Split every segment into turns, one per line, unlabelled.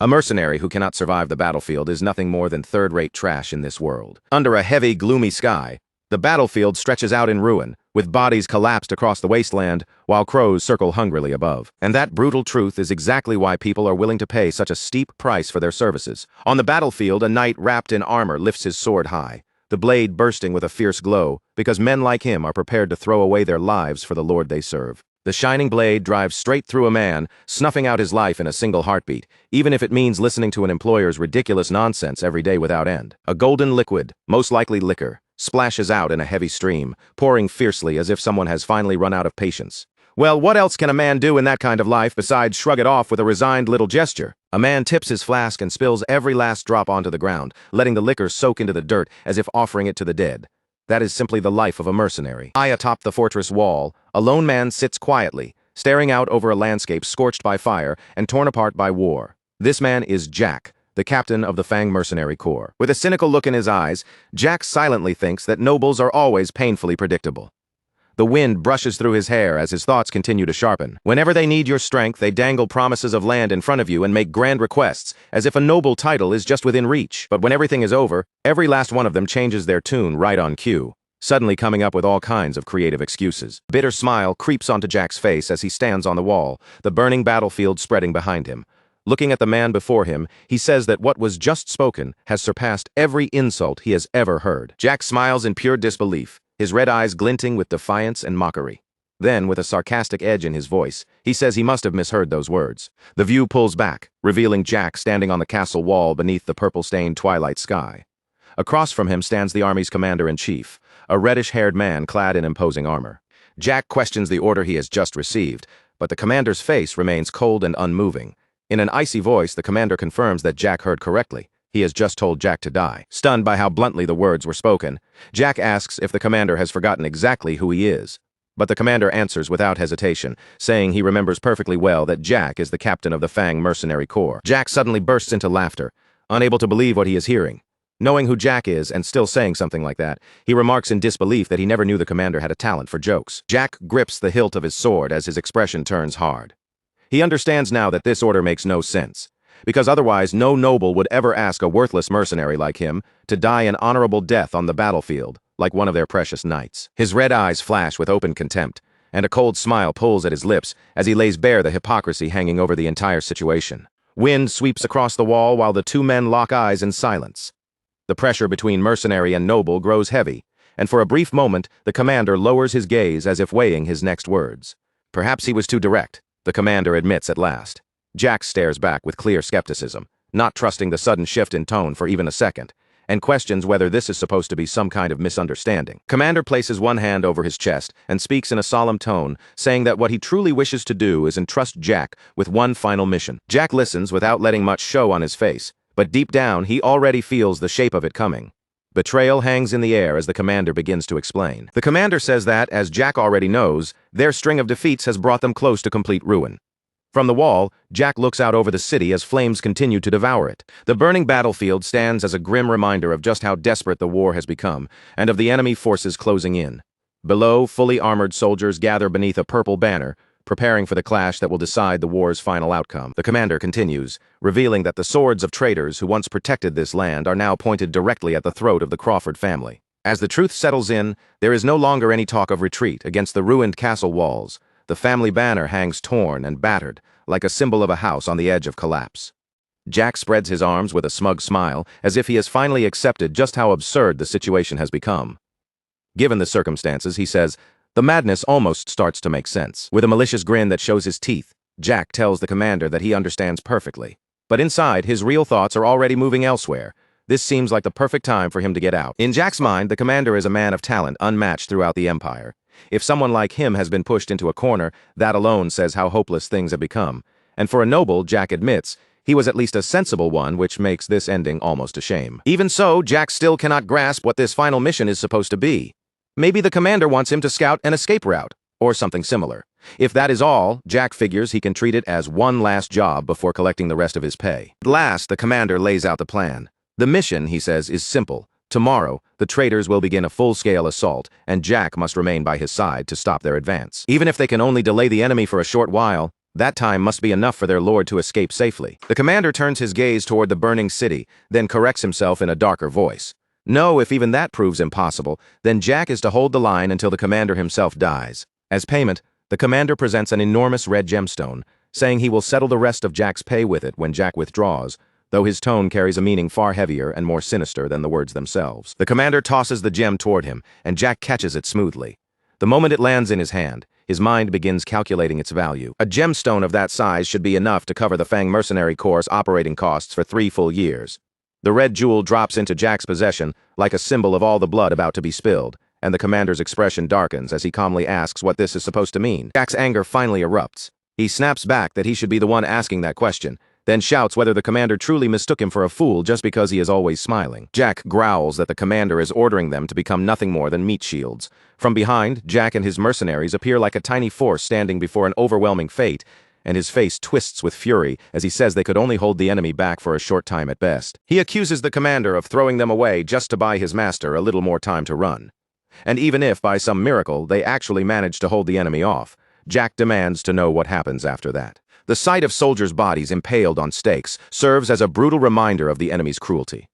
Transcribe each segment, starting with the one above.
A mercenary who cannot survive the battlefield is nothing more than third-rate trash in this world. Under a heavy, gloomy sky, the battlefield stretches out in ruin, with bodies collapsed across the wasteland, while crows circle hungrily above. And that brutal truth is exactly why people are willing to pay such a steep price for their services. On the battlefield, a knight wrapped in armor lifts his sword high, the blade bursting with a fierce glow, because men like him are prepared to throw away their lives for the lord they serve. The shining blade drives straight through a man, snuffing out his life in a single heartbeat, even if it means listening to an employer's ridiculous nonsense every day without end. A golden liquid, most likely liquor, splashes out in a heavy stream, pouring fiercely as if someone has finally run out of patience. Well, what else can a man do in that kind of life besides shrug it off with a resigned little gesture? A man tips his flask and spills every last drop onto the ground, letting the liquor soak into the dirt as if offering it to the dead. That is simply the life of a mercenary. High atop the fortress wall, a lone man sits quietly, staring out over a landscape scorched by fire and torn apart by war. This man is Jack, the captain of the Fang Mercenary Corps. With a cynical look in his eyes, Jack silently thinks that nobles are always painfully predictable. The wind brushes through his hair as his thoughts continue to sharpen. Whenever they need your strength, they dangle promises of land in front of you and make grand requests, as if a noble title is just within reach. But when everything is over, every last one of them changes their tune right on cue, suddenly coming up with all kinds of creative excuses. A bitter smile creeps onto Jack's face as he stands on the wall, the burning battlefield spreading behind him. Looking at the man before him, he says that what was just spoken has surpassed every insult he has ever heard. Jack smiles in pure disbelief, his red eyes glinting with defiance and mockery. Then, with a sarcastic edge in his voice, he says he must have misheard those words. The view pulls back, revealing Jack standing on the castle wall beneath the purple-stained twilight sky. Across from him stands the army's commander-in-chief, a reddish-haired man clad in imposing armor. Jack questions the order he has just received, but the commander's face remains cold and unmoving. In an icy voice, the commander confirms that Jack heard correctly. He has just told Jack to die. Stunned by how bluntly the words were spoken, Jack asks if the commander has forgotten exactly who he is. But the commander answers without hesitation, saying he remembers perfectly well that Jack is the captain of the Fang Mercenary Corps. Jack suddenly bursts into laughter, unable to believe what he is hearing. Knowing who Jack is and still saying something like that, he remarks in disbelief that he never knew the commander had a talent for jokes. Jack grips the hilt of his sword as his expression turns hard. He understands now that this order makes no sense, because otherwise no noble would ever ask a worthless mercenary like him to die an honorable death on the battlefield, like one of their precious knights. His red eyes flash with open contempt, and a cold smile pulls at his lips as he lays bare the hypocrisy hanging over the entire situation. Wind sweeps across the wall while the two men lock eyes in silence. The pressure between mercenary and noble grows heavy, and for a brief moment the commander lowers his gaze as if weighing his next words. Perhaps he was too direct, the commander admits at last. Jack stares back with clear skepticism, not trusting the sudden shift in tone for even a second, and questions whether this is supposed to be some kind of misunderstanding. Commander places one hand over his chest and speaks in a solemn tone, saying that what he truly wishes to do is entrust Jack with one final mission. Jack listens without letting much show on his face, but deep down he already feels the shape of it coming. Betrayal hangs in the air as the commander begins to explain. The commander says that, as Jack already knows, their string of defeats has brought them close to complete ruin. From the wall, Jack looks out over the city as flames continue to devour it. The burning battlefield stands as a grim reminder of just how desperate the war has become, and of the enemy forces closing in. Below, fully armored soldiers gather beneath a purple banner, preparing for the clash that will decide the war's final outcome. The commander continues, revealing that the swords of traitors who once protected this land are now pointed directly at the throat of the Crawford family. As the truth settles in, there is no longer any talk of retreat against the ruined castle walls. The family banner hangs torn and battered, like a symbol of a house on the edge of collapse. Jack spreads his arms with a smug smile, as if he has finally accepted just how absurd the situation has become. Given the circumstances, he says, the madness almost starts to make sense. With a malicious grin that shows his teeth, Jack tells the commander that he understands perfectly. But inside, his real thoughts are already moving elsewhere. This seems like the perfect time for him to get out. In Jack's mind, the commander is a man of talent unmatched throughout the Empire. If someone like him has been pushed into a corner, that alone says how hopeless things have become. And for a noble, Jack admits, he was at least a sensible one, which makes this ending almost a shame. Even so, Jack still cannot grasp what this final mission is supposed to be. Maybe the commander wants him to scout an escape route, or something similar. If that is all, Jack figures he can treat it as one last job before collecting the rest of his pay. At last, the commander lays out the plan. The mission, he says, is simple. Tomorrow, the traitors will begin a full-scale assault, and Jack must remain by his side to stop their advance. Even if they can only delay the enemy for a short while, That time must be enough for their lord to escape safely. The commander turns his gaze toward the burning city, then corrects himself in a darker voice. No, if even that proves impossible, then Jack is to hold the line until the commander himself dies. As payment, the commander presents an enormous red gemstone, saying he will settle the rest of Jack's pay with it when Jack withdraws, though his tone carries a meaning far heavier and more sinister than the words themselves. The commander tosses the gem toward him, and Jack catches it smoothly. The moment it lands in his hand, his mind begins calculating its value. A gemstone of that size should be enough to cover the Fang Mercenary Corps' operating costs for 3 full years. The red jewel drops into Jack's possession like a symbol of all the blood about to be spilled, and the commander's expression darkens as he calmly asks what this is supposed to mean. Jack's anger finally erupts. He snaps back that he should be the one asking that question, then shouts whether the commander truly mistook him for a fool just because he is always smiling. Jack growls that the commander is ordering them to become nothing more than meat shields. From behind, Jack and his mercenaries appear like a tiny force standing before an overwhelming fate, and his face twists with fury as he says they could only hold the enemy back for a short time at best. He accuses the commander of throwing them away just to buy his master a little more time to run. And even if, by some miracle, they actually manage to hold the enemy off, Jack demands to know what happens after that. The sight of soldiers' bodies impaled on stakes serves as a brutal reminder of the enemy's cruelty.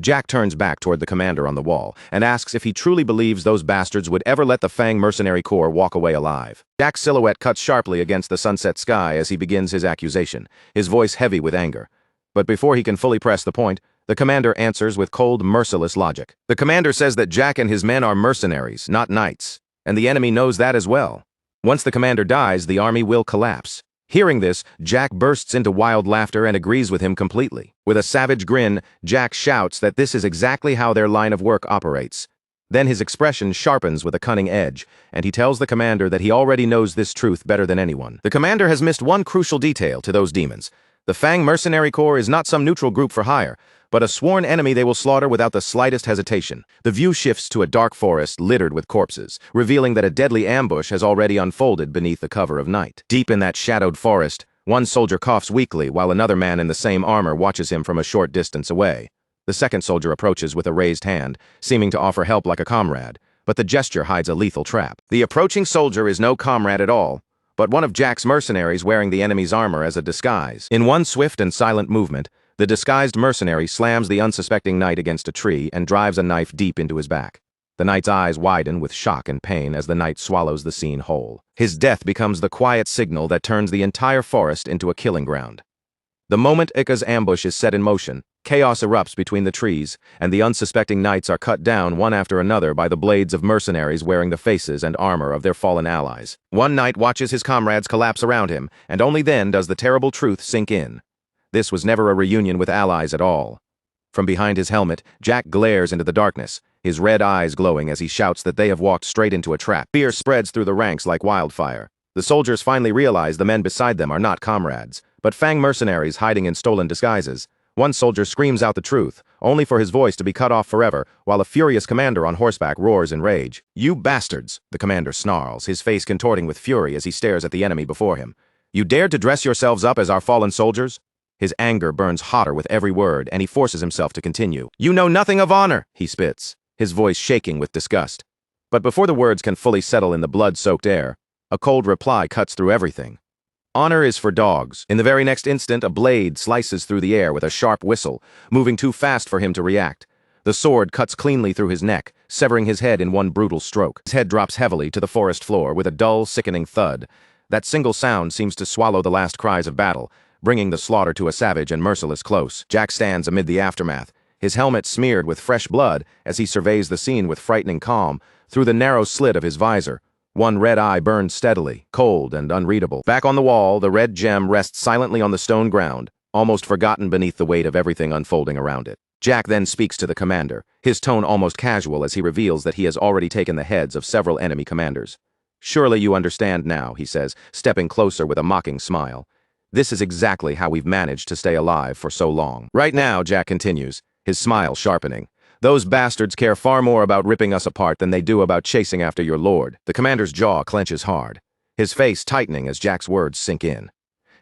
Jack turns back toward the commander on the wall and asks if he truly believes those bastards would ever let the Fang Mercenary Corps walk away alive. Jack's silhouette cuts sharply against the sunset sky as he begins his accusation, his voice heavy with anger. But before he can fully press the point, the commander answers with cold, merciless logic. The commander says that Jack and his men are mercenaries, not knights, and the enemy knows that as well. Once the commander dies, the army will collapse. Hearing this, Jack bursts into wild laughter and agrees with him completely. With a savage grin, Jack shouts that this is exactly how their line of work operates. Then his expression sharpens with a cunning edge, and he tells the commander that he already knows this truth better than anyone. The commander has missed one crucial detail to those demons. The Fang Mercenary Corps is not some neutral group for hire, but a sworn enemy they will slaughter without the slightest hesitation. The view shifts to a dark forest littered with corpses, revealing that a deadly ambush has already unfolded beneath the cover of night. Deep in that shadowed forest, one soldier coughs weakly while another man in the same armor watches him from a short distance away. The second soldier approaches with a raised hand, seeming to offer help like a comrade, but the gesture hides a lethal trap. The approaching soldier is no comrade at all, but one of Jack's mercenaries wearing the enemy's armor as a disguise. In one swift and silent movement, the disguised mercenary slams the unsuspecting knight against a tree and drives a knife deep into his back. The knight's eyes widen with shock and pain as the knight swallows the scene whole. His death becomes the quiet signal that turns the entire forest into a killing ground. The moment Ika's ambush is set in motion, chaos erupts between the trees, and the unsuspecting knights are cut down one after another by the blades of mercenaries wearing the faces and armor of their fallen allies. One knight watches his comrades collapse around him, and only then does the terrible truth sink in. This was never a reunion with allies at all. From behind his helmet, Jack glares into the darkness, his red eyes glowing as he shouts that they have walked straight into a trap. Fear spreads through the ranks like wildfire. The soldiers finally realize the men beside them are not comrades, but Fang mercenaries hiding in stolen disguises. One soldier screams out the truth, only for his voice to be cut off forever, while a furious commander on horseback roars in rage. "You bastards!" the commander snarls, his face contorting with fury as he stares at the enemy before him. "You dared to dress yourselves up as our fallen soldiers?" His anger burns hotter with every word, and he forces himself to continue. "You know nothing of honor," he spits, his voice shaking with disgust. But before the words can fully settle in the blood-soaked air, a cold reply cuts through everything. "Honor is for dogs." In the very next instant, a blade slices through the air with a sharp whistle, moving too fast for him to react. The sword cuts cleanly through his neck, severing his head in one brutal stroke. His head drops heavily to the forest floor with a dull, sickening thud. That single sound seems to swallow the last cries of battle, bringing the slaughter to a savage and merciless close. Jack stands amid the aftermath, his helmet smeared with fresh blood as he surveys the scene with frightening calm through the narrow slit of his visor. One red eye burns steadily, cold and unreadable. Back on the wall, the red gem rests silently on the stone ground, almost forgotten beneath the weight of everything unfolding around it. Jack then speaks to the commander, his tone almost casual as he reveals that he has already taken the heads of several enemy commanders. "Surely you understand now," he says, stepping closer with a mocking smile. "This is exactly how we've managed to stay alive for so long." "Right now," Jack continues, his smile sharpening, "those bastards care far more about ripping us apart than they do about chasing after your lord." The commander's jaw clenches hard, his face tightening as Jack's words sink in.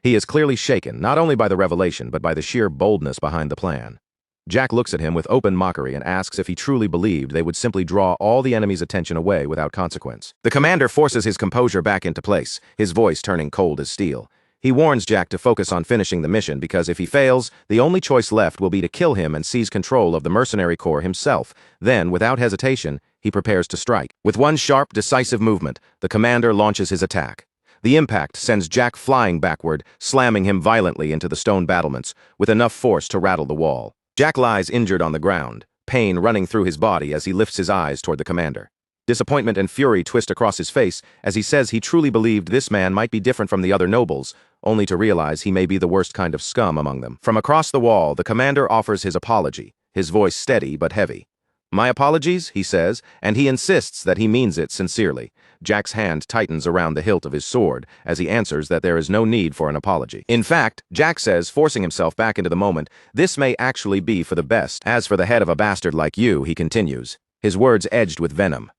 He is clearly shaken, not only by the revelation, but by the sheer boldness behind the plan. Jack looks at him with open mockery and asks if he truly believed they would simply draw all the enemy's attention away without consequence. The commander forces his composure back into place, his voice turning cold as steel. He warns Jack to focus on finishing the mission because if he fails, the only choice left will be to kill him and seize control of the Mercenary Corps himself. Then, without hesitation, he prepares to strike. With one sharp, decisive movement, the commander launches his attack. The impact sends Jack flying backward, slamming him violently into the stone battlements, with enough force to rattle the wall. Jack lies injured on the ground, pain running through his body as he lifts his eyes toward the commander. Disappointment and fury twist across his face as he says he truly believed this man might be different from the other nobles, only to realize he may be the worst kind of scum among them. From across the wall, the commander offers his apology, his voice steady but heavy. "My apologies," he says, and he insists that he means it sincerely. Jack's hand tightens around the hilt of his sword as he answers that there is no need for an apology. In fact, Jack says, forcing himself back into the moment, this may actually be for the best. "As for the head of a bastard like you," he continues, his words edged with venom,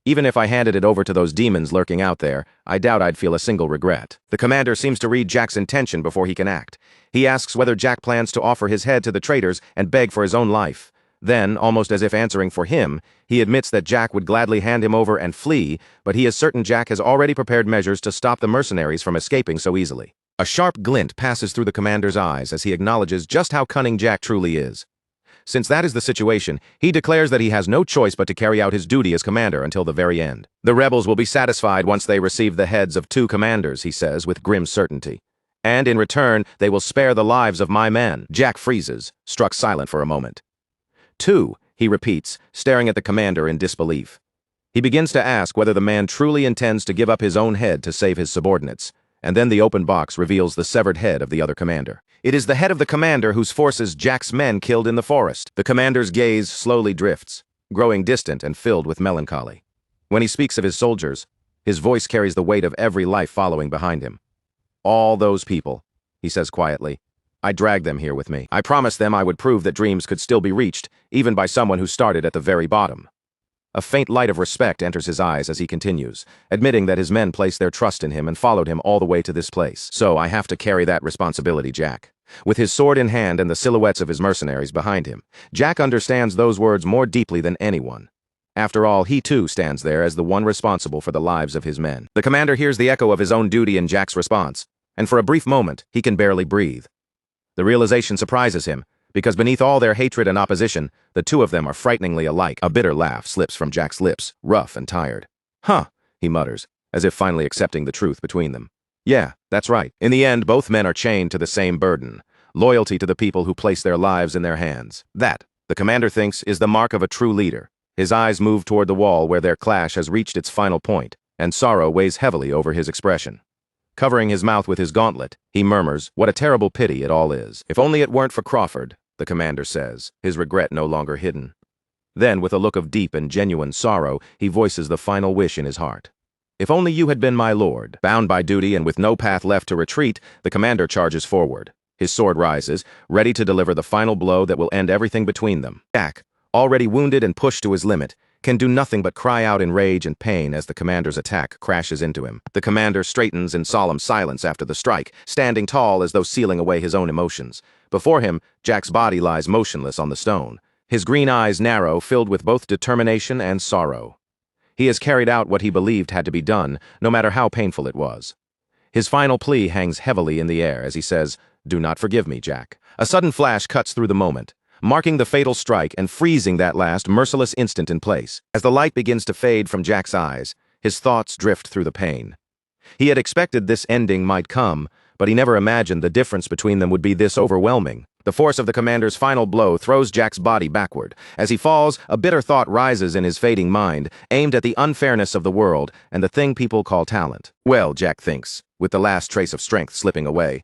"even if I handed it over to those demons lurking out there, I doubt I'd feel a single regret." The commander seems to read Jack's intention before he can act. He asks whether Jack plans to offer his head to the traitors and beg for his own life. Then, almost as if answering for him, he admits that Jack would gladly hand him over and flee, but he is certain Jack has already prepared measures to stop the mercenaries from escaping so easily. A sharp glint passes through the commander's eyes as he acknowledges just how cunning Jack truly is. Since that is the situation, he declares that he has no choice but to carry out his duty as commander until the very end. "The rebels will be satisfied once they receive the heads of 2 commanders," he says with grim certainty. "And in return, they will spare the lives of my men." Jack freezes, struck silent for a moment. 2, he repeats, staring at the commander in disbelief. He begins to ask whether the man truly intends to give up his own head to save his subordinates, and then the open box reveals the severed head of the other commander. It is the head of the commander whose forces Jack's men killed in the forest. The commander's gaze slowly drifts, growing distant and filled with melancholy. When he speaks of his soldiers, his voice carries the weight of every life following behind him. "All those people," he says quietly, "I dragged them here with me. I promised them I would prove that dreams could still be reached, even by someone who started at the very bottom." A faint light of respect enters his eyes as he continues, admitting that his men placed their trust in him and followed him all the way to this place. "So I have to carry that responsibility, Jack." With his sword in hand and the silhouettes of his mercenaries behind him, Jack understands those words more deeply than anyone. After all, he too stands there as the one responsible for the lives of his men. The commander hears the echo of his own duty in Jack's response, and for a brief moment, he can barely breathe. The realization surprises him, because beneath all their hatred and opposition, the two of them are frighteningly alike. A bitter laugh slips from Jack's lips, rough and tired. "Huh," he mutters, as if finally accepting the truth between them. "Yeah, that's right. In the end, both men are chained to the same burden, loyalty to the people who place their lives in their hands. That, the commander thinks, is the mark of a true leader." His eyes move toward the wall where their clash has reached its final point, and sorrow weighs heavily over his expression. Covering his mouth with his gauntlet, he murmurs, "What a terrible pity it all is. If only it weren't for Crawford," the commander says, his regret no longer hidden. Then, with a look of deep and genuine sorrow, he voices the final wish in his heart. "If only you had been my lord." Bound by duty and with no path left to retreat, the commander charges forward. His sword rises, ready to deliver the final blow that will end everything between them. Jack, already wounded and pushed to his limit, can do nothing but cry out in rage and pain as the commander's attack crashes into him. The commander straightens in solemn silence after the strike, standing tall as though sealing away his own emotions. Before him, Jack's body lies motionless on the stone, his green eyes narrow, filled with both determination and sorrow. He has carried out what he believed had to be done, no matter how painful it was. His final plea hangs heavily in the air as he says, "Do not forgive me, Jack." A sudden flash cuts through the moment, marking the fatal strike and freezing that last merciless instant in place. As the light begins to fade from Jack's eyes, his thoughts drift through the pain. He had expected this ending might come, but he never imagined the difference between them would be this overwhelming. The force of the commander's final blow throws Jack's body backward. As he falls, a bitter thought rises in his fading mind, aimed at the unfairness of the world and the thing people call talent. "Well," Jack thinks, with the last trace of strength slipping away,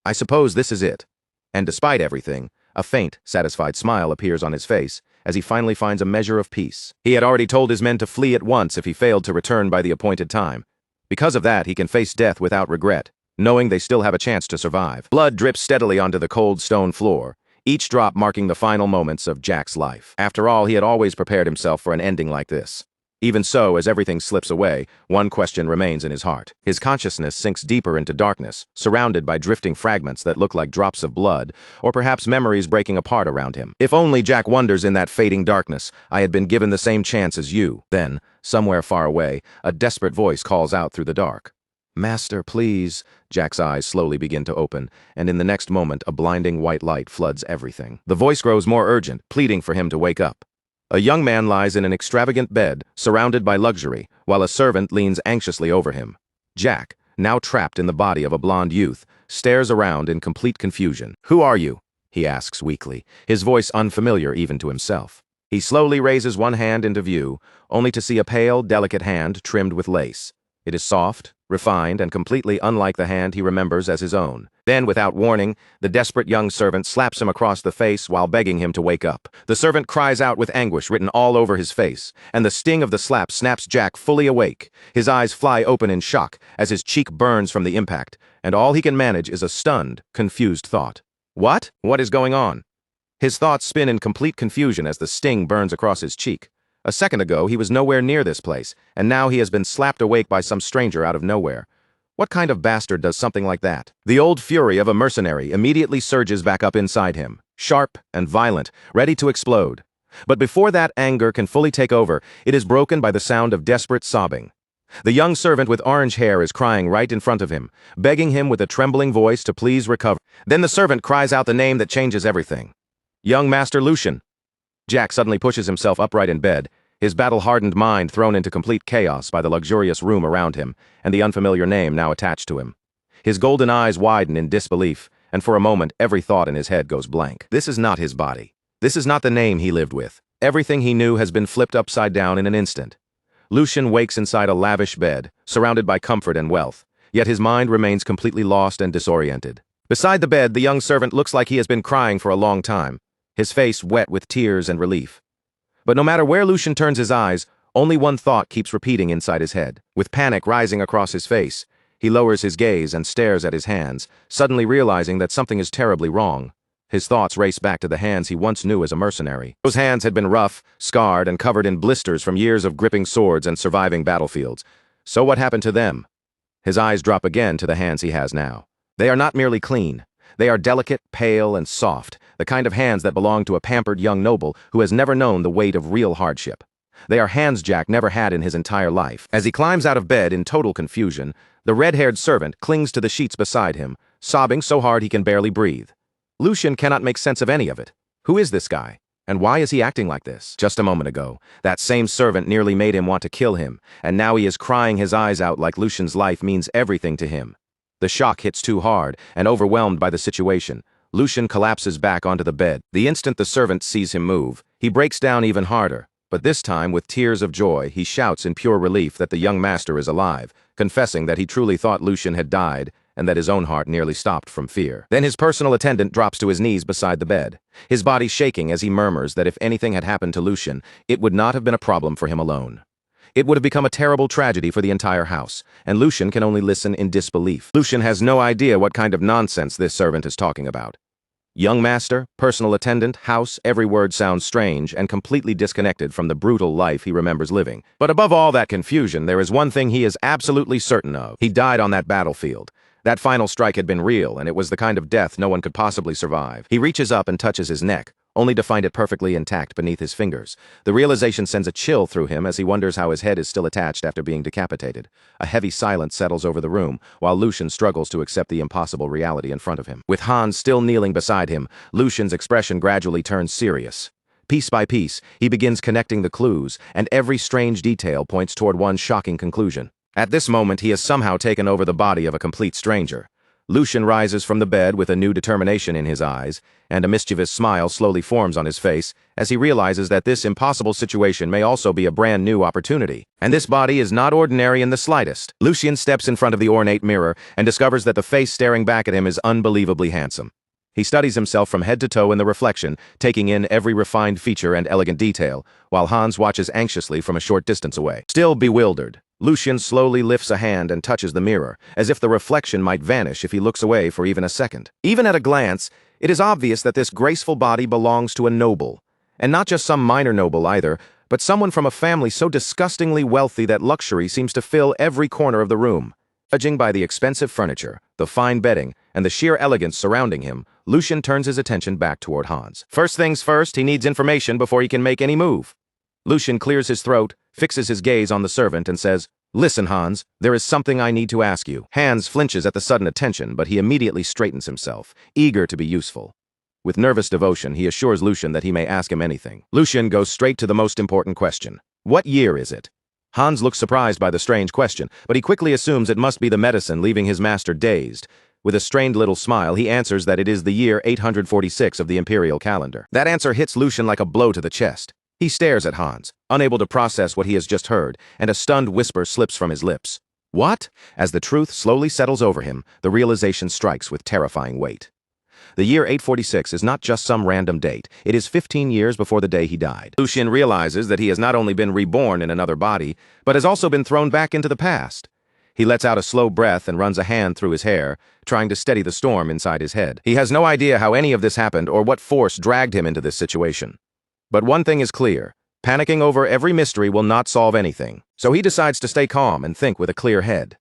"I suppose this is it." And despite everything, a faint, satisfied smile appears on his face as he finally finds a measure of peace. He had already told his men to flee at once if he failed to return by the appointed time. Because of that, he can face death without regret, knowing they still have a chance to survive. Blood drips steadily onto the cold stone floor, each drop marking the final moments of Jack's life. After all, he had always prepared himself for an ending like this. Even so, as everything slips away, one question remains in his heart. His consciousness sinks deeper into darkness, surrounded by drifting fragments that look like drops of blood, or perhaps memories breaking apart around him. If only, Jack wonders in that fading darkness, I had been given the same chance as you. Then, somewhere far away, a desperate voice calls out through the dark. Master, please. Jack's eyes slowly begin to open, and in the next moment a blinding white light floods everything. The voice grows more urgent, pleading for him to wake up. A young man lies in an extravagant bed, surrounded by luxury, while a servant leans anxiously over him. Jack, now trapped in the body of a blonde youth, stares around in complete confusion. "Who are you?" he asks weakly, his voice unfamiliar even to himself. He slowly raises one hand into view, only to see a pale, delicate hand trimmed with lace. It is soft, refined, and completely unlike the hand he remembers as his own. Then, without warning, the desperate young servant slaps him across the face while begging him to wake up. The servant cries out with anguish written all over his face, and the sting of the slap snaps Jack fully awake. His eyes fly open in shock as his cheek burns from the impact, and all he can manage is a stunned, confused thought. What? What is going on? His thoughts spin in complete confusion as the sting burns across his cheek. A second ago, he was nowhere near this place, and now he has been slapped awake by some stranger out of nowhere. What kind of bastard does something like that? The old fury of a mercenary immediately surges back up inside him, sharp and violent, ready to explode. But before that anger can fully take over, it is broken by the sound of desperate sobbing. The young servant with orange hair is crying right in front of him, begging him with a trembling voice to please recover. Then the servant cries out the name that changes everything. "Young Master Lucian." Jack suddenly pushes himself upright in bed, his battle-hardened mind thrown into complete chaos by the luxurious room around him and the unfamiliar name now attached to him. His golden eyes widen in disbelief, and for a moment every thought in his head goes blank. This is not his body. This is not the name he lived with. Everything he knew has been flipped upside down in an instant. Lucian wakes inside a lavish bed, surrounded by comfort and wealth, yet his mind remains completely lost and disoriented. Beside the bed, the young servant looks like he has been crying for a long time, his face wet with tears and relief. But no matter where Lucian turns his eyes, only one thought keeps repeating inside his head. With panic rising across his face, he lowers his gaze and stares at his hands, suddenly realizing that something is terribly wrong. His thoughts race back to the hands he once knew as a mercenary. Those hands had been rough, scarred, and covered in blisters from years of gripping swords and surviving battlefields. So what happened to them? His eyes drop again to the hands he has now. They are not merely clean. They are delicate, pale, and soft, the kind of hands that belong to a pampered young noble who has never known the weight of real hardship. They are hands Jack never had in his entire life. As he climbs out of bed in total confusion, the red-haired servant clings to the sheets beside him, sobbing so hard he can barely breathe. Lucian cannot make sense of any of it. Who is this guy? And why is he acting like this? Just a moment ago, that same servant nearly made him want to kill him, and now he is crying his eyes out like Lucian's life means everything to him. The shock hits too hard, and overwhelmed by the situation, Lucian collapses back onto the bed. The instant the servant sees him move, he breaks down even harder, but this time with tears of joy, he shouts in pure relief that the young master is alive, confessing that he truly thought Lucian had died, and that his own heart nearly stopped from fear. Then his personal attendant drops to his knees beside the bed, his body shaking as he murmurs that if anything had happened to Lucian, it would not have been a problem for him alone. It would have become a terrible tragedy for the entire house, and Lucian can only listen in disbelief. Lucian has no idea what kind of nonsense this servant is talking about. Young master, personal attendant, house, every word sounds strange and completely disconnected from the brutal life he remembers living. But above all that confusion, there is one thing he is absolutely certain of. He died on that battlefield. That final strike had been real, and it was the kind of death no one could possibly survive. He reaches up and touches his neck, only to find it perfectly intact beneath his fingers. The realization sends a chill through him as he wonders how his head is still attached after being decapitated. A heavy silence settles over the room, while Lucian struggles to accept the impossible reality in front of him. With Hans still kneeling beside him, Lucian's expression gradually turns serious. Piece by piece, he begins connecting the clues, and every strange detail points toward one shocking conclusion. At this moment, he has somehow taken over the body of a complete stranger. Lucian rises from the bed with a new determination in his eyes, and a mischievous smile slowly forms on his face as he realizes that this impossible situation may also be a brand new opportunity. And this body is not ordinary in the slightest. Lucian steps in front of the ornate mirror and discovers that the face staring back at him is unbelievably handsome. He studies himself from head to toe in the reflection, taking in every refined feature and elegant detail, while Hans watches anxiously from a short distance away. Still bewildered, Lucian slowly lifts a hand and touches the mirror, as if the reflection might vanish if he looks away for even a second. Even at a glance, it is obvious that this graceful body belongs to a noble. And not just some minor noble either, but someone from a family so disgustingly wealthy that luxury seems to fill every corner of the room. Judging by the expensive furniture, the fine bedding, and the sheer elegance surrounding him, Lucian turns his attention back toward Hans. First things first, he needs information before he can make any move. Lucian clears his throat, fixes his gaze on the servant, and says, Listen, Hans, there is something I need to ask you. Hans flinches at the sudden attention, but he immediately straightens himself, eager to be useful. With nervous devotion, he assures Lucian that he may ask him anything. Lucian goes straight to the most important question. What year is it? Hans looks surprised by the strange question, but he quickly assumes it must be the medicine, leaving his master dazed. With a strained little smile, he answers that it is the year 846 of the imperial calendar. That answer hits Lucian like a blow to the chest. He stares at Hans, unable to process what he has just heard, and a stunned whisper slips from his lips. What? As the truth slowly settles over him, the realization strikes with terrifying weight. The year 846 is not just some random date, it is 15 years before the day he died. Lucian realizes that he has not only been reborn in another body, but has also been thrown back into the past. He lets out a slow breath and runs a hand through his hair, trying to steady the storm inside his head. He has no idea how any of this happened or what force dragged him into this situation. But one thing is clear, panicking over every mystery will not solve anything, so he decides to stay calm and think with a clear head.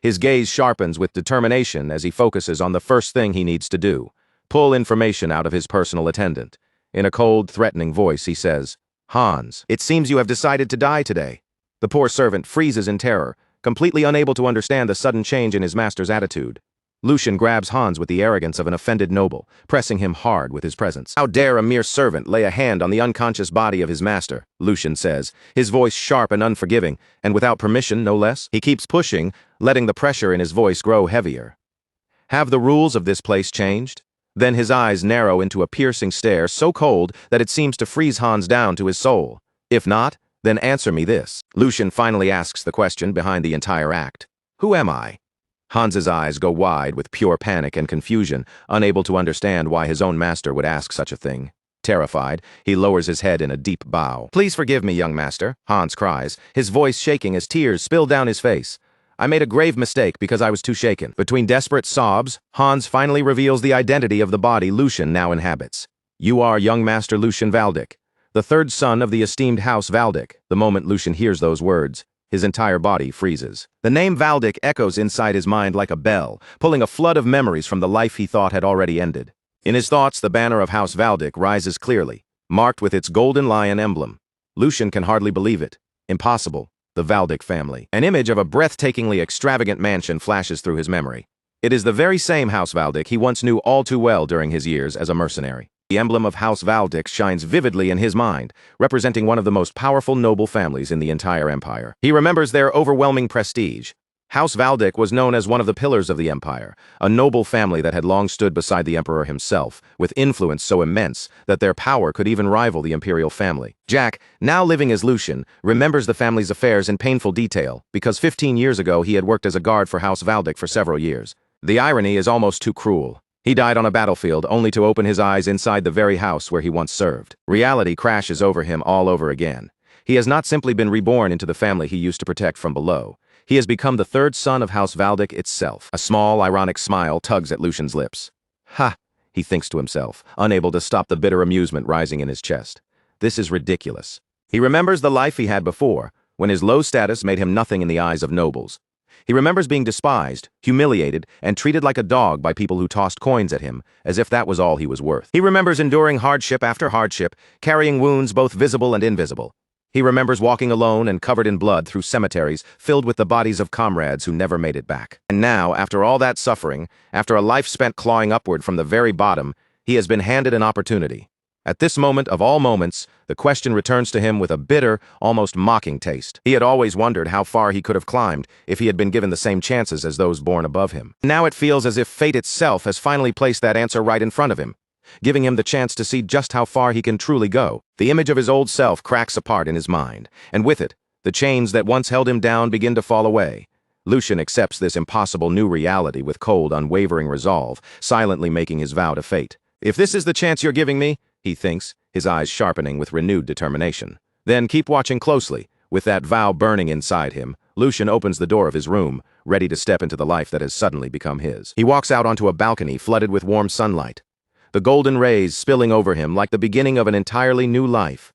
His gaze sharpens with determination as he focuses on the first thing he needs to do, pull information out of his personal attendant. In a cold, threatening voice, he says, Hans, it seems you have decided to die today. The poor servant freezes in terror, completely unable to understand the sudden change in his master's attitude. Lucian grabs Hans with the arrogance of an offended noble, pressing him hard with his presence. How dare a mere servant lay a hand on the unconscious body of his master, Lucian says, his voice sharp and unforgiving, and without permission, no less. He keeps pushing, letting the pressure in his voice grow heavier. Have the rules of this place changed? Then his eyes narrow into a piercing stare so cold that it seems to freeze Hans down to his soul. If not, then answer me this. Lucian finally asks the question behind the entire act. Who am I? Hans's eyes go wide with pure panic and confusion, unable to understand why his own master would ask such a thing. Terrified, he lowers his head in a deep bow. Please forgive me, young master, Hans cries, his voice shaking as tears spill down his face. I made a grave mistake because I was too shaken. Between desperate sobs, Hans finally reveals the identity of the body Lucian now inhabits. You are young Master Lucian Valdic, the third son of the esteemed House Valdic. The moment Lucian hears those words, his entire body freezes. The name Valdic echoes inside his mind like a bell, pulling a flood of memories from the life he thought had already ended. In his thoughts, the banner of House Valdic rises clearly, marked with its golden lion emblem. Lucian can hardly believe it. Impossible. The Valdic family. An image of a breathtakingly extravagant mansion flashes through his memory. It is the very same House Valdic he once knew all too well during his years as a mercenary. The emblem of House Valdic shines vividly in his mind, representing one of the most powerful noble families in the entire empire. He remembers their overwhelming prestige. House Valdic was known as one of the pillars of the empire, a noble family that had long stood beside the emperor himself, with influence so immense that their power could even rival the imperial family. Jack, now living as Lucian, remembers the family's affairs in painful detail, because 15 years ago he had worked as a guard for House Valdic for several years. The irony is almost too cruel. He died on a battlefield only to open his eyes inside the very house where he once served. Reality crashes over him all over again. He has not simply been reborn into the family he used to protect from below. He has become the third son of House Valdic itself. A small, ironic smile tugs at Lucian's lips. Ha, he thinks to himself, unable to stop the bitter amusement rising in his chest. This is ridiculous. He remembers the life he had before, when his low status made him nothing in the eyes of nobles. He remembers being despised, humiliated, and treated like a dog by people who tossed coins at him, as if that was all he was worth. He remembers enduring hardship after hardship, carrying wounds both visible and invisible. He remembers walking alone and covered in blood through cemeteries filled with the bodies of comrades who never made it back. And now, after all that suffering, after a life spent clawing upward from the very bottom, he has been handed an opportunity. At this moment of all moments, the question returns to him with a bitter, almost mocking taste. He had always wondered how far he could have climbed if he had been given the same chances as those born above him. Now it feels as if fate itself has finally placed that answer right in front of him, giving him the chance to see just how far he can truly go. The image of his old self cracks apart in his mind, and with it, the chains that once held him down begin to fall away. Lucian accepts this impossible new reality with cold, unwavering resolve, silently making his vow to fate. If this is the chance you're giving me, he thinks, his eyes sharpening with renewed determination. Then keep watching closely. With that vow burning inside him, Lucian opens the door of his room, ready to step into the life that has suddenly become his. He walks out onto a balcony flooded with warm sunlight, the golden rays spilling over him like the beginning of an entirely new life.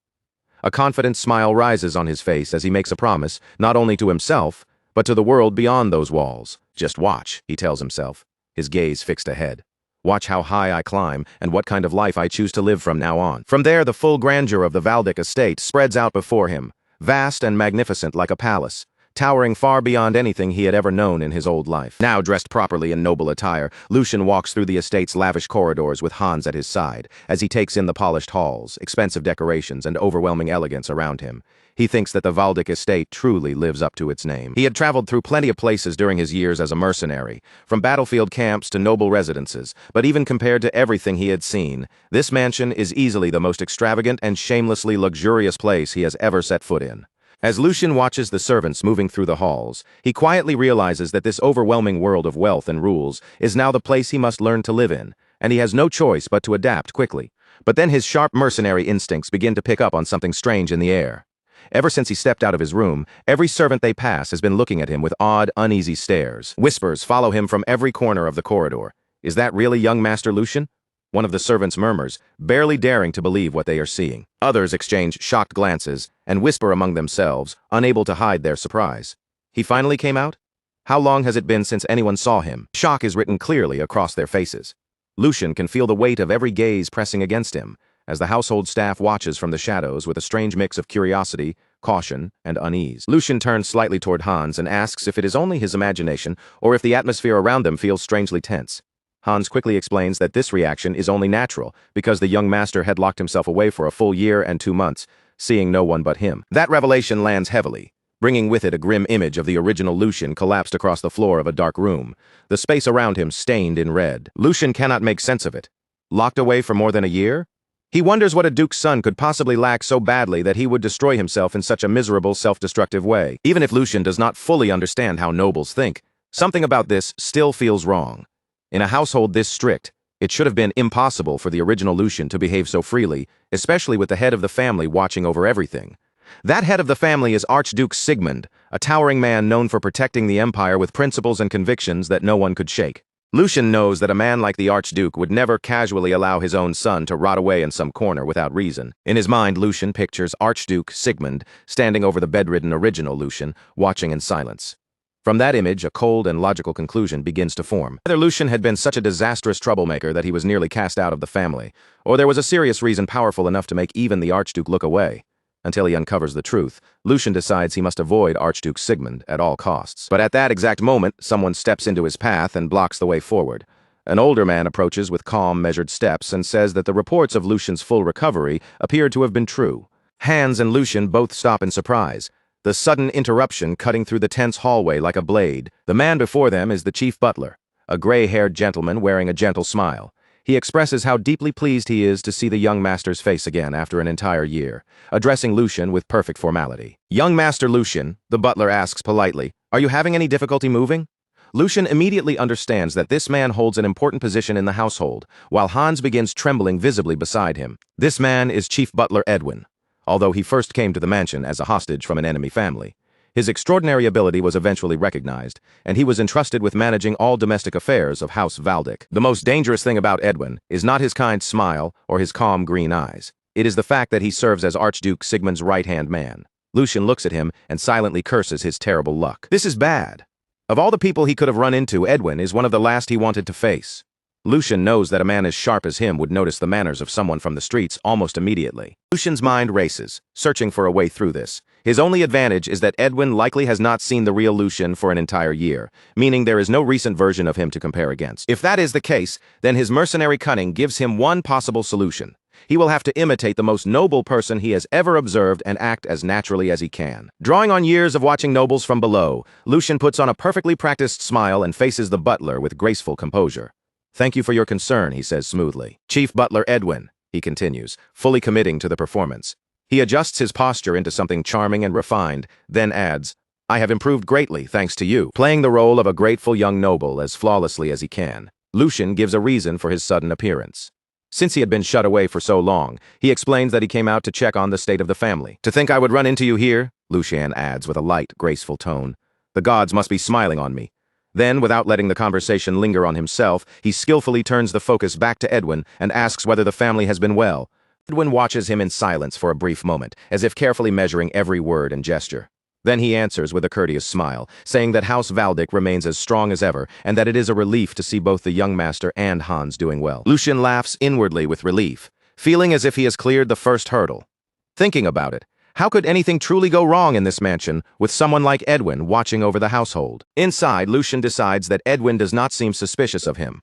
A confident smile rises on his face as he makes a promise, not only to himself, but to the world beyond those walls. Just watch, he tells himself, his gaze fixed ahead. Watch how high I climb and what kind of life I choose to live from now on. From there, the full grandeur of the Valdic estate spreads out before him, vast and magnificent like a palace, towering far beyond anything he had ever known in his old life. Now dressed properly in noble attire, Lucian walks through the estate's lavish corridors with Hans at his side, as he takes in the polished halls, expensive decorations, and overwhelming elegance around him. He thinks that the Waldeck estate truly lives up to its name. He had traveled through plenty of places during his years as a mercenary, from battlefield camps to noble residences, but even compared to everything he had seen, this mansion is easily the most extravagant and shamelessly luxurious place he has ever set foot in. As Lucian watches the servants moving through the halls, he quietly realizes that this overwhelming world of wealth and rules is now the place he must learn to live in, and he has no choice but to adapt quickly. But then his sharp mercenary instincts begin to pick up on something strange in the air. Ever since he stepped out of his room, every servant they pass has been looking at him with odd, uneasy stares. Whispers follow him from every corner of the corridor. Is that really young Master Lucian? One of the servants murmurs, barely daring to believe what they are seeing. Others exchange shocked glances and whisper among themselves, unable to hide their surprise. He finally came out? How long has it been since anyone saw him? Shock is written clearly across their faces. Lucian can feel the weight of every gaze pressing against him, as the household staff watches from the shadows with a strange mix of curiosity, caution, and unease. Lucian turns slightly toward Hans and asks if it is only his imagination or if the atmosphere around them feels strangely tense. Hans quickly explains that this reaction is only natural because the young master had locked himself away for a full year and 2 months, seeing no one but him. That revelation lands heavily, bringing with it a grim image of the original Lucian collapsed across the floor of a dark room, the space around him stained in red. Lucian cannot make sense of it. Locked away for more than a year? He wonders what a duke's son could possibly lack so badly that he would destroy himself in such a miserable, self-destructive way. Even if Lucian does not fully understand how nobles think, something about this still feels wrong. In a household this strict, it should have been impossible for the original Lucian to behave so freely, especially with the head of the family watching over everything. That head of the family is Archduke Sigmund, a towering man known for protecting the empire with principles and convictions that no one could shake. Lucian knows that a man like the Archduke would never casually allow his own son to rot away in some corner without reason. In his mind, Lucian pictures Archduke Sigmund standing over the bedridden original Lucian, watching in silence. From that image, a cold and logical conclusion begins to form. Either Lucian had been such a disastrous troublemaker that he was nearly cast out of the family, or there was a serious reason powerful enough to make even the Archduke look away. Until he uncovers the truth, Lucian decides he must avoid Archduke Sigmund at all costs. But at that exact moment, someone steps into his path and blocks the way forward. An older man approaches with calm, measured steps and says that the reports of Lucian's full recovery appeared to have been true. Hans and Lucian both stop in surprise, the sudden interruption cutting through the tense hallway like a blade. The man before them is the chief butler, a gray-haired gentleman wearing a gentle smile. He expresses how deeply pleased he is to see the young master's face again after an entire year, addressing Lucian with perfect formality. "Young Master Lucian," the butler asks politely, "are you having any difficulty moving?" Lucian immediately understands that this man holds an important position in the household, while Hans begins trembling visibly beside him. This man is Chief Butler Edwin, although he first came to the mansion as a hostage from an enemy family. His extraordinary ability was eventually recognized, and he was entrusted with managing all domestic affairs of House Waldeck. The most dangerous thing about Edwin is not his kind smile or his calm green eyes. It is the fact that he serves as Archduke Sigmund's right-hand man. Lucian looks at him and silently curses his terrible luck. This is bad. Of all the people he could have run into, Edwin is one of the last he wanted to face. Lucian knows that a man as sharp as him would notice the manners of someone from the streets almost immediately. Lucian's mind races, searching for a way through this. His only advantage is that Edwin likely has not seen the real Lucian for an entire year, meaning there is no recent version of him to compare against. If that is the case, then his mercenary cunning gives him one possible solution. He will have to imitate the most noble person he has ever observed and act as naturally as he can. Drawing on years of watching nobles from below, Lucian puts on a perfectly practiced smile and faces the butler with graceful composure. "Thank you for your concern," he says smoothly. "Chief Butler Edwin," he continues, fully committing to the performance. He adjusts his posture into something charming and refined, then adds, "I have improved greatly, thanks to you," playing the role of a grateful young noble as flawlessly as he can. Lucian gives a reason for his sudden appearance. Since he had been shut away for so long, he explains that he came out to check on the state of the family. "To think I would run into you here," Lucian adds with a light, graceful tone. "The gods must be smiling on me." Then, without letting the conversation linger on himself, he skillfully turns the focus back to Edwin and asks whether the family has been well. Edwin watches him in silence for a brief moment, as if carefully measuring every word and gesture. Then he answers with a courteous smile, saying that House Waldeck remains as strong as ever, and that it is a relief to see both the young master and Hans doing well. Lucian laughs inwardly with relief, feeling as if he has cleared the first hurdle. Thinking about it, How could anything truly go wrong in this mansion with someone like Edwin watching over the household? Inside, Lucian decides that Edwin does not seem suspicious of him.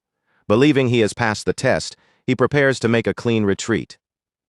Believing he has passed the test, he prepares to make a clean retreat.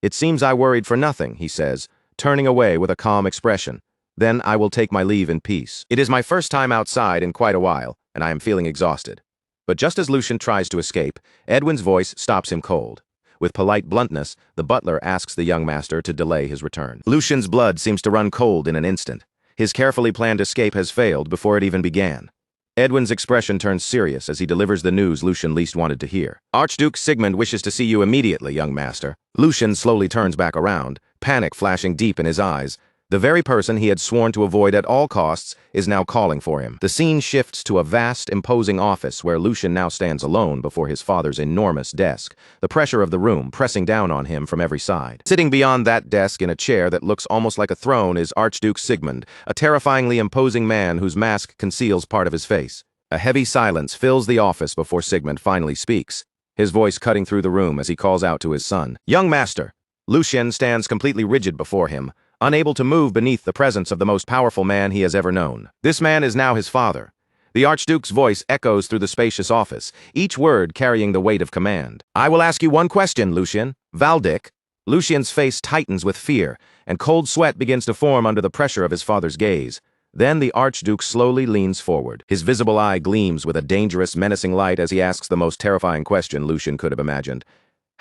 "It seems I worried for nothing," he says, turning away with a calm expression. "Then I will take my leave in peace. It is my first time outside in quite a while, and I am feeling exhausted." But just as Lucian tries to escape, Edwin's voice stops him cold. With polite bluntness, the butler asks the young master to delay his return. Lucian's blood seems to run cold in an instant. His carefully planned escape has failed before it even began. Edwin's expression turns serious as he delivers the news Lucian least wanted to hear. "Archduke Sigmund wishes to see you immediately, young master." Lucian slowly turns back around, panic flashing deep in his eyes. The very person he had sworn to avoid at all costs is now calling for him. The scene shifts to a vast, imposing office where Lucian now stands alone before his father's enormous desk, the pressure of the room pressing down on him from every side. Sitting beyond that desk in a chair that looks almost like a throne is Archduke Sigmund, a terrifyingly imposing man whose mask conceals part of his face. A heavy silence fills the office before Sigmund finally speaks, his voice cutting through the room as he calls out to his son. "Young master!" Lucian stands completely rigid before him, unable to move beneath the presence of the most powerful man he has ever known. This man is now his father. The Archduke's voice echoes through the spacious office, each word carrying the weight of command. "I will ask you one question, Lucian. Valdic." Lucian's face tightens with fear, and cold sweat begins to form under the pressure of his father's gaze. Then the Archduke slowly leans forward. His visible eye gleams with a dangerous, menacing light as he asks the most terrifying question Lucian could have imagined.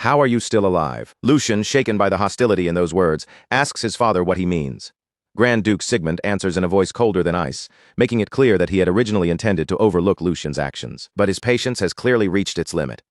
"How are you still alive?" Lucian, shaken by the hostility in those words, asks his father what he means. Grand Duke Sigmund answers in a voice colder than ice, making it clear that he had originally intended to overlook Lucian's actions. But his patience has clearly reached its limit.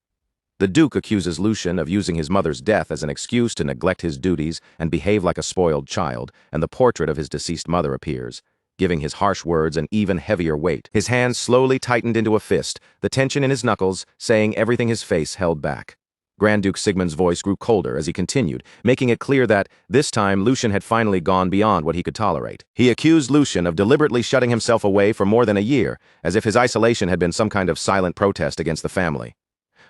The Duke accuses Lucian of using his mother's death as an excuse to neglect his duties and behave like a spoiled child, and the portrait of his deceased mother appears, giving his harsh words an even heavier weight. His hands slowly tightened into a fist, the tension in his knuckles saying everything his face held back. Grand Duke Sigmund's voice grew colder as he continued, making it clear that, this time, Lucian had finally gone beyond what he could tolerate. He accused Lucian of deliberately shutting himself away for more than a year, as if his isolation had been some kind of silent protest against the family.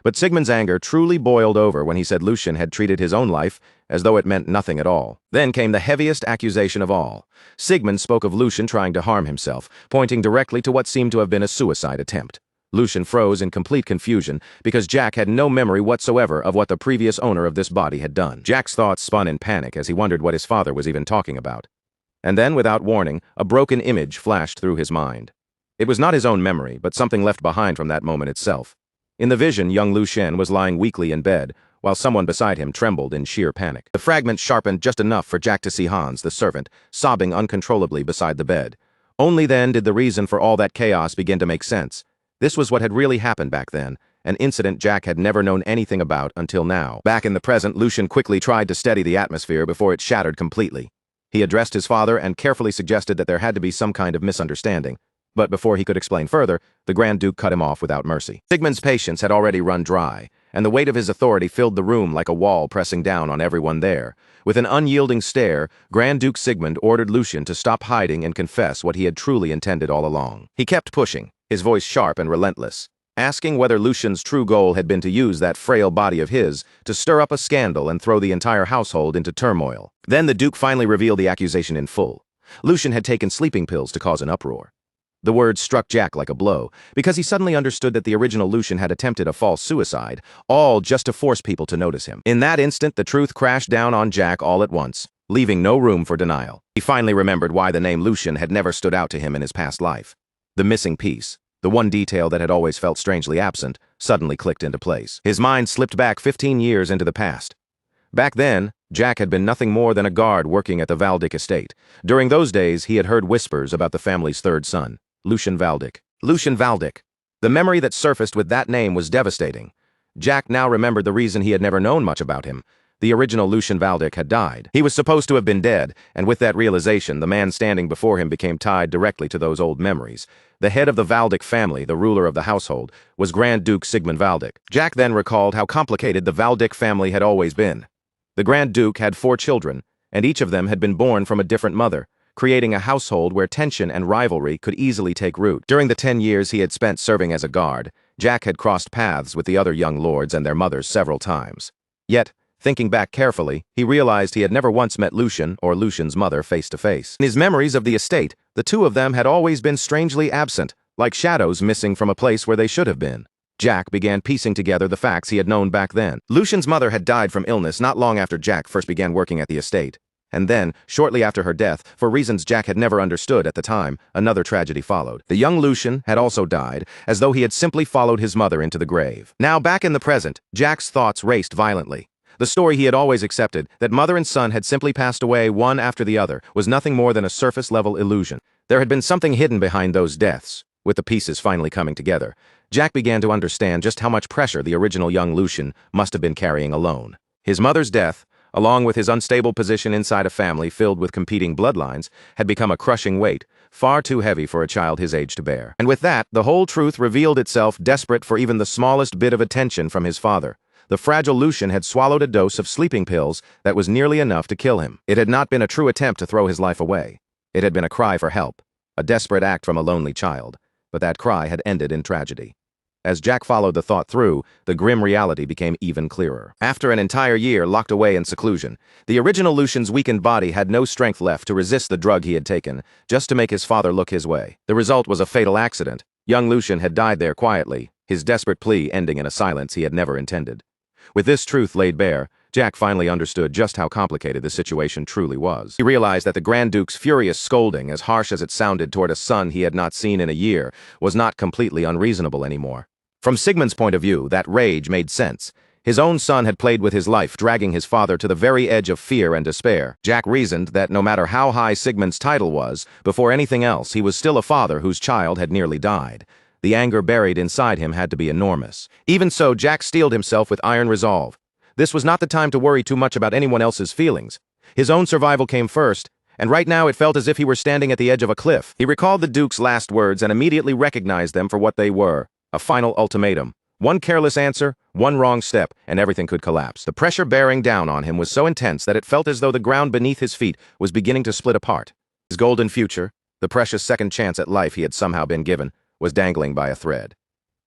But Sigmund's anger truly boiled over when he said Lucian had treated his own life as though it meant nothing at all. Then came the heaviest accusation of all. Sigmund spoke of Lucian trying to harm himself, pointing directly to what seemed to have been a suicide attempt. Lucian froze in complete confusion because Jack had no memory whatsoever of what the previous owner of this body had done. Jack's thoughts spun in panic as he wondered what his father was even talking about. And then, without warning, a broken image flashed through his mind. It was not his own memory, but something left behind from that moment itself. In the vision, young Lucian was lying weakly in bed, while someone beside him trembled in sheer panic. The fragment sharpened just enough for Jack to see Hans, the servant, sobbing uncontrollably beside the bed. Only then did the reason for all that chaos begin to make sense. This was what had really happened back then, an incident Jack had never known anything about until now. Back in the present, Lucian quickly tried to steady the atmosphere before it shattered completely. He addressed his father and carefully suggested that there had to be some kind of misunderstanding. But before he could explain further, the Grand Duke cut him off without mercy. Sigmund's patience had already run dry, and the weight of his authority filled the room like a wall pressing down on everyone there. With an unyielding stare, Grand Duke Sigmund ordered Lucian to stop hiding and confess what he had truly intended all along. He kept pushing, his voice sharp and relentless, asking whether Lucian's true goal had been to use that frail body of his to stir up a scandal and throw the entire household into turmoil. Then the Duke finally revealed the accusation in full. Lucian had taken sleeping pills to cause an uproar. The words struck Jack like a blow, because he suddenly understood that the original Lucian had attempted a false suicide, all just to force people to notice him. In that instant, the truth crashed down on Jack all at once, leaving no room for denial. He finally remembered why the name Lucian had never stood out to him in his past life. The missing piece, the one detail that had always felt strangely absent, suddenly clicked into place. His mind slipped back 15 years into the past. Back then, Jack had been nothing more than a guard working at the Valdic estate. During those days, he had heard whispers about the family's third son, Lucian Valdic. Lucian Valdic. The memory that surfaced with that name was devastating. Jack now remembered the reason he had never known much about him. The original Lucian Valdic had died. He was supposed to have been dead, and with that realization, the man standing before him became tied directly to those old memories. The head of the Valdic family, the ruler of the household, was Grand Duke Sigmund Valdic. Jack then recalled how complicated the Valdic family had always been. The Grand Duke had 4 children, and each of them had been born from a different mother, creating a household where tension and rivalry could easily take root. During the 10 years he had spent serving as a guard, Jack had crossed paths with the other young lords and their mothers several times. Yet, Thinking back carefully, he realized he had never once met Lucian or Lucian's mother face to face. In his memories of the estate, the two of them had always been strangely absent, like shadows missing from a place where they should have been. Jack began piecing together the facts he had known back then. Lucian's mother had died from illness not long after Jack first began working at the estate. And then, shortly after her death, for reasons Jack had never understood at the time, another tragedy followed. The young Lucian had also died, as though he had simply followed his mother into the grave. Now, back in the present, Jack's thoughts raced violently. The story he had always accepted, that mother and son had simply passed away one after the other, was nothing more than a surface-level illusion. There had been something hidden behind those deaths. With the pieces finally coming together, Jack began to understand just how much pressure the original young Lucian must have been carrying alone. His mother's death, along with his unstable position inside a family filled with competing bloodlines, had become a crushing weight, far too heavy for a child his age to bear. And with that, the whole truth revealed itself, desperate for even the smallest bit of attention from his father. The fragile Lucian had swallowed a dose of sleeping pills that was nearly enough to kill him. It had not been a true attempt to throw his life away. It had been a cry for help, a desperate act from a lonely child. But that cry had ended in tragedy. As Jack followed the thought through, the grim reality became even clearer. After an entire year locked away in seclusion, the original Lucian's weakened body had no strength left to resist the drug he had taken, just to make his father look his way. The result was a fatal accident. Young Lucian had died there quietly, his desperate plea ending in a silence he had never intended. With this truth laid bare, Jack finally understood just how complicated the situation truly was. He realized that the Grand Duke's furious scolding, as harsh as it sounded toward a son he had not seen in a year, was not completely unreasonable anymore. From Sigmund's point of view, that rage made sense. His own son had played with his life, dragging his father to the very edge of fear and despair. Jack reasoned that no matter how high Sigmund's title was, before anything else, he was still a father whose child had nearly died. The anger buried inside him had to be enormous. Even so, Jack steeled himself with iron resolve. This was not the time to worry too much about anyone else's feelings. His own survival came first, and right now it felt as if he were standing at the edge of a cliff. He recalled the Duke's last words and immediately recognized them for what they were. A final ultimatum. One careless answer, one wrong step, and everything could collapse. The pressure bearing down on him was so intense that it felt as though the ground beneath his feet was beginning to split apart. His golden future, the precious second chance at life he had somehow been given, was dangling by a thread.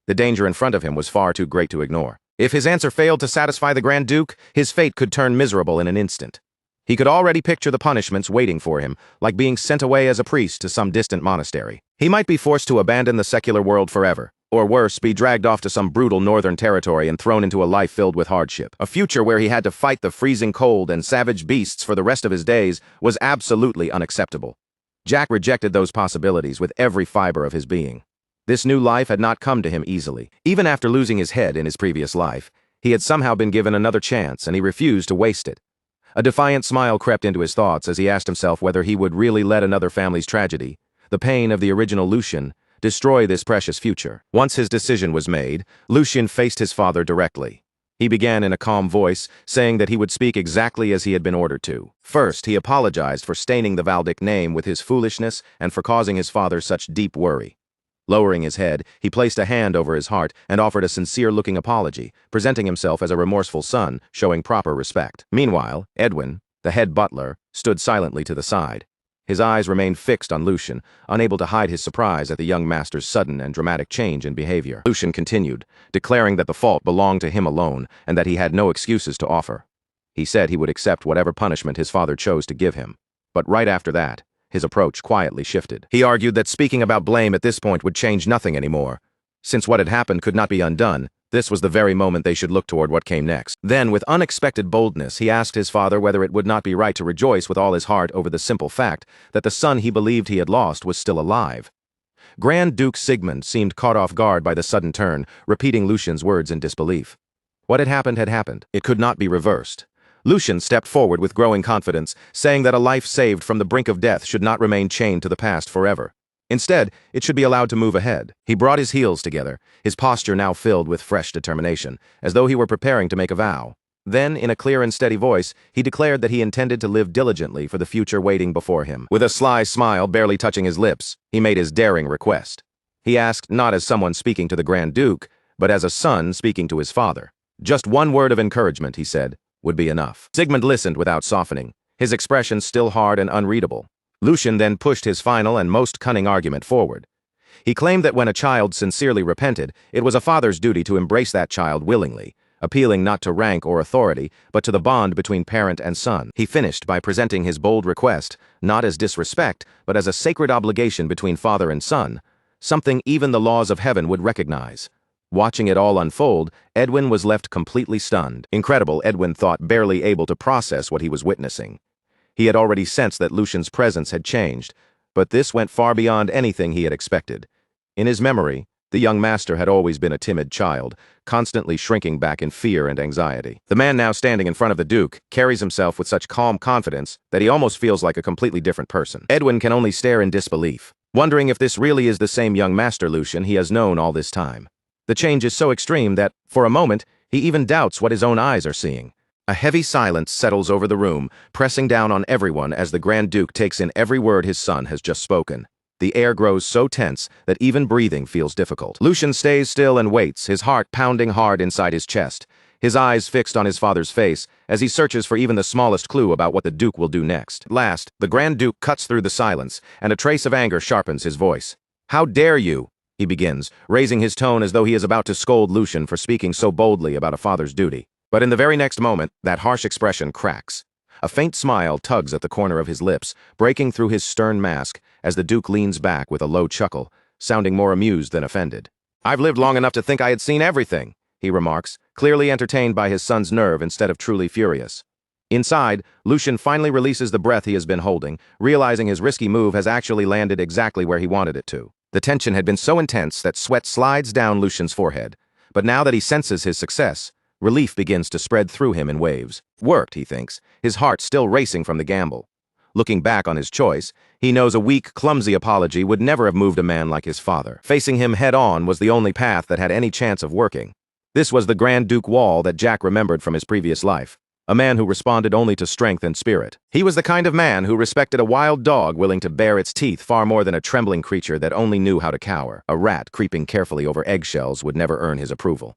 The danger in front of him was far too great to ignore. If his answer failed to satisfy the Grand Duke, his fate could turn miserable in an instant. He could already picture the punishments waiting for him, like being sent away as a priest to some distant monastery. He might be forced to abandon the secular world forever, or worse, be dragged off to some brutal northern territory and thrown into a life filled with hardship. A future where he had to fight the freezing cold and savage beasts for the rest of his days was absolutely unacceptable. Jack rejected those possibilities with every fiber of his being. This new life had not come to him easily. Even after losing his head in his previous life, he had somehow been given another chance, and he refused to waste it. A defiant smile crept into his thoughts as he asked himself whether he would really let another family's tragedy, the pain of the original Lucian, destroy this precious future. Once his decision was made, Lucian faced his father directly. He began in a calm voice, saying that he would speak exactly as he had been ordered to. First, he apologized for staining the Valdic name with his foolishness and for causing his father such deep worry. Lowering his head, he placed a hand over his heart and offered a sincere-looking apology, presenting himself as a remorseful son, showing proper respect. Meanwhile, Edwin, the head butler, stood silently to the side. His eyes remained fixed on Lucian, unable to hide his surprise at the young master's sudden and dramatic change in behavior. Lucian continued, declaring that the fault belonged to him alone and that he had no excuses to offer. He said he would accept whatever punishment his father chose to give him. But right after that, his approach quietly shifted. He argued that speaking about blame at this point would change nothing anymore. Since what had happened could not be undone, this was the very moment they should look toward what came next. Then, with unexpected boldness, he asked his father whether it would not be right to rejoice with all his heart over the simple fact that the son he believed he had lost was still alive. Grand Duke Sigmund seemed caught off guard by the sudden turn, repeating Lucian's words in disbelief. What had happened had happened. It could not be reversed. Lucian stepped forward with growing confidence, saying that a life saved from the brink of death should not remain chained to the past forever. Instead, it should be allowed to move ahead. He brought his heels together, his posture now filled with fresh determination, as though he were preparing to make a vow. Then, in a clear and steady voice, he declared that he intended to live diligently for the future waiting before him. With a sly smile barely touching his lips, he made his daring request. He asked not as someone speaking to the Grand Duke, but as a son speaking to his father. Just one word of encouragement, he said, would be enough. Sigmund listened without softening, his expression still hard and unreadable. Lucian then pushed his final and most cunning argument forward. He claimed that when a child sincerely repented, it was a father's duty to embrace that child willingly, appealing not to rank or authority, but to the bond between parent and son. He finished by presenting his bold request, not as disrespect, but as a sacred obligation between father and son, something even the laws of heaven would recognize. Watching it all unfold, Edwin was left completely stunned. Incredible, Edwin thought, barely able to process what he was witnessing. He had already sensed that Lucian's presence had changed, but this went far beyond anything he had expected. In his memory, the young master had always been a timid child, constantly shrinking back in fear and anxiety. The man now standing in front of the Duke carries himself with such calm confidence that he almost feels like a completely different person. Edwin can only stare in disbelief, wondering if this really is the same young master Lucian he has known all this time. The change is so extreme that, for a moment, he even doubts what his own eyes are seeing. A heavy silence settles over the room, pressing down on everyone as the Grand Duke takes in every word his son has just spoken. The air grows so tense that even breathing feels difficult. Lucian stays still and waits, his heart pounding hard inside his chest, his eyes fixed on his father's face as he searches for even the smallest clue about what the Duke will do next. At last, the Grand Duke cuts through the silence, and a trace of anger sharpens his voice. "How dare you?" he begins, raising his tone as though he is about to scold Lucian for speaking so boldly about a father's duty. But in the very next moment, that harsh expression cracks. A faint smile tugs at the corner of his lips, breaking through his stern mask as the Duke leans back with a low chuckle, sounding more amused than offended. "I've lived long enough to think I had seen everything," he remarks, clearly entertained by his son's nerve instead of truly furious. Inside, Lucian finally releases the breath he has been holding, realizing his risky move has actually landed exactly where he wanted it to. The tension had been so intense that sweat slides down Lucian's forehead, but now that he senses his success, relief begins to spread through him in waves. Worked, he thinks, his heart still racing from the gamble. Looking back on his choice, he knows a weak, clumsy apology would never have moved a man like his father. Facing him head-on was the only path that had any chance of working. This was the Grand Duke Wall that Jack remembered from his previous life. A man who responded only to strength and spirit. He was the kind of man who respected a wild dog willing to bare its teeth far more than a trembling creature that only knew how to cower. A rat creeping carefully over eggshells would never earn his approval.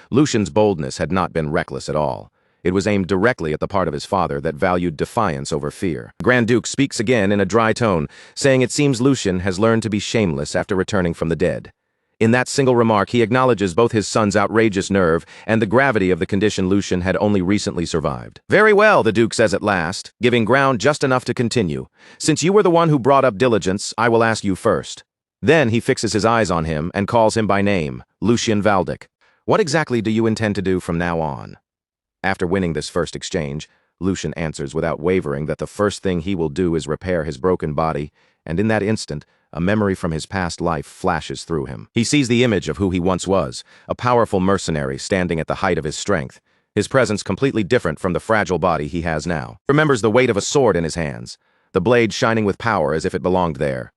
Lucian's boldness had not been reckless at all. It was aimed directly at the part of his father that valued defiance over fear. The Grand Duke speaks again in a dry tone, saying it seems Lucian has learned to be shameless after returning from the dead. In that single remark, he acknowledges both his son's outrageous nerve and the gravity of the condition Lucian had only recently survived. "Very well," the Duke says at last, giving ground just enough to continue. "Since you were the one who brought up diligence, I will ask you first." Then he fixes his eyes on him and calls him by name, Lucian Valdic. "What exactly do you intend to do from now on?" After winning this first exchange, Lucian answers without wavering that the first thing he will do is repair his broken body, and in that instant, a memory from his past life flashes through him. He sees the image of who he once was, a powerful mercenary standing at the height of his strength, his presence completely different from the fragile body he has now. He remembers the weight of a sword in his hands, the blade shining with power as if it belonged there.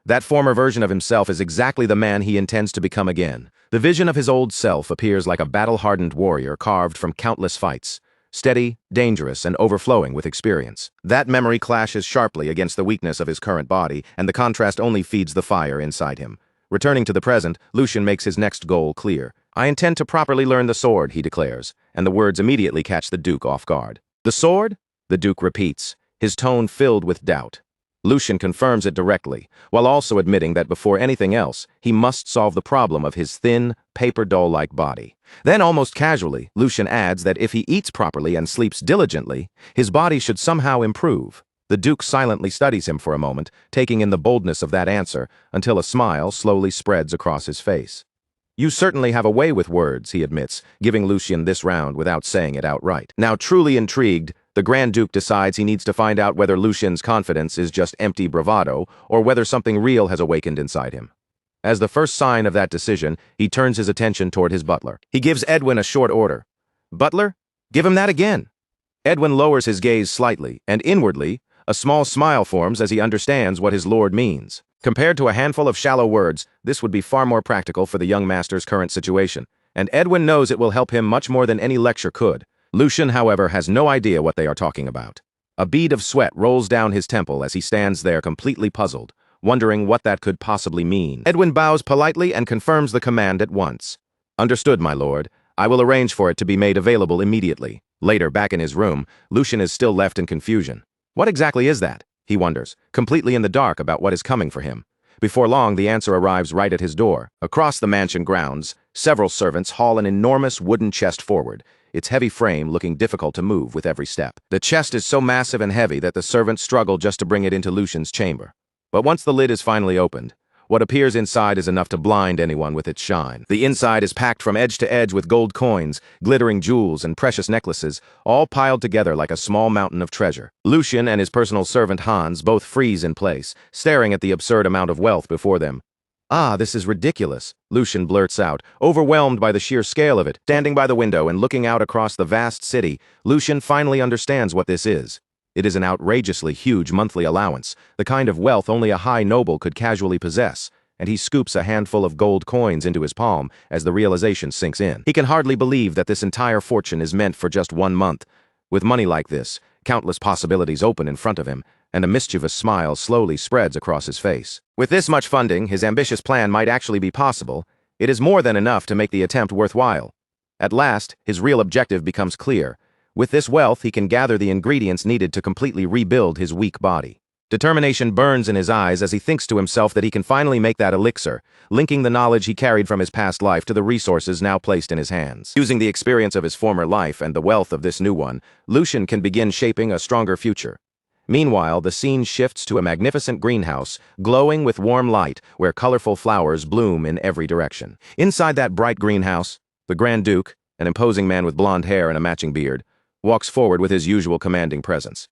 That former version of himself is exactly the man he intends to become again. The vision of his old self appears like a battle-hardened warrior carved from countless fights, steady, dangerous, and overflowing with experience. That memory clashes sharply against the weakness of his current body, and the contrast only feeds the fire inside him. Returning to the present, Lucian makes his next goal clear. "I intend to properly learn the sword," he declares, and the words immediately catch the Duke off guard. "The sword?" the Duke repeats, his tone filled with doubt. Lucian confirms it directly, while also admitting that before anything else, he must solve the problem of his thin, paper doll-like body. Then, almost casually, Lucian adds that if he eats properly and sleeps diligently, his body should somehow improve. The Duke silently studies him for a moment, taking in the boldness of that answer, until a smile slowly spreads across his face. "You certainly have a way with words," he admits, giving Lucian this round without saying it outright. Now truly intrigued, the Grand Duke decides he needs to find out whether Lucian's confidence is just empty bravado or whether something real has awakened inside him. As the first sign of that decision, he turns his attention toward his butler. He gives Edwin a short order. "Butler, give him that again." Edwin lowers his gaze slightly, and inwardly, a small smile forms as he understands what his lord means. Compared to a handful of shallow words, this would be far more practical for the young master's current situation, and Edwin knows it will help him much more than any lecture could. Lucian, however, has no idea what they are talking about. A bead of sweat rolls down his temple as he stands there completely puzzled, wondering what that could possibly mean. Edwin bows politely and confirms the command at once. "Understood, my lord. I will arrange for it to be made available immediately." Later, back in his room, Lucian is still left in confusion. What exactly is that? He wonders, completely in the dark about what is coming for him. Before long, the answer arrives right at his door. Across the mansion grounds, several servants haul an enormous wooden chest forward, its heavy frame looking difficult to move with every step. The chest is so massive and heavy that the servants struggle just to bring it into Lucian's chamber. But once the lid is finally opened, what appears inside is enough to blind anyone with its shine. The inside is packed from edge to edge with gold coins, glittering jewels, and precious necklaces, all piled together like a small mountain of treasure. Lucian and his personal servant Hans both freeze in place, staring at the absurd amount of wealth before them. "Ah, this is ridiculous," Lucian blurts out, overwhelmed by the sheer scale of it. Standing by the window and looking out across the vast city, Lucian finally understands what this is. It is an outrageously huge monthly allowance, the kind of wealth only a high noble could casually possess, and he scoops a handful of gold coins into his palm as the realization sinks in. He can hardly believe that this entire fortune is meant for just 1 month. With money like this, countless possibilities open in front of him, and a mischievous smile slowly spreads across his face. With this much funding, his ambitious plan might actually be possible. It is more than enough to make the attempt worthwhile. At last, his real objective becomes clear. With this wealth, he can gather the ingredients needed to completely rebuild his weak body. Determination burns in his eyes as he thinks to himself that he can finally make that elixir, linking the knowledge he carried from his past life to the resources now placed in his hands. Using the experience of his former life and the wealth of this new one, Lucian can begin shaping a stronger future. Meanwhile, the scene shifts to a magnificent greenhouse, glowing with warm light, where colorful flowers bloom in every direction. Inside that bright greenhouse, the Grand Duke, an imposing man with blonde hair and a matching beard, walks forward with his usual commanding presence.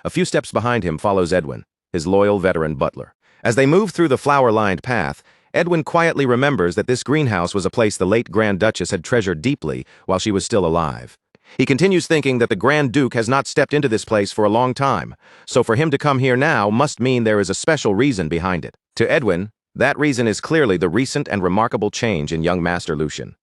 A few steps behind him follows Edwin, his loyal veteran butler. As they move through the flower-lined path, Edwin quietly remembers that this greenhouse was a place the late Grand Duchess had treasured deeply while she was still alive. He continues thinking that the Grand Duke has not stepped into this place for a long time, so for him to come here now must mean there is a special reason behind it. To Edwin, that reason is clearly the recent and remarkable change in young Master Lucian.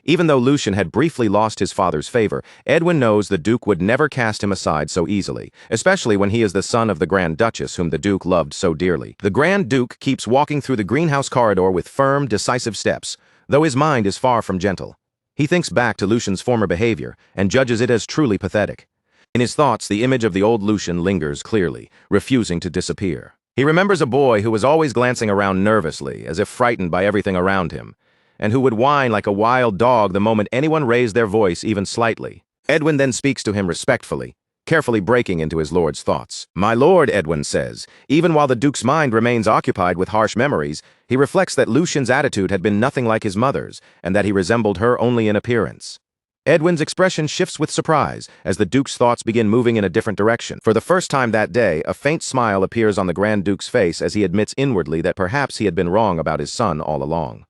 Even though Lucian had briefly lost his father's favor, Edwin knows the Duke would never cast him aside so easily, especially when he is the son of the Grand Duchess whom the Duke loved so dearly. The Grand Duke keeps walking through the greenhouse corridor with firm, decisive steps, though his mind is far from gentle. He thinks back to Lucian's former behavior and judges it as truly pathetic. In his thoughts, the image of the old Lucian lingers clearly, refusing to disappear. He remembers a boy who was always glancing around nervously, as if frightened by everything around him, and who would whine like a wild dog the moment anyone raised their voice even slightly. Edwin then speaks to him respectfully, carefully breaking into his lord's thoughts. "My lord," Edwin says, even while the Duke's mind remains occupied with harsh memories, he reflects that Lucian's attitude had been nothing like his mother's, and that he resembled her only in appearance. Edwin's expression shifts with surprise as the Duke's thoughts begin moving in a different direction. For the first time that day, a faint smile appears on the Grand Duke's face as he admits inwardly that perhaps he had been wrong about his son all along.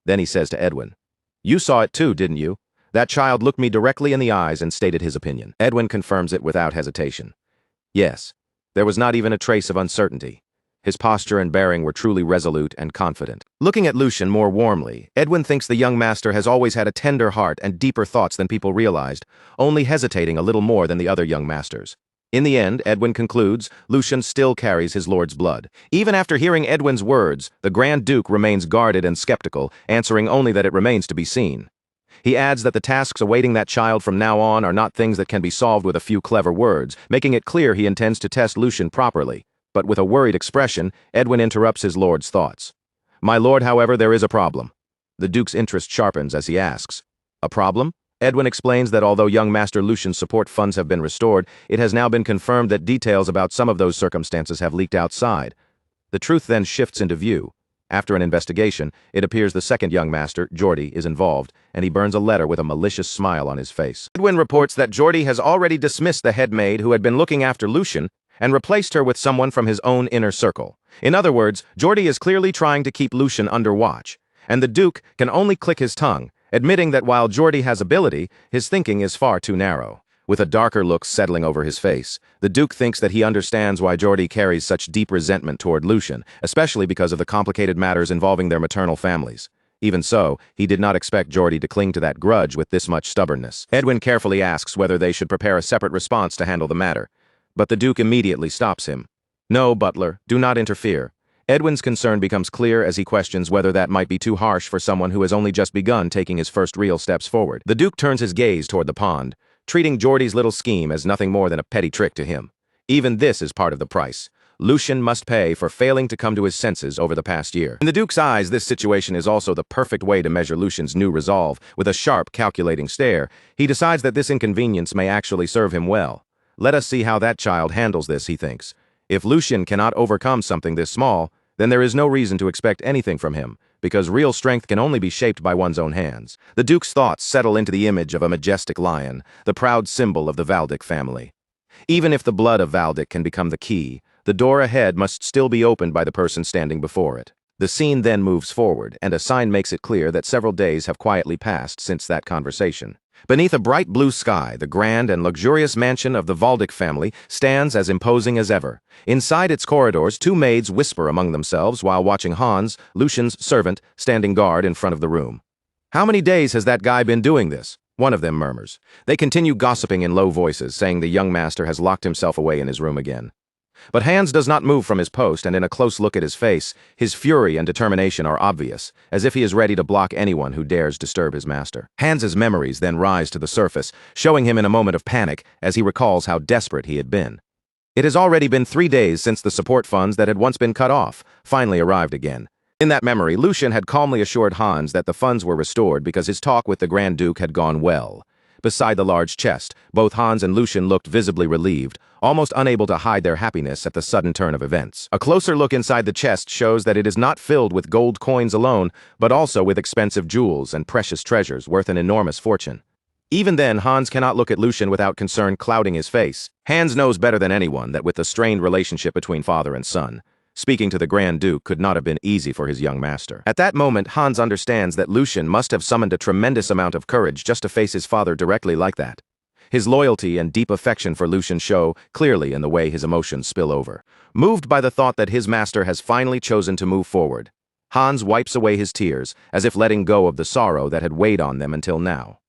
Then he says to Edwin, "You saw it too, didn't you? That child looked me directly in the eyes and stated his opinion." Edwin confirms it without hesitation. Yes, there was not even a trace of uncertainty. His posture and bearing were truly resolute and confident. Looking at Lucian more warmly, Edwin thinks the young master has always had a tender heart and deeper thoughts than people realized, only hesitating a little more than the other young masters. In the end, Edwin concludes, Lucian still carries his lord's blood. Even after hearing Edwin's words, the Grand Duke remains guarded and skeptical, answering only that it remains to be seen. He adds that the tasks awaiting that child from now on are not things that can be solved with a few clever words, making it clear he intends to test Lucian properly. But with a worried expression, Edwin interrupts his lord's thoughts. "My lord, however, there is a problem." The Duke's interest sharpens as he asks, "A problem?" Edwin explains that although young Master Lucian's support funds have been restored, it has now been confirmed that details about some of those circumstances have leaked outside. The truth then shifts into view. After an investigation, it appears the second young master, Geordie, is involved, and he burns a letter with a malicious smile on his face. Edwin reports that Geordie has already dismissed the head maid who had been looking after Lucian and replaced her with someone from his own inner circle. In other words, Geordie is clearly trying to keep Lucian under watch, and the Duke can only click his tongue, admitting that while Geordie has ability, his thinking is far too narrow. With a darker look settling over his face, the Duke thinks that he understands why Geordie carries such deep resentment toward Lucian, especially because of the complicated matters involving their maternal families. Even so, he did not expect Geordie to cling to that grudge with this much stubbornness. Edwin carefully asks whether they should prepare a separate response to handle the matter, but the Duke immediately stops him. "No, butler, do not interfere." Edwin's concern becomes clear as he questions whether that might be too harsh for someone who has only just begun taking his first real steps forward. The Duke turns his gaze toward the pond, treating Geordie's little scheme as nothing more than a petty trick to him. Even this is part of the price. Lucian must pay for failing to come to his senses over the past year. In the Duke's eyes, this situation is also the perfect way to measure Lucian's new resolve. With a sharp, calculating stare, he decides that this inconvenience may actually serve him well. Let us see how that child handles this, he thinks. If Lucian cannot overcome something this small, then there is no reason to expect anything from him, because real strength can only be shaped by one's own hands. The Duke's thoughts settle into the image of a majestic lion, the proud symbol of the Valdic family. Even if the blood of Valdic can become the key, the door ahead must still be opened by the person standing before it. The scene then moves forward, and a sign makes it clear that several days have quietly passed since that conversation. Beneath a bright blue sky, the grand and luxurious mansion of the Valdic family stands as imposing as ever. Inside its corridors, two maids whisper among themselves while watching Hans, Lucian's servant, standing guard in front of the room. "How many days has that guy been doing this?" one of them murmurs. They continue gossiping in low voices, saying the young master has locked himself away in his room again. But Hans does not move from his post, and in a close look at his face, his fury and determination are obvious, as if he is ready to block anyone who dares disturb his master. Hans's memories then rise to the surface, showing him in a moment of panic as he recalls how desperate he had been. It has already been 3 days since the support funds that had once been cut off finally arrived again. In that memory, Lucian had calmly assured Hans that the funds were restored because his talk with the Grand Duke had gone well. Beside the large chest, both Hans and Lucian looked visibly relieved, almost unable to hide their happiness at the sudden turn of events. A closer look inside the chest shows that it is not filled with gold coins alone, but also with expensive jewels and precious treasures worth an enormous fortune. Even then, Hans cannot look at Lucian without concern clouding his face. Hans knows better than anyone that with the strained relationship between father and son, speaking to the Grand Duke could not have been easy for his young master. At that moment, Hans understands that Lucian must have summoned a tremendous amount of courage just to face his father directly like that. His loyalty and deep affection for Lucian show clearly in the way his emotions spill over. Moved by the thought that his master has finally chosen to move forward, Hans wipes away his tears, as if letting go of the sorrow that had weighed on them until now.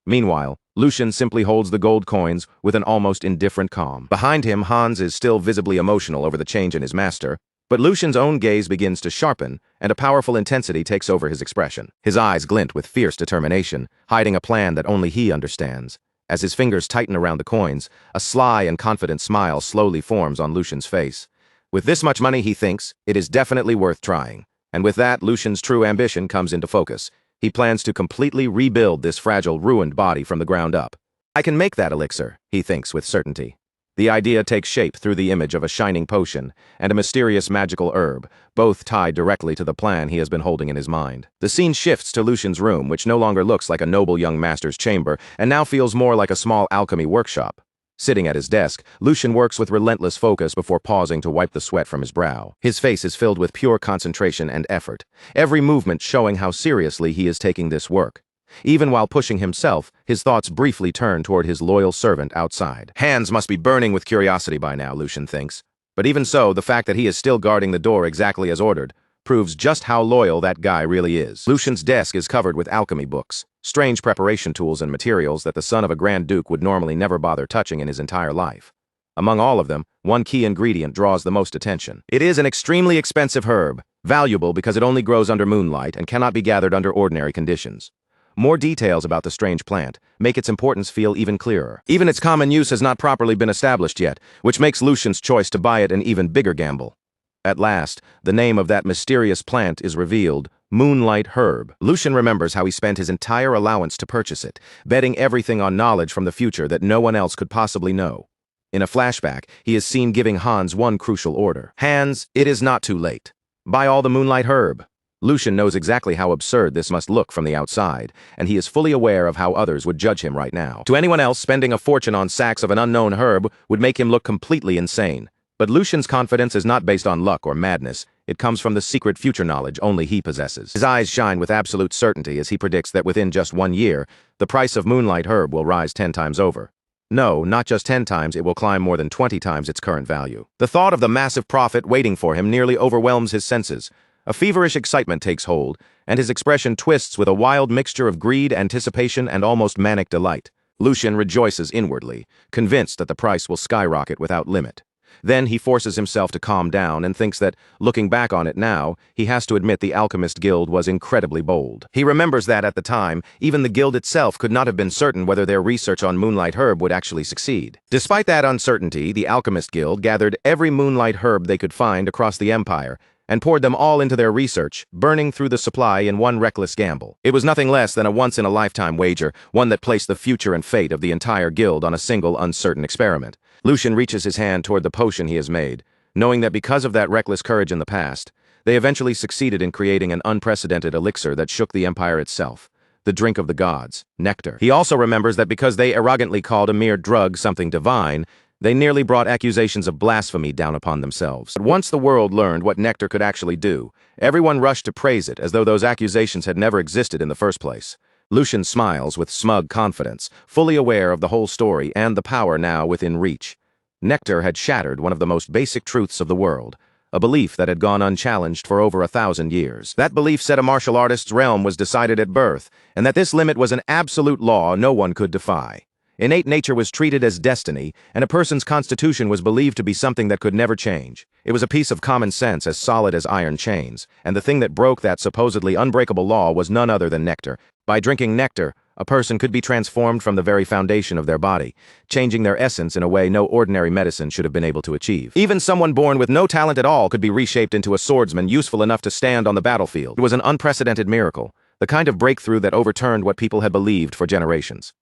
Meanwhile, Lucian simply holds the gold coins with an almost indifferent calm. Behind him, Hans is still visibly emotional over the change in his master, but Lucian's own gaze begins to sharpen, and a powerful intensity takes over his expression. His eyes glint with fierce determination, hiding a plan that only he understands. As his fingers tighten around the coins, a sly and confident smile slowly forms on Lucian's face. With this much money, he thinks, it is definitely worth trying. And with that, Lucian's true ambition comes into focus. He plans to completely rebuild this fragile, ruined body from the ground up. "I can make that elixir," he thinks with certainty. The idea takes shape through the image of a shining potion and a mysterious magical herb, both tied directly to the plan he has been holding in his mind. The scene shifts to Lucian's room, which no longer looks like a noble young master's chamber and now feels more like a small alchemy workshop. Sitting at his desk, Lucian works with relentless focus before pausing to wipe the sweat from his brow. His face is filled with pure concentration and effort, every movement showing how seriously he is taking this work. Even while pushing himself, his thoughts briefly turn toward his loyal servant outside. Hands must be burning with curiosity by now, Lucian thinks. But even so, the fact that he is still guarding the door exactly as ordered proves just how loyal that guy really is. Lucian's desk is covered with alchemy books, strange preparation tools and materials that the son of a Grand Duke would normally never bother touching in his entire life. Among all of them, one key ingredient draws the most attention. It is an extremely expensive herb, valuable because it only grows under moonlight and cannot be gathered under ordinary conditions. More details about the strange plant make its importance feel even clearer. Even its common use has not properly been established yet, which makes Lucian's choice to buy it an even bigger gamble. At last, the name of that mysterious plant is revealed: Moonlight Herb. Lucian remembers how he spent his entire allowance to purchase it, betting everything on knowledge from the future that no one else could possibly know. In a flashback, he is seen giving Hans one crucial order. "Hans, it is not too late. Buy all the Moonlight Herb." Lucian knows exactly how absurd this must look from the outside, and he is fully aware of how others would judge him right now. To anyone else, spending a fortune on sacks of an unknown herb would make him look completely insane. But Lucian's confidence is not based on luck or madness. It comes from the secret future knowledge only he possesses. His eyes shine with absolute certainty as he predicts that within just 1 year, the price of Moonlight Herb will rise 10 times over. No, not just 10 times, it will climb more than 20 times its current value. The thought of the massive profit waiting for him nearly overwhelms his senses. A feverish excitement takes hold, and his expression twists with a wild mixture of greed, anticipation, and almost manic delight. Lucian rejoices inwardly, convinced that the price will skyrocket without limit. Then he forces himself to calm down and thinks that, looking back on it now, he has to admit the Alchemist Guild was incredibly bold. He remembers that at the time, even the guild itself could not have been certain whether their research on Moonlight Herb would actually succeed. Despite that uncertainty, the Alchemist Guild gathered every Moonlight Herb they could find across the Empire and poured them all into their research, burning through the supply in one reckless gamble. It was nothing less than a once-in-a-lifetime wager, one that placed the future and fate of the entire guild on a single uncertain experiment. Lucian reaches his hand toward the potion he has made, knowing that because of that reckless courage in the past, they eventually succeeded in creating an unprecedented elixir that shook the Empire itself. The drink of the gods, nectar. He also remembers that because they arrogantly called a mere drug something divine, they nearly brought accusations of blasphemy down upon themselves. But once the world learned what nectar could actually do, everyone rushed to praise it as though those accusations had never existed in the first place. Lucian smiles with smug confidence, fully aware of the whole story and the power now within reach. Nectar had shattered one of the most basic truths of the world, a belief that had gone unchallenged for over 1,000 years. That belief said a martial artist's realm was decided at birth, and that this limit was an absolute law no one could defy. Innate nature was treated as destiny, and a person's constitution was believed to be something that could never change. It was a piece of common sense as solid as iron chains, and the thing that broke that supposedly unbreakable law was none other than nectar. By drinking nectar, a person could be transformed from the very foundation of their body, changing their essence in a way no ordinary medicine should have been able to achieve. Even someone born with no talent at all could be reshaped into a swordsman useful enough to stand on the battlefield. It was an unprecedented miracle, the kind of breakthrough that overturned what people had believed for generations.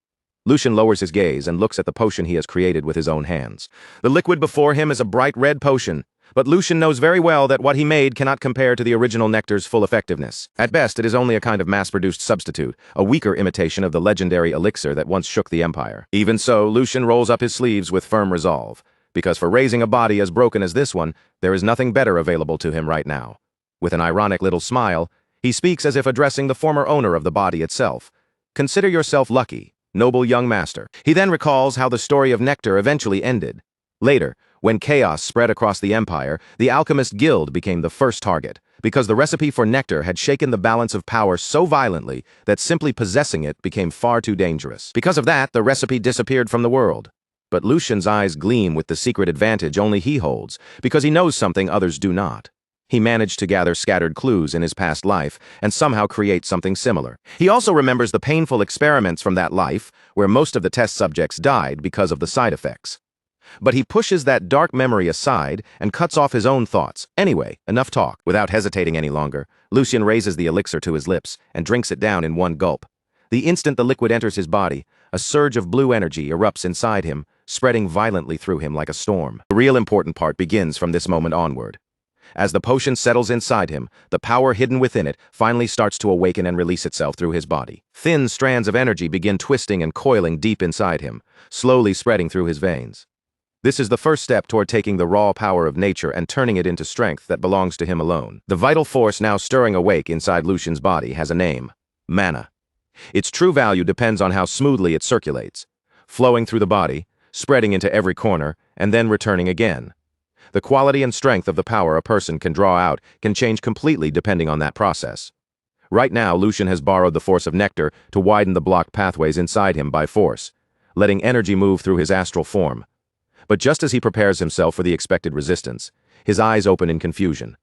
Lucian lowers his gaze and looks at the potion he has created with his own hands. The liquid before him is a bright red potion, but Lucian knows very well that what he made cannot compare to the original nectar's full effectiveness. At best, it is only a kind of mass-produced substitute, a weaker imitation of the legendary elixir that once shook the Empire. Even so, Lucian rolls up his sleeves with firm resolve, because for raising a body as broken as this one, there is nothing better available to him right now. With an ironic little smile, he speaks as if addressing the former owner of the body itself. Consider yourself lucky, noble young master. He then recalls how the story of nectar eventually ended. Later, when chaos spread across the Empire, the Alchemist Guild became the first target, because the recipe for nectar had shaken the balance of power so violently that simply possessing it became far too dangerous. Because of that, the recipe disappeared from the world. But Lucian's eyes gleam with the secret advantage only he holds, because he knows something others do not. He managed to gather scattered clues in his past life and somehow create something similar. He also remembers the painful experiments from that life, where most of the test subjects died because of the side effects. But he pushes that dark memory aside and cuts off his own thoughts. Anyway, enough talk. Without hesitating any longer, Lucian raises the elixir to his lips and drinks it down in one gulp. The instant the liquid enters his body, a surge of blue energy erupts inside him, spreading violently through him like a storm. The real important part begins from this moment onward. As the potion settles inside him, the power hidden within it finally starts to awaken and release itself through his body. Thin strands of energy begin twisting and coiling deep inside him, slowly spreading through his veins. This is the first step toward taking the raw power of nature and turning it into strength that belongs to him alone. The vital force now stirring awake inside Lucian's body has a name: mana. Its true value depends on how smoothly it circulates, flowing through the body, spreading into every corner, and then returning again. The quality and strength of the power a person can draw out can change completely depending on that process. Right now, Lucian has borrowed the force of nectar to widen the blocked pathways inside him by force, letting energy move through his astral form. But just as he prepares himself for the expected resistance, his eyes open in confusion.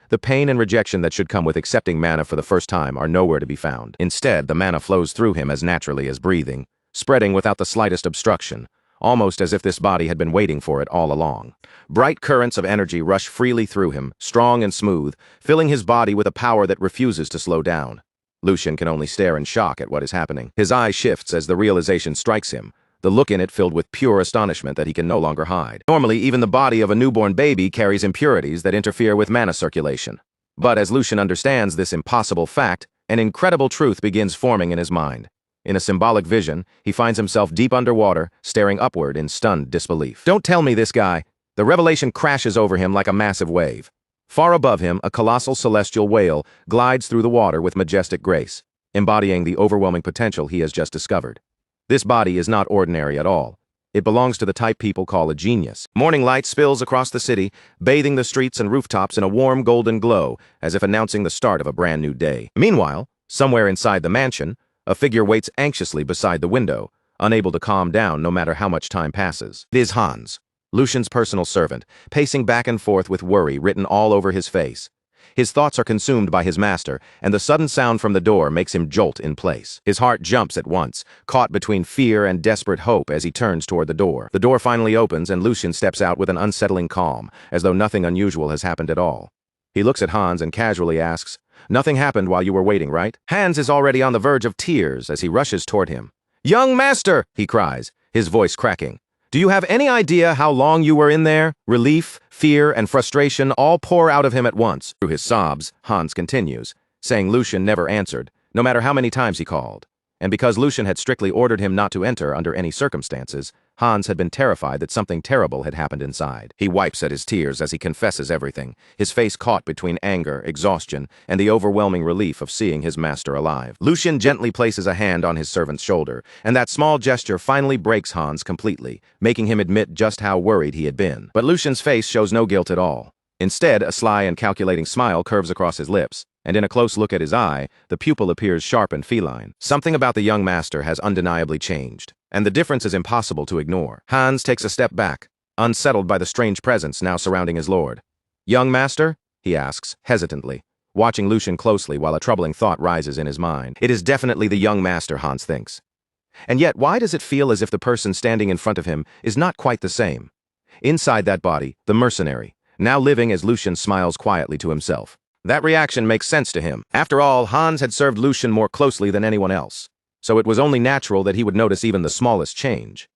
The pain and rejection that should come with accepting mana for the first time are nowhere to be found. Instead, the mana flows through him as naturally as breathing, spreading without the slightest obstruction, almost as if this body had been waiting for it all along. Bright currents of energy rush freely through him, strong and smooth, filling his body with a power that refuses to slow down. Lucian can only stare in shock at what is happening. His eye shifts as the realization strikes him, the look in it filled with pure astonishment that he can no longer hide. Normally, even the body of a newborn baby carries impurities that interfere with mana circulation. But as Lucian understands this impossible fact, an incredible truth begins forming in his mind. In a symbolic vision, he finds himself deep underwater, staring upward in stunned disbelief. Don't tell me this guy. The revelation crashes over him like a massive wave. Far above him, a colossal celestial whale glides through the water with majestic grace, embodying the overwhelming potential he has just discovered. This body is not ordinary at all. It belongs to the type people call a genius. Morning light spills across the city, bathing the streets and rooftops in a warm golden glow, as if announcing the start of a brand new day. Meanwhile, somewhere inside the mansion, a figure waits anxiously beside the window, unable to calm down no matter how much time passes. It is Hans. Lucian's personal servant, pacing back and forth with worry written all over his face. His thoughts are consumed by his master, and the sudden sound from the door makes him jolt in place. His heart jumps at once, caught between fear and desperate hope as he turns toward the door. The door finally opens and Lucian steps out with an unsettling calm, as though nothing unusual has happened at all. He looks at Hans and casually asks, "Nothing happened while you were waiting, right?" Hans is already on the verge of tears as he rushes toward him. "Young master!" he cries, his voice cracking. "Do you have any idea how long you were in there?" Relief, fear, and frustration all pour out of him at once. Through his sobs, Hans continues, saying Lucian never answered, no matter how many times he called. And because Lucian had strictly ordered him not to enter under any circumstances, Hans had been terrified that something terrible had happened inside. He wipes at his tears as he confesses everything, his face caught between anger, exhaustion, and the overwhelming relief of seeing his master alive. Lucian gently places a hand on his servant's shoulder, and that small gesture finally breaks Hans completely, making him admit just how worried he had been. But Lucian's face shows no guilt at all. Instead, a sly and calculating smile curves across his lips, and in a close look at his eye, the pupil appears sharp and feline. Something about the young master has undeniably changed, and the difference is impossible to ignore. Hans takes a step back, unsettled by the strange presence now surrounding his lord. "Young master?" he asks, hesitantly, watching Lucian closely while a troubling thought rises in his mind. It is definitely the young master, Hans thinks. And yet, why does it feel as if the person standing in front of him is not quite the same? Inside that body, the mercenary, now living as Lucian smiles quietly to himself. That reaction makes sense to him. After all, Hans had served Lucian more closely than anyone else, so it was only natural that he would notice even the smallest change.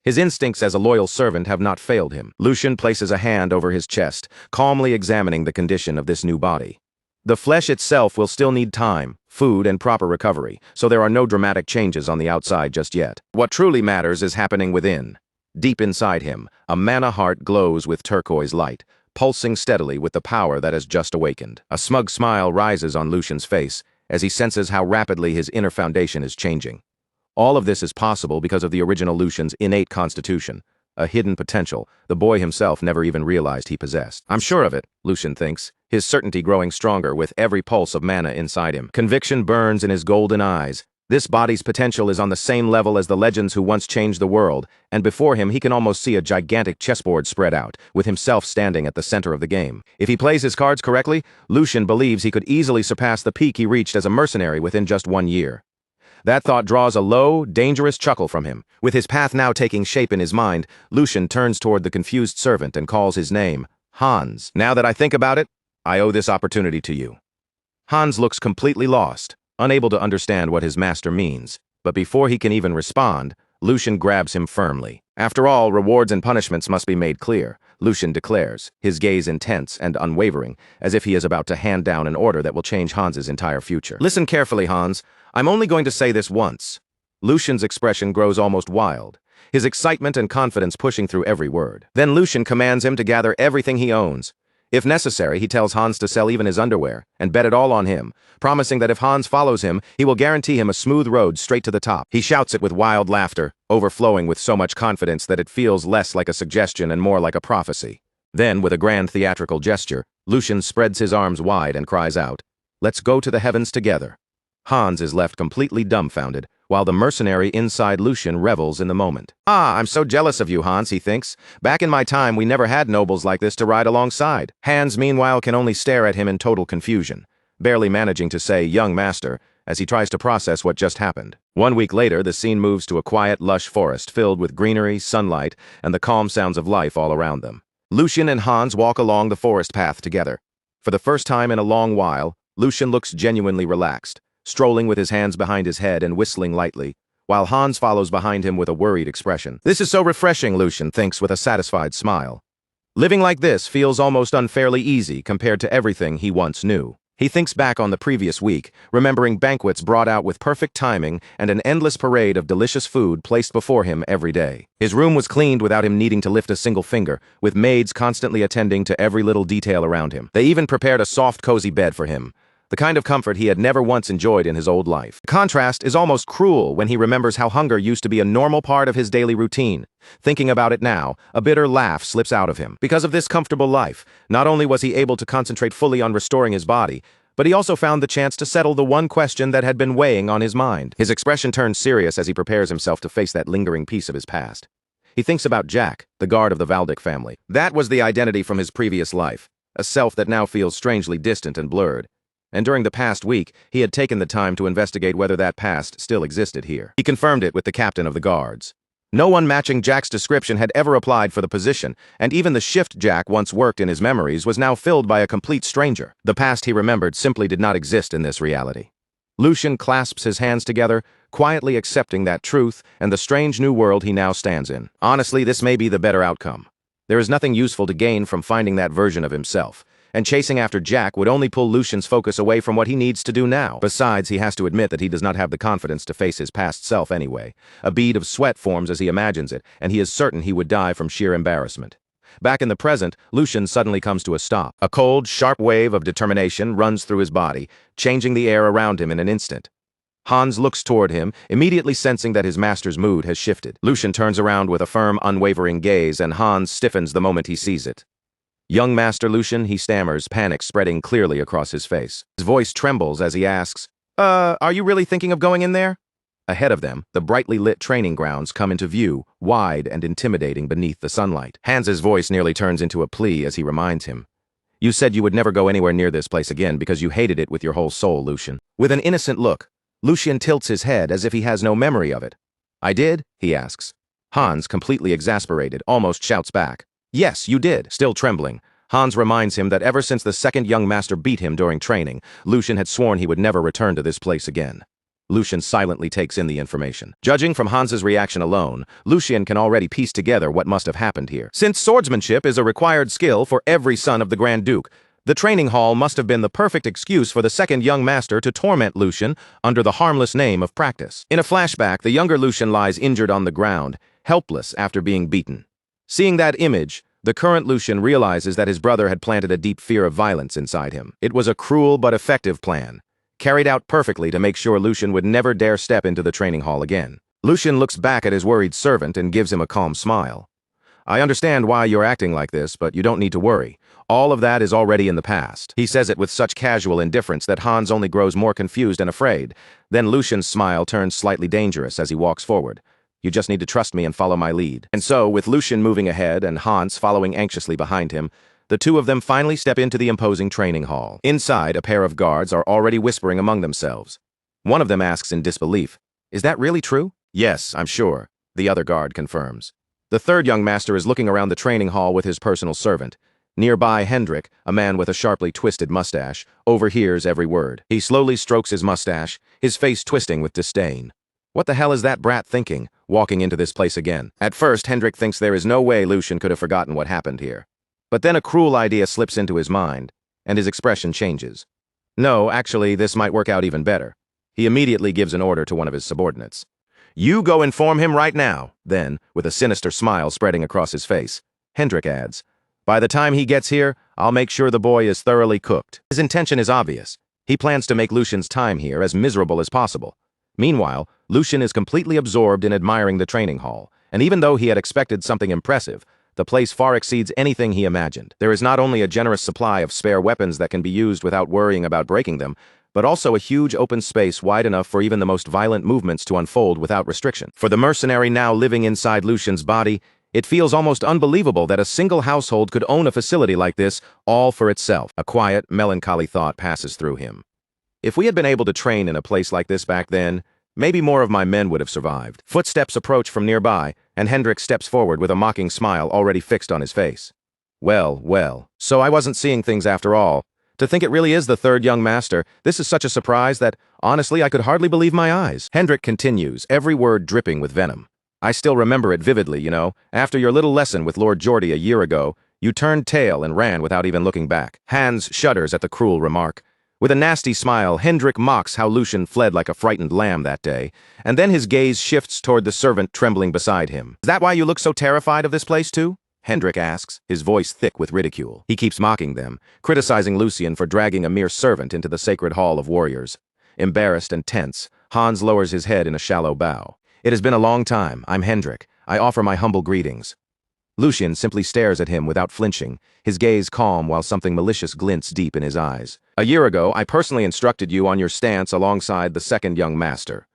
His instincts as a loyal servant have not failed him. Lucian places a hand over his chest, calmly examining the condition of this new body. The flesh itself will still need time, food, and proper recovery, so there are no dramatic changes on the outside just yet. What truly matters is happening within. Deep inside him, a mana heart glows with turquoise light, pulsing steadily with the power that has just awakened. A smug smile rises on Lucian's face as he senses how rapidly his inner foundation is changing. All of this is possible because of the original Lucian's innate constitution, a hidden potential the boy himself never even realized he possessed. "I'm sure of it," Lucian thinks, his certainty growing stronger with every pulse of mana inside him. Conviction burns in his golden eyes. This body's potential is on the same level as the legends who once changed the world, and before him he can almost see a gigantic chessboard spread out, with himself standing at the center of the game. If he plays his cards correctly, Lucian believes he could easily surpass the peak he reached as a mercenary within just 1 year. That thought draws a low, dangerous chuckle from him. With his path now taking shape in his mind, Lucian turns toward the confused servant and calls his name, Hans. "Now that I think about it, I owe this opportunity to you." Hans looks completely lost, unable to understand what his master means, but before he can even respond, Lucian grabs him firmly. "After all, rewards and punishments must be made clear," Lucian declares, his gaze intense and unwavering, as if he is about to hand down an order that will change Hans's entire future. "Listen carefully, Hans. I'm only going to say this once." Lucian's expression grows almost wild, his excitement and confidence pushing through every word. Then Lucian commands him to gather everything he owns. If necessary, he tells Hans to sell even his underwear, and bet it all on him, promising that if Hans follows him, he will guarantee him a smooth road straight to the top. He shouts it with wild laughter, overflowing with so much confidence that it feels less like a suggestion and more like a prophecy. Then, with a grand theatrical gesture, Lucian spreads his arms wide and cries out, "Let's go to the heavens together." Hans is left completely dumbfounded, while the mercenary inside Lucian revels in the moment. "Ah, I'm so jealous of you, Hans," he thinks. "Back in my time, we never had nobles like this to ride alongside." Hans, meanwhile, can only stare at him in total confusion, barely managing to say, "Young master," as he tries to process what just happened. 1 week later, the scene moves to a quiet, lush forest filled with greenery, sunlight, and the calm sounds of life all around them. Lucian and Hans walk along the forest path together. For the first time in a long while, Lucian looks genuinely relaxed, strolling with his hands behind his head and whistling lightly, while Hans follows behind him with a worried expression. "This is so refreshing," Lucian thinks with a satisfied smile. Living like this feels almost unfairly easy compared to everything he once knew. He thinks back on the previous week, remembering banquets brought out with perfect timing and an endless parade of delicious food placed before him every day. His room was cleaned without him needing to lift a single finger, with maids constantly attending to every little detail around him. They even prepared a soft, cozy bed for him, the kind of comfort he had never once enjoyed in his old life. The contrast is almost cruel when he remembers how hunger used to be a normal part of his daily routine. Thinking about it now, a bitter laugh slips out of him. Because of this comfortable life, not only was he able to concentrate fully on restoring his body, but he also found the chance to settle the one question that had been weighing on his mind. His expression turns serious as he prepares himself to face that lingering piece of his past. He thinks about Jack, the guard of the Valdic family. That was the identity from his previous life, a self that now feels strangely distant and blurred. And during the past week, he had taken the time to investigate whether that past still existed here. He confirmed it with the captain of the guards. No one matching Jack's description had ever applied for the position, and even the shift Jack once worked in his memories was now filled by a complete stranger. The past he remembered simply did not exist in this reality. Lucian clasps his hands together, quietly accepting that truth and the strange new world he now stands in. Honestly, this may be the better outcome. There is nothing useful to gain from finding that version of himself, and chasing after Jack would only pull Lucian's focus away from what he needs to do now. Besides, he has to admit that he does not have the confidence to face his past self anyway. A bead of sweat forms as he imagines it, and he is certain he would die from sheer embarrassment. Back in the present, Lucian suddenly comes to a stop. A cold, sharp wave of determination runs through his body, changing the air around him in an instant. Hans looks toward him, immediately sensing that his master's mood has shifted. Lucian turns around with a firm, unwavering gaze, and Hans stiffens the moment he sees it. "Young Master Lucian," he stammers, panic spreading clearly across his face. His voice trembles as he asks, are you really thinking of going in there?" Ahead of them, the brightly lit training grounds come into view, wide and intimidating beneath the sunlight. Hans's voice nearly turns into a plea as he reminds him. "You said you would never go anywhere near this place again because you hated it with your whole soul, Lucian." With an innocent look, Lucian tilts his head as if he has no memory of it. "I did?" he asks. Hans, completely exasperated, almost shouts back, "Yes, you did." Still trembling, Hans reminds him that ever since the second young master beat him during training, Lucian had sworn he would never return to this place again. Lucian silently takes in the information. Judging from Hans's reaction alone, Lucian can already piece together what must have happened here. Since swordsmanship is a required skill for every son of the Grand Duke, the training hall must have been the perfect excuse for the second young master to torment Lucian under the harmless name of practice. In a flashback, the younger Lucian lies injured on the ground, helpless after being beaten. Seeing that image, the current Lucian realizes that his brother had planted a deep fear of violence inside him. It was a cruel but effective plan, carried out perfectly to make sure Lucian would never dare step into the training hall again. Lucian looks back at his worried servant and gives him a calm smile. "I understand why you're acting like this, but you don't need to worry. All of that is already in the past." He says it with such casual indifference that Hans only grows more confused and afraid. Then Lucian's smile turns slightly dangerous as he walks forward. "You just need to trust me and follow my lead." And so, with Lucian moving ahead and Hans following anxiously behind him, the two of them finally step into the imposing training hall. Inside, a pair of guards are already whispering among themselves. One of them asks in disbelief, "Is that really true?" "Yes, I'm sure," the other guard confirms. The third young master is looking around the training hall with his personal servant. Nearby, Hendrik, a man with a sharply twisted mustache, overhears every word. He slowly strokes his mustache, his face twisting with disdain. What the hell is that brat thinking, walking into this place again? At first, Hendrik thinks there is no way Lucian could have forgotten what happened here. But then a cruel idea slips into his mind, and his expression changes. No, actually, this might work out even better. He immediately gives an order to one of his subordinates. "You go inform him right now." Then, with a sinister smile spreading across his face, Hendrik adds, "By the time he gets here, I'll make sure the boy is thoroughly cooked." His intention is obvious. He plans to make Lucian's time here as miserable as possible. Meanwhile, Lucian is completely absorbed in admiring the training hall, and even though he had expected something impressive, the place far exceeds anything he imagined. There is not only a generous supply of spare weapons that can be used without worrying about breaking them, but also a huge open space wide enough for even the most violent movements to unfold without restriction. For the mercenary now living inside Lucian's body, it feels almost unbelievable that a single household could own a facility like this all for itself. A quiet, melancholy thought passes through him. If we had been able to train in a place like this back then, maybe more of my men would have survived. Footsteps approach from nearby, and Hendrik steps forward with a mocking smile already fixed on his face. Well, well, so I wasn't seeing things after all. To think it really is the third young master, this is such a surprise that, honestly, I could hardly believe my eyes. Hendrik continues, every word dripping with venom. "I still remember it vividly, you know. After your little lesson with Lord Geordie a year ago, you turned tail and ran without even looking back." Hans shudders at the cruel remark. With a nasty smile, Hendrik mocks how Lucian fled like a frightened lamb that day, and then his gaze shifts toward the servant trembling beside him. "Is that why you look so terrified of this place too?" Hendrik asks, his voice thick with ridicule. He keeps mocking them, criticizing Lucian for dragging a mere servant into the sacred hall of warriors. Embarrassed and tense, Hans lowers his head in a shallow bow. "It has been a long time. I'm Hendrik. I offer my humble greetings." Lucian simply stares at him without flinching, his gaze calm while something malicious glints deep in his eyes. "A year ago, I personally instructed you on your stance alongside the second young master.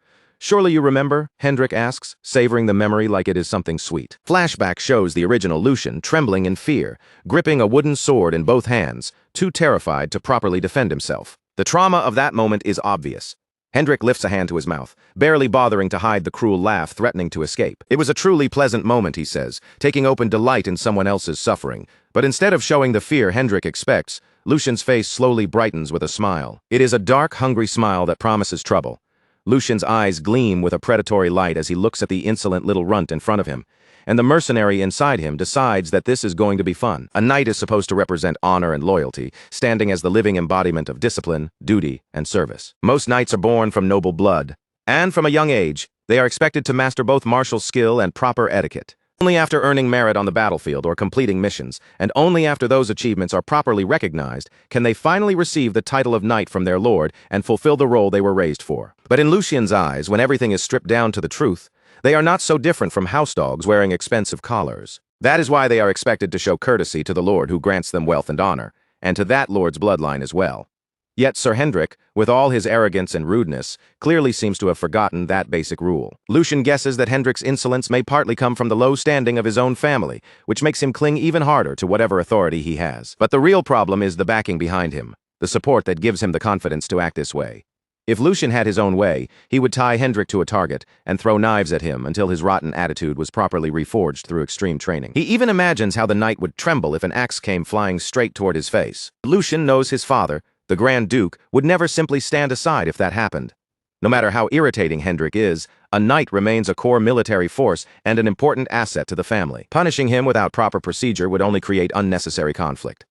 Surely you remember? Hendrik asks, savoring the memory like it is something sweet. Flashback shows the original Lucian trembling in fear, gripping a wooden sword in both hands, too terrified to properly defend himself. The trauma of that moment is obvious. Hendrik lifts a hand to his mouth, barely bothering to hide the cruel laugh threatening to escape. It was a truly pleasant moment, he says, taking open delight in someone else's suffering. But instead of showing the fear Hendrik expects, Lucian's face slowly brightens with a smile. It is a dark, hungry smile that promises trouble. Lucian's eyes gleam with a predatory light as he looks at the insolent little runt in front of him, and the mercenary inside him decides that this is going to be fun. A knight is supposed to represent honor and loyalty, standing as the living embodiment of discipline, duty, and service. Most knights are born from noble blood, and from a young age, they are expected to master both martial skill and proper etiquette. Only after earning merit on the battlefield or completing missions, and only after those achievements are properly recognized, can they finally receive the title of knight from their lord and fulfill the role they were raised for. But in Lucian's eyes, when everything is stripped down to the truth, they are not so different from house dogs wearing expensive collars. That is why they are expected to show courtesy to the lord who grants them wealth and honor, and to that lord's bloodline as well. Yet Sir Hendrik, with all his arrogance and rudeness, clearly seems to have forgotten that basic rule. Lucian guesses that Hendrik's insolence may partly come from the low standing of his own family, which makes him cling even harder to whatever authority he has. But the real problem is the backing behind him, the support that gives him the confidence to act this way. If Lucian had his own way, he would tie Hendrik to a target and throw knives at him until his rotten attitude was properly reforged through extreme training. He even imagines how the knight would tremble if an axe came flying straight toward his face. Lucian knows his father, the Grand Duke, would never simply stand aside if that happened. No matter how irritating Hendrik is, a knight remains a core military force and an important asset to the family. Punishing him without proper procedure would only create unnecessary conflict.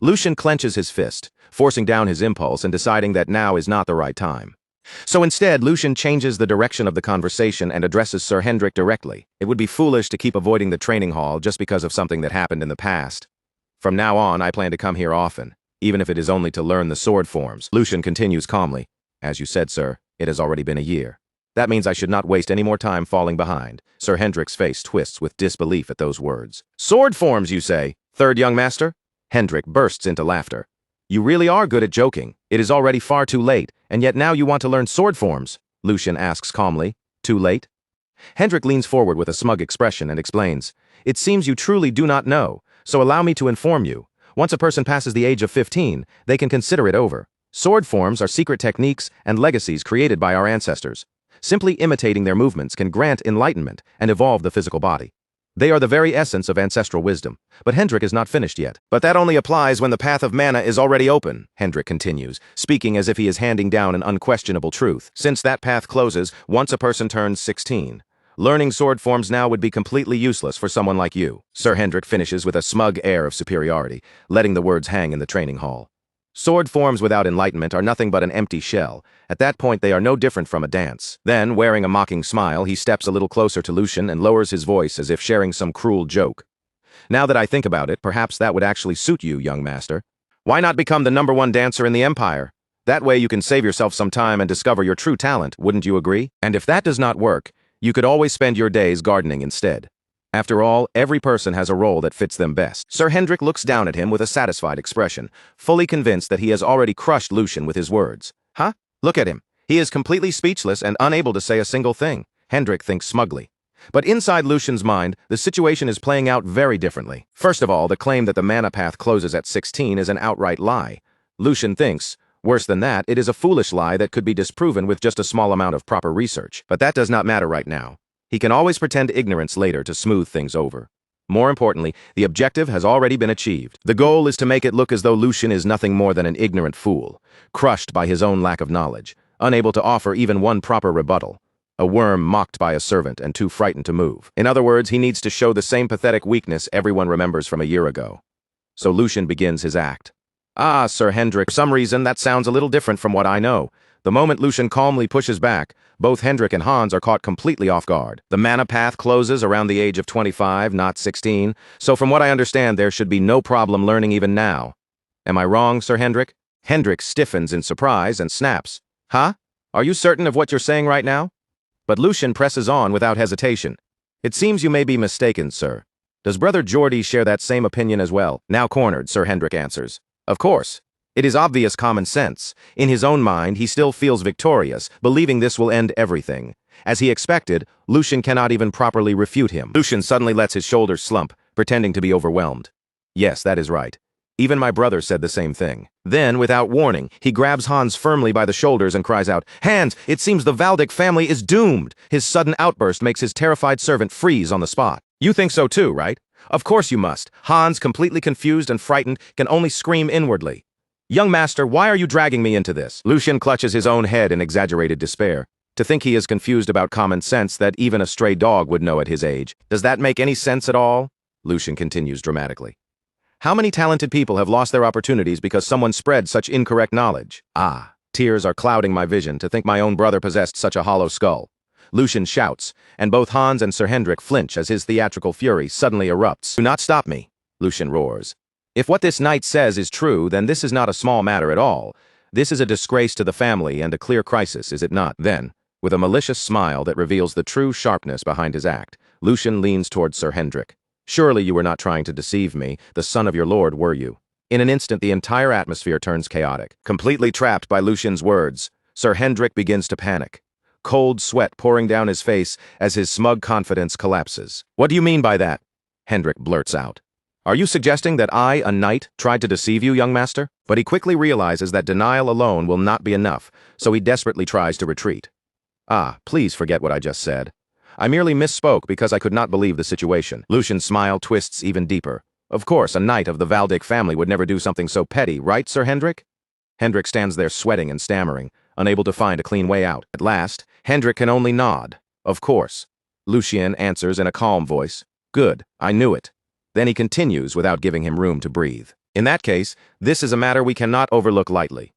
Lucian clenches his fist, forcing down his impulse and deciding that now is not the right time. So instead, Lucian changes the direction of the conversation and addresses Sir Hendrik directly. It would be foolish to keep avoiding the training hall just because of something that happened in the past. From now on, I plan to come here often, even if it is only to learn the sword forms. Lucian continues calmly. As you said, sir, it has already been a year. That means I should not waste any more time falling behind. Sir Hendrik's face twists with disbelief at those words. Sword forms, you say? Third young master? Hendrik bursts into laughter. You really are good at joking. It is already far too late, and yet now you want to learn sword forms, Lucian asks calmly. Too late? Hendrik leans forward with a smug expression and explains. It seems you truly do not know, so allow me to inform you. Once a person passes the age of 15, they can consider it over. Sword forms are secret techniques and legacies created by our ancestors. Simply imitating their movements can grant enlightenment and evolve the physical body. They are the very essence of ancestral wisdom, but Hendrik is not finished yet. But that only applies when the path of mana is already open, Hendrik continues, speaking as if he is handing down an unquestionable truth. Since that path closes once a person turns 16. Learning sword forms now would be completely useless for someone like you. Sir Hendrik finishes with a smug air of superiority, letting the words hang in the training hall. Sword forms without enlightenment are nothing but an empty shell. At that point, they are no different from a dance. Then, wearing a mocking smile, he steps a little closer to Lucian and lowers his voice as if sharing some cruel joke. Now that I think about it, perhaps that would actually suit you, young master. Why not become the #1 dancer in the Empire? That way you can save yourself some time and discover your true talent, wouldn't you agree? And if that does not work, you could always spend your days gardening instead. After all, every person has a role that fits them best. Sir Hendrik looks down at him with a satisfied expression, fully convinced that he has already crushed Lucian with his words. Huh? Look at him. He is completely speechless and unable to say a single thing. Hendrik thinks smugly. But inside Lucian's mind, the situation is playing out very differently. First of all, the claim that the mana path closes at 16 is an outright lie. Lucian thinks, worse than that, it is a foolish lie that could be disproven with just a small amount of proper research. But that does not matter right now. He can always pretend ignorance later to smooth things over. More importantly, the objective has already been achieved. The goal is to make it look as though Lucian is nothing more than an ignorant fool, crushed by his own lack of knowledge, unable to offer even one proper rebuttal, a worm mocked by a servant and too frightened to move. In other words, he needs to show the same pathetic weakness everyone remembers from a year ago. So Lucian begins his act. Ah, Sir Hendrik, for some reason that sounds a little different from what I know. The moment Lucian calmly pushes back, both Hendrik and Hans are caught completely off guard. The mana path closes around the age of 25, not 16, so from what I understand there should be no problem learning even now. Am I wrong, Sir Hendrik? Hendrik stiffens in surprise and snaps. Huh? Are you certain of what you're saying right now? But Lucian presses on without hesitation. It seems you may be mistaken, sir. Does Brother Geordie share that same opinion as well? Now cornered, Sir Hendrik answers. Of course. It is obvious common sense. In his own mind, he still feels victorious, believing this will end everything. As he expected, Lucian cannot even properly refute him. Lucian suddenly lets his shoulders slump, pretending to be overwhelmed. Yes, that is right. Even my brother said the same thing. Then, without warning, he grabs Hans firmly by the shoulders and cries out, "Hans, it seems the Valdic family is doomed!" His sudden outburst makes his terrified servant freeze on the spot. You think so too, right? Of course you must. Hans, completely confused and frightened, can only scream inwardly. "Young master, why are you dragging me into this?" Lucian clutches his own head in exaggerated despair. To think he is confused about common sense that even a stray dog would know at his age. Does that make any sense at all? Lucian continues dramatically. How many talented people have lost their opportunities because someone spread such incorrect knowledge? Ah, tears are clouding my vision to think my own brother possessed such a hollow skull. Lucian shouts, and both Hans and Sir Hendrik flinch as his theatrical fury suddenly erupts. "Do not stop me," Lucian roars. "If what this knight says is true, then this is not a small matter at all. This is a disgrace to the family and a clear crisis, is it not?" Then, with a malicious smile that reveals the true sharpness behind his act, Lucian leans towards Sir Hendrik. "Surely you were not trying to deceive me, the son of your lord, were you?" In an instant, the entire atmosphere turns chaotic. Completely trapped by Lucian's words, Sir Hendrik begins to panic. Cold sweat pouring down his face as his smug confidence collapses. "What do you mean by that?" Hendrik blurts out. "Are you suggesting that I, a knight, tried to deceive you, young master?" But he quickly realizes that denial alone will not be enough, so he desperately tries to retreat. "Ah, please forget what I just said. I merely misspoke because I could not believe the situation." Lucian's smile twists even deeper. "Of course, a knight of the Valdic family would never do something so petty, right, Sir Hendrik?" Hendrik stands there sweating and stammering, unable to find a clean way out. At last, Hendrik can only nod. "Of course." Lucian answers in a calm voice. "Good, I knew it." Then he continues without giving him room to breathe. "In that case, this is a matter we cannot overlook lightly."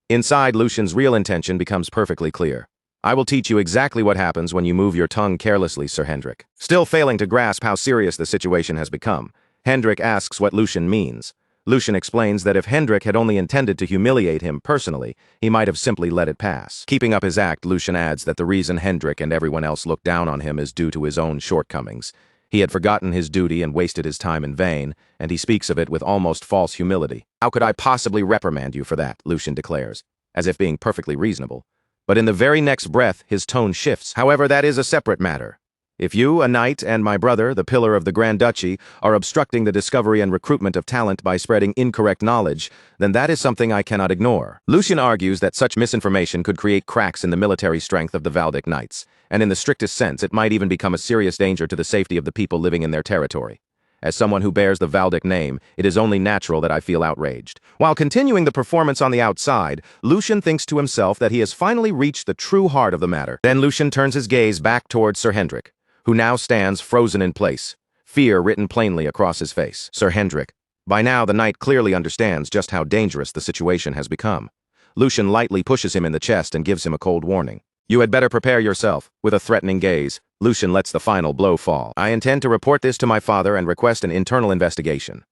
Inside, Lucian's real intention becomes perfectly clear. "I will teach you exactly what happens when you move your tongue carelessly, Sir Hendrik." Still failing to grasp how serious the situation has become, Hendrik asks what Lucian means. Lucian explains that if Hendrik had only intended to humiliate him personally, he might have simply let it pass. Keeping up his act, Lucian adds that the reason Hendrik and everyone else look down on him is due to his own shortcomings. He had forgotten his duty and wasted his time in vain, and he speaks of it with almost false humility. "How could I possibly reprimand you for that?" Lucian declares, as if being perfectly reasonable. But in the very next breath, his tone shifts. "However, that is a separate matter. If you, a knight, and my brother, the pillar of the Grand Duchy, are obstructing the discovery and recruitment of talent by spreading incorrect knowledge, then that is something I cannot ignore." Lucian argues that such misinformation could create cracks in the military strength of the Valdic knights, and in the strictest sense, it might even become a serious danger to the safety of the people living in their territory. As someone who bears the Valdic name, it is only natural that I feel outraged. While continuing the performance on the outside, Lucian thinks to himself that he has finally reached the true heart of the matter. Then Lucian turns his gaze back towards Sir Hendrik, who now stands frozen in place, fear written plainly across his face. Sir Hendrik. By now, the knight clearly understands just how dangerous the situation has become. Lucian lightly pushes him in the chest and gives him a cold warning. "You had better prepare yourself." With a threatening gaze, Lucian lets the final blow fall. "I intend to report this to my father and request an internal investigation."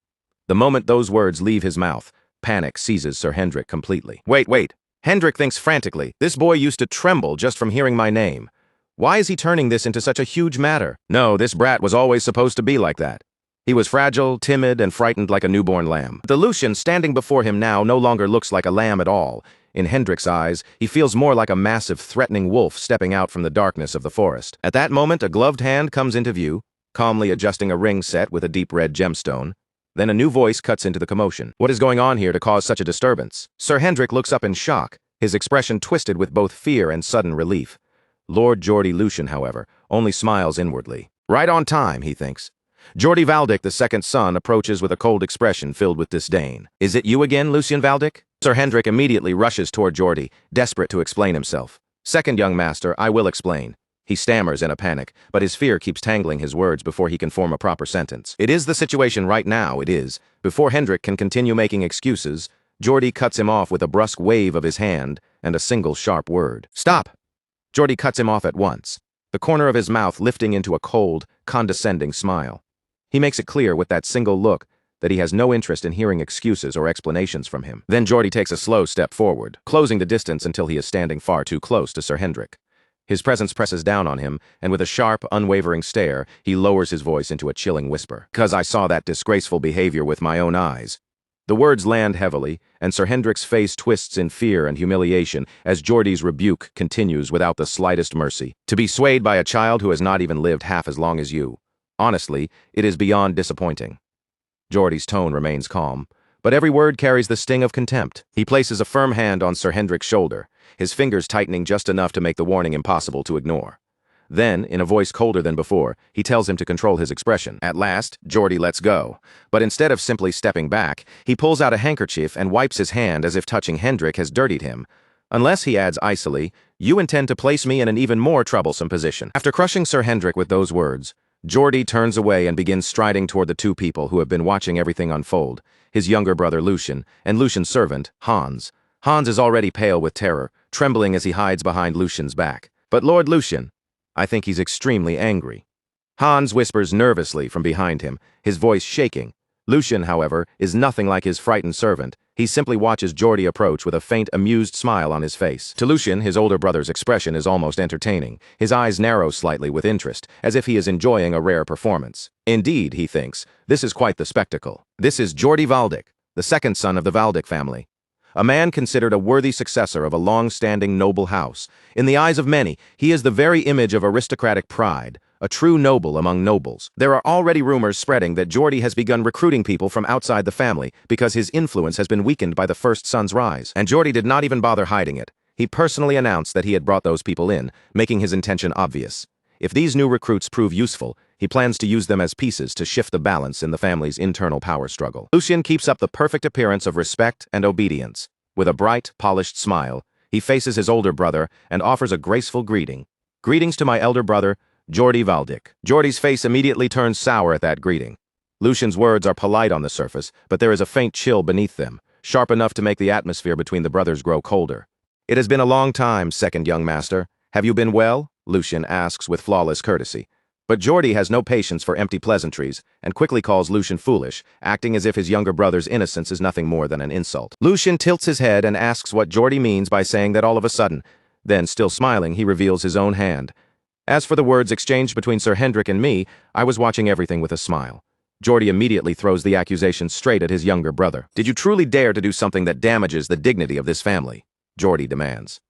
The moment those words leave his mouth, panic seizes Sir Hendrik completely. Wait. Hendrik thinks frantically. This boy used to tremble just from hearing my name. Why is he turning this into such a huge matter? No, this brat was always supposed to be like that. He was fragile, timid, and frightened like a newborn lamb. The Lucian standing before him now no longer looks like a lamb at all. In Hendrik's eyes, he feels more like a massive, threatening wolf stepping out from the darkness of the forest. At that moment, a gloved hand comes into view, calmly adjusting a ring set with a deep red gemstone. Then a new voice cuts into the commotion. "What is going on here to cause such a disturbance?" Sir Hendrik looks up in shock, his expression twisted with both fear and sudden relief. Lord Geordie Lucian, however, only smiles inwardly. Right on time, he thinks. Geordie Valdic, the second son, approaches with a cold expression filled with disdain. "Is it you again, Lucian Valdic?" Sir Hendrik immediately rushes toward Geordie, desperate to explain himself. "Second, young master, I will explain." He stammers in a panic, but his fear keeps tangling his words before he can form a proper sentence. "It is the situation right now, it is." Before Hendrik can continue making excuses, Geordie cuts him off with a brusque wave of his hand and a single sharp word. "Stop!" Geordie cuts him off at once, the corner of his mouth lifting into a cold, condescending smile. He makes it clear with that single look that he has no interest in hearing excuses or explanations from him. Then Geordie takes a slow step forward, closing the distance until he is standing far too close to Sir Hendrik. His presence presses down on him, and with a sharp, unwavering stare, he lowers his voice into a chilling whisper. "'Cause I saw that disgraceful behavior with my own eyes." The words land heavily, and Sir Hendrik's face twists in fear and humiliation as Geordie's rebuke continues without the slightest mercy. To be swayed by a child who has not even lived half as long as you. Honestly, it is beyond disappointing. Geordie's tone remains calm, but every word carries the sting of contempt. He places a firm hand on Sir Hendrik's shoulder, his fingers tightening just enough to make the warning impossible to ignore. Then, in a voice colder than before, he tells him to control his expression. At last, Geordie lets go, but instead of simply stepping back, he pulls out a handkerchief and wipes his hand as if touching Hendrik has dirtied him. Unless, he adds icily, you intend to place me in an even more troublesome position. After crushing Sir Hendrik with those words, Geordie turns away and begins striding toward the two people who have been watching everything unfold, his younger brother Lucien, and Lucien's servant, Hans. Hans is already pale with terror, trembling as he hides behind Lucien's back. But Lord Lucien, I think he's extremely angry. Hans whispers nervously from behind him, his voice shaking. Lucien, however, is nothing like his frightened servant. He simply watches Geordie approach with a faint, amused smile on his face. To Lucien, his older brother's expression is almost entertaining. His eyes narrow slightly with interest, as if he is enjoying a rare performance. Indeed, he thinks, this is quite the spectacle. This is Geordie Valdick, the second son of the Valdick family. A man considered a worthy successor of a long-standing noble house. In the eyes of many, he is the very image of aristocratic pride, a true noble among nobles. There are already rumors spreading that Geordie has begun recruiting people from outside the family because his influence has been weakened by the first son's rise. And Geordie did not even bother hiding it. He personally announced that he had brought those people in, making his intention obvious. If these new recruits prove useful, he plans to use them as pieces to shift the balance in the family's internal power struggle. Lucien keeps up the perfect appearance of respect and obedience. With a bright, polished smile, he faces his older brother and offers a graceful greeting. Greetings to my elder brother, Geordie Valdick. Geordie's face immediately turns sour at that greeting. Lucien's words are polite on the surface, but there is a faint chill beneath them, sharp enough to make the atmosphere between the brothers grow colder. It has been a long time, second young master. Have you been well? Lucien asks with flawless courtesy. But Geordie has no patience for empty pleasantries and quickly calls Lucien foolish, acting as if his younger brother's innocence is nothing more than an insult. Lucien tilts his head and asks what Geordie means by saying that all of a sudden. Then, still smiling, he reveals his own hand. As for the words exchanged between Sir Hendrik and me, I was watching everything with a smile. Geordie immediately throws the accusation straight at his younger brother. Did you truly dare to do something that damages the dignity of this family? Geordie demands.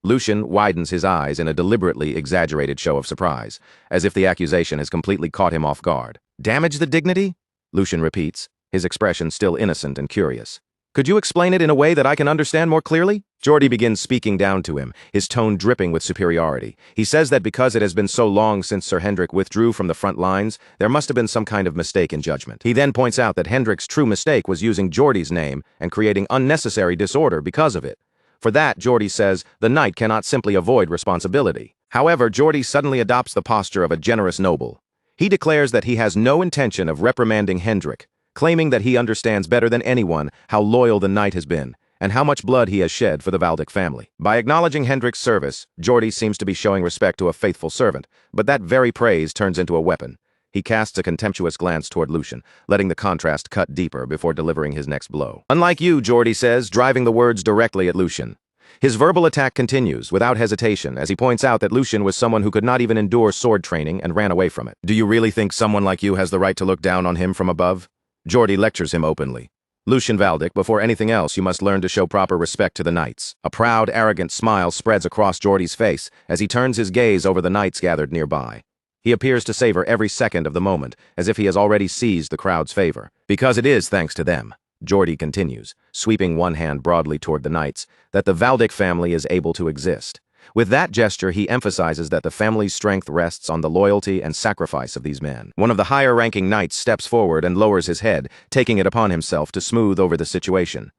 Lucien widens his eyes in a deliberately exaggerated show of surprise, as if the accusation has completely caught him off guard. Damage the dignity? Lucien repeats, his expression still innocent and curious. Could you explain it in a way that I can understand more clearly? Geordie begins speaking down to him, his tone dripping with superiority. He says that because it has been so long since Sir Hendrik withdrew from the front lines, there must have been some kind of mistake in judgment. He then points out that Hendrik's true mistake was using Geordie's name and creating unnecessary disorder because of it. For that, Geordie says, the knight cannot simply avoid responsibility. However, Geordie suddenly adopts the posture of a generous noble. He declares that he has no intention of reprimanding Hendrik, claiming that he understands better than anyone how loyal the knight has been, and how much blood he has shed for the Valdick family. By acknowledging Hendrik's service, Geordie seems to be showing respect to a faithful servant, but that very praise turns into a weapon. He casts a contemptuous glance toward Lucien, letting the contrast cut deeper before delivering his next blow. Unlike you, Geordie says, driving the words directly at Lucien. His verbal attack continues, without hesitation, as he points out that Lucien was someone who could not even endure sword training and ran away from it. Do you really think someone like you has the right to look down on him from above? Geordie lectures him openly. Lucien Valdick, before anything else, you must learn to show proper respect to the knights. A proud, arrogant smile spreads across Geordie's face as he turns his gaze over the knights gathered nearby. He appears to savor every second of the moment, as if he has already seized the crowd's favor. Because it is thanks to them, Geordie continues, sweeping one hand broadly toward the knights, that the Valdick family is able to exist. With that gesture, he emphasizes that the family's strength rests on the loyalty and sacrifice of these men. One of the higher-ranking knights steps forward and lowers his head, taking it upon himself to smooth over the situation.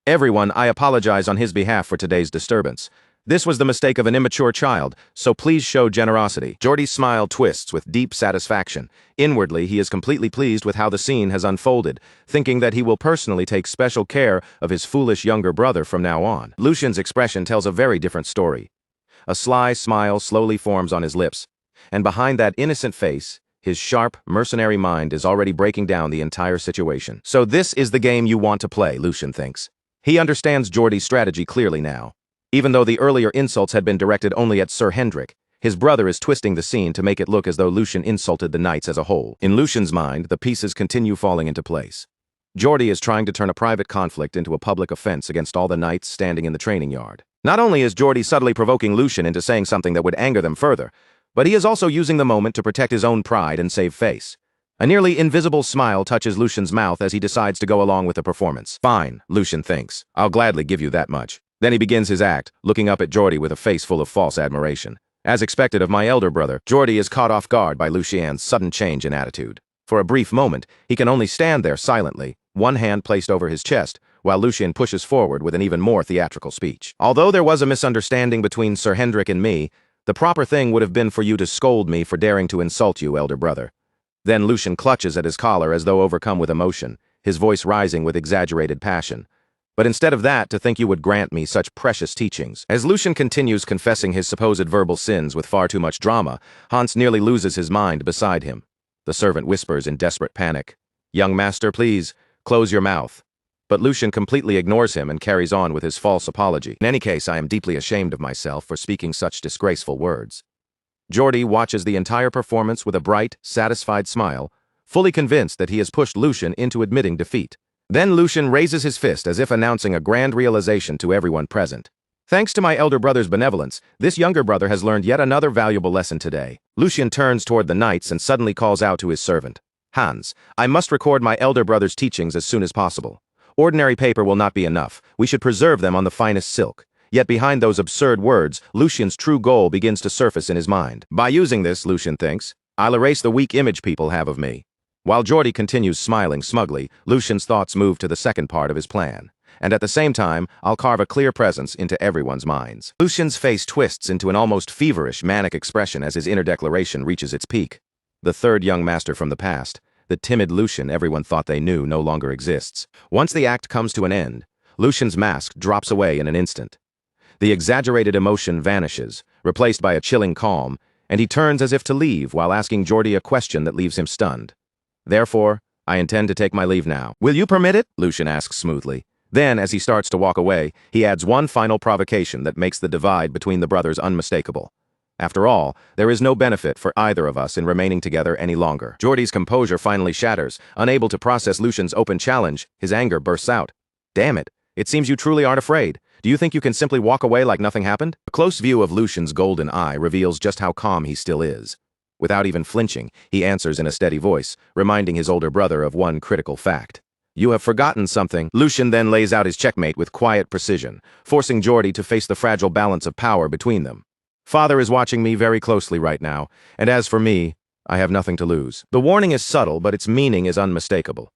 Everyone, I apologize on his behalf for today's disturbance. This was the mistake of an immature child, so please show generosity. Geordie's smile twists with deep satisfaction. Inwardly, he is completely pleased with how the scene has unfolded, thinking that he will personally take special care of his foolish younger brother from now on. Lucien's expression tells a very different story. A sly smile slowly forms on his lips, and behind that innocent face, his sharp, mercenary mind is already breaking down the entire situation. So this is the game you want to play, Lucien thinks. He understands Geordie's strategy clearly now. Even though the earlier insults had been directed only at Sir Hendrik, his brother is twisting the scene to make it look as though Lucien insulted the knights as a whole. In Lucien's mind, the pieces continue falling into place. Jordy is trying to turn a private conflict into a public offense against all the knights standing in the training yard. Not only is Jordy subtly provoking Lucian into saying something that would anger them further, but he is also using the moment to protect his own pride and save face. A nearly invisible smile touches Lucian's mouth as he decides to go along with the performance. Fine, Lucian thinks. I'll gladly give you that much. Then he begins his act, looking up at Jordy with a face full of false admiration. As expected of my elder brother, Jordy is caught off guard by Lucian's sudden change in attitude. For a brief moment, he can only stand there silently, one hand placed over his chest, while Lucian pushes forward with an even more theatrical speech. Although there was a misunderstanding between Sir Hendrik and me, the proper thing would have been for you to scold me for daring to insult you, elder brother. Then Lucian clutches at his collar as though overcome with emotion, his voice rising with exaggerated passion. But instead of that, to think you would grant me such precious teachings. As Lucian continues confessing his supposed verbal sins with far too much drama, Hans nearly loses his mind beside him. The servant whispers in desperate panic, "Young master, please, close your mouth." But Lucian completely ignores him and carries on with his false apology. In any case, I am deeply ashamed of myself for speaking such disgraceful words. Jordy watches the entire performance with a bright, satisfied smile, fully convinced that he has pushed Lucian into admitting defeat. Then Lucian raises his fist as if announcing a grand realization to everyone present. Thanks to my elder brother's benevolence, this younger brother has learned yet another valuable lesson today. Lucian turns toward the knights and suddenly calls out to his servant, "Hans, I must record my elder brother's teachings as soon as possible. Ordinary paper will not be enough. We should preserve them on the finest silk." Yet behind those absurd words, Lucian's true goal begins to surface in his mind. By using this, Lucian thinks, I'll erase the weak image people have of me. While Jordy continues smiling smugly, Lucian's thoughts move to the second part of his plan. And at the same time, I'll carve a clear presence into everyone's minds. Lucian's face twists into an almost feverish, manic expression as his inner declaration reaches its peak. The third young master from the past, the timid Lucian everyone thought they knew, no longer exists. Once the act comes to an end, Lucian's mask drops away in an instant. The exaggerated emotion vanishes, replaced by a chilling calm, and he turns as if to leave while asking Jordy a question that leaves him stunned. Therefore, I intend to take my leave now. Will you permit it? Lucian asks smoothly. Then, as he starts to walk away, he adds one final provocation that makes the divide between the brothers unmistakable. After all, there is no benefit for either of us in remaining together any longer. Jordy's composure finally shatters. Unable to process Lucian's open challenge, his anger bursts out. Damn it, it seems you truly aren't afraid. Do you think you can simply walk away like nothing happened? A close view of Lucian's golden eye reveals just how calm he still is. Without even flinching, he answers in a steady voice, reminding his older brother of one critical fact. You have forgotten something. Lucian then lays out his checkmate with quiet precision, forcing Jordy to face the fragile balance of power between them. Father is watching me very closely right now, and as for me, I have nothing to lose. The warning is subtle, but its meaning is unmistakable.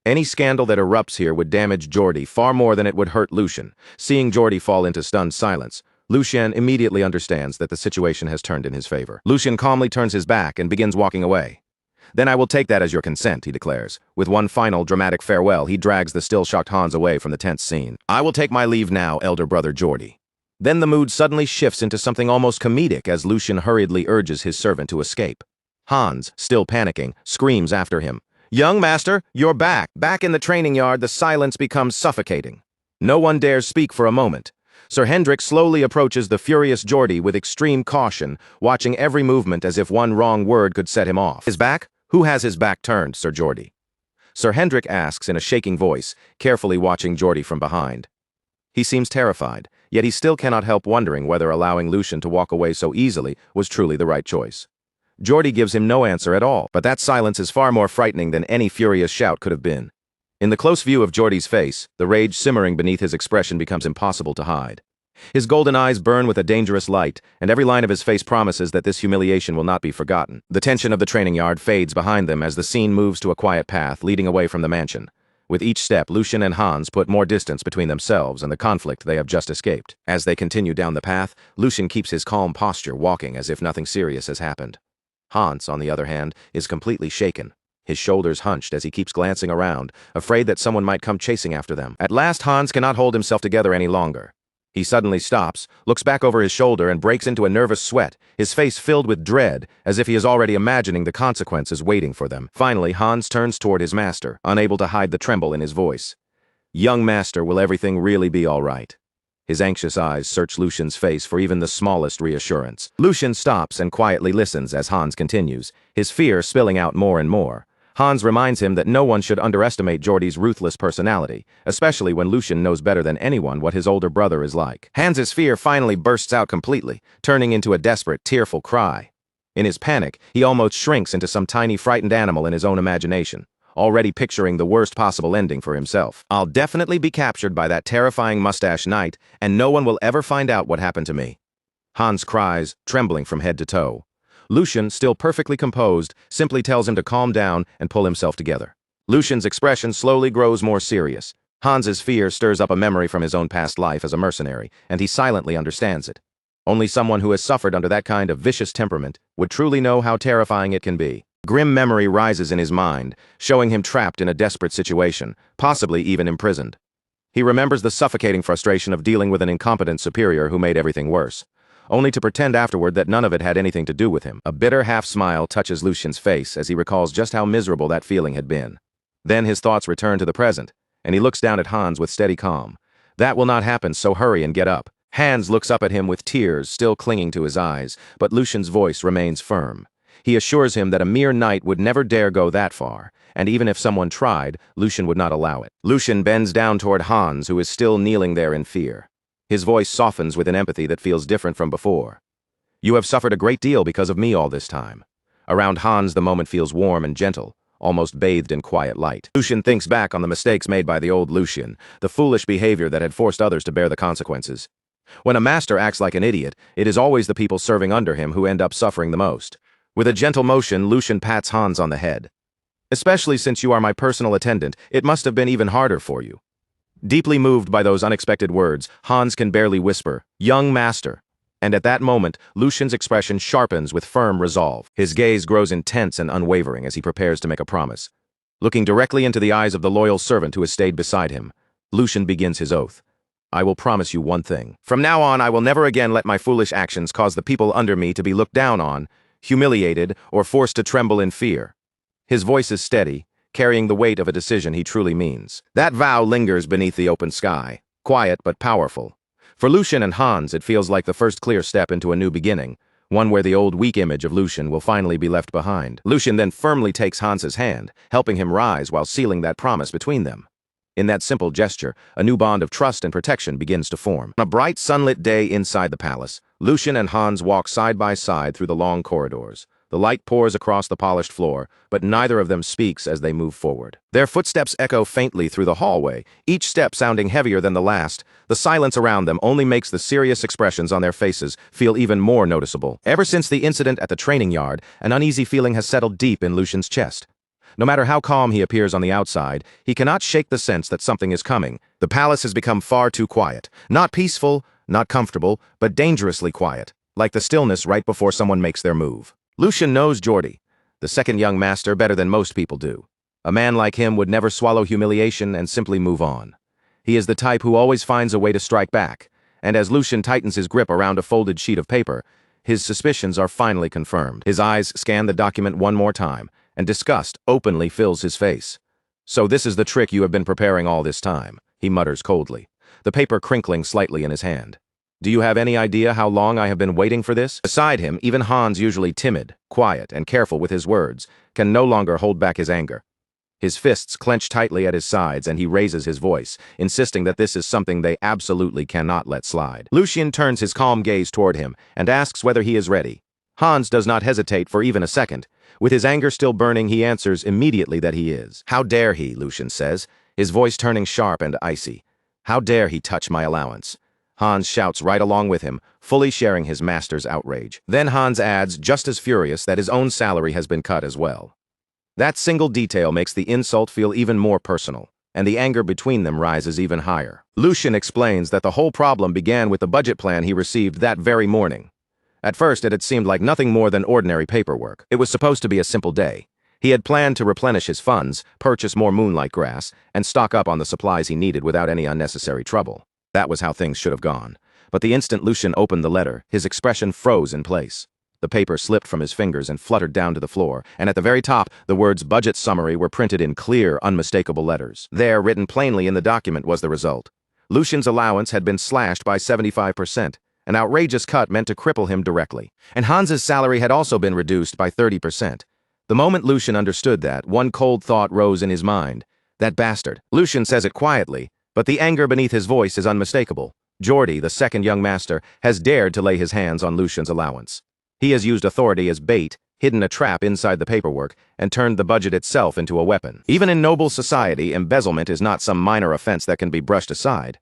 Any scandal that erupts here would damage Jordy far more than it would hurt Lucian. Seeing Jordy fall into stunned silence, Lucian immediately understands that the situation has turned in his favor. Lucian calmly turns his back and begins walking away. Then I will take that as your consent, he declares. With one final dramatic farewell, he drags the still-shocked Hans away from the tense scene. I will take my leave now, elder brother Jordy. Then the mood suddenly shifts into something almost comedic as Lucian hurriedly urges his servant to escape. Hans, still panicking, screams after him. Young master, you're back. Back in the training yard, the silence becomes suffocating. No one dares speak for a moment. Sir Hendrik slowly approaches the furious Jordy with extreme caution, watching every movement as if one wrong word could set him off. His back? Who has his back turned, Sir Jordy? Sir Hendrik asks in a shaking voice, carefully watching Jordy from behind. He seems terrified, yet he still cannot help wondering whether allowing Lucian to walk away so easily was truly the right choice. Jordy gives him no answer at all, but that silence is far more frightening than any furious shout could have been. In the close view of Jordy's face, the rage simmering beneath his expression becomes impossible to hide. His golden eyes burn with a dangerous light, and every line of his face promises that this humiliation will not be forgotten. The tension of the training yard fades behind them as the scene moves to a quiet path leading away from the mansion. With each step, Lucian and Hans put more distance between themselves and the conflict they have just escaped. As they continue down the path, Lucian keeps his calm posture, walking as if nothing serious has happened. Hans, on the other hand, is completely shaken, his shoulders hunched as he keeps glancing around, afraid that someone might come chasing after them. At last, Hans cannot hold himself together any longer. He suddenly stops, looks back over his shoulder and breaks into a nervous sweat, his face filled with dread, as if he is already imagining the consequences waiting for them. Finally, Hans turns toward his master, unable to hide the tremble in his voice. Young master, will everything really be all right? His anxious eyes search Lucian's face for even the smallest reassurance. Lucian stops and quietly listens as Hans continues, his fear spilling out more and more. Hans reminds him that no one should underestimate Jordy's ruthless personality, especially when Lucien knows better than anyone what his older brother is like. Hans's fear finally bursts out completely, turning into a desperate, tearful cry. In his panic, he almost shrinks into some tiny frightened animal in his own imagination, already picturing the worst possible ending for himself. I'll definitely be captured by that terrifying mustache knight, and no one will ever find out what happened to me. Hans cries, trembling from head to toe. Lucien, still perfectly composed, simply tells him to calm down and pull himself together. Lucien's expression slowly grows more serious. Hans's fear stirs up a memory from his own past life as a mercenary, and he silently understands it. Only someone who has suffered under that kind of vicious temperament would truly know how terrifying it can be. Grim memory rises in his mind, showing him trapped in a desperate situation, possibly even imprisoned. He remembers the suffocating frustration of dealing with an incompetent superior who made everything worse, only to pretend afterward that none of it had anything to do with him. A bitter half-smile touches Lucien's face as he recalls just how miserable that feeling had been. Then his thoughts return to the present, and he looks down at Hans with steady calm. That will not happen, so hurry and get up. Hans looks up at him with tears still clinging to his eyes, but Lucien's voice remains firm. He assures him that a mere knight would never dare go that far, and even if someone tried, Lucien would not allow it. Lucien bends down toward Hans, who is still kneeling there in fear. His voice softens with an empathy that feels different from before. You have suffered a great deal because of me all this time. Around Hans, the moment feels warm and gentle, almost bathed in quiet light. Lucien thinks back on the mistakes made by the old Lucien, the foolish behavior that had forced others to bear the consequences. When a master acts like an idiot, it is always the people serving under him who end up suffering the most. With a gentle motion, Lucien pats Hans on the head. Especially since you are my personal attendant, it must have been even harder for you. Deeply moved by those unexpected words, Hans can barely whisper, "Young master." And at that moment, Lucien's expression sharpens with firm resolve. His gaze grows intense and unwavering as he prepares to make a promise. Looking directly into the eyes of the loyal servant who has stayed beside him, Lucien begins his oath. I will promise you one thing. From now on, I will never again let my foolish actions cause the people under me to be looked down on, humiliated, or forced to tremble in fear. His voice is steady, carrying the weight of a decision he truly means. That vow lingers beneath the open sky, quiet but powerful. For Lucien and Hans, it feels like the first clear step into a new beginning, one where the old weak image of Lucien will finally be left behind. Lucien then firmly takes Hans's hand, helping him rise while sealing that promise between them. In that simple gesture, a new bond of trust and protection begins to form. On a bright sunlit day inside the palace, Lucien and Hans walk side by side through the long corridors. The light pours across the polished floor, but neither of them speaks as they move forward. Their footsteps echo faintly through the hallway, each step sounding heavier than the last. The silence around them only makes the serious expressions on their faces feel even more noticeable. Ever since the incident at the training yard, an uneasy feeling has settled deep in Lucien's chest. No matter how calm he appears on the outside, he cannot shake the sense that something is coming. The palace has become far too quiet. Not peaceful, not comfortable, but dangerously quiet, like the stillness right before someone makes their move. Lucien knows Jordy, the second young master, better than most people do. A man like him would never swallow humiliation and simply move on. He is the type who always finds a way to strike back, and as Lucien tightens his grip around a folded sheet of paper, his suspicions are finally confirmed. His eyes scan the document one more time, and disgust openly fills his face. So this is the trick you have been preparing all this time, he mutters coldly, the paper crinkling slightly in his hand. Do you have any idea how long I have been waiting for this? Beside him, even Hans, usually timid, quiet, and careful with his words, can no longer hold back his anger. His fists clench tightly at his sides and he raises his voice, insisting that this is something they absolutely cannot let slide. Lucien turns his calm gaze toward him and asks whether he is ready. Hans does not hesitate for even a second. With his anger still burning, he answers immediately that he is. How dare he, Lucien says, his voice turning sharp and icy. How dare he touch my allowance? Hans shouts right along with him, fully sharing his master's outrage. Then Hans adds, just as furious, that his own salary has been cut as well. That single detail makes the insult feel even more personal, and the anger between them rises even higher. Lucien explains that the whole problem began with the budget plan he received that very morning. At first, it had seemed like nothing more than ordinary paperwork. It was supposed to be a simple day. He had planned to replenish his funds, purchase more moonlight grass, and stock up on the supplies he needed without any unnecessary trouble. That was how things should have gone. But the instant Lucien opened the letter, his expression froze in place. The paper slipped from his fingers and fluttered down to the floor, and at the very top, the words budget summary were printed in clear, unmistakable letters. There, written plainly in the document, was the result. Lucien's allowance had been slashed by 75%, an outrageous cut meant to cripple him directly. And Hans's salary had also been reduced by 30%. The moment Lucian understood that, one cold thought rose in his mind. That bastard. Lucian says it quietly, but the anger beneath his voice is unmistakable. Geordie, the second young master, has dared to lay his hands on Lucian's allowance. He has used authority as bait, hidden a trap inside the paperwork, and turned the budget itself into a weapon. Even in noble society, embezzlement is not some minor offense that can be brushed aside.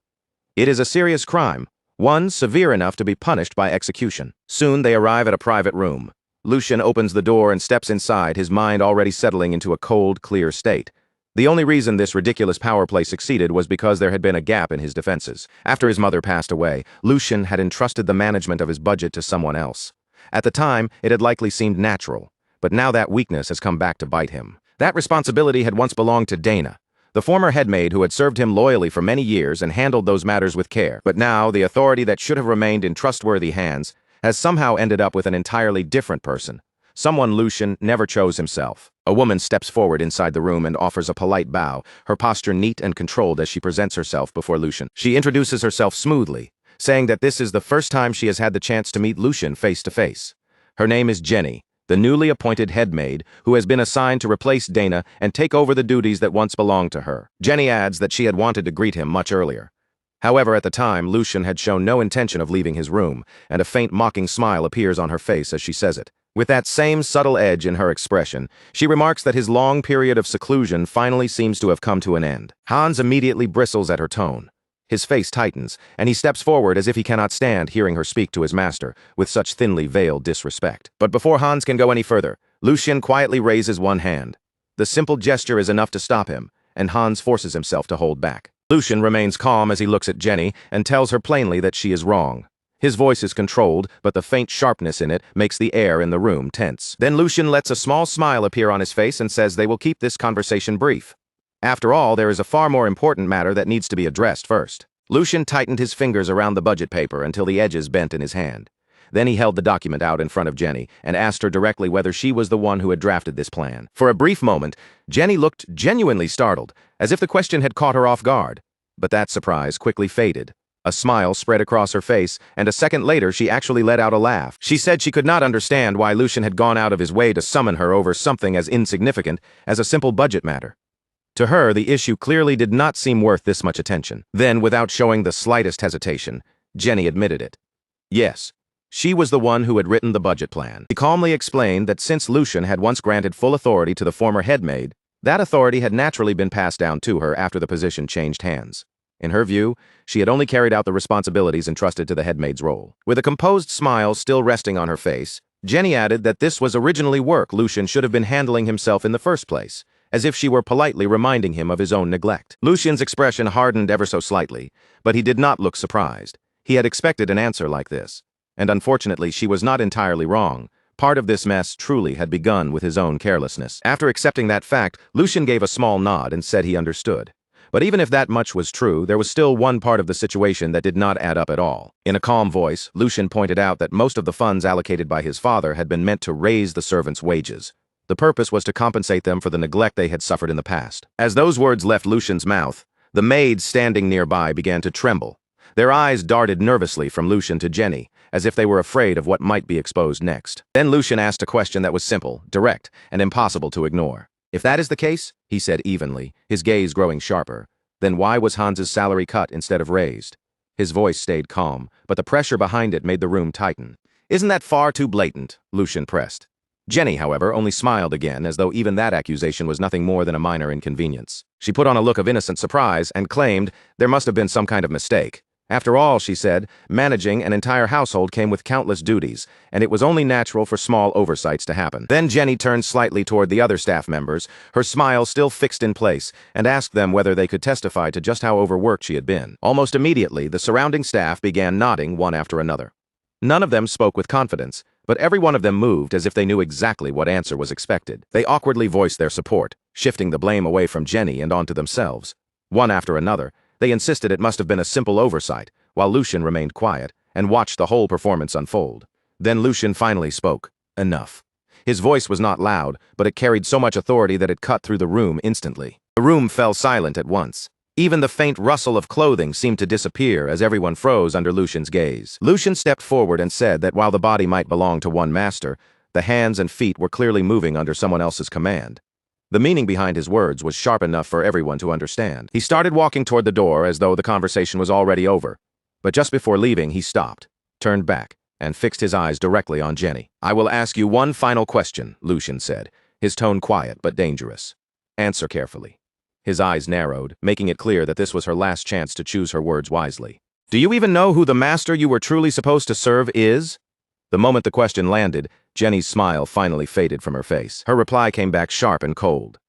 It is a serious crime, one severe enough to be punished by execution. Soon they arrive at a private room. Lucian opens the door and steps inside, his mind already settling into a cold, clear state. The only reason this ridiculous power play succeeded was because there had been a gap in his defenses. After his mother passed away, Lucian had entrusted the management of his budget to someone else. At the time, it had likely seemed natural, but now that weakness has come back to bite him. That responsibility had once belonged to Dana, the former headmaid who had served him loyally for many years and handled those matters with care. But now, the authority that should have remained in trustworthy hands has somehow ended up with an entirely different person. Someone Lucian never chose himself. A woman steps forward inside the room and offers a polite bow, her posture neat and controlled as she presents herself before Lucian. She introduces herself smoothly, saying that this is the first time she has had the chance to meet Lucian face to face. Her name is Jenny, the newly appointed headmaid who has been assigned to replace Dana and take over the duties that once belonged to her. Jenny adds that she had wanted to greet him much earlier. However, at the time, Lucian had shown no intention of leaving his room, and a faint mocking smile appears on her face as she says it. With that same subtle edge in her expression, she remarks that his long period of seclusion finally seems to have come to an end. Hans immediately bristles at her tone. His face tightens, and he steps forward as if he cannot stand hearing her speak to his master with such thinly veiled disrespect. But before Hans can go any further, Lucian quietly raises one hand. The simple gesture is enough to stop him, and Hans forces himself to hold back. Lucian remains calm as he looks at Jenny and tells her plainly that she is wrong. His voice is controlled, but the faint sharpness in it makes the air in the room tense. Then Lucian lets a small smile appear on his face and says they will keep this conversation brief. After all, there is a far more important matter that needs to be addressed first. Lucian tightened his fingers around the budget paper until the edges bent in his hand. Then he held the document out in front of Jenny and asked her directly whether she was the one who had drafted this plan. For a brief moment, Jenny looked genuinely startled, as if the question had caught her off guard. But that surprise quickly faded. A smile spread across her face, and a second later she actually let out a laugh. She said she could not understand why Lucian had gone out of his way to summon her over something as insignificant as a simple budget matter. To her, the issue clearly did not seem worth this much attention. Then, without showing the slightest hesitation, Jenny admitted it. Yes, she was the one who had written the budget plan. She calmly explained that since Lucian had once granted full authority to the former headmaid, that authority had naturally been passed down to her after the position changed hands. In her view, she had only carried out the responsibilities entrusted to the headmaid's role. With a composed smile still resting on her face, Jenny added that this was originally work Lucian should have been handling himself in the first place, as if she were politely reminding him of his own neglect. Lucian's expression hardened ever so slightly, but he did not look surprised. He had expected an answer like this, and unfortunately she was not entirely wrong. Part of this mess truly had begun with his own carelessness. After accepting that fact, Lucian gave a small nod and said he understood. But even if that much was true, there was still one part of the situation that did not add up at all. In a calm voice, Lucian pointed out that most of the funds allocated by his father had been meant to raise the servants' wages. The purpose was to compensate them for the neglect they had suffered in the past. As those words left Lucian's mouth, the maids standing nearby began to tremble. Their eyes darted nervously from Lucian to Jenny, as if they were afraid of what might be exposed next. Then Lucian asked a question that was simple, direct, and impossible to ignore. If that is the case, he said evenly, his gaze growing sharper, then why was Hans's salary cut instead of raised? His voice stayed calm, but the pressure behind it made the room tighten. Isn't that far too blatant? Lucian pressed. Jenny, however, only smiled again, as though even that accusation was nothing more than a minor inconvenience. She put on a look of innocent surprise and claimed there must have been some kind of mistake. After all, she said, managing an entire household came with countless duties, and it was only natural for small oversights to happen. Then Jenny turned slightly toward the other staff members, her smile still fixed in place, and asked them whether they could testify to just how overworked she had been. Almost immediately, the surrounding staff began nodding one after another. None of them spoke with confidence, but every one of them moved as if they knew exactly what answer was expected. They awkwardly voiced their support, shifting the blame away from Jenny and onto themselves. One after another, they insisted it must have been a simple oversight, while Lucian remained quiet and watched the whole performance unfold. Then Lucian finally spoke. Enough. His voice was not loud, but it carried so much authority that it cut through the room instantly. The room fell silent at once. Even the faint rustle of clothing seemed to disappear as everyone froze under Lucian's gaze. Lucian stepped forward and said that while the body might belong to one master, The hands and feet were clearly moving under someone else's command. The meaning behind his words was sharp enough for everyone to understand. He started walking toward the door as though the conversation was already over. But just before leaving, he stopped, turned back, and fixed his eyes directly on Jenny. "I will ask you one final question," Lucian said, his tone quiet but dangerous. "Answer carefully." His eyes narrowed, making it clear that this was her last chance to choose her words wisely. "Do you even know who the master you were truly supposed to serve is?" The moment the question landed, Jenny's smile finally faded from her face. Her reply came back sharp and cold.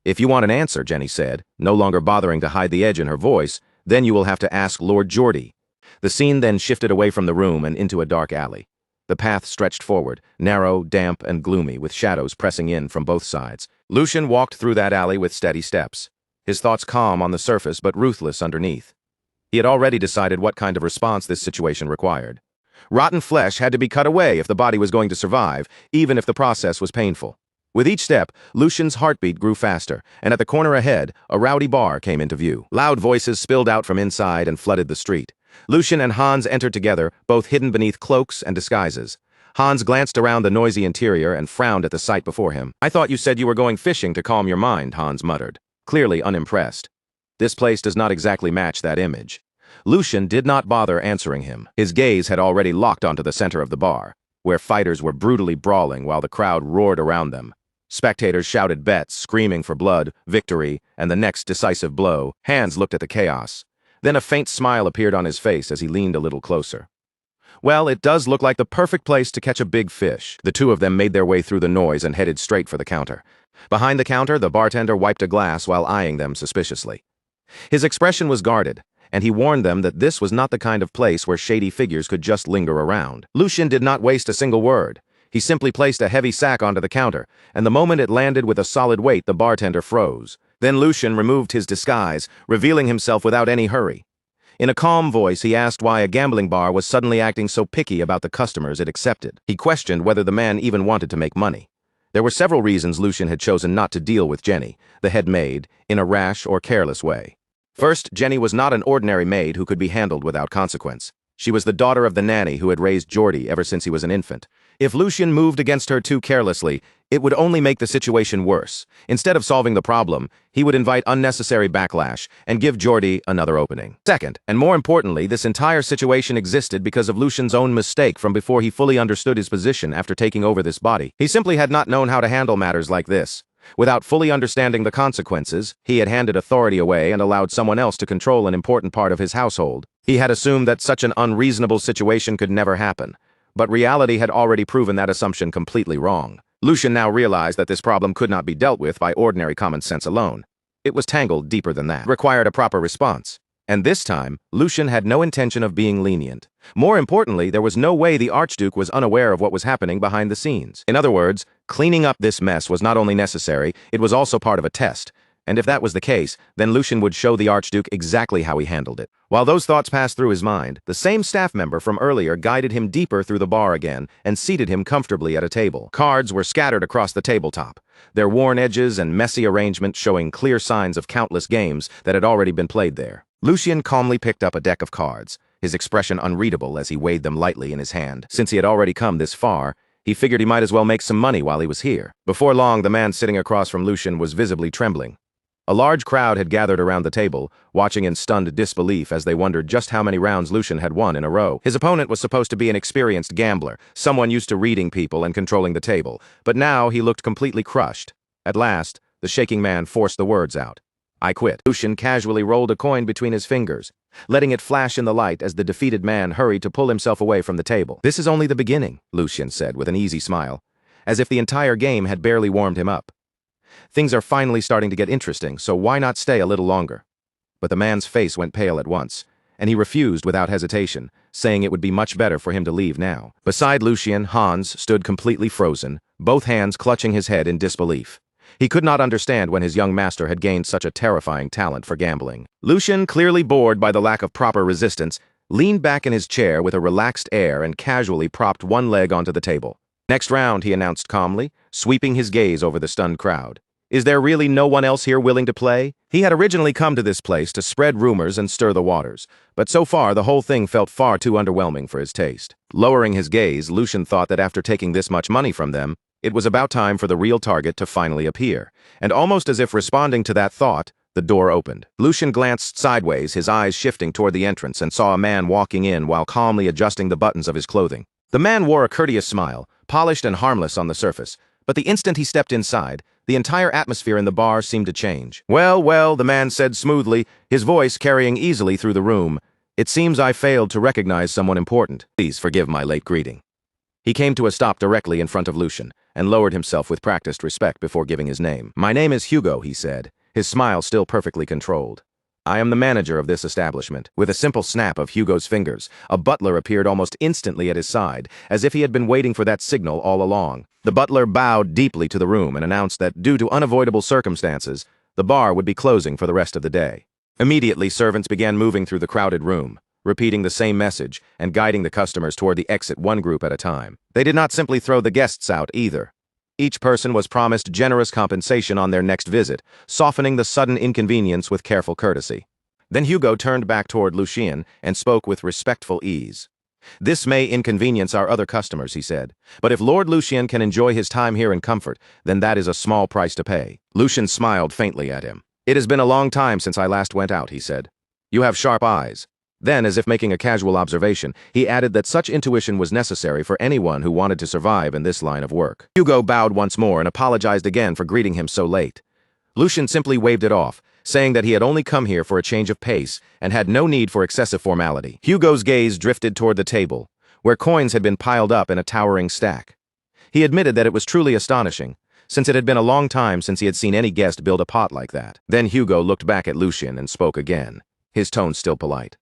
"If you want an answer," Jenny said, no longer bothering to hide the edge in her voice, "then you will have to ask Lord Geordie." The scene then shifted away from the room and into a dark alley. The path stretched forward, narrow, damp, and gloomy, with shadows pressing in from both sides. Lucian walked through that alley with steady steps, his thoughts calm on the surface but ruthless underneath. He had already decided what kind of response this situation required. Rotten flesh had to be cut away if the body was going to survive, even if the process was painful. With each step, Lucian's heartbeat grew faster, and at the corner ahead, a rowdy bar came into view. Loud voices spilled out from inside and flooded the street. Lucian and Hans entered together, both hidden beneath cloaks and disguises. Hans glanced around the noisy interior and frowned at the sight before him. "I thought you said you were going fishing to calm your mind," Hans muttered, clearly unimpressed. This place does not exactly match that image. Lucian did not bother answering him. His gaze had already locked onto the center of the bar, where fighters were brutally brawling while the crowd roared around them. Spectators shouted bets, screaming for blood, victory, and the next decisive blow. Hans looked at the chaos. Then a faint smile appeared on his face as he leaned a little closer. "Well, it does look like the perfect place to catch a big fish." The two of them made their way through the noise and headed straight for the counter. Behind the counter, the bartender wiped a glass while eyeing them suspiciously. His expression was guarded, and he warned them that this was not the kind of place where shady figures could just linger around. Lucian did not waste a single word. He simply placed a heavy sack onto the counter, and the moment it landed with a solid weight, the bartender froze. Then Lucian removed his disguise, revealing himself without any hurry. In a calm voice, he asked why a gambling bar was suddenly acting so picky about the customers it accepted. He questioned whether the man even wanted to make money. There were several reasons Lucian had chosen not to deal with Jenny, the head maid, in a rash or careless way. First, Jenny was not an ordinary maid who could be handled without consequence. She was the daughter of the nanny who had raised Geordie ever since he was an infant. If Lucian moved against her too carelessly, it would only make the situation worse. Instead of solving the problem, he would invite unnecessary backlash and give Geordie another opening. Second, and more importantly, this entire situation existed because of Lucian's own mistake from before he fully understood his position after taking over this body. He simply had not known how to handle matters like this. Without fully understanding the consequences, he had handed authority away and allowed someone else to control an important part of his household. He had assumed that such an unreasonable situation could never happen. But reality had already proven that assumption completely wrong. Lucian now realized that this problem could not be dealt with by ordinary common sense alone. It was tangled deeper than that, required a proper response. And this time, Lucian had no intention of being lenient. More importantly, there was no way the Archduke was unaware of what was happening behind the scenes. In other words, cleaning up this mess was not only necessary, it was also part of a test. And if that was the case, then Lucian would show the Archduke exactly how he handled it. While those thoughts passed through his mind, the same staff member from earlier guided him deeper through the bar again and seated him comfortably at a table. Cards were scattered across the tabletop, their worn edges and messy arrangement showing clear signs of countless games that had already been played there. Lucian calmly picked up a deck of cards, his expression unreadable as he weighed them lightly in his hand. Since he had already come this far, he figured he might as well make some money while he was here. Before long, the man sitting across from Lucian was visibly trembling. A large crowd had gathered around the table, watching in stunned disbelief as they wondered just how many rounds Lucian had won in a row. His opponent was supposed to be an experienced gambler, someone used to reading people and controlling the table, but now he looked completely crushed. At last, the shaking man forced the words out. "I quit." Lucian casually rolled a coin between his fingers, letting it flash in the light as the defeated man hurried to pull himself away from the table. "This is only the beginning," Lucian said with an easy smile, as if the entire game had barely warmed him up. "Things are finally starting to get interesting, so why not stay a little longer?" But the man's face went pale at once, and he refused without hesitation, saying it would be much better for him to leave now. Beside Lucian, Hans stood completely frozen, both hands clutching his head in disbelief. He could not understand when his young master had gained such a terrifying talent for gambling. Lucian, clearly bored by the lack of proper resistance, leaned back in his chair with a relaxed air and casually propped one leg onto the table. "Next round," he announced calmly, sweeping his gaze over the stunned crowd. Is there really no one else here willing to play? He had originally come to this place to spread rumors and stir the waters, but so far the whole thing felt far too underwhelming for his taste. Lowering his gaze, Lucian thought that after taking this much money from them, it was about time for the real target to finally appear, and almost as if responding to that thought, the door opened. Lucian glanced sideways, his eyes shifting toward the entrance, and saw a man walking in while calmly adjusting the buttons of his clothing. The man wore a courteous smile, polished and harmless on the surface, but the instant he stepped inside, the entire atmosphere in the bar seemed to change. "Well, well," the man said smoothly, his voice carrying easily through the room. "It seems I failed to recognize someone important. Please forgive my late greeting." He came to a stop directly in front of Lucian, and lowered himself with practiced respect before giving his name. "My name is Hugo," he said, his smile still perfectly controlled. "I am the manager of this establishment." With a simple snap of Hugo's fingers, a butler appeared almost instantly at his side, as if he had been waiting for that signal all along. The butler bowed deeply to the room and announced that, due to unavoidable circumstances, the bar would be closing for the rest of the day. Immediately, servants began moving through the crowded room, repeating the same message and guiding the customers toward the exit one group at a time. They did not simply throw the guests out either. Each person was promised generous compensation on their next visit, softening the sudden inconvenience with careful courtesy. Then Hugo turned back toward Lucian and spoke with respectful ease. "This may inconvenience our other customers," he said, "but if Lord Lucian can enjoy his time here in comfort, then that is a small price to pay." Lucian smiled faintly at him. "It has been a long time since I last went out," he said. "You have sharp eyes." Then, as if making a casual observation, he added that such intuition was necessary for anyone who wanted to survive in this line of work. Hugo bowed once more and apologized again for greeting him so late. Lucian simply waved it off, saying that he had only come here for a change of pace and had no need for excessive formality. Hugo's gaze drifted toward the table, where coins had been piled up in a towering stack. He admitted that it was truly astonishing, since it had been a long time since he had seen any guest build a pot like that. Then Hugo looked back at Lucian and spoke again, his tone still polite.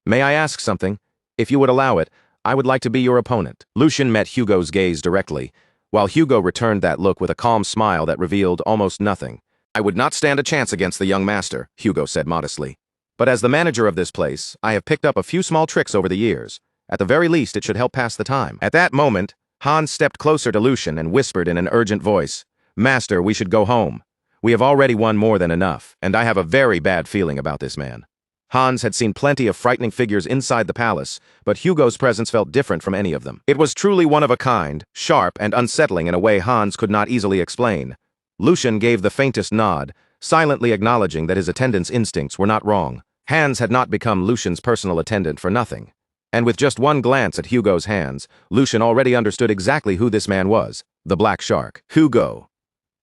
"May I ask something? If you would allow it, I would like to be your opponent." Lucian met Hugo's gaze directly, while Hugo returned that look with a calm smile that revealed almost nothing. "I would not stand a chance against the young master," Hugo said modestly. "But as the manager of this place, I have picked up a few small tricks over the years. At the very least, it should help pass the time." At that moment, Hans stepped closer to Lucian and whispered in an urgent voice, "Master, we should go home. We have already won more than enough, and I have a very bad feeling about this man." Hans had seen plenty of frightening figures inside the palace, but Hugo's presence felt different from any of them. It was truly one of a kind, sharp and unsettling in a way Hans could not easily explain. Lucian gave the faintest nod, silently acknowledging that his attendant's instincts were not wrong. Hans had not become Lucian's personal attendant for nothing. And with just one glance at Hugo's hands, Lucian already understood exactly who this man was, the Black Shark. Hugo.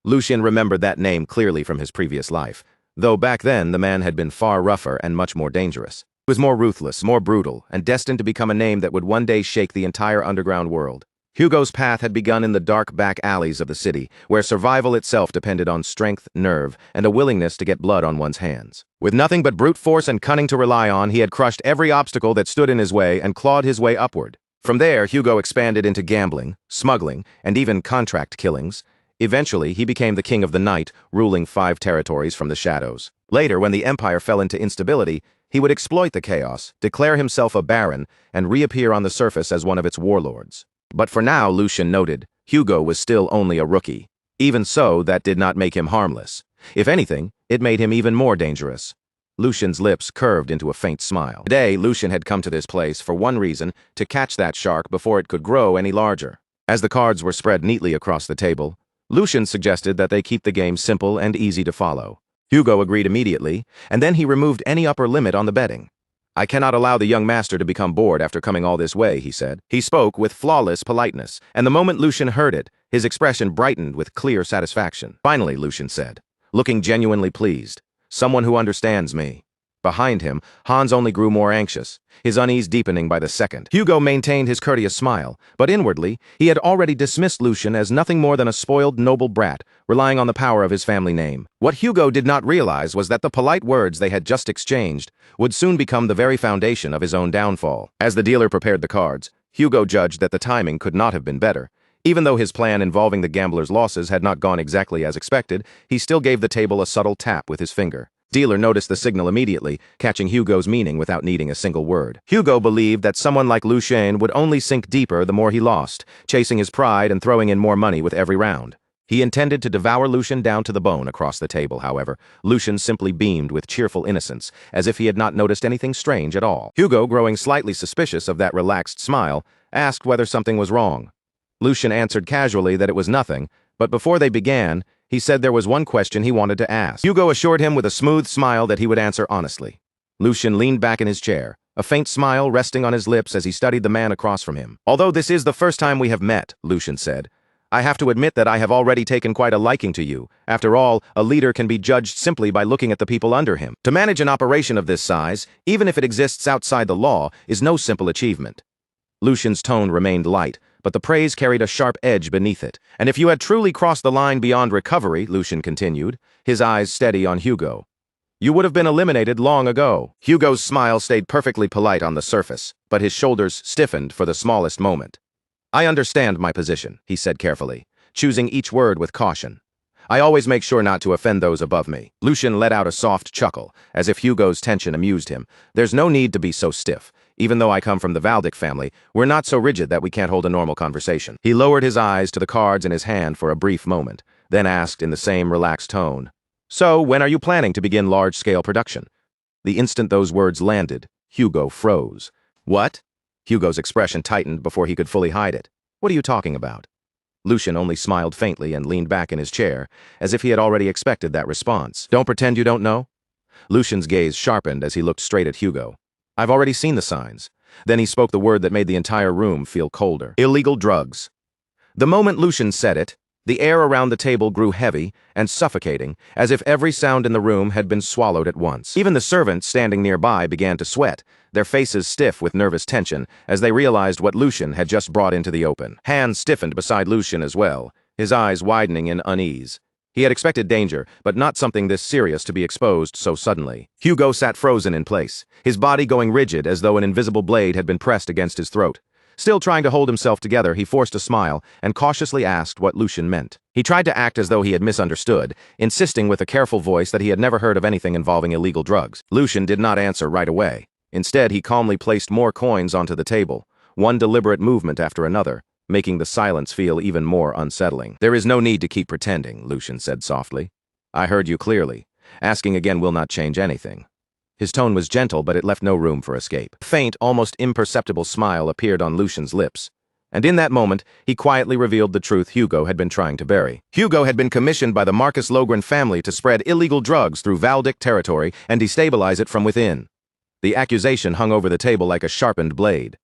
Lucian remembered that name clearly from his previous life, though back then the man had been far rougher and much more dangerous. He was more ruthless, more brutal, and destined to become a name that would one day shake the entire underground world. Hugo's path had begun in the dark back alleys of the city, where survival itself depended on strength, nerve, and a willingness to get blood on one's hands. With nothing but brute force and cunning to rely on, he had crushed every obstacle that stood in his way and clawed his way upward. From there, Hugo expanded into gambling, smuggling, and even contract killings. Eventually, he became the king of the night, ruling 5 territories from the shadows. Later, when the empire fell into instability, he would exploit the chaos, declare himself a baron, and reappear on the surface as one of its warlords. But for now, Lucian noted, Hugo was still only a rookie. Even so, that did not make him harmless. If anything, it made him even more dangerous. Lucian's lips curved into a faint smile. Today, Lucian had come to this place for one reason, to catch that shark before it could grow any larger. As the cards were spread neatly across the table, Lucian suggested that they keep the game simple and easy to follow. Hugo agreed immediately, and then he removed any upper limit on the betting. "I cannot allow the young master to become bored after coming all this way," he said. He spoke with flawless politeness, and the moment Lucian heard it, his expression brightened with clear satisfaction. "Finally," Lucian said, looking genuinely pleased, "someone who understands me." Behind him, Hans only grew more anxious, his unease deepening by the second. Hugo maintained his courteous smile, but inwardly, he had already dismissed Lucian as nothing more than a spoiled noble brat, relying on the power of his family name. What Hugo did not realize was that the polite words they had just exchanged would soon become the very foundation of his own downfall. As the dealer prepared the cards, Hugo judged that the timing could not have been better. Even though his plan involving the gambler's losses had not gone exactly as expected, he still gave the table a subtle tap with his finger. Dealer noticed the signal immediately, catching Hugo's meaning without needing a single word. Hugo believed that someone like Lucian would only sink deeper the more he lost, chasing his pride and throwing in more money with every round. He intended to devour Lucian down to the bone across the table, however. Lucian simply beamed with cheerful innocence, as if he had not noticed anything strange at all. Hugo, growing slightly suspicious of that relaxed smile, asked whether something was wrong. Lucian answered casually that it was nothing, but before they began, he said there was one question he wanted to ask. Hugo assured him with a smooth smile that he would answer honestly. Lucian leaned back in his chair, a faint smile resting on his lips as he studied the man across from him. "Although this is the first time we have met," Lucian said, "I have to admit that I have already taken quite a liking to you. After all, a leader can be judged simply by looking at the people under him. To manage an operation of this size, even if it exists outside the law, is no simple achievement." Lucian's tone remained light, but the praise carried a sharp edge beneath it. "And if you had truly crossed the line beyond recovery," Lucian continued, his eyes steady on Hugo, "you would have been eliminated long ago." Hugo's smile stayed perfectly polite on the surface, but his shoulders stiffened for the smallest moment. "I understand my position," he said carefully, choosing each word with caution. "I always make sure not to offend those above me." Lucian let out a soft chuckle, as if Hugo's tension amused him. "There's no need to be so stiff. Even though I come from the Valdic family, we're not so rigid that we can't hold a normal conversation." He lowered his eyes to the cards in his hand for a brief moment, then asked in the same relaxed tone, "So, when are you planning to begin large-scale production?" The instant those words landed, Hugo froze. "What?" Hugo's expression tightened before he could fully hide it. "What are you talking about?" Lucian only smiled faintly and leaned back in his chair, as if he had already expected that response. "Don't pretend you don't know?" Lucian's gaze sharpened as he looked straight at Hugo. "I've already seen the signs." Then he spoke the word that made the entire room feel colder. "Illegal drugs." The moment Lucian said it, the air around the table grew heavy and suffocating, as if every sound in the room had been swallowed at once. Even the servants standing nearby began to sweat, their faces stiff with nervous tension, as they realized what Lucian had just brought into the open. Hans stiffened beside Lucian as well, his eyes widening in unease. He had expected danger, but not something this serious to be exposed so suddenly. Hugo sat frozen in place, his body going rigid as though an invisible blade had been pressed against his throat. Still trying to hold himself together, he forced a smile and cautiously asked what Lucian meant. He tried to act as though he had misunderstood, insisting with a careful voice that he had never heard of anything involving illegal drugs. Lucian did not answer right away. Instead, he calmly placed more coins onto the table, one deliberate movement after another, making the silence feel even more unsettling. "There is no need to keep pretending," Lucian said softly. "I heard you clearly. Asking again will not change anything." His tone was gentle, but it left no room for escape. A faint, almost imperceptible smile appeared on Lucian's lips, and in that moment, he quietly revealed the truth Hugo had been trying to bury. Hugo had been commissioned by the Marcus Logren family to spread illegal drugs through Valdic territory and destabilize it from within. The accusation hung over the table like a sharpened blade.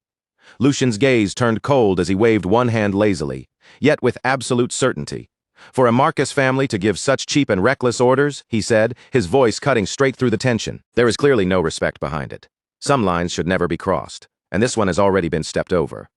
Lucian's gaze turned cold as he waved one hand lazily, yet with absolute certainty. "For a Marcus family to give such cheap and reckless orders," he said, his voice cutting straight through the tension. "There is clearly no respect behind it. Some lines should never be crossed, and this one has already been stepped over."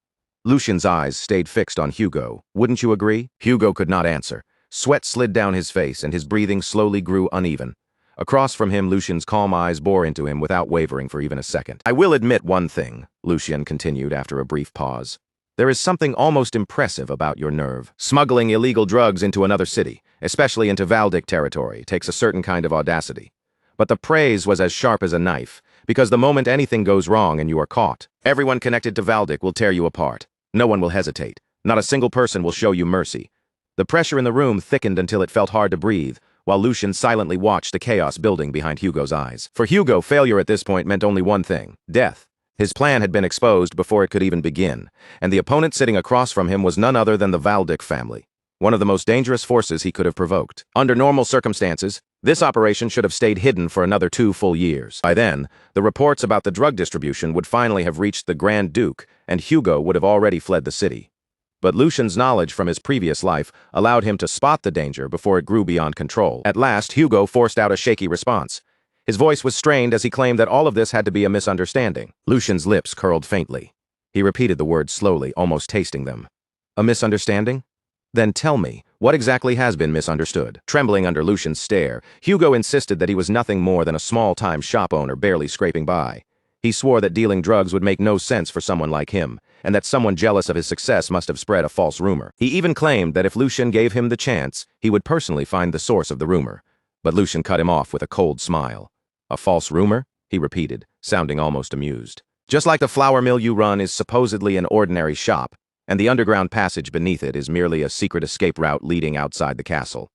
Lucian's eyes stayed fixed on Hugo. "Wouldn't you agree?" Hugo could not answer. Sweat slid down his face, and his breathing slowly grew uneven. Across from him, Lucian's calm eyes bore into him without wavering for even a second. "I will admit one thing," Lucian continued after a brief pause. "There is something almost impressive about your nerve. Smuggling illegal drugs into another city, especially into Valdic territory, takes a certain kind of audacity. But the praise was as sharp as a knife, because the moment anything goes wrong and you are caught, everyone connected to Valdic will tear you apart. No one will hesitate. Not a single person will show you mercy." The pressure in the room thickened until it felt hard to breathe, while Lucian silently watched the chaos building behind Hugo's eyes. For Hugo, failure at this point meant only one thing: death. His plan had been exposed before it could even begin, and the opponent sitting across from him was none other than the Valdic family, one of the most dangerous forces he could have provoked. Under normal circumstances, this operation should have stayed hidden for another 2 full years. By then, the reports about the drug distribution would finally have reached the Grand Duke, and Hugo would have already fled the city. But Lucian's knowledge from his previous life allowed him to spot the danger before it grew beyond control. At last, Hugo forced out a shaky response. His voice was strained as he claimed that all of this had to be a misunderstanding. Lucian's lips curled faintly. He repeated the words slowly, almost tasting them. "A misunderstanding? Then tell me, what exactly has been misunderstood?" Trembling under Lucian's stare, Hugo insisted that he was nothing more than a small-time shop owner barely scraping by. He swore that dealing drugs would make no sense for someone like him, and that someone jealous of his success must have spread a false rumor. He even claimed that if Lucian gave him the chance, he would personally find the source of the rumor. But Lucian cut him off with a cold smile. "A false rumor?" he repeated, sounding almost amused. "Just like the flour mill you run is supposedly an ordinary shop, and the underground passage beneath it is merely a secret escape route leading outside the castle.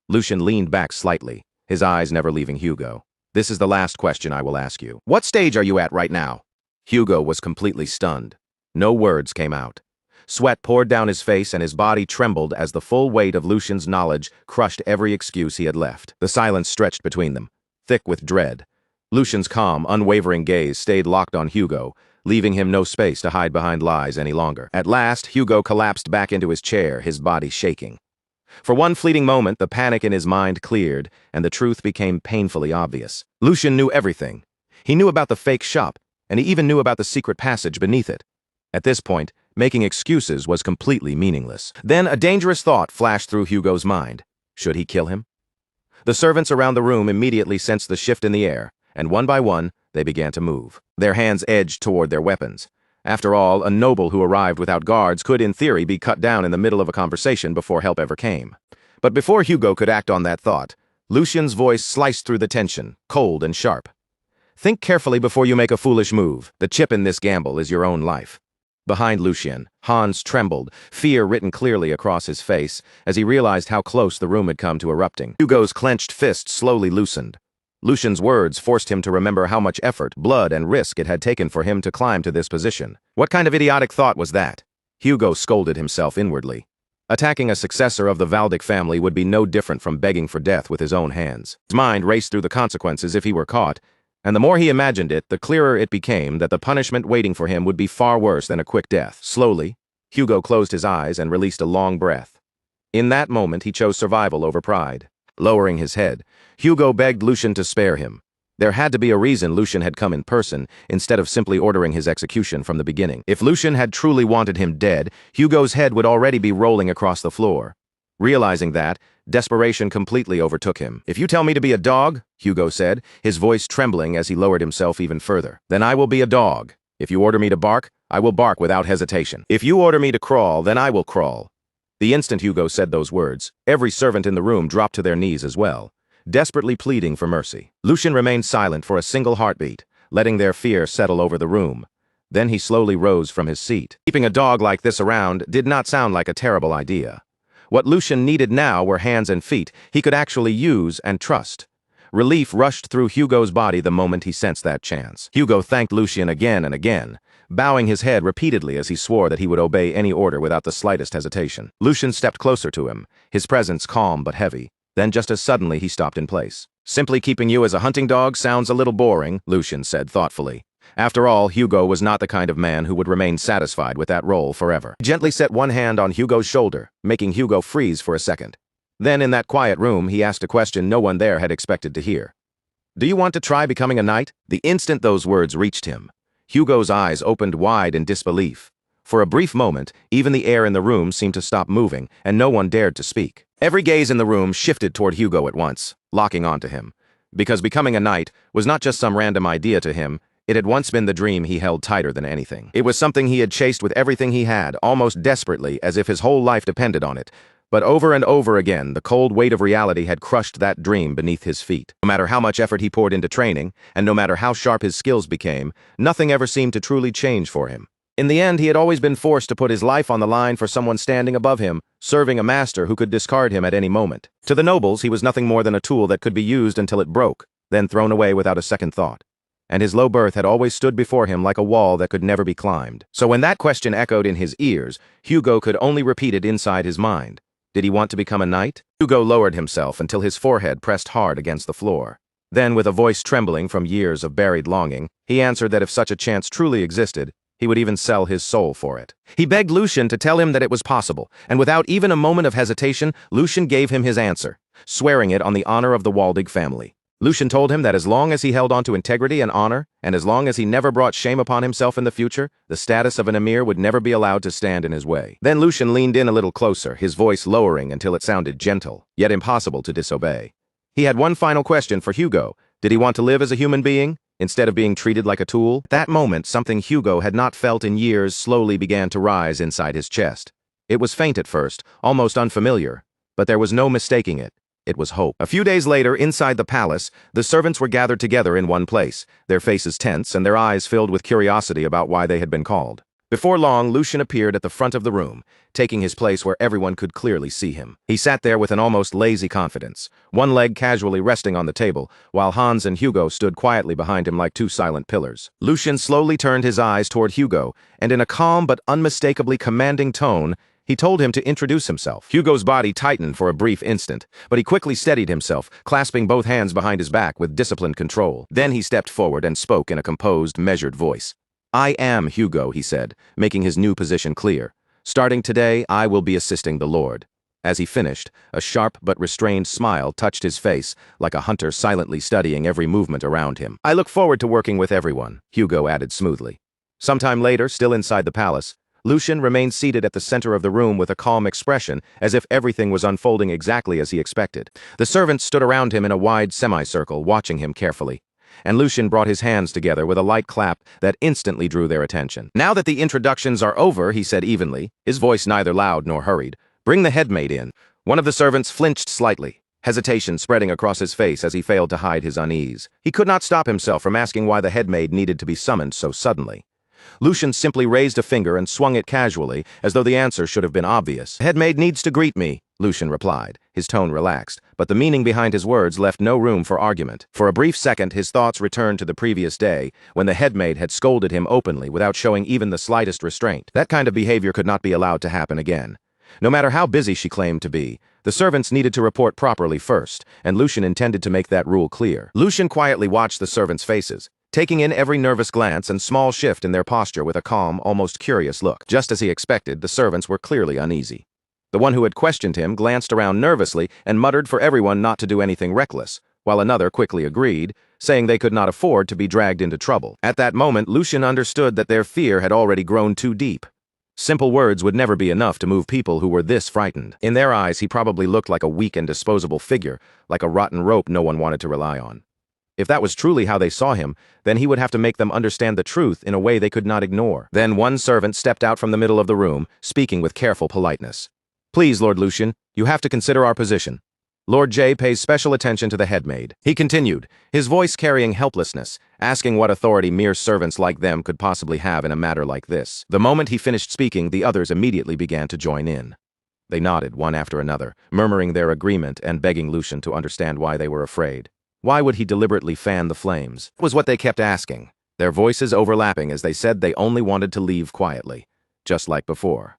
Lucian leaned back slightly, his eyes never leaving Hugo. This is the last question I will ask you. What stage are you at right now? Hugo was completely stunned. No words came out. Sweat poured down his face and his body trembled as the full weight of Lucian's knowledge crushed every excuse he had left. The silence stretched between them, thick with dread. Lucian's calm, unwavering gaze stayed locked on Hugo, leaving him no space to hide behind lies any longer. At last, Hugo collapsed back into his chair, his body shaking. For one fleeting moment, the panic in his mind cleared, and the truth became painfully obvious. Lucian knew everything. He knew about the fake shop, and he even knew about the secret passage beneath it. At this point, making excuses was completely meaningless. Then a dangerous thought flashed through Hugo's mind. Should he kill him? The servants around the room immediately sensed the shift in the air, and one by one, they began to move. Their hands edged toward their weapons. After all, a noble who arrived without guards could, in theory, be cut down in the middle of a conversation before help ever came. But before Hugo could act on that thought, Lucian's voice sliced through the tension, cold and sharp. Think carefully before you make a foolish move. The chip in this gamble is your own life. Behind Lucian, Hans trembled, fear written clearly across his face, as he realized how close the room had come to erupting. Hugo's clenched fist slowly loosened. Lucian's words forced him to remember how much effort, blood, and risk it had taken for him to climb to this position. What kind of idiotic thought was that? Hugo scolded himself inwardly. Attacking a successor of the Valdic family would be no different from begging for death with his own hands. His mind raced through the consequences if he were caught, and the more he imagined it, the clearer it became that the punishment waiting for him would be far worse than a quick death. Slowly, Hugo closed his eyes and released a long breath. In that moment, he chose survival over pride. Lowering his head, Hugo begged Lucian to spare him. There had to be a reason Lucian had come in person, instead of simply ordering his execution from the beginning. If Lucian had truly wanted him dead, Hugo's head would already be rolling across the floor. Realizing that, desperation completely overtook him. "If you tell me to be a dog," Hugo said, his voice trembling as he lowered himself even further, "then I will be a dog. If you order me to bark, I will bark without hesitation. If you order me to crawl, then I will crawl." The instant Hugo said those words, every servant in the room dropped to their knees as well, desperately pleading for mercy. Lucian remained silent for a single heartbeat, letting their fear settle over the room. Then he slowly rose from his seat. Keeping a dog like this around did not sound like a terrible idea. What Lucian needed now were hands and feet he could actually use and trust. Relief rushed through Hugo's body the moment he sensed that chance. Hugo thanked Lucian again and again, bowing his head repeatedly as he swore that he would obey any order without the slightest hesitation. Lucian stepped closer to him, his presence calm but heavy. Then just as suddenly he stopped in place. "Simply keeping you as a hunting dog sounds a little boring," Lucian said thoughtfully. After all, Hugo was not the kind of man who would remain satisfied with that role forever. He gently set one hand on Hugo's shoulder, making Hugo freeze for a second. Then in that quiet room, he asked a question no one there had expected to hear. "Do you want to try becoming a knight?" The instant those words reached him, Hugo's eyes opened wide in disbelief. For a brief moment, even the air in the room seemed to stop moving, and no one dared to speak. Every gaze in the room shifted toward Hugo at once, locking onto him. Because becoming a knight was not just some random idea to him, it had once been the dream he held tighter than anything. It was something he had chased with everything he had, almost desperately, as if his whole life depended on it. But over and over again, the cold weight of reality had crushed that dream beneath his feet. No matter how much effort he poured into training, and no matter how sharp his skills became, nothing ever seemed to truly change for him. In the end, he had always been forced to put his life on the line for someone standing above him, serving a master who could discard him at any moment. To the nobles, he was nothing more than a tool that could be used until it broke, then thrown away without a second thought. And his low birth had always stood before him like a wall that could never be climbed. So when that question echoed in his ears, Hugo could only repeat it inside his mind. Did he want to become a knight? Hugo lowered himself until his forehead pressed hard against the floor. Then, with a voice trembling from years of buried longing, he answered that if such a chance truly existed, he would even sell his soul for it. He begged Lucian to tell him that it was possible, and without even a moment of hesitation, Lucian gave him his answer, swearing it on the honor of the Waldig family. Lucian told him that as long as he held on to integrity and honor, and as long as he never brought shame upon himself in the future, the status of an emir would never be allowed to stand in his way. Then Lucian leaned in a little closer, his voice lowering until it sounded gentle, yet impossible to disobey. He had one final question for Hugo. Did he want to live as a human being, instead of being treated like a tool? At that moment, something Hugo had not felt in years slowly began to rise inside his chest. It was faint at first, almost unfamiliar, but there was no mistaking it. It was hope. A few days later, inside the palace, the servants were gathered together in one place, their faces tense and their eyes filled with curiosity about why they had been called. Before long, Lucian appeared at the front of the room, taking his place where everyone could clearly see him. He sat there with an almost lazy confidence, one leg casually resting on the table, while Hans and Hugo stood quietly behind him like two silent pillars. Lucian slowly turned his eyes toward Hugo, and in a calm but unmistakably commanding tone, he told him to introduce himself. Hugo's body tightened for a brief instant, but he quickly steadied himself, clasping both hands behind his back with disciplined control. Then he stepped forward and spoke in a composed, measured voice. "I am Hugo," he said, making his new position clear. "Starting today, I will be assisting the Lord." As he finished, a sharp but restrained smile touched his face, like a hunter silently studying every movement around him. "I look forward to working with everyone," Hugo added smoothly. Sometime later, still inside the palace, Lucian remained seated at the center of the room with a calm expression, as if everything was unfolding exactly as he expected. The servants stood around him in a wide semicircle, watching him carefully. And Lucian brought his hands together with a light clap that instantly drew their attention. "Now that the introductions are over," he said evenly, his voice neither loud nor hurried, "bring the headmaid in." One of the servants flinched slightly, hesitation spreading across his face as he failed to hide his unease. He could not stop himself from asking why the headmaid needed to be summoned so suddenly. Lucian simply raised a finger and swung it casually, as though the answer should have been obvious. "The headmaid needs to greet me," Lucian replied, his tone relaxed, but the meaning behind his words left no room for argument. For a brief second, his thoughts returned to the previous day, when the headmaid had scolded him openly without showing even the slightest restraint. That kind of behavior could not be allowed to happen again. No matter how busy she claimed to be, the servants needed to report properly first, and Lucian intended to make that rule clear. Lucian quietly watched the servants' faces, taking in every nervous glance and small shift in their posture with a calm, almost curious look. Just as he expected, the servants were clearly uneasy. The one who had questioned him glanced around nervously and muttered for everyone not to do anything reckless, while another quickly agreed, saying they could not afford to be dragged into trouble. At that moment, Lucian understood that their fear had already grown too deep. Simple words would never be enough to move people who were this frightened. In their eyes, he probably looked like a weak and disposable figure, like a rotten rope no one wanted to rely on. If that was truly how they saw him, then he would have to make them understand the truth in a way they could not ignore. Then one servant stepped out from the middle of the room, speaking with careful politeness. "Please, Lord Lucian, you have to consider our position. Lord J pays special attention to the headmaid." He continued, his voice carrying helplessness, asking what authority mere servants like them could possibly have in a matter like this. The moment he finished speaking, the others immediately began to join in. They nodded one after another, murmuring their agreement and begging Lucian to understand why they were afraid. Why would he deliberately fan the flames? It was what they kept asking, their voices overlapping as they said they only wanted to leave quietly, just like before.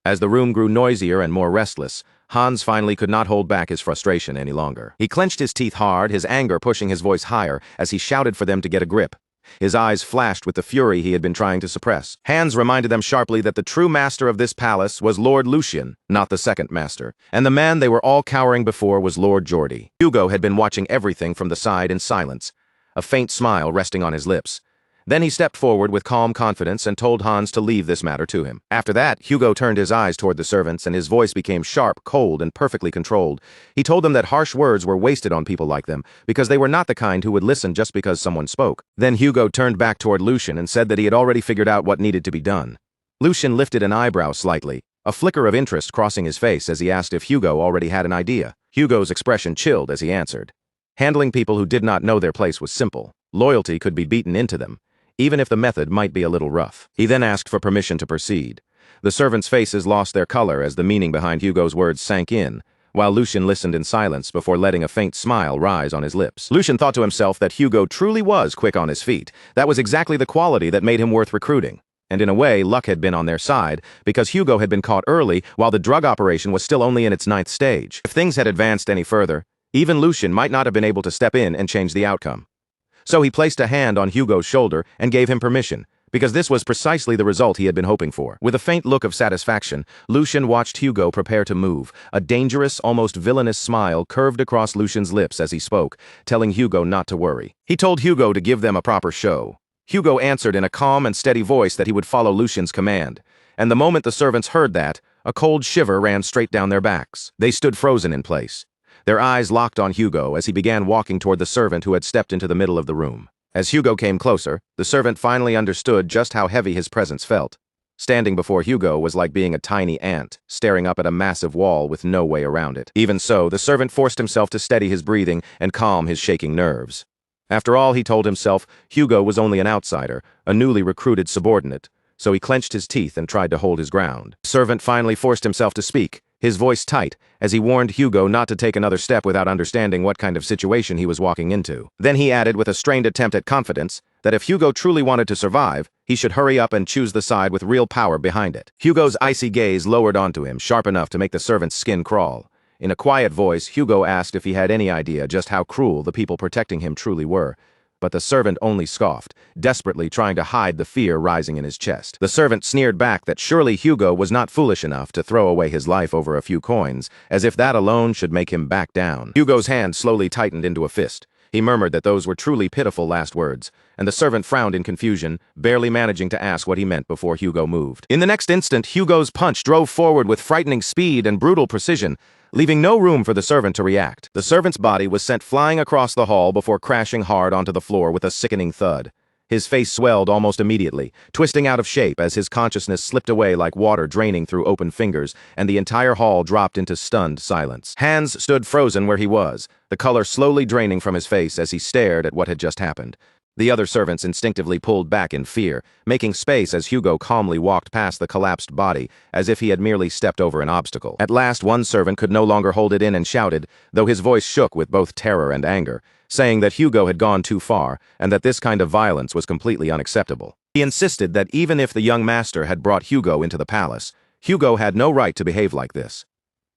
As the room grew noisier and more restless, Hans finally could not hold back his frustration any longer. He clenched his teeth hard, his anger pushing his voice higher as he shouted for them to get a grip. His eyes flashed with the fury he had been trying to suppress. Hans reminded them sharply that the true master of this palace was Lord Lucian, not the second master, and the man they were all cowering before was Lord Geordie. Hugo had been watching everything from the side in silence, a faint smile resting on his lips. Then he stepped forward with calm confidence and told Hans to leave this matter to him. After that, Hugo turned his eyes toward the servants and his voice became sharp, cold, and perfectly controlled. He told them that harsh words were wasted on people like them, because they were not the kind who would listen just because someone spoke. Then Hugo turned back toward Lucian and said that he had already figured out what needed to be done. Lucian lifted an eyebrow slightly, a flicker of interest crossing his face as he asked if Hugo already had an idea. Hugo's expression chilled as he answered. Handling people who did not know their place was simple. Loyalty could be beaten into them, even if the method might be a little rough. He then asked for permission to proceed. The servants' faces lost their color as the meaning behind Hugo's words sank in, while Lucian listened in silence before letting a faint smile rise on his lips. Lucian thought to himself that Hugo truly was quick on his feet. That was exactly the quality that made him worth recruiting. And in a way, luck had been on their side, because Hugo had been caught early while the drug operation was still only in its 9th stage. If things had advanced any further, even Lucian might not have been able to step in and change the outcome. So he placed a hand on Hugo's shoulder and gave him permission, because this was precisely the result he had been hoping for. With a faint look of satisfaction, Lucian watched Hugo prepare to move. A dangerous, almost villainous smile curved across Lucian's lips as he spoke, telling Hugo not to worry. He told Hugo to give them a proper show. Hugo answered in a calm and steady voice that he would follow Lucian's command, and the moment the servants heard that, a cold shiver ran straight down their backs. They stood frozen in place, their eyes locked on Hugo as he began walking toward the servant who had stepped into the middle of the room. As Hugo came closer, the servant finally understood just how heavy his presence felt. Standing before Hugo was like being a tiny ant, staring up at a massive wall with no way around it. Even so, the servant forced himself to steady his breathing and calm his shaking nerves. After all, he told himself, Hugo was only an outsider, a newly recruited subordinate, so he clenched his teeth and tried to hold his ground. The servant finally forced himself to speak, his voice tight, as he warned Hugo not to take another step without understanding what kind of situation he was walking into. Then he added with a strained attempt at confidence that if Hugo truly wanted to survive, he should hurry up and choose the side with real power behind it. Hugo's icy gaze lowered onto him, sharp enough to make the servant's skin crawl. In a quiet voice, Hugo asked if he had any idea just how cruel the people protecting him truly were. But the servant only scoffed, desperately trying to hide the fear rising in his chest. The servant sneered back that surely Hugo was not foolish enough to throw away his life over a few coins, as if that alone should make him back down. Hugo's hand slowly tightened into a fist. He murmured that those were truly pitiful last words, and the servant frowned in confusion, barely managing to ask what he meant before Hugo moved. In the next instant, Hugo's punch drove forward with frightening speed and brutal precision, leaving no room for the servant to react. The servant's body was sent flying across the hall before crashing hard onto the floor with a sickening thud. His face swelled almost immediately, twisting out of shape as his consciousness slipped away like water draining through open fingers, and the entire hall dropped into stunned silence. Hans stood frozen where he was, the color slowly draining from his face as he stared at what had just happened. The other servants instinctively pulled back in fear, making space as Hugo calmly walked past the collapsed body, as if he had merely stepped over an obstacle. At last, one servant could no longer hold it in and shouted, though his voice shook with both terror and anger, saying that Hugo had gone too far, and that this kind of violence was completely unacceptable. He insisted that even if the young master had brought Hugo into the palace, Hugo had no right to behave like this.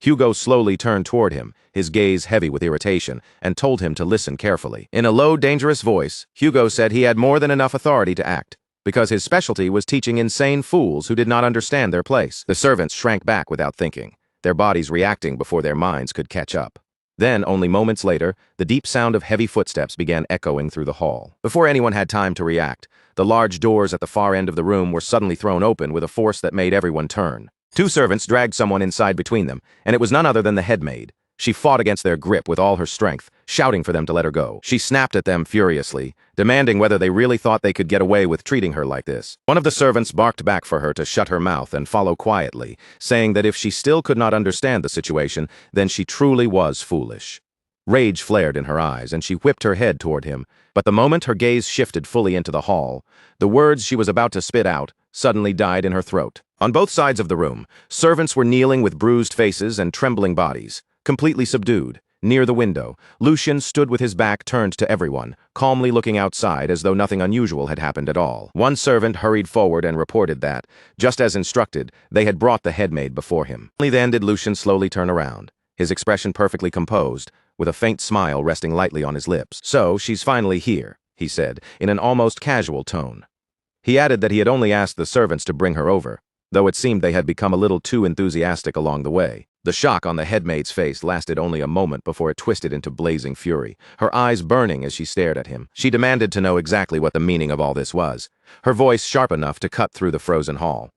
Hugo slowly turned toward him, his gaze heavy with irritation, and told him to listen carefully. In a low, dangerous voice, Hugo said he had more than enough authority to act, because his specialty was teaching insane fools who did not understand their place. The servants shrank back without thinking, their bodies reacting before their minds could catch up. Then, only moments later, the deep sound of heavy footsteps began echoing through the hall. Before anyone had time to react, the large doors at the far end of the room were suddenly thrown open with a force that made everyone turn. Two servants dragged someone inside between them, and it was none other than the headmaid. She fought against their grip with all her strength, shouting for them to let her go. She snapped at them furiously, demanding whether they really thought they could get away with treating her like this. One of the servants barked back for her to shut her mouth and follow quietly, saying that if she still could not understand the situation, then she truly was foolish. Rage flared in her eyes, and she whipped her head toward him, but the moment her gaze shifted fully into the hall, the words she was about to spit out suddenly died in her throat. On both sides of the room, servants were kneeling with bruised faces and trembling bodies, completely subdued. Near the window, Lucian stood with his back turned to everyone, calmly looking outside as though nothing unusual had happened at all. One servant hurried forward and reported that, just as instructed, they had brought the headmaid before him. Only then did Lucian slowly turn around, his expression perfectly composed, with a faint smile resting lightly on his lips. "So, she's finally here," he said, in an almost casual tone. He added that he had only asked the servants to bring her over, though it seemed they had become a little too enthusiastic along the way. The shock on the headmaid's face lasted only a moment before it twisted into blazing fury, her eyes burning as she stared at him. She demanded to know exactly what the meaning of all this was, her voice sharp enough to cut through the frozen hall.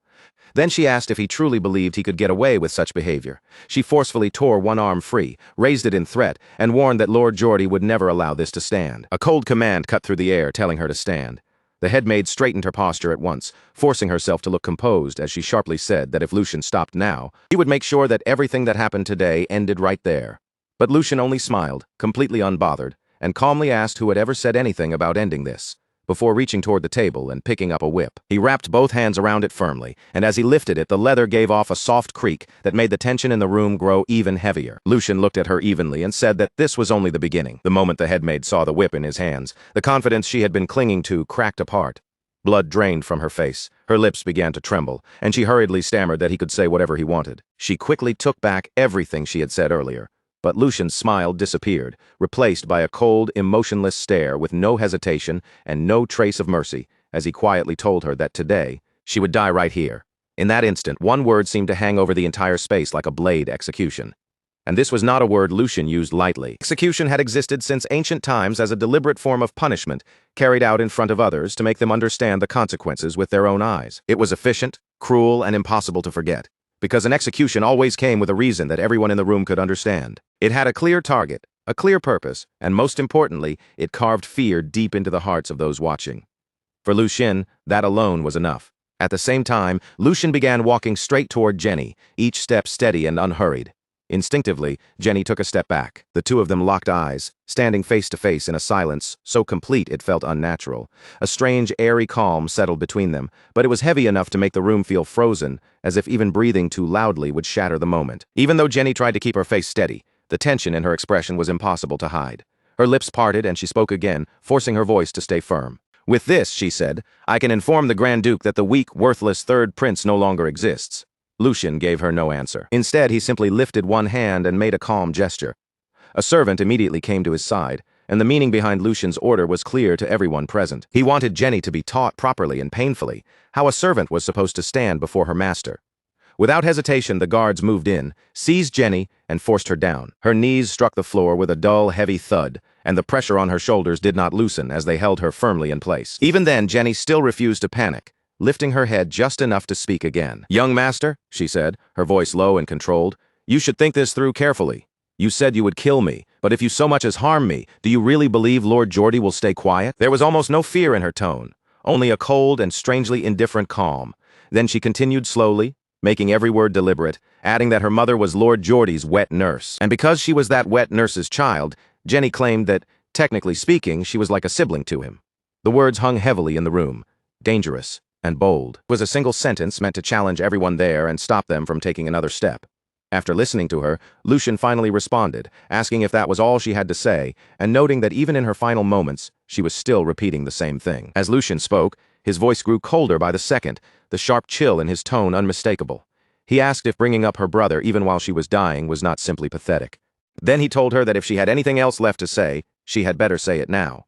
Then she asked if he truly believed he could get away with such behavior. She forcefully tore one arm free, raised it in threat, and warned that Lord Geordie would never allow this to stand. A cold command cut through the air, telling her to stand. The headmaid straightened her posture at once, forcing herself to look composed as she sharply said that if Lucian stopped now, he would make sure that everything that happened today ended right there. But Lucian only smiled, completely unbothered, and calmly asked who had ever said anything about ending this, before reaching toward the table and picking up a whip. He wrapped both hands around it firmly, and as he lifted it, the leather gave off a soft creak that made the tension in the room grow even heavier. Lucian looked at her evenly and said that this was only the beginning. The moment the headmaid saw the whip in his hands, the confidence she had been clinging to cracked apart. Blood drained from her face, her lips began to tremble, and she hurriedly stammered that he could say whatever he wanted. She quickly took back everything she had said earlier. But Lucian's smile disappeared, replaced by a cold, emotionless stare with no hesitation and no trace of mercy, as he quietly told her that today, she would die right here. In that instant, one word seemed to hang over the entire space like a blade: execution. And this was not a word Lucian used lightly. Execution had existed since ancient times as a deliberate form of punishment, carried out in front of others to make them understand the consequences with their own eyes. It was efficient, cruel, and impossible to forget, because an execution always came with a reason that everyone in the room could understand. It had a clear target, a clear purpose, and most importantly, it carved fear deep into the hearts of those watching. For Lucian, that alone was enough. At the same time, Lucian began walking straight toward Jenny, each step steady and unhurried. Instinctively, Jenny took a step back. The two of them locked eyes, standing face to face in a silence so complete it felt unnatural. A strange, airy calm settled between them, but it was heavy enough to make the room feel frozen, as if even breathing too loudly would shatter the moment. Even though Jenny tried to keep her face steady, the tension in her expression was impossible to hide. Her lips parted and she spoke again, forcing her voice to stay firm. "With this," she said, "I can inform the Grand Duke that the weak, worthless third prince no longer exists." Lucian gave her no answer. Instead, he simply lifted one hand and made a calm gesture. A servant immediately came to his side, and the meaning behind Lucian's order was clear to everyone present. He wanted Jenny to be taught properly and painfully how a servant was supposed to stand before her master. Without hesitation, the guards moved in, seized Jenny, and forced her down. Her knees struck the floor with a dull, heavy thud, and the pressure on her shoulders did not loosen as they held her firmly in place. Even then, Jenny still refused to panic, lifting her head just enough to speak again. "Young master," she said, her voice low and controlled, "you should think this through carefully. You said you would kill me, but if you so much as harm me, do you really believe Lord Geordie will stay quiet?" There was almost no fear in her tone, only a cold and strangely indifferent calm. Then she continued slowly, making every word deliberate, adding that her mother was Lord Geordie's wet nurse. And because she was that wet nurse's child, Jenny claimed that, technically speaking, she was like a sibling to him. The words hung heavily in the room, dangerous and bold. It was a single sentence meant to challenge everyone there and stop them from taking another step. After listening to her, Lucian finally responded, asking if that was all she had to say, and noting that even in her final moments, she was still repeating the same thing. As Lucian spoke, his voice grew colder by the second, the sharp chill in his tone unmistakable. He asked if bringing up her brother even while she was dying was not simply pathetic. Then he told her that if she had anything else left to say, she had better say it now.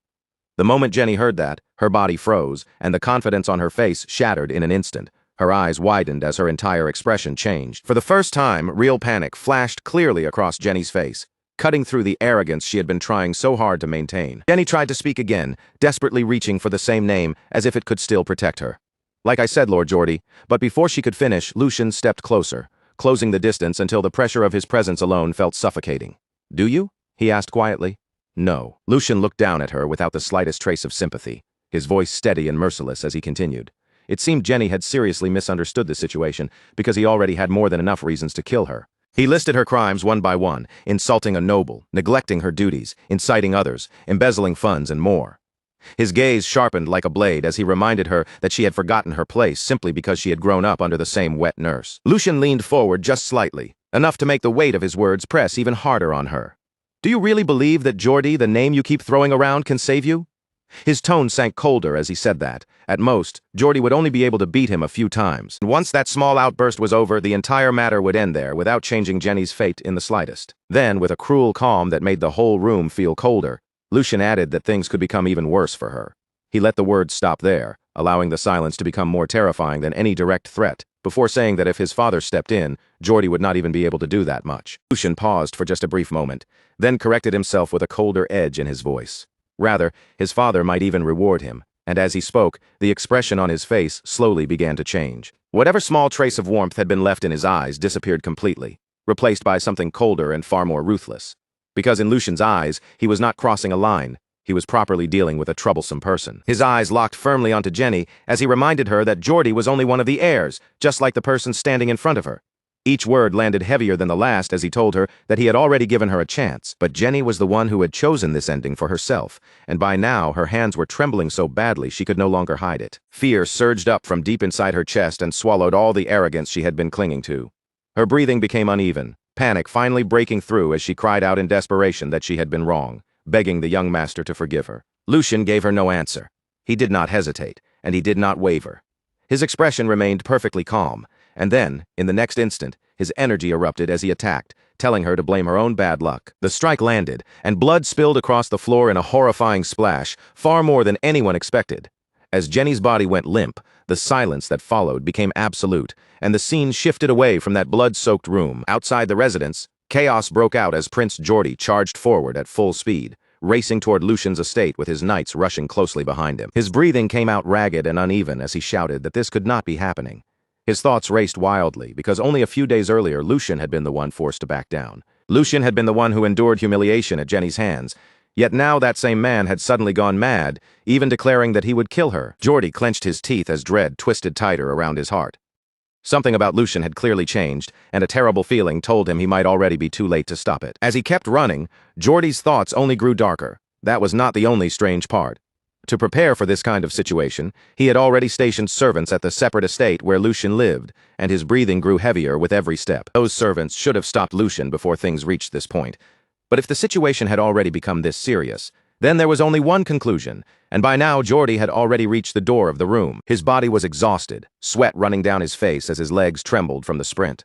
The moment Jenny heard that, her body froze, and the confidence on her face shattered in an instant. Her eyes widened as her entire expression changed. For the first time, real panic flashed clearly across Jenny's face, cutting through the arrogance she had been trying so hard to maintain. Jenny tried to speak again, desperately reaching for the same name as if it could still protect her. "Like I said, Lord Geordie," but before she could finish, Lucian stepped closer, closing the distance until the pressure of his presence alone felt suffocating. "Do you?" he asked quietly. "No." Lucian looked down at her without the slightest trace of sympathy, his voice steady and merciless as he continued. It seemed Jenny had seriously misunderstood the situation because he already had more than enough reasons to kill her. He listed her crimes one by one, insulting a noble, neglecting her duties, inciting others, embezzling funds, and more. His gaze sharpened like a blade as he reminded her that she had forgotten her place simply because she had grown up under the same wet nurse. Lucian leaned forward just slightly, enough to make the weight of his words press even harder on her. "Do you really believe that Geordie, the name you keep throwing around, can save you?" His tone sank colder as he said that. At most, Geordie would only be able to beat him a few times. Once that small outburst was over, the entire matter would end there without changing Jenny's fate in the slightest. Then, with a cruel calm that made the whole room feel colder, Lucian added that things could become even worse for her. He let the words stop there, allowing the silence to become more terrifying than any direct threat, before saying that if his father stepped in, Geordie would not even be able to do that much. Lucian paused for just a brief moment, then corrected himself with a colder edge in his voice. Rather, his father might even reward him, and as he spoke, the expression on his face slowly began to change. Whatever small trace of warmth had been left in his eyes disappeared completely, replaced by something colder and far more ruthless. Because in Lucian's eyes, he was not crossing a line, he was properly dealing with a troublesome person. His eyes locked firmly onto Jenny as he reminded her that Geordie was only one of the heirs, just like the person standing in front of her. Each word landed heavier than the last as he told her that he had already given her a chance, but Jenny was the one who had chosen this ending for herself, and by now her hands were trembling so badly she could no longer hide it. Fear surged up from deep inside her chest and swallowed all the arrogance she had been clinging to. Her breathing became uneven, panic finally breaking through as she cried out in desperation that she had been wrong, begging the young master to forgive her. Lucian gave her no answer. He did not hesitate, and he did not waver. His expression remained perfectly calm, and then, in the next instant, his energy erupted as he attacked, telling her to blame her own bad luck. The strike landed, and blood spilled across the floor in a horrifying splash, far more than anyone expected. As Jenny's body went limp, the silence that followed became absolute, and the scene shifted away from that blood-soaked room. Outside the residence, chaos broke out as Prince Geordie charged forward at full speed, racing toward Lucian's estate with his knights rushing closely behind him. His breathing came out ragged and uneven as he shouted that this could not be happening. His thoughts raced wildly, because only a few days earlier Lucian had been the one forced to back down. Lucian had been the one who endured humiliation at Jenny's hands, yet now that same man had suddenly gone mad, even declaring that he would kill her. Geordie clenched his teeth as dread twisted tighter around his heart. Something about Lucian had clearly changed, and a terrible feeling told him he might already be too late to stop it. As he kept running, Geordie's thoughts only grew darker. That was not the only strange part. To prepare for this kind of situation, he had already stationed servants at the separate estate where Lucian lived, and his breathing grew heavier with every step. Those servants should have stopped Lucian before things reached this point. But if the situation had already become this serious, then there was only one conclusion, and by now Geordie had already reached the door of the room. His body was exhausted, sweat running down his face as his legs trembled from the sprint.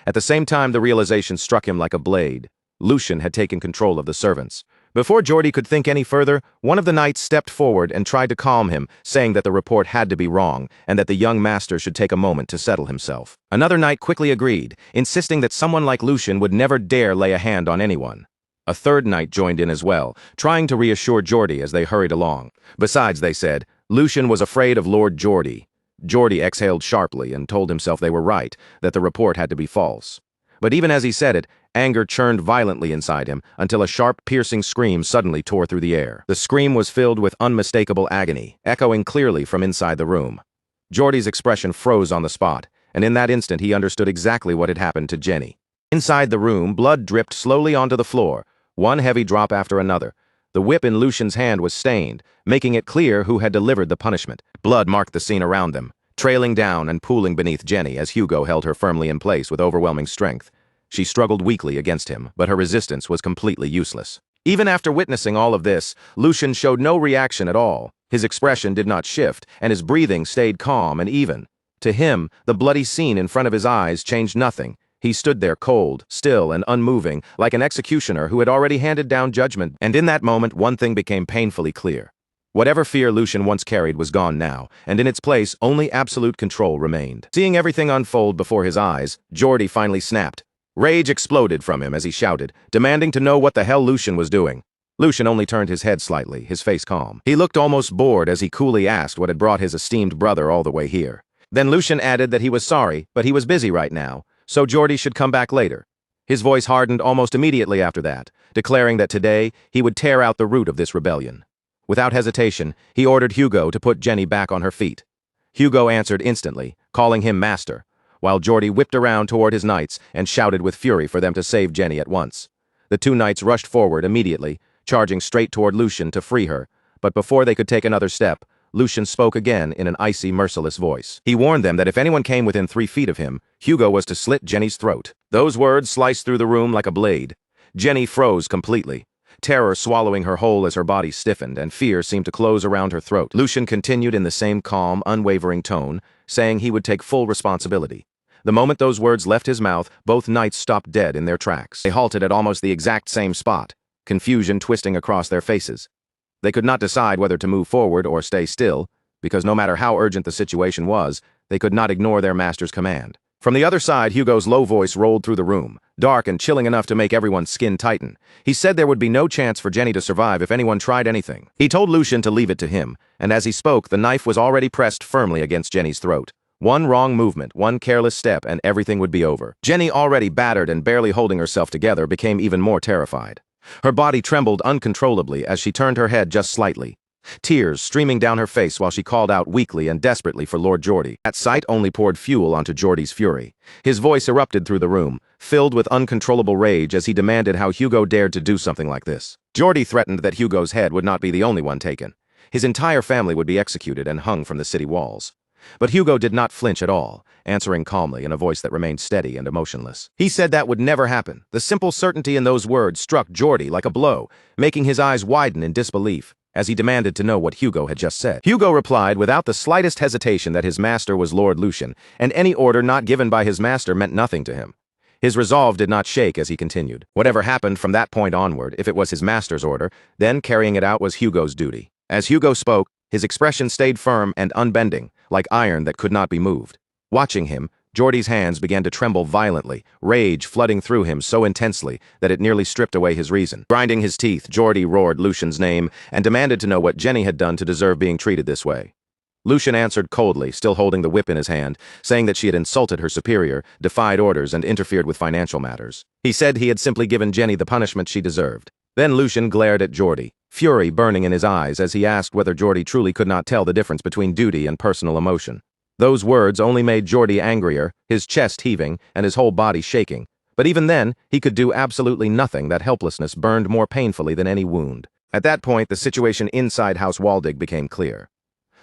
At the same time, the realization struck him like a blade. Lucian had taken control of the servants. Before Geordie could think any further, one of the knights stepped forward and tried to calm him, saying that the report had to be wrong, and that the young master should take a moment to settle himself. Another knight quickly agreed, insisting that someone like Lucian would never dare lay a hand on anyone. A third knight joined in as well, trying to reassure Geordie as they hurried along. Besides, they said, Lucian was afraid of Lord Geordie. Geordie exhaled sharply and told himself they were right, that the report had to be false. But even as he said it, anger churned violently inside him until a sharp, piercing scream suddenly tore through the air. The scream was filled with unmistakable agony, echoing clearly from inside the room. Geordie's expression froze on the spot, and in that instant he understood exactly what had happened to Jenny. Inside the room, blood dripped slowly onto the floor, one heavy drop after another. The whip in Lucian's hand was stained, making it clear who had delivered the punishment. Blood marked the scene around them, trailing down and pooling beneath Jenny as Hugo held her firmly in place with overwhelming strength. She struggled weakly against him, but her resistance was completely useless. Even after witnessing all of this, Lucian showed no reaction at all. His expression did not shift, and his breathing stayed calm and even. To him, the bloody scene in front of his eyes changed nothing. He stood there cold, still, and unmoving, like an executioner who had already handed down judgment. And in that moment, one thing became painfully clear. Whatever fear Lucian once carried was gone now, and in its place, only absolute control remained. Seeing everything unfold before his eyes, Geordie finally snapped. Rage exploded from him as he shouted, demanding to know what the hell Lucian was doing. Lucian only turned his head slightly, his face calm. He looked almost bored as he coolly asked what had brought his esteemed brother all the way here. Then Lucian added that he was sorry, but he was busy right now, so Geordie should come back later. His voice hardened almost immediately after that, declaring that today he would tear out the root of this rebellion. Without hesitation, he ordered Hugo to put Jenny back on her feet. Hugo answered instantly, calling him master, while Geordie whipped around toward his knights and shouted with fury for them to save Jenny at once. The two knights rushed forward immediately, charging straight toward Lucian to free her, but before they could take another step, Lucian spoke again in an icy, merciless voice. He warned them that if anyone came within 3 feet of him, Hugo was to slit Jenny's throat. Those words sliced through the room like a blade. Jenny froze completely, terror swallowing her whole as her body stiffened, and fear seemed to close around her throat. Lucian continued in the same calm, unwavering tone, saying he would take full responsibility. The moment those words left his mouth, both knights stopped dead in their tracks. They halted at almost the exact same spot, confusion twisting across their faces. They could not decide whether to move forward or stay still, because no matter how urgent the situation was, they could not ignore their master's command. From the other side, Hugo's low voice rolled through the room, dark and chilling enough to make everyone's skin tighten. He said there would be no chance for Jenny to survive if anyone tried anything. He told Lucian to leave it to him, and as he spoke, the knife was already pressed firmly against Jenny's throat. One wrong movement, one careless step, and everything would be over. Jenny, already battered and barely holding herself together, became even more terrified. Her body trembled uncontrollably as she turned her head just slightly, tears streaming down her face while she called out weakly and desperately for Lord Geordie. That sight only poured fuel onto Geordie's fury. His voice erupted through the room, filled with uncontrollable rage as he demanded how Hugo dared to do something like this. Geordie threatened that Hugo's head would not be the only one taken. His entire family would be executed and hung from the city walls. But Hugo did not flinch at all, answering calmly in a voice that remained steady and emotionless. He said that would never happen. The simple certainty in those words struck Geordie like a blow, making his eyes widen in disbelief, as he demanded to know what Hugo had just said. Hugo replied without the slightest hesitation that his master was Lord Lucian, and any order not given by his master meant nothing to him. His resolve did not shake as he continued. Whatever happened from that point onward, if it was his master's order, then carrying it out was Hugo's duty. As Hugo spoke, his expression stayed firm and unbending, like iron that could not be moved. Watching him, Geordie's hands began to tremble violently, rage flooding through him so intensely that it nearly stripped away his reason. Grinding his teeth, Geordie roared Lucian's name and demanded to know what Jenny had done to deserve being treated this way. Lucian answered coldly, still holding the whip in his hand, saying that she had insulted her superior, defied orders, and interfered with financial matters. He said he had simply given Jenny the punishment she deserved. Then Lucian glared at Geordie, fury burning in his eyes as he asked whether Geordie truly could not tell the difference between duty and personal emotion. Those words only made Geordie angrier, his chest heaving and his whole body shaking. But even then, he could do absolutely nothing. That helplessness burned more painfully than any wound. At that point, the situation inside House Waldig became clear.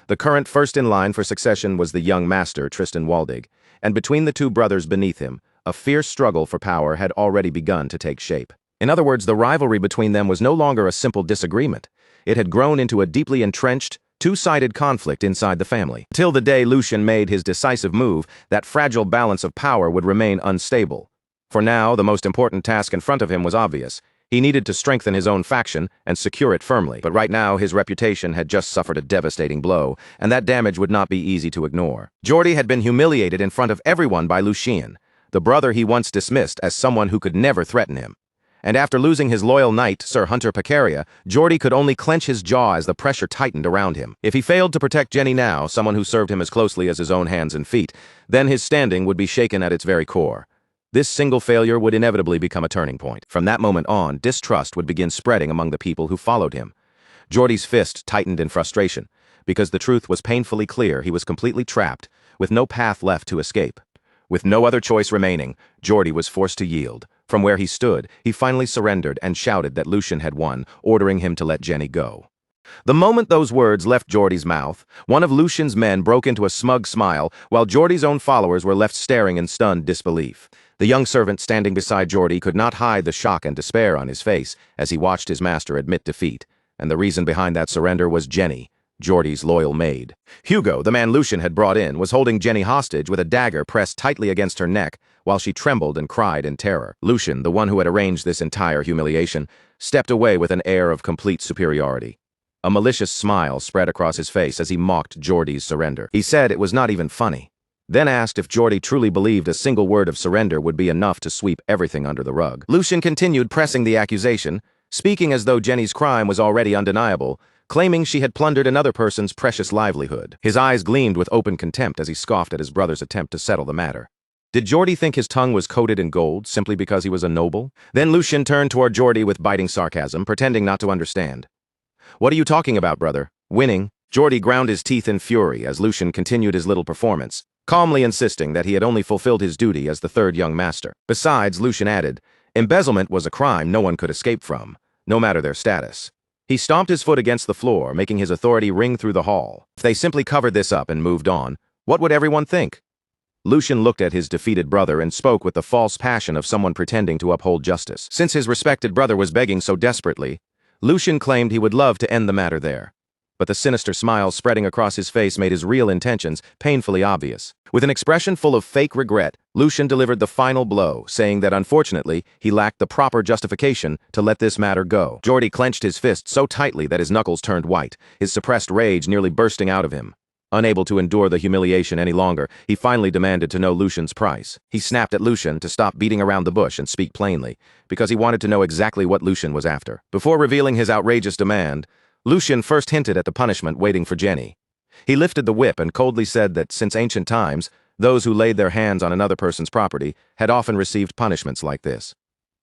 The current first in line for succession was the young master, Tristan Waldig, and between the two brothers beneath him, a fierce struggle for power had already begun to take shape. In other words, the rivalry between them was no longer a simple disagreement. It had grown into a deeply entrenched, two-sided conflict inside the family. Till the day Lucian made his decisive move, that fragile balance of power would remain unstable. For now, the most important task in front of him was obvious. He needed to strengthen his own faction and secure it firmly. But right now, his reputation had just suffered a devastating blow, and that damage would not be easy to ignore. Geordie had been humiliated in front of everyone by Lucien, the brother he once dismissed as someone who could never threaten him. And after losing his loyal knight, Sir Hunter Pecaria, Geordie could only clench his jaw as the pressure tightened around him. If he failed to protect Jenny now, someone who served him as closely as his own hands and feet, then his standing would be shaken at its very core. This single failure would inevitably become a turning point. From that moment on, distrust would begin spreading among the people who followed him. Geordie's fist tightened in frustration, because the truth was painfully clear. He was completely trapped, with no path left to escape. With no other choice remaining, Geordie was forced to yield. From where he stood, he finally surrendered and shouted that Lucien had won, ordering him to let Jenny go. The moment those words left Geordie's mouth, one of Lucien's men broke into a smug smile, while Geordie's own followers were left staring in stunned disbelief. The young servant standing beside Geordie could not hide the shock and despair on his face as he watched his master admit defeat, and the reason behind that surrender was Jenny, Geordie's loyal maid. Hugo, the man Lucien had brought in, was holding Jenny hostage with a dagger pressed tightly against her neck while she trembled and cried in terror. Lucien, the one who had arranged this entire humiliation, stepped away with an air of complete superiority. A malicious smile spread across his face as he mocked Geordie's surrender. He said it was not even funny, then asked if Geordie truly believed a single word of surrender would be enough to sweep everything under the rug. Lucien continued pressing the accusation, speaking as though Jenny's crime was already undeniable, claiming she had plundered another person's precious livelihood. His eyes gleamed with open contempt as he scoffed at his brother's attempt to settle the matter. Did Geordie think his tongue was coated in gold simply because he was a noble? Then Lucien turned toward Geordie with biting sarcasm, pretending not to understand. "What are you talking about, brother? Winning?" Geordie ground his teeth in fury as Lucien continued his little performance, calmly insisting that he had only fulfilled his duty as the third young master. Besides, Lucien added, embezzlement was a crime no one could escape from, no matter their status. He stomped his foot against the floor, making his authority ring through the hall. If they simply covered this up and moved on, what would everyone think? Lucien looked at his defeated brother and spoke with the false passion of someone pretending to uphold justice. Since his respected brother was begging so desperately, Lucien claimed he would love to end the matter there. But the sinister smile spreading across his face made his real intentions painfully obvious. With an expression full of fake regret, Lucien delivered the final blow, saying that unfortunately, he lacked the proper justification to let this matter go. Geordie clenched his fist so tightly that his knuckles turned white, his suppressed rage nearly bursting out of him. Unable to endure the humiliation any longer, he finally demanded to know Lucien's price. He snapped at Lucien to stop beating around the bush and speak plainly, because he wanted to know exactly what Lucien was after. Before revealing his outrageous demand, Lucien first hinted at the punishment waiting for Jenny. He lifted the whip and coldly said that since ancient times, those who laid their hands on another person's property had often received punishments like this.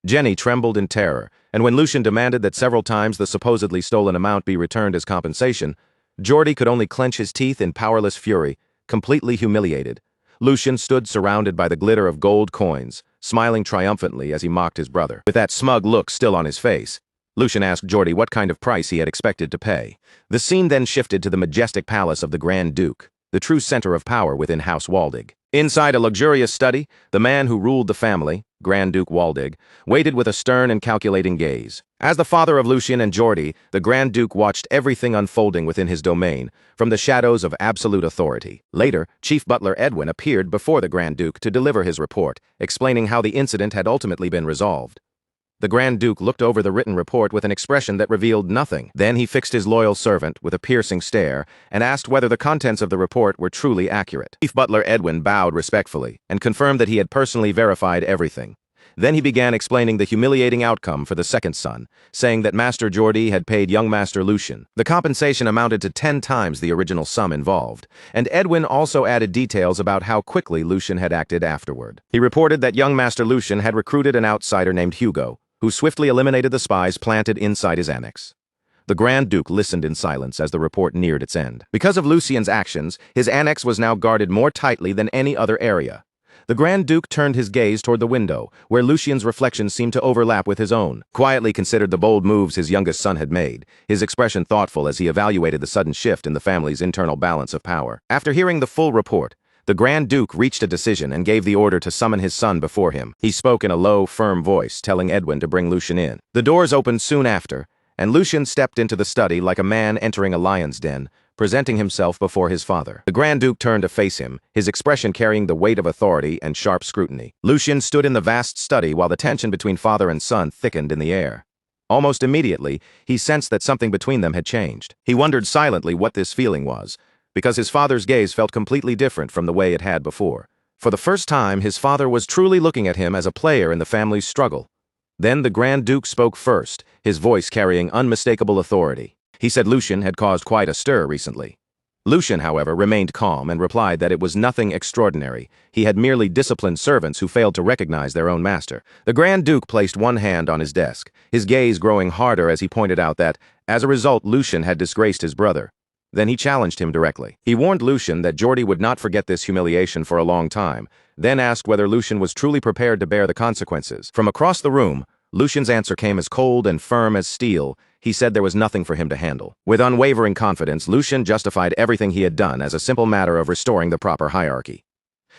Jenny trembled in terror, and when Lucien demanded that several times the supposedly stolen amount be returned as compensation, Geordie could only clench his teeth in powerless fury, completely humiliated. Lucien stood surrounded by the glitter of gold coins, smiling triumphantly as he mocked his brother. With that smug look still on his face, Lucien asked Geordie what kind of price he had expected to pay. The scene then shifted to the majestic palace of the Grand Duke, the true center of power within House Waldig. Inside a luxurious study, the man who ruled the family, Grand Duke Waldig, waited with a stern and calculating gaze. As the father of Lucien and Geordie, the Grand Duke watched everything unfolding within his domain, from the shadows of absolute authority. Later, Chief Butler Edwin appeared before the Grand Duke to deliver his report, explaining how the incident had ultimately been resolved. The Grand Duke looked over the written report with an expression that revealed nothing. Then he fixed his loyal servant with a piercing stare and asked whether the contents of the report were truly accurate. Chief Butler Edwin bowed respectfully and confirmed that he had personally verified everything. Then he began explaining the humiliating outcome for the second son, saying that Master Geordie had paid young Master Lucien. The compensation amounted to 10 times the original sum involved, and Edwin also added details about how quickly Lucien had acted afterward. He reported that young Master Lucien had recruited an outsider named Hugo, who swiftly eliminated the spies planted inside his annex. The Grand Duke listened in silence as the report neared its end. Because of Lucien's actions, his annex was now guarded more tightly than any other area. The Grand Duke turned his gaze toward the window, where Lucien's reflection seemed to overlap with his own. Quietly considered the bold moves his youngest son had made, his expression thoughtful as he evaluated the sudden shift in the family's internal balance of power. After hearing the full report, the Grand Duke reached a decision and gave the order to summon his son before him. He spoke in a low, firm voice, telling Edwin to bring Lucien in. The doors opened soon after, and Lucien stepped into the study like a man entering a lion's den, presenting himself before his father. The Grand Duke turned to face him, his expression carrying the weight of authority and sharp scrutiny. Lucien stood in the vast study while the tension between father and son thickened in the air. Almost immediately, he sensed that something between them had changed. He wondered silently what this feeling was, because his father's gaze felt completely different from the way it had before. For the first time, his father was truly looking at him as a player in the family's struggle. Then the Grand Duke spoke first, his voice carrying unmistakable authority. He said Lucien had caused quite a stir recently. Lucien, however, remained calm and replied that it was nothing extraordinary. He had merely disciplined servants who failed to recognize their own master. The Grand Duke placed one hand on his desk, his gaze growing harder as he pointed out that, as a result, Lucien had disgraced his brother. Then he challenged him directly. He warned Lucien that Geordie would not forget this humiliation for a long time, then asked whether Lucien was truly prepared to bear the consequences. From across the room, Lucien's answer came as cold and firm as steel. He said there was nothing for him to handle. With unwavering confidence, Lucien justified everything he had done as a simple matter of restoring the proper hierarchy.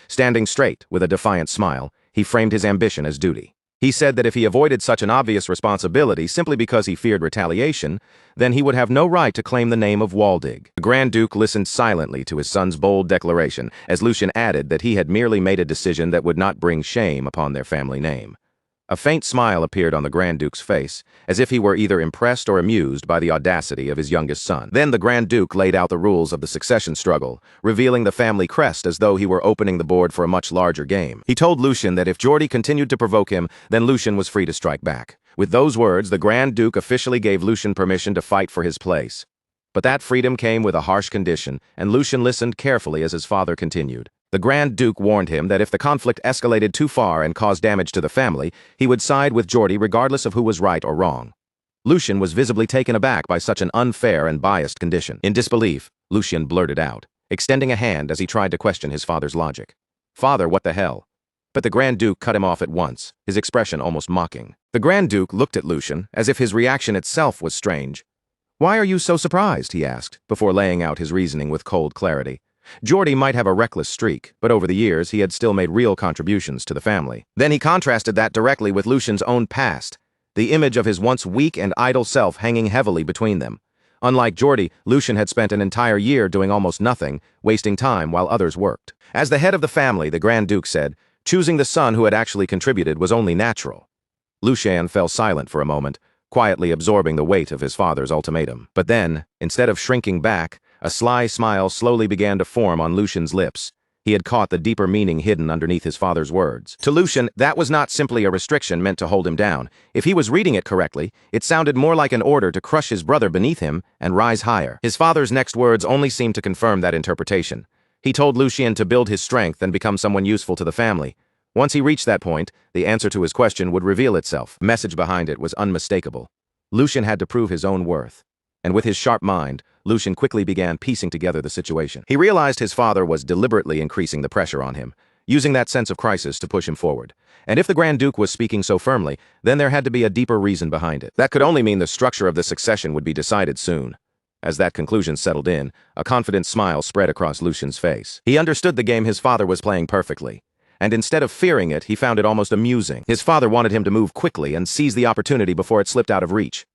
Standing straight, with a defiant smile, he framed his ambition as duty. He said that if he avoided such an obvious responsibility simply because he feared retaliation, then he would have no right to claim the name of Waldig. The Grand Duke listened silently to his son's bold declaration, as Lucien added that he had merely made a decision that would not bring shame upon their family name. A faint smile appeared on the Grand Duke's face, as if he were either impressed or amused by the audacity of his youngest son. Then the Grand Duke laid out the rules of the succession struggle, revealing the family crest as though he were opening the board for a much larger game. He told Lucien that if Geordie continued to provoke him, then Lucien was free to strike back. With those words, the Grand Duke officially gave Lucien permission to fight for his place. But that freedom came with a harsh condition, and Lucien listened carefully as his father continued. The Grand Duke warned him that if the conflict escalated too far and caused damage to the family, he would side with Geordie regardless of who was right or wrong. Lucien was visibly taken aback by such an unfair and biased condition. In disbelief, Lucien blurted out, extending a hand as he tried to question his father's logic. "Father, what the hell?" But the Grand Duke cut him off at once, his expression almost mocking. The Grand Duke looked at Lucien, as if his reaction itself was strange. "Why are you so surprised?" he asked, before laying out his reasoning with cold clarity. Geordie might have a reckless streak, but over the years he had still made real contributions to the family. Then he contrasted that directly with Lucien's own past, the image of his once weak and idle self hanging heavily between them. Unlike Geordie, Lucien had spent an entire year doing almost nothing, wasting time while others worked. As the head of the family, the Grand Duke said, choosing the son who had actually contributed was only natural. Lucien fell silent for a moment, quietly absorbing the weight of his father's ultimatum. But then, instead of shrinking back, a sly smile slowly began to form on Lucien's lips. He had caught the deeper meaning hidden underneath his father's words. To Lucien, that was not simply a restriction meant to hold him down. If he was reading it correctly, it sounded more like an order to crush his brother beneath him and rise higher. His father's next words only seemed to confirm that interpretation. He told Lucien to build his strength and become someone useful to the family. Once he reached that point, the answer to his question would reveal itself. The message behind it was unmistakable. Lucien had to prove his own worth. And with his sharp mind, Lucien quickly began piecing together the situation. He realized his father was deliberately increasing the pressure on him, using that sense of crisis to push him forward. And if the Grand Duke was speaking so firmly, then there had to be a deeper reason behind it. That could only mean the structure of the succession would be decided soon. As that conclusion settled in, a confident smile spread across Lucien's face. He understood the game his father was playing perfectly. And instead of fearing it, he found it almost amusing. His father wanted him to move quickly and seize the opportunity before it slipped out of reach.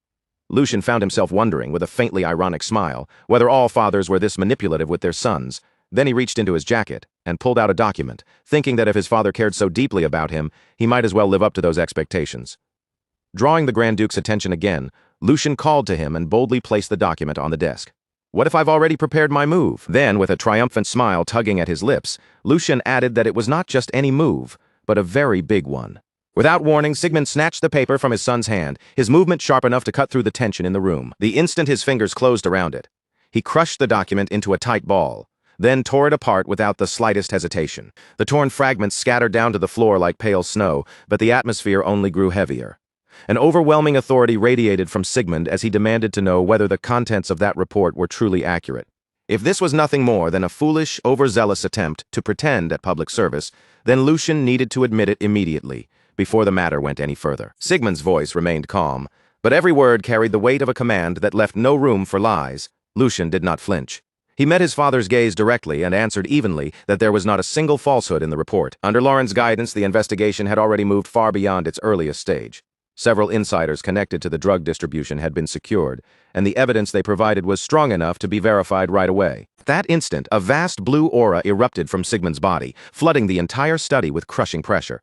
Lucien found himself wondering, with a faintly ironic smile, whether all fathers were this manipulative with their sons. Then he reached into his jacket and pulled out a document, thinking that if his father cared so deeply about him, he might as well live up to those expectations. Drawing the Grand Duke's attention again, Lucien called to him and boldly placed the document on the desk. "What if I've already prepared my move?" Then, with a triumphant smile tugging at his lips, Lucien added that it was not just any move, but a very big one. Without warning, Sigmund snatched the paper from his son's hand, his movement sharp enough to cut through the tension in the room. The instant his fingers closed around it, he crushed the document into a tight ball, then tore it apart without the slightest hesitation. The torn fragments scattered down to the floor like pale snow, but the atmosphere only grew heavier. An overwhelming authority radiated from Sigmund as he demanded to know whether the contents of that report were truly accurate. If this was nothing more than a foolish, overzealous attempt to pretend at public service, then Lucian needed to admit it immediately, before the matter went any further. Sigmund's voice remained calm, but every word carried the weight of a command that left no room for lies. Lucian did not flinch. He met his father's gaze directly and answered evenly that there was not a single falsehood in the report. Under Lauren's guidance, the investigation had already moved far beyond its earliest stage. Several insiders connected to the drug distribution had been secured, and the evidence they provided was strong enough to be verified right away. At that instant, a vast blue aura erupted from Sigmund's body, flooding the entire study with crushing pressure.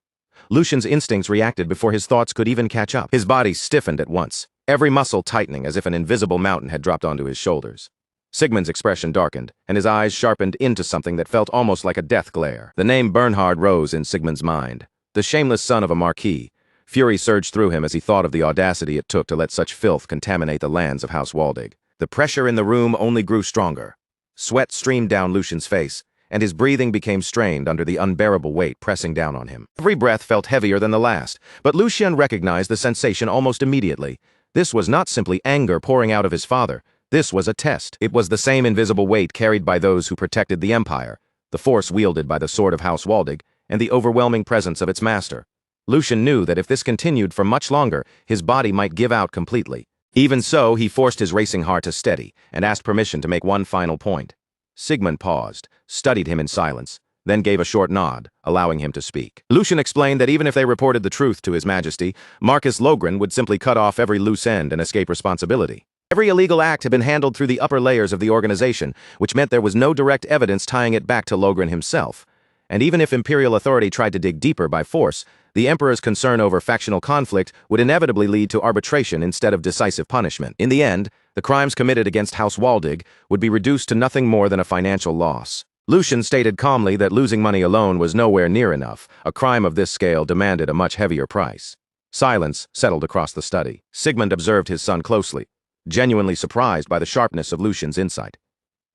Lucian's instincts reacted before his thoughts could even catch up. His body stiffened at once, every muscle tightening as if an invisible mountain had dropped onto his shoulders. Sigmund's expression darkened, and his eyes sharpened into something that felt almost like a death glare. The name Bernhard rose in Sigmund's mind. The shameless son of a marquis. Fury surged through him as he thought of the audacity it took to let such filth contaminate the lands of House Waldig. The pressure in the room only grew stronger. Sweat streamed down Lucian's face, and his breathing became strained under the unbearable weight pressing down on him. Every breath felt heavier than the last, but Lucian recognized the sensation almost immediately. This was not simply anger pouring out of his father. This was a test. It was the same invisible weight carried by those who protected the Empire, the force wielded by the sword of House Waldig, and the overwhelming presence of its master. Lucian knew that if this continued for much longer, his body might give out completely. Even so, he forced his racing heart to steady, and asked permission to make one final point. Sigmund paused, studied him in silence, then gave a short nod, allowing him to speak. Lucian explained that even if they reported the truth to His Majesty, Marcus Logren would simply cut off every loose end and escape responsibility. Every illegal act had been handled through the upper layers of the organization, which meant there was no direct evidence tying it back to Logren himself. And even if Imperial authority tried to dig deeper by force, the Emperor's concern over factional conflict would inevitably lead to arbitration instead of decisive punishment. In the end, the crimes committed against House Waldig would be reduced to nothing more than a financial loss. Lucian stated calmly that losing money alone was nowhere near enough. A crime of this scale demanded a much heavier price. Silence settled across the study. Sigmund observed his son closely, genuinely surprised by the sharpness of Lucian's insight.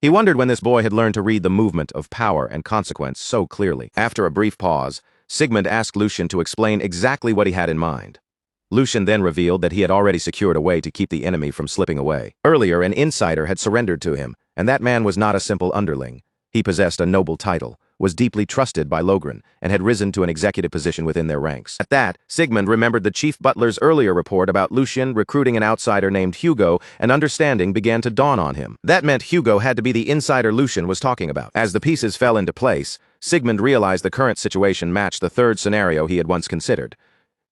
He wondered when this boy had learned to read the movement of power and consequence so clearly. After a brief pause, Sigmund asked Lucian to explain exactly what he had in mind. Lucian then revealed that he had already secured a way to keep the enemy from slipping away. Earlier, an insider had surrendered to him, and that man was not a simple underling. He possessed a noble title, was deeply trusted by Logren, and had risen to an executive position within their ranks. At that, Sigmund remembered the chief butler's earlier report about Lucian recruiting an outsider named Hugo, and understanding began to dawn on him. That meant Hugo had to be the insider Lucian was talking about. As the pieces fell into place, Sigmund realized the current situation matched the third scenario he had once considered.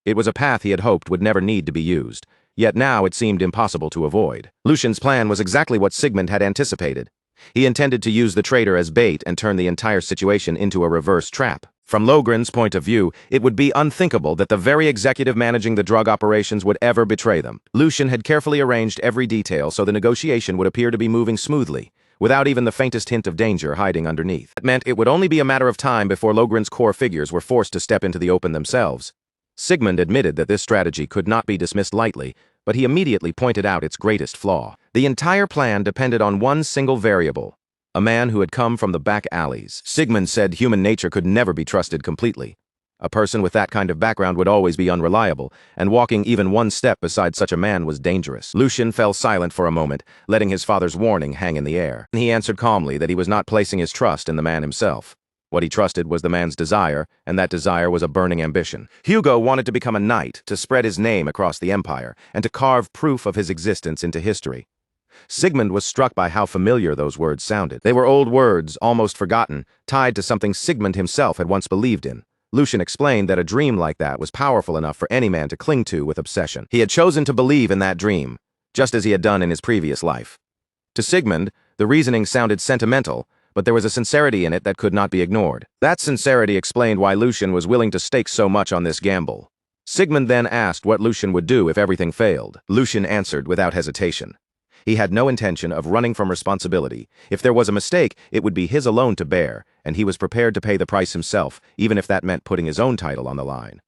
It was a path he had hoped would never need to be used, yet now it seemed impossible to avoid. Lucian's plan was exactly what Sigmund had anticipated. He intended to use the traitor as bait and turn the entire situation into a reverse trap. From Logren's point of view, it would be unthinkable that the very executive managing the drug operations would ever betray them. Lucian had carefully arranged every detail so the negotiation would appear to be moving smoothly, without even the faintest hint of danger hiding underneath. It meant it would only be a matter of time before Logren's core figures were forced to step into the open themselves. Sigmund admitted that this strategy could not be dismissed lightly, but he immediately pointed out its greatest flaw. The entire plan depended on one single variable: a man who had come from the back alleys. Sigmund said human nature could never be trusted completely. A person with that kind of background would always be unreliable, and walking even one step beside such a man was dangerous. Lucian fell silent for a moment, letting his father's warning hang in the air. He answered calmly that he was not placing his trust in the man himself. What he trusted was the man's desire, and that desire was a burning ambition. Hugo wanted to become a knight, to spread his name across the empire, and to carve proof of his existence into history. Sigmund was struck by how familiar those words sounded. They were old words, almost forgotten, tied to something Sigmund himself had once believed in. Lucian explained that a dream like that was powerful enough for any man to cling to with obsession. He had chosen to believe in that dream, just as he had done in his previous life. To Sigmund, the reasoning sounded sentimental, but there was a sincerity in it that could not be ignored. That sincerity explained why Lucian was willing to stake so much on this gamble. Sigmund then asked what Lucian would do if everything failed. Lucian answered without hesitation. He had no intention of running from responsibility. If there was a mistake, it would be his alone to bear, and he was prepared to pay the price himself, even if that meant putting his own title on the line.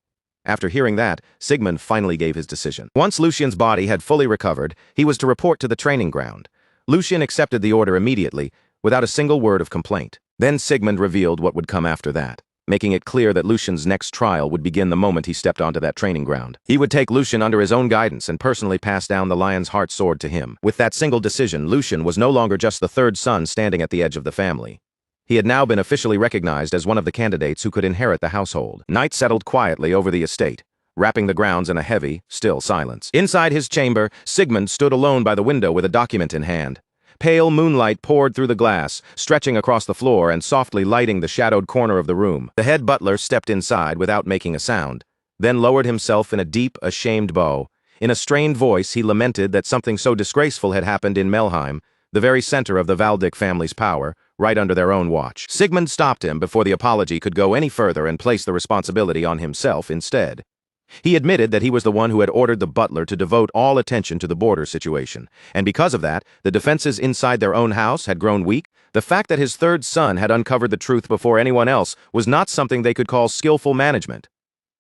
After hearing that, Sigmund finally gave his decision. Once Lucian's body had fully recovered, he was to report to the training ground. Lucian accepted the order immediately, without a single word of complaint. Then Sigmund revealed what would come after that. making it clear that Lucian's next trial would begin the moment he stepped onto that training ground. He would take Lucian under his own guidance and personally pass down the lion's heart sword to him. With that single decision, Lucian was no longer just the third son standing at the edge of the family. He had now been officially recognized as one of the candidates who could inherit the household. Night settled quietly over the estate, wrapping the grounds in a heavy, still silence. Inside his chamber, Sigmund stood alone by the window with a document in hand. Pale moonlight poured through the glass, stretching across the floor and softly lighting the shadowed corner of the room. The head butler stepped inside without making a sound, then lowered himself in a deep, ashamed bow. In a strained voice, he lamented that something so disgraceful had happened in Melheim, the very center of the Valdic family's power, right under their own watch. Sigmund stopped him before the apology could go any further and placed the responsibility on himself instead. He admitted that he was the one who had ordered the butler to devote all attention to the border situation, and because of that, the defenses inside their own house had grown weak. The fact that his third son had uncovered the truth before anyone else was not something they could call skillful management.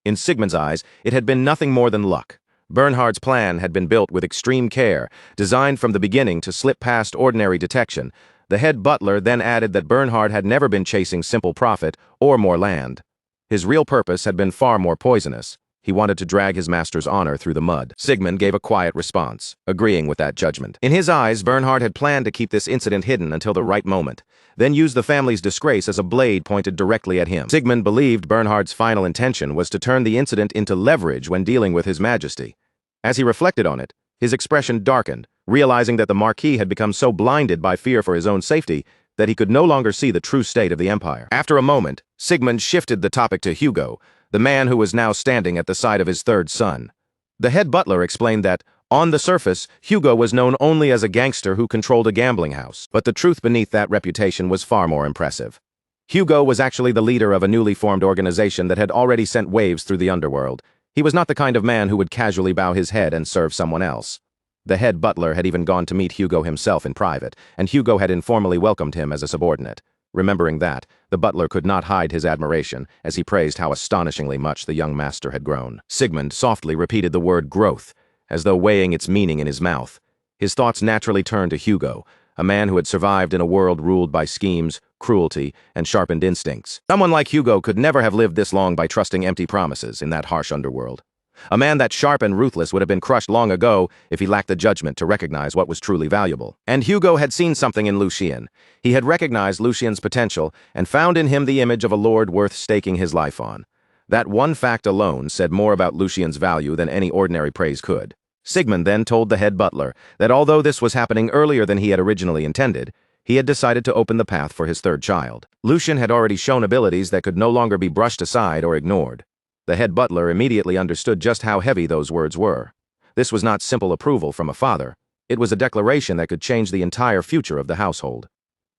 In Sigmund's eyes, it had been nothing more than luck. Bernhard's plan had been built with extreme care, designed from the beginning to slip past ordinary detection. The head butler then added that Bernhard had never been chasing simple profit or more land. His real purpose had been far more poisonous. He wanted to drag his master's honor through the mud. Sigmund gave a quiet response, agreeing with that judgment. In his eyes, Bernhard had planned to keep this incident hidden until the right moment, then use the family's disgrace as a blade pointed directly at him. Sigmund believed Bernhard's final intention was to turn the incident into leverage when dealing with His Majesty. As he reflected on it, his expression darkened, realizing that the Marquis had become so blinded by fear for his own safety that he could no longer see the true state of the Empire. After a moment, Sigmund shifted the topic to Hugo, the man who was now standing at the side of his third son. The head butler explained that, on the surface, Hugo was known only as a gangster who controlled a gambling house, but the truth beneath that reputation was far more impressive. Hugo was actually the leader of a newly formed organization that had already sent waves through the underworld. He was not the kind of man who would casually bow his head and serve someone else. The head butler had even gone to meet Hugo himself in private, and Hugo had informally welcomed him as a subordinate. Remembering that, the butler could not hide his admiration as he praised how astonishingly much the young master had grown. Sigmund softly repeated the word growth, as though weighing its meaning in his mouth. His thoughts naturally turned to Hugo, a man who had survived in a world ruled by schemes, cruelty, and sharpened instincts. Someone like Hugo could never have lived this long by trusting empty promises in that harsh underworld. A man that sharp and ruthless would have been crushed long ago if he lacked the judgment to recognize what was truly valuable. And Hugo had seen something in Lucien. He had recognized Lucien's potential and found in him the image of a lord worth staking his life on. That one fact alone said more about Lucien's value than any ordinary praise could. Sigmund then told the head butler that although this was happening earlier than he had originally intended, he had decided to open the path for his third child. Lucien had already shown abilities that could no longer be brushed aside or ignored. The head butler immediately understood just how heavy those words were. This was not simple approval from a father. It was a declaration that could change the entire future of the household.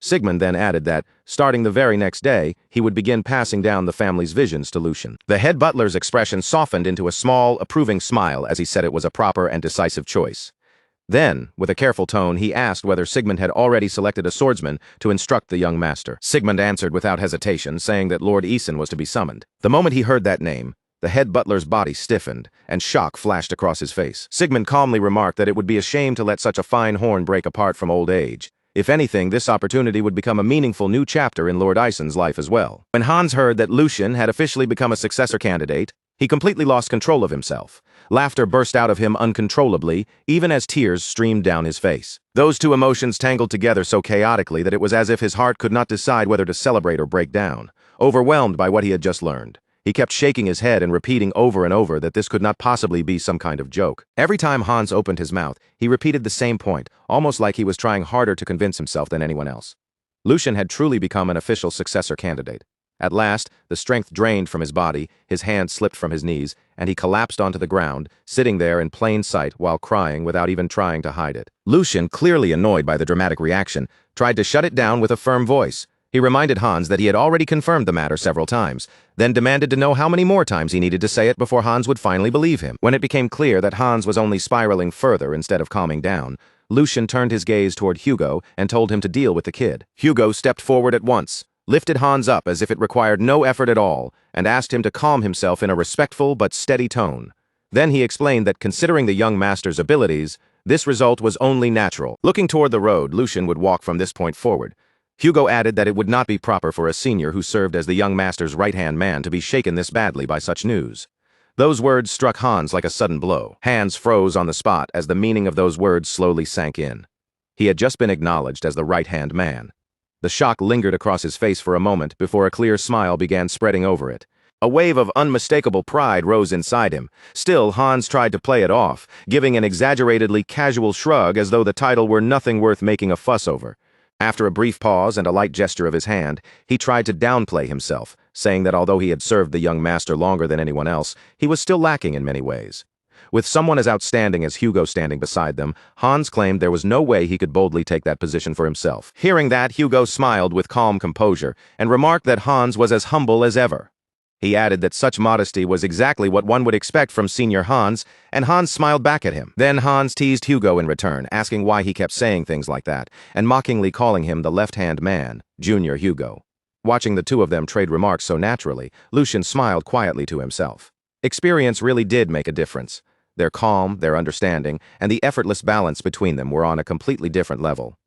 Sigmund then added that, starting the very next day, he would begin passing down the family's visions to Lucien. The head butler's expression softened into a small, approving smile as he said it was a proper and decisive choice. Then, with a careful tone, he asked whether Sigmund had already selected a swordsman to instruct the young master. Sigmund answered without hesitation, saying that Lord Eason was to be summoned. The moment he heard that name, the head butler's body stiffened, and shock flashed across his face. Sigmund calmly remarked that it would be a shame to let such a fine horn break apart from old age. If anything, this opportunity would become a meaningful new chapter in Lord Ison's life as well. When Hans heard that Lucien had officially become a successor candidate, he completely lost control of himself. Laughter burst out of him uncontrollably, even as tears streamed down his face. Those two emotions tangled together so chaotically that it was as if his heart could not decide whether to celebrate or break down, overwhelmed by what he had just learned. He kept shaking his head and repeating over and over that this could not possibly be some kind of joke. Every time Hans opened his mouth, he repeated the same point, almost like he was trying harder to convince himself than anyone else. Lucien had truly become an official successor candidate. At last, the strength drained from his body, his hand slipped from his knees, and he collapsed onto the ground, sitting there in plain sight while crying without even trying to hide it. Lucien, clearly annoyed by the dramatic reaction, tried to shut it down with a firm voice. He reminded Hans that he had already confirmed the matter several times, then demanded to know how many more times he needed to say it before Hans would finally believe him. When it became clear that Hans was only spiraling further instead of calming down, Lucien turned his gaze toward Hugo and told him to deal with the kid. Hugo stepped forward at once, lifted Hans up as if it required no effort at all, and asked him to calm himself in a respectful but steady tone. Then he explained that considering the young master's abilities, this result was only natural. Looking toward the road, Lucien would walk from this point forward. Hugo added that it would not be proper for a senior who served as the young master's right-hand man to be shaken this badly by such news. Those words struck Hans like a sudden blow. Hans froze on the spot as the meaning of those words slowly sank in. He had just been acknowledged as the right-hand man. The shock lingered across his face for a moment before a clear smile began spreading over it. A wave of unmistakable pride rose inside him. Still, Hans tried to play it off, giving an exaggeratedly casual shrug as though the title were nothing worth making a fuss over. After a brief pause and a light gesture of his hand, he tried to downplay himself, saying that although he had served the young master longer than anyone else, he was still lacking in many ways. With someone as outstanding as Hugo standing beside them, Hans claimed there was no way he could boldly take that position for himself. Hearing that, Hugo smiled with calm composure and remarked that Hans was as humble as ever. He added that such modesty was exactly what one would expect from Senior Hans, and Hans smiled back at him. Then Hans teased Hugo in return, asking why he kept saying things like that, and mockingly calling him the left-hand man, Junior Hugo. Watching the two of them trade remarks so naturally, Lucian smiled quietly to himself. Experience really did make a difference. Their calm, their understanding, and the effortless balance between them were on a completely different level.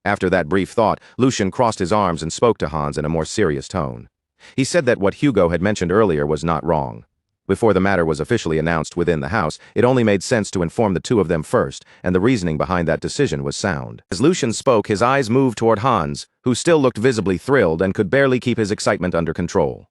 After that brief thought, Lucian crossed his arms and spoke to Hans in a more serious tone. He said that what Hugo had mentioned earlier was not wrong. Before the matter was officially announced within the house, it only made sense to inform the two of them first, and the reasoning behind that decision was sound. As Lucian spoke, his eyes moved toward Hans, who still looked visibly thrilled and could barely keep his excitement under control.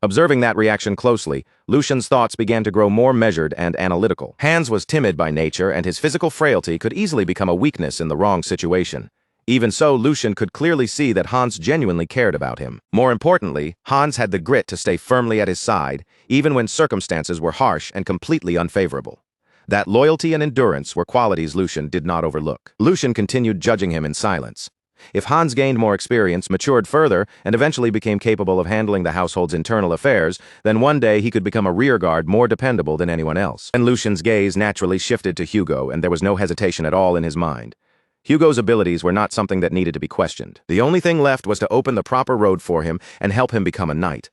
Observing that reaction closely, Lucian's thoughts began to grow more measured and analytical. Hans was timid by nature, and his physical frailty could easily become a weakness in the wrong situation. Even so, Lucian could clearly see that Hans genuinely cared about him. More importantly, Hans had the grit to stay firmly at his side, even when circumstances were harsh and completely unfavorable. That loyalty and endurance were qualities Lucian did not overlook. Lucian continued judging him in silence. If Hans gained more experience, matured further, and eventually became capable of handling the household's internal affairs, then one day he could become a rearguard more dependable than anyone else. And Lucian's gaze naturally shifted to Hugo, and there was no hesitation at all in his mind. Hugo's abilities were not something that needed to be questioned. The only thing left was to open the proper road for him and help him become a knight.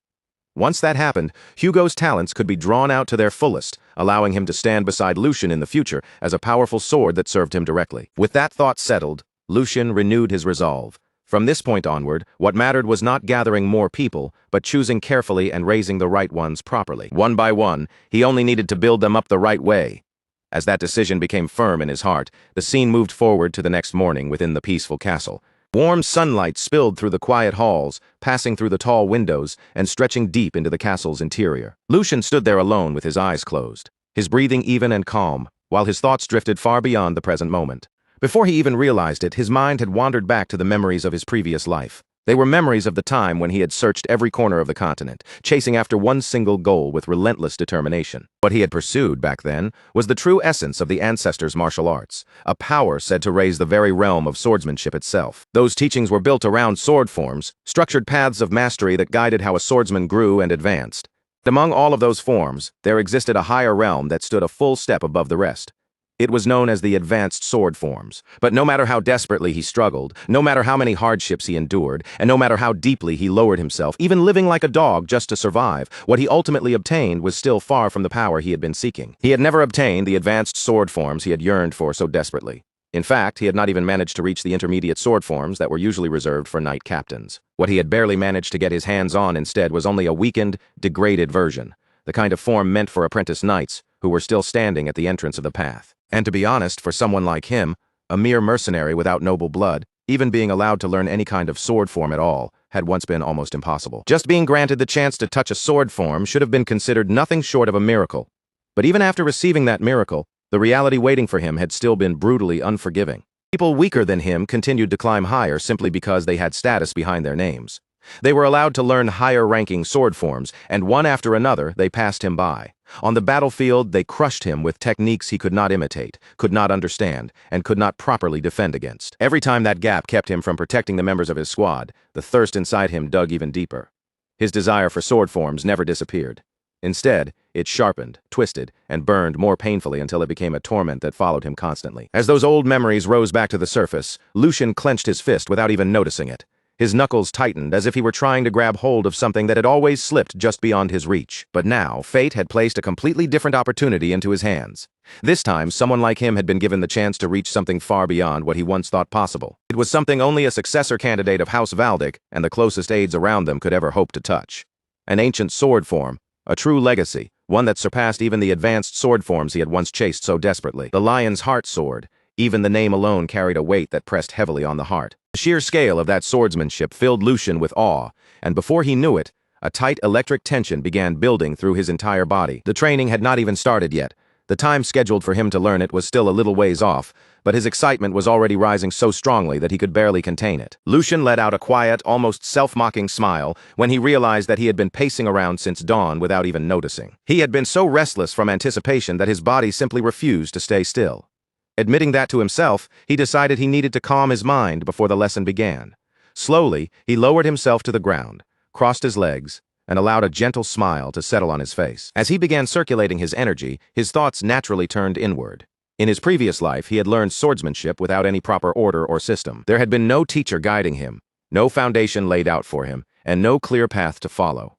Once that happened, Hugo's talents could be drawn out to their fullest, allowing him to stand beside Lucian in the future as a powerful sword that served him directly. With that thought settled, Lucian renewed his resolve. From this point onward, what mattered was not gathering more people, but choosing carefully and raising the right ones properly. One by one, he only needed to build them up the right way. As that decision became firm in his heart, the scene moved forward to the next morning within the peaceful castle. Warm sunlight spilled through the quiet halls, passing through the tall windows and stretching deep into the castle's interior. Lucian stood there alone with his eyes closed, his breathing even and calm, while his thoughts drifted far beyond the present moment. Before he even realized it, his mind had wandered back to the memories of his previous life. They were memories of the time when he had searched every corner of the continent, chasing after one single goal with relentless determination. What he had pursued back then was the true essence of the ancestors' martial arts, a power said to raise the very realm of swordsmanship itself. Those teachings were built around sword forms, structured paths of mastery that guided how a swordsman grew and advanced. Among all of those forms, there existed a higher realm that stood a full step above the rest. It was known as the advanced sword forms. But no matter how desperately he struggled, no matter how many hardships he endured, and no matter how deeply he lowered himself, even living like a dog just to survive, what he ultimately obtained was still far from the power he had been seeking. He had never obtained the advanced sword forms he had yearned for so desperately. In fact, he had not even managed to reach the intermediate sword forms that were usually reserved for knight captains. What he had barely managed to get his hands on instead was only a weakened, degraded version, the kind of form meant for apprentice knights who were still standing at the entrance of the path. And to be honest, for someone like him, a mere mercenary without noble blood, even being allowed to learn any kind of sword form at all had once been almost impossible. Just being granted the chance to touch a sword form should have been considered nothing short of a miracle. But even after receiving that miracle, the reality waiting for him had still been brutally unforgiving. People weaker than him continued to climb higher simply because they had status behind their names. They were allowed to learn higher-ranking sword forms, and one after another they passed him by. On the battlefield, they crushed him with techniques he could not imitate, could not understand, and could not properly defend against. Every time that gap kept him from protecting the members of his squad, the thirst inside him dug even deeper. His desire for sword forms never disappeared. Instead, it sharpened, twisted, and burned more painfully until it became a torment that followed him constantly. As those old memories rose back to the surface, Lucian clenched his fist without even noticing it. His knuckles tightened as if he were trying to grab hold of something that had always slipped just beyond his reach. But now, fate had placed a completely different opportunity into his hands. This time, someone like him had been given the chance to reach something far beyond what he once thought possible. It was something only a successor candidate of House Valdic and the closest aides around them could ever hope to touch. An ancient sword form, a true legacy, one that surpassed even the advanced sword forms he had once chased so desperately. The Lion's Heart Sword. Even the name alone carried a weight that pressed heavily on the heart. The sheer scale of that swordsmanship filled Lucian with awe, and before he knew it, a tight electric tension began building through his entire body. The training had not even started yet. The time scheduled for him to learn it was still a little ways off, but his excitement was already rising so strongly that he could barely contain it. Lucian let out a quiet, almost self-mocking smile when he realized that he had been pacing around since dawn without even noticing. He had been so restless from anticipation that his body simply refused to stay still. Admitting that to himself, he decided he needed to calm his mind before the lesson began. Slowly, he lowered himself to the ground, crossed his legs, and allowed a gentle smile to settle on his face. As he began circulating his energy, his thoughts naturally turned inward. In his previous life, he had learned swordsmanship without any proper order or system. There had been no teacher guiding him, no foundation laid out for him, and no clear path to follow.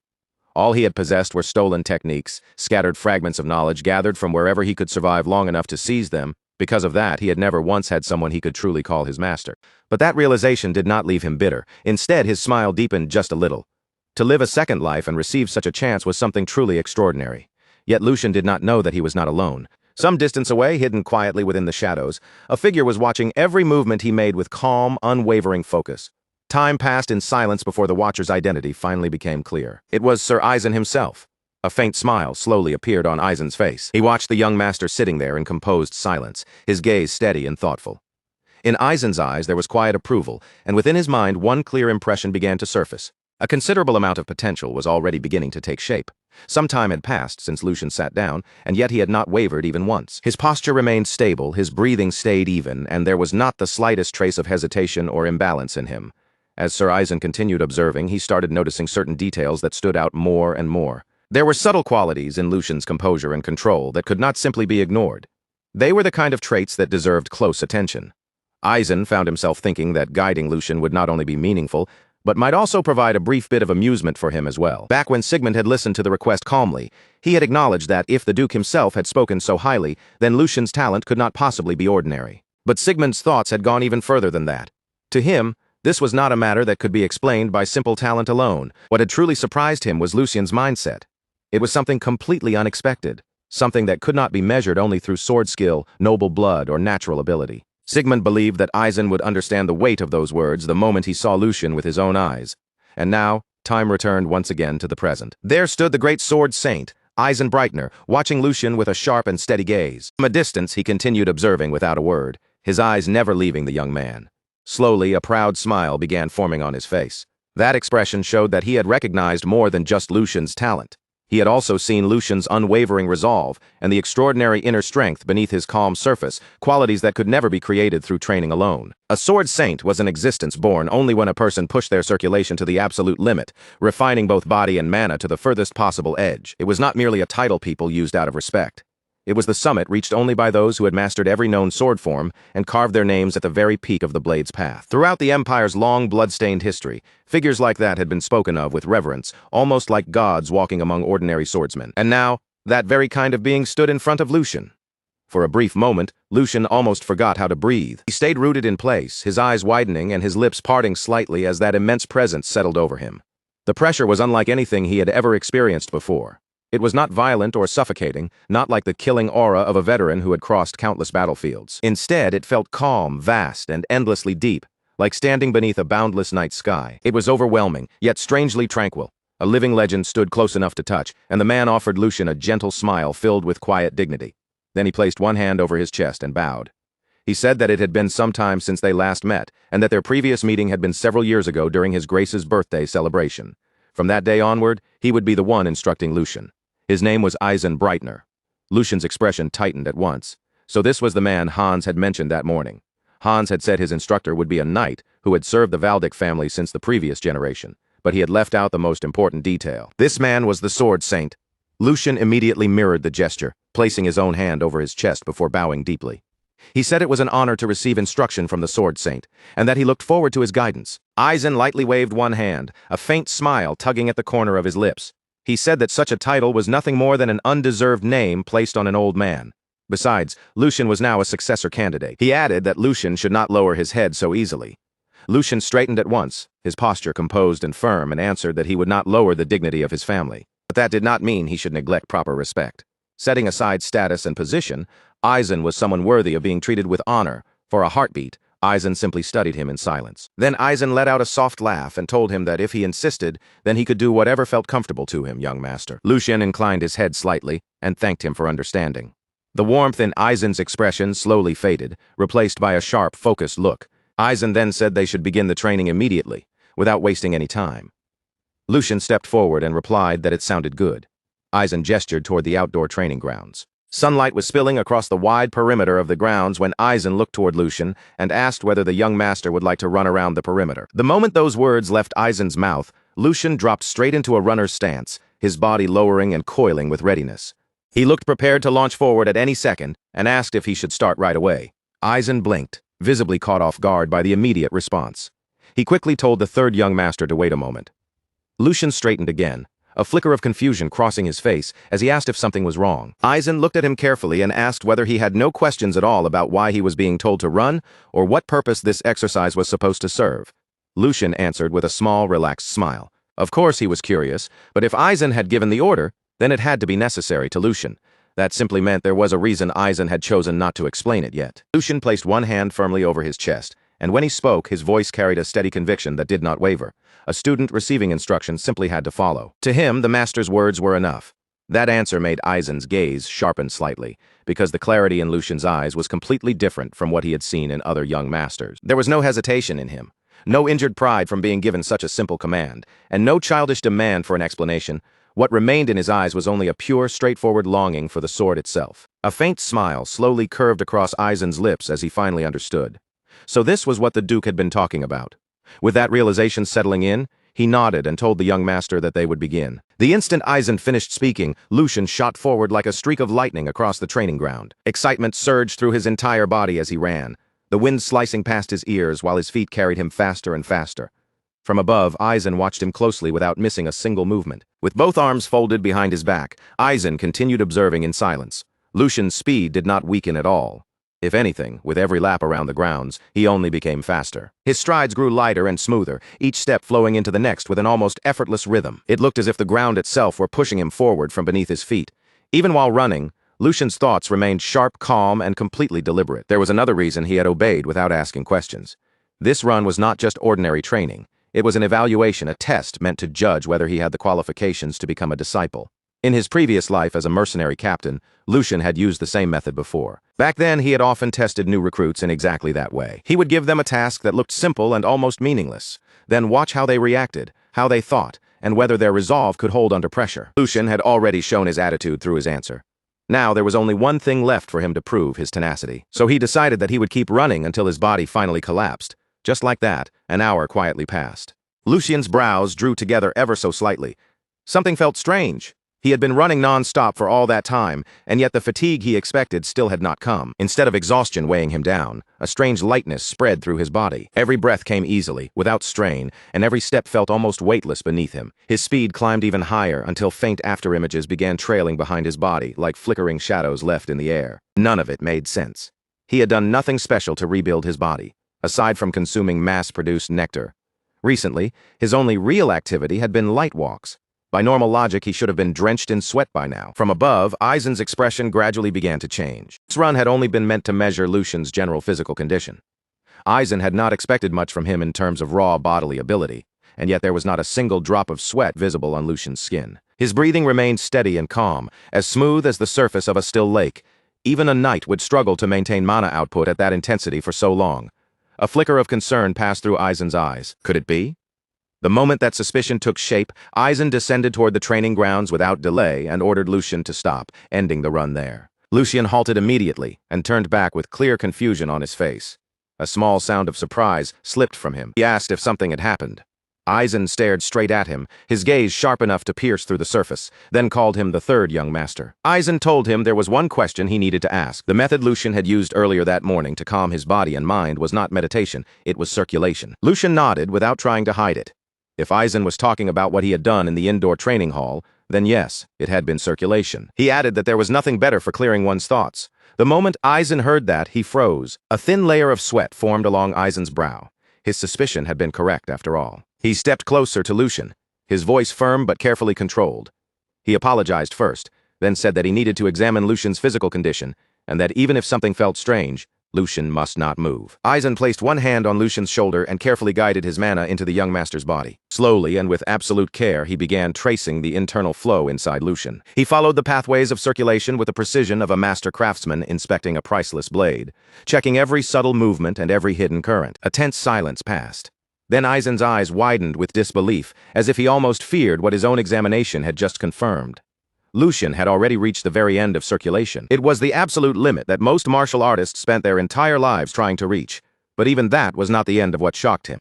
All he had possessed were stolen techniques, scattered fragments of knowledge gathered from wherever he could survive long enough to seize them. Because of that, he had never once had someone he could truly call his master. But that realization did not leave him bitter. Instead, his smile deepened just a little. To live a second life and receive such a chance was something truly extraordinary. Yet Lucian did not know that he was not alone. Some distance away, hidden quietly within the shadows, a figure was watching every movement he made with calm, unwavering focus. Time passed in silence before the watcher's identity finally became clear. It was Sir Eisen himself. A faint smile slowly appeared on Eisen's face. He watched the young master sitting there in composed silence, his gaze steady and thoughtful. In Eisen's eyes there was quiet approval, and within his mind one clear impression began to surface. A considerable amount of potential was already beginning to take shape. Some time had passed since Lucian sat down, and yet he had not wavered even once. His posture remained stable, his breathing stayed even, and there was not the slightest trace of hesitation or imbalance in him. As Sir Eisen continued observing, he started noticing certain details that stood out more and more. There were subtle qualities in Lucian's composure and control that could not simply be ignored. They were the kind of traits that deserved close attention. Eisen found himself thinking that guiding Lucian would not only be meaningful, but might also provide a brief bit of amusement for him as well. Back when Sigmund had listened to the request calmly, he had acknowledged that if the Duke himself had spoken so highly, then Lucian's talent could not possibly be ordinary. But Sigmund's thoughts had gone even further than that. To him, this was not a matter that could be explained by simple talent alone. What had truly surprised him was Lucian's mindset. It was something completely unexpected, something that could not be measured only through sword skill, noble blood, or natural ability. Sigmund believed that Eisen would understand the weight of those words the moment he saw Lucian with his own eyes. And now, time returned once again to the present. There stood the great sword saint, Eisen Breitner, watching Lucian with a sharp and steady gaze. From a distance, he continued observing without a word, his eyes never leaving the young man. Slowly, a proud smile began forming on his face. That expression showed that he had recognized more than just Lucian's talent. He had also seen Lucian's unwavering resolve and the extraordinary inner strength beneath his calm surface, qualities that could never be created through training alone. A sword saint was an existence born only when a person pushed their circulation to the absolute limit, refining both body and mana to the furthest possible edge. It was not merely a title people used out of respect. It was the summit reached only by those who had mastered every known sword form and carved their names at the very peak of the blade's path. Throughout the Empire's long, blood-stained history, figures like that had been spoken of with reverence, almost like gods walking among ordinary swordsmen. And now, that very kind of being stood in front of Lucian. For a brief moment, Lucian almost forgot how to breathe. He stayed rooted in place, his eyes widening and his lips parting slightly as that immense presence settled over him. The pressure was unlike anything he had ever experienced before. It was not violent or suffocating, not like the killing aura of a veteran who had crossed countless battlefields. Instead, it felt calm, vast, and endlessly deep, like standing beneath a boundless night sky. It was overwhelming, yet strangely tranquil. A living legend stood close enough to touch, and the man offered Lucian a gentle smile filled with quiet dignity. Then he placed one hand over his chest and bowed. He said that it had been some time since they last met, and that their previous meeting had been several years ago during his Grace's birthday celebration. From that day onward, he would be the one instructing Lucian. His name was Eisen Breitner. Lucian's expression tightened at once. So this was the man Hans had mentioned that morning. Hans had said his instructor would be a knight who had served the Valdic family since the previous generation, but he had left out the most important detail. This man was the sword saint. Lucian immediately mirrored the gesture, placing his own hand over his chest before bowing deeply. He said it was an honor to receive instruction from the sword saint, and that he looked forward to his guidance. Eisen lightly waved one hand, a faint smile tugging at the corner of his lips. He said that such a title was nothing more than an undeserved name placed on an old man. Besides, Lucian was now a successor candidate. He added that Lucian should not lower his head so easily. Lucian straightened at once, his posture composed and firm, and answered that he would not lower the dignity of his family. But that did not mean he should neglect proper respect. Setting aside status and position, Eisen was someone worthy of being treated with honor. For a heartbeat, Eisen simply studied him in silence. Then Eisen let out a soft laugh and told him that if he insisted, then he could do whatever felt comfortable to him, young master. Lucian inclined his head slightly and thanked him for understanding. The warmth in Eisen's expression slowly faded, replaced by a sharp, focused look. Eisen then said they should begin the training immediately, without wasting any time. Lucian stepped forward and replied that it sounded good. Eisen gestured toward the outdoor training grounds. Sunlight was spilling across the wide perimeter of the grounds when Eisen looked toward Lucian and asked whether the young master would like to run around the perimeter. The moment those words left Eisen's mouth, Lucian dropped straight into a runner's stance, his body lowering and coiling with readiness. He looked prepared to launch forward at any second and asked if he should start right away. Eisen blinked, visibly caught off guard by the immediate response. He quickly told the third young master to wait a moment. Lucian straightened again, a flicker of confusion crossing his face as he asked if something was wrong. Eisen looked at him carefully and asked whether he had no questions at all about why he was being told to run or what purpose this exercise was supposed to serve. Lucian answered with a small, relaxed smile. Of course he was curious, but if Eisen had given the order, then it had to be necessary to Lucian. That simply meant there was a reason Eisen had chosen not to explain it yet. Lucian placed one hand firmly over his chest, and when he spoke, his voice carried a steady conviction that did not waver. A student receiving instructions simply had to follow. To him, the master's words were enough. That answer made Eisen's gaze sharpen slightly, because the clarity in Lucian's eyes was completely different from what he had seen in other young masters. There was no hesitation in him, no injured pride from being given such a simple command, and no childish demand for an explanation. What remained in his eyes was only a pure, straightforward longing for the sword itself. A faint smile slowly curved across Eisen's lips as he finally understood. So this was what the Duke had been talking about. With that realization settling in, he nodded and told the young master that they would begin. The instant Eisen finished speaking, Lucian shot forward like a streak of lightning across the training ground. Excitement surged through his entire body as he ran, the wind slicing past his ears while his feet carried him faster and faster. From above, Eisen watched him closely without missing a single movement. With both arms folded behind his back, Eisen continued observing in silence. Lucian's speed did not weaken at all. If anything, with every lap around the grounds, he only became faster. His strides grew lighter and smoother, each step flowing into the next with an almost effortless rhythm. It looked as if the ground itself were pushing him forward from beneath his feet. Even while running, Lucian's thoughts remained sharp, calm, and completely deliberate. There was another reason he had obeyed without asking questions. This run was not just ordinary training. It was an evaluation, a test meant to judge whether he had the qualifications to become a disciple. In his previous life as a mercenary captain, Lucian had used the same method before. Back then, he had often tested new recruits in exactly that way. He would give them a task that looked simple and almost meaningless, then watch how they reacted, how they thought, and whether their resolve could hold under pressure. Lucian had already shown his attitude through his answer. Now there was only one thing left for him to prove his tenacity. So he decided that he would keep running until his body finally collapsed. Just like that, an hour quietly passed. Lucian's brows drew together ever so slightly. Something felt strange. He had been running non-stop for all that time, and yet the fatigue he expected still had not come. Instead of exhaustion weighing him down, a strange lightness spread through his body. Every breath came easily, without strain, and every step felt almost weightless beneath him. His speed climbed even higher until faint afterimages began trailing behind his body like flickering shadows left in the air. None of it made sense. He had done nothing special to rebuild his body, aside from consuming mass-produced nectar. Recently, his only real activity had been light walks. By normal logic, he should have been drenched in sweat by now. From above, Eisen's expression gradually began to change. This run had only been meant to measure Lucian's general physical condition. Eisen had not expected much from him in terms of raw bodily ability, and yet there was not a single drop of sweat visible on Lucian's skin. His breathing remained steady and calm, as smooth as the surface of a still lake. Even a knight would struggle to maintain mana output at that intensity for so long. A flicker of concern passed through Eisen's eyes. Could it be? The moment that suspicion took shape, Eisen descended toward the training grounds without delay and ordered Lucian to stop, ending the run there. Lucian halted immediately and turned back with clear confusion on his face. A small sound of surprise slipped from him. He asked if something had happened. Aizen stared straight at him, his gaze sharp enough to pierce through the surface, then called him the third young master. Aizen told him there was one question he needed to ask. The method Lucian had used earlier that morning to calm his body and mind was not meditation, it was circulation. Lucian nodded without trying to hide it. If Aizen was talking about what he had done in the indoor training hall, then yes, it had been circulation. He added that there was nothing better for clearing one's thoughts. The moment Aizen heard that, he froze. A thin layer of sweat formed along Aizen's brow. His suspicion had been correct after all. He stepped closer to Lucian, his voice firm but carefully controlled. He apologized first, then said that he needed to examine Lucian's physical condition, and that even if something felt strange, Lucian must not move. Aizen placed one hand on Lucian's shoulder and carefully guided his mana into the young master's body. Slowly and with absolute care, he began tracing the internal flow inside Lucian. He followed the pathways of circulation with the precision of a master craftsman inspecting a priceless blade, checking every subtle movement and every hidden current. A tense silence passed. Then Aizen's eyes widened with disbelief, as if he almost feared what his own examination had just confirmed. Lucian had already reached the very end of circulation. It was the absolute limit that most martial artists spent their entire lives trying to reach, but even that was not the end of what shocked him.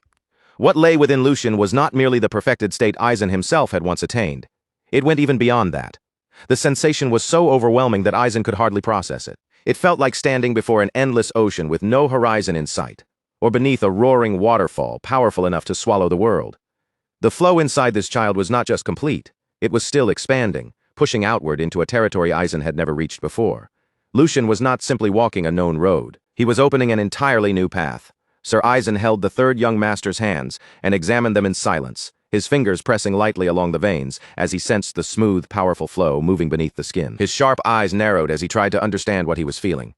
What lay within Lucian was not merely the perfected state Aizen himself had once attained. It went even beyond that. The sensation was so overwhelming that Aizen could hardly process it. It felt like standing before an endless ocean with no horizon in sight, or beneath a roaring waterfall powerful enough to swallow the world. The flow inside this child was not just complete, it was still expanding, pushing outward into a territory Aizen had never reached before. Lucian was not simply walking a known road. He was opening an entirely new path. Sir Aizen held the third young master's hands and examined them in silence, his fingers pressing lightly along the veins as he sensed the smooth, powerful flow moving beneath the skin. His sharp eyes narrowed as he tried to understand what he was feeling.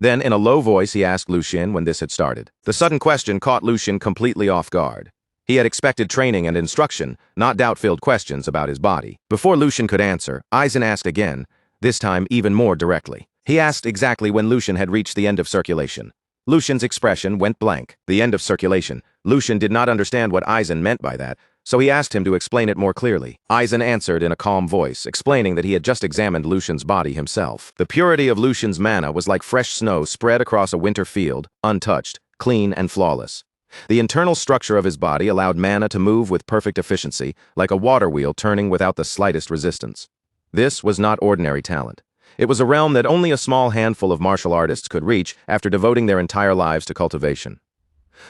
Then, in a low voice, he asked Lucian when this had started. The sudden question caught Lucian completely off guard. He had expected training and instruction, not doubt-filled questions about his body. Before Lucian could answer, Aizen asked again, this time even more directly. He asked exactly when Lucian had reached the end of circulation. Lucian's expression went blank. The end of circulation. Lucian did not understand what Aizen meant by that, so he asked him to explain it more clearly. Aizen answered in a calm voice, explaining that he had just examined Lucian's body himself. The purity of Lucian's mana was like fresh snow spread across a winter field, untouched, clean and flawless. The internal structure of his body allowed mana to move with perfect efficiency, like a water wheel turning without the slightest resistance. This was not ordinary talent. It was a realm that only a small handful of martial artists could reach after devoting their entire lives to cultivation.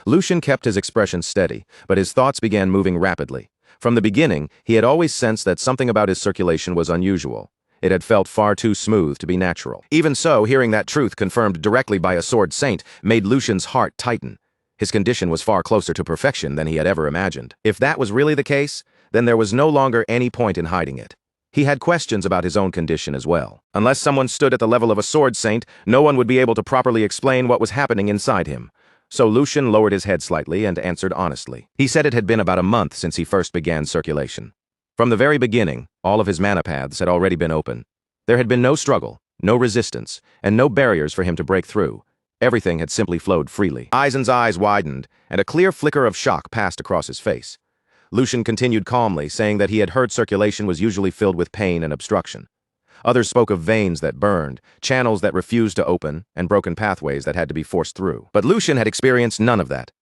Lucian kept his expression steady, but his thoughts began moving rapidly. From the beginning, he had always sensed that something about his circulation was unusual. It had felt far too smooth to be natural. Even so, hearing that truth confirmed directly by a sword saint made Lucian's heart tighten. His condition was far closer to perfection than he had ever imagined. If that was really the case, then there was no longer any point in hiding it. He had questions about his own condition as well. Unless someone stood at the level of a sword saint, no one would be able to properly explain what was happening inside him. So Lucian lowered his head slightly and answered honestly. He said it had been about a month since he first began circulation. From the very beginning, all of his mana paths had already been open. There had been no struggle, no resistance, and no barriers for him to break through. Everything had simply flowed freely. Aizen's eyes widened, and a clear flicker of shock passed across his face. Lucian continued calmly, saying that he had heard circulation was usually filled with pain and obstruction. Others spoke of veins that burned, channels that refused to open, and broken pathways that had to be forced through. But Lucian had experienced none of that.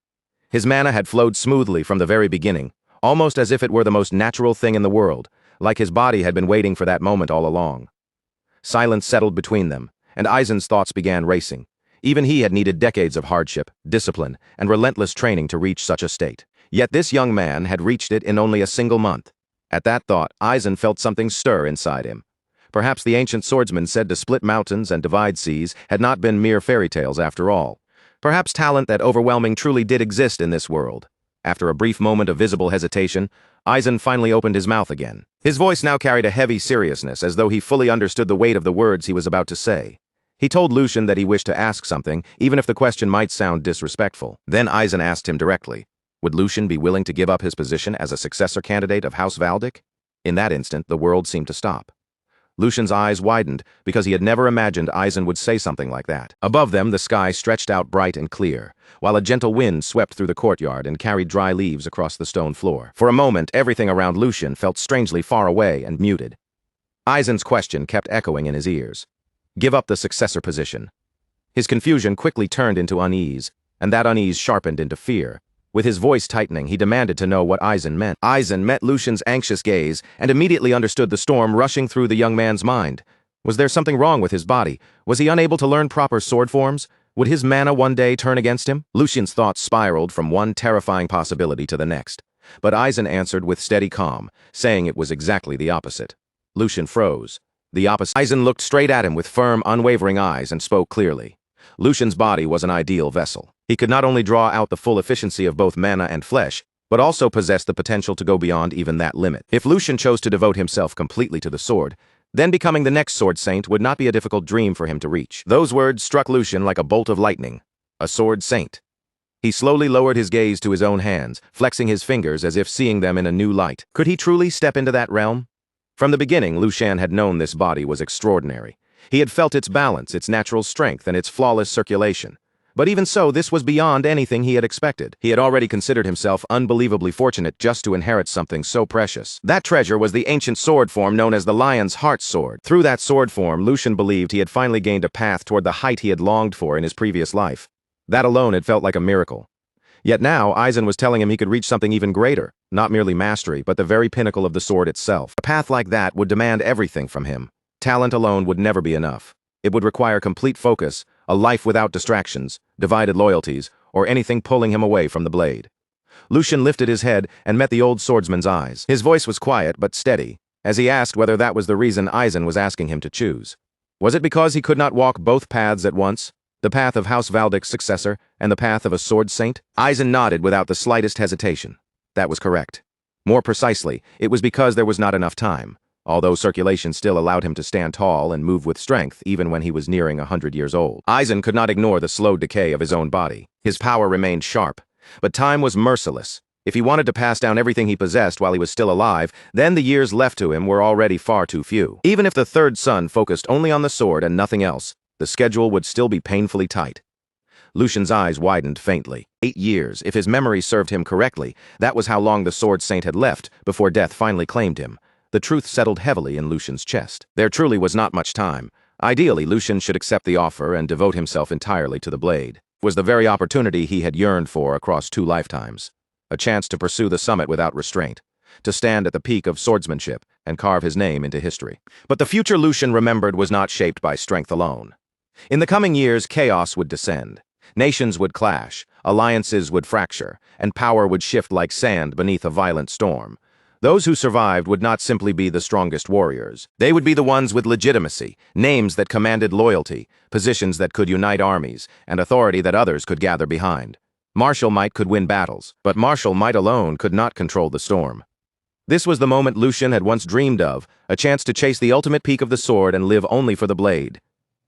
His mana had flowed smoothly from the very beginning, almost as if it were the most natural thing in the world, like his body had been waiting for that moment all along. Silence settled between them, and Aizen's thoughts began racing. Even he had needed decades of hardship, discipline, and relentless training to reach such a state. Yet this young man had reached it in only a single month. At that thought, Aizen felt something stir inside him. Perhaps the ancient swordsman said to split mountains and divide seas had not been mere fairy tales after all. Perhaps talent that overwhelming truly did exist in this world. After a brief moment of visible hesitation, Aizen finally opened his mouth again. His voice now carried a heavy seriousness, as though he fully understood the weight of the words he was about to say. He told Lucian that he wished to ask something, even if the question might sound disrespectful. Then Aizen asked him directly, would Lucian be willing to give up his position as a successor candidate of House Valdic? In that instant, the world seemed to stop. Lucian's eyes widened because he had never imagined Aizen would say something like that. Above them, the sky stretched out bright and clear, while a gentle wind swept through the courtyard and carried dry leaves across the stone floor. For a moment, everything around Lucian felt strangely far away and muted. Aizen's question kept echoing in his ears. Give up the successor position. His confusion quickly turned into unease, and that unease sharpened into fear. With his voice tightening, he demanded to know what Aizen meant. Aizen met Lucian's anxious gaze and immediately understood the storm rushing through the young man's mind. Was there something wrong with his body? Was he unable to learn proper sword forms? Would his mana one day turn against him? Lucian's thoughts spiraled from one terrifying possibility to the next. But Aizen answered with steady calm, saying it was exactly the opposite. Lucian froze. The opposite. Aizen looked straight at him with firm, unwavering eyes and spoke clearly. Lucian's body was an ideal vessel. He could not only draw out the full efficiency of both mana and flesh, but also possessed the potential to go beyond even that limit. If Lucian chose to devote himself completely to the sword, then becoming the next sword saint would not be a difficult dream for him to reach. Those words struck Lucian like a bolt of lightning. A sword saint. He slowly lowered his gaze to his own hands, flexing his fingers as if seeing them in a new light. Could he truly step into that realm? From the beginning, Lucian had known this body was extraordinary. He had felt its balance, its natural strength, and its flawless circulation. But even so, this was beyond anything he had expected. He had already considered himself unbelievably fortunate just to inherit something so precious. That treasure was the ancient sword form known as the Lion's Heart Sword. Through that sword form, Lucian believed he had finally gained a path toward the height he had longed for in his previous life. That alone had felt like a miracle. Yet now, Aizen was telling him he could reach something even greater, not merely mastery, but the very pinnacle of the sword itself. A path like that would demand everything from him. Talent alone would never be enough. It would require complete focus, a life without distractions, divided loyalties, or anything pulling him away from the blade. Lucian lifted his head and met the old swordsman's eyes. His voice was quiet but steady, as he asked whether that was the reason Aizen was asking him to choose. Was it because he could not walk both paths at once? The path of House Valdic's successor and the path of a sword saint? Aizen nodded without the slightest hesitation. That was correct. More precisely, it was because there was not enough time. Although circulation still allowed him to stand tall and move with strength even when he was nearing 100 years old. Aizen could not ignore the slow decay of his own body. His power remained sharp, but time was merciless. If he wanted to pass down everything he possessed while he was still alive, then the years left to him were already far too few. Even if the third son focused only on the sword and nothing else, the schedule would still be painfully tight. Lucian's eyes widened faintly. 8 years, if his memory served him correctly, that was how long the sword saint had left before death finally claimed him. The truth settled heavily in Lucian's chest. There truly was not much time. Ideally, Lucian should accept the offer and devote himself entirely to the blade. It was the very opportunity he had yearned for across 2 lifetimes. A chance to pursue the summit without restraint. To stand at the peak of swordsmanship and carve his name into history. But the future Lucian remembered was not shaped by strength alone. In the coming years, chaos would descend. Nations would clash, alliances would fracture, and power would shift like sand beneath a violent storm. Those who survived would not simply be the strongest warriors. They would be the ones with legitimacy, names that commanded loyalty, positions that could unite armies, and authority that others could gather behind. Martial might could win battles, but martial might alone could not control the storm. This was the moment Lucian had once dreamed of, a chance to chase the ultimate peak of the sword and live only for the blade.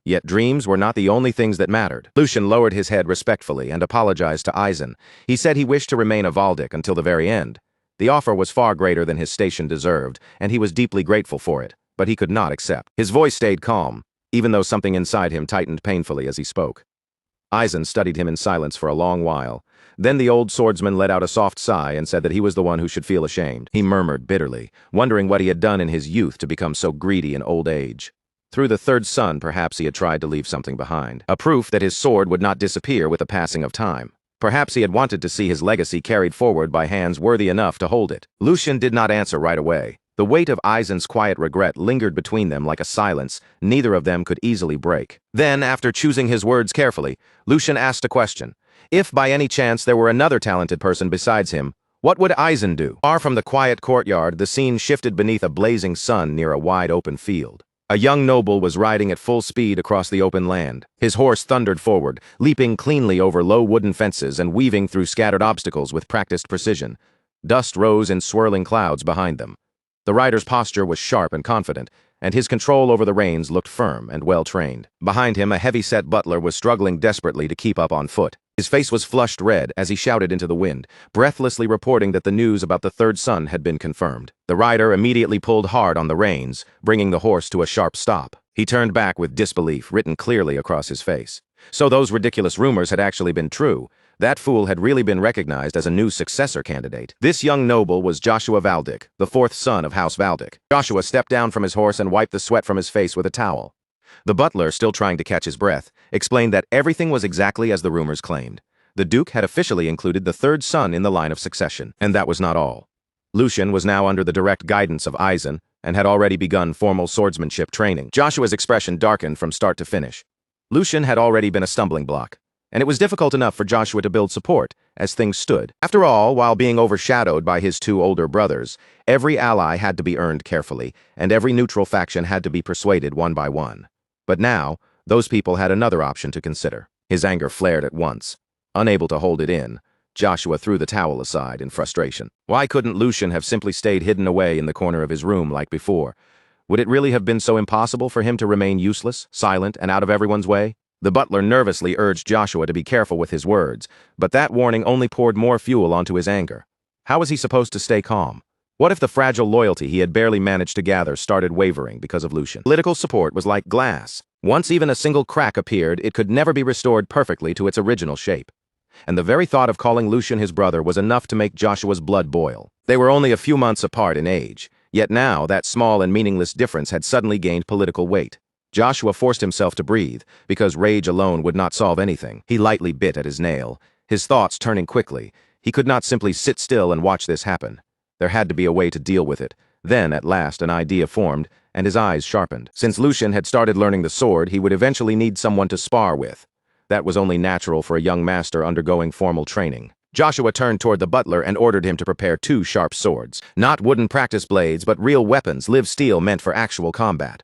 Yet dreams were not the only things that mattered. Lucian lowered his head respectfully and apologized to Aizen. He said he wished to remain a Valdic until the very end. The offer was far greater than his station deserved, and he was deeply grateful for it, but he could not accept. His voice stayed calm, even though something inside him tightened painfully as he spoke. Aizen studied him in silence for a long while. Then the old swordsman let out a soft sigh and said that he was the one who should feel ashamed. He murmured bitterly, wondering what he had done in his youth to become so greedy in old age. Through the third son, perhaps he had tried to leave something behind. A proof that his sword would not disappear with the passing of time. Perhaps he had wanted to see his legacy carried forward by hands worthy enough to hold it. Lucian did not answer right away. The weight of Aizen's quiet regret lingered between them like a silence neither of them could easily break. Then, after choosing his words carefully, Lucian asked a question. If by any chance there were another talented person besides him, what would Aizen do? Far from the quiet courtyard, the scene shifted beneath a blazing sun near a wide open field. A young noble was riding at full speed across the open land. His horse thundered forward, leaping cleanly over low wooden fences and weaving through scattered obstacles with practiced precision. Dust rose in swirling clouds behind them. The rider's posture was sharp and confident, and his control over the reins looked firm and well-trained. Behind him, a heavy-set butler was struggling desperately to keep up on foot. His face was flushed red as he shouted into the wind, breathlessly reporting that the news about the third son had been confirmed. The rider immediately pulled hard on the reins, bringing the horse to a sharp stop. He turned back with disbelief written clearly across his face. So those ridiculous rumors had actually been true. That fool had really been recognized as a new successor candidate. This young noble was Joshua Valdic, the fourth son of House Valdic. Joshua stepped down from his horse and wiped the sweat from his face with a towel. The butler, still trying to catch his breath, explained that everything was exactly as the rumors claimed. The Duke had officially included the third son in the line of succession. And that was not all. Lucian was now under the direct guidance of Aizen and had already begun formal swordsmanship training. Joshua's expression darkened from start to finish. Lucian had already been a stumbling block, and it was difficult enough for Joshua to build support as things stood. After all, while being overshadowed by his two older brothers, every ally had to be earned carefully, and every neutral faction had to be persuaded one by one. But now, those people had another option to consider. His anger flared at once. Unable to hold it in, Joshua threw the towel aside in frustration. Why couldn't Lucian have simply stayed hidden away in the corner of his room like before? Would it really have been so impossible for him to remain useless, silent, and out of everyone's way? The butler nervously urged Joshua to be careful with his words, but that warning only poured more fuel onto his anger. How was he supposed to stay calm? What if the fragile loyalty he had barely managed to gather started wavering because of Lucian? Political support was like glass. Once even a single crack appeared, it could never be restored perfectly to its original shape. And the very thought of calling Lucian his brother was enough to make Joshua's blood boil. They were only a few months apart in age, yet now that small and meaningless difference had suddenly gained political weight. Joshua forced himself to breathe, because rage alone would not solve anything. He lightly bit at his nail, his thoughts turning quickly. He could not simply sit still and watch this happen. There had to be a way to deal with it. Then, at last, an idea formed, and his eyes sharpened. Since Lucian had started learning the sword, he would eventually need someone to spar with. That was only natural for a young master undergoing formal training. Joshua turned toward the butler and ordered him to prepare 2 sharp swords. Not wooden practice blades, but real weapons, live steel meant for actual combat.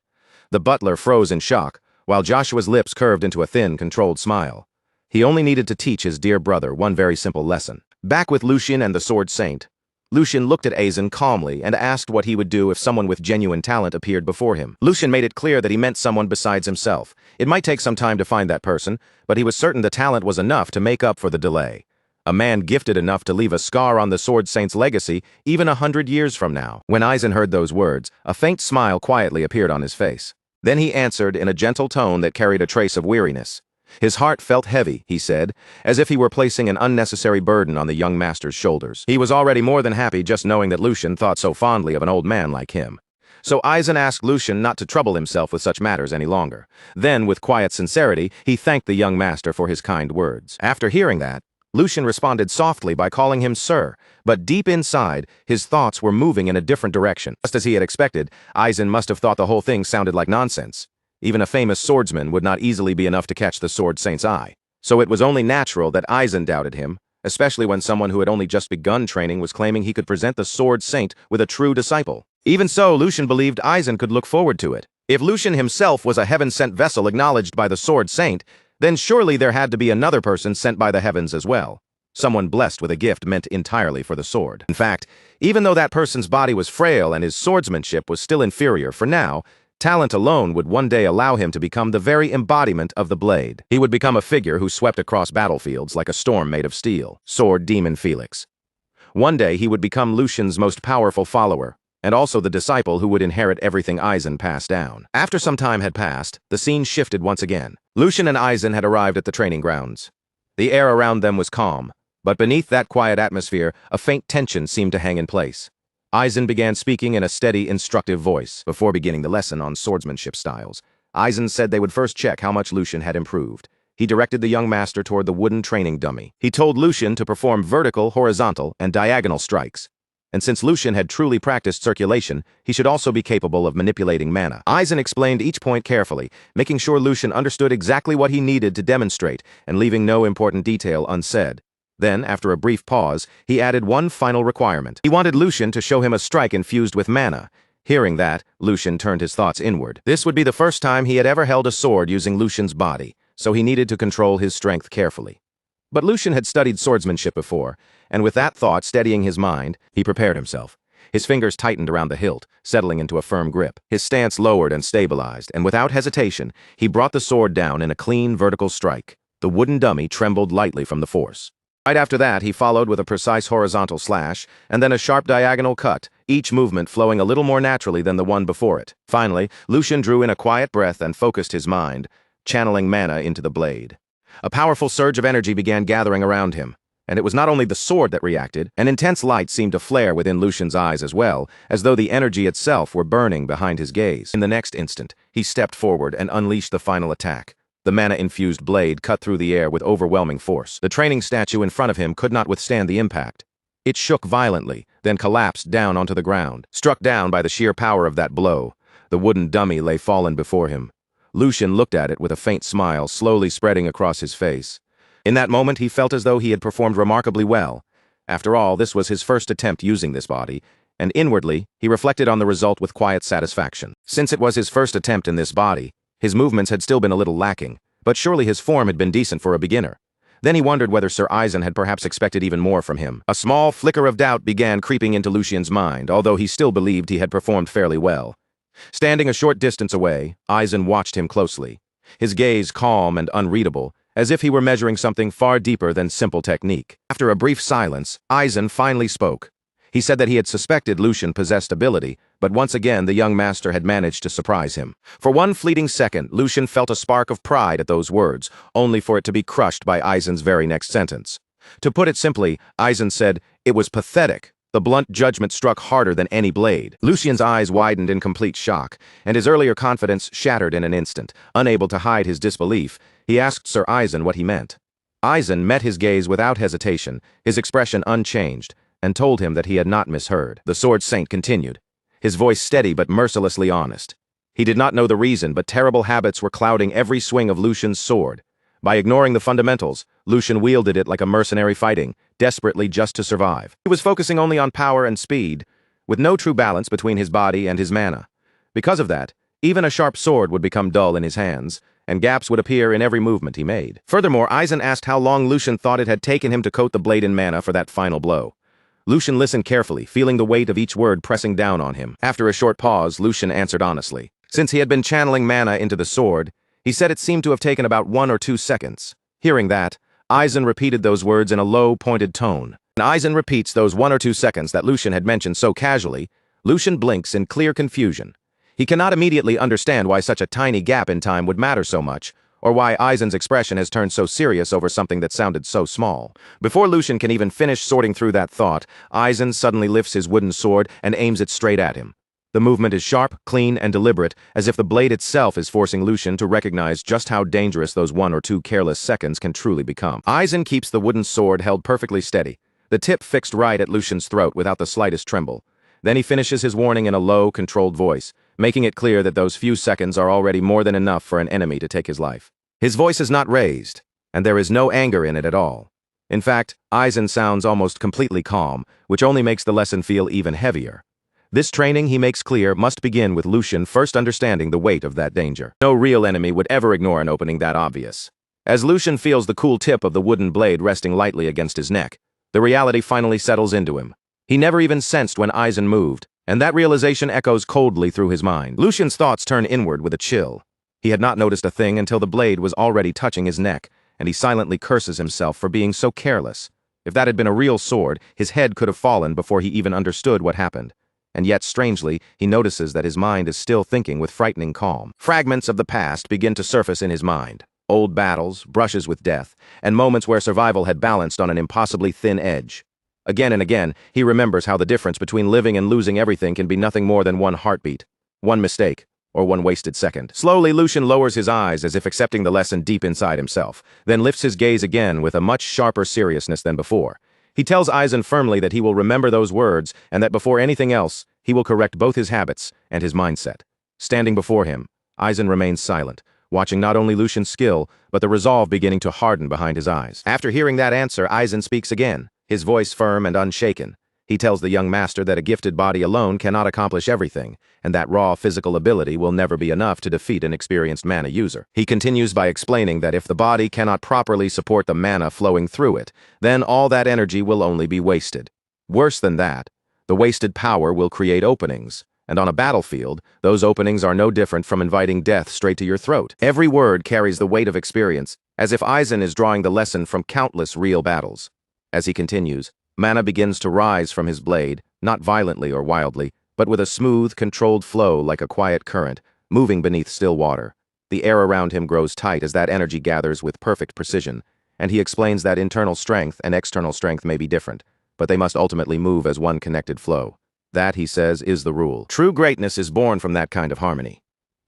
The butler froze in shock, while Joshua's lips curved into a thin, controlled smile. He only needed to teach his dear brother one very simple lesson. Back with Lucian and the Sword Saint, Lucian looked at Aizen calmly and asked what he would do if someone with genuine talent appeared before him. Lucian made it clear that he meant someone besides himself. It might take some time to find that person, but he was certain the talent was enough to make up for the delay. A man gifted enough to leave a scar on the Sword Saint's legacy even 100 years from now. When Aizen heard those words, a faint smile quietly appeared on his face. Then he answered in a gentle tone that carried a trace of weariness. His heart felt heavy, he said, as if he were placing an unnecessary burden on the young master's shoulders. He was already more than happy just knowing that Lucian thought so fondly of an old man like him. So Aizen asked Lucian not to trouble himself with such matters any longer. Then, with quiet sincerity, he thanked the young master for his kind words. After hearing that, Lucian responded softly by calling him sir, but deep inside, his thoughts were moving in a different direction. Just as he had expected, Aizen must have thought the whole thing sounded like nonsense. Even a famous swordsman would not easily be enough to catch the Sword Saint's eye. So it was only natural that Aizen doubted him, especially when someone who had only just begun training was claiming he could present the Sword Saint with a true disciple. Even so, Lucian believed Aizen could look forward to it. If Lucian himself was a heaven-sent vessel acknowledged by the Sword Saint, then surely there had to be another person sent by the heavens as well. Someone blessed with a gift meant entirely for the sword. In fact, even though that person's body was frail and his swordsmanship was still inferior for now, talent alone would one day allow him to become the very embodiment of the blade. He would become a figure who swept across battlefields like a storm made of steel. Sword Demon Felix. One day he would become Lucian's most powerful follower, and also the disciple who would inherit everything Aizen passed down. After some time had passed, the scene shifted once again. Lucian and Aizen had arrived at the training grounds. The air around them was calm, but beneath that quiet atmosphere, a faint tension seemed to hang in place. Aizen began speaking in a steady, instructive voice. Before beginning the lesson on swordsmanship styles, Aizen said they would first check how much Lucian had improved. He directed the young master toward the wooden training dummy. He told Lucian to perform vertical, horizontal, and diagonal strikes. And since Lucian had truly practiced circulation, he should also be capable of manipulating mana. Aizen explained each point carefully, making sure Lucian understood exactly what he needed to demonstrate and leaving no important detail unsaid. Then, after a brief pause, he added one final requirement. He wanted Lucian to show him a strike infused with mana. Hearing that, Lucian turned his thoughts inward. This would be the first time he had ever held a sword using Lucian's body, so he needed to control his strength carefully. But Lucian had studied swordsmanship before, and with that thought steadying his mind, he prepared himself. His fingers tightened around the hilt, settling into a firm grip. His stance lowered and stabilized, and without hesitation, he brought the sword down in a clean vertical strike. The wooden dummy trembled lightly from the force. Right after that, he followed with a precise horizontal slash, and then a sharp diagonal cut, each movement flowing a little more naturally than the one before it. Finally, Lucian drew in a quiet breath and focused his mind, channeling mana into the blade. A powerful surge of energy began gathering around him, and it was not only the sword that reacted. An intense light seemed to flare within Lucian's eyes as well, as though the energy itself were burning behind his gaze. In the next instant, he stepped forward and unleashed the final attack. The mana-infused blade cut through the air with overwhelming force. The training statue in front of him could not withstand the impact. It shook violently, then collapsed down onto the ground. Struck down by the sheer power of that blow, the wooden dummy lay fallen before him. Lucian looked at it with a faint smile slowly spreading across his face. In that moment he felt as though he had performed remarkably well. After all, this was his first attempt using this body, and inwardly, he reflected on the result with quiet satisfaction. Since it was his first attempt in this body, his movements had still been a little lacking, but surely his form had been decent for a beginner. Then he wondered whether Sir Eisen had perhaps expected even more from him. A small flicker of doubt began creeping into Lucian's mind, although he still believed he had performed fairly well. Standing a short distance away, Eisen watched him closely, his gaze calm and unreadable, as if he were measuring something far deeper than simple technique. After a brief silence, Eisen finally spoke. He said that he had suspected Lucian possessed ability, but once again the young master had managed to surprise him. For one fleeting second, Lucian felt a spark of pride at those words, only for it to be crushed by Eisen's very next sentence. To put it simply, Eisen said, "It was pathetic." The blunt judgment struck harder than any blade. Lucian's eyes widened in complete shock, and his earlier confidence shattered in an instant. Unable to hide his disbelief, he asked Sir Eisen what he meant. Eisen met his gaze without hesitation, his expression unchanged, and told him that he had not misheard. The Sword Saint continued, his voice steady but mercilessly honest. He did not know the reason, but terrible habits were clouding every swing of Lucian's sword. By ignoring the fundamentals, Lucian wielded it like a mercenary fighting, desperately just to survive. He was focusing only on power and speed, with no true balance between his body and his mana. Because of that, even a sharp sword would become dull in his hands, and gaps would appear in every movement he made. Furthermore, Eisen asked how long Lucian thought it had taken him to coat the blade in mana for that final blow. Lucian listened carefully, feeling the weight of each word pressing down on him. After a short pause, Lucian answered honestly. Since he had been channeling mana into the sword, he said it seemed to have taken about 1 or 2 seconds. Hearing that, Eisen repeated those words in a low, pointed tone. When Eisen repeats those 1 or 2 seconds that Lucian had mentioned so casually, Lucian blinks in clear confusion. He cannot immediately understand why such a tiny gap in time would matter so much, or why Eisen's expression has turned so serious over something that sounded so small. Before Lucian can even finish sorting through that thought, Eisen suddenly lifts his wooden sword and aims it straight at him. The movement is sharp, clean, and deliberate, as if the blade itself is forcing Lucian to recognize just how dangerous those 1 or 2 careless seconds can truly become. Eisen keeps the wooden sword held perfectly steady, the tip fixed right at Lucian's throat without the slightest tremble. Then he finishes his warning in a low, controlled voice, making it clear that those few seconds are already more than enough for an enemy to take his life. His voice is not raised, and there is no anger in it at all. In fact, Eisen sounds almost completely calm, which only makes the lesson feel even heavier. This training, he makes clear, must begin with Lucian first understanding the weight of that danger. No real enemy would ever ignore an opening that obvious. As Lucian feels the cool tip of the wooden blade resting lightly against his neck, the reality finally settles into him. He never even sensed when Eisen moved, and that realization echoes coldly through his mind. Lucian's thoughts turn inward with a chill. He had not noticed a thing until the blade was already touching his neck, and he silently curses himself for being so careless. If that had been a real sword, his head could have fallen before he even understood what happened. And yet, strangely, he notices that his mind is still thinking with frightening calm. Fragments of the past begin to surface in his mind. Old battles, brushes with death, and moments where survival had balanced on an impossibly thin edge. Again and again, he remembers how the difference between living and losing everything can be nothing more than one heartbeat, one mistake, or one wasted second. Slowly, Lucian lowers his eyes as if accepting the lesson deep inside himself, then lifts his gaze again with a much sharper seriousness than before. He tells Eisen firmly that he will remember those words and that before anything else, he will correct both his habits and his mindset. Standing before him, Eisen remains silent, watching not only Lucian's skill, but the resolve beginning to harden behind his eyes. After hearing that answer, Eisen speaks again, his voice firm and unshaken. He tells the young master that a gifted body alone cannot accomplish everything, and that raw physical ability will never be enough to defeat an experienced mana user. He continues by explaining that if the body cannot properly support the mana flowing through it, then all that energy will only be wasted. Worse than that, the wasted power will create openings, and on a battlefield, those openings are no different from inviting death straight to your throat. Every word carries the weight of experience, as if Eisen is drawing the lesson from countless real battles. As he continues, mana begins to rise from his blade, not violently or wildly, but with a smooth, controlled flow like a quiet current, moving beneath still water. The air around him grows tight as that energy gathers with perfect precision, and he explains that internal strength and external strength may be different, but they must ultimately move as one connected flow. That, he says, is the rule. True greatness is born from that kind of harmony.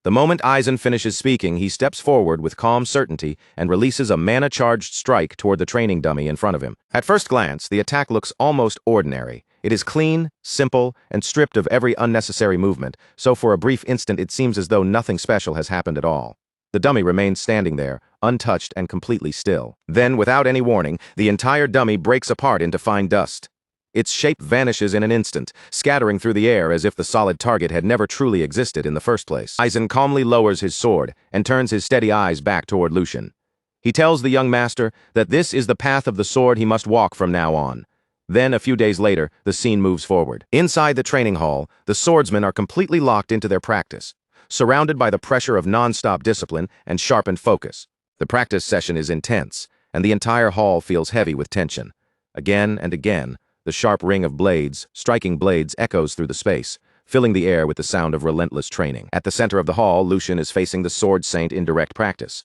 The moment Aizen finishes speaking, he steps forward with calm certainty and releases a mana-charged strike toward the training dummy in front of him. At first glance, the attack looks almost ordinary. It is clean, simple, and stripped of every unnecessary movement, so for a brief instant it seems as though nothing special has happened at all. The dummy remains standing there, untouched and completely still. Then, without any warning, the entire dummy breaks apart into fine dust. Its shape vanishes in an instant, scattering through the air as if the solid target had never truly existed in the first place. Aizen calmly lowers his sword and turns his steady eyes back toward Lucian. He tells the young master that this is the path of the sword he must walk from now on. Then, a few days later, the scene moves forward. Inside the training hall, the swordsmen are completely locked into their practice, surrounded by the pressure of non-stop discipline and sharpened focus. The practice session is intense, and the entire hall feels heavy with tension. Again and again, the sharp ring of blades, striking blades, echoes through the space, filling the air with the sound of relentless training. At the center of the hall, Lucian is facing the Sword Saint in direct practice.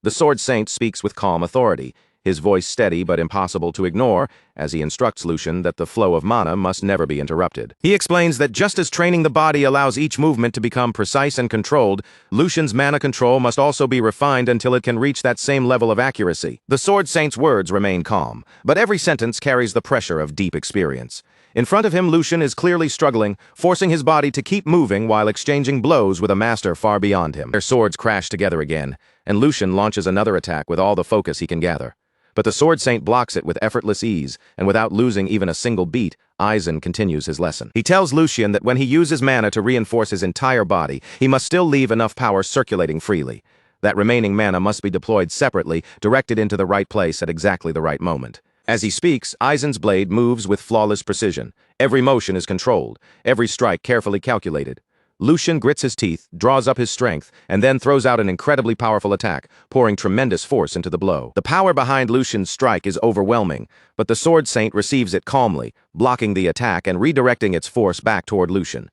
The Sword Saint speaks with calm authority, his voice steady but impossible to ignore, as he instructs Lucian that the flow of mana must never be interrupted. He explains that just as training the body allows each movement to become precise and controlled, Lucian's mana control must also be refined until it can reach that same level of accuracy. The Sword Saint's words remain calm, but every sentence carries the pressure of deep experience. In front of him, Lucian is clearly struggling, forcing his body to keep moving while exchanging blows with a master far beyond him. Their swords crash together again, and Lucian launches another attack with all the focus he can gather. But the Sword Saint blocks it with effortless ease, and without losing even a single beat, Aizen continues his lesson. He tells Lucian that when he uses mana to reinforce his entire body, he must still leave enough power circulating freely. That remaining mana must be deployed separately, directed into the right place at exactly the right moment. As he speaks, Aizen's blade moves with flawless precision. Every motion is controlled, every strike carefully calculated. Lucian grits his teeth, draws up his strength, and then throws out an incredibly powerful attack, pouring tremendous force into the blow. The power behind Lucian's strike is overwhelming, but the Sword Saint receives it calmly, blocking the attack and redirecting its force back toward Lucian.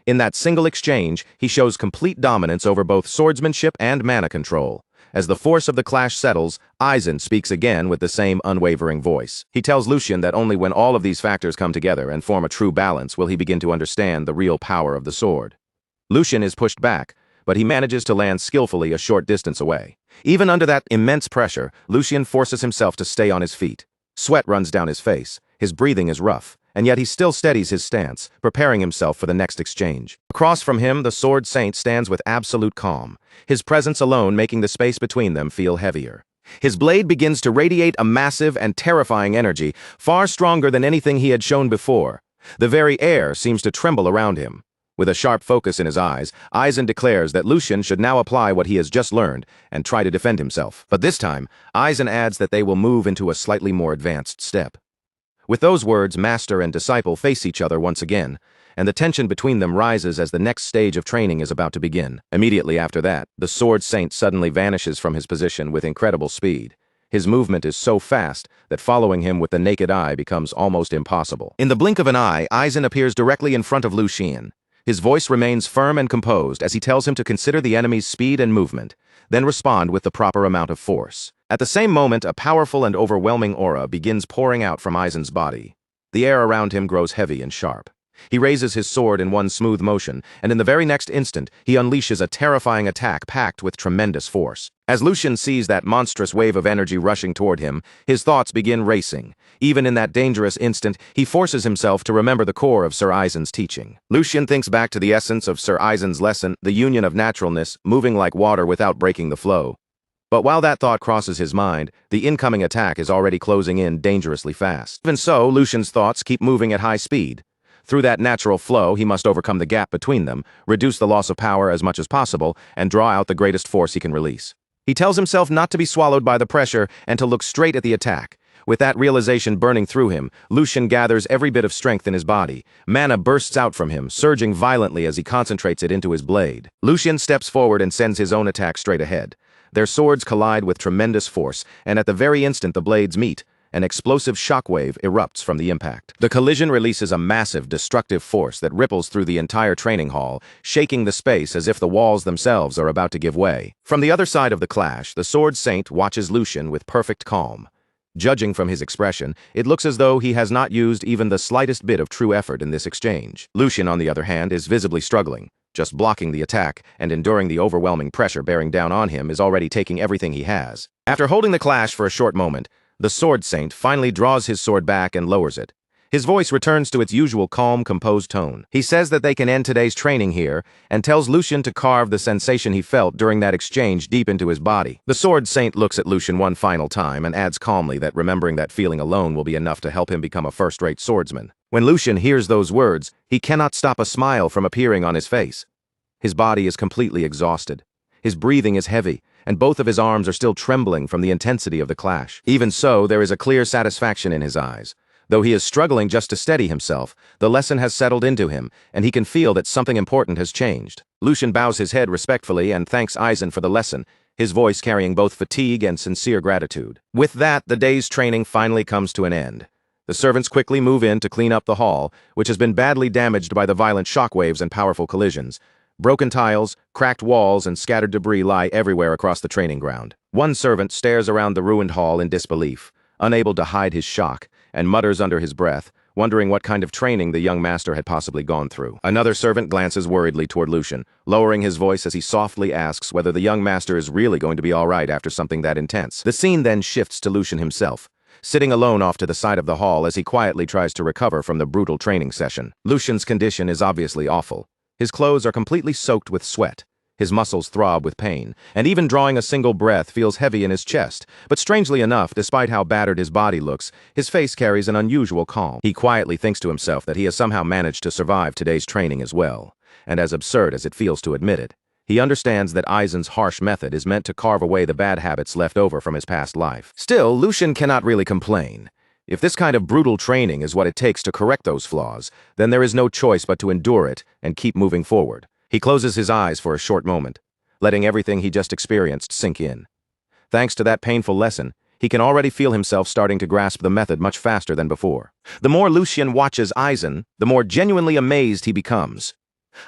In that single exchange, he shows complete dominance over both swordsmanship and mana control. As the force of the clash settles, Aizen speaks again with the same unwavering voice. He tells Lucian that only when all of these factors come together and form a true balance will he begin to understand the real power of the sword. Lucian is pushed back, but he manages to land skillfully a short distance away. Even under that immense pressure, Lucian forces himself to stay on his feet. Sweat runs down his face, his breathing is rough, and yet he still steadies his stance, preparing himself for the next exchange. Across from him, the Sword Saint stands with absolute calm, his presence alone making the space between them feel heavier. His blade begins to radiate a massive and terrifying energy, far stronger than anything he had shown before. The very air seems to tremble around him. With a sharp focus in his eyes, Aizen declares that Lucian should now apply what he has just learned and try to defend himself. But this time, Aizen adds that they will move into a slightly more advanced step. With those words, master and disciple face each other once again, and the tension between them rises as the next stage of training is about to begin. Immediately after that, the Sword Saint suddenly vanishes from his position with incredible speed. His movement is so fast that following him with the naked eye becomes almost impossible. In the blink of an eye, Aizen appears directly in front of Lucian. His voice remains firm and composed as he tells him to consider the enemy's speed and movement, then respond with the proper amount of force. At the same moment, a powerful and overwhelming aura begins pouring out from Aizen's body. The air around him grows heavy and sharp. He raises his sword in one smooth motion, and in the very next instant, he unleashes a terrifying attack packed with tremendous force. As Lucian sees that monstrous wave of energy rushing toward him, his thoughts begin racing. Even in that dangerous instant, he forces himself to remember the core of Sir Aizen's teaching. Lucian thinks back to the essence of Sir Aizen's lesson, the union of naturalness, moving like water without breaking the flow. But while that thought crosses his mind, the incoming attack is already closing in dangerously fast. Even so, Lucian's thoughts keep moving at high speed. Through that natural flow, he must overcome the gap between them, reduce the loss of power as much as possible, and draw out the greatest force he can release. He tells himself not to be swallowed by the pressure and to look straight at the attack. With that realization burning through him, Lucian gathers every bit of strength in his body. Mana bursts out from him, surging violently as he concentrates it into his blade. Lucian steps forward and sends his own attack straight ahead. Their swords collide with tremendous force, and at the very instant the blades meet, an explosive shockwave erupts from the impact. The collision releases a massive, destructive force that ripples through the entire training hall, shaking the space as if the walls themselves are about to give way. From the other side of the clash, the Sword Saint watches Lucian with perfect calm. Judging from his expression, it looks as though he has not used even the slightest bit of true effort in this exchange. Lucian, on the other hand, is visibly struggling. Just blocking the attack and enduring the overwhelming pressure bearing down on him is already taking everything he has. After holding the clash for a short moment, the Sword Saint finally draws his sword back and lowers it. His voice returns to its usual calm, composed tone. He says that they can end today's training here and tells Lucian to carve the sensation he felt during that exchange deep into his body. The Sword Saint looks at Lucian one final time and adds calmly that remembering that feeling alone will be enough to help him become a first-rate swordsman. When Lucian hears those words, he cannot stop a smile from appearing on his face. His body is completely exhausted. His breathing is heavy, and both of his arms are still trembling from the intensity of the clash. Even so, there is a clear satisfaction in his eyes. Though he is struggling just to steady himself, the lesson has settled into him, and he can feel that something important has changed. Lucian bows his head respectfully and thanks Aizen for the lesson, his voice carrying both fatigue and sincere gratitude. With that, the day's training finally comes to an end. The servants quickly move in to clean up the hall, which has been badly damaged by the violent shockwaves and powerful collisions. Broken tiles, cracked walls, and scattered debris lie everywhere across the training ground. One servant stares around the ruined hall in disbelief, unable to hide his shock, and mutters under his breath, wondering what kind of training the young master had possibly gone through. Another servant glances worriedly toward Lucian, lowering his voice as he softly asks whether the young master is really going to be all right after something that intense. The scene then shifts to Lucian himself, sitting alone off to the side of the hall as he quietly tries to recover from the brutal training session. Lucian's condition is obviously awful. His clothes are completely soaked with sweat. His muscles throb with pain, and even drawing a single breath feels heavy in his chest. But strangely enough, despite how battered his body looks, his face carries an unusual calm. He quietly thinks to himself that he has somehow managed to survive today's training as well. And as absurd as it feels to admit it, he understands that Aizen's harsh method is meant to carve away the bad habits left over from his past life. Still, Lucian cannot really complain. If this kind of brutal training is what it takes to correct those flaws, then there is no choice but to endure it and keep moving forward. He closes his eyes for a short moment, letting everything he just experienced sink in. Thanks to that painful lesson, he can already feel himself starting to grasp the method much faster than before. The more Lucian watches Aizen, the more genuinely amazed he becomes.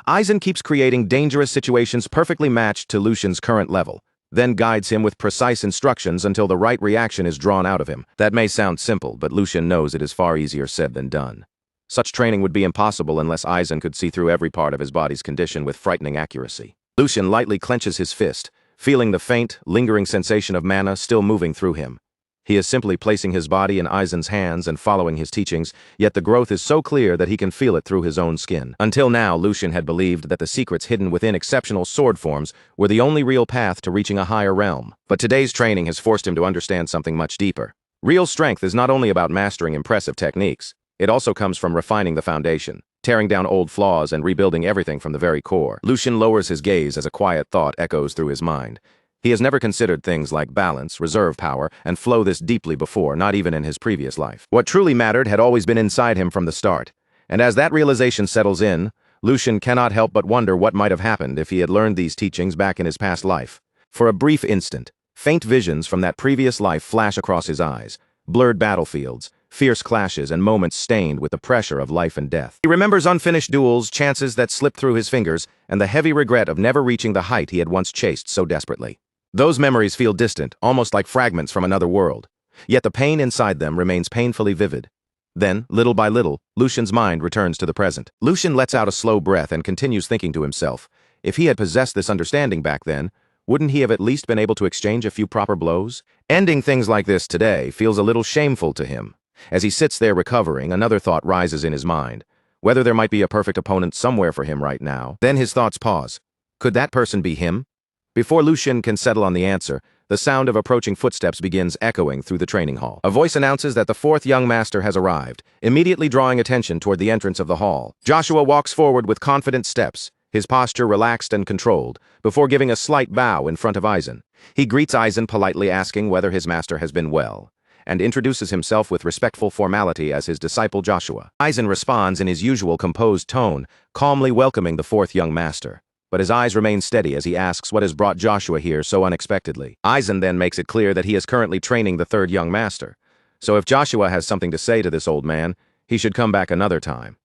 Aizen keeps creating dangerous situations perfectly matched to Lucian's current level, then guides him with precise instructions until the right reaction is drawn out of him. That may sound simple, but Lucian knows it is far easier said than done. Such training would be impossible unless Aizen could see through every part of his body's condition with frightening accuracy. Lucian lightly clenches his fist, feeling the faint, lingering sensation of mana still moving through him. He is simply placing his body in Aizen's hands and following his teachings, yet the growth is so clear that he can feel it through his own skin. Until now, Lucian had believed that the secrets hidden within exceptional sword forms were the only real path to reaching a higher realm. But today's training has forced him to understand something much deeper. Real strength is not only about mastering impressive techniques, it also comes from refining the foundation, tearing down old flaws and rebuilding everything from the very core. Lucian lowers his gaze as a quiet thought echoes through his mind. He has never considered things like balance, reserve power, and flow this deeply before, not even in his previous life. What truly mattered had always been inside him from the start, and as that realization settles in, Lucian cannot help but wonder what might have happened if he had learned these teachings back in his past life. For a brief instant, faint visions from that previous life flash across his eyes, blurred battlefields, fierce clashes, and moments stained with the pressure of life and death. He remembers unfinished duels, chances that slipped through his fingers, and the heavy regret of never reaching the height he had once chased so desperately. Those memories feel distant, almost like fragments from another world, yet the pain inside them remains painfully vivid. Then, little by little, Lucian's mind returns to the present. Lucian lets out a slow breath and continues thinking to himself, if he had possessed this understanding back then, wouldn't he have at least been able to exchange a few proper blows? Ending things like this today feels a little shameful to him. As he sits there recovering, another thought rises in his mind, whether there might be a perfect opponent somewhere for him right now. Then his thoughts pause. Could that person be him? Before Lucian can settle on the answer, the sound of approaching footsteps begins echoing through the training hall. A voice announces that the fourth young master has arrived, immediately drawing attention toward the entrance of the hall. Joshua walks forward with confident steps, his posture relaxed and controlled, before giving a slight bow in front of Aizen. He greets Aizen, politely asking whether his master has been well, and introduces himself with respectful formality as his disciple Joshua. Aizen responds in his usual composed tone, calmly welcoming the fourth young master. But his eyes remain steady as he asks what has brought Joshua here so unexpectedly. Aizen then makes it clear that he is currently training the third young master. So if Joshua has something to say to this old man, he should come back another time.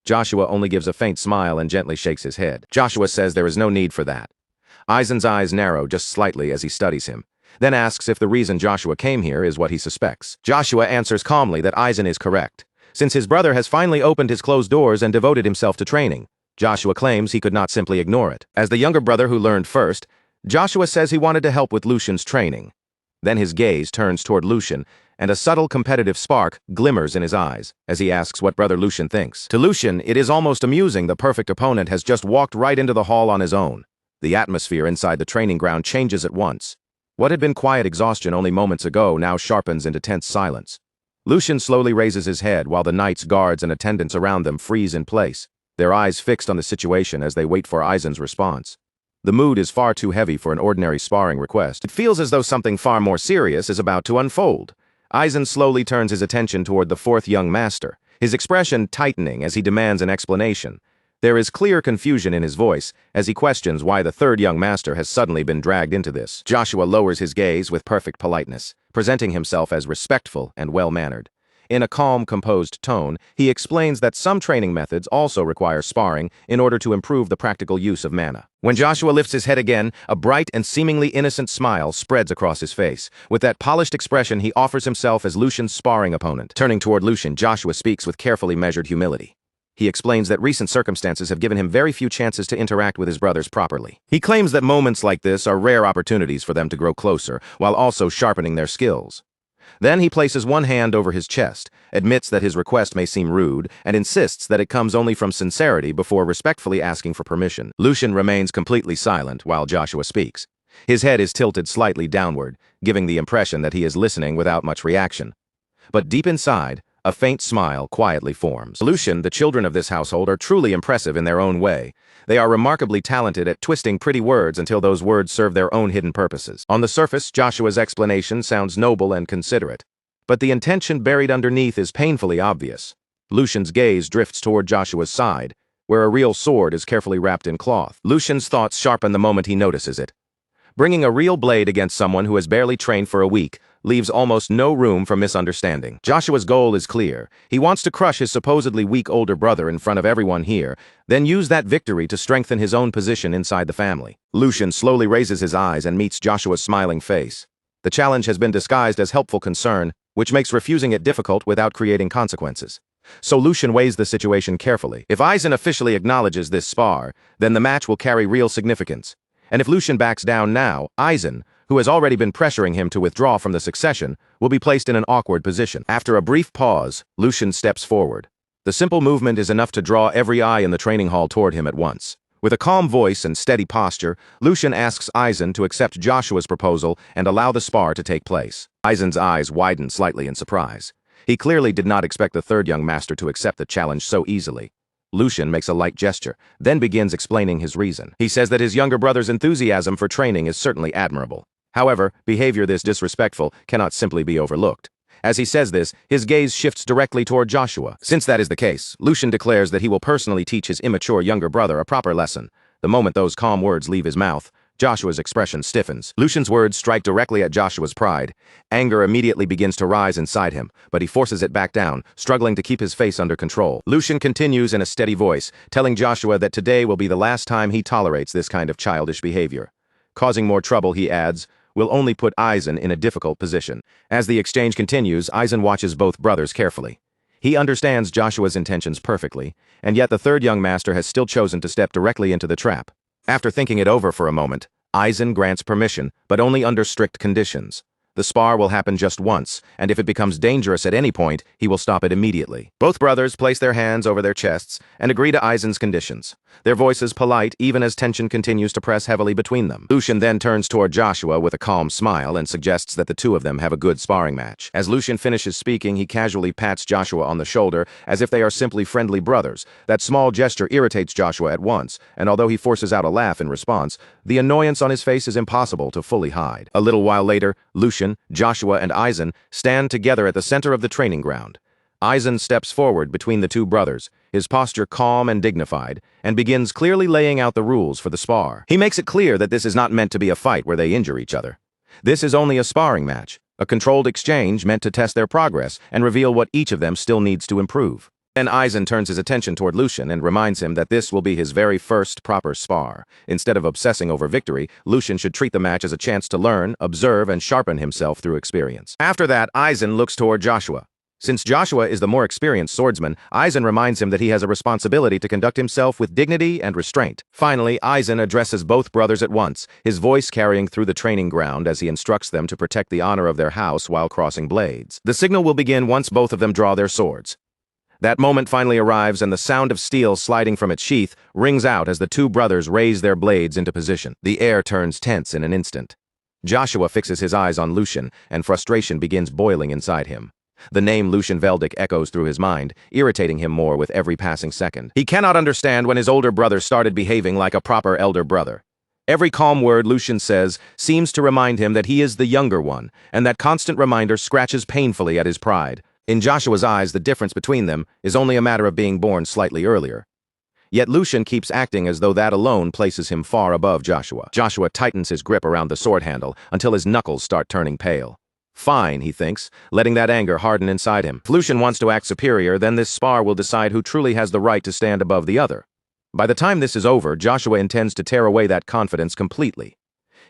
Joshua only gives a faint smile and gently shakes his head. Joshua says there is no need for that. Aizen's eyes narrow just slightly as he studies him, then asks if the reason Joshua came here is what he suspects. Joshua answers calmly that Aizen is correct. Since his brother has finally opened his closed doors and devoted himself to training, Joshua claims he could not simply ignore it. As the younger brother who learned first, Joshua says he wanted to help with Lucian's training. Then his gaze turns toward Lucian, and a subtle competitive spark glimmers in his eyes as he asks what brother Lucian thinks. To Lucian, it is almost amusing the perfect opponent has just walked right into the hall on his own. The atmosphere inside the training ground changes at once. What had been quiet exhaustion only moments ago now sharpens into tense silence. Lucian slowly raises his head while the knights, guards, and attendants around them freeze in place, their eyes fixed on the situation as they wait for Aizen's response. The mood is far too heavy for an ordinary sparring request. It feels as though something far more serious is about to unfold. Aizen slowly turns his attention toward the fourth young master, his expression tightening as he demands an explanation. There is clear confusion in his voice as he questions why the third young master has suddenly been dragged into this. Joshua lowers his gaze with perfect politeness, presenting himself as respectful and well-mannered. In a calm, composed tone, he explains that some training methods also require sparring in order to improve the practical use of mana. When Joshua lifts his head again, a bright and seemingly innocent smile spreads across his face. With that polished expression, he offers himself as Lucian's sparring opponent. Turning toward Lucian, Joshua speaks with carefully measured humility. He explains that recent circumstances have given him very few chances to interact with his brothers properly. He claims that moments like this are rare opportunities for them to grow closer, while also sharpening their skills. Then he places one hand over his chest, admits that his request may seem rude, and insists that it comes only from sincerity before respectfully asking for permission. Lucian remains completely silent while Joshua speaks. His head is tilted slightly downward, giving the impression that he is listening without much reaction. But deep inside, a faint smile quietly forms. Lucian, the children of this household, are truly impressive in their own way. They are remarkably talented at twisting pretty words until those words serve their own hidden purposes. On the surface, Joshua's explanation sounds noble and considerate, but the intention buried underneath is painfully obvious. Lucian's gaze drifts toward Joshua's side, where a real sword is carefully wrapped in cloth. Lucian's thoughts sharpen the moment he notices it. Bringing a real blade against someone who has barely trained for a week leaves almost no room for misunderstanding. Joshua's goal is clear. He wants to crush his supposedly weak older brother in front of everyone here, then use that victory to strengthen his own position inside the family. Lucian slowly raises his eyes and meets Joshua's smiling face. The challenge has been disguised as helpful concern, which makes refusing it difficult without creating consequences. So Lucian weighs the situation carefully. If Aizen officially acknowledges this spar, then the match will carry real significance. And if Lucian backs down now, Aizen, who has already been pressuring him to withdraw from the succession, will be placed in an awkward position. After a brief pause, Lucian steps forward. The simple movement is enough to draw every eye in the training hall toward him at once. With a calm voice and steady posture, Lucian asks Aizen to accept Joshua's proposal and allow the spar to take place. Aizen's eyes widen slightly in surprise. He clearly did not expect the third young master to accept the challenge so easily. Lucian makes a light gesture, then begins explaining his reason. He says that his younger brother's enthusiasm for training is certainly admirable. However, behavior this disrespectful cannot simply be overlooked. As he says this, his gaze shifts directly toward Joshua. Since that is the case, Lucian declares that he will personally teach his immature younger brother a proper lesson. The moment those calm words leave his mouth, Joshua's expression stiffens. Lucian's words strike directly at Joshua's pride. Anger immediately begins to rise inside him, but he forces it back down, struggling to keep his face under control. Lucian continues in a steady voice, telling Joshua that today will be the last time he tolerates this kind of childish behavior. Causing more trouble, he adds, will only put Aizen in a difficult position. As the exchange continues, Aizen watches both brothers carefully. He understands Joshua's intentions perfectly, and yet the third young master has still chosen to step directly into the trap. After thinking it over for a moment, Aizen grants permission, but only under strict conditions. The spar will happen just once, and if it becomes dangerous at any point, he will stop it immediately. Both brothers place their hands over their chests and agree to Aizen's conditions, their voices polite even as tension continues to press heavily between them. Lucian then turns toward Joshua with a calm smile and suggests that the two of them have a good sparring match. As Lucian finishes speaking, he casually pats Joshua on the shoulder as if they are simply friendly brothers. That small gesture irritates Joshua at once, and although he forces out a laugh in response, the annoyance on his face is impossible to fully hide. A little while later, Lucian, Joshua, and Aizen stand together at the center of the training ground. Aizen steps forward between the two brothers, his posture calm and dignified, and begins clearly laying out the rules for the spar. He makes it clear that this is not meant to be a fight where they injure each other. This is only a sparring match, a controlled exchange meant to test their progress and reveal what each of them still needs to improve. Then Aizen turns his attention toward Lucian and reminds him that this will be his very first proper spar. Instead of obsessing over victory, Lucian should treat the match as a chance to learn, observe, and sharpen himself through experience. After that, Aizen looks toward Joshua. Since Joshua is the more experienced swordsman, Aizen reminds him that he has a responsibility to conduct himself with dignity and restraint. Finally, Aizen addresses both brothers at once, his voice carrying through the training ground as he instructs them to protect the honor of their house while crossing blades. The signal will begin once both of them draw their swords. That moment finally arrives, and the sound of steel sliding from its sheath rings out as the two brothers raise their blades into position. The air turns tense in an instant. Joshua fixes his eyes on Lucian, and frustration begins boiling inside him. The name Lucian Veldic echoes through his mind, irritating him more with every passing second. He cannot understand when his older brother started behaving like a proper elder brother. Every calm word Lucian says seems to remind him that he is the younger one, and that constant reminder scratches painfully at his pride. In Joshua's eyes, the difference between them is only a matter of being born slightly earlier. Yet Lucian keeps acting as though that alone places him far above Joshua. Joshua tightens his grip around the sword handle until his knuckles start turning pale. Fine, he thinks, letting that anger harden inside him. If Lucian wants to act superior, then this spar will decide who truly has the right to stand above the other. By the time this is over, Joshua intends to tear away that confidence completely.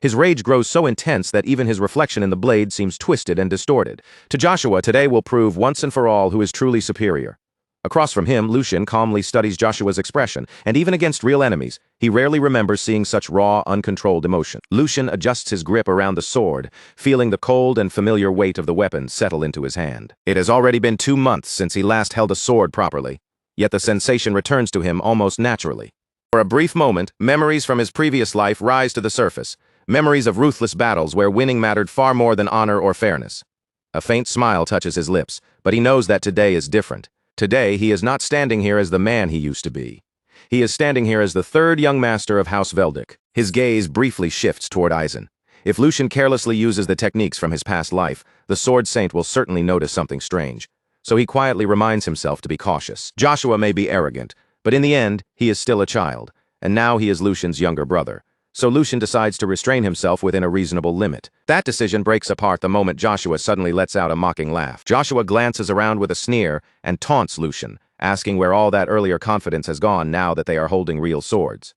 His rage grows so intense that even his reflection in the blade seems twisted and distorted. To Joshua, today will prove once and for all who is truly superior. Across from him, Lucian calmly studies Joshua's expression, and even against real enemies, he rarely remembers seeing such raw, uncontrolled emotion. Lucian adjusts his grip around the sword, feeling the cold and familiar weight of the weapon settle into his hand. It has already been 2 months since he last held a sword properly, yet the sensation returns to him almost naturally. For a brief moment, memories from his previous life rise to the surface, memories of ruthless battles where winning mattered far more than honor or fairness. A faint smile touches his lips, but he knows that today is different. Today, he is not standing here as the man he used to be. He is standing here as the third young master of House Veldic. His gaze briefly shifts toward Aizen. If Lucian carelessly uses the techniques from his past life, the Sword Saint will certainly notice something strange. So he quietly reminds himself to be cautious. Joshua may be arrogant, but in the end, he is still a child, and now he is Lucian's younger brother. So Lucian decides to restrain himself within a reasonable limit. That decision breaks apart the moment Joshua suddenly lets out a mocking laugh. Joshua glances around with a sneer and taunts Lucian, asking where all that earlier confidence has gone now that they are holding real swords.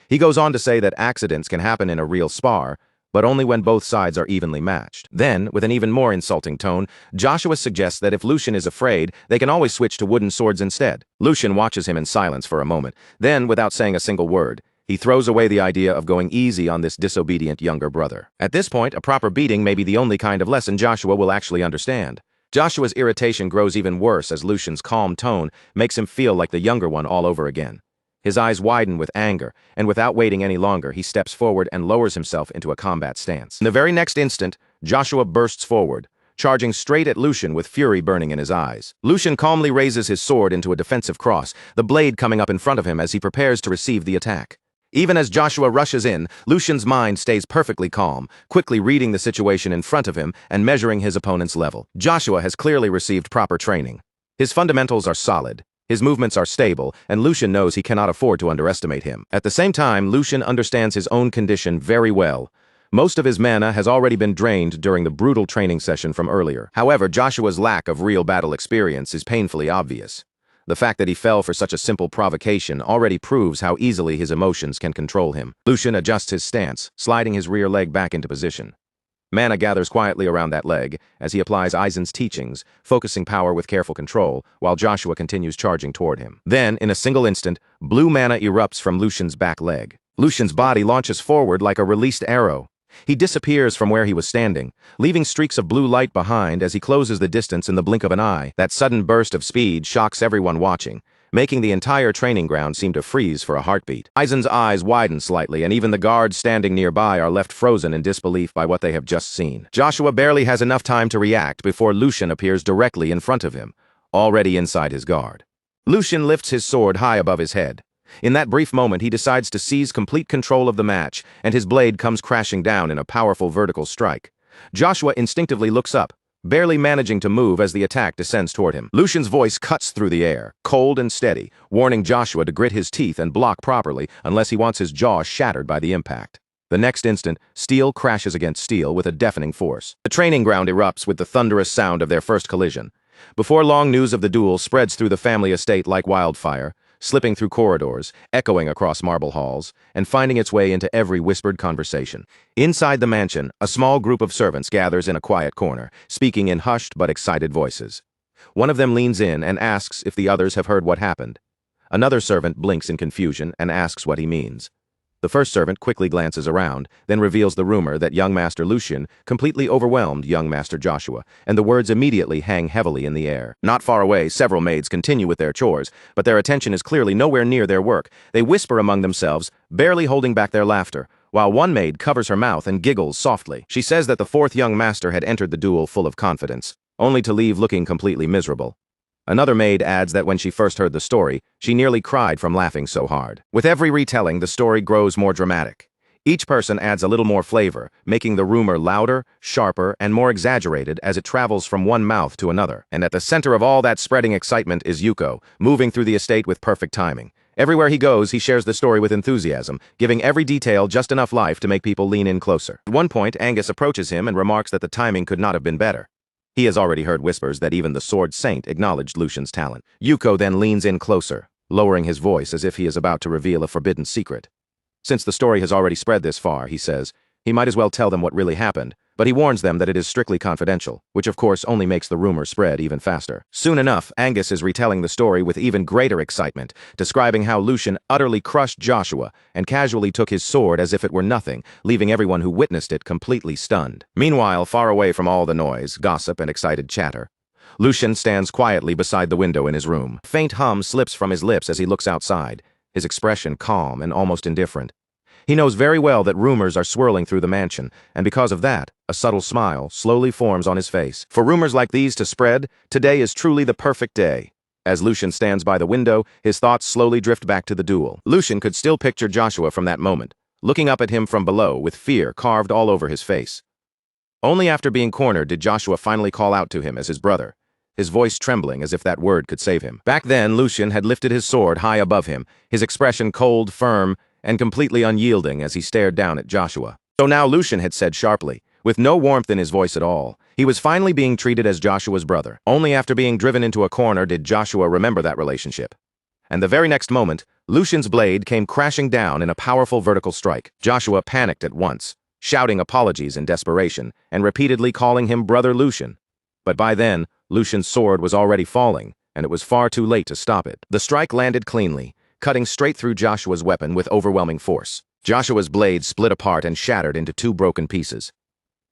He goes on to say that accidents can happen in a real spar, but only when both sides are evenly matched. Then, with an even more insulting tone, Joshua suggests that if Lucian is afraid, they can always switch to wooden swords instead. Lucian watches him in silence for a moment. Then, without saying a single word, he throws away the idea of going easy on this disobedient younger brother. At this point, a proper beating may be the only kind of lesson Joshua will actually understand. Joshua's irritation grows even worse as Lucian's calm tone makes him feel like the younger one all over again. His eyes widen with anger, and without waiting any longer, he steps forward and lowers himself into a combat stance. In the very next instant, Joshua bursts forward, charging straight at Lucian with fury burning in his eyes. Lucian calmly raises his sword into a defensive cross, the blade coming up in front of him as he prepares to receive the attack. Even as Joshua rushes in, Lucian's mind stays perfectly calm, quickly reading the situation in front of him and measuring his opponent's level. Joshua has clearly received proper training. His fundamentals are solid, his movements are stable, and Lucian knows he cannot afford to underestimate him. At the same time, Lucian understands his own condition very well. Most of his mana has already been drained during the brutal training session from earlier. However, Joshua's lack of real battle experience is painfully obvious. The fact that he fell for such a simple provocation already proves how easily his emotions can control him. Lucian adjusts his stance, sliding his rear leg back into position. Mana gathers quietly around that leg as he applies Aizen's teachings, focusing power with careful control, while Joshua continues charging toward him. Then, in a single instant, blue mana erupts from Lucian's back leg. Lucian's body launches forward like a released arrow. He disappears from where he was standing, leaving streaks of blue light behind as he closes the distance in the blink of an eye. That sudden burst of speed shocks everyone watching, making the entire training ground seem to freeze for a heartbeat. Aizen's eyes widen slightly, and even the guards standing nearby are left frozen in disbelief by what they have just seen. Joshua barely has enough time to react before Lucian appears directly in front of him, already inside his guard. Lucian lifts his sword high above his head. In that brief moment, he decides to seize complete control of the match, and his blade comes crashing down in a powerful vertical strike. Joshua instinctively looks up, barely managing to move as the attack descends toward him. Lucian's voice cuts through the air, cold and steady, warning Joshua to grit his teeth and block properly unless he wants his jaw shattered by the impact. The next instant, steel crashes against steel with a deafening force. The training ground erupts with the thunderous sound of their first collision. Before long, news of the duel spreads through the family estate like wildfire, slipping through corridors, echoing across marble halls, and finding its way into every whispered conversation. Inside the mansion, a small group of servants gathers in a quiet corner, speaking in hushed but excited voices. One of them leans in and asks if the others have heard what happened. Another servant blinks in confusion and asks what he means. The first servant quickly glances around, then reveals the rumor that young Master Lucian completely overwhelmed young Master Joshua, and the words immediately hang heavily in the air. Not far away, several maids continue with their chores, but their attention is clearly nowhere near their work. They whisper among themselves, barely holding back their laughter, while one maid covers her mouth and giggles softly. She says that the fourth young master had entered the duel full of confidence, only to leave looking completely miserable. Another maid adds that when she first heard the story, she nearly cried from laughing so hard. With every retelling, the story grows more dramatic. Each person adds a little more flavor, making the rumor louder, sharper, and more exaggerated as it travels from one mouth to another. And at the center of all that spreading excitement is Yuko, moving through the estate with perfect timing. Everywhere he goes, he shares the story with enthusiasm, giving every detail just enough life to make people lean in closer. At one point, Angus approaches him and remarks that the timing could not have been better. He has already heard whispers that even the Sword Saint acknowledged Lucian's talent. Yuko then leans in closer, lowering his voice as if he is about to reveal a forbidden secret. Since the story has already spread this far, he says, he might as well tell them what really happened, but he warns them that it is strictly confidential, which of course only makes the rumor spread even faster. Soon enough, Angus is retelling the story with even greater excitement, describing how Lucian utterly crushed Joshua and casually took his sword as if it were nothing, leaving everyone who witnessed it completely stunned. Meanwhile, far away from all the noise, gossip, and excited chatter, Lucian stands quietly beside the window in his room. A faint hum slips from his lips as he looks outside, his expression calm and almost indifferent. He knows very well that rumors are swirling through the mansion, and because of that, a subtle smile slowly forms on his face. For rumors like these to spread, today is truly the perfect day. As Lucian stands by the window, his thoughts slowly drift back to the duel. Lucian could still picture Joshua from that moment, looking up at him from below with fear carved all over his face. Only after being cornered did Joshua finally call out to him as his brother, his voice trembling as if that word could save him. Back then, Lucian had lifted his sword high above him, his expression cold, firm, and completely unyielding as he stared down at Joshua. So now Lucian had said sharply, with no warmth in his voice at all, he was finally being treated as Joshua's brother. Only after being driven into a corner did Joshua remember that relationship. And the very next moment, Lucian's blade came crashing down in a powerful vertical strike. Joshua panicked at once, shouting apologies in desperation, and repeatedly calling him Brother Lucian. But by then, Lucian's sword was already falling, and it was far too late to stop it. The strike landed cleanly, cutting straight through Joshua's weapon with overwhelming force. Joshua's blade split apart and shattered into two broken pieces.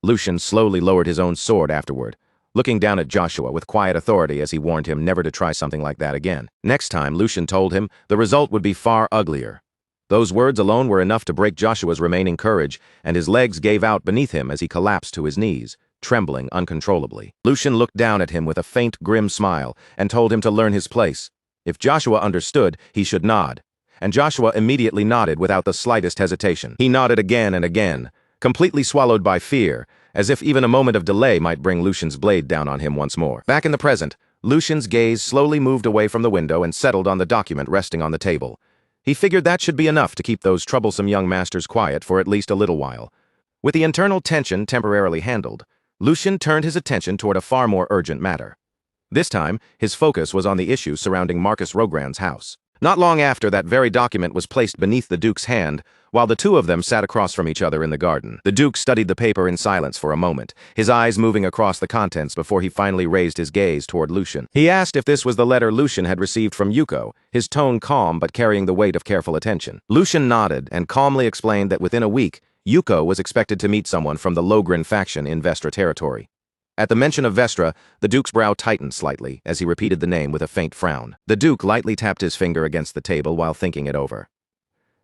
Lucian slowly lowered his own sword afterward, looking down at Joshua with quiet authority as he warned him never to try something like that again. Next time, Lucian told him the result would be far uglier. Those words alone were enough to break Joshua's remaining courage, and his legs gave out beneath him as he collapsed to his knees, trembling uncontrollably. Lucian looked down at him with a faint, grim smile and told him to learn his place. If Joshua understood, he should nod. And Joshua immediately nodded without the slightest hesitation. He nodded again and again, completely swallowed by fear, as if even a moment of delay might bring Lucian's blade down on him once more. Back in the present, Lucian's gaze slowly moved away from the window and settled on the document resting on the table. He figured that should be enough to keep those troublesome young masters quiet for at least a little while. With the internal tension temporarily handled, Lucian turned his attention toward a far more urgent matter. This time, his focus was on the issue surrounding Marcus Rogrand's house. Not long after, that very document was placed beneath the Duke's hand, while the two of them sat across from each other in the garden. The Duke studied the paper in silence for a moment, his eyes moving across the contents before he finally raised his gaze toward Lucian. He asked if this was the letter Lucian had received from Yuko, his tone calm but carrying the weight of careful attention. Lucian nodded and calmly explained that within a week, Yuko was expected to meet someone from the Logran faction in Vestra territory. At the mention of Vestra, the Duke's brow tightened slightly as he repeated the name with a faint frown. The Duke lightly tapped his finger against the table while thinking it over.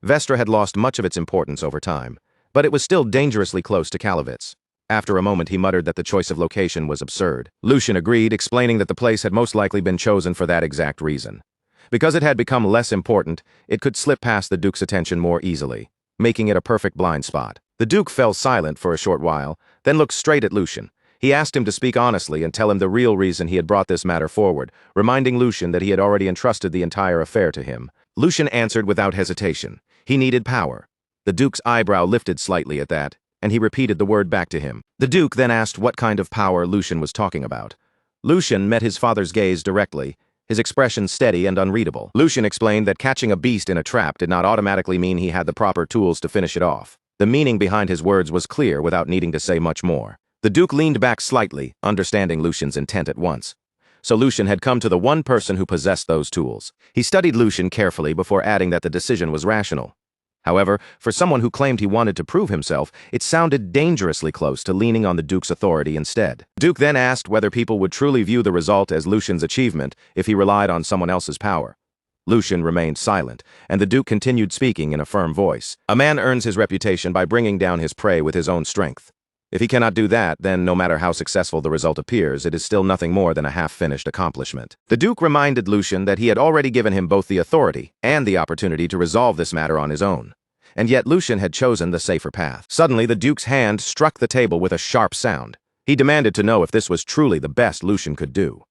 Vestra had lost much of its importance over time, but it was still dangerously close to Kalovitz. After a moment, he muttered that the choice of location was absurd. Lucian agreed, explaining that the place had most likely been chosen for that exact reason. Because it had become less important, it could slip past the Duke's attention more easily, making it a perfect blind spot. The Duke fell silent for a short while, then looked straight at Lucian. He asked him to speak honestly and tell him the real reason he had brought this matter forward, reminding Lucian that he had already entrusted the entire affair to him. Lucian answered without hesitation. He needed power. The Duke's eyebrow lifted slightly at that, and he repeated the word back to him. The Duke then asked what kind of power Lucian was talking about. Lucian met his father's gaze directly, his expression steady and unreadable. Lucian explained that catching a beast in a trap did not automatically mean he had the proper tools to finish it off. The meaning behind his words was clear without needing to say much more. The Duke leaned back slightly, understanding Lucian's intent at once. so Lucian had come to the one person who possessed those tools. He studied Lucian carefully before adding that the decision was rational. However, for someone who claimed he wanted to prove himself, it sounded dangerously close to leaning on the Duke's authority instead. Duke then asked whether people would truly view the result as Lucian's achievement if he relied on someone else's power. Lucian remained silent, and the Duke continued speaking in a firm voice. A man earns his reputation by bringing down his prey with his own strength. If he cannot do that, then no matter how successful the result appears, it is still nothing more than a half-finished accomplishment. The Duke reminded Lucian that he had already given him both the authority and the opportunity to resolve this matter on his own. And yet Lucian had chosen the safer path. Suddenly, the Duke's hand struck the table with a sharp sound. He demanded to know if this was truly the best Lucian could do.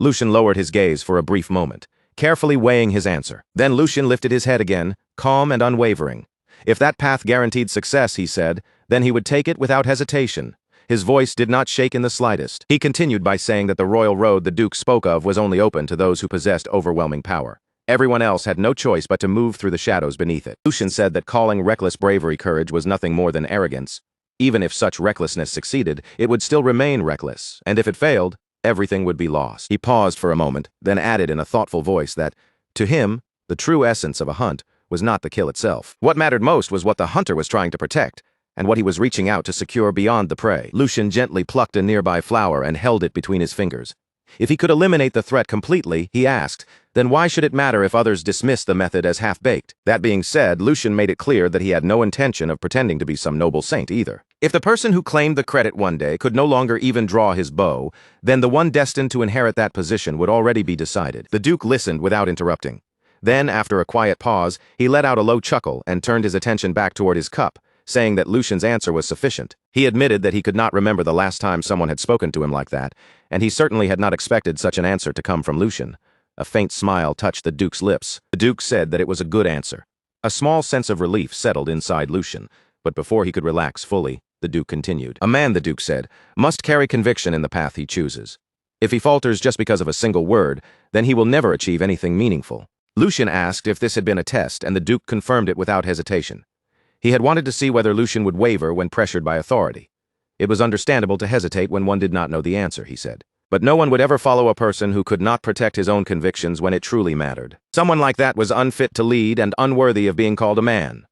Lucian lowered his gaze for a brief moment, carefully weighing his answer. Then Lucian lifted his head again, calm and unwavering. If that path guaranteed success, he said, then he would take it without hesitation. His voice did not shake in the slightest. He continued by saying that the royal road the Duke spoke of was only open to those who possessed overwhelming power. Everyone else had no choice but to move through the shadows beneath it. Lucian said that calling reckless bravery courage was nothing more than arrogance. Even if such recklessness succeeded, it would still remain reckless, and if it failed, everything would be lost. He paused for a moment, then added in a thoughtful voice that, to him, the true essence of a hunt was not the kill itself. What mattered most was what the hunter was trying to protect, and what he was reaching out to secure beyond the prey. Lucian gently plucked a nearby flower and held it between his fingers. If he could eliminate the threat completely, he asked, then why should it matter if others dismissed the method as half-baked? That being said, Lucian made it clear that he had no intention of pretending to be some noble saint either. If the person who claimed the credit one day could no longer even draw his bow, then the one destined to inherit that position would already be decided. The Duke listened without interrupting. Then, after a quiet pause, he let out a low chuckle and turned his attention back toward his cup, saying that Lucian's answer was sufficient. He admitted that he could not remember the last time someone had spoken to him like that, and he certainly had not expected such an answer to come from Lucian. A faint smile touched the Duke's lips. The Duke said that it was a good answer. A small sense of relief settled inside Lucian, but before he could relax fully, the Duke continued. A man, the Duke said, must carry conviction in the path he chooses. If he falters just because of a single word, then he will never achieve anything meaningful. Lucian asked if this had been a test, and the Duke confirmed it without hesitation. He had wanted to see whether Lucian would waver when pressured by authority. It was understandable to hesitate when one did not know the answer, he said. But no one would ever follow a person who could not protect his own convictions when it truly mattered. Someone like that was unfit to lead and unworthy of being called a man.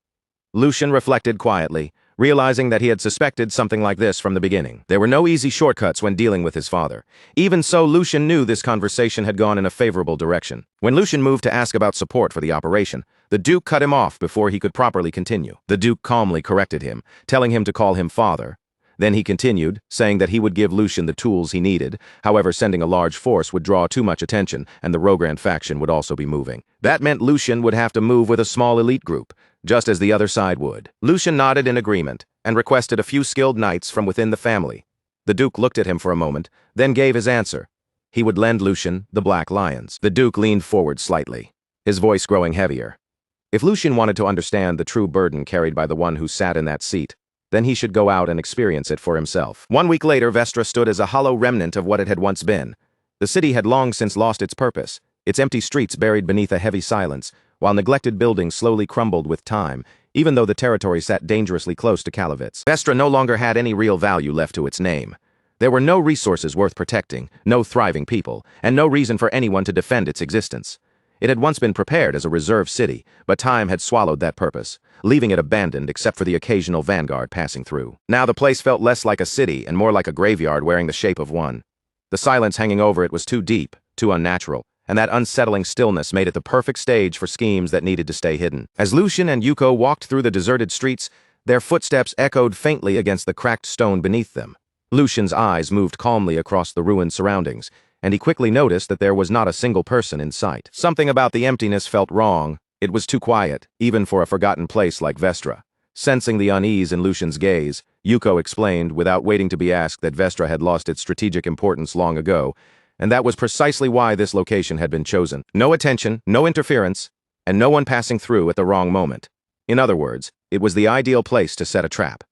Lucian reflected quietly, realizing that he had suspected something like this from the beginning. There were no easy shortcuts when dealing with his father. Even so, Lucian knew this conversation had gone in a favorable direction. When Lucian moved to ask about support for the operation, the Duke cut him off before he could properly continue. The Duke calmly corrected him, telling him to call him father. Then he continued, saying that he would give Lucian the tools he needed. However, sending a large force would draw too much attention, and the Rogrand faction would also be moving. That meant Lucian would have to move with a small elite group, just as the other side would. Lucian nodded in agreement, and requested a few skilled knights from within the family. The Duke looked at him for a moment, then gave his answer. He would lend Lucian the Black Lions. The Duke leaned forward slightly, his voice growing heavier. If Lucian wanted to understand the true burden carried by the one who sat in that seat, then he should go out and experience it for himself. 1 week later, Vestra stood as a hollow remnant of what it had once been. The city had long since lost its purpose, its empty streets buried beneath a heavy silence, while neglected buildings slowly crumbled with time, even though the territory sat dangerously close to Kalavitz. Vestra no longer had any real value left to its name. There were no resources worth protecting, no thriving people, and no reason for anyone to defend its existence. It had once been prepared as a reserve city, but time had swallowed that purpose, leaving it abandoned except for the occasional vanguard passing through. Now the place felt less like a city and more like a graveyard wearing the shape of one. The silence hanging over it was too deep, too unnatural, and that unsettling stillness made it the perfect stage for schemes that needed to stay hidden. As Lucian and Yuko walked through the deserted streets, their footsteps echoed faintly against the cracked stone beneath them. Lucian's eyes moved calmly across the ruined surroundings, and he quickly noticed that there was not a single person in sight. Something about the emptiness felt wrong. It was too quiet, even for a forgotten place like Vestra. Sensing the unease in Lucian's gaze, Yuko explained, without waiting to be asked, that Vestra had lost its strategic importance long ago, and that was precisely why this location had been chosen. No attention, no interference, and no one passing through at the wrong moment. In other words, it was the ideal place to set a trap.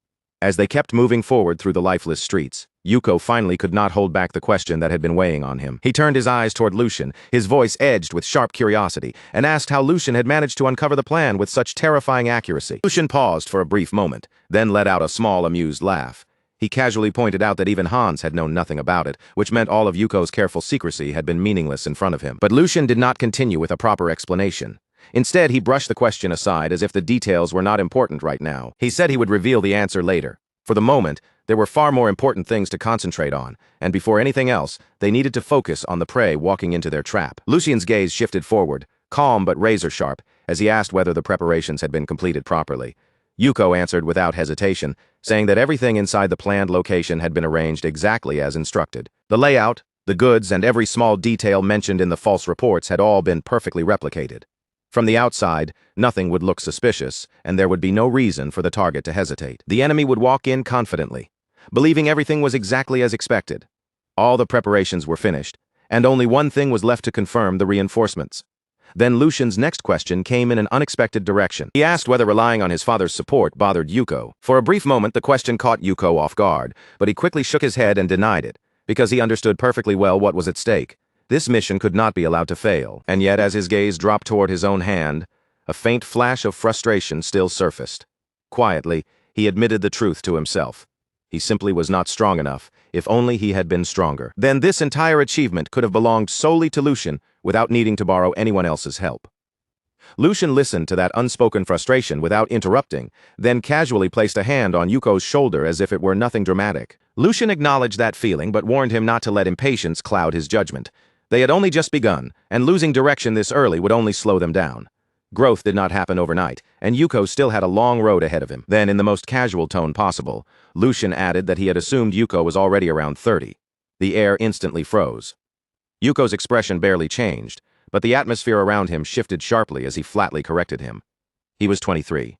As they kept moving forward through the lifeless streets, Yuko finally could not hold back the question that had been weighing on him. He turned his eyes toward Lucian, his voice edged with sharp curiosity, and asked how Lucian had managed to uncover the plan with such terrifying accuracy. Lucian paused for a brief moment, then let out a small, amused laugh. He casually pointed out that even Hans had known nothing about it, which meant all of Yuko's careful secrecy had been meaningless in front of him. But Lucian did not continue with a proper explanation. Instead, he brushed the question aside as if the details were not important right now. He said he would reveal the answer later. For the moment, there were far more important things to concentrate on, and before anything else, they needed to focus on the prey walking into their trap. Lucian's gaze shifted forward, calm but razor-sharp, as he asked whether the preparations had been completed properly. Yuko answered without hesitation, saying that everything inside the planned location had been arranged exactly as instructed. The layout, the goods, and every small detail mentioned in the false reports had all been perfectly replicated. From the outside, nothing would look suspicious, and there would be no reason for the target to hesitate. The enemy would walk in confidently, believing everything was exactly as expected. All the preparations were finished, and only one thing was left to confirm the reinforcements. Then Lucian's next question came in an unexpected direction. He asked whether relying on his father's support bothered Yuko. For a brief moment, the question caught Yuko off guard, but he quickly shook his head and denied it, because he understood perfectly well what was at stake. This mission could not be allowed to fail, and yet as his gaze dropped toward his own hand, a faint flash of frustration still surfaced. Quietly, he admitted the truth to himself. He simply was not strong enough, if only he had been stronger. Then this entire achievement could have belonged solely to Lucian without needing to borrow anyone else's help. Lucian listened to that unspoken frustration without interrupting, then casually placed a hand on Yuko's shoulder as if it were nothing dramatic. Lucian acknowledged that feeling but warned him not to let impatience cloud his judgment. They had only just begun, and losing direction this early would only slow them down. Growth did not happen overnight, and Yuko still had a long road ahead of him. Then, in the most casual tone possible, Lucian added that he had assumed Yuko was already around 30. The air instantly froze. Yuko's expression barely changed, but the atmosphere around him shifted sharply as he flatly corrected him. He was 23.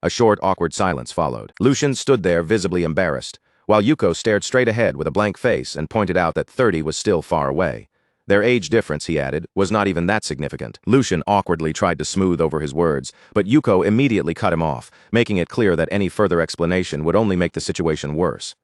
A short, awkward silence followed. Lucian stood there visibly embarrassed, while Yuko stared straight ahead with a blank face and pointed out that 30 was still far away. Their age difference, he added, was not even that significant. Lucian awkwardly tried to smooth over his words, but Yuko immediately cut him off, making it clear that any further explanation would only make the situation worse.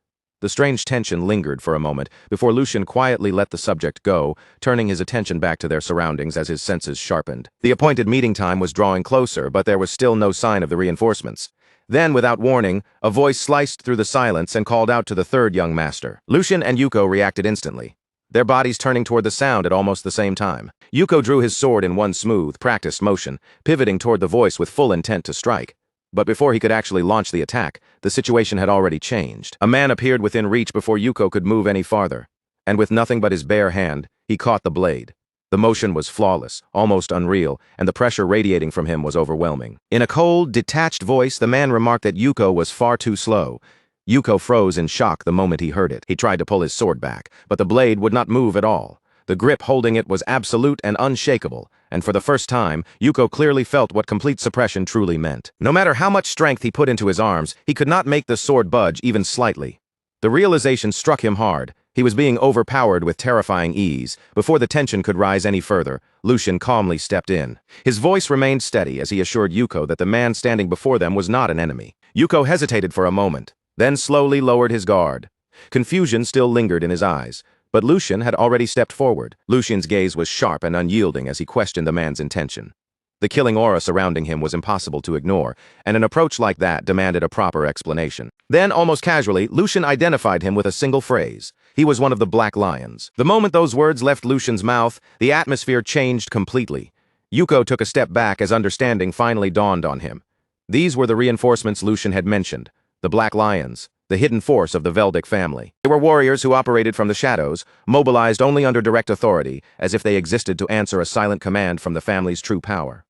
The strange tension lingered for a moment before Lucian quietly let the subject go, turning his attention back to their surroundings as his senses sharpened. The appointed meeting time was drawing closer, but there was still no sign of the reinforcements. Then, without warning, a voice sliced through the silence and called out to the third young master. Lucian and Yuko reacted instantly, their bodies turning toward the sound at almost the same time. Yuko drew his sword in one smooth, practiced motion, pivoting toward the voice with full intent to strike. But before he could actually launch the attack, the situation had already changed. A man appeared within reach before Yuko could move any farther, and with nothing but his bare hand, he caught the blade. The motion was flawless, almost unreal, and the pressure radiating from him was overwhelming. In a cold, detached voice, the man remarked that Yuko was far too slow. Yuko froze in shock the moment he heard it. He tried to pull his sword back, but the blade would not move at all. The grip holding it was absolute and unshakable, and for the first time, Yuko clearly felt what complete suppression truly meant. No matter how much strength he put into his arms, he could not make the sword budge even slightly. The realization struck him hard. He was being overpowered with terrifying ease. Before the tension could rise any further, Lucian calmly stepped in. His voice remained steady as he assured Yuko that the man standing before them was not an enemy. Yuko hesitated for a moment, then slowly lowered his guard. Confusion still lingered in his eyes, but Lucian had already stepped forward. Lucian's gaze was sharp and unyielding as he questioned the man's intention. The killing aura surrounding him was impossible to ignore, and an approach like that demanded a proper explanation. Then, almost casually, Lucian identified him with a single phrase. He was one of the Black Lions. The moment those words left Lucian's mouth, the atmosphere changed completely. Yuko took a step back as understanding finally dawned on him. These were the reinforcements Lucian had mentioned, the Black Lions, the hidden force of the Veldic family. They were warriors who operated from the shadows, mobilized only under direct authority, as if they existed to answer a silent command from the family's true power.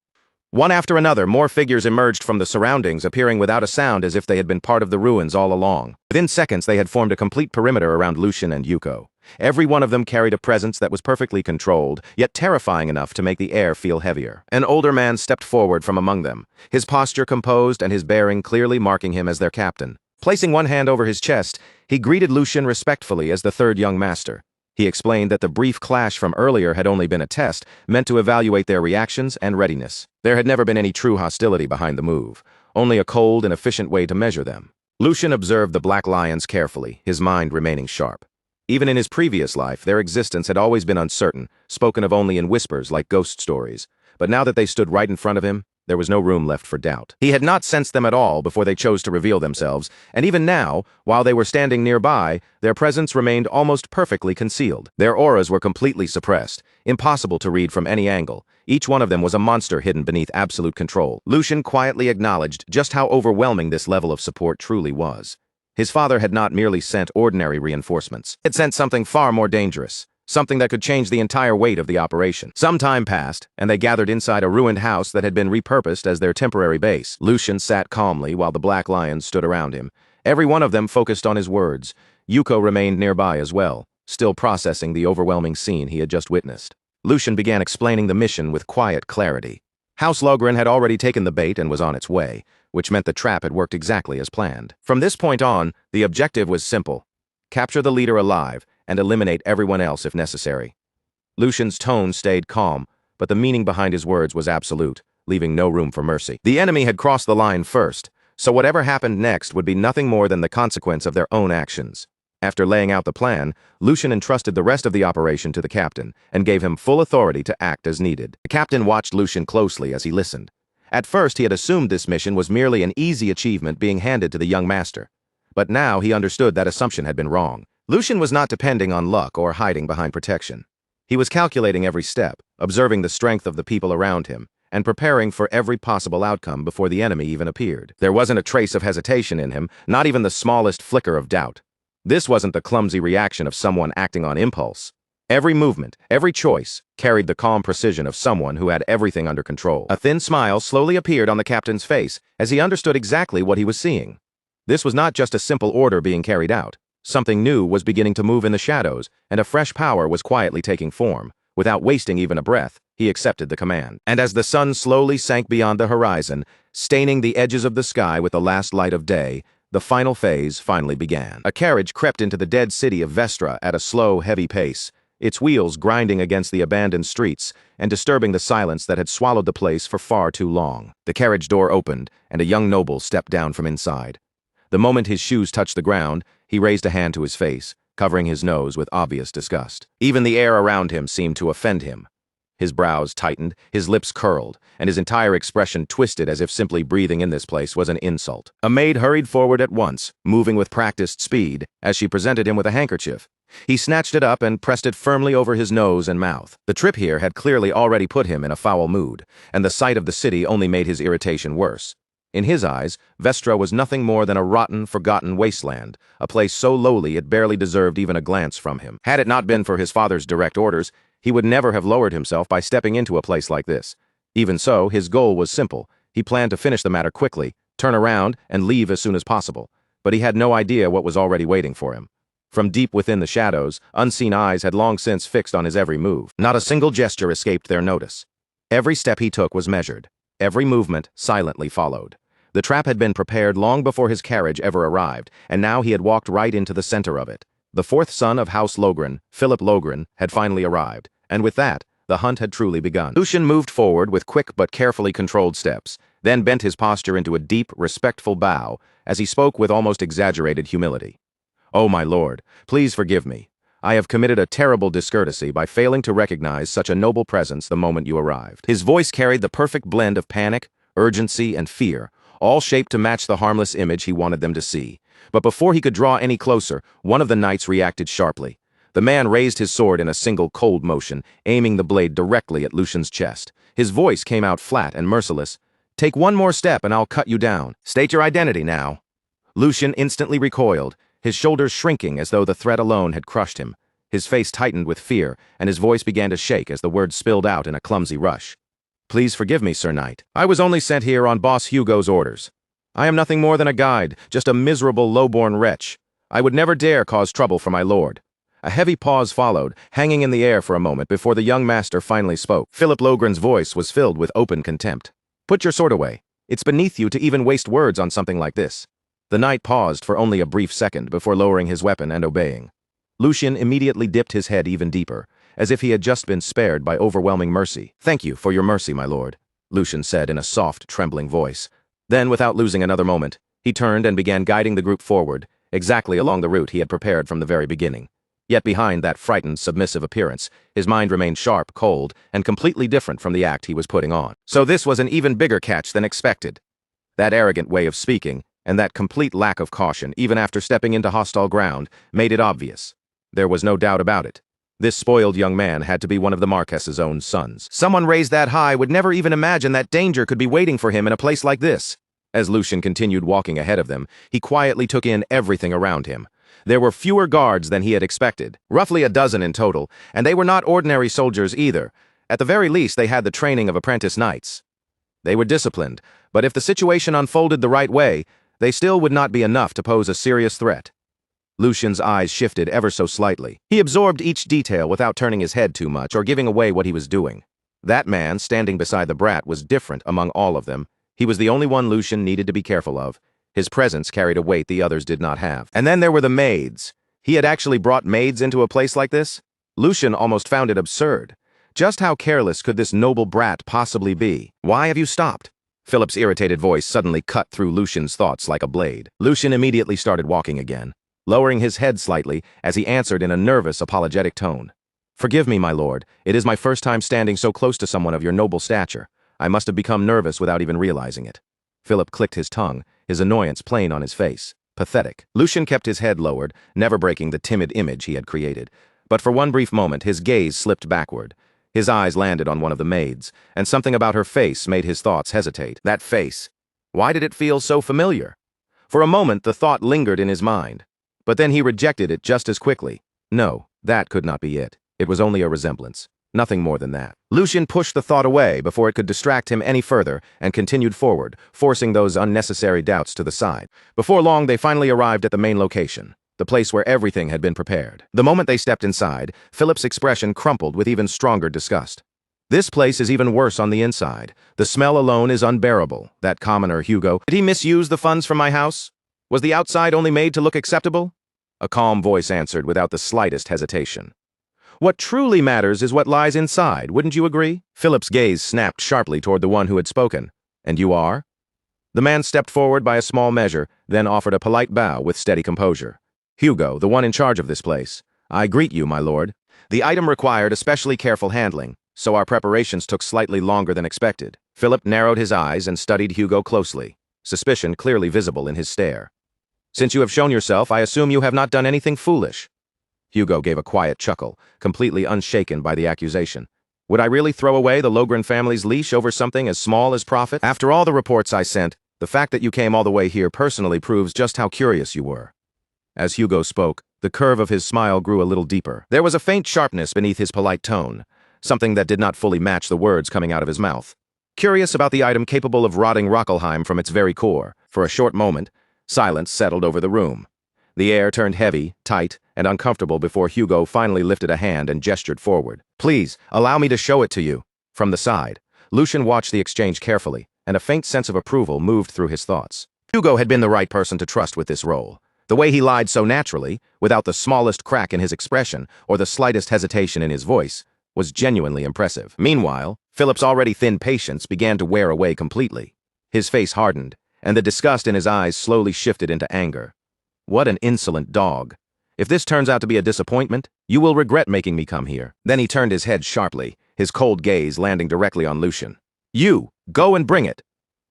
One after another, more figures emerged from the surroundings, appearing without a sound as if they had been part of the ruins all along. Within seconds, they had formed a complete perimeter around Lucian and Yuko. Every one of them carried a presence that was perfectly controlled, yet terrifying enough to make the air feel heavier. An older man stepped forward from among them, his posture composed and his bearing clearly marking him as their captain. Placing one hand over his chest, he greeted Lucian respectfully as the third young master. He explained that the brief clash from earlier had only been a test, meant to evaluate their reactions and readiness. There had never been any true hostility behind the move, only a cold and efficient way to measure them. Lucian observed the Black Lions carefully, his mind remaining sharp. Even in his previous life, their existence had always been uncertain, spoken of only in whispers like ghost stories. But now that they stood right in front of him, There was no room left for doubt. He had not sensed them at all before they chose to reveal themselves, and even now, while they were standing nearby, their presence remained almost perfectly concealed. Their auras were completely suppressed, impossible to read from any angle. Each one of them was a monster hidden beneath absolute control. Lucian quietly acknowledged just how overwhelming this level of support truly was. His father had not merely sent ordinary reinforcements. It sent something far more dangerous. Something that could change the entire weight of the operation. Some time passed, and they gathered inside a ruined house that had been repurposed as their temporary base. Lucian sat calmly while the Black Lions stood around him. Every one of them focused on his words. Yuko remained nearby as well, still processing the overwhelming scene he had just witnessed. Lucian began explaining the mission with quiet clarity. House Logren had already taken the bait and was on its way, which meant the trap had worked exactly as planned. From this point on, the objective was simple. Capture the leader alive, and eliminate everyone else if necessary. Lucian's tone stayed calm, but the meaning behind his words was absolute, leaving no room for mercy. The enemy had crossed the line first, so whatever happened next would be nothing more than the consequence of their own actions. After laying out the plan, Lucian entrusted the rest of the operation to the captain and gave him full authority to act as needed. The captain watched Lucian closely as he listened. At first, he had assumed this mission was merely an easy achievement being handed to the young master. But now he understood that assumption had been wrong. Lucian was not depending on luck or hiding behind protection. He was calculating every step, observing the strength of the people around him, and preparing for every possible outcome before the enemy even appeared. There wasn't a trace of hesitation in him, not even the smallest flicker of doubt. This wasn't the clumsy reaction of someone acting on impulse. Every movement, every choice, carried the calm precision of someone who had everything under control. A thin smile slowly appeared on the captain's face as he understood exactly what he was seeing. This was not just a simple order being carried out. Something new was beginning to move in the shadows, and a fresh power was quietly taking form. Without wasting even a breath, he accepted the command. And as the sun slowly sank beyond the horizon, staining the edges of the sky with the last light of day, the final phase finally began. A carriage crept into the dead city of Vestra at a slow, heavy pace, its wheels grinding against the abandoned streets and disturbing the silence that had swallowed the place for far too long. The carriage door opened, and a young noble stepped down from inside. The moment his shoes touched the ground, he raised a hand to his face, covering his nose with obvious disgust. Even the air around him seemed to offend him. His brows tightened, his lips curled, and his entire expression twisted as if simply breathing in this place was an insult. A maid hurried forward at once, moving with practiced speed, as she presented him with a handkerchief. He snatched it up and pressed it firmly over his nose and mouth. The trip here had clearly already put him in a foul mood, and the sight of the city only made his irritation worse. In his eyes, Vestra was nothing more than a rotten, forgotten wasteland, a place so lowly it barely deserved even a glance from him. Had it not been for his father's direct orders, he would never have lowered himself by stepping into a place like this. Even so, his goal was simple. He planned to finish the matter quickly, turn around, and leave as soon as possible. But he had no idea what was already waiting for him. From deep within the shadows, unseen eyes had long since fixed on his every move. Not a single gesture escaped their notice. Every step he took was measured. Every movement silently followed. The trap had been prepared long before his carriage ever arrived, and now he had walked right into the center of it. The fourth son of House Logren, Philip Logren, had finally arrived, and with that, the hunt had truly begun. Lucian moved forward with quick but carefully controlled steps, then bent his posture into a deep, respectful bow as he spoke with almost exaggerated humility. "Oh, my lord, please forgive me. I have committed a terrible discourtesy by failing to recognize such a noble presence the moment you arrived." His voice carried the perfect blend of panic, urgency, and fear, all shaped to match the harmless image he wanted them to see. But before he could draw any closer, one of the knights reacted sharply. The man raised his sword in a single cold motion, aiming the blade directly at Lucian's chest. His voice came out flat and merciless. "Take one more step and I'll cut you down. State your identity now." Lucian instantly recoiled, his shoulders shrinking as though the threat alone had crushed him. His face tightened with fear, and his voice began to shake as the words spilled out in a clumsy rush. "Please forgive me, Sir Knight. I was only sent here on Boss Hugo's orders. I am nothing more than a guide, just a miserable, low-born wretch. I would never dare cause trouble for my lord." A heavy pause followed, hanging in the air for a moment before the young master finally spoke. Philip Logren's voice was filled with open contempt. "Put your sword away. It's beneath you to even waste words on something like this." The knight paused for only a brief second before lowering his weapon and obeying. Lucian immediately dipped his head even deeper, as if he had just been spared by overwhelming mercy. "Thank you for your mercy, my lord," Lucian said in a soft, trembling voice. Then, without losing another moment, he turned and began guiding the group forward, exactly along the route he had prepared from the very beginning. Yet behind that frightened, submissive appearance, his mind remained sharp, cold, and completely different from the act he was putting on. So this was an even bigger catch than expected. That arrogant way of speaking, and that complete lack of caution, even after stepping into hostile ground, made it obvious. There was no doubt about it. This spoiled young man had to be one of the Marques's own sons. Someone raised that high would never even imagine that danger could be waiting for him in a place like this. As Lucian continued walking ahead of them, he quietly took in everything around him. There were fewer guards than he had expected, roughly a dozen in total, and they were not ordinary soldiers either. At the very least, they had the training of apprentice knights. They were disciplined, but if the situation unfolded the right way, they still would not be enough to pose a serious threat. Lucian's eyes shifted ever so slightly. He absorbed each detail without turning his head too much or giving away what he was doing. That man, standing beside the brat, was different among all of them. He was the only one Lucian needed to be careful of. His presence carried a weight the others did not have. And then there were the maids. He had actually brought maids into a place like this? Lucian almost found it absurd. Just how careless could this noble brat possibly be? Why have you stopped? Philip's irritated voice suddenly cut through Lucian's thoughts like a blade. Lucian immediately started walking again, lowering his head slightly as he answered in a nervous, apologetic tone. Forgive me, my lord. It is my first time standing so close to someone of your noble stature. I must have become nervous without even realizing it. Philip clicked his tongue, his annoyance plain on his face. Pathetic. Lucian kept his head lowered, never breaking the timid image he had created. But for one brief moment, his gaze slipped backward. His eyes landed on one of the maids, and something about her face made his thoughts hesitate. That face. Why did it feel so familiar? For a moment, the thought lingered in his mind. But then he rejected it just as quickly. No, that could not be it. It was only a resemblance. Nothing more than that. Lucian pushed the thought away before it could distract him any further and continued forward, forcing those unnecessary doubts to the side. Before long, they finally arrived at the main location, the place where everything had been prepared. The moment they stepped inside, Philip's expression crumpled with even stronger disgust. This place is even worse on the inside. The smell alone is unbearable. That commoner, Hugo, did he misuse the funds from my house? Was the outside only made to look acceptable? A calm voice answered without the slightest hesitation. What truly matters is what lies inside, wouldn't you agree? Philip's gaze snapped sharply toward the one who had spoken. And you are? The man stepped forward by a small measure, then offered a polite bow with steady composure. Hugo, the one in charge of this place. I greet you, my lord. The item required especially careful handling, so our preparations took slightly longer than expected. Philip narrowed his eyes and studied Hugo closely, suspicion clearly visible in his stare. Since you have shown yourself, I assume you have not done anything foolish. Hugo gave a quiet chuckle, completely unshaken by the accusation. Would I really throw away the Logren family's leash over something as small as profit? After all the reports I sent, the fact that you came all the way here personally proves just how curious you were. As Hugo spoke, the curve of his smile grew a little deeper. There was a faint sharpness beneath his polite tone, something that did not fully match the words coming out of his mouth. Curious about the item capable of rotting Rockelheim from its very core. For a short moment, silence settled over the room. The air turned heavy, tight, and uncomfortable before Hugo finally lifted a hand and gestured forward. Please, allow me to show it to you. From the side, Lucian watched the exchange carefully, and a faint sense of approval moved through his thoughts. Hugo had been the right person to trust with this role. The way he lied so naturally, without the smallest crack in his expression or the slightest hesitation in his voice, was genuinely impressive. Meanwhile, Philip's already thin patience began to wear away completely. His face hardened, and the disgust in his eyes slowly shifted into anger. What an insolent dog. If this turns out to be a disappointment, you will regret making me come here. Then he turned his head sharply, his cold gaze landing directly on Lucian. You, go and bring it.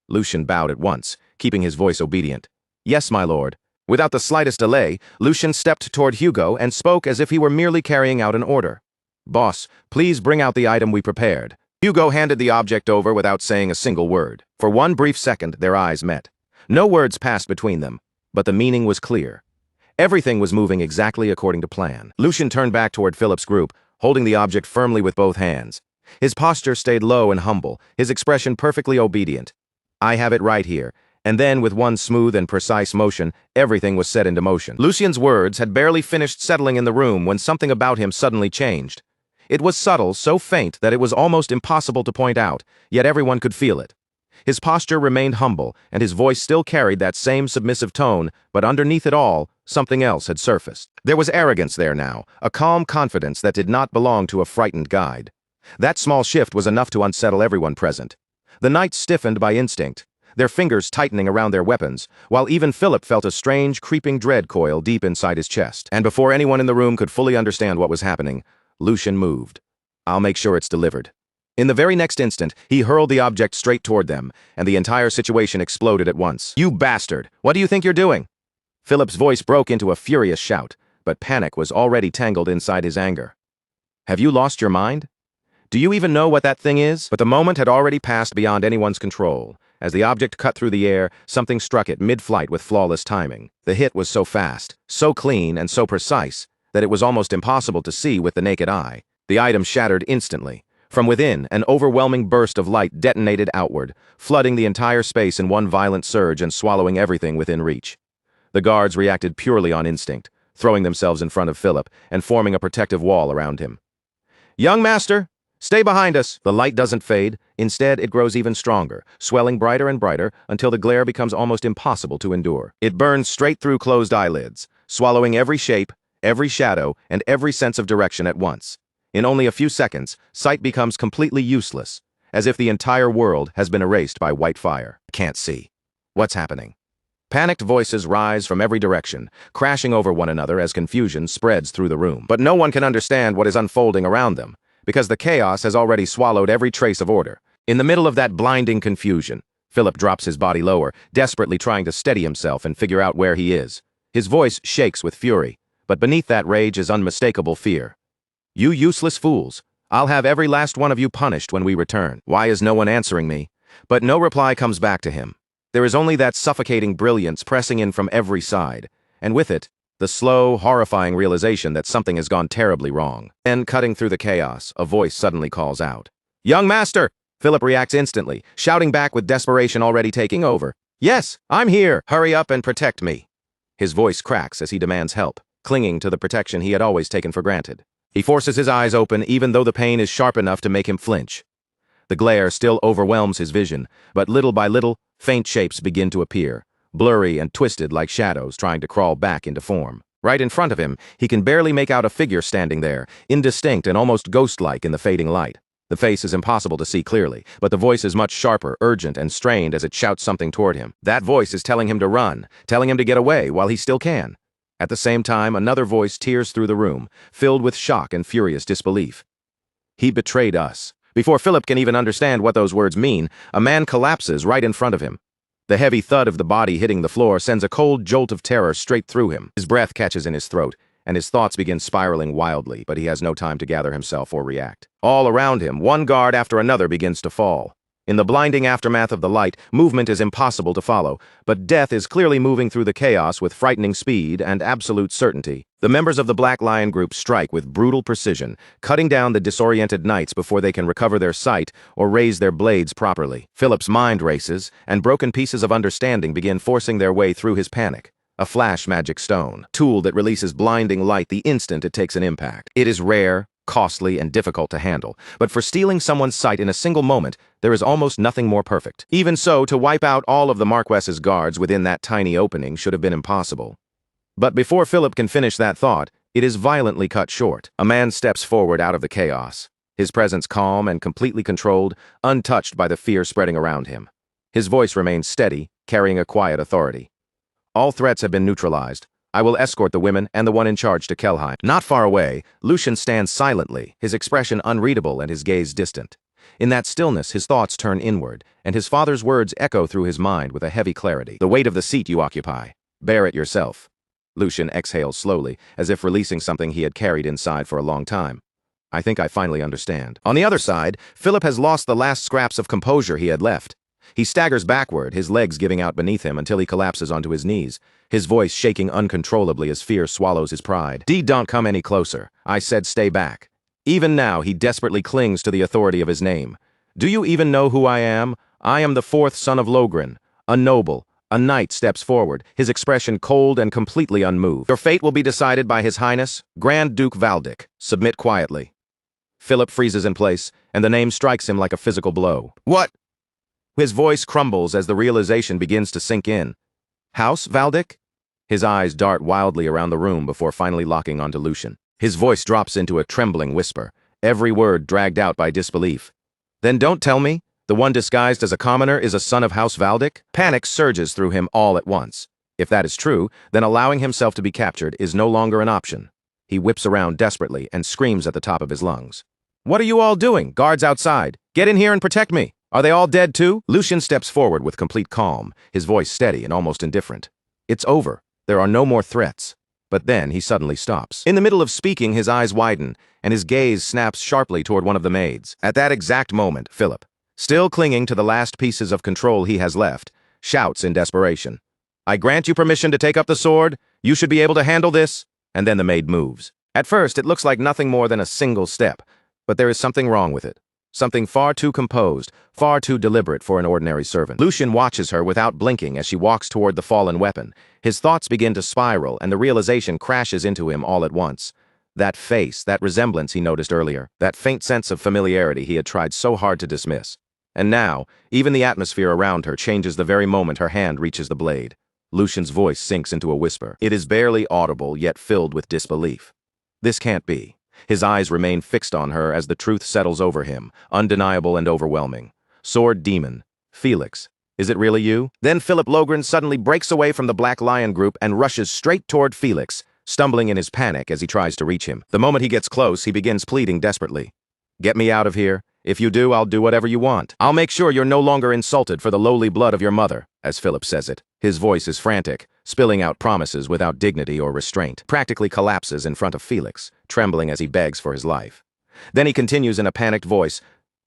Lucian bowed at once, keeping his voice obedient. Yes, my lord. Without the slightest delay, Lucian stepped toward Hugo and spoke as if he were merely carrying out an order. Boss, please bring out the item we prepared. Hugo handed the object over without saying a single word. For one brief second, their eyes met. No words passed between them, but the meaning was clear. Everything was moving exactly according to plan. Lucian turned back toward Philip's group, holding the object firmly with both hands. His posture stayed low and humble, his expression perfectly obedient. I have it right here. And then, with one smooth and precise motion, everything was set into motion. Lucian's words had barely finished settling in the room when something about him suddenly changed. It was subtle, so faint that it was almost impossible to point out, yet everyone could feel it. His posture remained humble, and his voice still carried that same submissive tone, but underneath it all, something else had surfaced. There was arrogance there now, a calm confidence that did not belong to a frightened guide. That small shift was enough to unsettle everyone present. The knights stiffened by instinct. their fingers tightening around their weapons, while even Philip felt a strange, creeping dread coil deep inside his chest. And before anyone in the room could fully understand what was happening, Lucian moved. "I'll make sure it's delivered." In the very next instant, he hurled the object straight toward them, and the entire situation exploded at once. "You bastard! What do you think you're doing?" Philip's voice broke into a furious shout, but panic was already tangled inside his anger. "Have you lost your mind? Do you even know what that thing is?" But the moment had already passed beyond anyone's control. As the object cut through the air, something struck it mid-flight with flawless timing. The hit was so fast, so clean, and so precise that it was almost impossible to see with the naked eye. The item shattered instantly. From within, an overwhelming burst of light detonated outward, flooding the entire space in one violent surge and swallowing everything within reach. The guards reacted purely on instinct, throwing themselves in front of Philip and forming a protective wall around him. "Young master, stay behind us!" The light doesn't fade. Instead, it grows even stronger, swelling brighter and brighter until the glare becomes almost impossible to endure. It burns straight through closed eyelids, swallowing every shape, every shadow, and every sense of direction at once. In only a few seconds, sight becomes completely useless, as if the entire world has been erased by white fire. "Can't see. What's happening?" Panicked voices rise from every direction, crashing over one another as confusion spreads through the room. But no one can understand what is unfolding around them, because the chaos has already swallowed every trace of order. In the middle of that blinding confusion, Philip drops his body lower, desperately trying to steady himself and figure out where he is. His voice shakes with fury, but beneath that rage is unmistakable fear. "You useless fools! I'll have every last one of you punished when we return." Why is no one answering me? But no reply comes back to him. There is only that suffocating brilliance pressing in from every side, and with it, the slow, horrifying realization that something has gone terribly wrong. Then, cutting through the chaos, a voice suddenly calls out. "Young master!" Philip reacts instantly, shouting back with desperation already taking over. "Yes, I'm here! Hurry up and protect me!" His voice cracks as he demands help, clinging to the protection he had always taken for granted. He forces his eyes open even though the pain is sharp enough to make him flinch. The glare still overwhelms his vision, but little by little, faint shapes begin to appear, blurry and twisted like shadows trying to crawl back into form. Right in front of him, he can barely make out a figure standing there, indistinct and almost ghost-like in the fading light. The face is impossible to see clearly, but the voice is much sharper, urgent, and strained as it shouts something toward him. That voice is telling him to run, telling him to get away while he still can. At the same time, another voice tears through the room, filled with shock and furious disbelief. "He betrayed us." Before Philip can even understand what those words mean, a man collapses right in front of him. The heavy thud of the body hitting the floor sends a cold jolt of terror straight through him. His breath catches in his throat, and his thoughts begin spiraling wildly, but he has no time to gather himself or react. All around him, one guard after another begins to fall. In the blinding aftermath of the light, movement is impossible to follow, but death is clearly moving through the chaos with frightening speed and absolute certainty. The members of the Black Lion group strike with brutal precision, cutting down the disoriented knights before they can recover their sight or raise their blades properly. Philip's mind races, and broken pieces of understanding begin forcing their way through his panic. A flash magic stone, tool that releases blinding light the instant it takes an impact. It is rare, costly, and difficult to handle, but for stealing someone's sight in a single moment, there is almost nothing more perfect. Even so, to wipe out all of the Marquess's guards within that tiny opening should have been impossible. But before Philip can finish that thought, it is violently cut short. A man steps forward out of the chaos, his presence calm and completely controlled, untouched by the fear spreading around him. His voice remains steady, carrying a quiet authority. "All threats have been neutralized. I will escort the women and the one in charge to Kelheim." Not far away, Lucian stands silently, his expression unreadable and his gaze distant. In that stillness, his thoughts turn inward, and his father's words echo through his mind with a heavy clarity. "The weight of the seat you occupy. Bear it yourself." Lucian exhales slowly, as if releasing something he had carried inside for a long time. "I think I finally understand." On the other side, Philip has lost the last scraps of composure he had left. He staggers backward, his legs giving out beneath him until he collapses onto his knees, his voice shaking uncontrollably as fear swallows his pride. Don't come any closer. I said stay back." Even now, he desperately clings to the authority of his name. "Do you even know who I am? I am the fourth son of Logren, a noble." A knight steps forward, his expression cold and completely unmoved. "Your fate will be decided by His Highness, Grand Duke Valdic. Submit quietly." Philip freezes in place, and the name strikes him like a physical blow. "What?" His voice crumbles as the realization begins to sink in. "House Valdic?" His eyes dart wildly around the room before finally locking onto Lucian. His voice drops into a trembling whisper, every word dragged out by disbelief. "Then don't tell me. The one disguised as a commoner is a son of House Valdic? Panic surges through him all at once. If that is true, then allowing himself to be captured is no longer an option. He whips around desperately and screams at the top of his lungs. "What are you all doing? Guards outside! Get in here and protect me! Are they all dead too?" Lucian steps forward with complete calm, his voice steady and almost indifferent. It's over. There are no more threats. But then he suddenly stops. In the middle of speaking, his eyes widen, and his gaze snaps sharply toward one of the maids. At that exact moment, Philip, still clinging to the last pieces of control he has left, shouts in desperation, "I grant you permission to take up the sword. You should be able to handle this." And then the maid moves. At first, it looks like nothing more than a single step, but there is something wrong with it. Something far too composed, far too deliberate for an ordinary servant. Lucian watches her without blinking as she walks toward the fallen weapon. His thoughts begin to spiral, and the realization crashes into him all at once. That face, that resemblance he noticed earlier, that faint sense of familiarity he had tried so hard to dismiss. And now, even the atmosphere around her changes the very moment her hand reaches the blade. Lucian's voice sinks into a whisper. It is barely audible, yet filled with disbelief. This can't be. His eyes remain fixed on her as the truth settles over him, undeniable and overwhelming. Sword Demon. Felix. Is it really you? Then Philip Logren suddenly breaks away from the Black Lion group and rushes straight toward Felix, stumbling in his panic as he tries to reach him. The moment he gets close, he begins pleading desperately. "Get me out of here. If you do, I'll do whatever you want. I'll make sure you're no longer insulted for the lowly blood of your mother," as Philip says it. His voice is frantic, spilling out promises without dignity or restraint, practically collapses in front of Felix, trembling as he begs for his life. Then he continues in a panicked voice,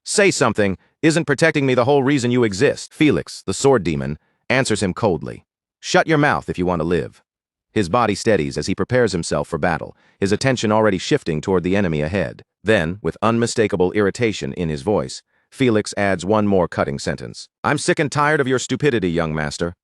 "Say something. Isn't protecting me the whole reason you exist?" Felix, the sword demon, answers him coldly. "Shut your mouth if you want to live." His body steadies as he prepares himself for battle, his attention already shifting toward the enemy ahead. Then, with unmistakable irritation in his voice, Felix adds one more cutting sentence. "I'm sick and tired of your stupidity, young master."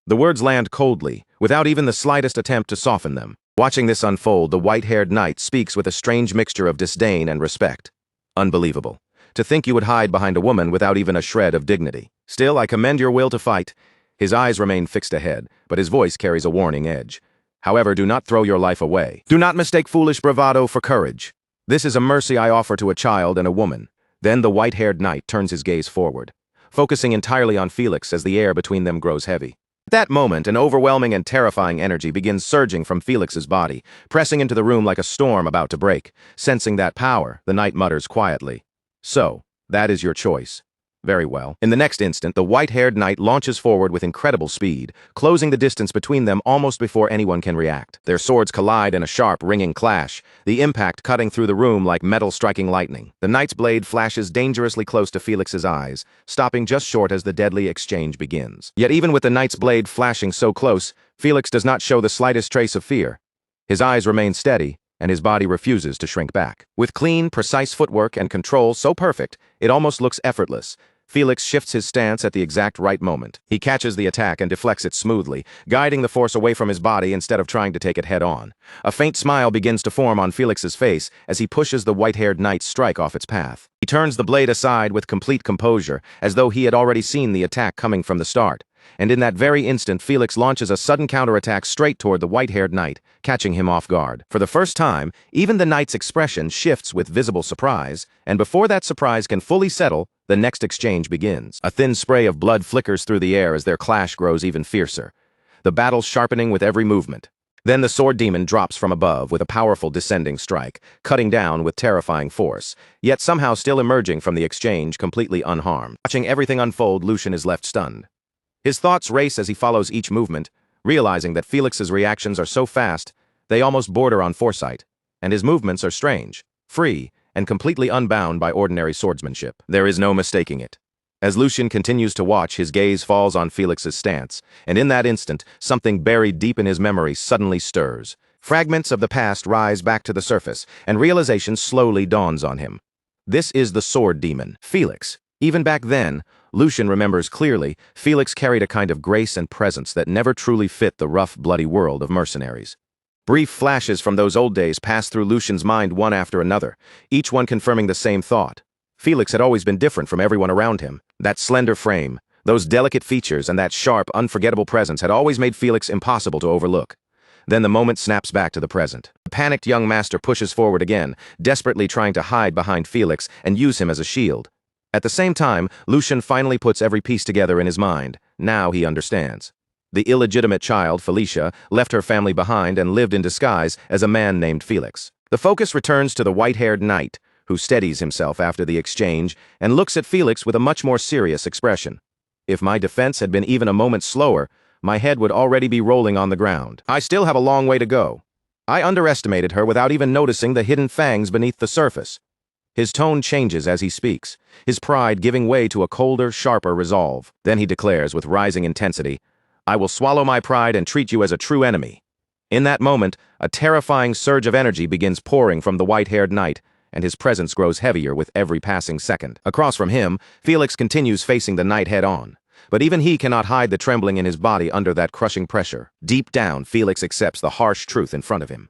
The words land coldly, without even the slightest attempt to soften them. Watching this unfold, the white-haired knight speaks with a strange mixture of disdain and respect. Unbelievable. To think you would hide behind a woman without even a shred of dignity. Still, I commend your will to fight. His eyes remain fixed ahead, but his voice carries a warning edge. However, do not throw your life away. Do not mistake foolish bravado for courage. This is a mercy I offer to a child and a woman. Then the white-haired knight turns his gaze forward, focusing entirely on Felix as the air between them grows heavy. At that moment, an overwhelming and terrifying energy begins surging from Felix's body, pressing into the room like a storm about to break. Sensing that power, the knight mutters quietly, "So, that is your choice. Very well." In the next instant, the white-haired knight launches forward with incredible speed, closing the distance between them almost before anyone can react. Their swords collide in a sharp, ringing clash, the impact cutting through the room like metal striking lightning. The knight's blade flashes dangerously close to Felix's eyes, stopping just short as the deadly exchange begins. Yet even with the knight's blade flashing so close, Felix does not show the slightest trace of fear. His eyes remain steady, and his body refuses to shrink back. With clean, precise footwork and control so perfect, it almost looks effortless. Felix shifts his stance at the exact right moment. He catches the attack and deflects it smoothly, guiding the force away from his body instead of trying to take it head-on. A faint smile begins to form on Felix's face as he pushes the white-haired knight's strike off its path. He turns the blade aside with complete composure, as though he had already seen the attack coming from the start. And in that very instant, Felix launches a sudden counterattack straight toward the white-haired knight, catching him off guard. For the first time, even the knight's expression shifts with visible surprise, and before that surprise can fully settle, the next exchange begins. A thin spray of blood flickers through the air as their clash grows even fiercer, the battle sharpening with every movement. Then the sword demon drops from above with a powerful descending strike, cutting down with terrifying force, yet somehow still emerging from the exchange completely unharmed. Watching everything unfold, Lucian is left stunned. His thoughts race as he follows each movement, realizing that Felix's reactions are so fast, they almost border on foresight, and his movements are strange, free, and completely unbound by ordinary swordsmanship. There is no mistaking it. As Lucian continues to watch, his gaze falls on Felix's stance, and in that instant, something buried deep in his memory suddenly stirs. Fragments of the past rise back to the surface, and realization slowly dawns on him. This is the sword demon, Felix. Even back then, Lucian remembers clearly, Felix carried a kind of grace and presence that never truly fit the rough, bloody world of mercenaries. Brief flashes from those old days passed through Lucian's mind one after another, each one confirming the same thought. Felix had always been different from everyone around him. That slender frame, those delicate features, and that sharp, unforgettable presence had always made Felix impossible to overlook. Then the moment snaps back to the present. The panicked young master pushes forward again, desperately trying to hide behind Felix and use him as a shield. At the same time, Lucian finally puts every piece together in his mind. Now he understands. The illegitimate child, Felicia, left her family behind and lived in disguise as a man named Felix. The focus returns to the white-haired knight, who steadies himself after the exchange and looks at Felix with a much more serious expression. If my defense had been even a moment slower, my head would already be rolling on the ground. I still have a long way to go. I underestimated her without even noticing the hidden fangs beneath the surface. His tone changes as he speaks, his pride giving way to a colder, sharper resolve. Then he declares with rising intensity, "I will swallow my pride and treat you as a true enemy." In that moment, a terrifying surge of energy begins pouring from the white-haired knight, and his presence grows heavier with every passing second. Across from him, Felix continues facing the knight head-on. But even he cannot hide the trembling in his body under that crushing pressure. Deep down, Felix accepts the harsh truth in front of him.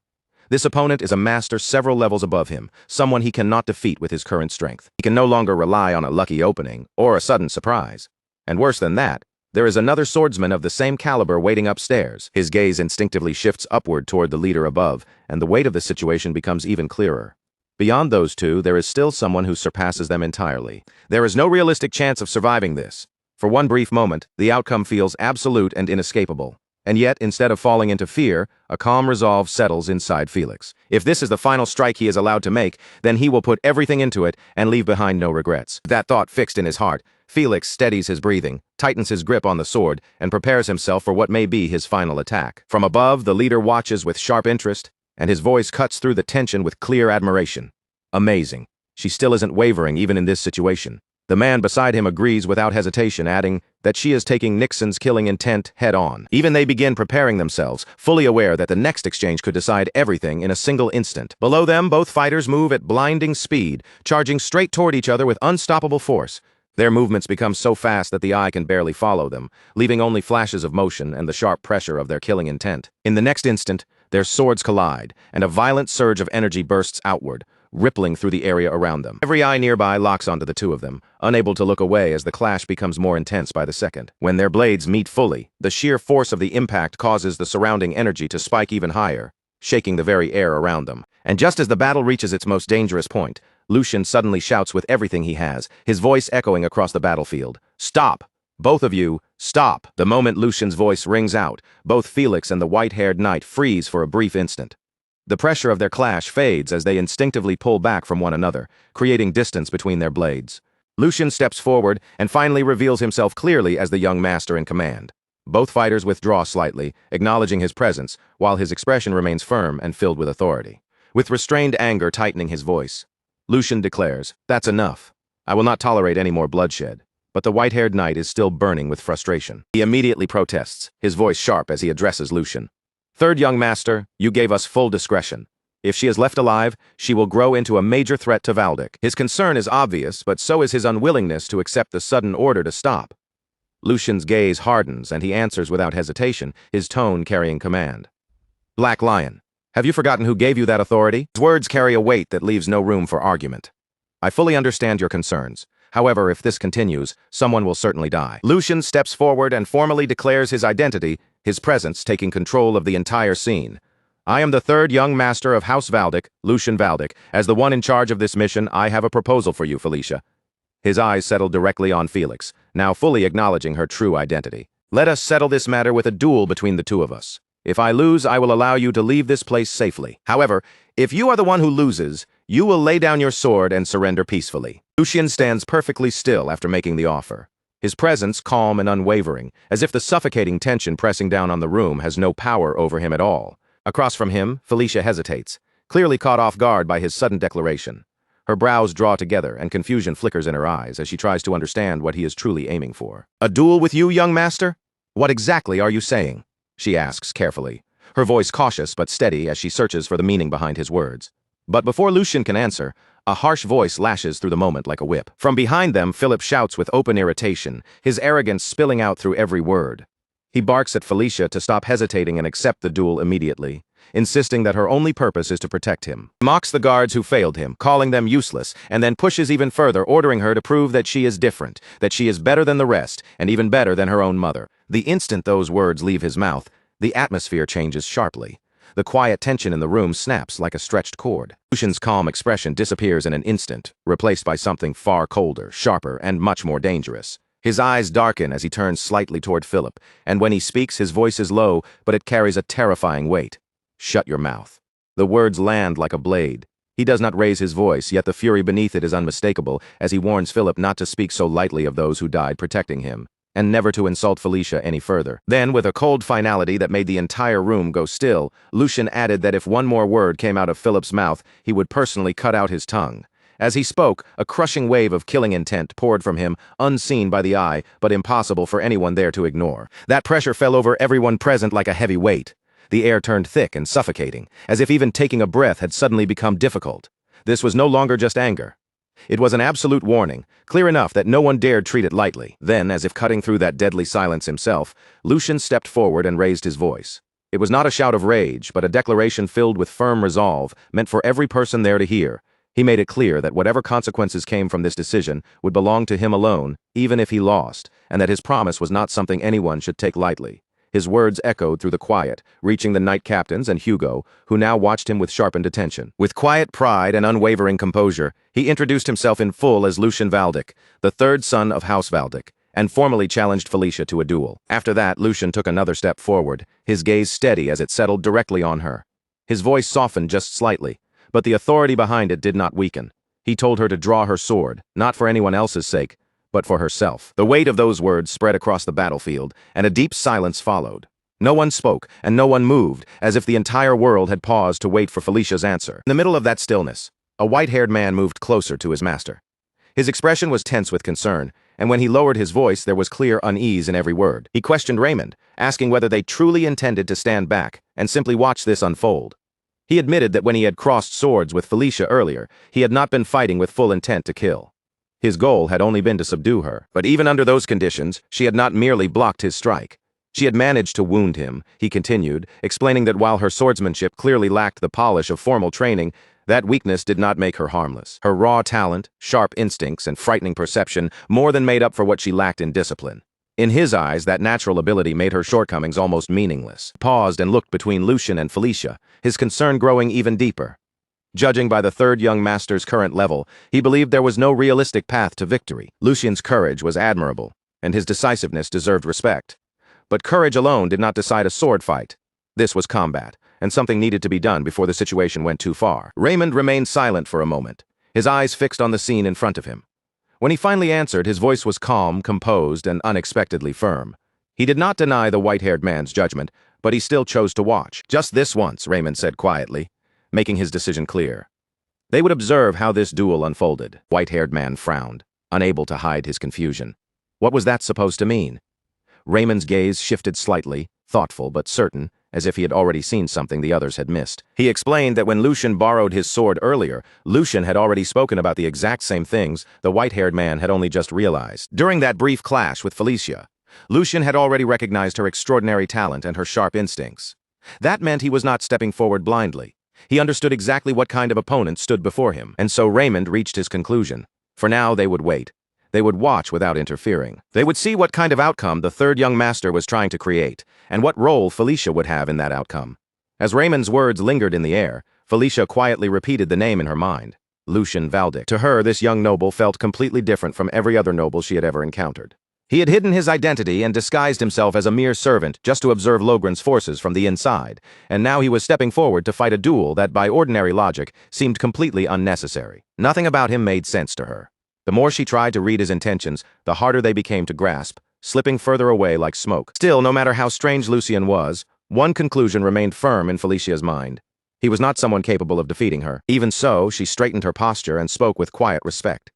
This opponent is a master several levels above him, someone he cannot defeat with his current strength. He can no longer rely on a lucky opening or a sudden surprise. And worse than that, there is another swordsman of the same caliber waiting upstairs. His gaze instinctively shifts upward toward the leader above, and the weight of the situation becomes even clearer. Beyond those two, there is still someone who surpasses them entirely. There is no realistic chance of surviving this. For one brief moment, the outcome feels absolute and inescapable. And yet, instead of falling into fear, a calm resolve settles inside Felix. If this is the final strike he is allowed to make, then he will put everything into it and leave behind no regrets. That thought fixed in his heart, Felix steadies his breathing, tightens his grip on the sword, and prepares himself for what may be his final attack. From above, the leader watches with sharp interest, and his voice cuts through the tension with clear admiration. Amazing. She still isn't wavering even in this situation. The man beside him agrees without hesitation, adding that she is taking Nixon's killing intent head-on. Even they begin preparing themselves, fully aware that the next exchange could decide everything in a single instant. Below them, both fighters move at blinding speed, charging straight toward each other with unstoppable force. Their movements become so fast that the eye can barely follow them, leaving only flashes of motion and the sharp pressure of their killing intent. In the next instant, their swords collide, and a violent surge of energy bursts outward, rippling through the area around them. Every eye nearby locks onto the two of them, unable to look away as the clash becomes more intense by the second. When their blades meet fully, the sheer force of the impact causes the surrounding energy to spike even higher, shaking the very air around them. And just as the battle reaches its most dangerous point, Lucian suddenly shouts with everything he has, his voice echoing across the battlefield. "Stop! Both of you, stop!" The moment Lucian's voice rings out, both Felix and the white-haired knight freeze for a brief instant. The pressure of their clash fades as they instinctively pull back from one another, creating distance between their blades. Lucian steps forward and finally reveals himself clearly as the young master in command. Both fighters withdraw slightly, acknowledging his presence, while his expression remains firm and filled with authority. With restrained anger tightening his voice, Lucian declares, "That's enough. I will not tolerate any more bloodshed." But the white-haired knight is still burning with frustration. He immediately protests, his voice sharp as he addresses Lucian. "Third young master, you gave us full discretion. If she is left alive, she will grow into a major threat to Valdek." His concern is obvious, but so is his unwillingness to accept the sudden order to stop. Lucian's gaze hardens, and he answers without hesitation, his tone carrying command. "Black Lion, have you forgotten who gave you that authority?" His words carry a weight that leaves no room for argument. "I fully understand your concerns. However, if this continues, someone will certainly die." Lucian steps forward and formally declares his identity, his presence taking control of the entire scene. "I am the third young master of House Valdek, Lucian Valdek. As the one in charge of this mission, I have a proposal for you, Felicia." His eyes settle directly on Felix, now fully acknowledging her true identity. "Let us settle this matter with a duel between the two of us. If I lose, I will allow you to leave this place safely. However, if you are the one who loses, you will lay down your sword and surrender peacefully." Lucian stands perfectly still after making the offer, his presence calm and unwavering, as if the suffocating tension pressing down on the room has no power over him at all. Across from him, Felicia hesitates, clearly caught off guard by his sudden declaration. Her brows draw together and confusion flickers in her eyes as she tries to understand what he is truly aiming for. "A duel with you, young master? What exactly are you saying?" she asks carefully, her voice cautious but steady as she searches for the meaning behind his words. But before Lucian can answer, a harsh voice lashes through the moment like a whip. From behind them, Philip shouts with open irritation, his arrogance spilling out through every word. He barks at Felicia to stop hesitating and accept the duel immediately, insisting that her only purpose is to protect him. He mocks the guards who failed him, calling them useless, and then pushes even further, ordering her to prove that she is different, that she is better than the rest, and even better than her own mother. The instant those words leave his mouth, the atmosphere changes sharply. The quiet tension in the room snaps like a stretched cord. Lucian's calm expression disappears in an instant, replaced by something far colder, sharper, and much more dangerous. His eyes darken as he turns slightly toward Philip, and when he speaks, his voice is low, but it carries a terrifying weight. "Shut your mouth." The words land like a blade. He does not raise his voice, yet the fury beneath it is unmistakable as he warns Philip not to speak so lightly of those who died protecting him, and never to insult Felicia any further. Then, with a cold finality that made the entire room go still, Lucian added that if one more word came out of Philip's mouth, he would personally cut out his tongue. As he spoke, a crushing wave of killing intent poured from him, unseen by the eye, but impossible for anyone there to ignore. That pressure fell over everyone present like a heavy weight. The air turned thick and suffocating, as if even taking a breath had suddenly become difficult. This was no longer just anger. It was an absolute warning, clear enough that no one dared treat it lightly. Then, as if cutting through that deadly silence himself, Lucian stepped forward and raised his voice. It was not a shout of rage, but a declaration filled with firm resolve, meant for every person there to hear. He made it clear that whatever consequences came from this decision would belong to him alone, even if he lost, and that his promise was not something anyone should take lightly. His words echoed through the quiet, reaching the knight captains and Hugo, who now watched him with sharpened attention. With quiet pride and unwavering composure, he introduced himself in full as Lucian Valdic, the third son of House Valdic, and formally challenged Felicia to a duel. After that, Lucian took another step forward, his gaze steady as it settled directly on her. His voice softened just slightly, but the authority behind it did not weaken. He told her to draw her sword, not for anyone else's sake, but for herself. The weight of those words spread across the battlefield, and a deep silence followed. No one spoke, and no one moved, as if the entire world had paused to wait for Felicia's answer. In the middle of that stillness, a white-haired man moved closer to his master. His expression was tense with concern, and when he lowered his voice, there was clear unease in every word. He questioned Raymond, asking whether they truly intended to stand back and simply watch this unfold. He admitted that when he had crossed swords with Felicia earlier, he had not been fighting with full intent to kill. His goal had only been to subdue her, but even under those conditions, she had not merely blocked his strike. She had managed to wound him, he continued, explaining that while her swordsmanship clearly lacked the polish of formal training, that weakness did not make her harmless. Her raw talent, sharp instincts, and frightening perception more than made up for what she lacked in discipline. In his eyes, that natural ability made her shortcomings almost meaningless. He paused and looked between Lucian and Felicia, his concern growing even deeper. Judging by the third young master's current level, he believed there was no realistic path to victory. Lucian's courage was admirable, and his decisiveness deserved respect. But courage alone did not decide a sword fight. This was combat, and something needed to be done before the situation went too far. Raymond remained silent for a moment, his eyes fixed on the scene in front of him. When he finally answered, his voice was calm, composed, and unexpectedly firm. He did not deny the white-haired man's judgment, but he still chose to watch. "Just this once," Raymond said quietly, making his decision clear. They would observe how this duel unfolded. White-haired man frowned, unable to hide his confusion. What was that supposed to mean? Raymond's gaze shifted slightly, thoughtful but certain, as if he had already seen something the others had missed. He explained that when Lucian borrowed his sword earlier, Lucian had already spoken about the exact same things the white-haired man had only just realized. During that brief clash with Felicia, Lucian had already recognized her extraordinary talent and her sharp instincts. That meant he was not stepping forward blindly. He understood exactly what kind of opponent stood before him, and so Raymond reached his conclusion. For now, they would wait. They would watch without interfering. They would see what kind of outcome the third young master was trying to create, and what role Felicia would have in that outcome. As Raymond's words lingered in the air, Felicia quietly repeated the name in her mind, Lucian Valdic. To her, this young noble felt completely different from every other noble she had ever encountered. He had hidden his identity and disguised himself as a mere servant just to observe Logren's forces from the inside, and now he was stepping forward to fight a duel that, by ordinary logic, seemed completely unnecessary. Nothing about him made sense to her. The more she tried to read his intentions, the harder they became to grasp, slipping further away like smoke. Still, no matter how strange Lucian was, one conclusion remained firm in Felicia's mind. He was not someone capable of defeating her. Even so, she straightened her posture and spoke with quiet respect.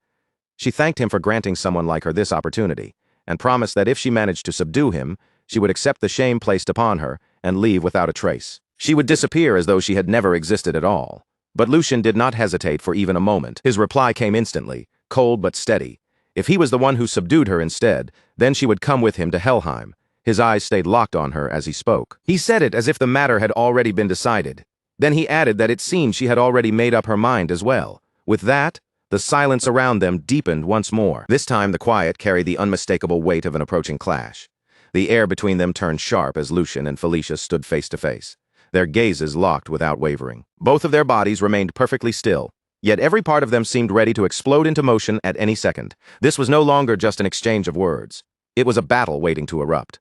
She thanked him for granting someone like her this opportunity, and promised that if she managed to subdue him, she would accept the shame placed upon her and leave without a trace. She would disappear as though she had never existed at all. But Lucian did not hesitate for even a moment. His reply came instantly, cold but steady. If he was the one who subdued her instead, then she would come with him to Helheim. His eyes stayed locked on her as he spoke. He said it as if the matter had already been decided. Then he added that it seemed she had already made up her mind as well. With that, the silence around them deepened once more. This time the quiet carried the unmistakable weight of an approaching clash. The air between them turned sharp as Lucian and Felicia stood face to face. their gazes locked without wavering. Both of their bodies remained perfectly still, yet every part of them seemed ready to explode into motion at any second. This was no longer just an exchange of words. It was a battle waiting to erupt.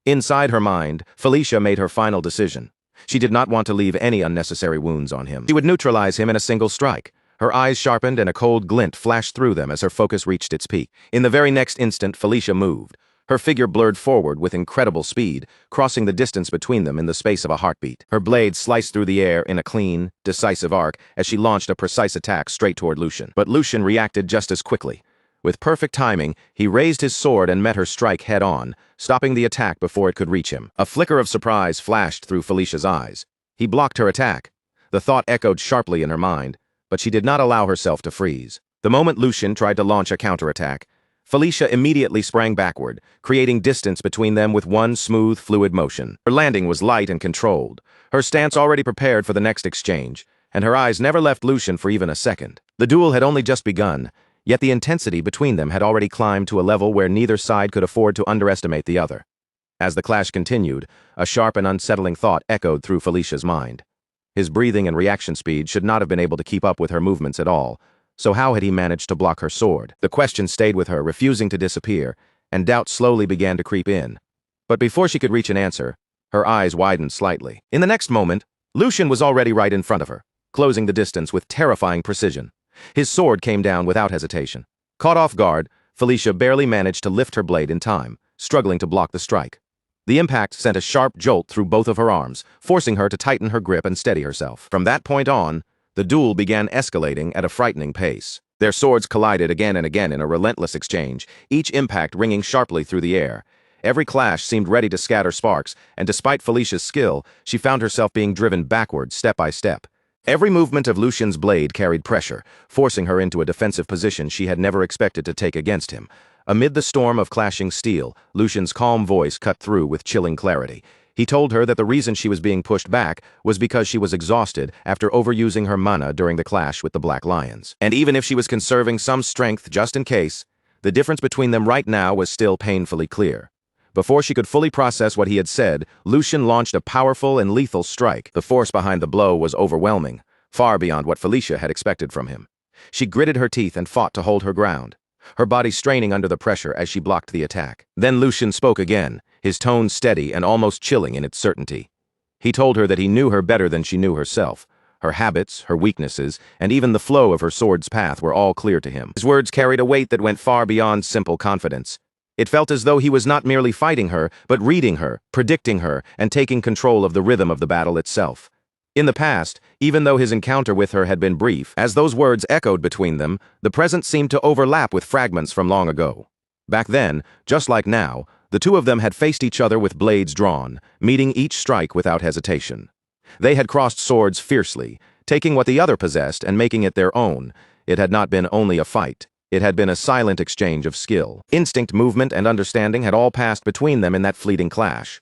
Inside her mind, Felicia made her final decision. She did not want to leave any unnecessary wounds on him. She would neutralize him in a single strike. Her eyes sharpened and a cold glint flashed through them as her focus reached its peak. In the very next instant, Felicia moved. Her figure blurred forward with incredible speed, crossing the distance between them in the space of a heartbeat. Her blade sliced through the air in a clean, decisive arc as she launched a precise attack straight toward Lucian. But Lucian reacted just as quickly. With perfect timing, he raised his sword and met her strike head-on, stopping the attack before it could reach him. A flicker of surprise flashed through Felicia's eyes. He blocked her attack. The thought echoed sharply in her mind, but she did not allow herself to freeze. The moment Lucian tried to launch a counterattack, Felicia immediately sprang backward, creating distance between them with one smooth, fluid motion. Her landing was light and controlled, her stance already prepared for the next exchange, and her eyes never left Lucian for even a second. The duel had only just begun, yet the intensity between them had already climbed to a level where neither side could afford to underestimate the other. As the clash continued, a sharp and unsettling thought echoed through Felicia's mind. His breathing and reaction speed should not have been able to keep up with her movements at all, so how had he managed to block her sword? The question stayed with her, refusing to disappear, and doubt slowly began to creep in. But before she could reach an answer, her eyes widened slightly. In the next moment, Lucian was already right in front of her, closing the distance with terrifying precision. His sword came down without hesitation. Caught off guard, Felicia barely managed to lift her blade in time, struggling to block the strike. The impact sent a sharp jolt through both of her arms, forcing her to tighten her grip and steady herself. From that point on, the duel began escalating at a frightening pace. Their swords collided again and again in a relentless exchange, each impact ringing sharply through the air. Every clash seemed ready to scatter sparks, and despite Felicia's skill, she found herself being driven backward step by step. Every movement of Lucian's blade carried pressure, forcing her into a defensive position she had never expected to take against him. Amid the storm of clashing steel, Lucian's calm voice cut through with chilling clarity. He told her that the reason she was being pushed back was because she was exhausted after overusing her mana during the clash with the Black Lions. And even if she was conserving some strength just in case, the difference between them right now was still painfully clear. Before she could fully process what he had said, Lucian launched a powerful and lethal strike. The force behind the blow was overwhelming, far beyond what Felicia had expected from him. She gritted her teeth and fought to hold her ground, her body straining under the pressure as she blocked the attack. Then Lucian spoke again, his tone steady and almost chilling in its certainty. He told her that he knew her better than she knew herself. Her habits, her weaknesses, and even the flow of her sword's path were all clear to him. His words carried a weight that went far beyond simple confidence. It felt as though he was not merely fighting her, but reading her, predicting her, and taking control of the rhythm of the battle itself. In the past, even though his encounter with her had been brief, as those words echoed between them, the present seemed to overlap with fragments from long ago. Back then, just like now, the two of them had faced each other with blades drawn, meeting each strike without hesitation. They had crossed swords fiercely, taking what the other possessed and making it their own. It had not been only a fight. It had been a silent exchange of skill. Instinct, movement, and understanding had all passed between them in that fleeting clash.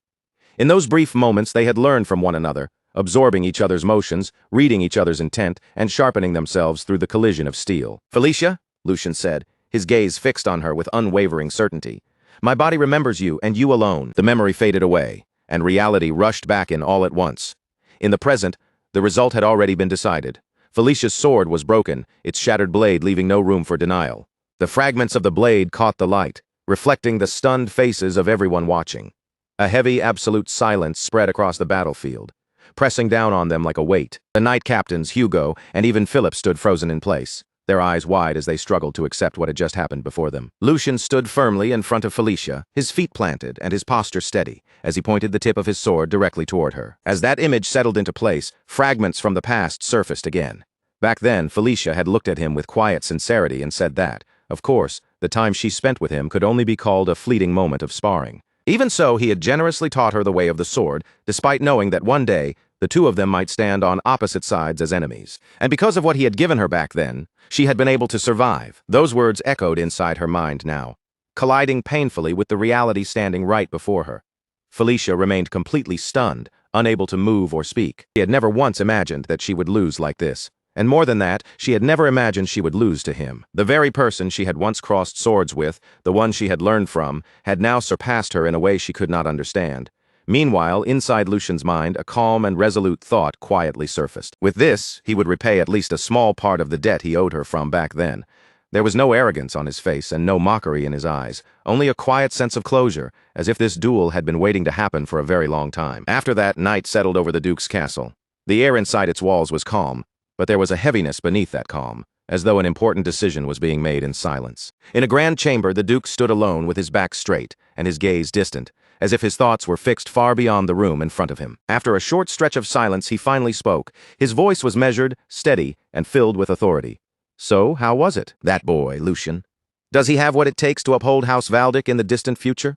In those brief moments, they had learned from one another, absorbing each other's motions, reading each other's intent, and sharpening themselves through the collision of steel. "Felicia," Lucian said, his gaze fixed on her with unwavering certainty. "My body remembers you, and you alone." The memory faded away, and reality rushed back in all at once. In the present, the result had already been decided. Felicia's sword was broken, its shattered blade leaving no room for denial. The fragments of the blade caught the light, reflecting the stunned faces of everyone watching. A heavy, absolute silence spread across the battlefield, pressing down on them like a weight. The knight captains, Hugo, and even Philip stood frozen in place, their eyes wide as they struggled to accept what had just happened before them. Lucian stood firmly in front of Felicia, his feet planted and his posture steady, as he pointed the tip of his sword directly toward her. As that image settled into place, fragments from the past surfaced again. Back then, Felicia had looked at him with quiet sincerity and said that, of course, the time she spent with him could only be called a fleeting moment of sparring. Even so, he had generously taught her the way of the sword, despite knowing that one day, the two of them might stand on opposite sides as enemies. And because of what he had given her back then, she had been able to survive. Those words echoed inside her mind now, colliding painfully with the reality standing right before her. Felicia remained completely stunned, unable to move or speak. She had never once imagined that she would lose like this. And more than that, she had never imagined she would lose to him. The very person she had once crossed swords with, the one she had learned from, had now surpassed her in a way she could not understand. Meanwhile, inside Lucian's mind, a calm and resolute thought quietly surfaced. With this, he would repay at least a small part of the debt he owed her from back then. There was no arrogance on his face and no mockery in his eyes, only a quiet sense of closure, as if this duel had been waiting to happen for a very long time. After that, night settled over the Duke's castle. The air inside its walls was calm, but there was a heaviness beneath that calm, as though an important decision was being made in silence. In a grand chamber, the Duke stood alone with his back straight and his gaze distant, as if his thoughts were fixed far beyond the room in front of him. After a short stretch of silence, he finally spoke. His voice was measured, steady, and filled with authority. So, how was it? That boy, Lucian. Does he have what it takes to uphold House Valdic in the distant future?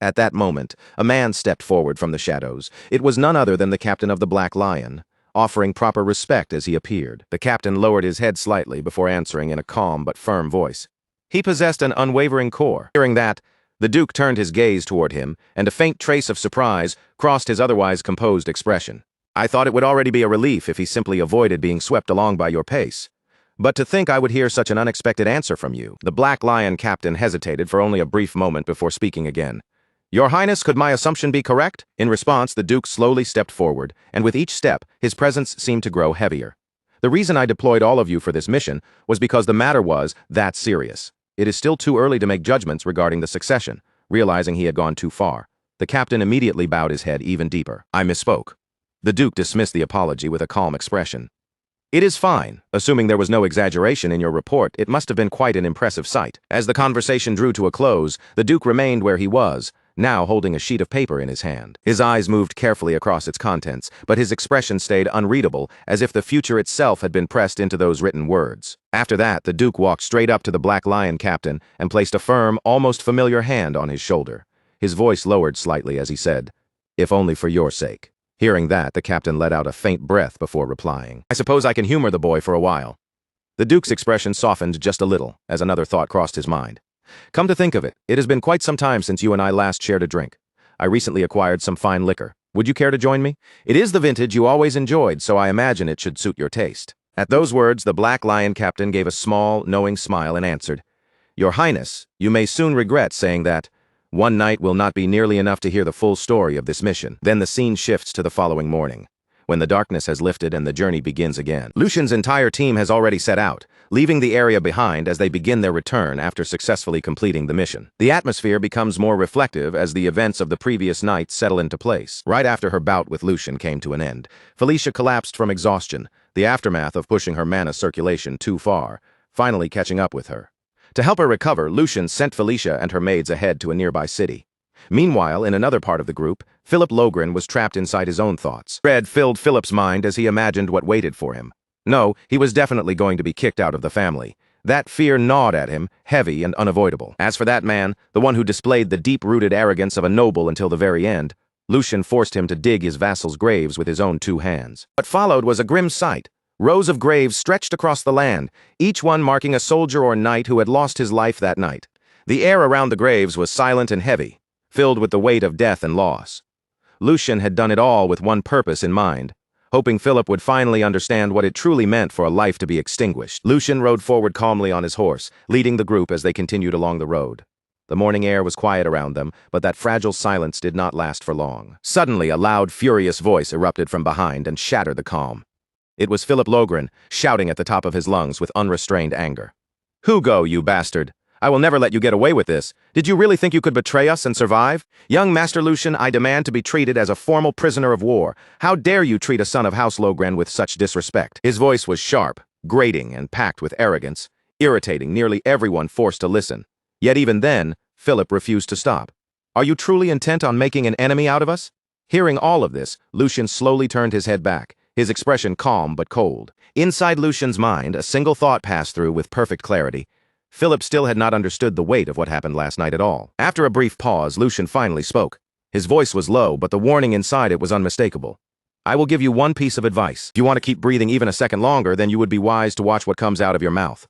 At that moment, a man stepped forward from the shadows. It was none other than the captain of the Black Lion, offering proper respect as he appeared. The captain lowered his head slightly before answering in a calm but firm voice. He possessed an unwavering core. Hearing that, the Duke turned his gaze toward him, and a faint trace of surprise crossed his otherwise composed expression. I thought it would already be a relief if he simply avoided being swept along by your pace. But to think I would hear such an unexpected answer from you. The Black Lion captain hesitated for only a brief moment before speaking again. Your Highness, could my assumption be correct? In response, the Duke slowly stepped forward, and with each step, his presence seemed to grow heavier. The reason I deployed all of you for this mission was because the matter was that serious. It is still too early to make judgments regarding the succession. Realizing he had gone too far, the captain immediately bowed his head even deeper. I misspoke. The Duke dismissed the apology with a calm expression. It is fine. Assuming there was no exaggeration in your report, it must have been quite an impressive sight. As the conversation drew to a close, the Duke remained where he was, now holding a sheet of paper in his hand. His eyes moved carefully across its contents, but his expression stayed unreadable, as if the future itself had been pressed into those written words. After that, the Duke walked straight up to the Black Lion captain and placed a firm, almost familiar hand on his shoulder. His voice lowered slightly as he said, "If only for your sake." Hearing that, the captain let out a faint breath before replying. I suppose I can humor the boy for a while. The Duke's expression softened just a little, as another thought crossed his mind. Come to think of it, it has been quite some time since you and I last shared a drink. I recently acquired some fine liquor. Would you care to join me? It is the vintage you always enjoyed, so I imagine it should suit your taste. At those words, the Black Lion captain gave a small, knowing smile and answered, Your Highness, you may soon regret saying that. One night will not be nearly enough to hear the full story of this mission. Then the scene shifts to the following morning, when the darkness has lifted and the journey begins again. Lucian's entire team has already set out, leaving the area behind as they begin their return after successfully completing the mission. The atmosphere becomes more reflective as the events of the previous night settle into place. Right after her bout with Lucian came to an end, Felicia collapsed from exhaustion, the aftermath of pushing her mana circulation too far, finally catching up with her. To help her recover, Lucian sent Felicia and her maids ahead to a nearby city. Meanwhile, in another part of the group, Philip Logren was trapped inside his own thoughts. Dread filled Philip's mind as he imagined what waited for him. No, he was definitely going to be kicked out of the family. That fear gnawed at him, heavy and unavoidable. As for that man, the one who displayed the deep-rooted arrogance of a noble until the very end, Lucian forced him to dig his vassals' graves with his own 2 hands. What followed was a grim sight. Rows of graves stretched across the land, each one marking a soldier or knight who had lost his life that night. The air around the graves was silent and heavy, filled with the weight of death and loss. Lucian had done it all with one purpose in mind, hoping Philip would finally understand what it truly meant for a life to be extinguished. Lucian rode forward calmly on his horse, leading the group as they continued along the road. The morning air was quiet around them, but that fragile silence did not last for long. Suddenly, a loud, furious voice erupted from behind and shattered the calm. It was Philip Logren, shouting at the top of his lungs with unrestrained anger. Hugo, you bastard! I will never let you get away with this. Did you really think you could betray us and survive? Young Master Lucian, I demand to be treated as a formal prisoner of war. How dare you treat a son of House Logren with such disrespect? His voice was sharp, grating, and packed with arrogance, irritating nearly everyone forced to listen. Yet even then, Philip refused to stop. Are you truly intent on making an enemy out of us? Hearing all of this, Lucian slowly turned his head back, his expression calm but cold. Inside Lucian's mind, a single thought passed through with perfect clarity. Philip still had not understood the weight of what happened last night at all. After a brief pause, Lucian finally spoke. His voice was low, but the warning inside it was unmistakable. I will give you one piece of advice. If you want to keep breathing even a second longer, then you would be wise to watch what comes out of your mouth.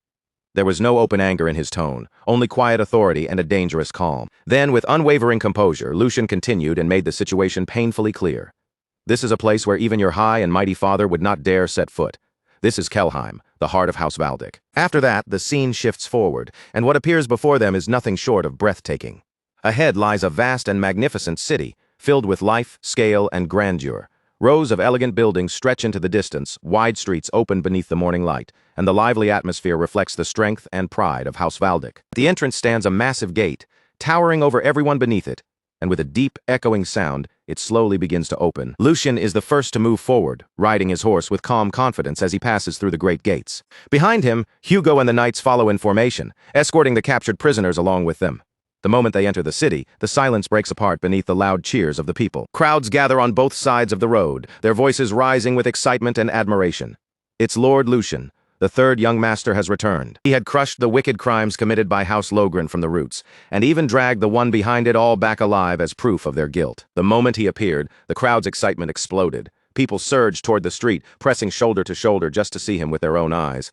There was no open anger in his tone, only quiet authority and a dangerous calm. Then, with unwavering composure, Lucian continued and made the situation painfully clear. This is a place where even your high and mighty father would not dare set foot. This is Kelheim, the heart of House Valdic. After that, the scene shifts forward, and what appears before them is nothing short of breathtaking. Ahead lies a vast and magnificent city, filled with life, scale, and grandeur. Rows of elegant buildings stretch into the distance, wide streets open beneath the morning light, and the lively atmosphere reflects the strength and pride of House Valdic. At the entrance stands a massive gate, towering over everyone beneath it, and with a deep, echoing sound, it slowly begins to open. Lucian is the first to move forward, riding his horse with calm confidence as he passes through the great gates. Behind him, Hugo and the knights follow in formation, escorting the captured prisoners along with them. The moment they enter the city, the silence breaks apart beneath the loud cheers of the people. Crowds gather on both sides of the road, their voices rising with excitement and admiration. It's Lord Lucian. The third young master has returned. He had crushed the wicked crimes committed by House Logren from the roots, and even dragged the one behind it all back alive as proof of their guilt. The moment he appeared, the crowd's excitement exploded. People surged toward the street, pressing shoulder to shoulder just to see him with their own eyes.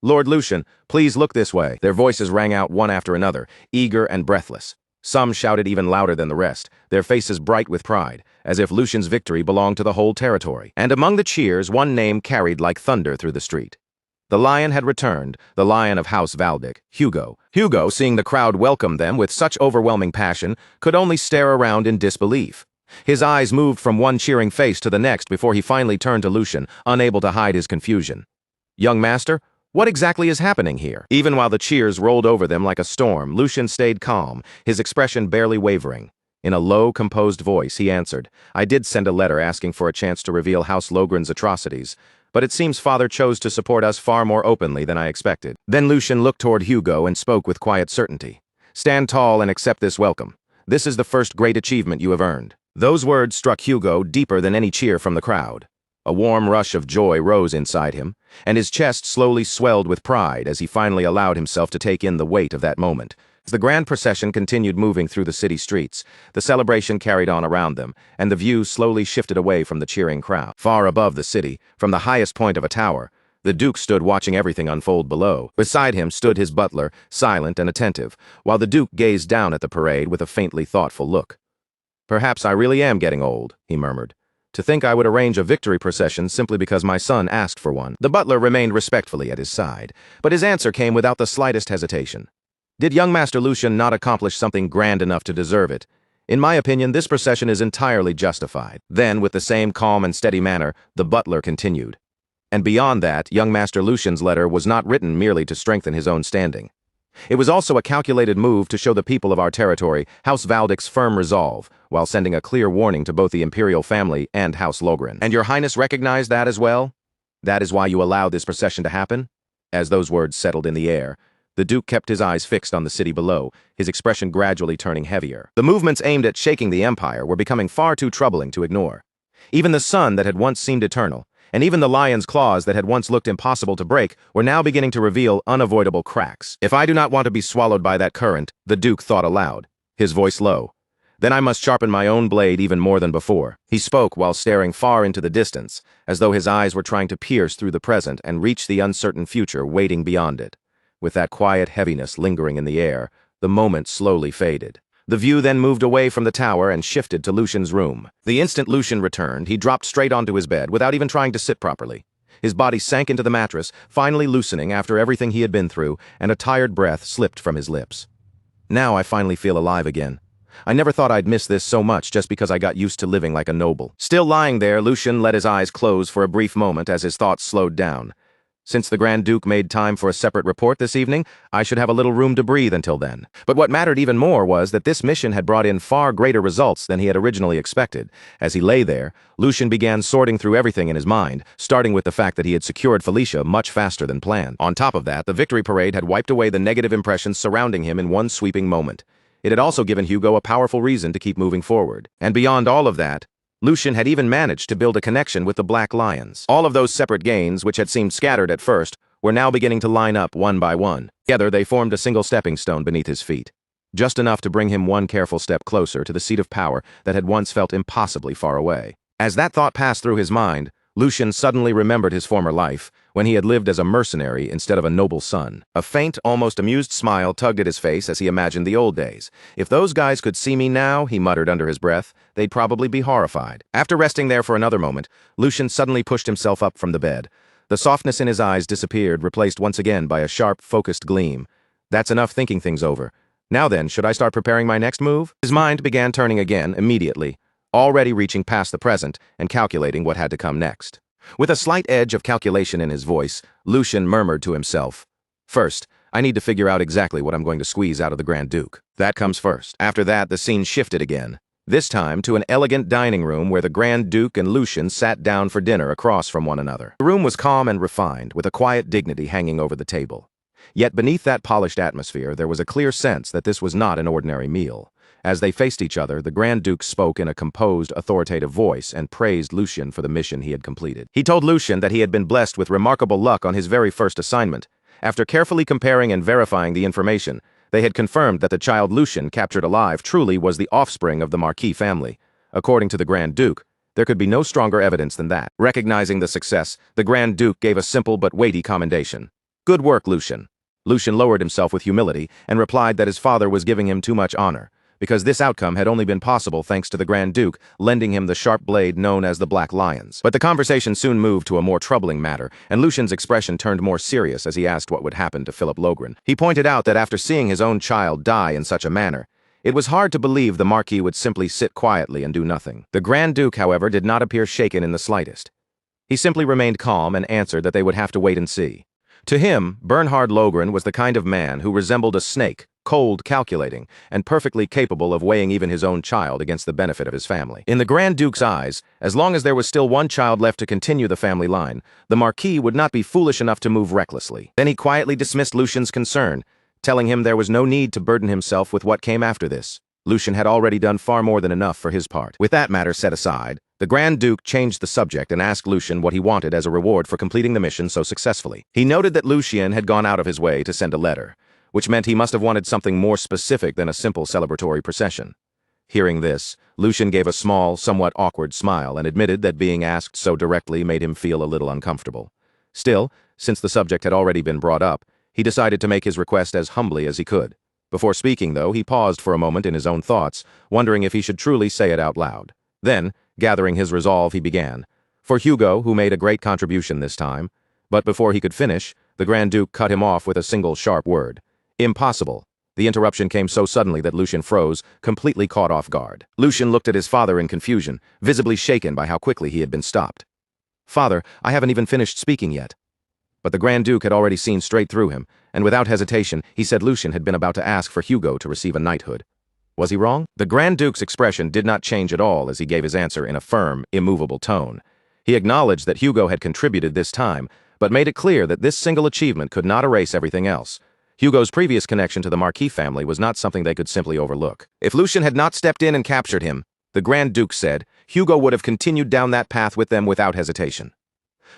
Lord Lucian, please look this way. Their voices rang out one after another, eager and breathless. Some shouted even louder than the rest, their faces bright with pride, as if Lucian's victory belonged to the whole territory. And among the cheers, one name carried like thunder through the street. The lion had returned, the lion of House Valdic, Hugo. Hugo, seeing the crowd welcome them with such overwhelming passion, could only stare around in disbelief. His eyes moved from one cheering face to the next before he finally turned to Lucian, unable to hide his confusion. Young master, what exactly is happening here? Even while the cheers rolled over them like a storm, Lucian stayed calm, his expression barely wavering. In a low, composed voice, he answered, I did send a letter asking for a chance to reveal House Logren's atrocities, but it seems Father chose to support us far more openly than I expected. Then Lucian looked toward Hugo and spoke with quiet certainty. Stand tall and accept this welcome. This is the first great achievement you have earned. Those words struck Hugo deeper than any cheer from the crowd. A warm rush of joy rose inside him, and his chest slowly swelled with pride as he finally allowed himself to take in the weight of that moment. As the grand procession continued moving through the city streets, the celebration carried on around them, and the view slowly shifted away from the cheering crowd. Far above the city, from the highest point of a tower, the Duke stood watching everything unfold below. Beside him stood his butler, silent and attentive, while the Duke gazed down at the parade with a faintly thoughtful look. Perhaps I really am getting old, he murmured. To think I would arrange a victory procession simply because my son asked for one. The butler remained respectfully at his side, but his answer came without the slightest hesitation. Did young Master Lucian not accomplish something grand enough to deserve it? In my opinion, this procession is entirely justified. Then, with the same calm and steady manner, the butler continued. And beyond that, young Master Lucian's letter was not written merely to strengthen his own standing. It was also a calculated move to show the people of our territory House Valdic's firm resolve, while sending a clear warning to both the imperial family and House Logren. And your highness recognized that as well? That is why you allowed this procession to happen? As those words settled in the air, the Duke kept his eyes fixed on the city below, his expression gradually turning heavier. The movements aimed at shaking the empire were becoming far too troubling to ignore. Even the sun that had once seemed eternal, and even the lion's claws that had once looked impossible to break were now beginning to reveal unavoidable cracks. If I do not want to be swallowed by that current, the Duke thought aloud, his voice low, then I must sharpen my own blade even more than before. He spoke while staring far into the distance, as though his eyes were trying to pierce through the present and reach the uncertain future waiting beyond it. With that quiet heaviness lingering in the air, the moment slowly faded. The view then moved away from the tower and shifted to Lucian's room. The instant Lucian returned, he dropped straight onto his bed without even trying to sit properly. His body sank into the mattress, finally loosening after everything he had been through, and a tired breath slipped from his lips. Now I finally feel alive again. I never thought I'd miss this so much just because I got used to living like a noble. Still lying there, Lucian let his eyes close for a brief moment as his thoughts slowed down. Since the Grand Duke made time for a separate report this evening, I should have a little room to breathe until then. But what mattered even more was that this mission had brought in far greater results than he had originally expected. As he lay there, Lucian began sorting through everything in his mind, starting with the fact that he had secured Felicia much faster than planned. On top of that, the victory parade had wiped away the negative impressions surrounding him in one sweeping moment. It had also given Hugo a powerful reason to keep moving forward. And beyond all of that, Lucian had even managed to build a connection with the Black Lions. All of those separate gains, which had seemed scattered at first, were now beginning to line up one by one. Together, they formed a single stepping stone beneath his feet, just enough to bring him one careful step closer to the seat of power that had once felt impossibly far away. As that thought passed through his mind, Lucian suddenly remembered his former life, when he had lived as a mercenary instead of a noble son. A faint, almost amused smile tugged at his face as he imagined the old days. If those guys could see me now, he muttered under his breath, they'd probably be horrified. After resting there for another moment, Lucian suddenly pushed himself up from the bed. The softness in his eyes disappeared, replaced once again by a sharp, focused gleam. That's enough thinking things over. Now then, should I start preparing my next move? His mind began turning again, immediately. already reaching past the present and calculating what had to come next. With a slight edge of calculation in his voice, Lucian murmured to himself, "First, I need to figure out exactly what I'm going to squeeze out of the Grand Duke. That comes first." After that, the scene shifted again, this time to an elegant dining room where the Grand Duke and Lucian sat down for dinner across from one another. The room was calm and refined, with a quiet dignity hanging over the table. Yet beneath that polished atmosphere, there was a clear sense that this was not an ordinary meal. As they faced each other, the Grand Duke spoke in a composed, authoritative voice and praised Lucian for the mission he had completed. He told Lucian that he had been blessed with remarkable luck on his very first assignment. After carefully comparing and verifying the information, they had confirmed that the child Lucian captured alive truly was the offspring of the Marquis family. According to the Grand Duke, there could be no stronger evidence than that. Recognizing the success, the Grand Duke gave a simple but weighty commendation. "Good work, Lucian." Lucian lowered himself with humility and replied that his father was giving him too much honor, because this outcome had only been possible thanks to the Grand Duke lending him the sharp blade known as the Black Lion's. But the conversation soon moved to a more troubling matter, and Lucian's expression turned more serious as he asked what would happen to Philip Logren. He pointed out that after seeing his own child die in such a manner, it was hard to believe the Marquis would simply sit quietly and do nothing. The Grand Duke, however, did not appear shaken in the slightest. He simply remained calm and answered that they would have to wait and see. To him, Bernhard Logren was the kind of man who resembled a snake, cold, calculating, and perfectly capable of weighing even his own child against the benefit of his family. In the Grand Duke's eyes, as long as there was still one child left to continue the family line, the Marquis would not be foolish enough to move recklessly. Then he quietly dismissed Lucian's concern, telling him there was no need to burden himself with what came after this. Lucian had already done far more than enough for his part. With that matter set aside, the Grand Duke changed the subject and asked Lucian what he wanted as a reward for completing the mission so successfully. He noted that Lucian had gone out of his way to send a letter, which meant he must have wanted something more specific than a simple celebratory procession. Hearing this, Lucian gave a small, somewhat awkward smile and admitted that being asked so directly made him feel a little uncomfortable. Still, since the subject had already been brought up, he decided to make his request as humbly as he could. Before speaking, though, he paused for a moment in his own thoughts, wondering if he should truly say it out loud. Then, gathering his resolve, he began. For Hugo, who made a great contribution this time. But before he could finish, the Grand Duke cut him off with a single sharp word. "Impossible." The interruption came so suddenly that Lucian froze, completely caught off guard. Lucian looked at his father in confusion, visibly shaken by how quickly he had been stopped. "Father, I haven't even finished speaking yet." But the Grand Duke had already seen straight through him, and without hesitation, he said Lucian had been about to ask for Hugo to receive a knighthood. Was he wrong? The Grand Duke's expression did not change at all as he gave his answer in a firm, immovable tone. He acknowledged that Hugo had contributed this time, but made it clear that this single achievement could not erase everything else. Hugo's previous connection to the Marquis family was not something they could simply overlook. If Lucian had not stepped in and captured him, the Grand Duke said, Hugo would have continued down that path with them without hesitation.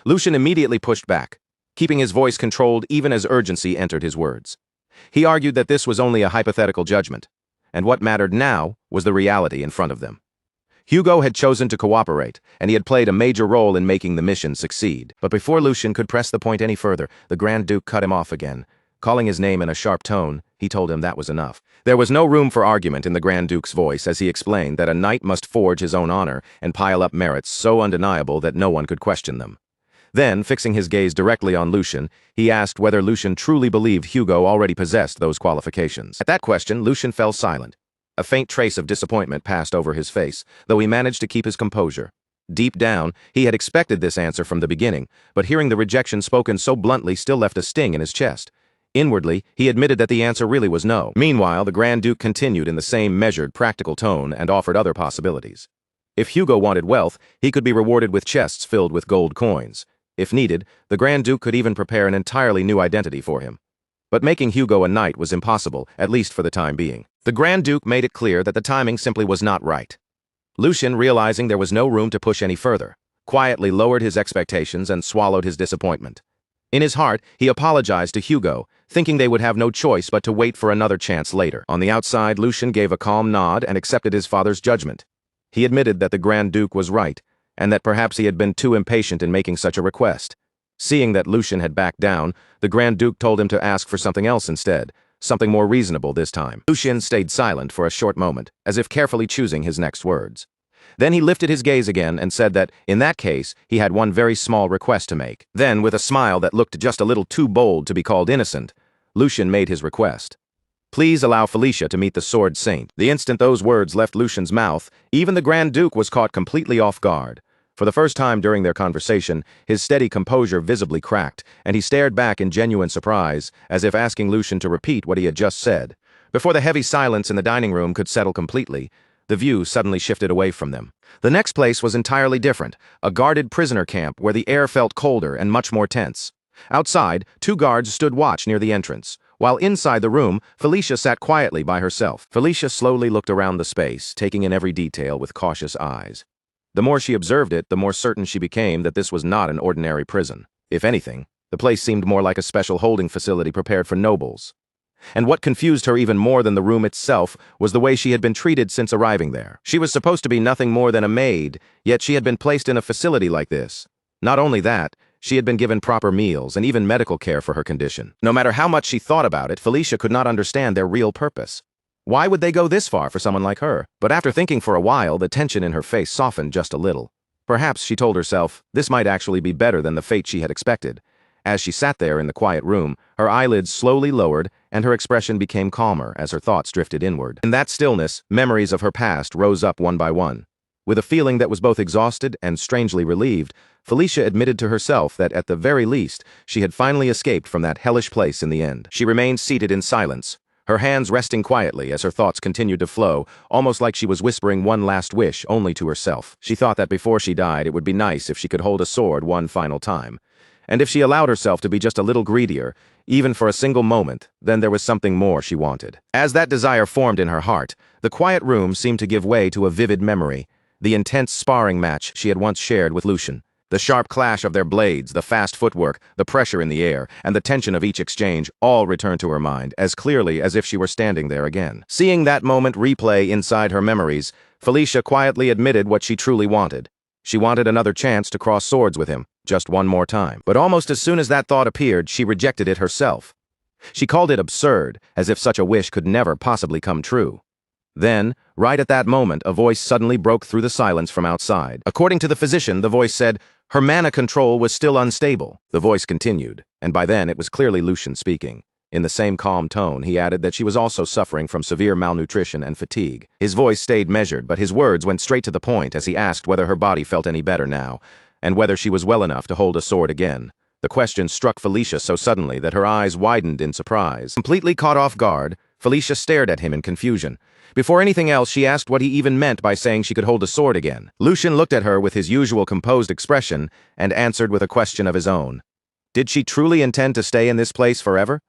Lucian immediately pushed back, keeping his voice controlled even as urgency entered his words. He argued that this was only a hypothetical judgment, and what mattered now was the reality in front of them. Hugo had chosen to cooperate, and he had played a major role in making the mission succeed. But before Lucian could press the point any further, the Grand Duke cut him off again. Calling his name in a sharp tone, he told him that was enough. There was no room for argument in the Grand Duke's voice as he explained that a knight must forge his own honor and pile up merits so undeniable that no one could question them. Then, fixing his gaze directly on Lucian, he asked whether Lucian truly believed Hugo already possessed those qualifications. At that question, Lucian fell silent. A faint trace of disappointment passed over his face, though he managed to keep his composure. Deep down, he had expected this answer from the beginning, but hearing the rejection spoken so bluntly still left a sting in his chest. Inwardly, he admitted that the answer really was no. Meanwhile, the Grand Duke continued in the same measured, practical tone and offered other possibilities. If Hugo wanted wealth, he could be rewarded with chests filled with gold coins. If needed, the Grand Duke could even prepare an entirely new identity for him. But making Hugo a knight was impossible, at least for the time being. The Grand Duke made it clear that the timing simply was not right. Lucian, realizing there was no room to push any further, quietly lowered his expectations and swallowed his disappointment. In his heart, he apologized to Hugo, thinking they would have no choice but to wait for another chance later. On the outside, Lucian gave a calm nod and accepted his father's judgment. He admitted that the Grand Duke was right, and that perhaps he had been too impatient in making such a request. Seeing that Lucian had backed down, the Grand Duke told him to ask for something else instead, something more reasonable this time. Lucian stayed silent for a short moment, as if carefully choosing his next words. Then he lifted his gaze again and said that, in that case, he had one very small request to make. Then, with a smile that looked just a little too bold to be called innocent, Lucian made his request. Please allow Felicia to meet the Sword Saint. The instant those words left Lucian's mouth, even the Grand Duke was caught completely off guard. For the first time during their conversation, his steady composure visibly cracked, and he stared back in genuine surprise, as if asking Lucian to repeat what he had just said. Before the heavy silence in the dining room could settle completely, the view suddenly shifted away from them. The next place was entirely different, a guarded prisoner camp where the air felt colder and much more tense. Outside, 2 guards stood watch near the entrance, while inside the room, Felicia sat quietly by herself. Felicia slowly looked around the space, taking in every detail with cautious eyes. The more she observed it, the more certain she became that this was not an ordinary prison. If anything, the place seemed more like a special holding facility prepared for nobles. And what confused her even more than the room itself was the way she had been treated since arriving there. She was supposed to be nothing more than a maid, yet she had been placed in a facility like this. Not only that, she had been given proper meals and even medical care for her condition. No matter how much she thought about it, Felicia could not understand their real purpose. Why would they go this far for someone like her? But after thinking for a while, the tension in her face softened just a little. Perhaps, she told herself, this might actually be better than the fate she had expected. As she sat there in the quiet room, her eyelids slowly lowered and her expression became calmer as her thoughts drifted inward. In that stillness, memories of her past rose up one by one. With a feeling that was both exhausted and strangely relieved, Felicia admitted to herself that at the very least, she had finally escaped from that hellish place in the end. She remained seated in silence, her hands resting quietly as her thoughts continued to flow, almost like she was whispering one last wish only to herself. She thought that before she died, it would be nice if she could hold a sword one final time. And if she allowed herself to be just a little greedier, even for a single moment, then there was something more she wanted. As that desire formed in her heart, the quiet room seemed to give way to a vivid memory, the intense sparring match she had once shared with Lucian. The sharp clash of their blades, the fast footwork, the pressure in the air, and the tension of each exchange all returned to her mind as clearly as if she were standing there again. Seeing that moment replay inside her memories, Felicia quietly admitted what she truly wanted. She wanted another chance to cross swords with him, just one more time. But almost as soon as that thought appeared, she rejected it herself. She called it absurd, as if such a wish could never possibly come true. Then, right at that moment, a voice suddenly broke through the silence from outside. According to the physician, the voice said, her mana control was still unstable. The voice continued, and by then it was clearly Lucian speaking. In the same calm tone, he added that she was also suffering from severe malnutrition and fatigue. His voice stayed measured, but his words went straight to the point as he asked whether her body felt any better now, and whether she was well enough to hold a sword again. The question struck Felicia so suddenly that her eyes widened in surprise. Completely caught off guard, Felicia stared at him in confusion. Before anything else, she asked what he even meant by saying she could hold a sword again. Lucian looked at her with his usual composed expression and answered with a question of his own. Did she truly intend to stay in this place forever?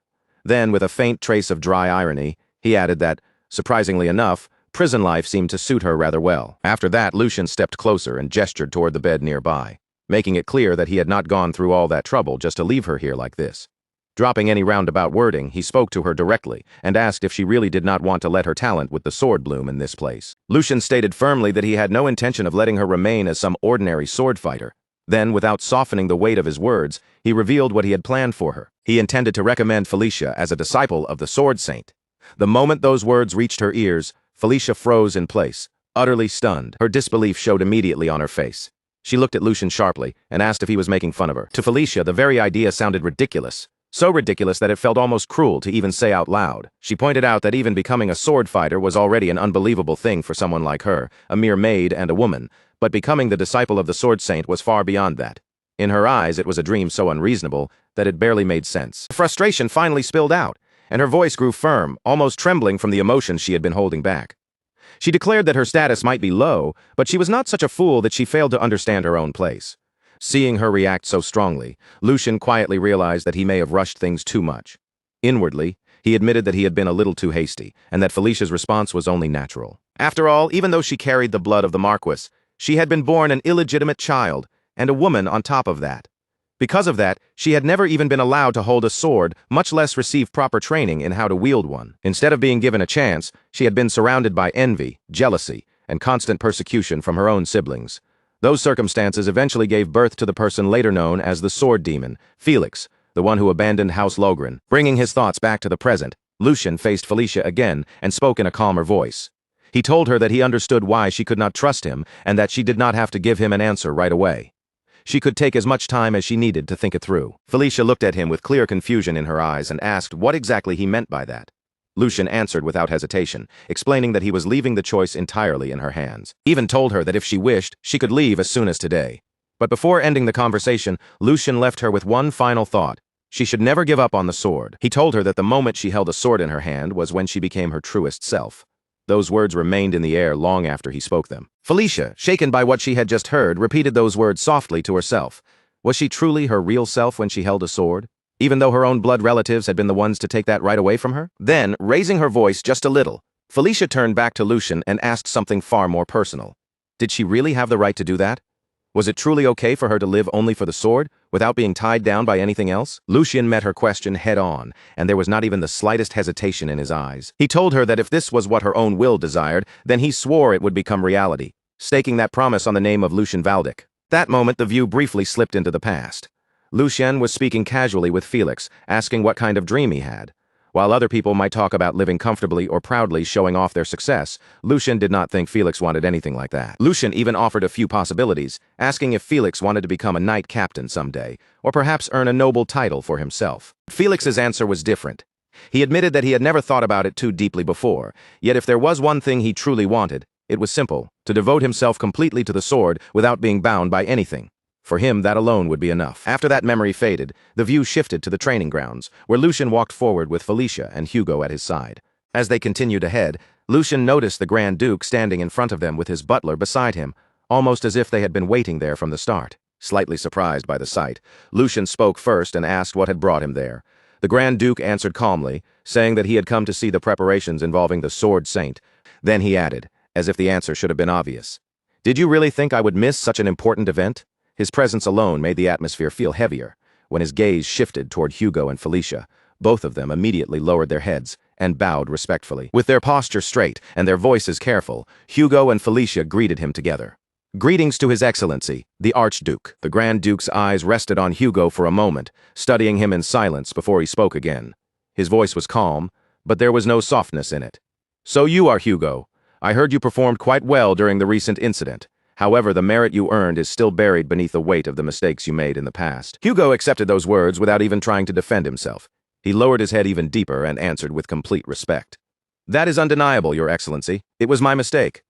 Then, with a faint trace of dry irony, he added that, surprisingly enough, prison life seemed to suit her rather well. After that, Lucian stepped closer and gestured toward the bed nearby, making it clear that he had not gone through all that trouble just to leave her here like this. Dropping any roundabout wording, he spoke to her directly and asked if she really did not want to let her talent with the sword bloom in this place. Lucian stated firmly that he had no intention of letting her remain as some ordinary sword fighter. Then, without softening the weight of his words, he revealed what he had planned for her. He intended to recommend Felicia as a disciple of the Sword Saint. The moment those words reached her ears, Felicia froze in place, utterly stunned. Her disbelief showed immediately on her face. She looked at Lucian sharply and asked if he was making fun of her. To Felicia, the very idea sounded ridiculous. So ridiculous that it felt almost cruel to even say out loud. She pointed out that even becoming a sword fighter was already an unbelievable thing for someone like her, a mere maid and a woman, but becoming the disciple of the Sword Saint was far beyond that. In her eyes, it was a dream so unreasonable that it barely made sense. Frustration finally spilled out, and her voice grew firm, almost trembling from the emotions she had been holding back. She declared that her status might be low, but she was not such a fool that she failed to understand her own place. Seeing her react so strongly, Lucian quietly realized that he may have rushed things too much. Inwardly, he admitted that he had been a little too hasty, and that Felicia's response was only natural. After all, even though she carried the blood of the Marquis, she had been born an illegitimate child, and a woman on top of that. Because of that, she had never even been allowed to hold a sword, much less receive proper training in how to wield one. Instead of being given a chance, she had been surrounded by envy, jealousy, and constant persecution from her own siblings. Those circumstances eventually gave birth to the person later known as the Sword Demon, Felix, the one who abandoned House Logren. Bringing his thoughts back to the present, Lucian faced Felicia again and spoke in a calmer voice. He told her that he understood why she could not trust him and that she did not have to give him an answer right away. She could take as much time as she needed to think it through. Felicia looked at him with clear confusion in her eyes and asked what exactly he meant by that. Lucian answered without hesitation, explaining that he was leaving the choice entirely in her hands. He even told her that if she wished, she could leave as soon as today. But before ending the conversation, Lucian left her with one final thought. She should never give up on the sword. He told her that the moment she held a sword in her hand was when she became her truest self. Those words remained in the air long after he spoke them. Felicia, shaken by what she had just heard, repeated those words softly to herself. Was she truly her real self when she held a sword, even though her own blood relatives had been the ones to take that right away from her? Then, raising her voice just a little, Felicia turned back to Lucian and asked something far more personal. Did she really have the right to do that? Was it truly okay for her to live only for the sword, without being tied down by anything else? Lucian met her question head-on, and there was not even the slightest hesitation in his eyes. He told her that if this was what her own will desired, then he swore it would become reality, staking that promise on the name of Lucian Valdic. That moment the view briefly slipped into the past. Lucian was speaking casually with Felix, asking what kind of dream he had. While other people might talk about living comfortably or proudly showing off their success, Lucian did not think Felix wanted anything like that. Lucian even offered a few possibilities, asking if Felix wanted to become a knight captain someday, or perhaps earn a noble title for himself. Felix's answer was different. He admitted that he had never thought about it too deeply before, yet if there was one thing he truly wanted, it was simple: to devote himself completely to the sword without being bound by anything. For him, that alone would be enough. After that memory faded, the view shifted to the training grounds, where Lucian walked forward with Felicia and Hugo at his side. As they continued ahead, Lucian noticed the Grand Duke standing in front of them with his butler beside him, almost as if they had been waiting there from the start. Slightly surprised by the sight, Lucian spoke first and asked what had brought him there. The Grand Duke answered calmly, saying that he had come to see the preparations involving the Sword Saint. Then he added, as if the answer should have been obvious, "Did you really think I would miss such an important event?" His presence alone made the atmosphere feel heavier. When his gaze shifted toward Hugo and Felicia, both of them immediately lowered their heads and bowed respectfully. With their posture straight and their voices careful, Hugo and Felicia greeted him together. "Greetings to His Excellency, the Archduke." The Grand Duke's eyes rested on Hugo for a moment, studying him in silence before he spoke again. His voice was calm, but there was no softness in it. "So you are Hugo. I heard you performed quite well during the recent incident. However, the merit you earned is still buried beneath the weight of the mistakes you made in the past." Hugo accepted those words without even trying to defend himself. He lowered his head even deeper and answered with complete respect. "That is undeniable, Your Excellency. It was my mistake."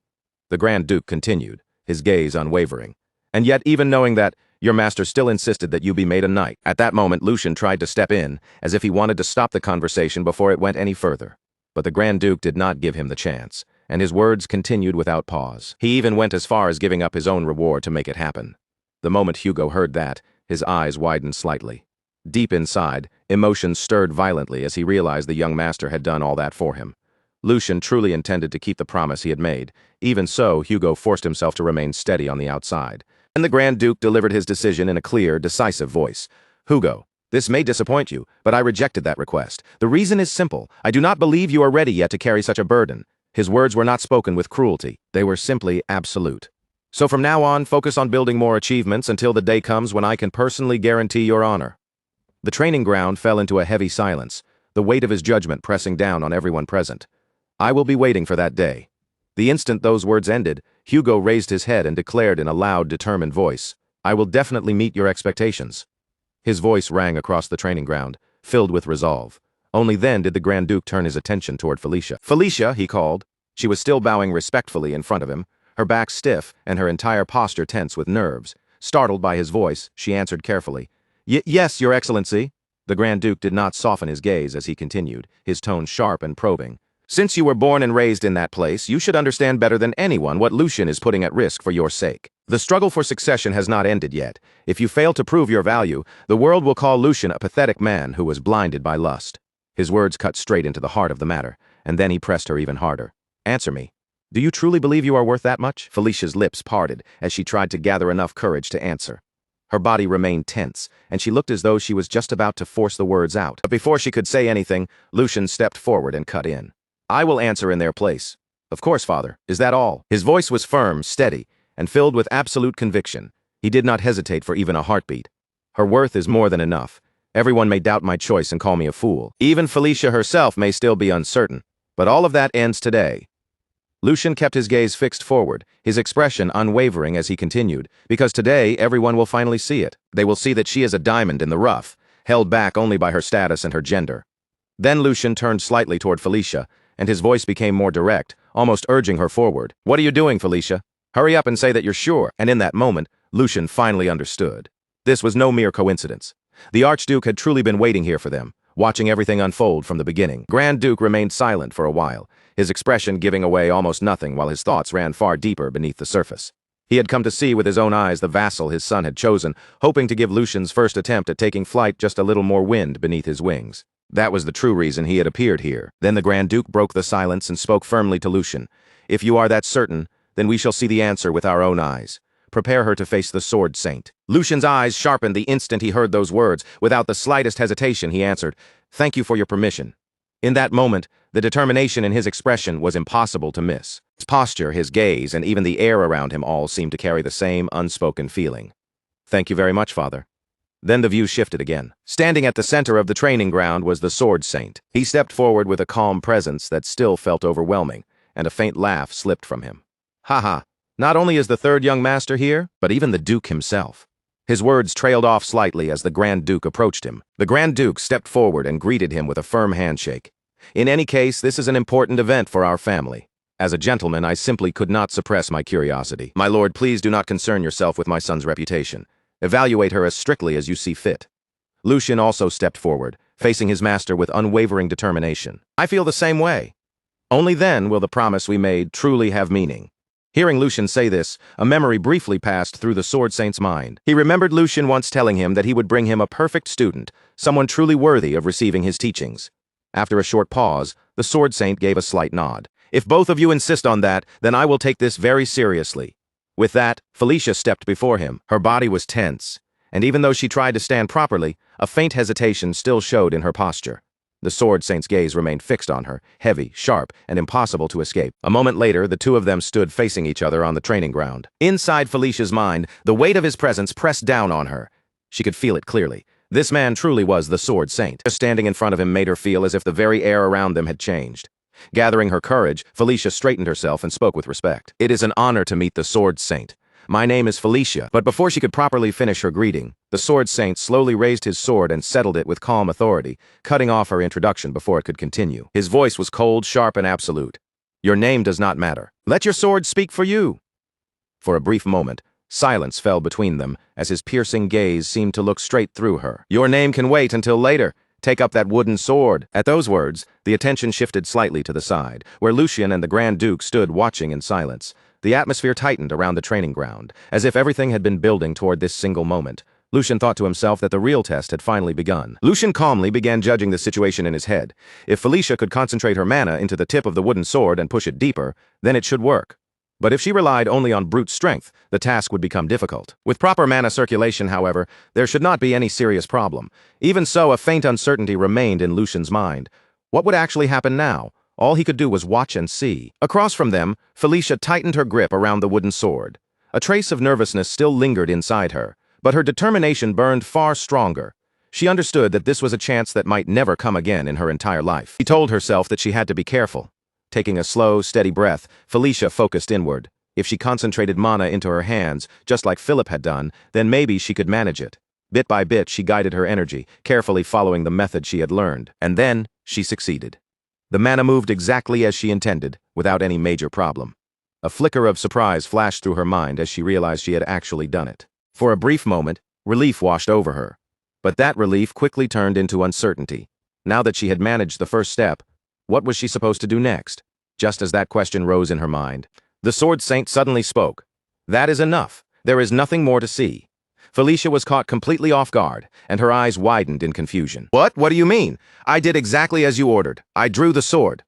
The Grand Duke continued, his gaze unwavering. "And yet, even knowing that, your master still insisted that you be made a knight." At that moment, Lucian tried to step in, as if he wanted to stop the conversation before it went any further. But the Grand Duke did not give him the chance, and his words continued without pause. He even went as far as giving up his own reward to make it happen. The moment Hugo heard that, his eyes widened slightly. Deep inside, emotions stirred violently as he realized the young master had done all that for him. Lucian truly intended to keep the promise he had made. Even so, Hugo forced himself to remain steady on the outside. And the Grand Duke delivered his decision in a clear, decisive voice. "Hugo, this may disappoint you, but I rejected that request. The reason is simple. I do not believe you are ready yet to carry such a burden." His words were not spoken with cruelty. They were simply absolute. "So from now on, focus on building more achievements until the day comes when I can personally guarantee your honor." The training ground fell into a heavy silence, the weight of his judgment pressing down on everyone present. "I will be waiting for that day." The instant those words ended, Hugo raised his head and declared in a loud, determined voice, "I will definitely meet your expectations." His voice rang across the training ground, filled with resolve. Only then did the Grand Duke turn his attention toward Felicia. "Felicia," he called. She was still bowing respectfully in front of him, her back stiff and her entire posture tense with nerves. Startled by his voice, she answered carefully, Yes, Your Excellency." The Grand Duke did not soften his gaze as he continued, his tone sharp and probing. "Since you were born and raised in that place, you should understand better than anyone what Lucian is putting at risk for your sake. The struggle for succession has not ended yet. If you fail to prove your value, the world will call Lucian a pathetic man who was blinded by lust." His words cut straight into the heart of the matter, and then he pressed her even harder. "Answer me. Do you truly believe you are worth that much?" Felicia's lips parted as she tried to gather enough courage to answer. Her body remained tense, and she looked as though she was just about to force the words out. But before she could say anything, Lucian stepped forward and cut in. "I will answer in their place." "Of course, Father. Is that all?" His voice was firm, steady, and filled with absolute conviction. He did not hesitate for even a heartbeat. "Her worth is more than enough. Everyone may doubt my choice and call me a fool. Even Felicia herself may still be uncertain. But all of that ends today." Lucian kept his gaze fixed forward, his expression unwavering as he continued, "Because today everyone will finally see it. They will see that she is a diamond in the rough, held back only by her status and her gender." Then Lucian turned slightly toward Felicia, and his voice became more direct, almost urging her forward. "What are you doing, Felicia? Hurry up and say that you're sure." And in that moment, Lucian finally understood. This was no mere coincidence. The Archduke had truly been waiting here for them, watching everything unfold from the beginning. Grand Duke remained silent for a while, his expression giving away almost nothing while his thoughts ran far deeper beneath the surface. He had come to see with his own eyes the vassal his son had chosen, hoping to give Lucian's first attempt at taking flight just a little more wind beneath his wings. That was the true reason he had appeared here. Then the Grand Duke broke the silence and spoke firmly to Lucian. "If you are that certain, then we shall see the answer with our own eyes. Prepare her to face the Sword Saint." Lucian's eyes sharpened the instant he heard those words. Without the slightest hesitation, he answered, "Thank you for your permission." In that moment, the determination in his expression was impossible to miss. His posture, his gaze, and even the air around him all seemed to carry the same unspoken feeling. "Thank you very much, Father." Then the view shifted again. Standing at the center of the training ground was the Sword Saint. He stepped forward with a calm presence that still felt overwhelming, and a faint laugh slipped from him. "Ha! Not only is the third young master here, but even the Duke himself." His words trailed off slightly as the Grand Duke approached him. The Grand Duke stepped forward and greeted him with a firm handshake. "In any case, this is an important event for our family. As a gentleman, I simply could not suppress my curiosity. My lord, please do not concern yourself with my son's reputation. Evaluate her as strictly as you see fit." Lucian also stepped forward, facing his master with unwavering determination. "I feel the same way. Only then will the promise we made truly have meaning." Hearing Lucian say this, a memory briefly passed through the Sword Saint's mind. He remembered Lucian once telling him that he would bring him a perfect student, someone truly worthy of receiving his teachings. After a short pause, the Sword Saint gave a slight nod. "If both of you insist on that, then I will take this very seriously." With that, Felicia stepped before him. Her body was tense, and even though she tried to stand properly, a faint hesitation still showed in her posture. The Sword Saint's gaze remained fixed on her, heavy, sharp, and impossible to escape. A moment later, the two of them stood facing each other on the training ground. Inside Felicia's mind, the weight of his presence pressed down on her. She could feel it clearly. This man truly was the Sword Saint. Just standing in front of him made her feel as if the very air around them had changed. Gathering her courage, Felicia straightened herself and spoke with respect. "It is an honor to meet the Sword Saint. My name is Felicia." But before she could properly finish her greeting, the Sword Saint slowly raised his sword and settled it with calm authority, cutting off her introduction before it could continue. His voice was cold, sharp, and absolute. "Your name does not matter. Let your sword speak for you." For a brief moment, silence fell between them as his piercing gaze seemed to look straight through her. "Your name can wait until later. Take up that wooden sword." At those words, the attention shifted slightly to the side, where Lucian and the Grand Duke stood watching in silence. The atmosphere tightened around the training ground, as if everything had been building toward this single moment. Lucian thought to himself that the real test had finally begun. Lucian calmly began judging the situation in his head. If Felicia could concentrate her mana into the tip of the wooden sword and push it deeper, then it should work. But if she relied only on brute strength, the task would become difficult. With proper mana circulation, however, there should not be any serious problem. Even so, a faint uncertainty remained in Lucian's mind. What would actually happen now? All he could do was watch and see. Across from them, Felicia tightened her grip around the wooden sword. A trace of nervousness still lingered inside her, but her determination burned far stronger. She understood that this was a chance that might never come again in her entire life. She told herself that she had to be careful. Taking a slow, steady breath, Felicia focused inward. If she concentrated mana into her hands, just like Philip had done, then maybe she could manage it. Bit by bit, she guided her energy, carefully following the method she had learned. And then, she succeeded. The mana moved exactly as she intended, without any major problem. A flicker of surprise flashed through her mind as she realized she had actually done it. For a brief moment, relief washed over her. But that relief quickly turned into uncertainty. Now that she had managed the first step, what was she supposed to do next? Just as that question rose in her mind, the Sword Saint suddenly spoke. "That is enough. There is nothing more to see." Felicia was caught completely off guard, and her eyes widened in confusion. "What? What do you mean? I did exactly as you ordered. I drew the sword."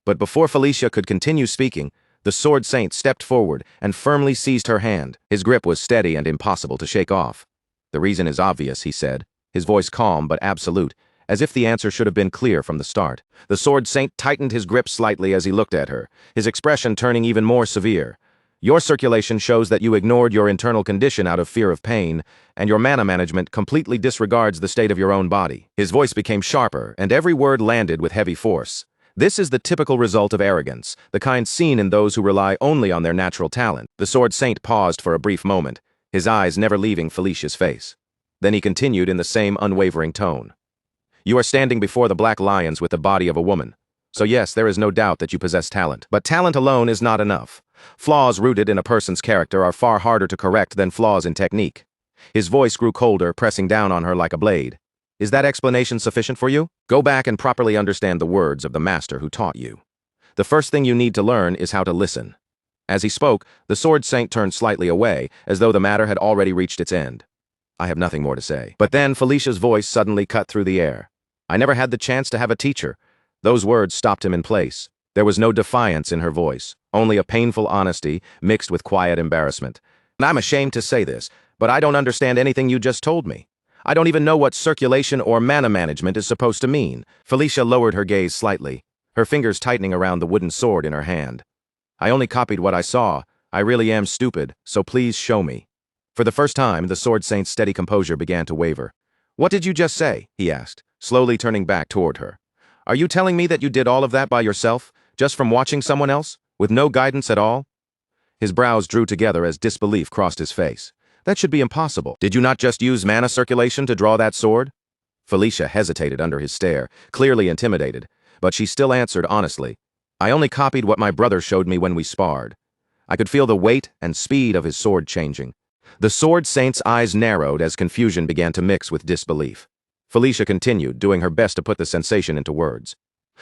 But before Felicia could continue speaking, the Sword Saint stepped forward and firmly seized her hand. His grip was steady and impossible to shake off. "The reason is obvious," he said, his voice calm but absolute, as if the answer should have been clear from the start. The Sword Saint tightened his grip slightly as he looked at her, his expression turning even more severe. "Your circulation shows that you ignored your internal condition out of fear of pain, and your mana management completely disregards the state of your own body." His voice became sharper, and every word landed with heavy force. "This is the typical result of arrogance, the kind seen in those who rely only on their natural talent." The Sword Saint paused for a brief moment, his eyes never leaving Felicia's face. Then he continued in the same unwavering tone. You are standing before the black lions with the body of a woman. So yes, there is no doubt that you possess talent. But talent alone is not enough. Flaws rooted in a person's character are far harder to correct than flaws in technique. His voice grew colder, pressing down on her like a blade. Is that explanation sufficient for you? Go back and properly understand the words of the master who taught you. The first thing you need to learn is how to listen. As he spoke, the sword saint turned slightly away, as though the matter had already reached its end. I have nothing more to say. But then Felicia's voice suddenly cut through the air. I never had the chance to have a teacher. Those words stopped him in place. There was no defiance in her voice, only a painful honesty mixed with quiet embarrassment. And I'm ashamed to say this, but I don't understand anything you just told me. I don't even know what circulation or mana management is supposed to mean. Felicia lowered her gaze slightly, her fingers tightening around the wooden sword in her hand. I only copied what I saw. I really am stupid, so please show me. For the first time, the sword saint's steady composure began to waver. What did you just say? He asked, slowly turning back toward her. Are you telling me that you did all of that by yourself, just from watching someone else, with no guidance at all? His brows drew together as disbelief crossed his face. That should be impossible. Did you not just use mana circulation to draw that sword? Felicia hesitated under his stare, clearly intimidated, but she still answered honestly. I only copied what my brother showed me when we sparred. I could feel the weight and speed of his sword changing. The sword saint's eyes narrowed as confusion began to mix with disbelief. Felicia continued, doing her best to put the sensation into words.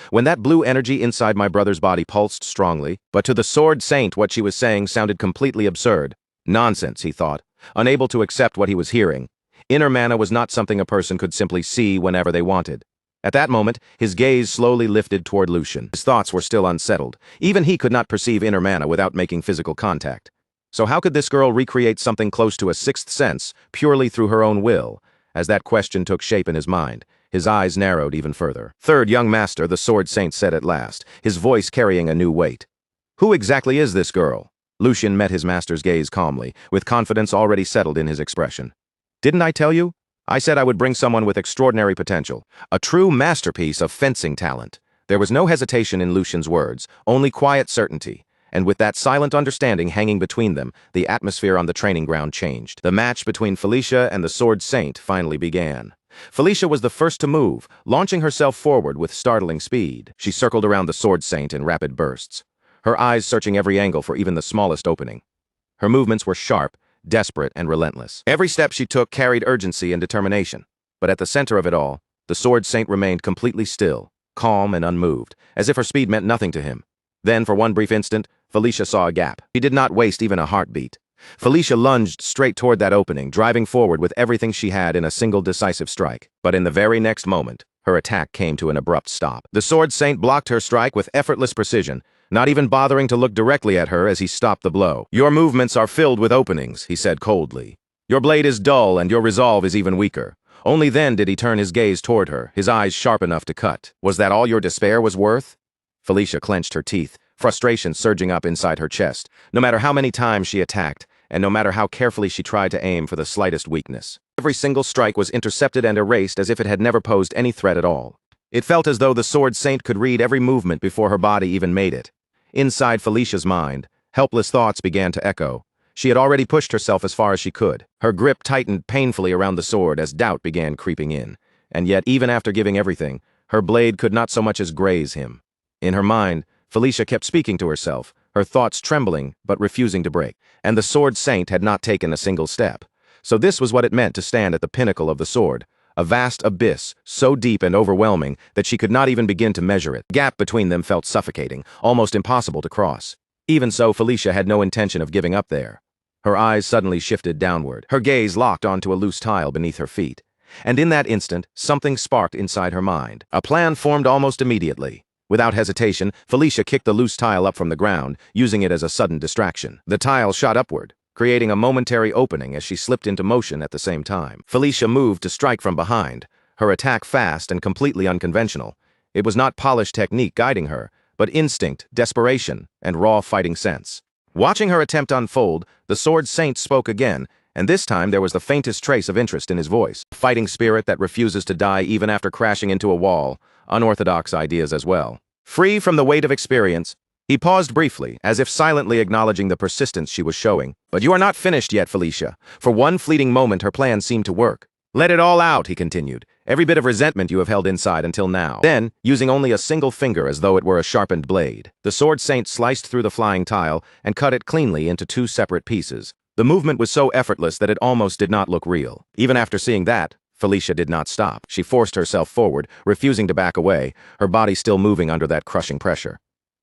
When that blue energy inside my brother's body pulsed strongly, but to the sword saint what she was saying sounded completely absurd. Nonsense, he thought, unable to accept what he was hearing. Inner mana was not something a person could simply see whenever they wanted. At that moment, his gaze slowly lifted toward Lucian. His thoughts were still unsettled. Even he could not perceive inner mana without making physical contact. So how could this girl recreate something close to a sixth sense purely through her own will? As that question took shape in his mind, his eyes narrowed even further. Third young master, the sword saint said at last, his voice carrying a new weight. Who exactly is this girl? Lucian met his master's gaze calmly, with confidence already settled in his expression. Didn't I tell you? I said I would bring someone with extraordinary potential, a true masterpiece of fencing talent. There was no hesitation in Lucian's words, only quiet certainty. And with that silent understanding hanging between them, the atmosphere on the training ground changed. The match between Felicia and the sword saint finally began. Felicia was the first to move, launching herself forward with startling speed. She circled around the sword saint in rapid bursts, her eyes searching every angle for even the smallest opening. Her movements were sharp, desperate, and relentless. Every step she took carried urgency and determination. But at the center of it all, the sword saint remained completely still, calm and unmoved, as if her speed meant nothing to him. Then, for one brief instant, Felicia saw a gap. She did not waste even a heartbeat. Felicia lunged straight toward that opening, driving forward with everything she had in a single decisive strike. But in the very next moment, her attack came to an abrupt stop. The sword saint blocked her strike with effortless precision, not even bothering to look directly at her as he stopped the blow. Your movements are filled with openings, he said coldly. Your blade is dull and your resolve is even weaker. Only then did he turn his gaze toward her, his eyes sharp enough to cut. Was that all your despair was worth? Felicia clenched her teeth, frustration surging up inside her chest, no matter how many times she attacked, and no matter how carefully she tried to aim for the slightest weakness. Every single strike was intercepted and erased as if it had never posed any threat at all. It felt as though the sword saint could read every movement before her body even made it. Inside Felicia's mind, helpless thoughts began to echo. She had already pushed herself as far as she could. Her grip tightened painfully around the sword as doubt began creeping in. And yet, even after giving everything, her blade could not so much as graze him. In her mind, Felicia kept speaking to herself, her thoughts trembling but refusing to break. And the sword saint had not taken a single step. So this was what it meant to stand at the pinnacle of the sword, a vast abyss, so deep and overwhelming that she could not even begin to measure it. The gap between them felt suffocating, almost impossible to cross. Even so, Felicia had no intention of giving up there. Her eyes suddenly shifted downward, her gaze locked onto a loose tile beneath her feet. And in that instant, something sparked inside her mind. A plan formed almost immediately. Without hesitation, Felicia kicked the loose tile up from the ground, using it as a sudden distraction. The tile shot upward, creating a momentary opening as she slipped into motion at the same time. Felicia moved to strike from behind, her attack fast and completely unconventional. It was not polished technique guiding her, but instinct, desperation, and raw fighting sense. Watching her attempt unfold, the sword saint spoke again, and this time there was the faintest trace of interest in his voice. A fighting spirit that refuses to die even after crashing into a wall, unorthodox ideas as well. Free from the weight of experience, he paused briefly, as if silently acknowledging the persistence she was showing. But you are not finished yet, Felicia. For one fleeting moment her plan seemed to work. Let it all out, he continued, every bit of resentment you have held inside until now. Then, using only a single finger as though it were a sharpened blade, the Sword Saint sliced through the flying tile and cut it cleanly into two separate pieces. The movement was so effortless that it almost did not look real. Even after seeing that, Felicia did not stop. She forced herself forward, refusing to back away, her body still moving under that crushing pressure.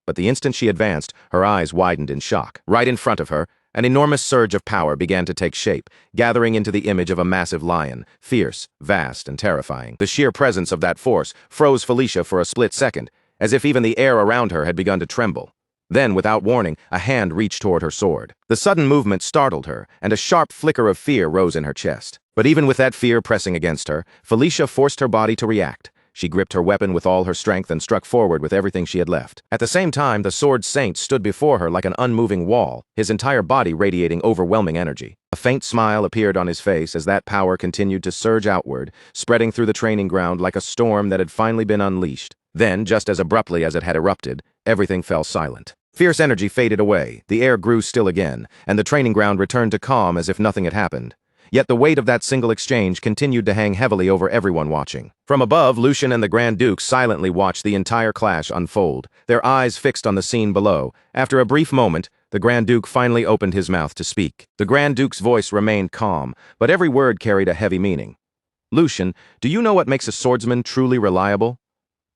But the instant she advanced, her eyes widened in shock. Right in front of her, an enormous surge of power began to take shape, gathering into the image of a massive lion, fierce, vast, and terrifying. The sheer presence of that force froze Felicia for a split second, as if even the air around her had begun to tremble. Then, without warning, a hand reached toward her sword. The sudden movement startled her, and a sharp flicker of fear rose in her chest. But even with that fear pressing against her, Felicia forced her body to react. She gripped her weapon with all her strength and struck forward with everything she had left. At the same time, the Sword Saint stood before her like an unmoving wall, his entire body radiating overwhelming energy. A faint smile appeared on his face as that power continued to surge outward, spreading through the training ground like a storm that had finally been unleashed. Then, just as abruptly as it had erupted, everything fell silent. Fierce energy faded away, the air grew still again, and the training ground returned to calm as if nothing had happened. Yet the weight of that single exchange continued to hang heavily over everyone watching. From above, Lucian and the Grand Duke silently watched the entire clash unfold, their eyes fixed on the scene below. After a brief moment, the Grand Duke finally opened his mouth to speak. The Grand Duke's voice remained calm, but every word carried a heavy meaning. "Lucian, do you know what makes a swordsman truly reliable?"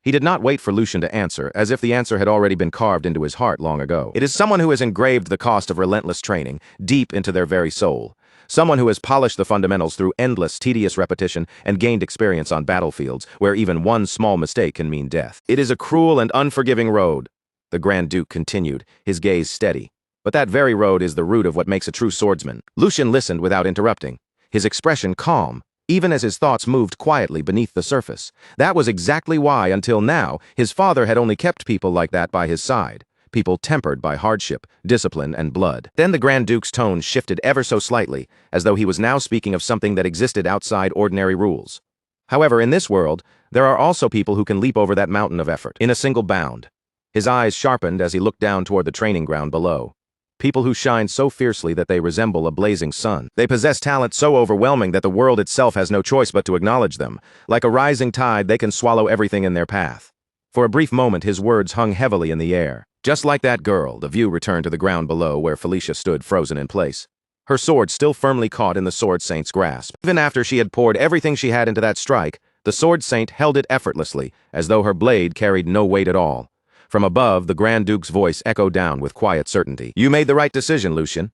He did not wait for Lucian to answer, as if the answer had already been carved into his heart long ago. "It is someone who has engraved the cost of relentless training deep into their very soul. Someone who has polished the fundamentals through endless, tedious repetition and gained experience on battlefields where even one small mistake can mean death. It is a cruel and unforgiving road," the Grand Duke continued, his gaze steady. "But that very road is the root of what makes a true swordsman." Lucian listened without interrupting, his expression calm, even as his thoughts moved quietly beneath the surface. That was exactly why, until now, his father had only kept people like that by his side. People tempered by hardship, discipline, and blood. Then the Grand Duke's tone shifted ever so slightly, as though he was now speaking of something that existed outside ordinary rules. "However, in this world, there are also people who can leap over that mountain of effort, in a single bound." His eyes sharpened as he looked down toward the training ground below. People who shine so fiercely that they resemble a blazing sun. They possess talent so overwhelming that the world itself has no choice but to acknowledge them. Like a rising tide, they can swallow everything in their path. For a brief moment, his words hung heavily in the air. Just like that girl, the view returned to the ground below where Felicia stood frozen in place. Her sword still firmly caught in the Sword Saint's grasp. Even after she had poured everything she had into that strike, the Sword Saint held it effortlessly, as though her blade carried no weight at all. From above, the Grand Duke's voice echoed down with quiet certainty. "You made the right decision, Lucian."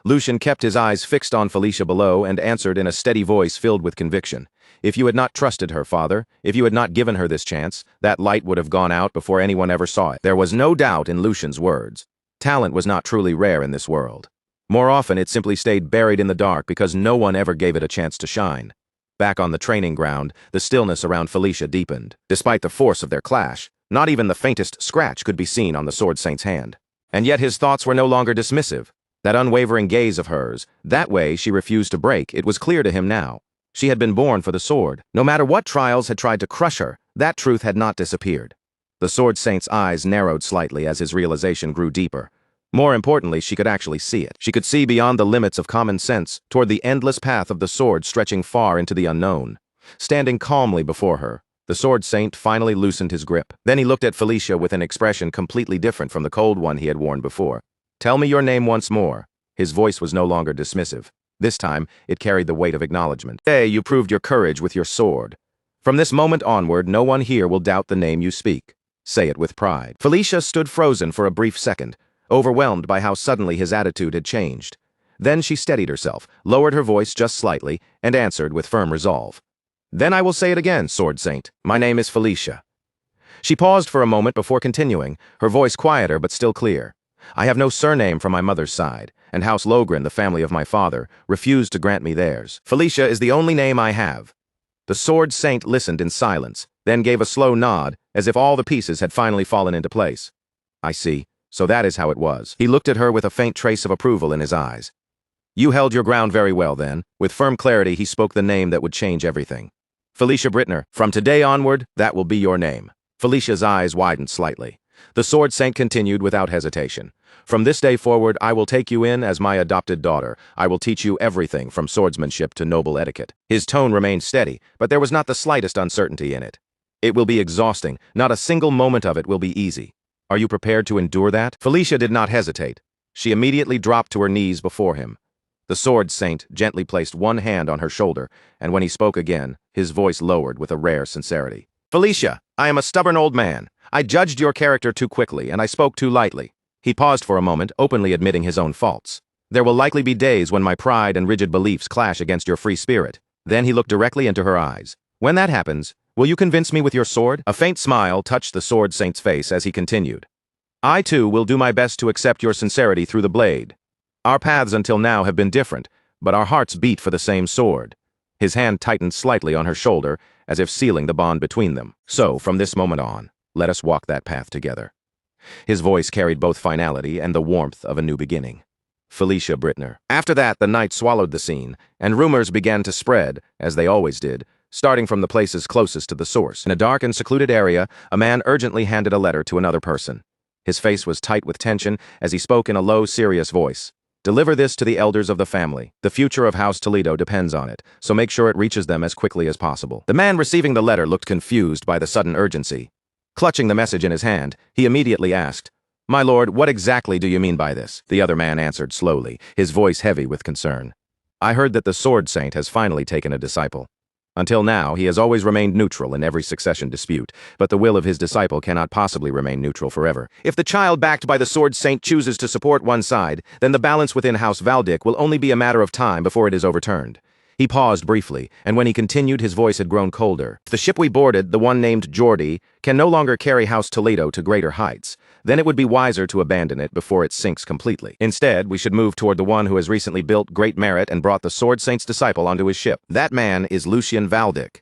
Lucian kept his eyes fixed on Felicia below and answered in a steady voice filled with conviction. "If you had not trusted her, father, if you had not given her this chance, that light would have gone out before anyone ever saw it." There was no doubt in Lucian's words. Talent was not truly rare in this world. More often, it simply stayed buried in the dark because no one ever gave it a chance to shine. Back on the training ground, the stillness around Felicia deepened. Despite the force of their clash, not even the faintest scratch could be seen on the Sword Saint's hand. And yet his thoughts were no longer dismissive. That unwavering gaze of hers, that way she refused to break, it was clear to him now. She had been born for the sword. No matter what trials had tried to crush her, that truth had not disappeared. The Sword Saint's eyes narrowed slightly as his realization grew deeper. More importantly, she could actually see it. She could see beyond the limits of common sense, toward the endless path of the sword stretching far into the unknown. Standing calmly before her, the Sword Saint finally loosened his grip. Then he looked at Felicia with an expression completely different from the cold one he had worn before. "Tell me your name once more." His voice was no longer dismissive. This time, it carried the weight of acknowledgement. "Today, you proved your courage with your sword. From this moment onward, no one here will doubt the name you speak. Say it with pride." Felicia stood frozen for a brief second, overwhelmed by how suddenly his attitude had changed. Then she steadied herself, lowered her voice just slightly, and answered with firm resolve. "Then I will say it again, Sword Saint. My name is Felicia." She paused for a moment before continuing, her voice quieter but still clear. "I have no surname from my mother's side, and House Logren, the family of my father, refused to grant me theirs. Felicia is the only name I have." The Sword Saint listened in silence, then gave a slow nod, as if all the pieces had finally fallen into place. "I see. So that is how it was." He looked at her with a faint trace of approval in his eyes. "You held your ground very well, then." With firm clarity, he spoke the name that would change everything. "Felicia Brittner, from today onward, that will be your name." Felicia's eyes widened slightly. The Sword Saint continued without hesitation. From this day forward, I will take you in as my adopted daughter. I will teach you everything from swordsmanship to noble etiquette. His tone remained steady, but there was not the slightest uncertainty in it. It will be exhausting. Not a single moment of it will be easy. Are you prepared to endure that? Felicia did not hesitate. She immediately dropped to her knees before him. The sword saint gently placed one hand on her shoulder, and when he spoke again, his voice lowered with a rare sincerity. Felicia, I am a stubborn old man. I judged your character too quickly, and I spoke too lightly. He paused for a moment, openly admitting his own faults. There will likely be days when my pride and rigid beliefs clash against your free spirit. Then he looked directly into her eyes. When that happens, will you convince me with your sword? A faint smile touched the sword saint's face as he continued. I too will do my best to accept your sincerity through the blade. Our paths until now have been different, but our hearts beat for the same sword. His hand tightened slightly on her shoulder, as if sealing the bond between them. So, from this moment on, let us walk that path together. His voice carried both finality and the warmth of a new beginning. Felicia Brittner. After that, the night swallowed the scene, and rumors began to spread, as they always did, starting from the places closest to the source. In a dark and secluded area, a man urgently handed a letter to another person. His face was tight with tension as he spoke in a low, serious voice. Deliver this to the elders of the family. The future of House Toledo depends on it, so make sure it reaches them as quickly as possible. The man receiving the letter looked confused by the sudden urgency. Clutching the message in his hand, he immediately asked, My lord, what exactly do you mean by this? The other man answered slowly, his voice heavy with concern. I heard that the sword saint has finally taken a disciple. Until now, he has always remained neutral in every succession dispute, but the will of his disciple cannot possibly remain neutral forever. If the child backed by the sword saint chooses to support one side, then the balance within House Valdic will only be a matter of time before it is overturned. He paused briefly, and when he continued, his voice had grown colder. If the ship we boarded, the one named Geordie, can no longer carry House Toledo to greater heights, then it would be wiser to abandon it before it sinks completely. Instead, we should move toward the one who has recently built great merit and brought the Sword Saint's disciple onto his ship. That man is Lucian Valdic.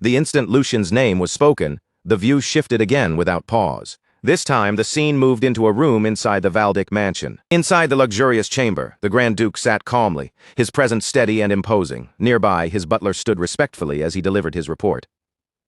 The instant Lucian's name was spoken, the view shifted again without pause. This time, the scene moved into a room inside the Valdic mansion. Inside the luxurious chamber, the Grand Duke sat calmly, his presence steady and imposing. Nearby, his butler stood respectfully as he delivered his report.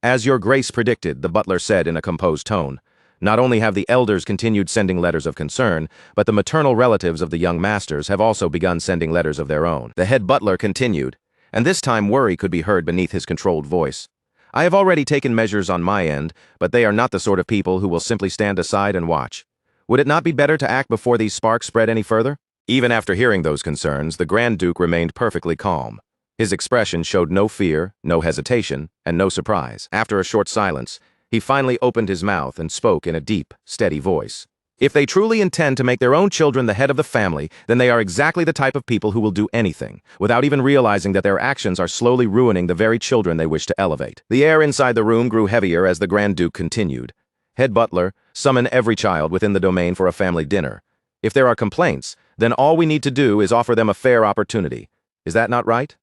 As your grace predicted, the butler said in a composed tone, not only have the elders continued sending letters of concern, but the maternal relatives of the young masters have also begun sending letters of their own. The head butler continued, and this time worry could be heard beneath his controlled voice. I have already taken measures on my end, but they are not the sort of people who will simply stand aside and watch. Would it not be better to act before these sparks spread any further? Even after hearing those concerns, the Grand Duke remained perfectly calm. His expression showed no fear, no hesitation, and no surprise. After a short silence, he finally opened his mouth and spoke in a deep, steady voice. If they truly intend to make their own children the head of the family, then they are exactly the type of people who will do anything, without even realizing that their actions are slowly ruining the very children they wish to elevate. The air inside the room grew heavier as the Grand Duke continued. Head butler, summon every child within the domain for a family dinner. If there are complaints, then all we need to do is offer them a fair opportunity. Is that not right?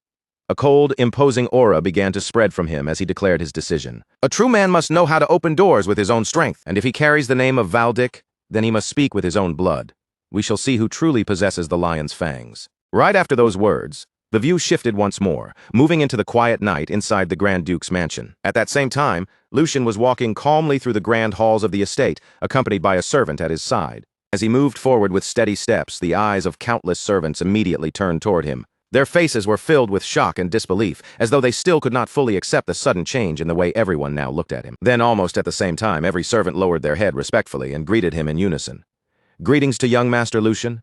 A cold, imposing aura began to spread from him as he declared his decision. A true man must know how to open doors with his own strength, and if he carries the name of Valdic, then he must speak with his own blood. We shall see who truly possesses the lion's fangs. Right after those words, the view shifted once more, moving into the quiet night inside the Grand Duke's mansion. At that same time, Lucian was walking calmly through the grand halls of the estate, accompanied by a servant at his side. As he moved forward with steady steps, the eyes of countless servants immediately turned toward him. Their faces were filled with shock and disbelief, as though they still could not fully accept the sudden change in the way everyone now looked at him. Then, almost at the same time, every servant lowered their head respectfully and greeted him in unison. Greetings to young Master Lucian.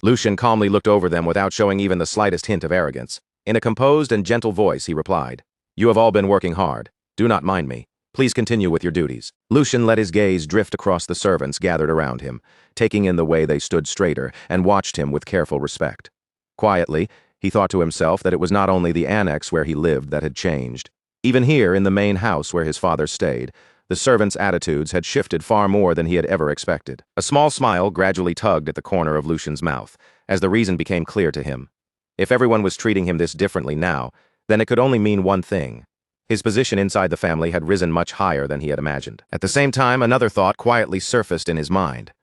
Lucian calmly looked over them without showing even the slightest hint of arrogance. In a composed and gentle voice, he replied, You have all been working hard. Do not mind me. Please continue with your duties. Lucian let his gaze drift across the servants gathered around him, taking in the way they stood straighter, and watched him with careful respect. Quietly, he thought to himself that it was not only the annex where he lived that had changed. Even here, in the main house where his father stayed, the servants' attitudes had shifted far more than he had ever expected. A small smile gradually tugged at the corner of Lucian's mouth, as the reason became clear to him. If everyone was treating him this differently now, then it could only mean one thing. His position inside the family had risen much higher than he had imagined. At the same time, another thought quietly surfaced in his mind.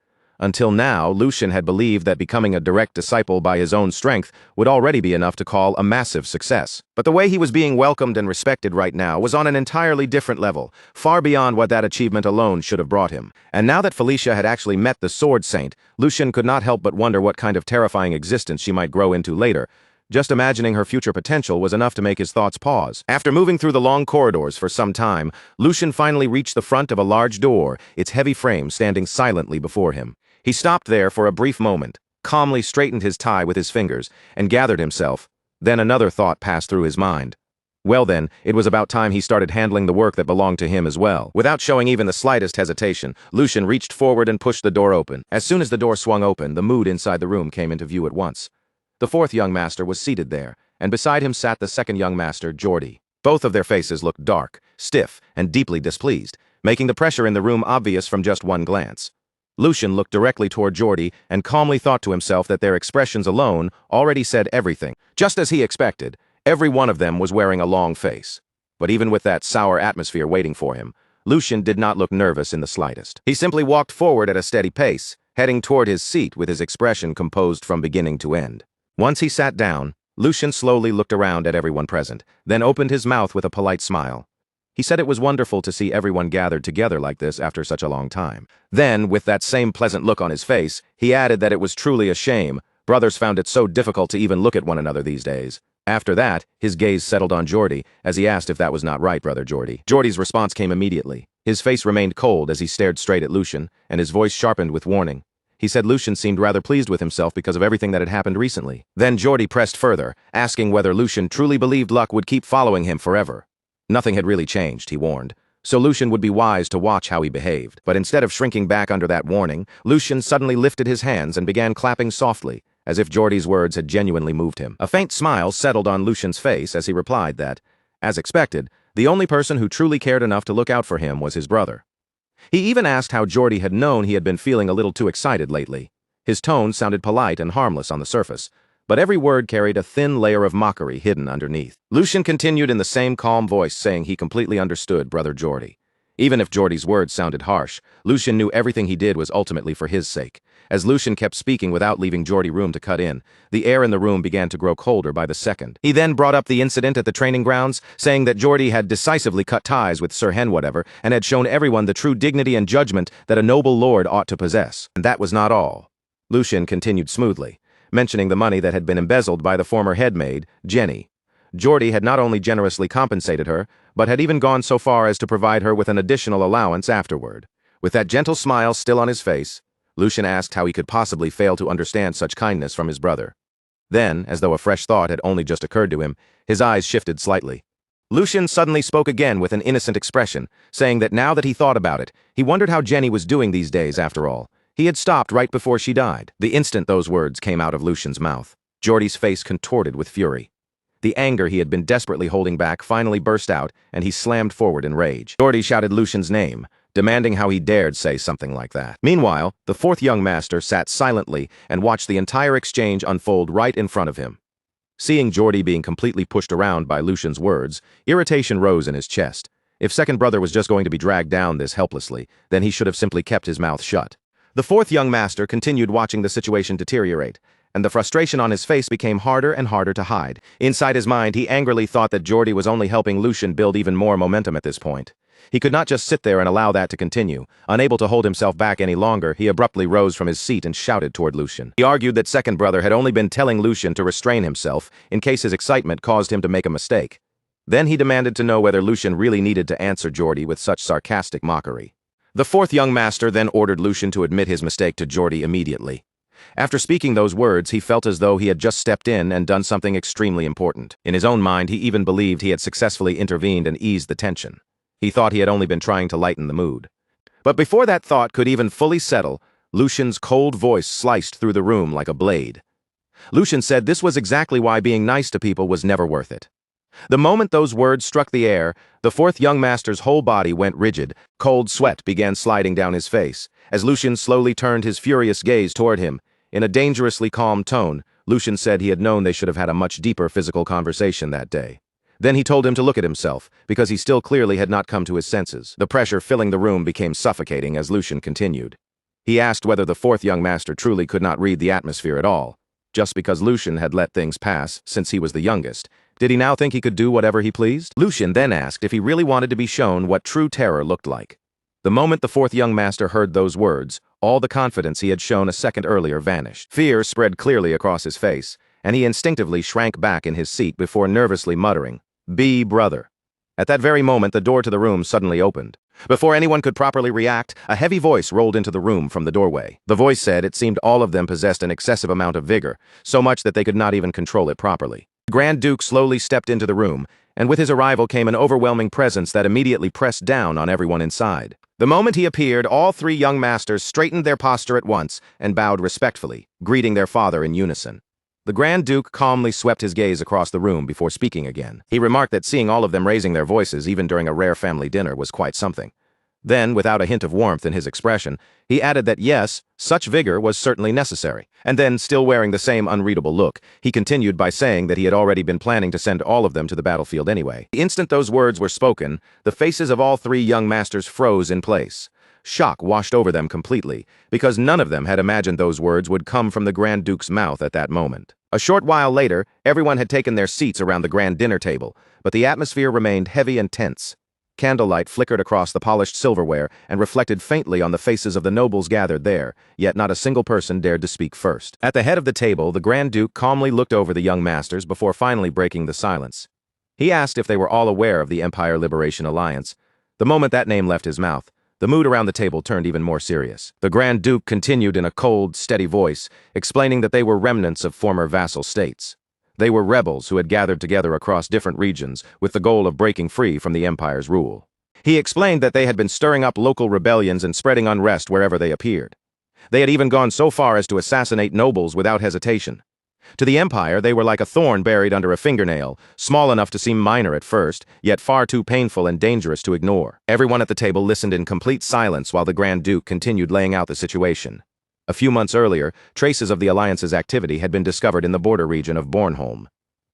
Until now, Lucian had believed that becoming a direct disciple by his own strength would already be enough to call a massive success. But the way he was being welcomed and respected right now was on an entirely different level, far beyond what that achievement alone should have brought him. And now that Felicia had actually met the Sword Saint, Lucian could not help but wonder what kind of terrifying existence she might grow into later. Just imagining her future potential was enough to make his thoughts pause. After moving through the long corridors for some time, Lucian finally reached the front of a large door, its heavy frame standing silently before him. He stopped there for a brief moment, calmly straightened his tie with his fingers, and gathered himself. Then another thought passed through his mind. Well then, it was about time he started handling the work that belonged to him as well. Without showing even the slightest hesitation, Lucian reached forward and pushed the door open. As soon as the door swung open, the mood inside the room came into view at once. The fourth young master was seated there, and beside him sat the second young master, Geordie. Both of their faces looked dark, stiff, and deeply displeased, making the pressure in the room obvious from just one glance. Lucian looked directly toward Geordie and calmly thought to himself that their expressions alone already said everything. Just as he expected, every one of them was wearing a long face. But even with that sour atmosphere waiting for him, Lucian did not look nervous in the slightest. He simply walked forward at a steady pace, heading toward his seat with his expression composed from beginning to end. Once he sat down, Lucian slowly looked around at everyone present, then opened his mouth with a polite smile. He said it was wonderful to see everyone gathered together like this after such a long time. Then, with that same pleasant look on his face, he added that it was truly a shame. Brothers found it so difficult to even look at one another these days. After that, his gaze settled on Geordie, as he asked if that was not right, Brother Geordie. Geordie's response came immediately. His face remained cold as he stared straight at Lucian, and his voice sharpened with warning. He said Lucian seemed rather pleased with himself because of everything that had happened recently. Then Geordie pressed further, asking whether Lucian truly believed luck would keep following him forever. Nothing had really changed, he warned, so Lucian would be wise to watch how he behaved. But instead of shrinking back under that warning, Lucian suddenly lifted his hands and began clapping softly, as if Geordie's words had genuinely moved him. A faint smile settled on Lucian's face as he replied that, as expected, the only person who truly cared enough to look out for him was his brother. He even asked how Geordie had known he had been feeling a little too excited lately. His tone sounded polite and harmless on the surface, but every word carried a thin layer of mockery hidden underneath. Lucian continued in the same calm voice, saying he completely understood Brother Geordie. Even if Geordie's words sounded harsh, Lucian knew everything he did was ultimately for his sake. As Lucian kept speaking without leaving Geordie room to cut in, the air in the room began to grow colder by the second. He then brought up the incident at the training grounds, saying that Geordie had decisively cut ties with Sir Henwhatever and had shown everyone the true dignity and judgment that a noble lord ought to possess. And that was not all. Lucian continued smoothly, mentioning the money that had been embezzled by the former headmaid, Jenny. Geordie had not only generously compensated her, but had even gone so far as to provide her with an additional allowance afterward. With that gentle smile still on his face, Lucian asked how he could possibly fail to understand such kindness from his brother. Then, as though a fresh thought had only just occurred to him, his eyes shifted slightly. Lucian suddenly spoke again with an innocent expression, saying that now that he thought about it, he wondered how Jenny was doing these days after all. He had stopped right before she died. The instant those words came out of Lucian's mouth, Geordie's face contorted with fury. The anger he had been desperately holding back finally burst out, and he slammed forward in rage. Geordie shouted Lucian's name, demanding how he dared say something like that. Meanwhile, the fourth young master sat silently and watched the entire exchange unfold right in front of him. Seeing Geordie being completely pushed around by Lucian's words, irritation rose in his chest. If second brother was just going to be dragged down this helplessly, then he should have simply kept his mouth shut. The fourth young master continued watching the situation deteriorate, and the frustration on his face became harder and harder to hide. Inside his mind, he angrily thought that Geordie was only helping Lucian build even more momentum at this point. He could not just sit there and allow that to continue. Unable to hold himself back any longer, he abruptly rose from his seat and shouted toward Lucian. He argued that second brother had only been telling Lucian to restrain himself in case his excitement caused him to make a mistake. Then he demanded to know whether Lucian really needed to answer Geordie with such sarcastic mockery. The fourth young master then ordered Lucian to admit his mistake to Geordie immediately. After speaking those words, he felt as though he had just stepped in and done something extremely important. In his own mind, he even believed he had successfully intervened and eased the tension. He thought he had only been trying to lighten the mood. But before that thought could even fully settle, Lucian's cold voice sliced through the room like a blade. Lucian said this was exactly why being nice to people was never worth it. The moment those words struck the air, the fourth young master's whole body went rigid. Cold sweat began sliding down his face, as Lucian slowly turned his furious gaze toward him. In a dangerously calm tone, Lucian said he had known they should have had a much deeper physical conversation that day. Then he told him to look at himself, because he still clearly had not come to his senses. The pressure filling the room became suffocating as Lucian continued. He asked whether the fourth young master truly could not read the atmosphere at all. Just because Lucian had let things pass, since he was the youngest, did he now think he could do whatever he pleased? Lucian then asked if he really wanted to be shown what true terror looked like. The moment the fourth young master heard those words, all the confidence he had shown a second earlier vanished. Fear spread clearly across his face, and he instinctively shrank back in his seat before nervously muttering, "Be brother." At that very moment, the door to the room suddenly opened. Before anyone could properly react, a heavy voice rolled into the room from the doorway. The voice said it seemed all of them possessed an excessive amount of vigor, so much that they could not even control it properly. The Grand Duke slowly stepped into the room, and with his arrival came an overwhelming presence that immediately pressed down on everyone inside. The moment he appeared, all three young masters straightened their posture at once and bowed respectfully, greeting their father in unison. The Grand Duke calmly swept his gaze across the room before speaking again. He remarked that seeing all of them raising their voices even during a rare family dinner was quite something. Then, without a hint of warmth in his expression, he added that yes, such vigor was certainly necessary. And then, still wearing the same unreadable look, he continued by saying that he had already been planning to send all of them to the battlefield anyway. The instant those words were spoken, the faces of all three young masters froze in place. Shock washed over them completely, because none of them had imagined those words would come from the Grand Duke's mouth at that moment. A short while later, everyone had taken their seats around the grand dinner table, but the atmosphere remained heavy and tense. Candlelight flickered across the polished silverware and reflected faintly on the faces of the nobles gathered there, yet not a single person dared to speak first. At the head of the table, the Grand Duke calmly looked over the young masters before finally breaking the silence. He asked if they were all aware of the Empire Liberation Alliance. The moment that name left his mouth, the mood around the table turned even more serious. The Grand Duke continued in a cold, steady voice, explaining that they were remnants of former vassal states. They were rebels who had gathered together across different regions with the goal of breaking free from the Empire's rule. He explained that they had been stirring up local rebellions and spreading unrest wherever they appeared. They had even gone so far as to assassinate nobles without hesitation. To the Empire, they were like a thorn buried under a fingernail, small enough to seem minor at first, yet far too painful and dangerous to ignore. Everyone at the table listened in complete silence while the Grand Duke continued laying out the situation. A few months earlier, traces of the Alliance's activity had been discovered in the border region of Bornholm.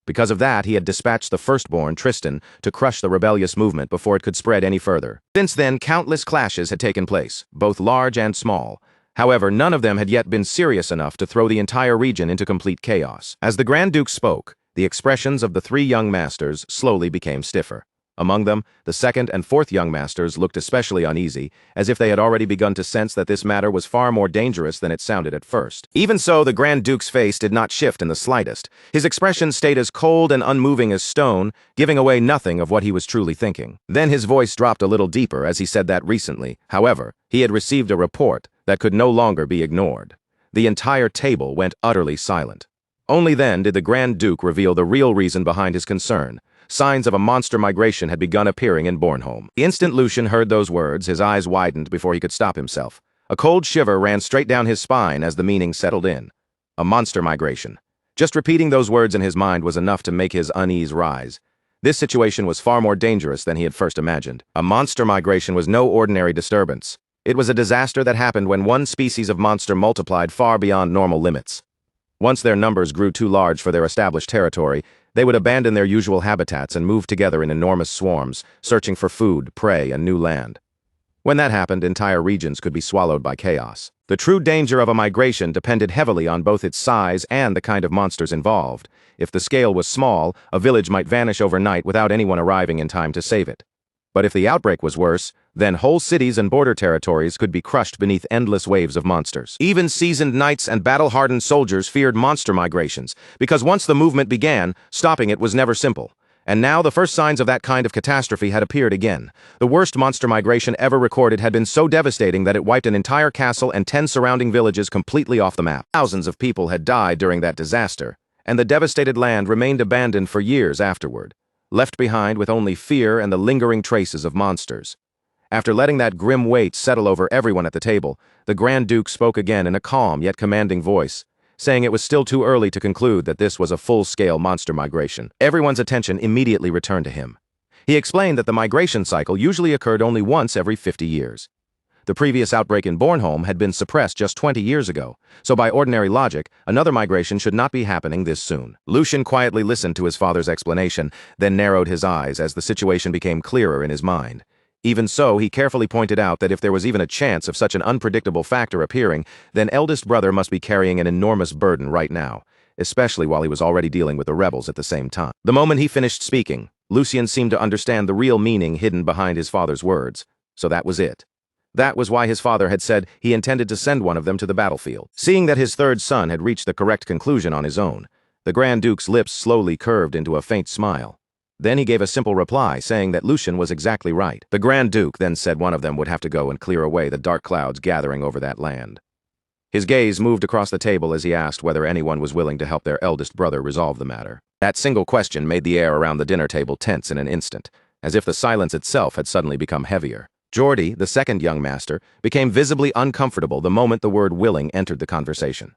Because of that, he had dispatched the firstborn, Tristan, to crush the rebellious movement before it could spread any further. Since then, countless clashes had taken place, both large and small. However, none of them had yet been serious enough to throw the entire region into complete chaos. As the Grand Duke spoke, the expressions of the three young masters slowly became stiffer. Among them, the second and fourth young masters looked especially uneasy, as if they had already begun to sense that this matter was far more dangerous than it sounded at first. Even so, the Grand Duke's face did not shift in the slightest. His expression stayed as cold and unmoving as stone, giving away nothing of what he was truly thinking. Then his voice dropped a little deeper as he said that recently, however, he had received a report that could no longer be ignored. The entire table went utterly silent. Only then did the Grand Duke reveal the real reason behind his concern. Signs of a monster migration had begun appearing in Bornholm. The instant Lucian heard those words, his eyes widened before he could stop himself. A cold shiver ran straight down his spine as the meaning settled in. A monster migration. Just repeating those words in his mind was enough to make his unease rise. This situation was far more dangerous than he had first imagined. A monster migration was no ordinary disturbance. It was a disaster that happened when one species of monster multiplied far beyond normal limits. Once their numbers grew too large for their established territory, they would abandon their usual habitats and move together in enormous swarms, searching for food, prey, and new land. When that happened, entire regions could be swallowed by chaos. The true danger of a migration depended heavily on both its size and the kind of monsters involved. If the scale was small, a village might vanish overnight without anyone arriving in time to save it. But if the outbreak was worse, then whole cities and border territories could be crushed beneath endless waves of monsters. Even seasoned knights and battle-hardened soldiers feared monster migrations, because once the movement began, stopping it was never simple. And now the first signs of that kind of catastrophe had appeared again. The worst monster migration ever recorded had been so devastating that it wiped an entire castle and 10 surrounding villages completely off the map. Thousands of people had died during that disaster, and the devastated land remained abandoned for years afterward, left behind with only fear and the lingering traces of monsters. After letting that grim weight settle over everyone at the table, the Grand Duke spoke again in a calm yet commanding voice, saying it was still too early to conclude that this was a full-scale monster migration. Everyone's attention immediately returned to him. He explained that the migration cycle usually occurred only once every 50 years. The previous outbreak in Bornholm had been suppressed just 20 years ago, so by ordinary logic, another migration should not be happening this soon. Lucian quietly listened to his father's explanation, then narrowed his eyes as the situation became clearer in his mind. Even so, he carefully pointed out that if there was even a chance of such an unpredictable factor appearing, then eldest brother must be carrying an enormous burden right now, especially while he was already dealing with the rebels at the same time. The moment he finished speaking, Lucien seemed to understand the real meaning hidden behind his father's words. So that was it. That was why his father had said he intended to send one of them to the battlefield. Seeing that his third son had reached the correct conclusion on his own, the Grand Duke's lips slowly curved into a faint smile. Then he gave a simple reply, saying that Lucien was exactly right. The Grand Duke then said one of them would have to go and clear away the dark clouds gathering over that land. His gaze moved across the table as he asked whether anyone was willing to help their eldest brother resolve the matter. That single question made the air around the dinner table tense in an instant, as if the silence itself had suddenly become heavier. Geordie, the second young master, became visibly uncomfortable the moment the word willing entered the conversation.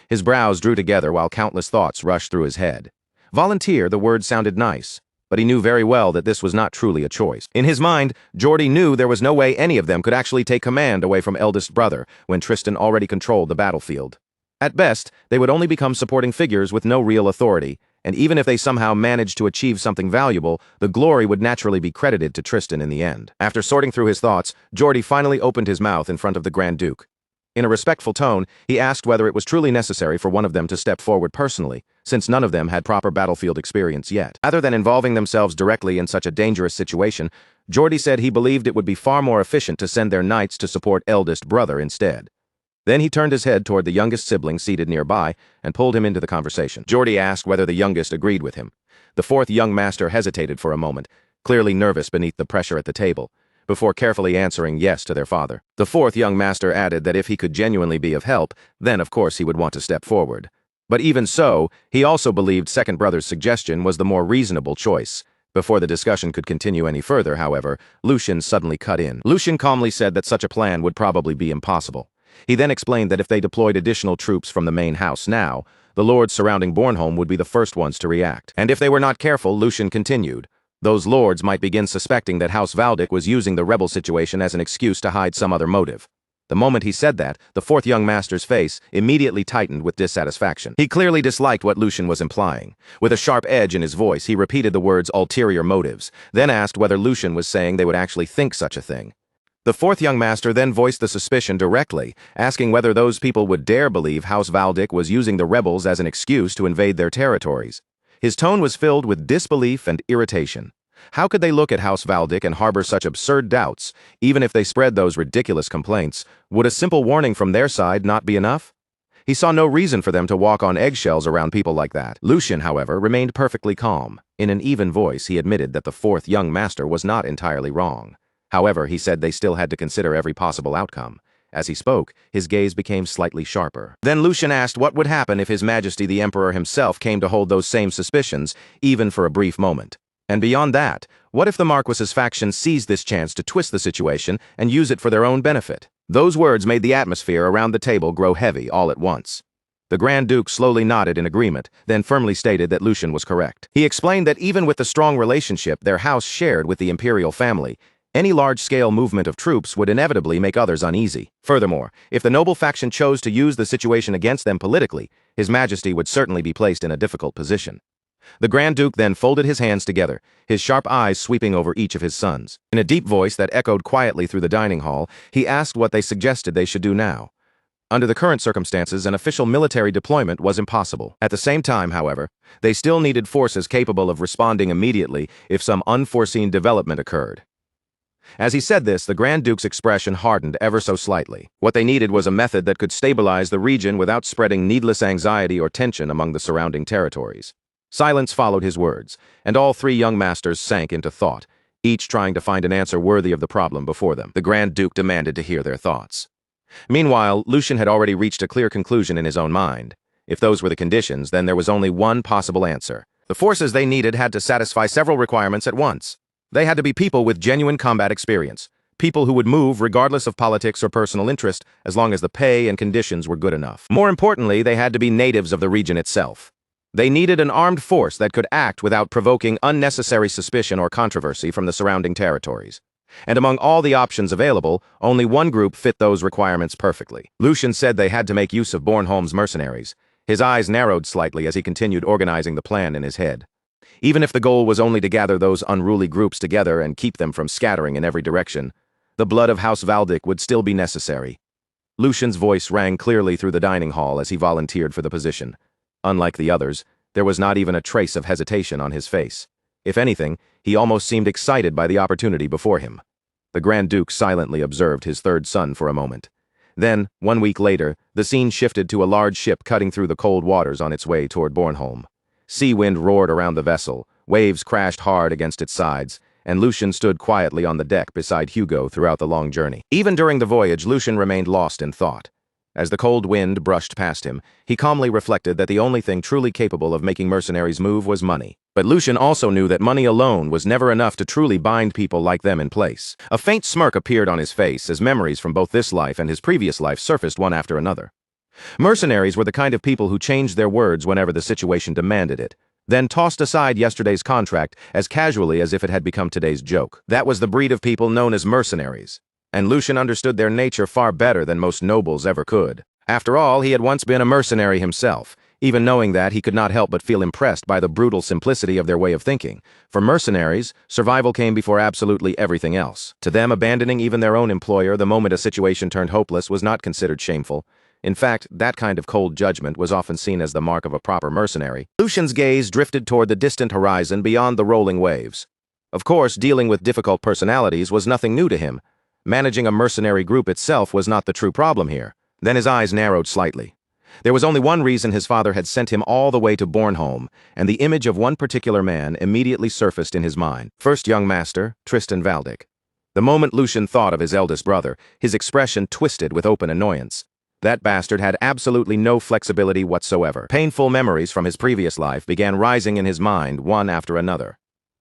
His brows drew together while countless thoughts rushed through his head. Volunteer, the word sounded nice, but he knew very well that this was not truly a choice. In his mind, Geordie knew there was no way any of them could actually take command away from eldest brother when Tristan already controlled the battlefield. At best, they would only become supporting figures with no real authority, and even if they somehow managed to achieve something valuable, the glory would naturally be credited to Tristan in the end. After sorting through his thoughts, Geordie finally opened his mouth in front of the Grand Duke. In a respectful tone, he asked whether it was truly necessary for one of them to step forward personally, since none of them had proper battlefield experience yet. Rather than involving themselves directly in such a dangerous situation, Geordie said he believed it would be far more efficient to send their knights to support eldest brother instead. Then he turned his head toward the youngest sibling seated nearby and pulled him into the conversation. Geordie asked whether the youngest agreed with him. The fourth young master hesitated for a moment, clearly nervous beneath the pressure at the table, before carefully answering yes to their father. The fourth young master added that if he could genuinely be of help, then of course he would want to step forward. But even so, he also believed second brother's suggestion was the more reasonable choice. Before the discussion could continue any further, however, Lucien suddenly cut in. Lucien calmly said that such a plan would probably be impossible. He then explained that if they deployed additional troops from the main house now, the lords surrounding Bornholm would be the first ones to react. And if they were not careful, Lucien continued, those lords might begin suspecting that House Valdic was using the rebel situation as an excuse to hide some other motive. The moment he said that, the fourth young master's face immediately tightened with dissatisfaction. He clearly disliked what Lucien was implying. With a sharp edge in his voice, he repeated the words ulterior motives, then asked whether Lucien was saying they would actually think such a thing. The fourth young master then voiced the suspicion directly, asking whether those people would dare believe House Valdic was using the rebels as an excuse to invade their territories. His tone was filled with disbelief and irritation. How could they look at House Valdic and harbor such absurd doubts, even if they spread those ridiculous complaints? Would a simple warning from their side not be enough? He saw no reason for them to walk on eggshells around people like that. Lucien, however, remained perfectly calm. In an even voice, he admitted that the fourth young master was not entirely wrong. However, he said they still had to consider every possible outcome. As he spoke, his gaze became slightly sharper. Then Lucien asked what would happen if His Majesty the Emperor himself came to hold those same suspicions, even for a brief moment. And beyond that, what if the Marquis's faction seized this chance to twist the situation and use it for their own benefit? Those words made the atmosphere around the table grow heavy all at once. The Grand Duke slowly nodded in agreement, then firmly stated that Lucien was correct. He explained that even with the strong relationship their house shared with the imperial family, any large-scale movement of troops would inevitably make others uneasy. Furthermore, if the noble faction chose to use the situation against them politically, His Majesty would certainly be placed in a difficult position. The Grand Duke then folded his hands together, his sharp eyes sweeping over each of his sons. In a deep voice that echoed quietly through the dining hall, he asked what they suggested they should do now. Under the current circumstances, an official military deployment was impossible. At the same time, however, they still needed forces capable of responding immediately if some unforeseen development occurred. As he said this, the Grand Duke's expression hardened ever so slightly. What they needed was a method that could stabilize the region without spreading needless anxiety or tension among the surrounding territories. Silence followed his words, and all three young masters sank into thought, each trying to find an answer worthy of the problem before them. The Grand Duke demanded to hear their thoughts. Meanwhile, Lucien had already reached a clear conclusion in his own mind. If those were the conditions, then there was only one possible answer. The forces they needed had to satisfy several requirements at once. They had to be people with genuine combat experience, people who would move regardless of politics or personal interest as long as the pay and conditions were good enough. More importantly, they had to be natives of the region itself. They needed an armed force that could act without provoking unnecessary suspicion or controversy from the surrounding territories. And among all the options available, only one group fit those requirements perfectly. Lucien said they had to make use of Bornholm's mercenaries. His eyes narrowed slightly as he continued organizing the plan in his head. Even if the goal was only to gather those unruly groups together and keep them from scattering in every direction, the blood of House Valdic would still be necessary. Lucian's voice rang clearly through the dining hall as he volunteered for the position. Unlike the others, there was not even a trace of hesitation on his face. If anything, he almost seemed excited by the opportunity before him. The Grand Duke silently observed his third son for a moment. Then, 1 week later, the scene shifted to a large ship cutting through the cold waters on its way toward Bornholm. Sea wind roared around the vessel, waves crashed hard against its sides, and Lucian stood quietly on the deck beside Hugo throughout the long journey. Even during the voyage, Lucian remained lost in thought. As the cold wind brushed past him, he calmly reflected that the only thing truly capable of making mercenaries move was money. But Lucian also knew that money alone was never enough to truly bind people like them in place. A faint smirk appeared on his face as memories from both this life and his previous life surfaced one after another. Mercenaries were the kind of people who changed their words whenever the situation demanded it, then tossed aside yesterday's contract as casually as if it had become today's joke. That was the breed of people known as mercenaries, and Lucian understood their nature far better than most nobles ever could. After all, he had once been a mercenary himself. Even knowing that, he could not help but feel impressed by the brutal simplicity of their way of thinking. For mercenaries, survival came before absolutely everything else. To them, abandoning even their own employer the moment a situation turned hopeless was not considered shameful. In fact, that kind of cold judgment was often seen as the mark of a proper mercenary. Lucian's gaze drifted toward the distant horizon beyond the rolling waves. Of course, dealing with difficult personalities was nothing new to him. Managing a mercenary group itself was not the true problem here. Then his eyes narrowed slightly. There was only one reason his father had sent him all the way to Bornholm, and the image of one particular man immediately surfaced in his mind. First young master, Tristan Valdic. The moment Lucian thought of his eldest brother, his expression twisted with open annoyance. That bastard had absolutely no flexibility whatsoever. Painful memories from his previous life began rising in his mind one after another.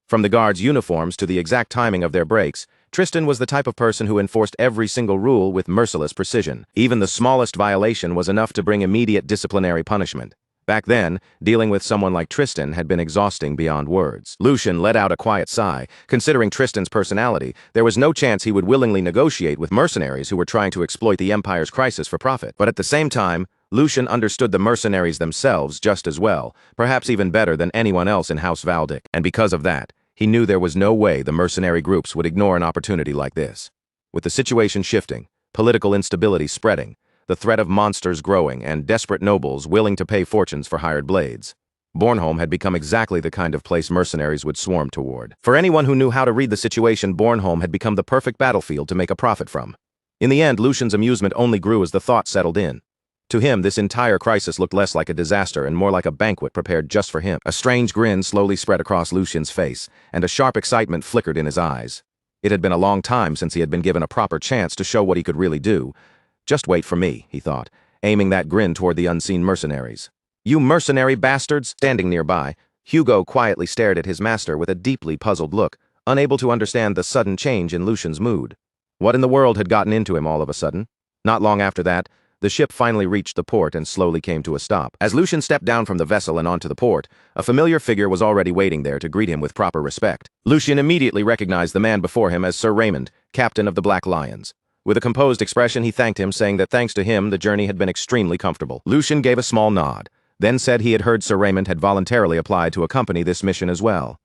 From the guards' uniforms to the exact timing of their breaks, Tristan was the type of person who enforced every single rule with merciless precision. Even the smallest violation was enough to bring immediate disciplinary punishment. Back then, dealing with someone like Tristan had been exhausting beyond words. Lucian let out a quiet sigh. Considering Tristan's personality, there was no chance he would willingly negotiate with mercenaries who were trying to exploit the Empire's crisis for profit. But at the same time, Lucian understood the mercenaries themselves just as well, perhaps even better than anyone else in House Valdic. And because of that, he knew there was no way the mercenary groups would ignore an opportunity like this. With the situation shifting, political instability spreading, the threat of monsters growing, and desperate nobles willing to pay fortunes for hired blades, Bornholm had become exactly the kind of place mercenaries would swarm toward. For anyone who knew how to read the situation, Bornholm had become the perfect battlefield to make a profit from. In the end, Lucian's amusement only grew as the thought settled in. To him, this entire crisis looked less like a disaster and more like a banquet prepared just for him. A strange grin slowly spread across Lucian's face, and a sharp excitement flickered in his eyes. It had been a long time since he had been given a proper chance to show what he could really do. Just wait for me, he thought, aiming that grin toward the unseen mercenaries. You mercenary bastards! Standing nearby, Hugo quietly stared at his master with a deeply puzzled look, unable to understand the sudden change in Lucian's mood. What in the world had gotten into him all of a sudden? Not long after that, the ship finally reached the port and slowly came to a stop. As Lucian stepped down from the vessel and onto the port, a familiar figure was already waiting there to greet him with proper respect. Lucian immediately recognized the man before him as Sir Raymond, captain of the Black Lions. With a composed expression, he thanked him, saying that thanks to him, the journey had been extremely comfortable. Lucian gave a small nod, then said he had heard Sir Raymond had voluntarily applied to accompany this mission as well.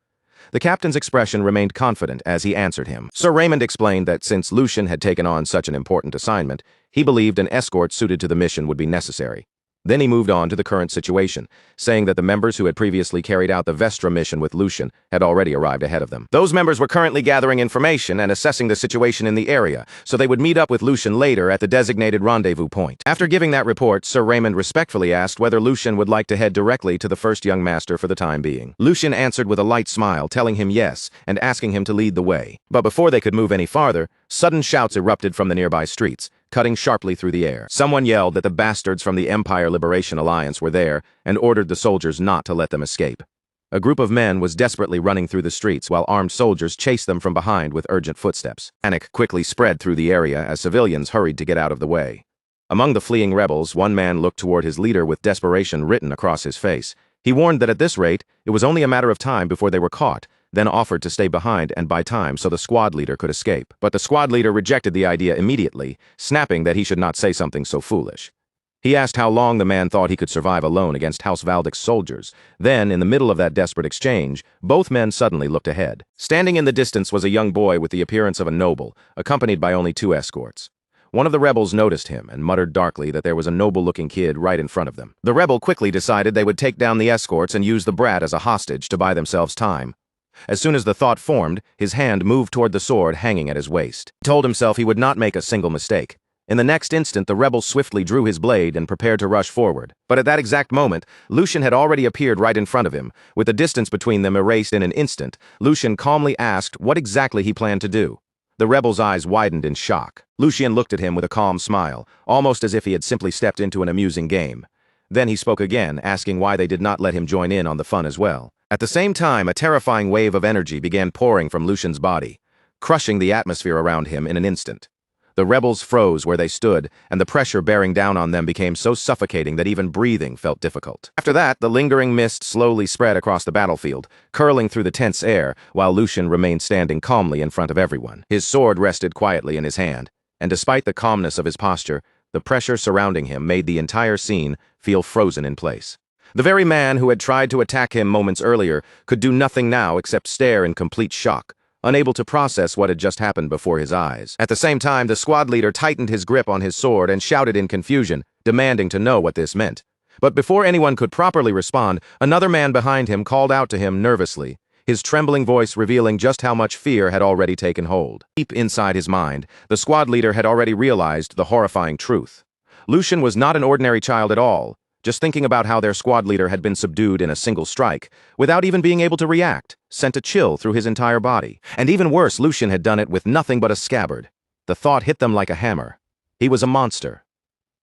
The captain's expression remained confident as he answered him. Sir Raymond explained that since Lucian had taken on such an important assignment, he believed an escort suited to the mission would be necessary. Then he moved on to the current situation, saying that the members who had previously carried out the Vestra mission with Lucian had already arrived ahead of them. Those members were currently gathering information and assessing the situation in the area, so they would meet up with Lucian later at the designated rendezvous point. After giving that report, Sir Raymond respectfully asked whether Lucian would like to head directly to the first young master for the time being. Lucian answered with a light smile, telling him yes, and asking him to lead the way. But before they could move any farther, sudden shouts erupted from the nearby streets, cutting sharply through the air. Someone yelled that the bastards from the Empire Liberation Alliance were there and ordered the soldiers not to let them escape. A group of men was desperately running through the streets while armed soldiers chased them from behind with urgent footsteps. Panic quickly spread through the area as civilians hurried to get out of the way. Among the fleeing rebels, one man looked toward his leader with desperation written across his face. He warned that at this rate, it was only a matter of time before they were caught, then offered to stay behind and buy time so the squad leader could escape. But the squad leader rejected the idea immediately, snapping that he should not say something so foolish. He asked how long the man thought he could survive alone against House Valdic's soldiers. Then, in the middle of that desperate exchange, both men suddenly looked ahead. Standing in the distance was a young boy with the appearance of a noble, accompanied by only 2 escorts. One of the rebels noticed him and muttered darkly that there was a noble-looking kid right in front of them. The rebel quickly decided they would take down the escorts and use the brat as a hostage to buy themselves time. As soon as the thought formed, his hand moved toward the sword hanging at his waist. He told himself he would not make a single mistake. In the next instant, the rebel swiftly drew his blade and prepared to rush forward. But at that exact moment, Lucian had already appeared right in front of him. With the distance between them erased in an instant, Lucian calmly asked what exactly he planned to do. The rebel's eyes widened in shock. Lucian looked at him with a calm smile, almost as if he had simply stepped into an amusing game. Then he spoke again, asking why they did not let him join in on the fun as well. At the same time, a terrifying wave of energy began pouring from Lucian's body, crushing the atmosphere around him in an instant. The rebels froze where they stood, and the pressure bearing down on them became so suffocating that even breathing felt difficult. After that, the lingering mist slowly spread across the battlefield, curling through the tense air, while Lucian remained standing calmly in front of everyone. His sword rested quietly in his hand, and despite the calmness of his posture, the pressure surrounding him made the entire scene feel frozen in place. The very man who had tried to attack him moments earlier could do nothing now except stare in complete shock, unable to process what had just happened before his eyes. At the same time, the squad leader tightened his grip on his sword and shouted in confusion, demanding to know what this meant. But before anyone could properly respond, another man behind him called out to him nervously, his trembling voice revealing just how much fear had already taken hold. Deep inside his mind, the squad leader had already realized the horrifying truth. Lucian was not an ordinary child at all. Just thinking about how their squad leader had been subdued in a single strike, without even being able to react, sent a chill through his entire body. And even worse, Lucian had done it with nothing but a scabbard. The thought hit them like a hammer. He was a monster.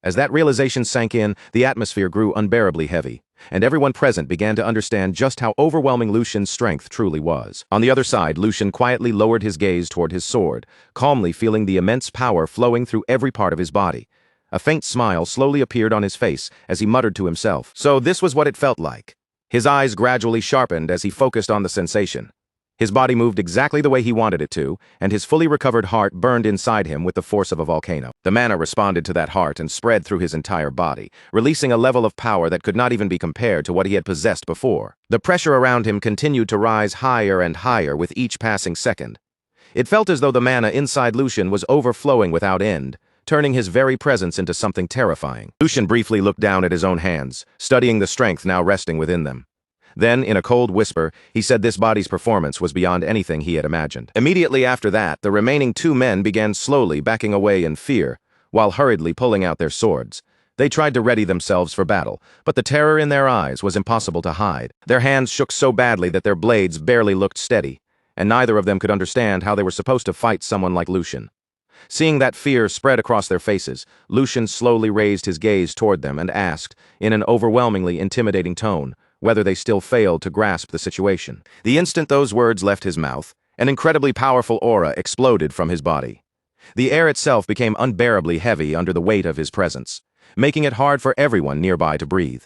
As that realization sank in, the atmosphere grew unbearably heavy, and everyone present began to understand just how overwhelming Lucian's strength truly was. On the other side, Lucian quietly lowered his gaze toward his sword, calmly feeling the immense power flowing through every part of his body. A faint smile slowly appeared on his face as he muttered to himself. So this was what it felt like. His eyes gradually sharpened as he focused on the sensation. His body moved exactly the way he wanted it to, and his fully recovered heart burned inside him with the force of a volcano. The mana responded to that heart and spread through his entire body, releasing a level of power that could not even be compared to what he had possessed before. The pressure around him continued to rise higher and higher with each passing second. It felt as though the mana inside Lucian was overflowing without end, turning his very presence into something terrifying. Lucian briefly looked down at his own hands, studying the strength now resting within them. Then, in a cold whisper, he said this body's performance was beyond anything he had imagined. Immediately after that, the remaining 2 men began slowly backing away in fear, while hurriedly pulling out their swords. They tried to ready themselves for battle, but the terror in their eyes was impossible to hide. Their hands shook so badly that their blades barely looked steady, and neither of them could understand how they were supposed to fight someone like Lucian. Seeing that fear spread across their faces, Lucian slowly raised his gaze toward them and asked, in an overwhelmingly intimidating tone, whether they still failed to grasp the situation. The instant those words left his mouth, an incredibly powerful aura exploded from his body. The air itself became unbearably heavy under the weight of his presence, making it hard for everyone nearby to breathe.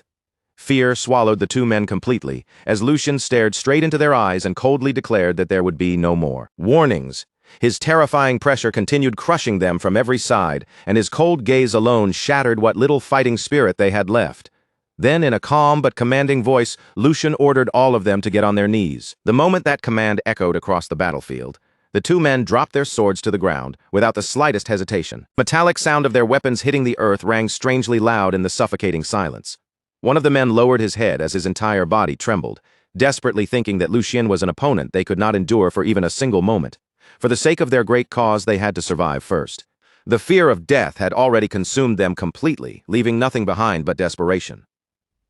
Fear swallowed the 2 men completely, as Lucian stared straight into their eyes and coldly declared that there would be no more warnings. His terrifying pressure continued crushing them from every side, and his cold gaze alone shattered what little fighting spirit they had left. Then, in a calm but commanding voice, Lucian ordered all of them to get on their knees. The moment that command echoed across the battlefield, the 2 men dropped their swords to the ground, without the slightest hesitation. The metallic sound of their weapons hitting the earth rang strangely loud in the suffocating silence. One of the men lowered his head as his entire body trembled, desperately thinking that Lucian was an opponent they could not endure for even a single moment. For the sake of their great cause, they had to survive first. The fear of death had already consumed them completely, leaving nothing behind but desperation.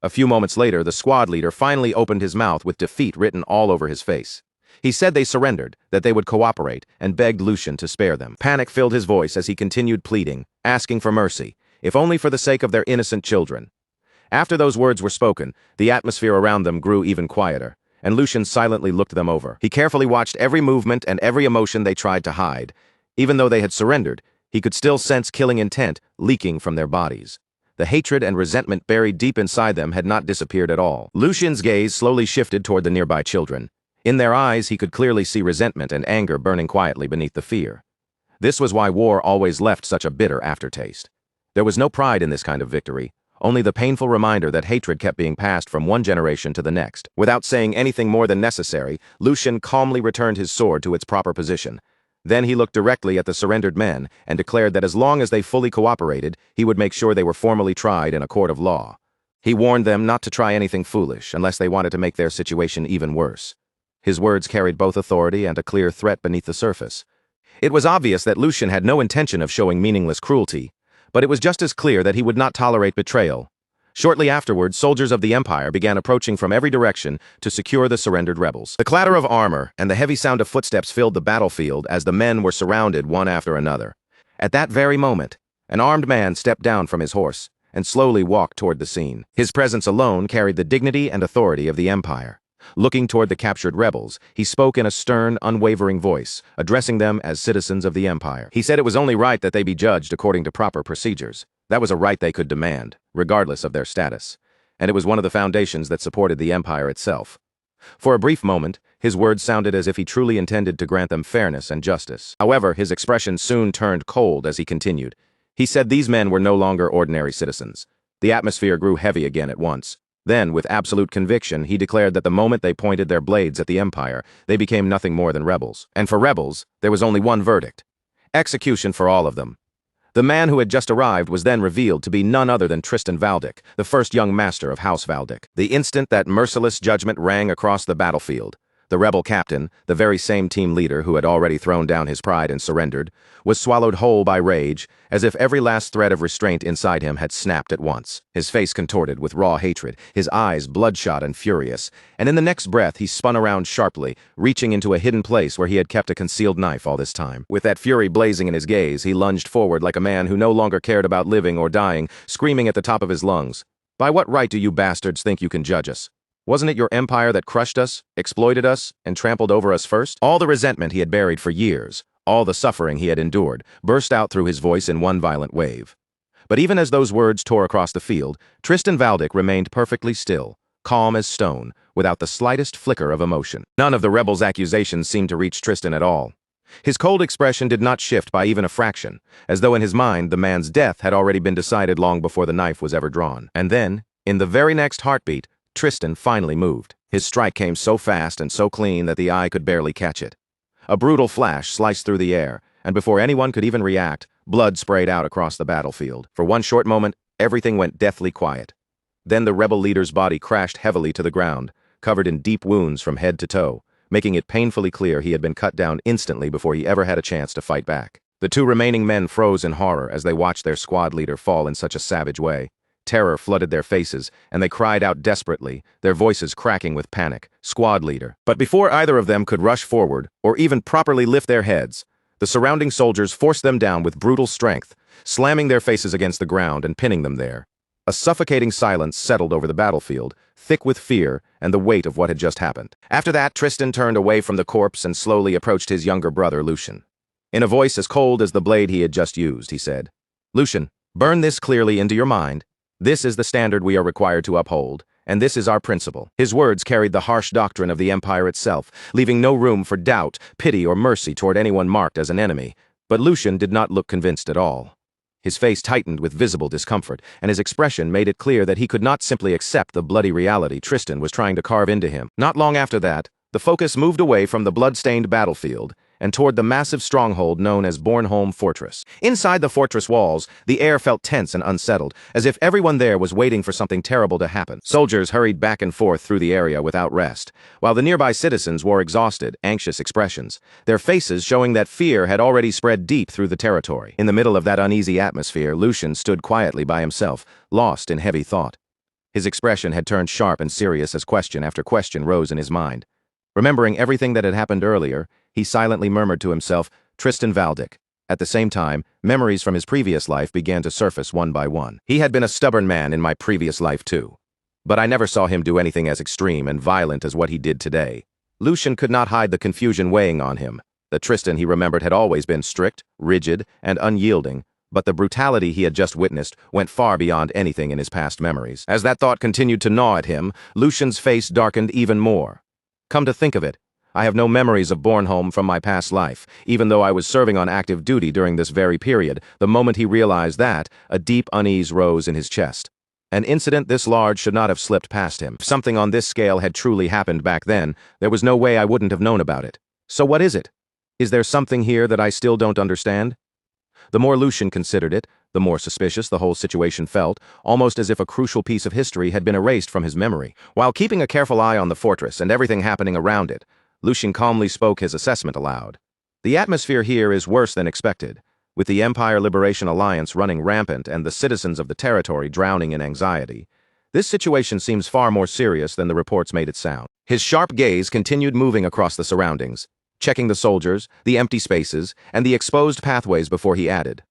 A few moments later, the squad leader finally opened his mouth with defeat written all over his face. He said they surrendered, that they would cooperate, and begged Lucian to spare them. Panic filled his voice as he continued pleading, asking for mercy, if only for the sake of their innocent children. After those words were spoken, the atmosphere around them grew even quieter, and Lucian silently looked them over. He carefully watched every movement and every emotion they tried to hide. Even though they had surrendered, he could still sense killing intent leaking from their bodies. The hatred and resentment buried deep inside them had not disappeared at all. Lucian's gaze slowly shifted toward the nearby children. In their eyes, he could clearly see resentment and anger burning quietly beneath the fear. This was why war always left such a bitter aftertaste. There was no pride in this kind of victory, only the painful reminder that hatred kept being passed from one generation to the next. Without saying anything more than necessary, Lucian calmly returned his sword to its proper position. Then he looked directly at the surrendered men and declared that as long as they fully cooperated, he would make sure they were formally tried in a court of law. He warned them not to try anything foolish unless they wanted to make their situation even worse. His words carried both authority and a clear threat beneath the surface. It was obvious that Lucian had no intention of showing meaningless cruelty, but it was just as clear that he would not tolerate betrayal. Shortly afterward, soldiers of the Empire began approaching from every direction to secure the surrendered rebels. The clatter of armor and the heavy sound of footsteps filled the battlefield as the men were surrounded one after another. At that very moment, an armed man stepped down from his horse and slowly walked toward the scene. His presence alone carried the dignity and authority of the Empire. Looking toward the captured rebels, he spoke in a stern, unwavering voice, addressing them as citizens of the Empire. He said it was only right that they be judged according to proper procedures. That was a right they could demand, regardless of their status. And it was one of the foundations that supported the Empire itself. For a brief moment, his words sounded as if he truly intended to grant them fairness and justice. However, his expression soon turned cold as he continued. He said these men were no longer ordinary citizens. The atmosphere grew heavy again at once. Then, with absolute conviction, he declared that the moment they pointed their blades at the Empire, they became nothing more than rebels. And for rebels, there was only one verdict: execution for all of them. The man who had just arrived was then revealed to be none other than Tristan Valdic, the first young master of House Valdic. The instant that merciless judgment rang across the battlefield, the rebel captain, the very same team leader who had already thrown down his pride and surrendered, was swallowed whole by rage, as if every last thread of restraint inside him had snapped at once. His face contorted with raw hatred, his eyes bloodshot and furious, and in the next breath he spun around sharply, reaching into a hidden place where he had kept a concealed knife all this time. With that fury blazing in his gaze, he lunged forward like a man who no longer cared about living or dying, screaming at the top of his lungs, "By what right do you bastards think you can judge us? Wasn't it your empire that crushed us, exploited us, and trampled over us first?" All the resentment he had buried for years, all the suffering he had endured, burst out through his voice in one violent wave. But even as those words tore across the field, Tristan Valdic remained perfectly still, calm as stone, without the slightest flicker of emotion. None of the rebels' accusations seemed to reach Tristan at all. His cold expression did not shift by even a fraction, as though in his mind the man's death had already been decided long before the knife was ever drawn. And then, in the very next heartbeat, Tristan finally moved. His strike came so fast and so clean that the eye could barely catch it. A brutal flash sliced through the air, and before anyone could even react, blood sprayed out across the battlefield. For one short moment, everything went deathly quiet. Then the rebel leader's body crashed heavily to the ground, covered in deep wounds from head to toe, making it painfully clear he had been cut down instantly before he ever had a chance to fight back. The two remaining men froze in horror as they watched their squad leader fall in such a savage way. Terror flooded their faces, and they cried out desperately, their voices cracking with panic, "Squad leader." But before either of them could rush forward, or even properly lift their heads, the surrounding soldiers forced them down with brutal strength, slamming their faces against the ground and pinning them there. A suffocating silence settled over the battlefield, thick with fear and the weight of what had just happened. After that, Tristan turned away from the corpse and slowly approached his younger brother, Lucian. In a voice as cold as the blade he had just used, he said, "Lucian, burn this clearly into your mind. This is the standard we are required to uphold, and this is our principle." His words carried the harsh doctrine of the Empire itself, leaving no room for doubt, pity, or mercy toward anyone marked as an enemy. But Lucian did not look convinced at all. His face tightened with visible discomfort, and his expression made it clear that he could not simply accept the bloody reality Tristan was trying to carve into him. Not long after that, the focus moved away from the blood-stained battlefield and toward the massive stronghold known as Bornholm Fortress. Inside the fortress walls, the air felt tense and unsettled, as if everyone there was waiting for something terrible to happen. Soldiers hurried back and forth through the area without rest, while the nearby citizens wore exhausted, anxious expressions, their faces showing that fear had already spread deep through the territory. In the middle of that uneasy atmosphere, Lucian stood quietly by himself, lost in heavy thought. His expression had turned sharp and serious as question after question rose in his mind. Remembering everything that had happened earlier, he silently murmured to himself, "Tristan Valdic." At the same time, memories from his previous life began to surface one by one. He had been a stubborn man in my previous life too. But I never saw him do anything as extreme and violent as what he did today. Lucian could not hide the confusion weighing on him. The Tristan he remembered had always been strict, rigid, and unyielding, but the brutality he had just witnessed went far beyond anything in his past memories. As that thought continued to gnaw at him, Lucian's face darkened even more. Come to think of it, I have no memories of Bornholm from my past life, even though I was serving on active duty during this very period. The moment he realized that, a deep unease rose in his chest. An incident this large should not have slipped past him. If something on this scale had truly happened back then, there was no way I wouldn't have known about it. So what is it? Is there something here that I still don't understand? The more Lucian considered it, the more suspicious the whole situation felt, almost as if a crucial piece of history had been erased from his memory. While keeping a careful eye on the fortress and everything happening around it, Lucian calmly spoke his assessment aloud. The atmosphere here is worse than expected, with the Empire Liberation Alliance running rampant and the citizens of the territory drowning in anxiety. This situation seems far more serious than the reports made it sound. His sharp gaze continued moving across the surroundings, checking the soldiers, the empty spaces, and the exposed pathways before he added,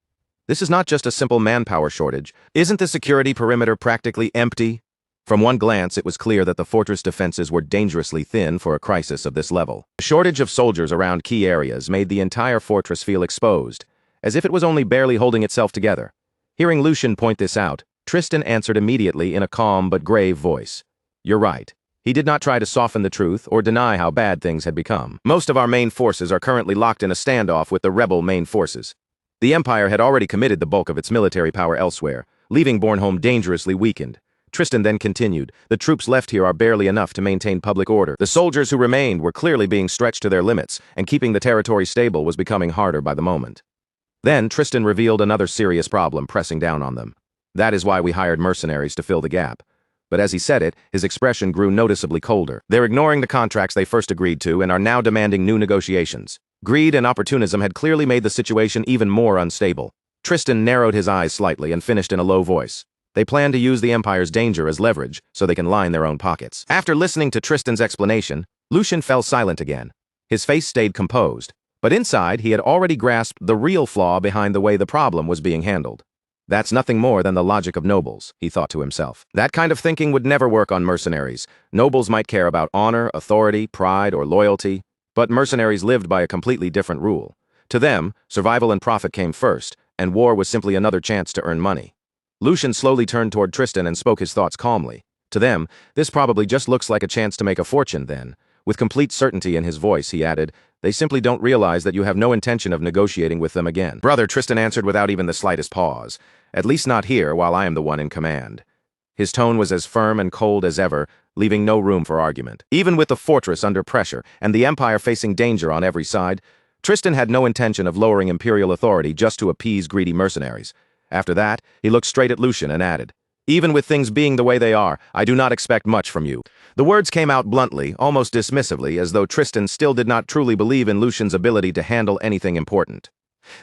"This is not just a simple manpower shortage. Isn't the security perimeter practically empty?" From one glance, it was clear that the fortress defenses were dangerously thin for a crisis of this level. The shortage of soldiers around key areas made the entire fortress feel exposed, as if it was only barely holding itself together. Hearing Lucian point this out, Tristan answered immediately in a calm but grave voice. "You're right." He did not try to soften the truth or deny how bad things had become. "Most of our main forces are currently locked in a standoff with the rebel main forces. The Empire had already committed the bulk of its military power elsewhere, leaving Bornholm dangerously weakened." Tristan then continued, "The troops left here are barely enough to maintain public order. The soldiers who remained were clearly being stretched to their limits, and keeping the territory stable was becoming harder by the moment." Then Tristan revealed another serious problem pressing down on them. "That is why we hired mercenaries to fill the gap." But as he said it, his expression grew noticeably colder. "They're ignoring the contracts they first agreed to and are now demanding new negotiations." Greed and opportunism had clearly made the situation even more unstable. Tristan narrowed his eyes slightly and finished in a low voice. "They plan to use the Empire's danger as leverage so they can line their own pockets." After listening to Tristan's explanation, Lucian fell silent again. His face stayed composed, but inside he had already grasped the real flaw behind the way the problem was being handled. "That's nothing more than the logic of nobles," he thought to himself. "That kind of thinking would never work on mercenaries. Nobles might care about honor, authority, pride, or loyalty, but mercenaries lived by a completely different rule. To them, survival and profit came first, and war was simply another chance to earn money." Lucian slowly turned toward Tristan and spoke his thoughts calmly. "To them, this probably just looks like a chance to make a fortune then." With complete certainty in his voice, he added, "They simply don't realize that you have no intention of negotiating with them again." "Brother," Tristan answered without even the slightest pause. "At least not here while I am the one in command." His tone was as firm and cold as ever, leaving no room for argument. Even with the fortress under pressure and the Empire facing danger on every side, Tristan had no intention of lowering imperial authority just to appease greedy mercenaries. After that, he looked straight at Lucian and added, "Even with things being the way they are, I do not expect much from you." The words came out bluntly, almost dismissively, as though Tristan still did not truly believe in Lucian's ability to handle anything important.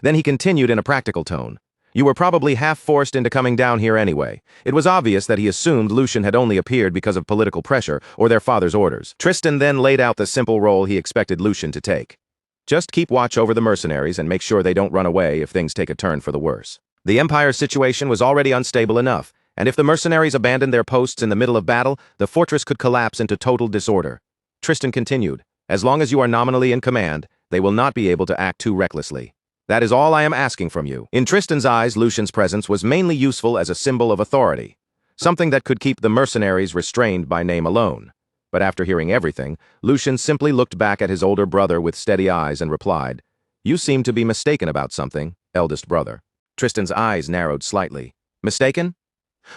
Then he continued in a practical tone, "You were probably half forced into coming down here anyway." It was obvious that he assumed Lucian had only appeared because of political pressure or their father's orders. Tristan then laid out the simple role he expected Lucian to take. "Just keep watch over the mercenaries and make sure they don't run away if things take a turn for the worse." The Empire's situation was already unstable enough, and if the mercenaries abandoned their posts in the middle of battle, the fortress could collapse into total disorder. Tristan continued, "As long as you are nominally in command, they will not be able to act too recklessly. That is all I am asking from you." In Tristan's eyes, Lucian's presence was mainly useful as a symbol of authority, something that could keep the mercenaries restrained by name alone. But after hearing everything, Lucian simply looked back at his older brother with steady eyes and replied, "You seem to be mistaken about something, eldest brother." Tristan's eyes narrowed slightly. "Mistaken?"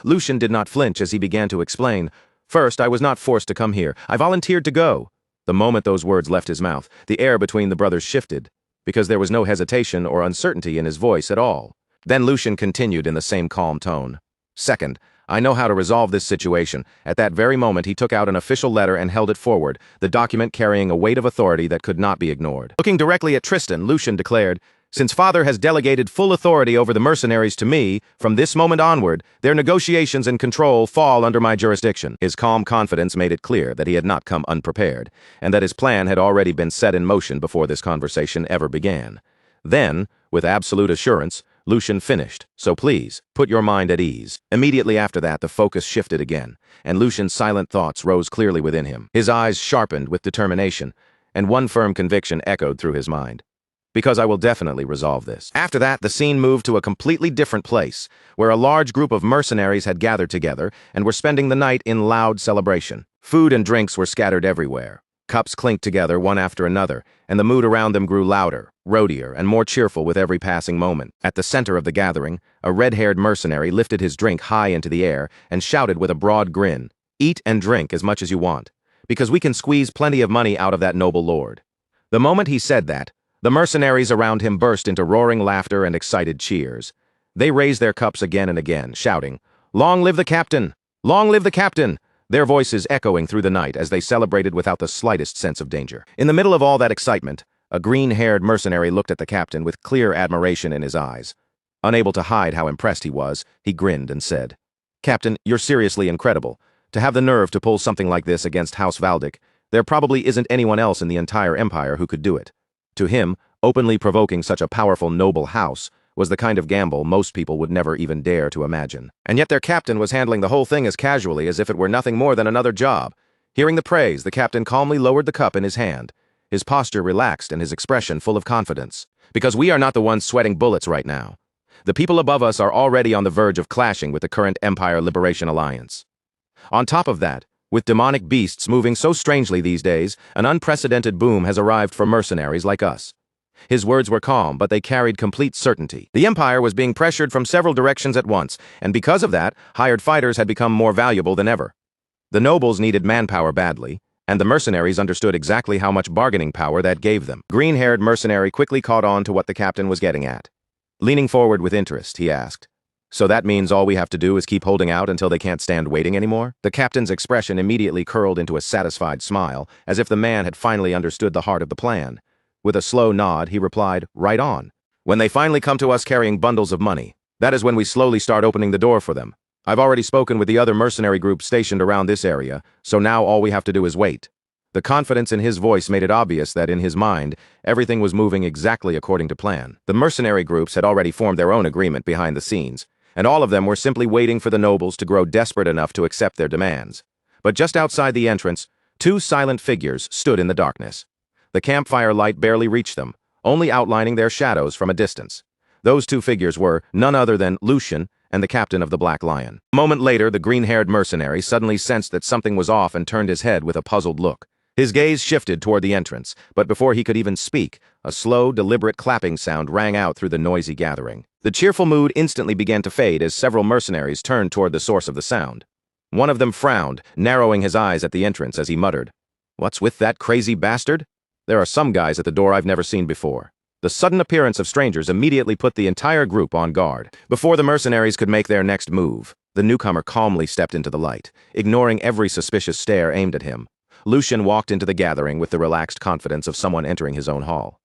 Lucian did not flinch as he began to explain. "First, I was not forced to come here. I volunteered to go." The moment those words left his mouth, the air between the brothers shifted, because there was no hesitation or uncertainty in his voice at all. Then Lucian continued in the same calm tone. "Second, I know how to resolve this situation." At that very moment, he took out an official letter and held it forward, the document carrying a weight of authority that could not be ignored. Looking directly at Tristan, Lucian declared, "Since Father has delegated full authority over the mercenaries to me, from this moment onward, their negotiations and control fall under my jurisdiction." His calm confidence made it clear that he had not come unprepared, and that his plan had already been set in motion before this conversation ever began. Then, with absolute assurance, Lucian finished, "So please, put your mind at ease." Immediately after that, the focus shifted again, and Lucian's silent thoughts rose clearly within him. His eyes sharpened with determination, and one firm conviction echoed through his mind. "Because I will definitely resolve this." After that, the scene moved to a completely different place, where a large group of mercenaries had gathered together and were spending the night in loud celebration. Food and drinks were scattered everywhere. Cups clinked together one after another, and the mood around them grew louder, roadier, and more cheerful with every passing moment. At the center of the gathering, a red-haired mercenary lifted his drink high into the air and shouted with a broad grin, "Eat and drink as much as you want, because we can squeeze plenty of money out of that noble lord." The moment he said that, the mercenaries around him burst into roaring laughter and excited cheers. They raised their cups again and again, shouting, "Long live the captain! Long live the captain!" Their voices echoing through the night as they celebrated without the slightest sense of danger. In the middle of all that excitement, a green-haired mercenary looked at the captain with clear admiration in his eyes. Unable to hide how impressed he was, he grinned and said, "Captain, you're seriously incredible. To have the nerve to pull something like this against House Valdic, there probably isn't anyone else in the entire empire who could do it." To him, openly provoking such a powerful noble house was the kind of gamble most people would never even dare to imagine. And yet their captain was handling the whole thing as casually as if it were nothing more than another job. Hearing the praise, the captain calmly lowered the cup in his hand, his posture relaxed and his expression full of confidence. "Because we are not the ones sweating bullets right now. The people above us are already on the verge of clashing with the current Empire Liberation Alliance. On top of that, with demonic beasts moving so strangely these days, an unprecedented boom has arrived for mercenaries like us." His words were calm, but they carried complete certainty. The Empire was being pressured from several directions at once, and because of that, hired fighters had become more valuable than ever. The nobles needed manpower badly, and the mercenaries understood exactly how much bargaining power that gave them. Green-haired mercenary quickly caught on to what the captain was getting at. Leaning forward with interest, he asked, "So that means all we have to do is keep holding out until they can't stand waiting anymore?" The captain's expression immediately curled into a satisfied smile, as if the man had finally understood the heart of the plan. With a slow nod, he replied, "Right on. When they finally come to us carrying bundles of money, that is when we slowly start opening the door for them. I've already spoken with the other mercenary groups stationed around this area, so now all we have to do is wait." The confidence in his voice made it obvious that in his mind, everything was moving exactly according to plan. The mercenary groups had already formed their own agreement behind the scenes, and all of them were simply waiting for the nobles to grow desperate enough to accept their demands. But just outside the entrance, two silent figures stood in the darkness. The campfire light barely reached them, only outlining their shadows from a distance. Those two figures were none other than Lucian and the captain of the Black Lion. A moment later, the green-haired mercenary suddenly sensed that something was off and turned his head with a puzzled look. His gaze shifted toward the entrance, but before he could even speak, a slow, deliberate clapping sound rang out through the noisy gathering. The cheerful mood instantly began to fade as several mercenaries turned toward the source of the sound. One of them frowned, narrowing his eyes at the entrance as he muttered, "What's with that crazy bastard? There are some guys at the door I've never seen before." The sudden appearance of strangers immediately put the entire group on guard. Before the mercenaries could make their next move, the newcomer calmly stepped into the light, ignoring every suspicious stare aimed at him. Lucian walked into the gathering with the relaxed confidence of someone entering his own hall.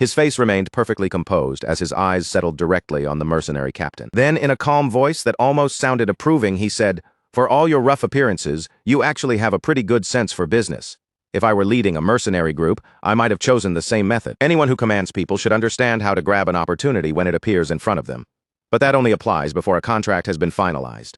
His face remained perfectly composed as his eyes settled directly on the mercenary captain. Then, in a calm voice that almost sounded approving, he said, "For all your rough appearances, you actually have a pretty good sense for business. If I were leading a mercenary group, I might have chosen the same method. Anyone who commands people should understand how to grab an opportunity when it appears in front of them. But that only applies before a contract has been finalized."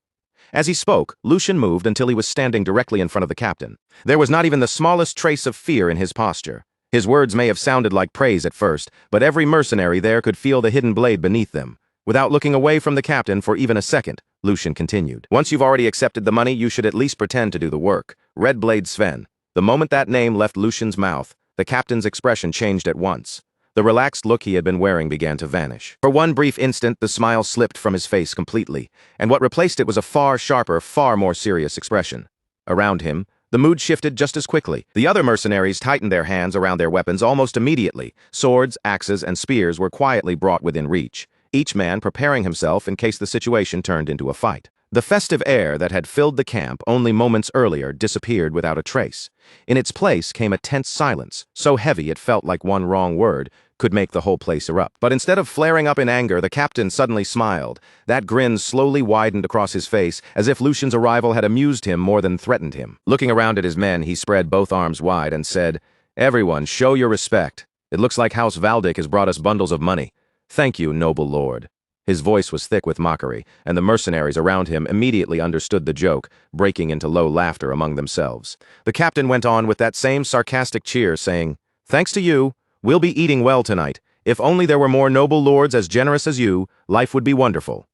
As he spoke, Lucian moved until he was standing directly in front of the captain. There was not even the smallest trace of fear in his posture. His words may have sounded like praise at first, but every mercenary there could feel the hidden blade beneath them. Without looking away from the captain for even a second, Lucian continued, "Once you've already accepted the money, you should at least pretend to do the work. Red Blade Sven." The moment that name left Lucian's mouth, the captain's expression changed at once. The relaxed look he had been wearing began to vanish. For one brief instant, the smile slipped from his face completely, and what replaced it was a far sharper, far more serious expression. Around him, the mood shifted just as quickly. The other mercenaries tightened their hands around their weapons almost immediately. Swords, axes, and spears were quietly brought within reach, each man preparing himself in case the situation turned into a fight. The festive air that had filled the camp only moments earlier disappeared without a trace. In its place came a tense silence, so heavy it felt like one wrong word could make the whole place erupt. But instead of flaring up in anger, the captain suddenly smiled. That grin slowly widened across his face, as if Lucian's arrival had amused him more than threatened him. Looking around at his men, he spread both arms wide and said, "Everyone, show your respect. It looks like House Valdic has brought us bundles of money. Thank you, noble lord." His voice was thick with mockery, and the mercenaries around him immediately understood the joke, breaking into low laughter among themselves. The captain went on with that same sarcastic cheer, saying, "Thanks to you, we'll be eating well tonight. If only there were more noble lords as generous as you, life would be wonderful."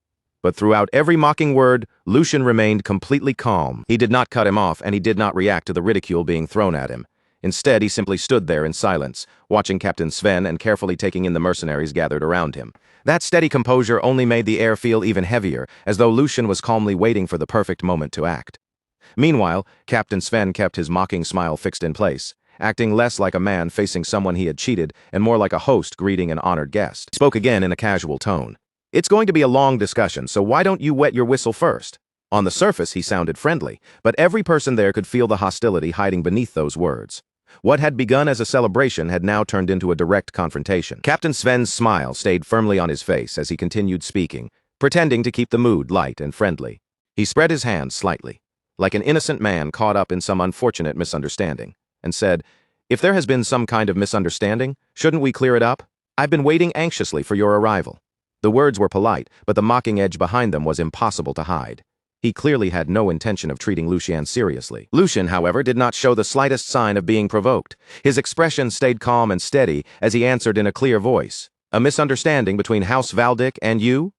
But throughout every mocking word, Lucian remained completely calm. He did not cut him off, and he did not react to the ridicule being thrown at him. Instead, he simply stood there in silence, watching Captain Sven and carefully taking in the mercenaries gathered around him. That steady composure only made the air feel even heavier, as though Lucian was calmly waiting for the perfect moment to act. Meanwhile, Captain Sven kept his mocking smile fixed in place, acting less like a man facing someone he had cheated and more like a host greeting an honored guest. He spoke again in a casual tone. "It's going to be a long discussion, so why don't you wet your whistle first?" On the surface, he sounded friendly, but every person there could feel the hostility hiding beneath those words. What had begun as a celebration had now turned into a direct confrontation. Captain Sven's smile stayed firmly on his face as he continued speaking, pretending to keep the mood light and friendly. He spread his hands slightly, like an innocent man caught up in some unfortunate misunderstanding, and said, "If there has been some kind of misunderstanding, shouldn't we clear it up? I've been waiting anxiously for your arrival." The words were polite, but the mocking edge behind them was impossible to hide. He clearly had no intention of treating Lucien seriously. Lucian, however, did not show the slightest sign of being provoked. His expression stayed calm and steady as he answered in a clear voice, "A misunderstanding between House Valdic and you?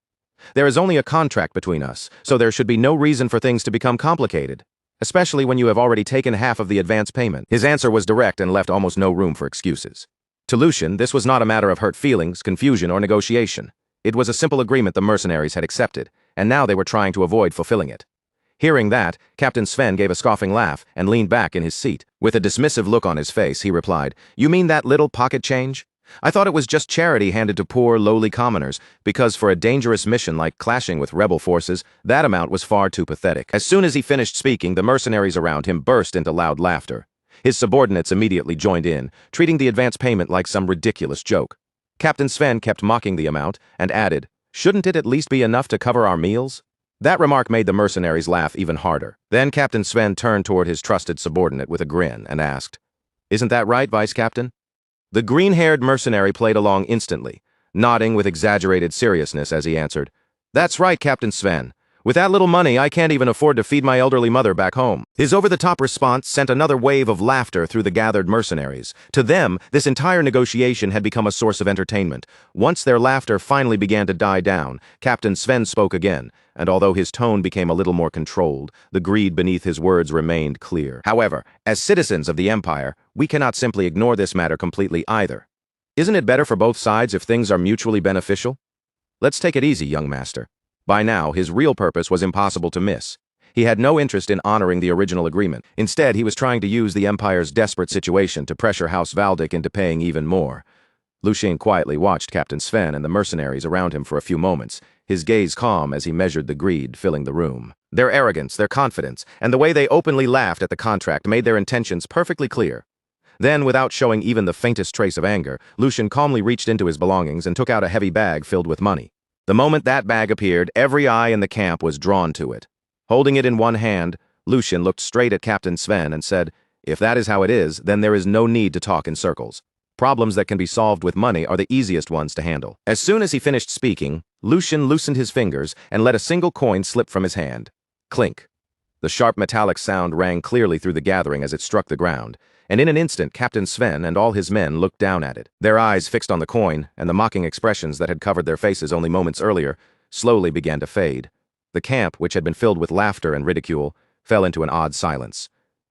There is only a contract between us, so there should be no reason for things to become complicated, especially when you have already taken half of the advance payment." His answer was direct and left almost no room for excuses. To Lucian, this was not a matter of hurt feelings, confusion, or negotiation. It was a simple agreement the mercenaries had accepted, and now they were trying to avoid fulfilling it. Hearing that, Captain Sven gave a scoffing laugh and leaned back in his seat. With a dismissive look on his face, he replied, "You mean that little pocket change? I thought it was just charity handed to poor, lowly commoners, because for a dangerous mission like clashing with rebel forces, that amount was far too pathetic." As soon as he finished speaking, the mercenaries around him burst into loud laughter. His subordinates immediately joined in, treating the advance payment like some ridiculous joke. Captain Sven kept mocking the amount and added, "Shouldn't it at least be enough to cover our meals?" That remark made the mercenaries laugh even harder. Then Captain Sven turned toward his trusted subordinate with a grin and asked, "Isn't that right, Vice Captain?" The green-haired mercenary played along instantly, nodding with exaggerated seriousness as he answered, "That's right, Captain Sven. With that little money, I can't even afford to feed my elderly mother back home." His over-the-top response sent another wave of laughter through the gathered mercenaries. To them, this entire negotiation had become a source of entertainment. Once their laughter finally began to die down, Captain Sven spoke again, and although his tone became a little more controlled, the greed beneath his words remained clear. "However, as citizens of the Empire, we cannot simply ignore this matter completely either. Isn't it better for both sides if things are mutually beneficial? Let's take it easy, young master." By now, his real purpose was impossible to miss. He had no interest in honoring the original agreement. Instead, he was trying to use the Empire's desperate situation to pressure House Valdic into paying even more. Lucien quietly watched Captain Sven and the mercenaries around him for a few moments, his gaze calm as he measured the greed filling the room. Their arrogance, their confidence, and the way they openly laughed at the contract made their intentions perfectly clear. Then, without showing even the faintest trace of anger, Lucien calmly reached into his belongings and took out a heavy bag filled with money. The moment that bag appeared, every eye in the camp was drawn to it. Holding it in one hand, Lucien looked straight at Captain Sven and said, "If that is how it is, then there is no need to talk in circles. Problems that can be solved with money are the easiest ones to handle." As soon as he finished speaking, Lucien loosened his fingers and let a single coin slip from his hand. Clink. The sharp metallic sound rang clearly through the gathering as it struck the ground, and in an instant Captain Sven and all his men looked down at it. Their eyes fixed on the coin, and the mocking expressions that had covered their faces only moments earlier slowly began to fade. The camp, which had been filled with laughter and ridicule, fell into an odd silence.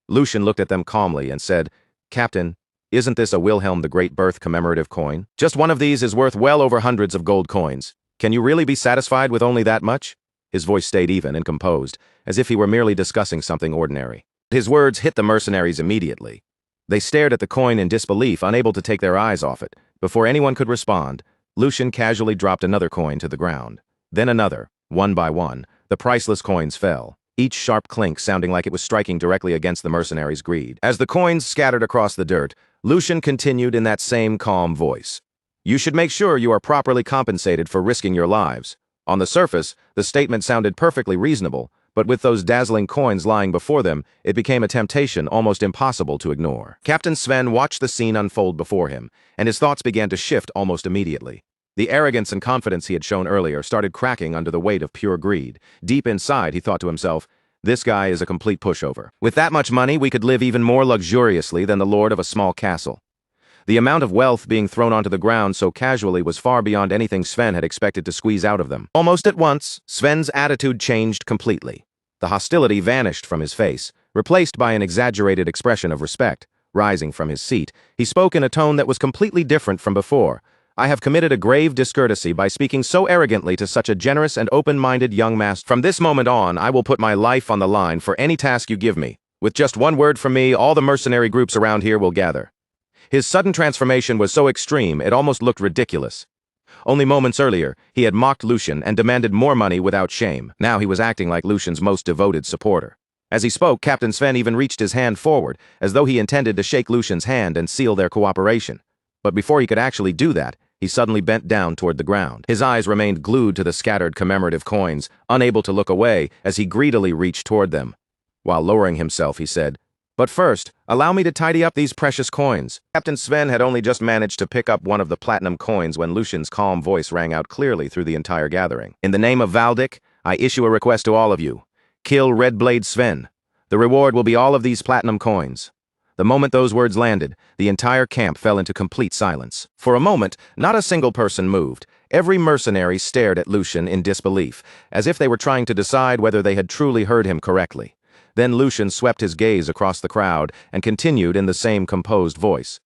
Lucien looked at them calmly and said, "Captain, isn't this a Wilhelm the Great Birth commemorative coin? Just one of these is worth well over hundreds of gold coins. Can you really be satisfied with only that much?" His voice stayed even and composed, as if he were merely discussing something ordinary. His words hit the mercenaries immediately. They stared at the coin in disbelief, unable to take their eyes off it. Before anyone could respond, Lucien casually dropped another coin to the ground. Then another. One by one, the priceless coins fell, each sharp clink sounding like it was striking directly against the mercenaries' greed. As the coins scattered across the dirt, Lucien continued in that same calm voice. "You should make sure you are properly compensated for risking your lives." On the surface, the statement sounded perfectly reasonable, but with those dazzling coins lying before them, it became a temptation almost impossible to ignore. Captain Sven watched the scene unfold before him, and his thoughts began to shift almost immediately. The arrogance and confidence he had shown earlier started cracking under the weight of pure greed. Deep inside, he thought to himself, "This guy is a complete pushover. With that much money, we could live even more luxuriously than the lord of a small castle." The amount of wealth being thrown onto the ground so casually was far beyond anything Sven had expected to squeeze out of them. Almost at once, Sven's attitude changed completely. The hostility vanished from his face, replaced by an exaggerated expression of respect, Rising from his seat, he spoke in a tone that was completely different from before. I have committed a grave discourtesy by speaking so arrogantly to such a generous and open-minded young master. From this moment on, I will put my life on the line for any task you give me. With just one word from me, all the mercenary groups around here will gather. His sudden transformation was so extreme, it almost looked ridiculous. Only moments earlier, he had mocked Lucian and demanded more money without shame. Now he was acting like Lucian's most devoted supporter. As he spoke, Captain Sven even reached his hand forward, as though he intended to shake Lucian's hand and seal their cooperation. But before he could actually do that, he suddenly bent down toward the ground. His eyes remained glued to the scattered commemorative coins, unable to look away as he greedily reached toward them. While lowering himself, he said, "But first, allow me to tidy up these precious coins." Captain Sven had only just managed to pick up one of the platinum coins when Lucian's calm voice rang out clearly through the entire gathering. "In the name of Valdic, I issue a request to all of you. Kill Red Blade Sven. The reward will be all of these platinum coins." The moment those words landed, the entire camp fell into complete silence. For a moment, not a single person moved. Every mercenary stared at Lucian in disbelief, as if they were trying to decide whether they had truly heard him correctly. Then Lucian swept his gaze across the crowd and continued in the same composed voice.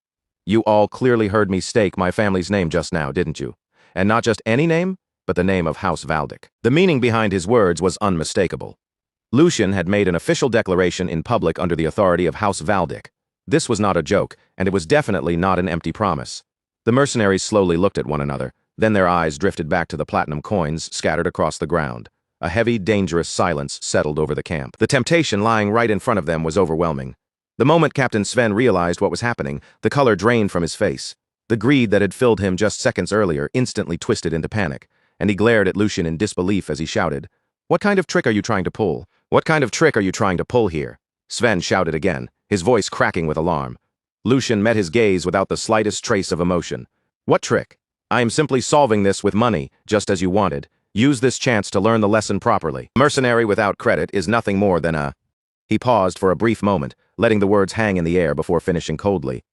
"You all clearly heard me stake my family's name just now, didn't you? And not just any name, but the name of House Valdic." The meaning behind his words was unmistakable. Lucian had made an official declaration in public under the authority of House Valdic. This was not a joke, and it was definitely not an empty promise. The mercenaries slowly looked at one another, then their eyes drifted back to the platinum coins scattered across the ground. A heavy, dangerous silence settled over the camp. The temptation lying right in front of them was overwhelming. The moment Captain Sven realized what was happening, the color drained from his face. The greed that had filled him just seconds earlier instantly twisted into panic, and he glared at Lucian in disbelief as he shouted, "What kind of trick are you trying to pull? What kind of trick are you trying to pull here?" Sven shouted again, his voice cracking with alarm. Lucian met his gaze without the slightest trace of emotion. "What trick? I am simply solving this with money, just as you wanted. Use this chance to learn the lesson properly. Mercenary without credit is nothing more than a..." He paused for a brief moment, letting the words hang in the air before finishing coldly.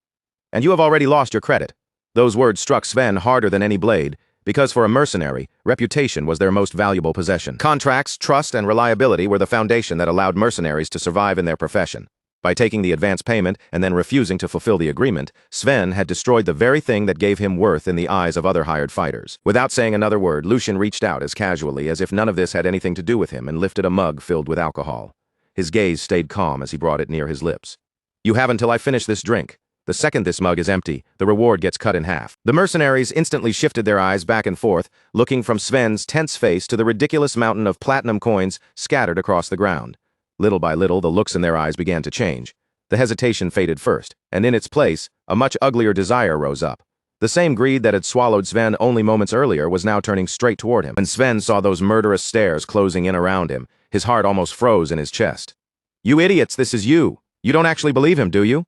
"And you have already lost your credit." Those words struck Sven harder than any blade, because for a mercenary, reputation was their most valuable possession. Contracts, trust, and reliability were the foundation that allowed mercenaries to survive in their profession. By taking the advance payment and then refusing to fulfill the agreement, Sven had destroyed the very thing that gave him worth in the eyes of other hired fighters. Without saying another word, Lucian reached out as casually as if none of this had anything to do with him and lifted a mug filled with alcohol. His gaze stayed calm as he brought it near his lips. "You have until I finish this drink. The second this mug is empty, the reward gets cut in half." The mercenaries instantly shifted their eyes back and forth, looking from Sven's tense face to the ridiculous mountain of platinum coins scattered across the ground. Little by little, the looks in their eyes began to change. The hesitation faded first, and in its place, a much uglier desire rose up. The same greed that had swallowed Sven only moments earlier was now turning straight toward him. When Sven saw those murderous stares closing in around him, his heart almost froze in his chest. "You idiots, this is you. You don't actually believe him, do you?"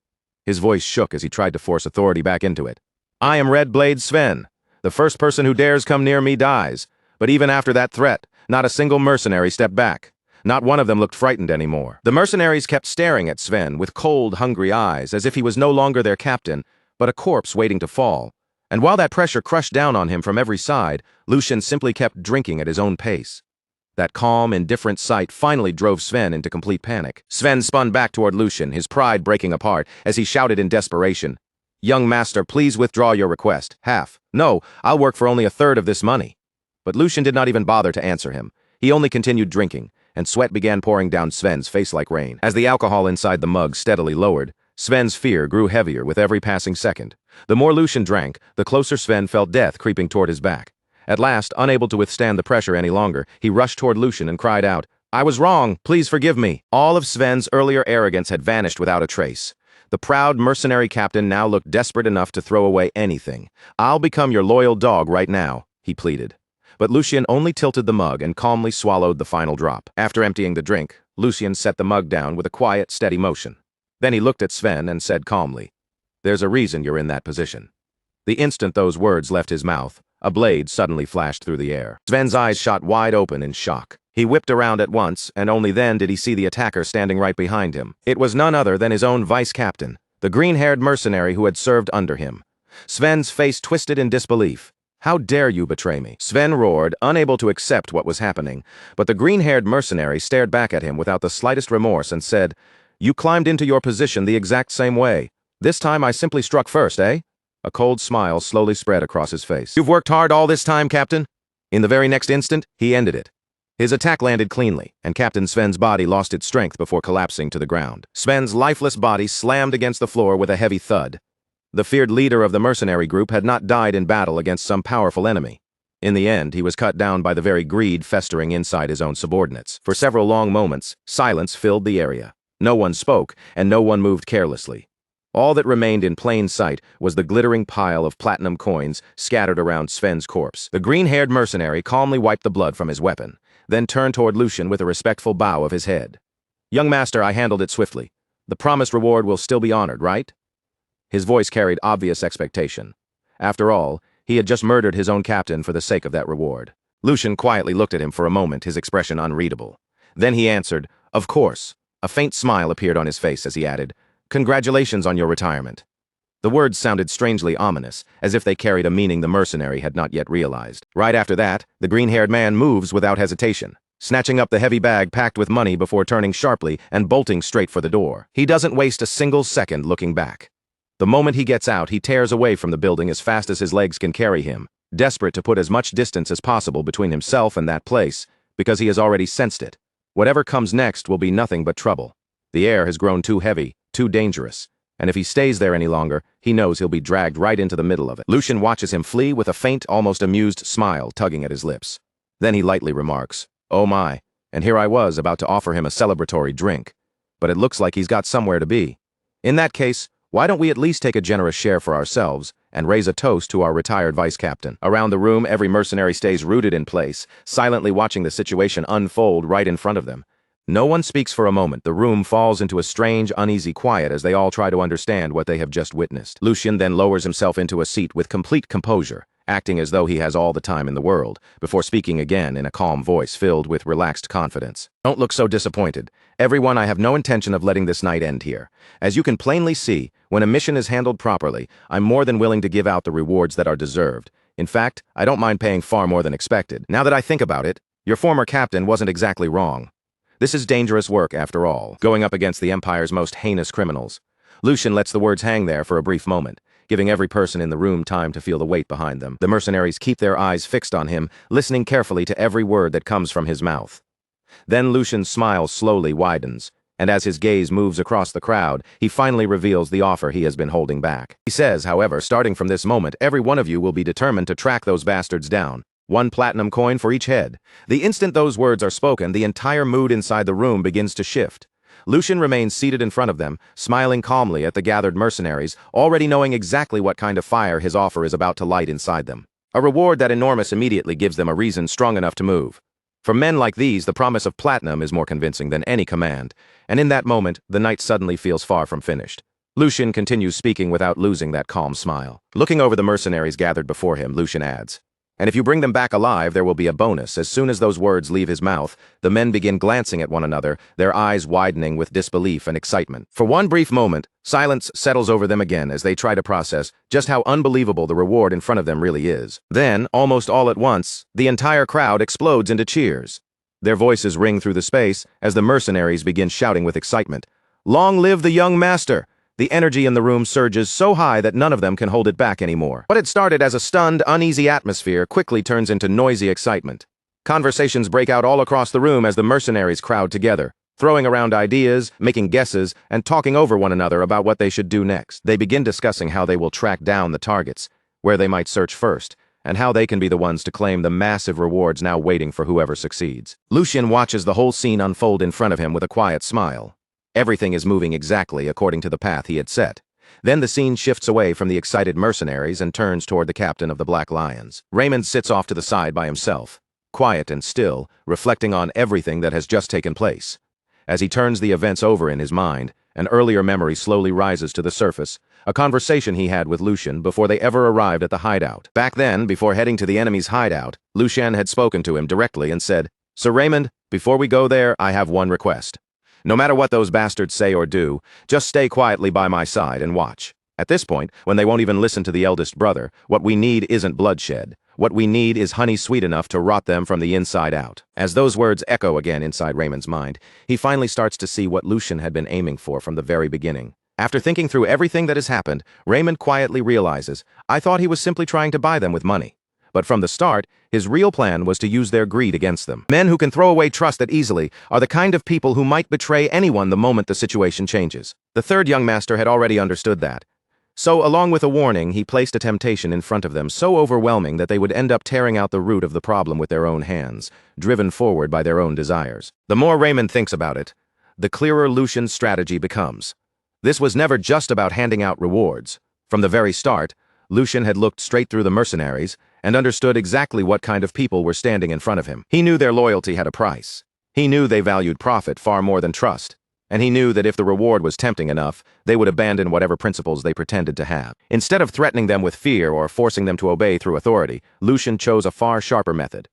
His voice shook as he tried to force authority back into it. "I am Red Blade Sven. The first person who dares come near me dies. But even after that threat, not a single mercenary stepped back. Not one of them looked frightened anymore." The mercenaries kept staring at Sven with cold, hungry eyes, as if he was no longer their captain, but a corpse waiting to fall. And while that pressure crushed down on him from every side, Lucian simply kept drinking at his own pace. That calm, indifferent sight finally drove Sven into complete panic. Sven spun back toward Lucian, his pride breaking apart, as he shouted in desperation, "Young master, please withdraw your request. Half. No, I'll work for only a third of this money." But Lucian did not even bother to answer him. He only continued drinking, and sweat began pouring down Sven's face like rain. As the alcohol inside the mug steadily lowered, Sven's fear grew heavier with every passing second. The more Lucian drank, the closer Sven felt death creeping toward his back. At last, unable to withstand the pressure any longer, he rushed toward Lucian and cried out, "I was wrong, please forgive me." All of Sven's earlier arrogance had vanished without a trace. The proud mercenary captain now looked desperate enough to throw away anything. "I'll become your loyal dog right now," he pleaded. But Lucian only tilted the mug and calmly swallowed the final drop. After emptying the drink, Lucian set the mug down with a quiet, steady motion. Then he looked at Sven and said calmly, "There's a reason you're in that position." The instant those words left his mouth, a blade suddenly flashed through the air. Sven's eyes shot wide open in shock. He whipped around at once, and only then did he see the attacker standing right behind him. It was none other than his own vice-captain, the green-haired mercenary who had served under him. Sven's face twisted in disbelief. "How dare you betray me?" Sven roared, unable to accept what was happening, but the green-haired mercenary stared back at him without the slightest remorse and said, "You climbed into your position the exact same way. This time I simply struck first, eh? A cold smile slowly spread across his face. You've worked hard all this time, Captain? In the very next instant, he ended it. His attack landed cleanly, and Captain Sven's body lost its strength before collapsing to the ground. Sven's lifeless body slammed against the floor with a heavy thud. The feared leader of the mercenary group had not died in battle against some powerful enemy. In the end, he was cut down by the very greed festering inside his own subordinates. For several long moments, silence filled the area. No one spoke, and no one moved carelessly. All that remained in plain sight was the glittering pile of platinum coins scattered around Sven's corpse. The green-haired mercenary calmly wiped the blood from his weapon, then turned toward Lucian with a respectful bow of his head. "Young master, I handled it swiftly. The promised reward will still be honored, right?" His voice carried obvious expectation. After all, he had just murdered his own captain for the sake of that reward. Lucian quietly looked at him for a moment, his expression unreadable. Then he answered, "Of course." A faint smile appeared on his face as he added, "Congratulations on your retirement." The words sounded strangely ominous, as if they carried a meaning the mercenary had not yet realized. Right after that, the green-haired man moves without hesitation, snatching up the heavy bag packed with money before turning sharply and bolting straight for the door. He doesn't waste a single second looking back. The moment he gets out, he tears away from the building as fast as his legs can carry him, desperate to put as much distance as possible between himself and that place, because he has already sensed it. Whatever comes next will be nothing but trouble. The air has grown too heavy, too dangerous, and if he stays there any longer, he knows he'll be dragged right into the middle of it. Lucian watches him flee with a faint, almost amused smile tugging at his lips. Then he lightly remarks, "Oh my," and here I was about to offer him a celebratory drink. But it looks like he's got somewhere to be. In that case, why don't we at least take a generous share for ourselves and raise a toast to our retired vice captain? Around the room, every mercenary stays rooted in place, silently watching the situation unfold right in front of them. No one speaks for a moment. The room falls into a strange, uneasy quiet as they all try to understand what they have just witnessed. Lucian then lowers himself into a seat with complete composure, acting as though he has all the time in the world, before speaking again in a calm voice filled with relaxed confidence. "Don't look so disappointed. Everyone, I have no intention of letting this night end here. As you can plainly see, when a mission is handled properly, I'm more than willing to give out the rewards that are deserved. In fact, I don't mind paying far more than expected. Now that I think about it, your former captain wasn't exactly wrong. This is dangerous work, after all, going up against the Empire's most heinous criminals." Lucian lets the words hang there for a brief moment, giving every person in the room time to feel the weight behind them. The mercenaries keep their eyes fixed on him, listening carefully to every word that comes from his mouth. Then Lucian's smile slowly widens, and as his gaze moves across the crowd, he finally reveals the offer he has been holding back. He says, however, starting from this moment, every one of you will be determined to track those bastards down. 1 platinum coin for each head. The instant those words are spoken, the entire mood inside the room begins to shift. Lucian remains seated in front of them, smiling calmly at the gathered mercenaries, already knowing exactly what kind of fire his offer is about to light inside them. A reward that enormous immediately gives them a reason strong enough to move. For men like these, the promise of platinum is more convincing than any command, and in that moment, the night suddenly feels far from finished. Lucian continues speaking without losing that calm smile. Looking over the mercenaries gathered before him, Lucian adds, "And if you bring them back alive, there will be a bonus." As soon as those words leave his mouth, the men begin glancing at one another, their eyes widening with disbelief and excitement. For one brief moment, silence settles over them again as they try to process just how unbelievable the reward in front of them really is. Then, almost all at once, the entire crowd explodes into cheers. Their voices ring through the space as the mercenaries begin shouting with excitement, "Long live the young master!" The energy in the room surges so high that none of them can hold it back anymore. What had started as a stunned, uneasy atmosphere quickly turns into noisy excitement. Conversations break out all across the room as the mercenaries crowd together, throwing around ideas, making guesses, and talking over one another about what they should do next. They begin discussing how they will track down the targets, where they might search first, and how they can be the ones to claim the massive rewards now waiting for whoever succeeds. Lucian watches the whole scene unfold in front of him with a quiet smile. Everything is moving exactly according to the path he had set. Then the scene shifts away from the excited mercenaries and turns toward the captain of the Black Lions. Raymond sits off to the side by himself, quiet and still, reflecting on everything that has just taken place. As he turns the events over in his mind, an earlier memory slowly rises to the surface, a conversation he had with Lucian before they ever arrived at the hideout. Back then, before heading to the enemy's hideout, Lucian had spoken to him directly and said, "Sir Raymond, before we go there, I have one request. No matter what those bastards say or do, just stay quietly by my side and watch. At this point, when they won't even listen to the eldest brother, what we need isn't bloodshed. What we need is honey sweet enough to rot them from the inside out." As those words echo again inside Raymond's mind, he finally starts to see what Lucian had been aiming for from the very beginning. After thinking through everything that has happened, Raymond quietly realizes, I thought he was simply trying to buy them with money. But from the start, his real plan was to use their greed against them. Men who can throw away trust that easily are the kind of people who might betray anyone the moment the situation changes. The third young master had already understood that. So, along with a warning, he placed a temptation in front of them so overwhelming that they would end up tearing out the root of the problem with their own hands, driven forward by their own desires. The more Raymond thinks about it, the clearer Lucian's strategy becomes. This was never just about handing out rewards. From the very start, Lucian had looked straight through the mercenaries and understood exactly what kind of people were standing in front of him. He knew their loyalty had a price. He knew they valued profit far more than trust. And he knew that if the reward was tempting enough, they would abandon whatever principles they pretended to have. Instead of threatening them with fear or forcing them to obey through authority, Lucian chose a far sharper method.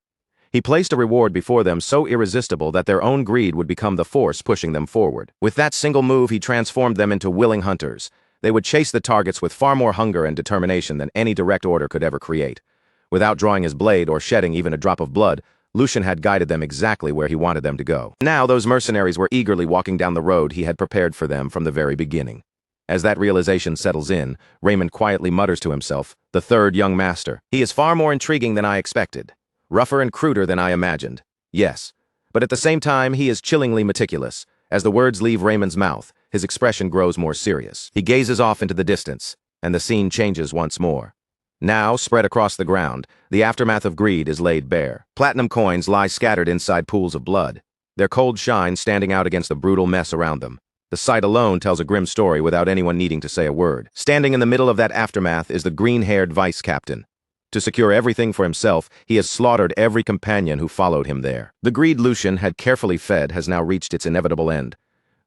He placed a reward before them so irresistible that their own greed would become the force pushing them forward. With that single move, he transformed them into willing hunters. They would chase the targets with far more hunger and determination than any direct order could ever create. Without drawing his blade or shedding even a drop of blood, Lucian had guided them exactly where he wanted them to go. Now those mercenaries were eagerly walking down the road he had prepared for them from the very beginning. As that realization settles in, Raymond quietly mutters to himself, the third young master. He is far more intriguing than I expected. Rougher and cruder than I imagined. Yes. But at the same time, he is chillingly meticulous. As the words leave Raymond's mouth, his expression grows more serious. He gazes off into the distance, and the scene changes once more. Now, spread across the ground, the aftermath of greed is laid bare. Platinum coins lie scattered inside pools of blood, their cold shine standing out against the brutal mess around them. The sight alone tells a grim story without anyone needing to say a word. Standing in the middle of that aftermath is the green-haired vice captain. To secure everything for himself, he has slaughtered every companion who followed him there. The greed Lucian had carefully fed has now reached its inevitable end.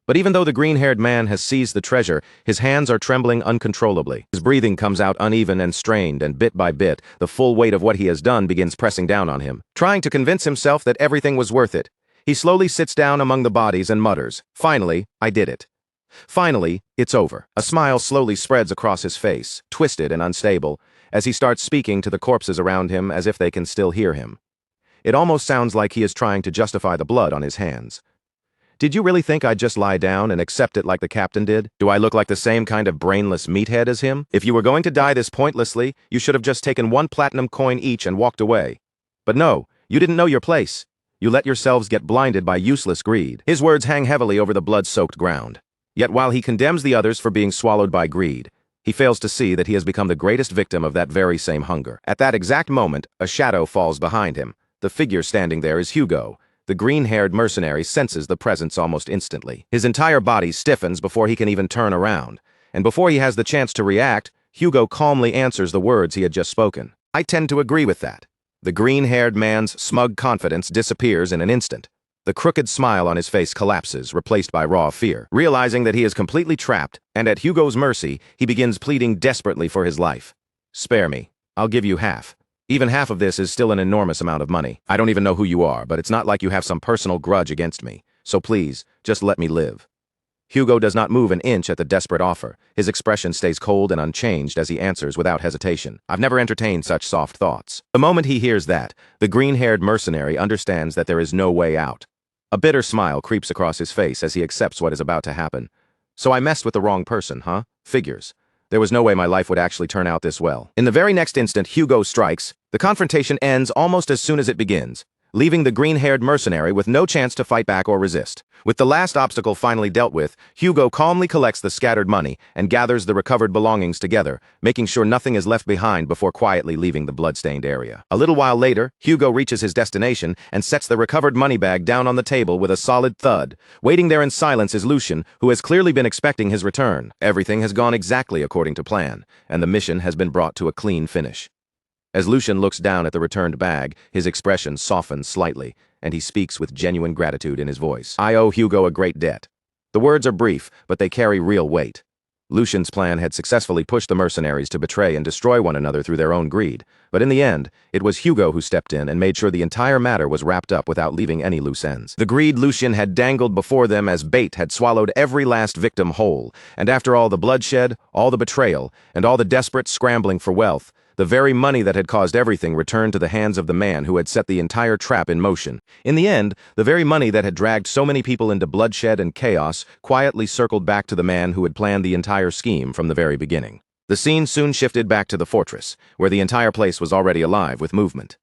But even though the green-haired man has seized the treasure, his hands are trembling uncontrollably. His breathing comes out uneven and strained, and bit by bit, the full weight of what he has done begins pressing down on him. Trying to convince himself that everything was worth it, he slowly sits down among the bodies and mutters, finally, I did it. Finally, it's over. A smile slowly spreads across his face, twisted and unstable, as he starts speaking to the corpses around him as if they can still hear him. It almost sounds like he is trying to justify the blood on his hands. Did you really think I'd just lie down and accept it like the captain did? Do I look like the same kind of brainless meathead as him? If you were going to die this pointlessly, you should have just taken one platinum coin each and walked away. But no, you didn't know your place. You let yourselves get blinded by useless greed. His words hang heavily over the blood-soaked ground. Yet while he condemns the others for being swallowed by greed, he fails to see that he has become the greatest victim of that very same hunger. At that exact moment, a shadow falls behind him. The figure standing there is Hugo. The green-haired mercenary senses the presence almost instantly. His entire body stiffens before he can even turn around. And before he has the chance to react, Hugo calmly answers the words he had just spoken. I tend to agree with that. The green-haired man's smug confidence disappears in an instant. The crooked smile on his face collapses, replaced by raw fear. Realizing that he is completely trapped, and at Hugo's mercy, he begins pleading desperately for his life. Spare me. I'll give you half. Even half of this is still an enormous amount of money. I don't even know who you are, but it's not like you have some personal grudge against me. So please, just let me live. Hugo does not move an inch at the desperate offer. His expression stays cold and unchanged as he answers without hesitation. I've never entertained such soft thoughts. The moment he hears that, the green-haired mercenary understands that there is no way out. A bitter smile creeps across his face as he accepts what is about to happen. So I messed with the wrong person, huh? Figures. There was no way my life would actually turn out this well. In the very next instant, Hugo strikes. The confrontation ends almost as soon as it begins, leaving the green-haired mercenary with no chance to fight back or resist. With the last obstacle finally dealt with, Hugo calmly collects the scattered money and gathers the recovered belongings together, making sure nothing is left behind before quietly leaving the bloodstained area. A little while later, Hugo reaches his destination and sets the recovered money bag down on the table with a solid thud. Waiting there in silence is Lucian, who has clearly been expecting his return. Everything has gone exactly according to plan, and the mission has been brought to a clean finish. As Lucian looks down at the returned bag, his expression softens slightly, and he speaks with genuine gratitude in his voice. I owe Hugo a great debt. The words are brief, but they carry real weight. Lucian's plan had successfully pushed the mercenaries to betray and destroy one another through their own greed, but in the end, it was Hugo who stepped in and made sure the entire matter was wrapped up without leaving any loose ends. The greed Lucian had dangled before them as bait had swallowed every last victim whole, and after all the bloodshed, all the betrayal, and all the desperate scrambling for wealth, The very money that had caused everything returned to the hands of the man who had set the entire trap in motion. In the end, the very money that had dragged so many people into bloodshed and chaos quietly circled back to the man who had planned the entire scheme from the very beginning. The scene soon shifted back to the fortress, where the entire place was already alive with movement.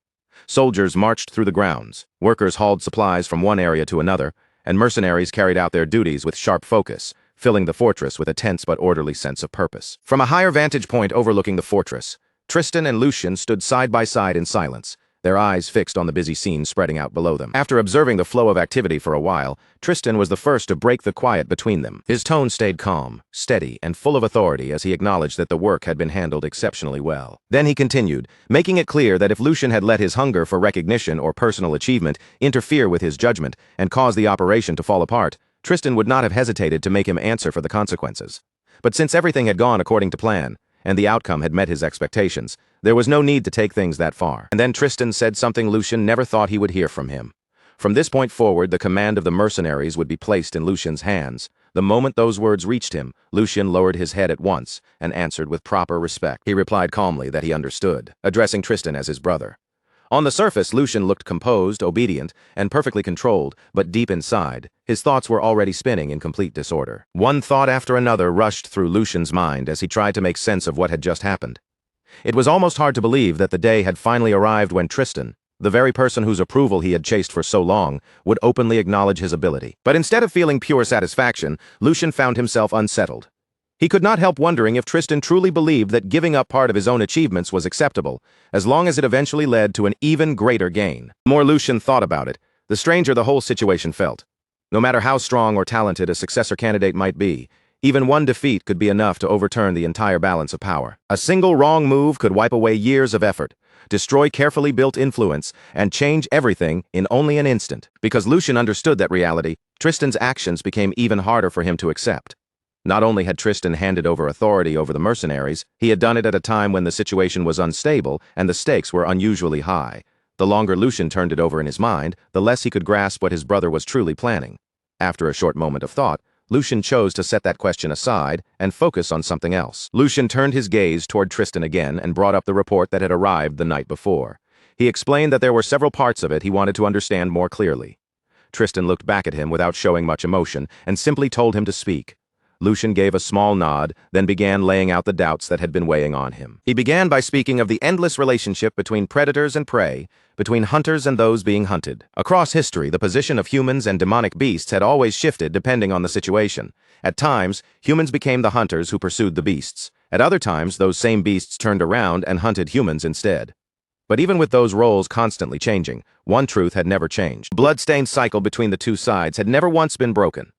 Soldiers marched through the grounds, workers hauled supplies from one area to another, and mercenaries carried out their duties with sharp focus, filling the fortress with a tense but orderly sense of purpose. From a higher vantage point overlooking the fortress, Tristan and Lucian stood side by side in silence, their eyes fixed on the busy scene spreading out below them. After observing the flow of activity for a while, Tristan was the first to break the quiet between them. His tone stayed calm, steady, and full of authority as he acknowledged that the work had been handled exceptionally well. Then he continued, making it clear that if Lucian had let his hunger for recognition or personal achievement interfere with his judgment and cause the operation to fall apart, Tristan would not have hesitated to make him answer for the consequences. But since everything had gone according to plan, and the outcome had met his expectations, there was no need to take things that far. And then Tristan said something Lucian never thought he would hear from him. From this point forward, the command of the mercenaries would be placed in Lucian's hands. The moment those words reached him, Lucian lowered his head at once and answered with proper respect. He replied calmly that he understood, addressing Tristan as his brother. On the surface, Lucian looked composed, obedient, and perfectly controlled, but deep inside, his thoughts were already spinning in complete disorder. One thought after another rushed through Lucian's mind as he tried to make sense of what had just happened. It was almost hard to believe that the day had finally arrived when Tristan, the very person whose approval he had chased for so long, would openly acknowledge his ability. But instead of feeling pure satisfaction, Lucian found himself unsettled. He could not help wondering if Tristan truly believed that giving up part of his own achievements was acceptable, as long as it eventually led to an even greater gain. The more Lucian thought about it, the stranger the whole situation felt. No matter how strong or talented a successor candidate might be, even one defeat could be enough to overturn the entire balance of power. A single wrong move could wipe away years of effort, destroy carefully built influence, and change everything in only an instant. Because Lucian understood that reality, Tristan's actions became even harder for him to accept. Not only had Tristan handed over authority over the mercenaries, he had done it at a time when the situation was unstable and the stakes were unusually high. The longer Lucian turned it over in his mind, the less he could grasp what his brother was truly planning. After a short moment of thought, Lucian chose to set that question aside and focus on something else. Lucian turned his gaze toward Tristan again and brought up the report that had arrived the night before. He explained that there were several parts of it he wanted to understand more clearly. Tristan looked back at him without showing much emotion and simply told him to speak. Lucian gave a small nod, then began laying out the doubts that had been weighing on him. He began by speaking of the endless relationship between predators and prey, between hunters and those being hunted. Across history, the position of humans and demonic beasts had always shifted depending on the situation. At times, humans became the hunters who pursued the beasts. At other times, those same beasts turned around and hunted humans instead. But even with those roles constantly changing, one truth had never changed. The blood-stained cycle between the two sides had never once been broken.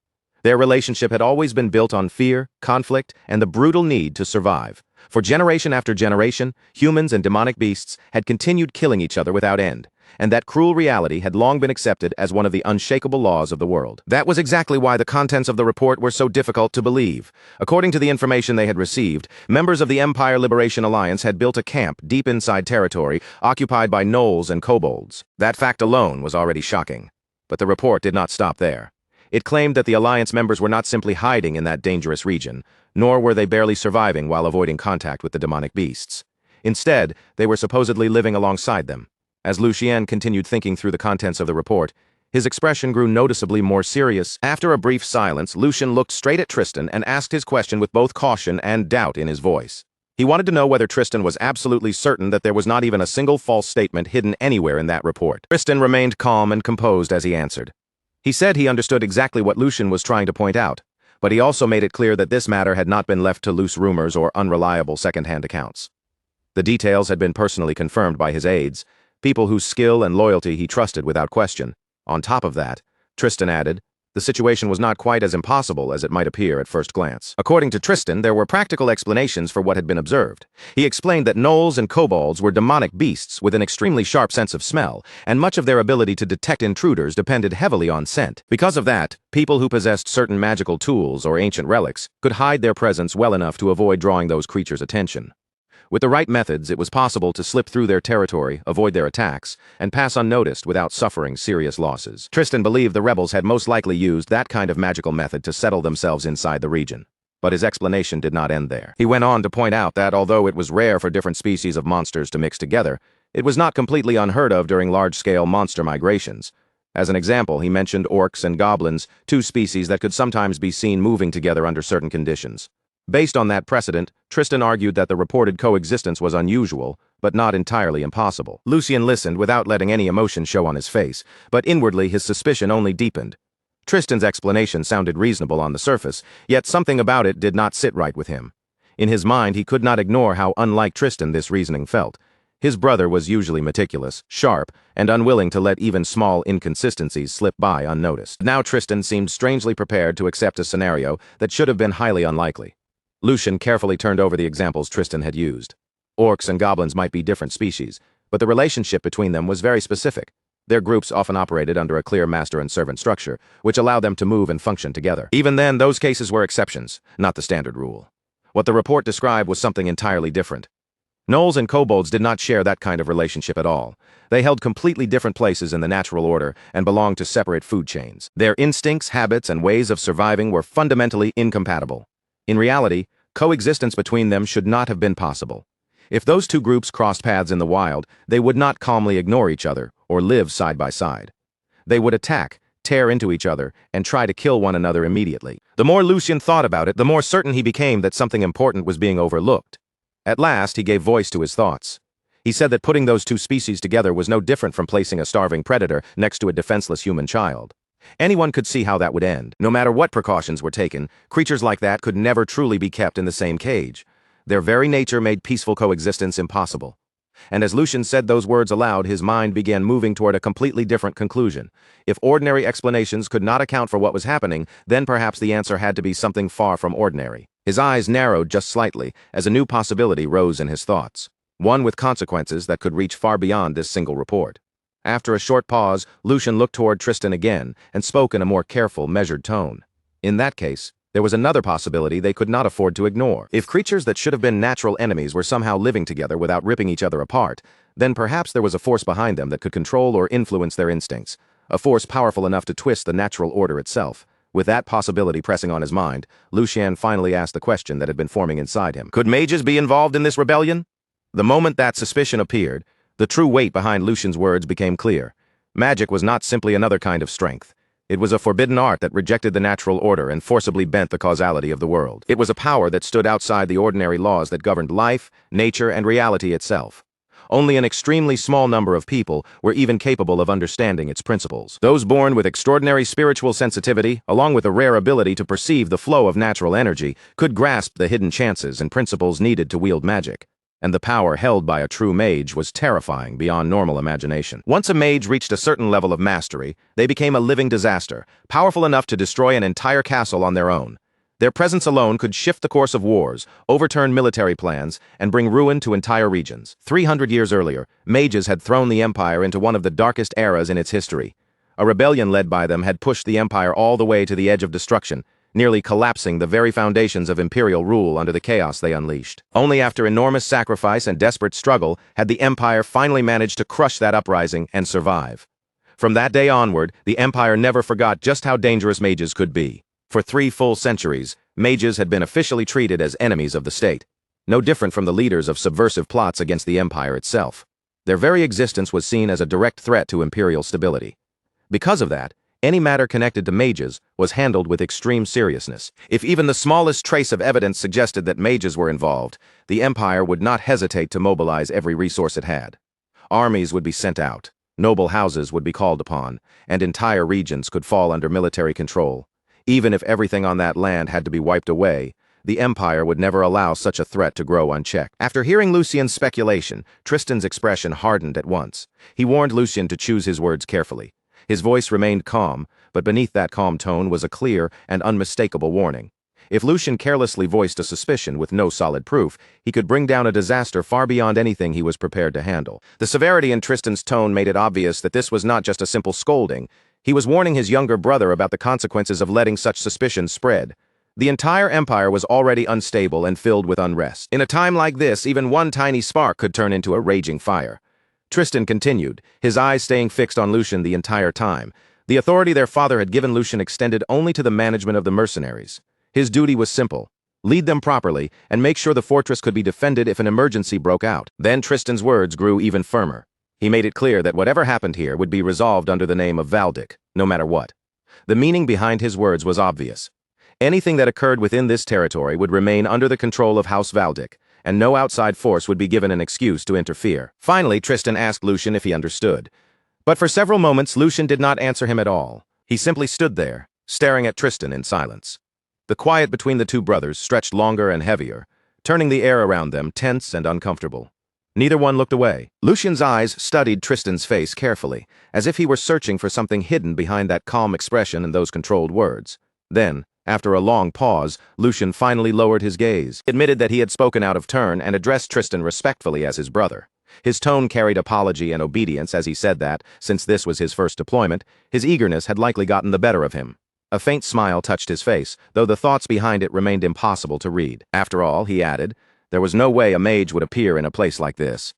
Their relationship had always been built on fear, conflict, and the brutal need to survive. For generation after generation, humans and demonic beasts had continued killing each other without end, and that cruel reality had long been accepted as one of the unshakable laws of the world. That was exactly why the contents of the report were so difficult to believe. According to the information they had received, members of the Empire Liberation Alliance had built a camp deep inside territory occupied by gnolls and kobolds. That fact alone was already shocking. But the report did not stop there. It claimed that the Alliance members were not simply hiding in that dangerous region, nor were they barely surviving while avoiding contact with the demonic beasts. Instead, they were supposedly living alongside them. As Lucien continued thinking through the contents of the report, his expression grew noticeably more serious. After a brief silence, Lucian looked straight at Tristan and asked his question with both caution and doubt in his voice. He wanted to know whether Tristan was absolutely certain that there was not even a single false statement hidden anywhere in that report. Tristan remained calm and composed as he answered. He said he understood exactly what Lucian was trying to point out, but he also made it clear that this matter had not been left to loose rumors or unreliable second-hand accounts. The details had been personally confirmed by his aides, people whose skill and loyalty he trusted without question. On top of that, Tristan added, the situation was not quite as impossible as it might appear at first glance. According to Tristan, there were practical explanations for what had been observed. He explained that gnolls and kobolds were demonic beasts with an extremely sharp sense of smell, and much of their ability to detect intruders depended heavily on scent. Because of that, people who possessed certain magical tools or ancient relics could hide their presence well enough to avoid drawing those creatures' attention. With the right methods, it was possible to slip through their territory, avoid their attacks, and pass unnoticed without suffering serious losses. Tristan believed the rebels had most likely used that kind of magical method to settle themselves inside the region. But his explanation did not end there. He went on to point out that although it was rare for different species of monsters to mix together, it was not completely unheard of during large-scale monster migrations. As an example, he mentioned orcs and goblins, two species that could sometimes be seen moving together under certain conditions. Based on that precedent, Tristan argued that the reported coexistence was unusual, but not entirely impossible. Lucien listened without letting any emotion show on his face, but inwardly his suspicion only deepened. Tristan's explanation sounded reasonable on the surface, yet something about it did not sit right with him. In his mind, he could not ignore how unlike Tristan this reasoning felt. His brother was usually meticulous, sharp, and unwilling to let even small inconsistencies slip by unnoticed. Now Tristan seemed strangely prepared to accept a scenario that should have been highly unlikely. Lucien carefully turned over the examples Tristan had used. Orcs and goblins might be different species, but the relationship between them was very specific. Their groups often operated under a clear master and servant structure, which allowed them to move and function together. Even then, those cases were exceptions, not the standard rule. What the report described was something entirely different. Gnolls and kobolds did not share that kind of relationship at all. They held completely different places in the natural order and belonged to separate food chains. Their instincts, habits, and ways of surviving were fundamentally incompatible. In reality, coexistence between them should not have been possible. If those two groups crossed paths in the wild, they would not calmly ignore each other or live side by side. They would attack, tear into each other, and try to kill one another immediately. The more Lucien thought about it, the more certain he became that something important was being overlooked. At last, he gave voice to his thoughts. He said that putting those two species together was no different from placing a starving predator next to a defenseless human child. Anyone could see how that would end. No matter what precautions were taken, creatures like that could never truly be kept in the same cage. Their very nature made peaceful coexistence impossible. And as Lucien said those words aloud, his mind began moving toward a completely different conclusion. If ordinary explanations could not account for what was happening, then perhaps the answer had to be something far from ordinary. His eyes narrowed just slightly as a new possibility rose in his thoughts, one with consequences that could reach far beyond this single report. After a short pause, Lucien looked toward Tristan again and spoke in a more careful, measured tone. In that case, there was another possibility they could not afford to ignore. If creatures that should have been natural enemies were somehow living together without ripping each other apart, then perhaps there was a force behind them that could control or influence their instincts, a force powerful enough to twist the natural order itself. With that possibility pressing on his mind, Lucien finally asked the question that had been forming inside him. Could mages be involved in this rebellion? The moment that suspicion appeared, the true weight behind Lucien's words became clear. Magic was not simply another kind of strength. It was a forbidden art that rejected the natural order and forcibly bent the causality of the world. It was a power that stood outside the ordinary laws that governed life, nature, and reality itself. Only an extremely small number of people were even capable of understanding its principles. Those born with extraordinary spiritual sensitivity, along with a rare ability to perceive the flow of natural energy, could grasp the hidden chances and principles needed to wield magic. And the power held by a true mage was terrifying beyond normal imagination. Once a mage reached a certain level of mastery, they became a living disaster, powerful enough to destroy an entire castle on their own. Their presence alone could shift the course of wars, overturn military plans, and bring ruin to entire regions. 300 years earlier, mages had thrown the empire into one of the darkest eras in its history. A rebellion led by them had pushed the empire all the way to the edge of destruction, nearly collapsing the very foundations of imperial rule under the chaos they unleashed. Only after enormous sacrifice and desperate struggle had the empire finally managed to crush that uprising and survive. From that day onward, the empire never forgot just how dangerous mages could be. For 3 full centuries, mages had been officially treated as enemies of the state, no different from the leaders of subversive plots against the empire itself. Their very existence was seen as a direct threat to imperial stability. Because of that, any matter connected to mages was handled with extreme seriousness. If even the smallest trace of evidence suggested that mages were involved, the empire would not hesitate to mobilize every resource it had. Armies would be sent out, noble houses would be called upon, and entire regions could fall under military control. Even if everything on that land had to be wiped away, the empire would never allow such a threat to grow unchecked. After hearing Lucien's speculation, Tristan's expression hardened at once. He warned Lucien to choose his words carefully. His voice remained calm, but beneath that calm tone was a clear and unmistakable warning. If Lucien carelessly voiced a suspicion with no solid proof, he could bring down a disaster far beyond anything he was prepared to handle. The severity in Tristan's tone made it obvious that this was not just a simple scolding. He was warning his younger brother about the consequences of letting such suspicion spread. The entire empire was already unstable and filled with unrest. In a time like this, even one tiny spark could turn into a raging fire. Tristan continued, his eyes staying fixed on Lucien the entire time. The authority their father had given Lucien extended only to the management of the mercenaries. His duty was simple: lead them properly, and make sure the fortress could be defended if an emergency broke out. Then Tristan's words grew even firmer. He made it clear that whatever happened here would be resolved under the name of Valdic, no matter what. The meaning behind his words was obvious. Anything that occurred within this territory would remain under the control of House Valdic, and no outside force would be given an excuse to interfere. Finally, Tristan asked Lucian if he understood. But for several moments, Lucian did not answer him at all. He simply stood there, staring at Tristan in silence. The quiet between the two brothers stretched longer and heavier, turning the air around them tense and uncomfortable. Neither one looked away. Lucian's eyes studied Tristan's face carefully, as if he were searching for something hidden behind that calm expression and those controlled words. Then, after a long pause, Lucian finally lowered his gaze, admitted that he had spoken out of turn, and addressed Tristan respectfully as his brother. His tone carried apology and obedience as he said that, since this was his first deployment, his eagerness had likely gotten the better of him. A faint smile touched his face, though the thoughts behind it remained impossible to read. After all, he added, there was no way a mage would appear in a place like this.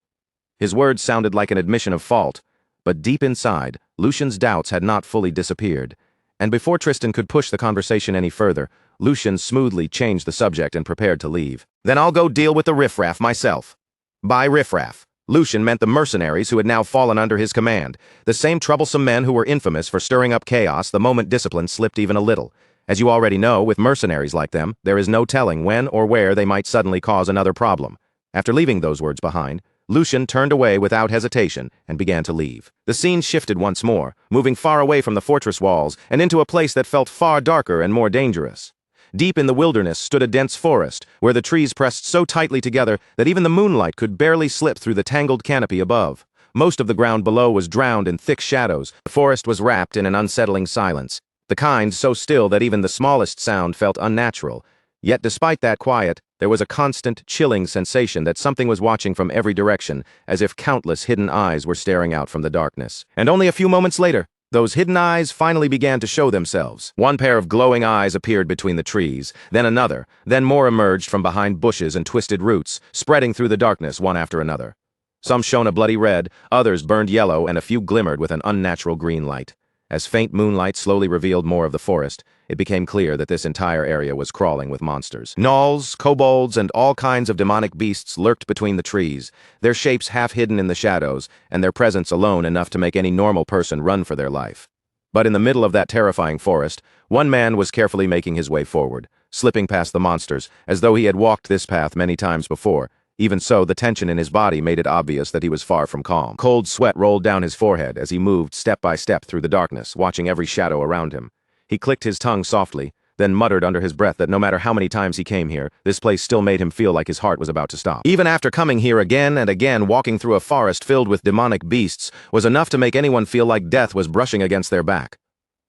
His words sounded like an admission of fault, but deep inside, Lucian's doubts had not fully disappeared. And before Tristan could push the conversation any further, Lucian smoothly changed the subject and prepared to leave. Then I'll go deal with the riffraff myself. By riffraff, Lucian meant the mercenaries who had now fallen under his command, the same troublesome men who were infamous for stirring up chaos the moment discipline slipped even a little. As you already know, with mercenaries like them, there is no telling when or where they might suddenly cause another problem. After leaving those words behind, Lucian turned away without hesitation and began to leave. The scene shifted once more, moving far away from the fortress walls and into a place that felt far darker and more dangerous. Deep in the wilderness stood a dense forest, where the trees pressed so tightly together that even the moonlight could barely slip through the tangled canopy above. Most of the ground below was drowned in thick shadows. The forest was wrapped in an unsettling silence, the kind so still that even the smallest sound felt unnatural. Yet despite that quiet, there was a constant, chilling sensation that something was watching from every direction, as if countless hidden eyes were staring out from the darkness. And only a few moments later, those hidden eyes finally began to show themselves. One pair of glowing eyes appeared between the trees, then another, then more emerged from behind bushes and twisted roots, spreading through the darkness one after another. Some shone a bloody red, others burned yellow, and a few glimmered with an unnatural green light. As faint moonlight slowly revealed more of the forest, it became clear that this entire area was crawling with monsters. Gnolls, kobolds, and all kinds of demonic beasts lurked between the trees, their shapes half hidden in the shadows, and their presence alone enough to make any normal person run for their life. But in the middle of that terrifying forest, one man was carefully making his way forward, slipping past the monsters, as though he had walked this path many times before. Even so, the tension in his body made it obvious that he was far from calm. Cold sweat rolled down his forehead as he moved step by step through the darkness, watching every shadow around him. He clicked his tongue softly, then muttered under his breath that no matter how many times he came here, this place still made him feel like his heart was about to stop. Even after coming here again and again, walking through a forest filled with demonic beasts was enough to make anyone feel like death was brushing against their back.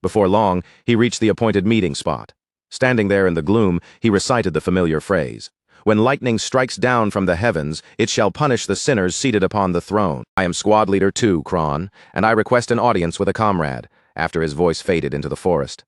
Before long, he reached the appointed meeting spot. Standing there in the gloom, he recited the familiar phrase. When lightning strikes down from the heavens, it shall punish the sinners seated upon the throne. I am squad leader 2, Kron, and I request an audience with a comrade, after his voice faded into the forest.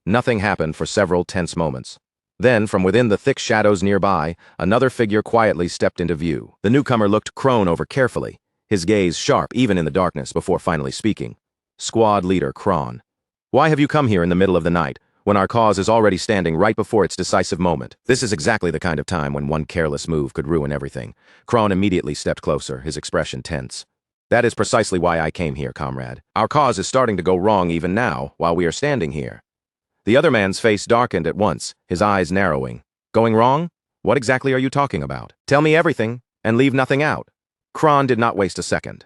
Nothing happened for several tense moments. Then, from within the thick shadows nearby, another figure quietly stepped into view. The newcomer looked Kron over carefully, his gaze sharp even in the darkness before finally speaking. Squad leader Kron. Why have you come here in the middle of the night, when our cause is already standing right before its decisive moment? This is exactly the kind of time when one careless move could ruin everything. Kron immediately stepped closer, his expression tense. That is precisely why I came here, comrade. Our cause is starting to go wrong even now, while we are standing here. The other man's face darkened at once, his eyes narrowing. Going wrong? What exactly are you talking about? Tell me everything, and leave nothing out. Kron did not waste a second.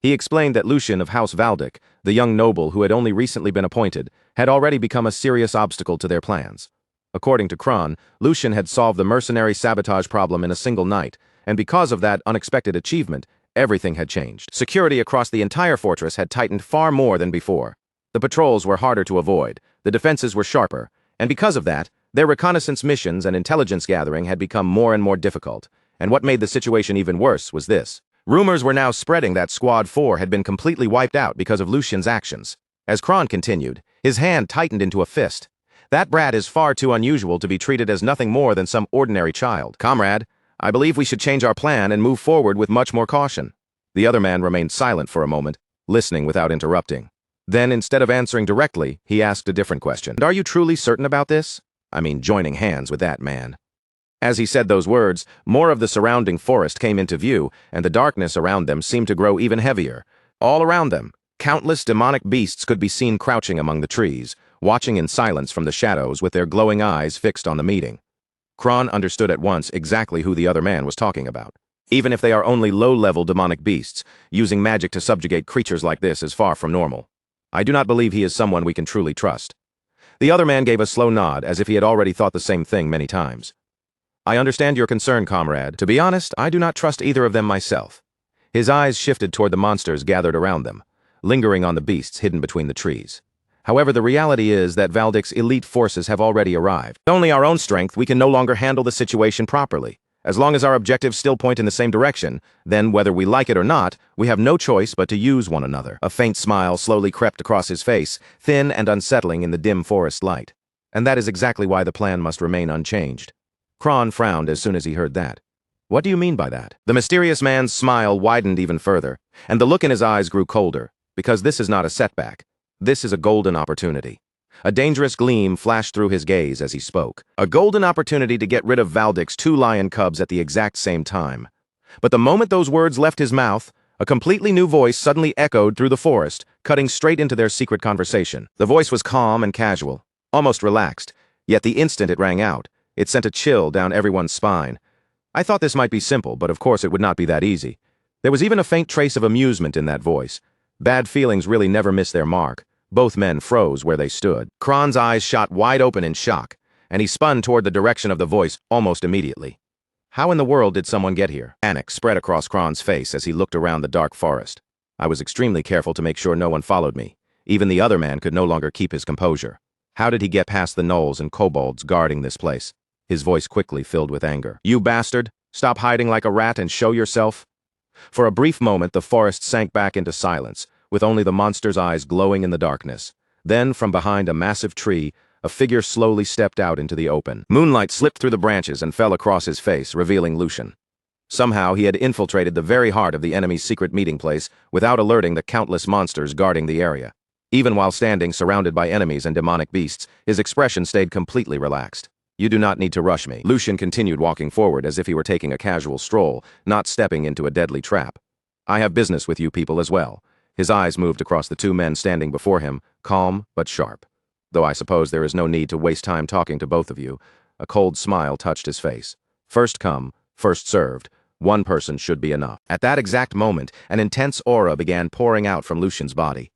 He explained that Lucian of House Valdic, the young noble who had only recently been appointed, had already become a serious obstacle to their plans. According to Kron, Lucian had solved the mercenary sabotage problem in a single night, and because of that unexpected achievement, everything had changed. Security across the entire fortress had tightened far more than before. The patrols were harder to avoid, the defenses were sharper, and because of that, their reconnaissance missions and intelligence gathering had become more and more difficult. And what made the situation even worse was this. Rumors were now spreading that Squad 4 had been completely wiped out because of Lucian's actions. As Kron continued, his hand tightened into a fist. That brat is far too unusual to be treated as nothing more than some ordinary child. Comrade, I believe we should change our plan and move forward with much more caution. The other man remained silent for a moment, listening without interrupting. Then, instead of answering directly, he asked a different question. Are you truly certain about this? I mean, joining hands with that man. As he said those words, more of the surrounding forest came into view, and the darkness around them seemed to grow even heavier. All around them, countless demonic beasts could be seen crouching among the trees, watching in silence from the shadows with their glowing eyes fixed on the meeting. Kron understood at once exactly who the other man was talking about. Even if they are only low-level demonic beasts, using magic to subjugate creatures like this is far from normal. I do not believe he is someone we can truly trust. The other man gave a slow nod, as if he had already thought the same thing many times. I understand your concern, comrade. To be honest, I do not trust either of them myself. His eyes shifted toward the monsters gathered around them, lingering on the beasts hidden between the trees. However, the reality is that Valdic's elite forces have already arrived. With only our own strength, we can no longer handle the situation properly. As long as our objectives still point in the same direction, then whether we like it or not, we have no choice but to use one another. A faint smile slowly crept across his face, thin and unsettling in the dim forest light. And that is exactly why the plan must remain unchanged. Kron frowned as soon as he heard that. What do you mean by that? The mysterious man's smile widened even further, and the look in his eyes grew colder, because this is not a setback. This is a golden opportunity. A dangerous gleam flashed through his gaze as he spoke. A golden opportunity to get rid of Valdic's 2 lion cubs at the exact same time. But the moment those words left his mouth, a completely new voice suddenly echoed through the forest, cutting straight into their secret conversation. The voice was calm and casual, almost relaxed, yet the instant it rang out, it sent a chill down everyone's spine. I thought this might be simple, but of course it would not be that easy. There was even a faint trace of amusement in that voice. Bad feelings really never miss their mark. Both men froze where they stood. Kron's eyes shot wide open in shock, and he spun toward the direction of the voice almost immediately. How in the world did someone get here? Panic spread across Kron's face as he looked around the dark forest. I was extremely careful to make sure no one followed me. Even the other man could no longer keep his composure. How did he get past the gnolls and kobolds guarding this place? His voice quickly filled with anger. You bastard! Stop hiding like a rat and show yourself! For a brief moment, the forest sank back into silence, with only the monster's eyes glowing in the darkness. Then, from behind a massive tree, a figure slowly stepped out into the open. Moonlight slipped through the branches and fell across his face, revealing Lucian. Somehow, he had infiltrated the very heart of the enemy's secret meeting place without alerting the countless monsters guarding the area. Even while standing surrounded by enemies and demonic beasts, his expression stayed completely relaxed. You do not need to rush me. Lucian continued walking forward as if he were taking a casual stroll, not stepping into a deadly trap. I have business with you people as well. His eyes moved across the 2 men standing before him, calm but sharp. Though I suppose there is no need to waste time talking to both of you. A cold smile touched his face. First come, first served. One person should be enough. At that exact moment, an intense aura began pouring out from Lucian's body.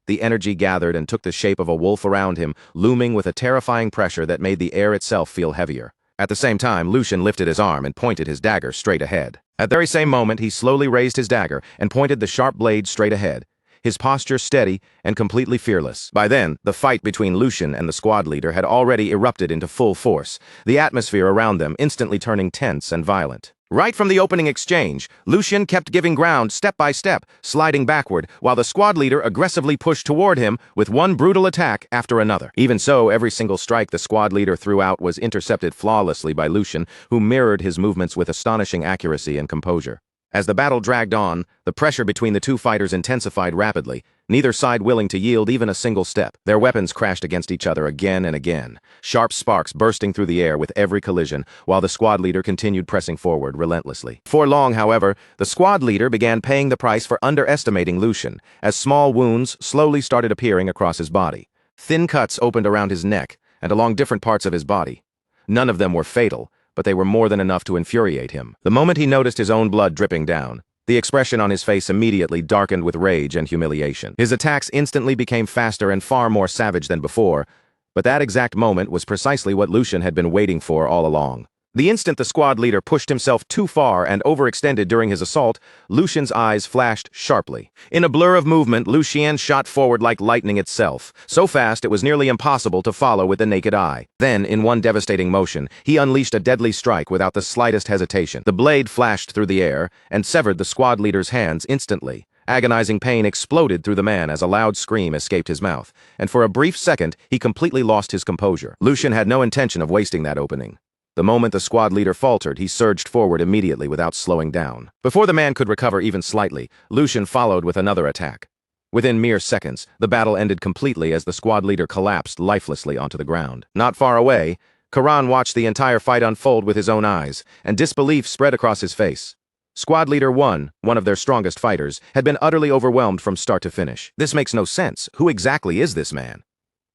The energy gathered and took the shape of a wolf around him, looming with a terrifying pressure that made the air itself feel heavier. At the same time, Lucian lifted his arm and pointed his dagger straight ahead. At the very same moment, he slowly raised his dagger and pointed the sharp blade straight ahead, his posture steady and completely fearless. By then, the fight between Lucian and the squad leader had already erupted into full force, the atmosphere around them instantly turning tense and violent. Right from the opening exchange, Lucian kept giving ground step by step, sliding backward, while the squad leader aggressively pushed toward him with one brutal attack after another. Even so, every single strike the squad leader threw out was intercepted flawlessly by Lucian, who mirrored his movements with astonishing accuracy and composure. As the battle dragged on, the pressure between the 2 fighters intensified rapidly, neither side willing to yield even a single step. Their weapons crashed against each other again and again, sharp sparks bursting through the air with every collision, while the squad leader continued pressing forward relentlessly. Before long, however, the squad leader began paying the price for underestimating Lucian, as small wounds slowly started appearing across his body. Thin cuts opened around his neck and along different parts of his body. None of them were fatal, but they were more than enough to infuriate him. The moment he noticed his own blood dripping down, the expression on his face immediately darkened with rage and humiliation. His attacks instantly became faster and far more savage than before, but that exact moment was precisely what Lucian had been waiting for all along. The instant the squad leader pushed himself too far and overextended during his assault, Lucian's eyes flashed sharply. In a blur of movement, Lucian shot forward like lightning itself, so fast it was nearly impossible to follow with the naked eye. Then, in one devastating motion, he unleashed a deadly strike without the slightest hesitation. The blade flashed through the air and severed the squad leader's hands instantly. Agonizing pain exploded through the man as a loud scream escaped his mouth, and for a brief second, he completely lost his composure. Lucian had no intention of wasting that opening. The moment the squad leader faltered, he surged forward immediately without slowing down. Before the man could recover even slightly, Lucian followed with another attack. Within mere seconds, the battle ended completely as the squad leader collapsed lifelessly onto the ground. Not far away, Karan watched the entire fight unfold with his own eyes, and disbelief spread across his face. Squad Leader 1, one of their strongest fighters, had been utterly overwhelmed from start to finish. This makes no sense. Who exactly is this man?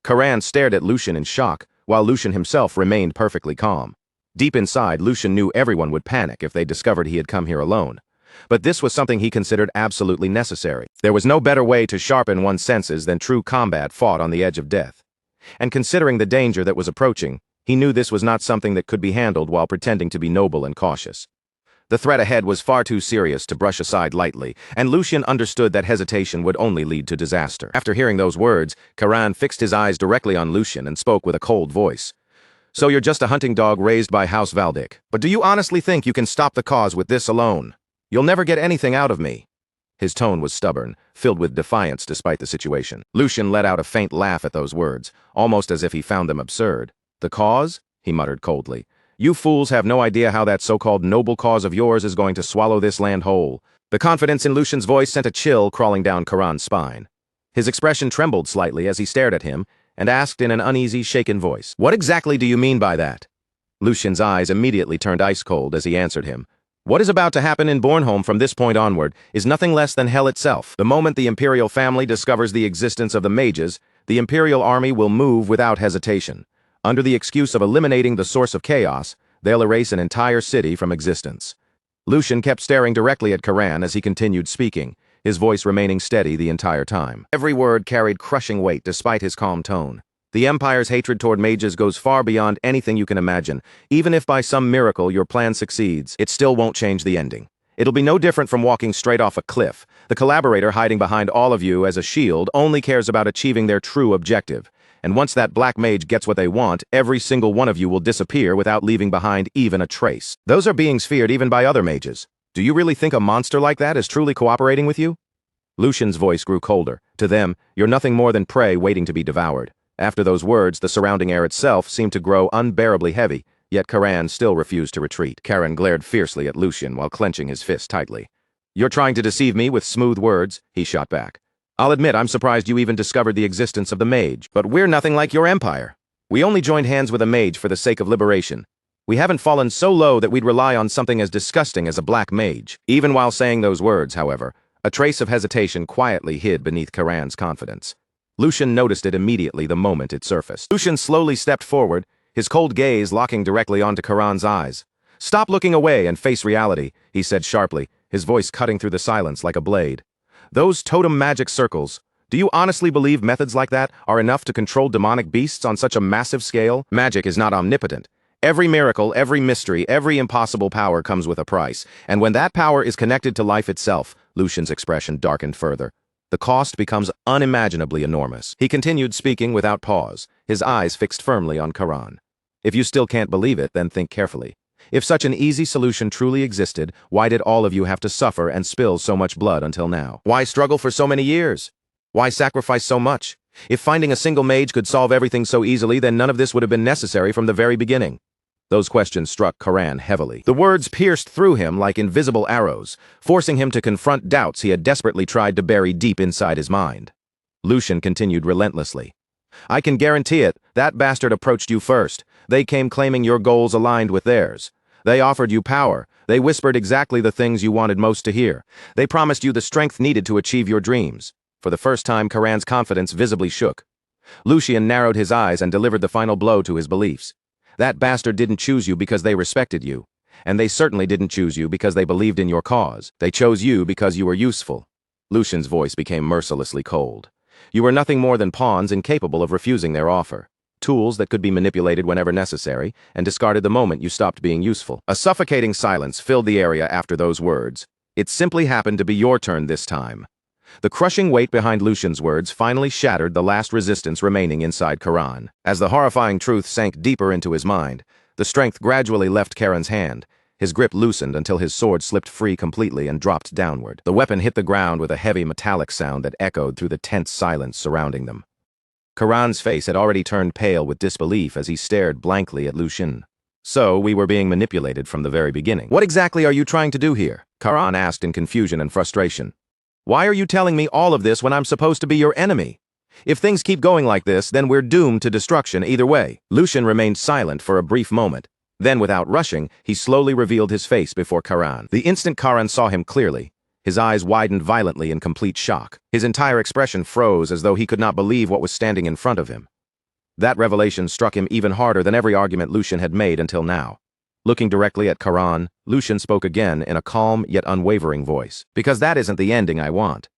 Karan stared at Lucian in shock, while Lucian himself remained perfectly calm. Deep inside, Lucian knew everyone would panic if they discovered he had come here alone. But this was something he considered absolutely necessary. There was no better way to sharpen one's senses than true combat fought on the edge of death. And considering the danger that was approaching, he knew this was not something that could be handled while pretending to be noble and cautious. The threat ahead was far too serious to brush aside lightly, and Lucian understood that hesitation would only lead to disaster. After hearing those words, Karan fixed his eyes directly on Lucian and spoke with a cold voice. So you're just a hunting dog raised by House Valdic. But do you honestly think you can stop the cause with this alone? You'll never get anything out of me. His tone was stubborn, filled with defiance despite the situation. Lucian let out a faint laugh at those words, almost as if he found them absurd. The cause? He muttered coldly. You fools have no idea how that so-called noble cause of yours is going to swallow this land whole. The confidence in Lucian's voice sent a chill crawling down Karan's spine. His expression trembled slightly as he stared at him and asked in an uneasy, shaken voice, "What exactly do you mean by that?" Lucian's eyes immediately turned ice-cold as he answered him. What is about to happen in Bornholm from this point onward is nothing less than hell itself. The moment the Imperial family discovers the existence of the mages, the Imperial army will move without hesitation. Under the excuse of eliminating the source of chaos, they'll erase an entire city from existence. Lucian kept staring directly at Karan as he continued speaking, his voice remaining steady the entire time. Every word carried crushing weight despite his calm tone. The Empire's hatred toward mages goes far beyond anything you can imagine. Even if by some miracle your plan succeeds, it still won't change the ending. It'll be no different from walking straight off a cliff. The collaborator hiding behind all of you as a shield only cares about achieving their true objective. And once that black mage gets what they want, every single one of you will disappear without leaving behind even a trace. Those are beings feared even by other mages. Do you really think a monster like that is truly cooperating with you? Lucian's voice grew colder. To them, you're nothing more than prey waiting to be devoured. After those words, the surrounding air itself seemed to grow unbearably heavy, yet Karan still refused to retreat. Karan glared fiercely at Lucian while clenching his fist tightly. You're trying to deceive me with smooth words, he shot back. I'll admit I'm surprised you even discovered the existence of the mage, but we're nothing like your empire. We only joined hands with a mage for the sake of liberation. We haven't fallen so low that we'd rely on something as disgusting as a black mage. Even while saying those words, however, a trace of hesitation quietly hid beneath Karan's confidence. Lucian noticed it immediately the moment it surfaced. Lucian slowly stepped forward, his cold gaze locking directly onto Karan's eyes. Stop looking away and face reality, he said sharply, his voice cutting through the silence like a blade. Those totem magic circles, do you honestly believe methods like that are enough to control demonic beasts on such a massive scale? Magic is not omnipotent. Every miracle, every mystery, every impossible power comes with a price, and when that power is connected to life itself, Lucian's expression darkened further. The cost becomes unimaginably enormous. He continued speaking without pause, his eyes fixed firmly on Karan. If you still can't believe it, then think carefully. If such an easy solution truly existed, why did all of you have to suffer and spill so much blood until now? Why struggle for so many years? Why sacrifice so much? If finding a single mage could solve everything so easily, then none of this would have been necessary from the very beginning. Those questions struck Karan heavily. The words pierced through him like invisible arrows, forcing him to confront doubts he had desperately tried to bury deep inside his mind. Lucian continued relentlessly. I can guarantee it, that bastard approached you first. They came claiming your goals aligned with theirs. They offered you power. They whispered exactly the things you wanted most to hear. They promised you the strength needed to achieve your dreams. For the first time, Karan's confidence visibly shook. Lucian narrowed his eyes and delivered the final blow to his beliefs. That bastard didn't choose you because they respected you. And they certainly didn't choose you because they believed in your cause. They chose you because you were useful. Lucian's voice became mercilessly cold. You were nothing more than pawns incapable of refusing their offer. Tools that could be manipulated whenever necessary, and discarded the moment you stopped being useful. A suffocating silence filled the area after those words. It simply happened to be your turn this time. The crushing weight behind Lucian's words finally shattered the last resistance remaining inside Karan. As the horrifying truth sank deeper into his mind, the strength gradually left Karan's hand. His grip loosened until his sword slipped free completely and dropped downward. The weapon hit the ground with a heavy metallic sound that echoed through the tense silence surrounding them. Karan's face had already turned pale with disbelief as he stared blankly at Lucian. So, we were being manipulated from the very beginning. What exactly are you trying to do here? Karan asked in confusion and frustration. Why are you telling me all of this when I'm supposed to be your enemy? If things keep going like this, then we're doomed to destruction either way. Lucian remained silent for a brief moment. Then, without rushing, he slowly revealed his face before Karan. The instant Karan saw him clearly, his eyes widened violently in complete shock. His entire expression froze as though he could not believe what was standing in front of him. That revelation struck him even harder than every argument Lucian had made until now. Looking directly at Karan, Lucian spoke again in a calm yet unwavering voice. Because that isn't the ending I want.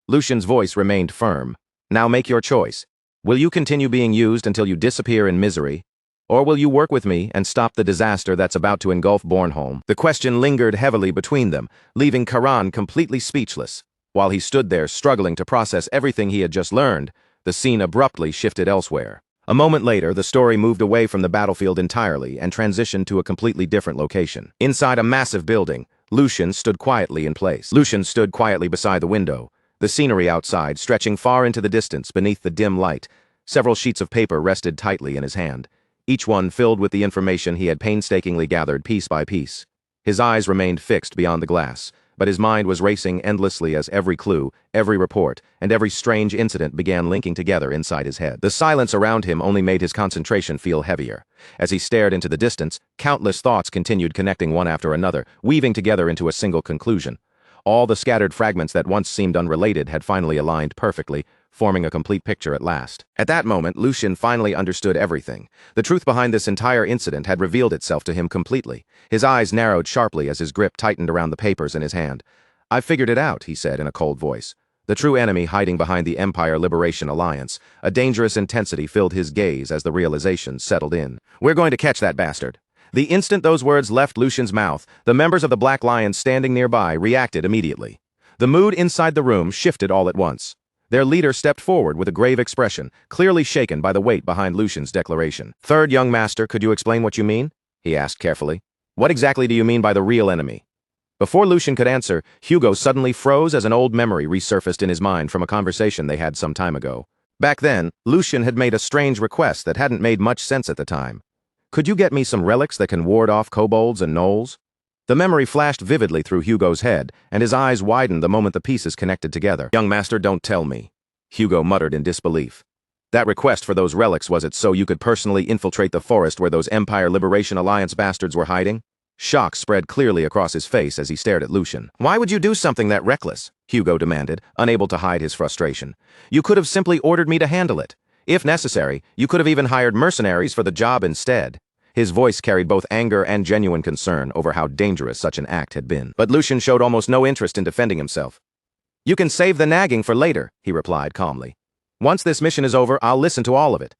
Lucian's voice remained firm. Now make your choice. Will you continue being used until you disappear in misery? Or will you work with me and stop the disaster that's about to engulf Bornholm? The question lingered heavily between them, leaving Karan completely speechless. While he stood there struggling to process everything he had just learned, the scene abruptly shifted elsewhere. A moment later, the story moved away from the battlefield entirely and transitioned to a completely different location. Inside a massive building, Lucian stood quietly in place. Lucian stood quietly beside the window, the scenery outside stretching far into the distance beneath the dim light. Several sheets of paper rested tightly in his hand, each one filled with the information he had painstakingly gathered piece by piece. His eyes remained fixed beyond the glass, but his mind was racing endlessly as every clue, every report, and every strange incident began linking together inside his head. The silence around him only made his concentration feel heavier. As he stared into the distance, countless thoughts continued connecting one after another, weaving together into a single conclusion. All the scattered fragments that once seemed unrelated had finally aligned perfectly, forming a complete picture at last. At that moment, Lucian finally understood everything. The truth behind this entire incident had revealed itself to him completely. His eyes narrowed sharply as his grip tightened around the papers in his hand. "I've figured it out," he said in a cold voice. The true enemy hiding behind the Empire Liberation Alliance. A dangerous intensity filled his gaze as the realization settled in. "We're going to catch that bastard." The instant those words left Lucian's mouth, the members of the Black Lion standing nearby reacted immediately. The mood inside the room shifted all at once. Their leader stepped forward with a grave expression, clearly shaken by the weight behind Lucian's declaration. "Third young master, could you explain what you mean?" he asked carefully. "What exactly do you mean by the real enemy?" Before Lucian could answer, Hugo suddenly froze as an old memory resurfaced in his mind from a conversation they had some time ago. Back then, Lucian had made a strange request that hadn't made much sense at the time. "Could you get me some relics that can ward off kobolds and gnolls?" The memory flashed vividly through Hugo's head, and his eyes widened the moment the pieces connected together. "Young master, don't tell me," Hugo muttered in disbelief. "That request for those relics, was it so you could personally infiltrate the forest where those Empire Liberation Alliance bastards were hiding?" Shock spread clearly across his face as he stared at Lucian. "Why would you do something that reckless?" Hugo demanded, unable to hide his frustration. "You could have simply ordered me to handle it. If necessary, you could have even hired mercenaries for the job instead." His voice carried both anger and genuine concern over how dangerous such an act had been. But Lucian showed almost no interest in defending himself. "You can save the nagging for later," he replied calmly. "Once this mission is over, I'll listen to all of it."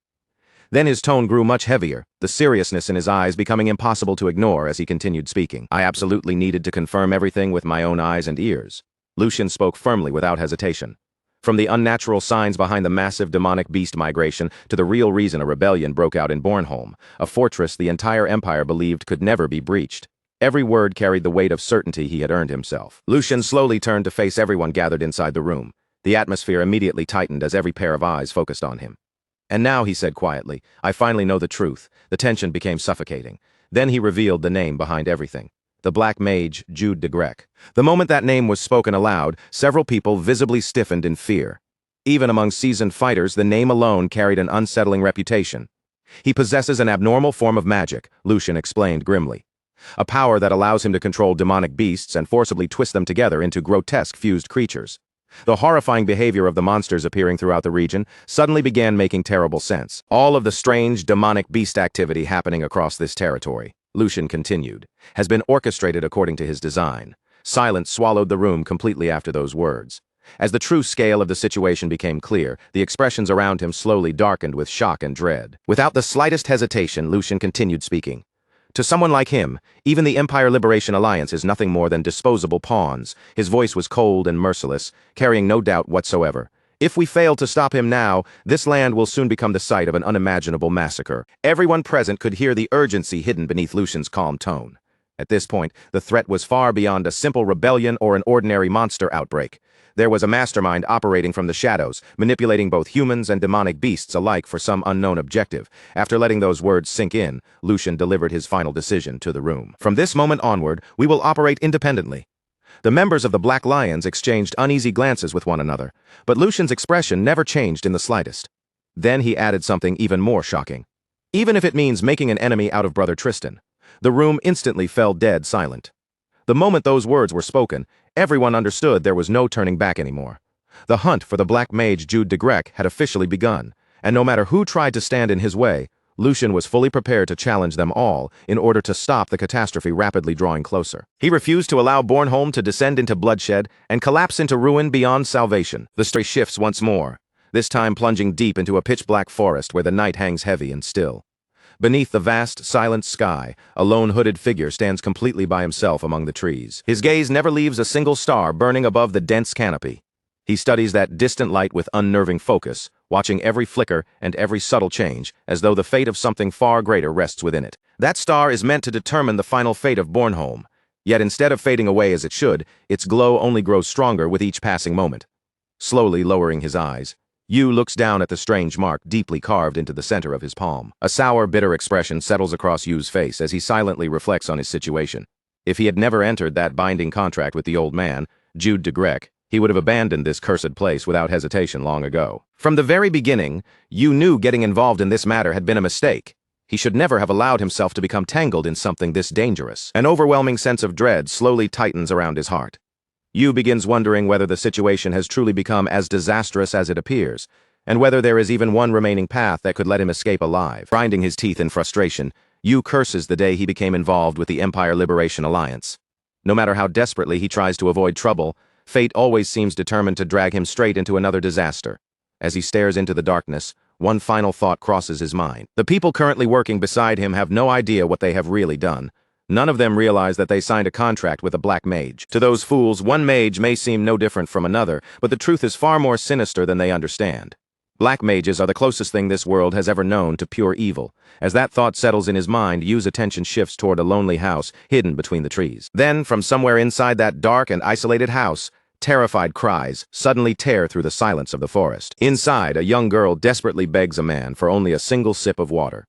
Then his tone grew much heavier, the seriousness in his eyes becoming impossible to ignore as he continued speaking. "I absolutely needed to confirm everything with my own eyes and ears." Lucian spoke firmly without hesitation. From the unnatural signs behind the massive demonic beast migration to the real reason a rebellion broke out in Bornholm, a fortress the entire empire believed could never be breached. Every word carried the weight of certainty he had earned himself. Lucian slowly turned to face everyone gathered inside the room. The atmosphere immediately tightened as every pair of eyes focused on him. "And now," he said quietly, "I finally know the truth." The tension became suffocating. Then he revealed the name behind everything. The Black Mage, Jude de Grec. The moment that name was spoken aloud, several people visibly stiffened in fear. Even among seasoned fighters, the name alone carried an unsettling reputation. "He possesses an abnormal form of magic," Lucian explained grimly. "A power that allows him to control demonic beasts and forcibly twist them together into grotesque fused creatures." The horrifying behavior of the monsters appearing throughout the region suddenly began making terrible sense. All of the strange, demonic beast activity happening across this territory, Lucian continued, has been orchestrated according to his design. Silence swallowed the room completely after those words. As the true scale of the situation became clear, the expressions around him slowly darkened with shock and dread. Without the slightest hesitation, Lucian continued speaking. "To someone like him, even the Empire Liberation Alliance is nothing more than disposable pawns." His voice was cold and merciless, carrying no doubt whatsoever. "If we fail to stop him now, this land will soon become the site of an unimaginable massacre." Everyone present could hear the urgency hidden beneath Lucian's calm tone. At this point, the threat was far beyond a simple rebellion or an ordinary monster outbreak. There was a mastermind operating from the shadows, manipulating both humans and demonic beasts alike for some unknown objective. After letting those words sink in, Lucian delivered his final decision to the room. "From this moment onward, we will operate independently. The members of the Black Lions exchanged uneasy glances with one another, but Lucian's expression never changed in the slightest. Then he added something even more shocking. Even if it means making an enemy out of Brother Tristan. The room instantly fell dead silent. The moment those words were spoken, everyone understood there was no turning back anymore. The hunt for the Black Mage Jude de Grec had officially begun, and no matter who tried to stand in his way, Lucian was fully prepared to challenge them all in order to stop the catastrophe rapidly drawing closer. He refused to allow Bornholm to descend into bloodshed and collapse into ruin beyond salvation. The story shifts once more, this time plunging deep into a pitch-black forest where the night hangs heavy and still. Beneath the vast, silent sky, a lone hooded figure stands completely by himself among the trees. His gaze never leaves a single star burning above the dense canopy. He studies that distant light with unnerving focus, watching every flicker and every subtle change, as though the fate of something far greater rests within it. That star is meant to determine the final fate of Bornholm. Yet instead of fading away as it should, its glow only grows stronger with each passing moment. Slowly lowering his eyes, Yu looks down at the strange mark deeply carved into the center of his palm. A sour, bitter expression settles across Yu's face as he silently reflects on his situation. If he had never entered that binding contract with the old man, Jude de Grec, he would have abandoned this cursed place without hesitation long ago. From the very beginning, Yu knew getting involved in this matter had been a mistake. He should never have allowed himself to become tangled in something this dangerous. An overwhelming sense of dread slowly tightens around his heart. Yu begins wondering whether the situation has truly become as disastrous as it appears, and whether there is even one remaining path that could let him escape alive. Grinding his teeth in frustration, Yu curses the day he became involved with the Empire Liberation Alliance. No matter how desperately he tries to avoid trouble, fate always seems determined to drag him straight into another disaster. As he stares into the darkness, one final thought crosses his mind. The people currently working beside him have no idea what they have really done. None of them realize that they signed a contract with a black mage. To those fools, one mage may seem no different from another, but the truth is far more sinister than they understand. Black mages are the closest thing this world has ever known to pure evil. As that thought settles in his mind, Yu's attention shifts toward a lonely house hidden between the trees. Then, from somewhere inside that dark and isolated house, terrified cries suddenly tear through the silence of the forest. Inside, a young girl desperately begs a man for only a single sip of water.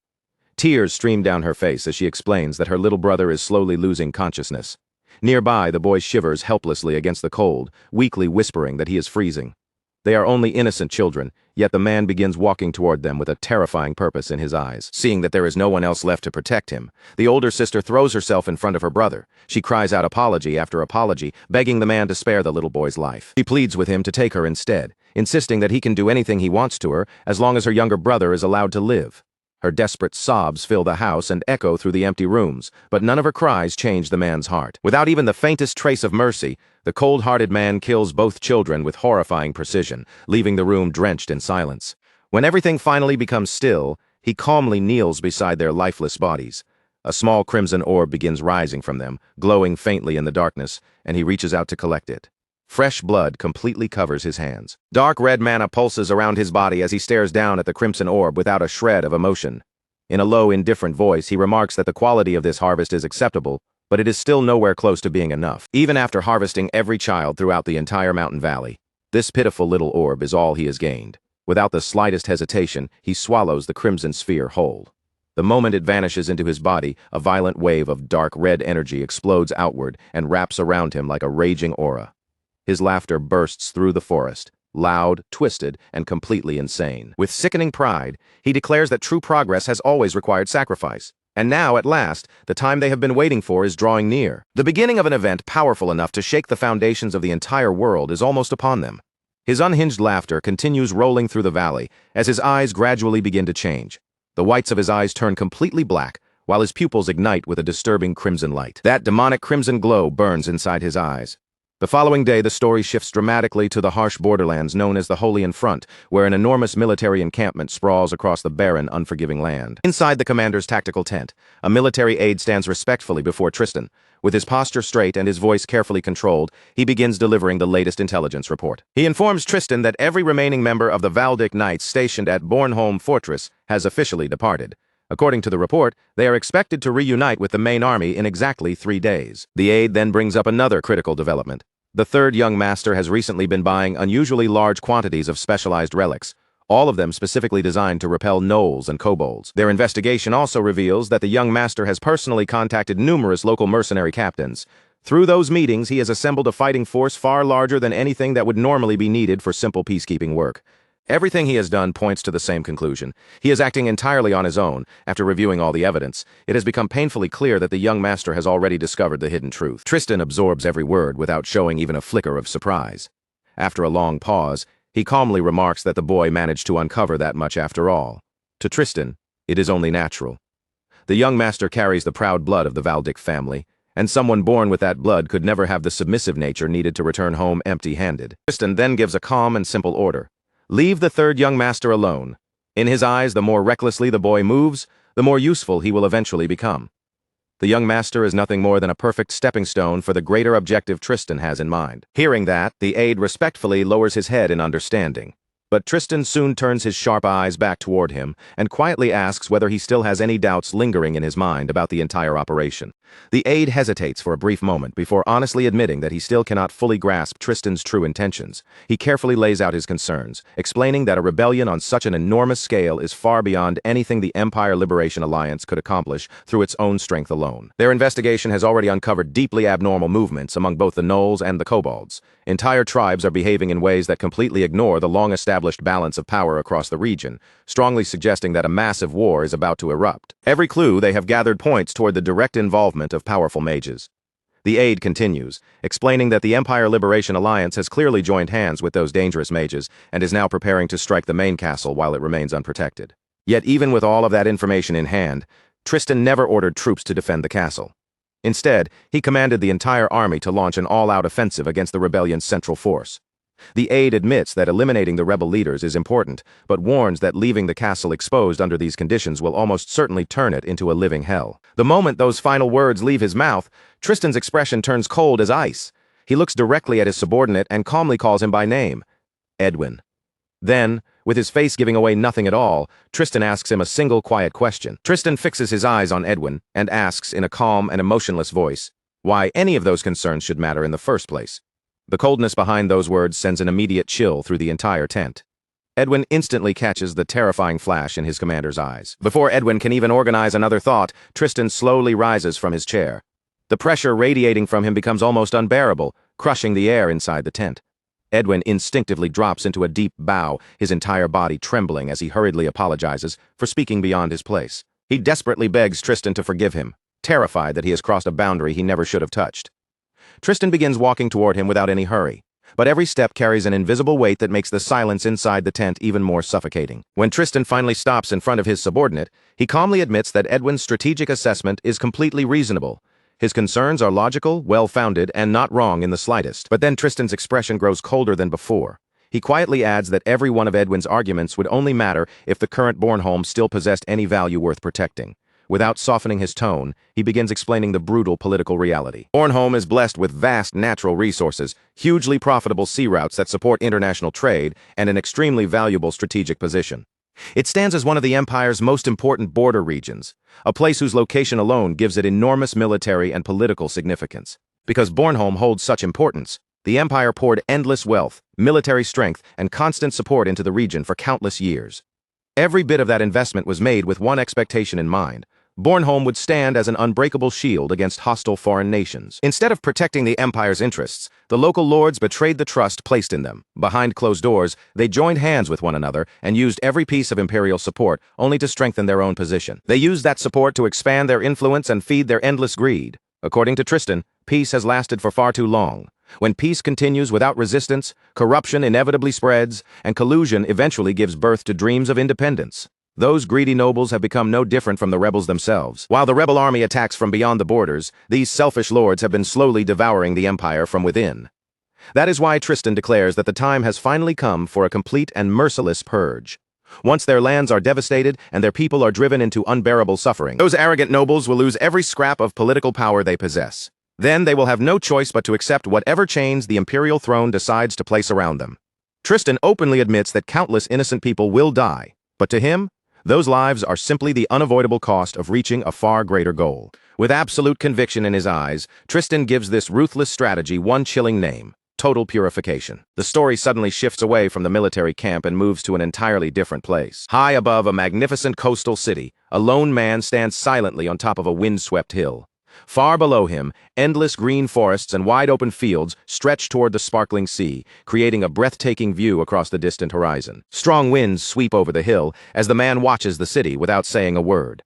Tears stream down her face as she explains that her little brother is slowly losing consciousness. Nearby, the boy shivers helplessly against the cold, weakly whispering that he is freezing. They are only innocent children, yet the man begins walking toward them with a terrifying purpose in his eyes. Seeing that there is no one else left to protect him, the older sister throws herself in front of her brother. She cries out apology after apology, begging the man to spare the little boy's life. She pleads with him to take her instead, insisting that he can do anything he wants to her as long as her younger brother is allowed to live. Her desperate sobs fill the house and echo through the empty rooms, but none of her cries change the man's heart. Without even the faintest trace of mercy, the cold-hearted man kills both children with horrifying precision, leaving the room drenched in silence. When everything finally becomes still, he calmly kneels beside their lifeless bodies. A small crimson orb begins rising from them, glowing faintly in the darkness, and he reaches out to collect it. Fresh blood completely covers his hands. Dark red mana pulses around his body as he stares down at the crimson orb without a shred of emotion. In a low, indifferent voice, he remarks that the quality of this harvest is acceptable, but it is still nowhere close to being enough. Even after harvesting every child throughout the entire mountain valley, this pitiful little orb is all he has gained. Without the slightest hesitation, he swallows the crimson sphere whole. The moment it vanishes into his body, a violent wave of dark red energy explodes outward and wraps around him like a raging aura. His laughter bursts through the forest, loud, twisted, and completely insane. With sickening pride, he declares that true progress has always required sacrifice. And now, at last, the time they have been waiting for is drawing near. The beginning of an event powerful enough to shake the foundations of the entire world is almost upon them. His unhinged laughter continues rolling through the valley as his eyes gradually begin to change. The whites of his eyes turn completely black, while his pupils ignite with a disturbing crimson light. That demonic crimson glow burns inside his eyes. The following day, the story shifts dramatically to the harsh borderlands known as the Holian Front, where an enormous military encampment sprawls across the barren, unforgiving land. Inside the commander's tactical tent, a military aide stands respectfully before Tristan. With his posture straight and his voice carefully controlled, he begins delivering the latest intelligence report. He informs Tristan that every remaining member of the Valdic Knights stationed at Bornholm Fortress has officially departed. According to the report, they are expected to reunite with the main army in exactly 3 days. The aide then brings up another critical development. The third young master has recently been buying unusually large quantities of specialized relics, all of them specifically designed to repel gnolls and kobolds. Their investigation also reveals that the young master has personally contacted numerous local mercenary captains, Through those meetings, he has assembled a fighting force far larger than anything that would normally be needed for simple peacekeeping work. Everything he has done points to the same conclusion. He is acting entirely on his own. After reviewing all the evidence, it has become painfully clear that the young master has already discovered the hidden truth. Tristan absorbs every word without showing even a flicker of surprise. After a long pause, he calmly remarks that the boy managed to uncover that much after all. To Tristan, it is only natural. The young master carries the proud blood of the Valdic family, and someone born with that blood could never have the submissive nature needed to return home empty-handed. Tristan then gives a calm and simple order. Leave the third young master alone. In his eyes, the more recklessly the boy moves, the more useful he will eventually become. The young master is nothing more than a perfect stepping stone for the greater objective Tristan has in mind. Hearing that, the aide respectfully lowers his head in understanding. But Tristan soon turns his sharp eyes back toward him and quietly asks whether he still has any doubts lingering in his mind about the entire operation. The aide hesitates for a brief moment before honestly admitting that he still cannot fully grasp Tristan's true intentions. He carefully lays out his concerns, explaining that a rebellion on such an enormous scale is far beyond anything the Empire Liberation Alliance could accomplish through its own strength alone. Their investigation has already uncovered deeply abnormal movements among both the Gnolls and the Kobolds. Entire tribes are behaving in ways that completely ignore the long-established balance of power across the region, strongly suggesting that a massive war is about to erupt. Every clue they have gathered points toward the direct involvement of powerful mages. The aide continues, explaining that the Empire Liberation Alliance has clearly joined hands with those dangerous mages and is now preparing to strike the main castle while it remains unprotected. Yet even with all of that information in hand, Tristan never ordered troops to defend the castle. Instead, he commanded the entire army to launch an all-out offensive against the rebellion's central force. The aide admits that eliminating the rebel leaders is important, but warns that leaving the castle exposed under these conditions will almost certainly turn it into a living hell. The moment those final words leave his mouth, Tristan's expression turns cold as ice. He looks directly at his subordinate and calmly calls him by name, Edwin. Then, with his face giving away nothing at all, Tristan asks him a single quiet question. Tristan fixes his eyes on Edwin and asks in a calm and emotionless voice why any of those concerns should matter in the first place. The coldness behind those words sends an immediate chill through the entire tent. Edwin instantly catches the terrifying flash in his commander's eyes. Before Edwin can even organize another thought, Tristan slowly rises from his chair. The pressure radiating from him becomes almost unbearable, crushing the air inside the tent. Edwin instinctively drops into a deep bow, his entire body trembling as he hurriedly apologizes for speaking beyond his place. He desperately begs Tristan to forgive him, terrified that he has crossed a boundary he never should have touched. Tristan begins walking toward him without any hurry, but every step carries an invisible weight that makes the silence inside the tent even more suffocating. When Tristan finally stops in front of his subordinate, he calmly admits that Edwin's strategic assessment is completely reasonable. His concerns are logical, well-founded, and not wrong in the slightest. But then Tristan's expression grows colder than before. He quietly adds that every one of Edwin's arguments would only matter if the current Bornholm still possessed any value worth protecting. Without softening his tone, he begins explaining the brutal political reality. Bornholm is blessed with vast natural resources, hugely profitable sea routes that support international trade, and an extremely valuable strategic position. It stands as one of the Empire's most important border regions, a place whose location alone gives it enormous military and political significance. Because Bornholm holds such importance, the Empire poured endless wealth, military strength, and constant support into the region for countless years. Every bit of that investment was made with one expectation in mind: Bornholm would stand as an unbreakable shield against hostile foreign nations. Instead of protecting the Empire's interests, the local lords betrayed the trust placed in them. Behind closed doors, they joined hands with one another and used every piece of imperial support only to strengthen their own position. They used that support to expand their influence and feed their endless greed. According to Tristan, peace has lasted for far too long. When peace continues without resistance, corruption inevitably spreads, and collusion eventually gives birth to dreams of independence. Those greedy nobles have become no different from the rebels themselves. While the rebel army attacks from beyond the borders, these selfish lords have been slowly devouring the empire from within. That is why Tristan declares that the time has finally come for a complete and merciless purge. Once their lands are devastated and their people are driven into unbearable suffering, those arrogant nobles will lose every scrap of political power they possess. Then they will have no choice but to accept whatever chains the imperial throne decides to place around them. Tristan openly admits that countless innocent people will die, but to him, those lives are simply the unavoidable cost of reaching a far greater goal. With absolute conviction in his eyes, Tristan gives this ruthless strategy one chilling name: total purification. The story suddenly shifts away from the military camp and moves to an entirely different place. High above a magnificent coastal city, a lone man stands silently on top of a windswept hill. Far below him, endless green forests and wide-open fields stretch toward the sparkling sea, creating a breathtaking view across the distant horizon. Strong winds sweep over the hill as the man watches the city without saying a word.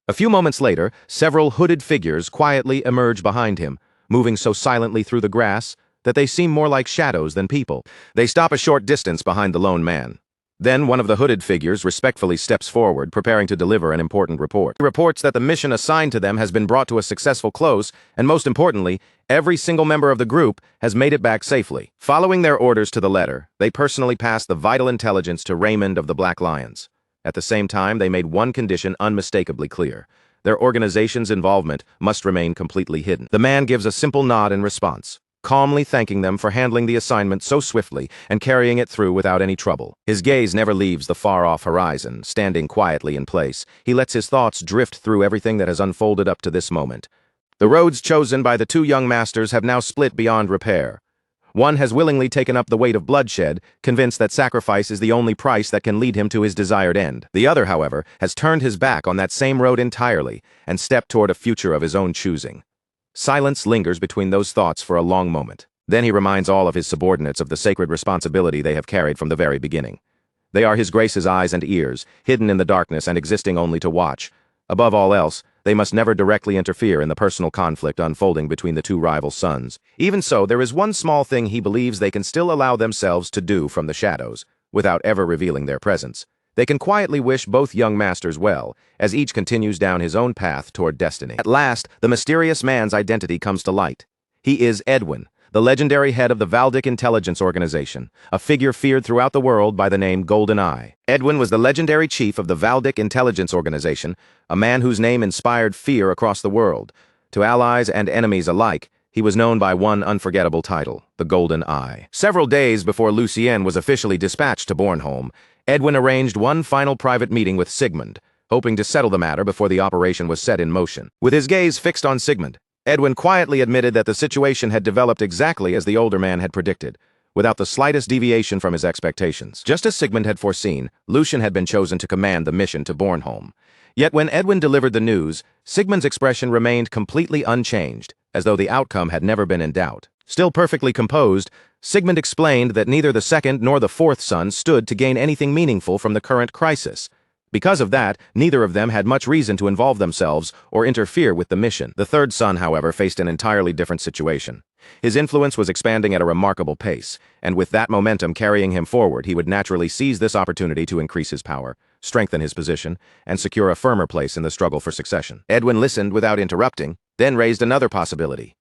A few moments later, several hooded figures quietly emerge behind him, moving so silently through the grass that they seem more like shadows than people. They stop a short distance behind the lone man. Then one of the hooded figures respectfully steps forward, preparing to deliver an important report. He reports that the mission assigned to them has been brought to a successful close, and most importantly, every single member of the group has made it back safely. Following their orders to the letter, they personally passed the vital intelligence to Raymond of the Black Lions. At the same time, they made one condition unmistakably clear. Their organization's involvement must remain completely hidden. The man gives a simple nod in response, calmly thanking them for handling the assignment so swiftly and carrying it through without any trouble. His gaze never leaves the far-off horizon, standing quietly in place. He lets his thoughts drift through everything that has unfolded up to this moment. The roads chosen by the two young masters have now split beyond repair. One has willingly taken up the weight of bloodshed, convinced that sacrifice is the only price that can lead him to his desired end. The other, however, has turned his back on that same road entirely and stepped toward a future of his own choosing. Silence lingers between those thoughts for a long moment. Then he reminds all of his subordinates of the sacred responsibility they have carried from the very beginning. They are His Grace's eyes and ears, hidden in the darkness and existing only to watch. Above all else, they must never directly interfere in the personal conflict unfolding between the two rival sons. Even so, there is one small thing he believes they can still allow themselves to do from the shadows, without ever revealing their presence. They can quietly wish both young masters well, as each continues down his own path toward destiny. At last, the mysterious man's identity comes to light. He is Edwin, the legendary head of the Valdic Intelligence Organization, a figure feared throughout the world by the name Golden Eye. Edwin was the legendary chief of the Valdic Intelligence Organization, a man whose name inspired fear across the world. To allies and enemies alike, he was known by one unforgettable title, the Golden Eye. Several days before Lucien was officially dispatched to Bornholm, Edwin arranged one final private meeting with Sigmund, hoping to settle the matter before the operation was set in motion. With his gaze fixed on Sigmund, Edwin quietly admitted that the situation had developed exactly as the older man had predicted, without the slightest deviation from his expectations. Just as Sigmund had foreseen, Lucien had been chosen to command the mission to Bornholm. Yet when Edwin delivered the news, Sigmund's expression remained completely unchanged, as though the outcome had never been in doubt. Still perfectly composed, Sigmund explained that neither the second nor the fourth son stood to gain anything meaningful from the current crisis. Because of that, neither of them had much reason to involve themselves or interfere with the mission. The third son, however, faced an entirely different situation. His influence was expanding at a remarkable pace, and with that momentum carrying him forward, he would naturally seize this opportunity to increase his power, strengthen his position, and secure a firmer place in the struggle for succession. Edwin listened without interrupting, then raised another possibility.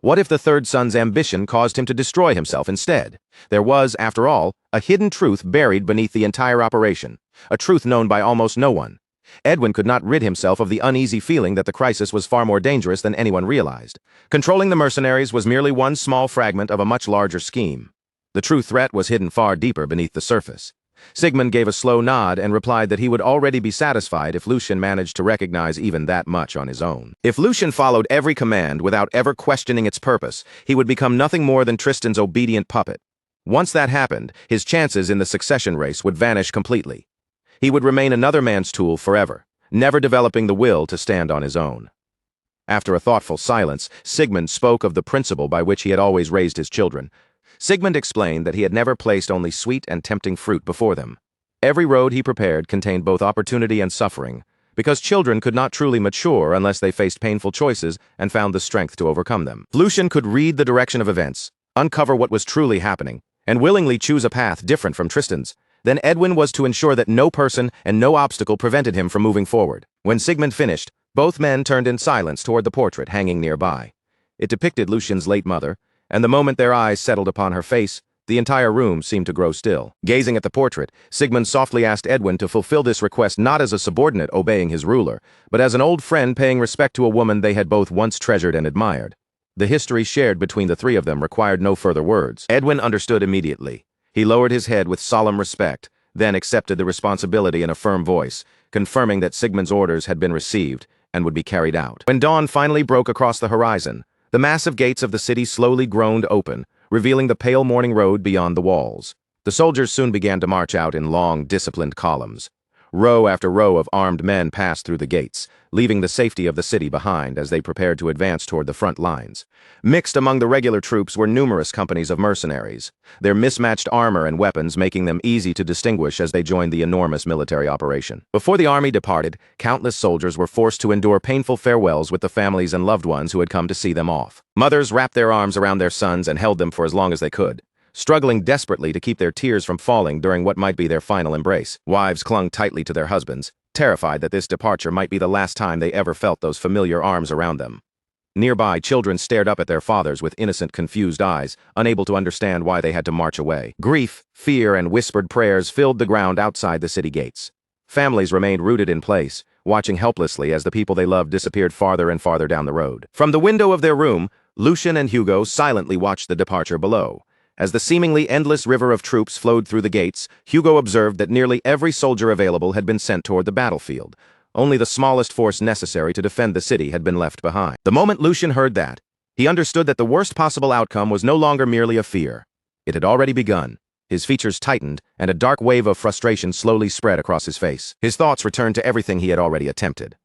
What if the third son's ambition caused him to destroy himself instead? There was, after all, a hidden truth buried beneath the entire operation, a truth known by almost no one. Edwin could not rid himself of the uneasy feeling that the crisis was far more dangerous than anyone realized. Controlling the mercenaries was merely one small fragment of a much larger scheme. The true threat was hidden far deeper beneath the surface. Sigmund gave a slow nod and replied that he would already be satisfied if Lucien managed to recognize even that much on his own. If Lucien followed every command without ever questioning its purpose, he would become nothing more than Tristan's obedient puppet. Once that happened, his chances in the succession race would vanish completely. He would remain another man's tool forever, never developing the will to stand on his own. After a thoughtful silence, Sigmund spoke of the principle by which he had always raised his children. Sigmund explained that he had never placed only sweet and tempting fruit before them. Every road he prepared contained both opportunity and suffering, because children could not truly mature unless they faced painful choices and found the strength to overcome them. Lucien could read the direction of events, uncover what was truly happening, and willingly choose a path different from Tristan's. Then Edwin was to ensure that no person and no obstacle prevented him from moving forward. When Sigmund finished, both men turned in silence toward the portrait hanging nearby. It depicted Lucien's late mother, and the moment their eyes settled upon her face, the entire room seemed to grow still. Gazing at the portrait, Sigmund softly asked Edwin to fulfill this request not as a subordinate obeying his ruler, but as an old friend paying respect to a woman they had both once treasured and admired. The history shared between the three of them required no further words. Edwin understood immediately. He lowered his head with solemn respect, then accepted the responsibility in a firm voice, confirming that Sigmund's orders had been received and would be carried out. When dawn finally broke across the horizon, the massive gates of the city slowly groaned open, revealing the pale morning road beyond the walls. The soldiers soon began to march out in long, disciplined columns. Row after row of armed men passed through the gates, leaving the safety of the city behind as they prepared to advance toward the front lines. Mixed among the regular troops were numerous companies of mercenaries, their mismatched armor and weapons making them easy to distinguish as they joined the enormous military operation. Before the army departed, countless soldiers were forced to endure painful farewells with the families and loved ones who had come to see them off. Mothers wrapped their arms around their sons and held them for as long as they could, struggling desperately to keep their tears from falling during what might be their final embrace. Wives clung tightly to their husbands, terrified that this departure might be the last time they ever felt those familiar arms around them. Nearby, children stared up at their fathers with innocent, confused eyes, unable to understand why they had to march away. Grief, fear, and whispered prayers filled the ground outside the city gates. Families remained rooted in place, watching helplessly as the people they loved disappeared farther and farther down the road. From the window of their room, Lucian and Hugo silently watched the departure below. As the seemingly endless river of troops flowed through the gates, Hugo observed that nearly every soldier available had been sent toward the battlefield. Only the smallest force necessary to defend the city had been left behind. The moment Lucian heard that, he understood that the worst possible outcome was no longer merely a fear. It had already begun. His features tightened, and a dark wave of frustration slowly spread across his face. His thoughts returned to everything he had already attempted.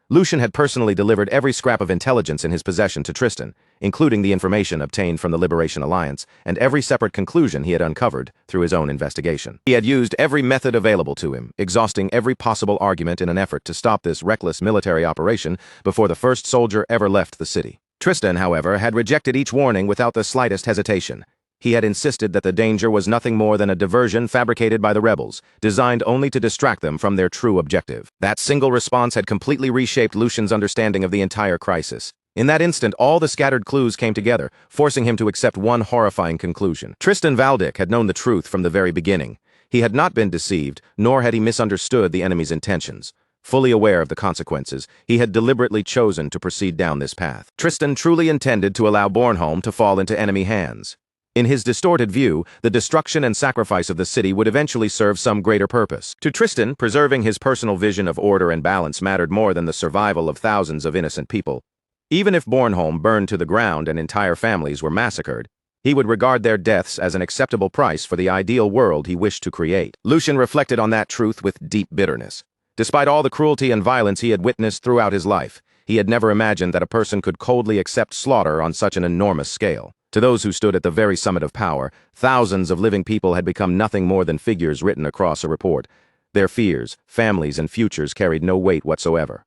Lucian had personally delivered every scrap of intelligence in his possession to Tristan, including the information obtained from the Liberation Alliance and every separate conclusion he had uncovered through his own investigation. He had used every method available to him, exhausting every possible argument in an effort to stop this reckless military operation before the first soldier ever left the city. Tristan, however, had rejected each warning without the slightest hesitation. He had insisted that the danger was nothing more than a diversion fabricated by the rebels, designed only to distract them from their true objective. That single response had completely reshaped Lucian's understanding of the entire crisis. In that instant, all the scattered clues came together, forcing him to accept one horrifying conclusion. Tristan Valdick had known the truth from the very beginning. He had not been deceived, nor had he misunderstood the enemy's intentions. Fully aware of the consequences, he had deliberately chosen to proceed down this path. Tristan truly intended to allow Bornholm to fall into enemy hands. In his distorted view, the destruction and sacrifice of the city would eventually serve some greater purpose. To Tristan, preserving his personal vision of order and balance mattered more than the survival of thousands of innocent people. Even if Bornholm burned to the ground and entire families were massacred, he would regard their deaths as an acceptable price for the ideal world he wished to create. Lucian reflected on that truth with deep bitterness. Despite all the cruelty and violence he had witnessed throughout his life, he had never imagined that a person could coldly accept slaughter on such an enormous scale. To those who stood at the very summit of power, thousands of living people had become nothing more than figures written across a report. Their fears, families, and futures carried no weight whatsoever.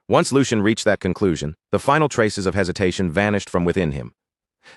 Once Lucian reached that conclusion, the final traces of hesitation vanished from within him.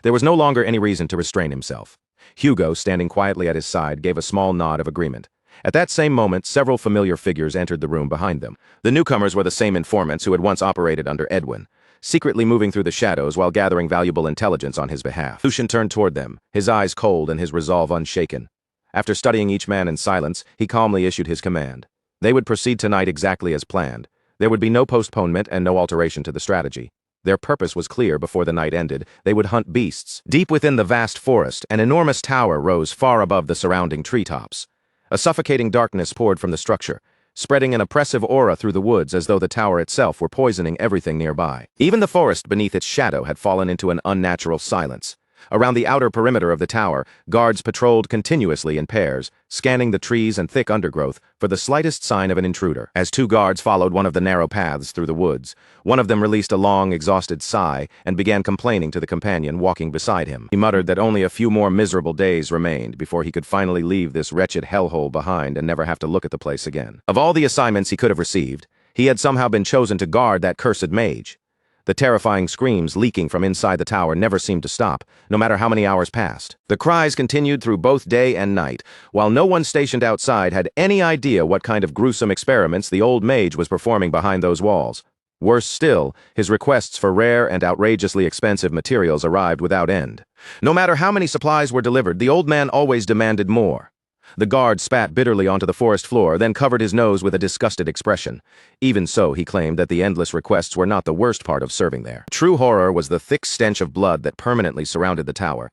There was no longer any reason to restrain himself. Hugo, standing quietly at his side, gave a small nod of agreement. At that same moment, several familiar figures entered the room behind them. The newcomers were the same informants who had once operated under Edwin, secretly moving through the shadows while gathering valuable intelligence on his behalf. Lucian turned toward them, his eyes cold and his resolve unshaken. After studying each man in silence, he calmly issued his command. They would proceed tonight exactly as planned. There would be no postponement and no alteration to the strategy. Their purpose was clear before the night ended. They would hunt beasts. Deep within the vast forest, an enormous tower rose far above the surrounding treetops. A suffocating darkness poured from the structure, spreading an oppressive aura through the woods as though the tower itself were poisoning everything nearby. Even the forest beneath its shadow had fallen into an unnatural silence. Around the outer perimeter of the tower, guards patrolled continuously in pairs, scanning the trees and thick undergrowth for the slightest sign of an intruder. As two guards followed one of the narrow paths through the woods, one of them released a long, exhausted sigh and began complaining to the companion walking beside him. He muttered that only a few more miserable days remained before he could finally leave this wretched hellhole behind and never have to look at the place again. Of all the assignments he could have received, he had somehow been chosen to guard that cursed mage. The terrifying screams leaking from inside the tower never seemed to stop, no matter how many hours passed. The cries continued through both day and night, while no one stationed outside had any idea what kind of gruesome experiments the old mage was performing behind those walls. Worse still, his requests for rare and outrageously expensive materials arrived without end. No matter how many supplies were delivered, the old man always demanded more. The guard spat bitterly onto the forest floor, then covered his nose with a disgusted expression. Even so, he claimed that the endless requests were not the worst part of serving there. True horror was the thick stench of blood that permanently surrounded the tower.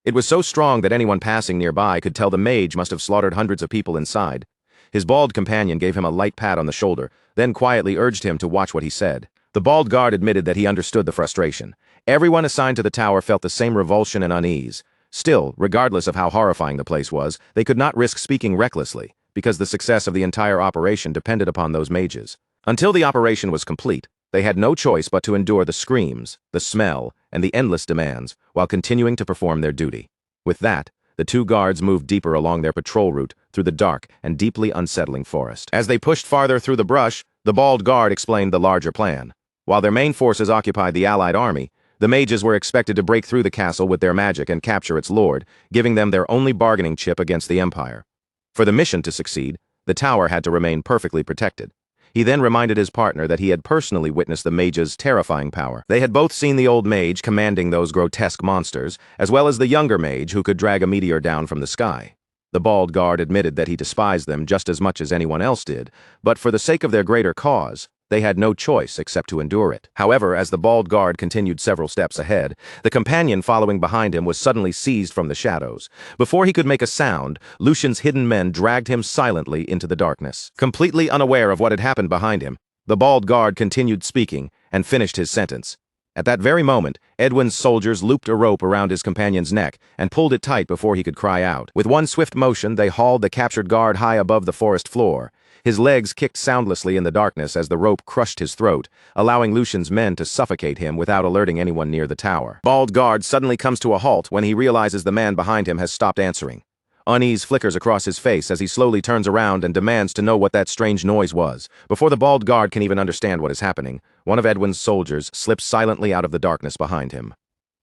It was so strong that anyone passing nearby could tell the mage must have slaughtered hundreds of people inside. His bald companion gave him a light pat on the shoulder, then quietly urged him to watch what he said. The bald guard admitted that he understood the frustration. Everyone assigned to the tower felt the same revulsion and unease. Still, regardless of how horrifying the place was, they could not risk speaking recklessly. because the success of the entire operation depended upon those mages. Until the operation was complete, they had no choice but to endure the screams, the smell, and the endless demands, while continuing to perform their duty. With that, the two guards moved deeper along their patrol route through the dark and deeply unsettling forest. As they pushed farther through the brush, the bald guard explained the larger plan. While their main forces occupied the allied army, the mages were expected to break through the castle with their magic and capture its lord, giving them their only bargaining chip against the Empire. For the mission to succeed, the tower had to remain perfectly protected. He then reminded his partner that he had personally witnessed the mage's terrifying power. They had both seen the old mage commanding those grotesque monsters, as well as the younger mage who could drag a meteor down from the sky. The bald guard admitted that he despised them just as much as anyone else did, but for the sake of their greater cause, they had no choice except to endure it. However, as the bald guard continued several steps ahead, the companion following behind him was suddenly seized from the shadows. Before he could make a sound, Lucian's hidden men dragged him silently into the darkness. Completely unaware of what had happened behind him, the bald guard continued speaking and finished his sentence. At that very moment, Edwin's soldiers looped a rope around his companion's neck and pulled it tight before he could cry out. With one swift motion, they hauled the captured guard high above the forest floor. His legs kicked soundlessly in the darkness as the rope crushed his throat, allowing Lucian's men to suffocate him without alerting anyone near the tower. Bald guard suddenly comes to a halt when he realizes the man behind him has stopped answering. Unease flickers across his face as he slowly turns around and demands to know what that strange noise was. Before the bald guard can even understand what is happening, one of Edwin's soldiers slips silently out of the darkness behind him.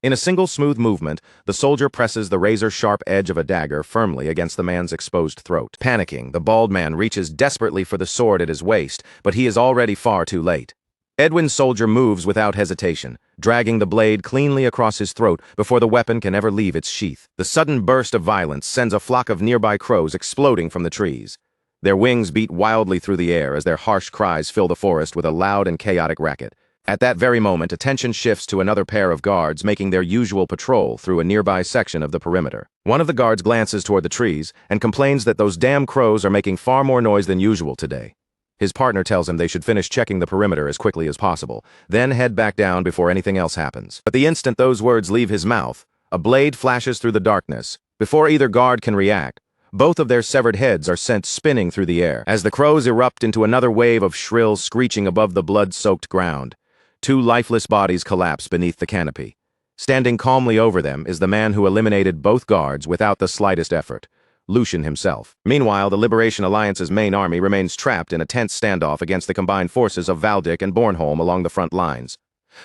In a single smooth movement, the soldier presses the razor-sharp edge of a dagger firmly against the man's exposed throat. Panicking, the bald man reaches desperately for the sword at his waist, but he is already far too late. Edwin's soldier moves without hesitation, dragging the blade cleanly across his throat before the weapon can ever leave its sheath. The sudden burst of violence sends a flock of nearby crows exploding from the trees. Their wings beat wildly through the air as their harsh cries fill the forest with a loud and chaotic racket. At that very moment, attention shifts to another pair of guards making their usual patrol through a nearby section of the perimeter. One of the guards glances toward the trees and complains that those damn crows are making far more noise than usual today. His partner tells him they should finish checking the perimeter as quickly as possible, then head back down before anything else happens. But the instant those words leave his mouth, a blade flashes through the darkness. Before either guard can react, both of their severed heads are sent spinning through the air. As the crows erupt into another wave of shrill screeching above the blood-soaked ground, two lifeless bodies collapse beneath the canopy. Standing calmly over them is the man who eliminated both guards without the slightest effort, Lucian himself. Meanwhile, the Liberation Alliance's main army remains trapped in a tense standoff against the combined forces of Valdick and Bornholm along the front lines.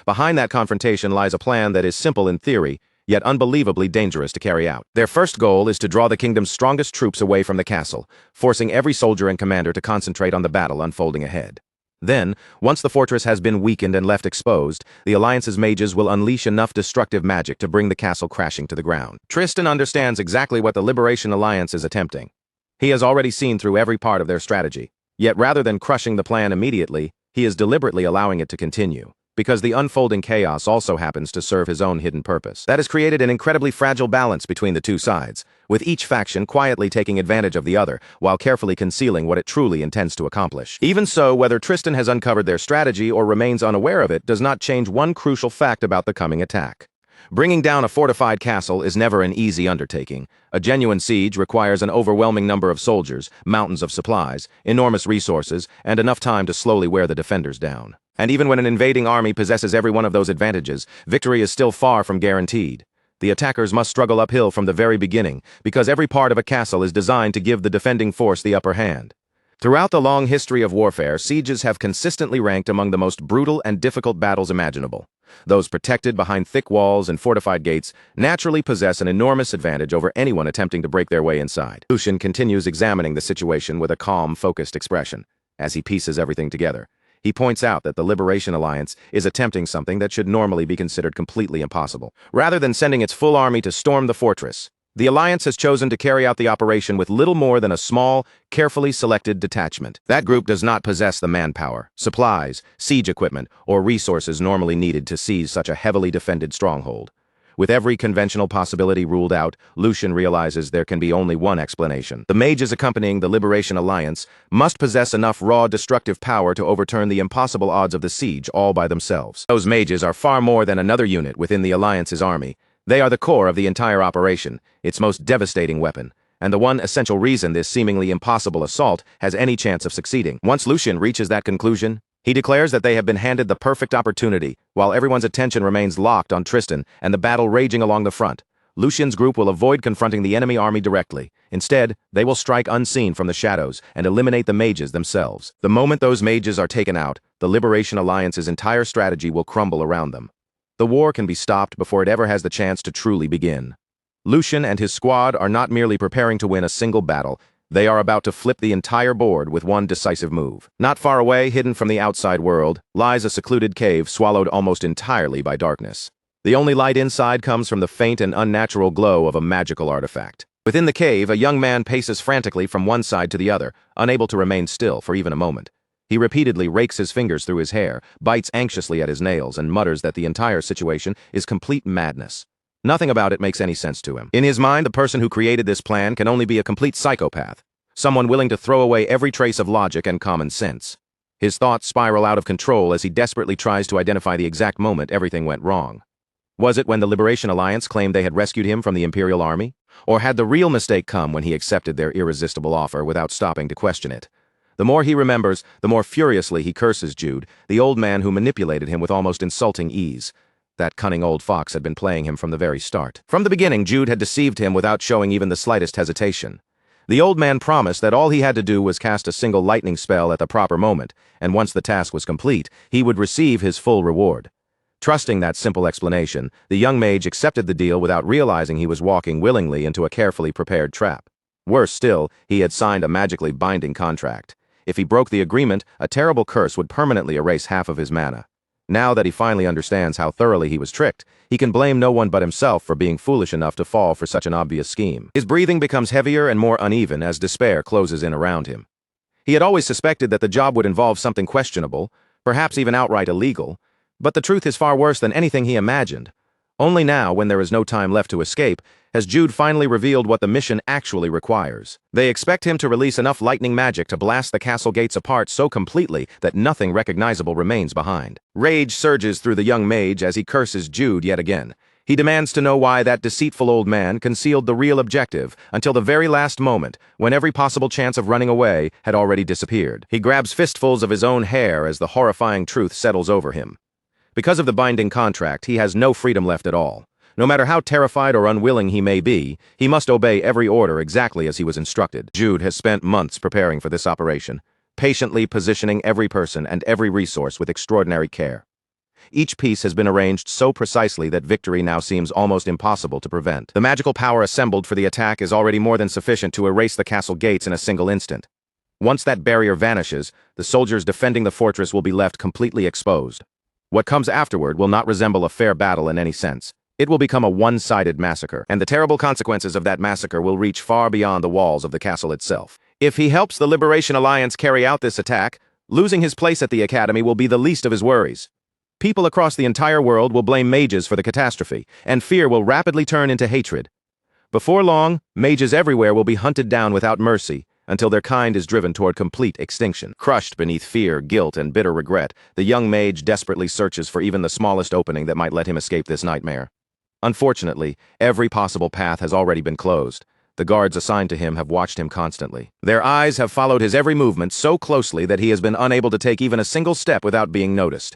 Behind that confrontation lies a plan that is simple in theory, yet unbelievably dangerous to carry out. Their first goal is to draw the kingdom's strongest troops away from the castle, forcing every soldier and commander to concentrate on the battle unfolding ahead. Then, once the fortress has been weakened and left exposed, the Alliance's mages will unleash enough destructive magic to bring the castle crashing to the ground. Tristan understands exactly what the Liberation Alliance is attempting. He has already seen through every part of their strategy. Yet rather than crushing the plan immediately, he is deliberately allowing it to continue, because the unfolding chaos also happens to serve his own hidden purpose. That has created an incredibly fragile balance between the two sides, with each faction quietly taking advantage of the other, while carefully concealing what it truly intends to accomplish. Even so, whether Tristan has uncovered their strategy or remains unaware of it does not change one crucial fact about the coming attack. Bringing down a fortified castle is never an easy undertaking. A genuine siege requires an overwhelming number of soldiers, mountains of supplies, enormous resources, and enough time to slowly wear the defenders down. And even when an invading army possesses every one of those advantages, victory is still far from guaranteed. The attackers must struggle uphill from the very beginning, because every part of a castle is designed to give the defending force the upper hand. Throughout the long history of warfare, sieges have consistently ranked among the most brutal and difficult battles imaginable. Those protected behind thick walls and fortified gates naturally possess an enormous advantage over anyone attempting to break their way inside. Lucian continues examining the situation with a calm, focused expression. As he pieces everything together, he points out that the Liberation Alliance is attempting something that should normally be considered completely impossible. Rather than sending its full army to storm the fortress, the Alliance has chosen to carry out the operation with little more than a small, carefully selected detachment. That group does not possess the manpower, supplies, siege equipment, or resources normally needed to seize such a heavily defended stronghold. With every conventional possibility ruled out, Lucian realizes there can be only one explanation. The mages accompanying the Liberation Alliance must possess enough raw destructive power to overturn the impossible odds of the siege all by themselves. Those mages are far more than another unit within the Alliance's army. They are the core of the entire operation, its most devastating weapon. and the one essential reason this seemingly impossible assault has any chance of succeeding. Once Lucien reaches that conclusion, he declares that they have been handed the perfect opportunity, while everyone's attention remains locked on Tristan and the battle raging along the front. Lucien's group will avoid confronting the enemy army directly. Instead, they will strike unseen from the shadows and eliminate the mages themselves. The moment those mages are taken out, the Liberation Alliance's entire strategy will crumble around them. The war can be stopped before it ever has the chance to truly begin. Lucien and his squad are not merely preparing to win a single battle, they are about to flip the entire board with one decisive move. Not far away, hidden from the outside world, lies a secluded cave swallowed almost entirely by darkness. The only light inside comes from the faint and unnatural glow of a magical artifact. Within the cave, a young man paces frantically from one side to the other, unable to remain still for even a moment. He repeatedly rakes his fingers through his hair, bites anxiously at his nails, and mutters that the entire situation is complete madness. Nothing about it makes any sense to him. In his mind, the person who created this plan can only be a complete psychopath, someone willing to throw away every trace of logic and common sense. His thoughts spiral out of control as he desperately tries to identify the exact moment everything went wrong. Was it when the Liberation Alliance claimed they had rescued him from the Imperial Army? Or had the real mistake come when he accepted their irresistible offer without stopping to question it? The more he remembers, the more furiously he curses Jude, the old man who manipulated him with almost insulting ease. That cunning old fox had been playing him from the very start. From the beginning, Jude had deceived him without showing even the slightest hesitation. The old man promised that all he had to do was cast a single lightning spell at the proper moment, and once the task was complete, he would receive his full reward. Trusting that simple explanation, the young mage accepted the deal without realizing he was walking willingly into a carefully prepared trap. Worse still, he had signed a magically binding contract. If he broke the agreement, a terrible curse would permanently erase half of his mana. Now that he finally understands how thoroughly he was tricked, he can blame no one but himself for being foolish enough to fall for such an obvious scheme. His breathing becomes heavier and more uneven as despair closes in around him. He had always suspected that the job would involve something questionable, perhaps even outright illegal, but the truth is far worse than anything he imagined. Only now, when there is no time left to escape, has Jude finally revealed what the mission actually requires. They expect him to release enough lightning magic to blast the castle gates apart so completely that nothing recognizable remains behind. Rage surges through the young mage as he curses Jude yet again. He demands to know why that deceitful old man concealed the real objective until the very last moment, when every possible chance of running away had already disappeared. He grabs fistfuls of his own hair as the horrifying truth settles over him. Because of the binding contract, he has no freedom left at all. No matter how terrified or unwilling he may be, he must obey every order exactly as he was instructed. Jude has spent months preparing for this operation, patiently positioning every person and every resource with extraordinary care. Each piece has been arranged so precisely that victory now seems almost impossible to prevent. The magical power assembled for the attack is already more than sufficient to erase the castle gates in a single instant. Once that barrier vanishes, the soldiers defending the fortress will be left completely exposed. What comes afterward will not resemble a fair battle in any sense. It will become a one-sided massacre, and the terrible consequences of that massacre will reach far beyond the walls of the castle itself. If he helps the Liberation Alliance carry out this attack, losing his place at the academy will be the least of his worries. People across the entire world will blame mages for the catastrophe, and fear will rapidly turn into hatred. Before long, mages everywhere will be hunted down without mercy, until their kind is driven toward complete extinction. Crushed beneath fear, guilt, and bitter regret, the young mage desperately searches for even the smallest opening that might let him escape this nightmare. Unfortunately, every possible path has already been closed. The guards assigned to him have watched him constantly. Their eyes have followed his every movement so closely that he has been unable to take even a single step without being noticed.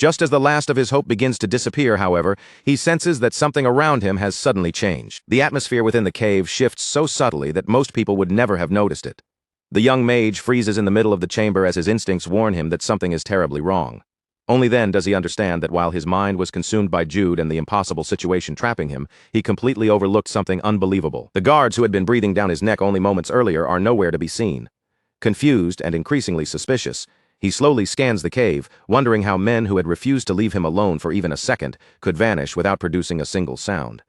Just as the last of his hope begins to disappear, however, he senses that something around him has suddenly changed. The atmosphere within the cave shifts so subtly that most people would never have noticed it. The young mage freezes in the middle of the chamber as his instincts warn him that something is terribly wrong. Only then does he understand that while his mind was consumed by Jude and the impossible situation trapping him, he completely overlooked something unbelievable. The guards who had been breathing down his neck only moments earlier are nowhere to be seen. Confused and increasingly suspicious, he slowly scans the cave, wondering how men who had refused to leave him alone for even a second could vanish without producing a single sound.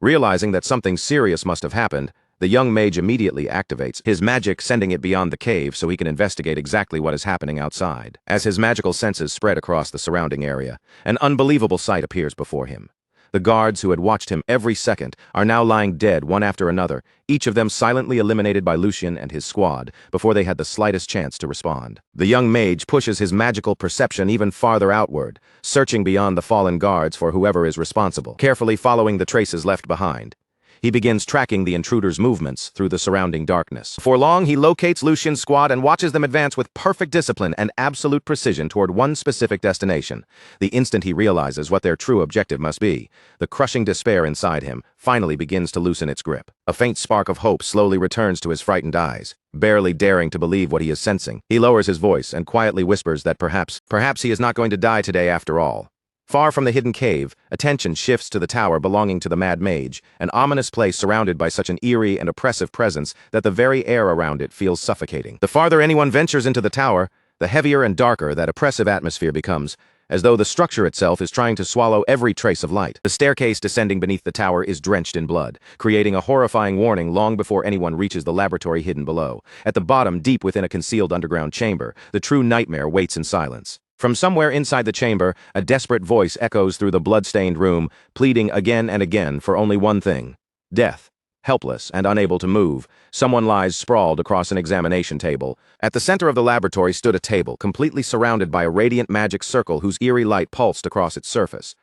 Realizing that something serious must have happened, the young mage immediately activates his magic, sending it beyond the cave so he can investigate exactly what is happening outside. As his magical senses spread across the surrounding area, an unbelievable sight appears before him. The guards who had watched him every second are now lying dead one after another, each of them silently eliminated by Lucien and his squad before they had the slightest chance to respond. The young mage pushes his magical perception even farther outward, searching beyond the fallen guards for whoever is responsible, carefully following the traces left behind. He begins tracking the intruder's movements through the surrounding darkness. Before long, he locates Lucian's squad and watches them advance with perfect discipline and absolute precision toward one specific destination. The instant he realizes what their true objective must be, the crushing despair inside him finally begins to loosen its grip. A faint spark of hope slowly returns to his frightened eyes. Barely daring to believe what he is sensing, he lowers his voice and quietly whispers that perhaps he is not going to die today after all. Far from the hidden cave, attention shifts to the tower belonging to the Mad Mage, an ominous place surrounded by such an eerie and oppressive presence that the very air around it feels suffocating. The farther anyone ventures into the tower, the heavier and darker that oppressive atmosphere becomes, as though the structure itself is trying to swallow every trace of light. The staircase descending beneath the tower is drenched in blood, creating a horrifying warning long before anyone reaches the laboratory hidden below. At the bottom, deep within a concealed underground chamber, the true nightmare waits in silence. From somewhere inside the chamber, a desperate voice echoes through the blood-stained room, pleading again and again for only one thing: death. Helpless and unable to move, someone lies sprawled across an examination table. At the center of the laboratory stood a table, completely surrounded by a radiant magic circle whose eerie light pulsed across its surface.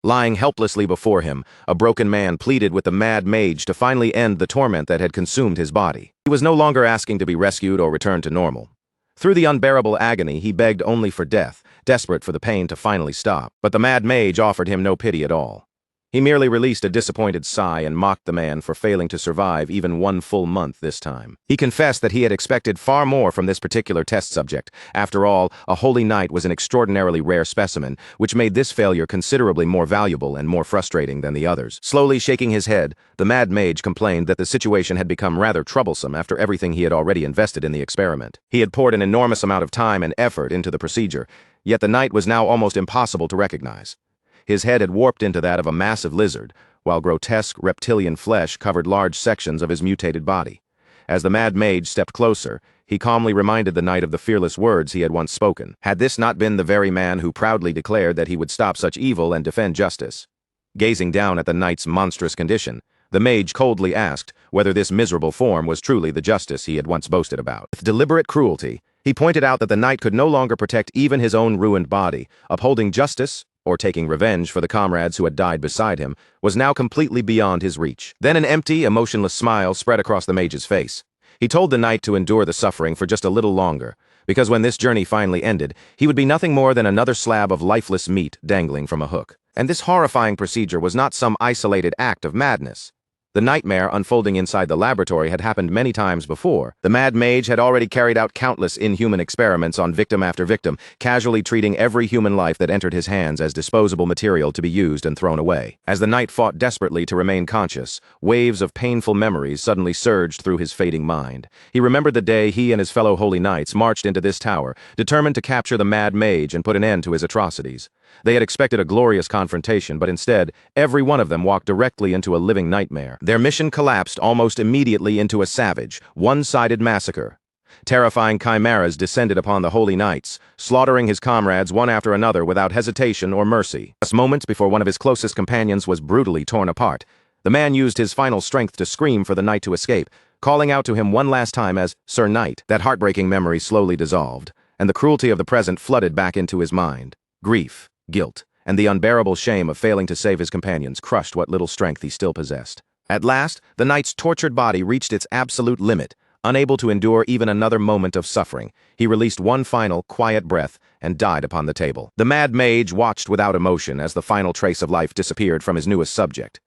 Lying helplessly before him, a broken man pleaded with the Mad Mage to finally end the torment that had consumed his body. He was no longer asking to be rescued or returned to normal. Through the unbearable agony, he begged only for death, desperate for the pain to finally stop. But the Mad Mage offered him no pity at all. He merely released a disappointed sigh and mocked the man for failing to survive even one full month this time. He confessed that he had expected far more from this particular test subject. After all, a holy knight was an extraordinarily rare specimen, which made this failure considerably more valuable and more frustrating than the others. Slowly shaking his head, the Mad Mage complained that the situation had become rather troublesome after everything he had already invested in the experiment. He had poured an enormous amount of time and effort into the procedure, yet the knight was now almost impossible to recognize. His head had warped into that of a massive lizard, while grotesque reptilian flesh covered large sections of his mutated body. As the Mad Mage stepped closer, he calmly reminded the knight of the fearless words he had once spoken. Had this not been the very man who proudly declared that he would stop such evil and defend justice? Gazing down at the knight's monstrous condition, the mage coldly asked whether this miserable form was truly the justice he had once boasted about. With deliberate cruelty, he pointed out that the knight could no longer protect even his own ruined body. Upholding justice, or taking revenge for the comrades who had died beside him, was now completely beyond his reach. Then an empty, emotionless smile spread across the mage's face. He told the knight to endure the suffering for just a little longer, because when this journey finally ended, he would be nothing more than another slab of lifeless meat dangling from a hook. And this horrifying procedure was not some isolated act of madness. The nightmare unfolding inside the laboratory had happened many times before. The Mad Mage had already carried out countless inhuman experiments on victim after victim, casually treating every human life that entered his hands as disposable material to be used and thrown away. As the knight fought desperately to remain conscious, waves of painful memories suddenly surged through his fading mind. He remembered the day he and his fellow holy knights marched into this tower, determined to capture the Mad Mage and put an end to his atrocities. They had expected a glorious confrontation, but instead, every one of them walked directly into a living nightmare. Their mission collapsed almost immediately into a savage, one-sided massacre. Terrifying chimeras descended upon the holy knights, slaughtering his comrades one after another without hesitation or mercy. Just moments before one of his closest companions was brutally torn apart, the man used his final strength to scream for the knight to escape, calling out to him one last time as Sir Knight. That heartbreaking memory slowly dissolved, and the cruelty of the present flooded back into his mind. Grief, guilt, and the unbearable shame of failing to save his companions crushed what little strength he still possessed. At last, the knight's tortured body reached its absolute limit. Unable to endure even another moment of suffering, he released one final, quiet breath and died upon the table. The Mad Mage watched without emotion as the final trace of life disappeared from his newest subject.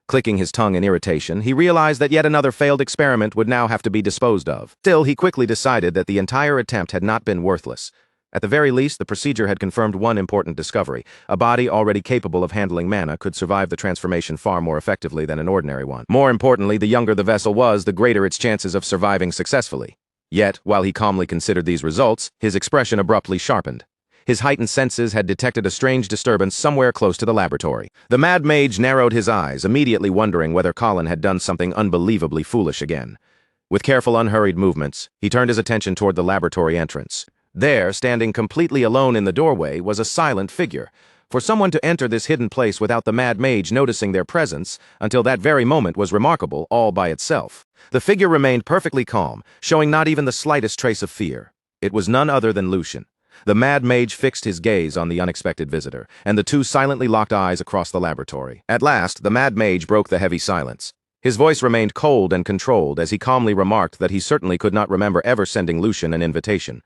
Clicking his tongue in irritation, he realized that yet another failed experiment would now have to be disposed of. Still, he quickly decided that the entire attempt had not been worthless. At the very least, the procedure had confirmed one important discovery. A body already capable of handling mana could survive the transformation far more effectively than an ordinary one. More importantly, the younger the vessel was, the greater its chances of surviving successfully. Yet, while he calmly considered these results, his expression abruptly sharpened. His heightened senses had detected a strange disturbance somewhere close to the laboratory. The Mad Mage narrowed his eyes, immediately wondering whether Colin had done something unbelievably foolish again. With careful, unhurried movements, he turned his attention toward the laboratory entrance. There, standing completely alone in the doorway, was a silent figure. For someone to enter this hidden place without the Mad Mage noticing their presence until that very moment was remarkable all by itself. The figure remained perfectly calm, showing not even the slightest trace of fear. It was none other than Lucian. The Mad Mage fixed his gaze on the unexpected visitor, and the two silently locked eyes across the laboratory. At last, the Mad Mage broke the heavy silence. His voice remained cold and controlled as he calmly remarked that he certainly could not remember ever sending Lucian an invitation.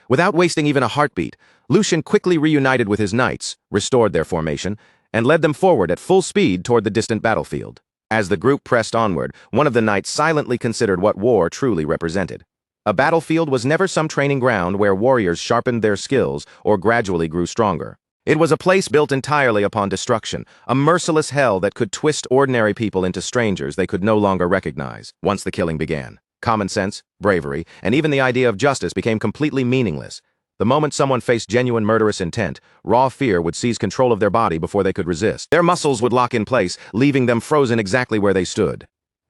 Without wasting even a heartbeat, Lucian quickly reunited with his knights, restored their formation, and led them forward at full speed toward the distant battlefield. As the group pressed onward, one of the knights silently considered what war truly represented. A battlefield was never some training ground where warriors sharpened their skills or gradually grew stronger. It was a place built entirely upon destruction, a merciless hell that could twist ordinary people into strangers they could no longer recognize. Once the killing began, common sense, bravery, and even the idea of justice became completely meaningless. The moment someone faced genuine murderous intent, raw fear would seize control of their body before they could resist. Their muscles would lock in place, leaving them frozen exactly where they stood.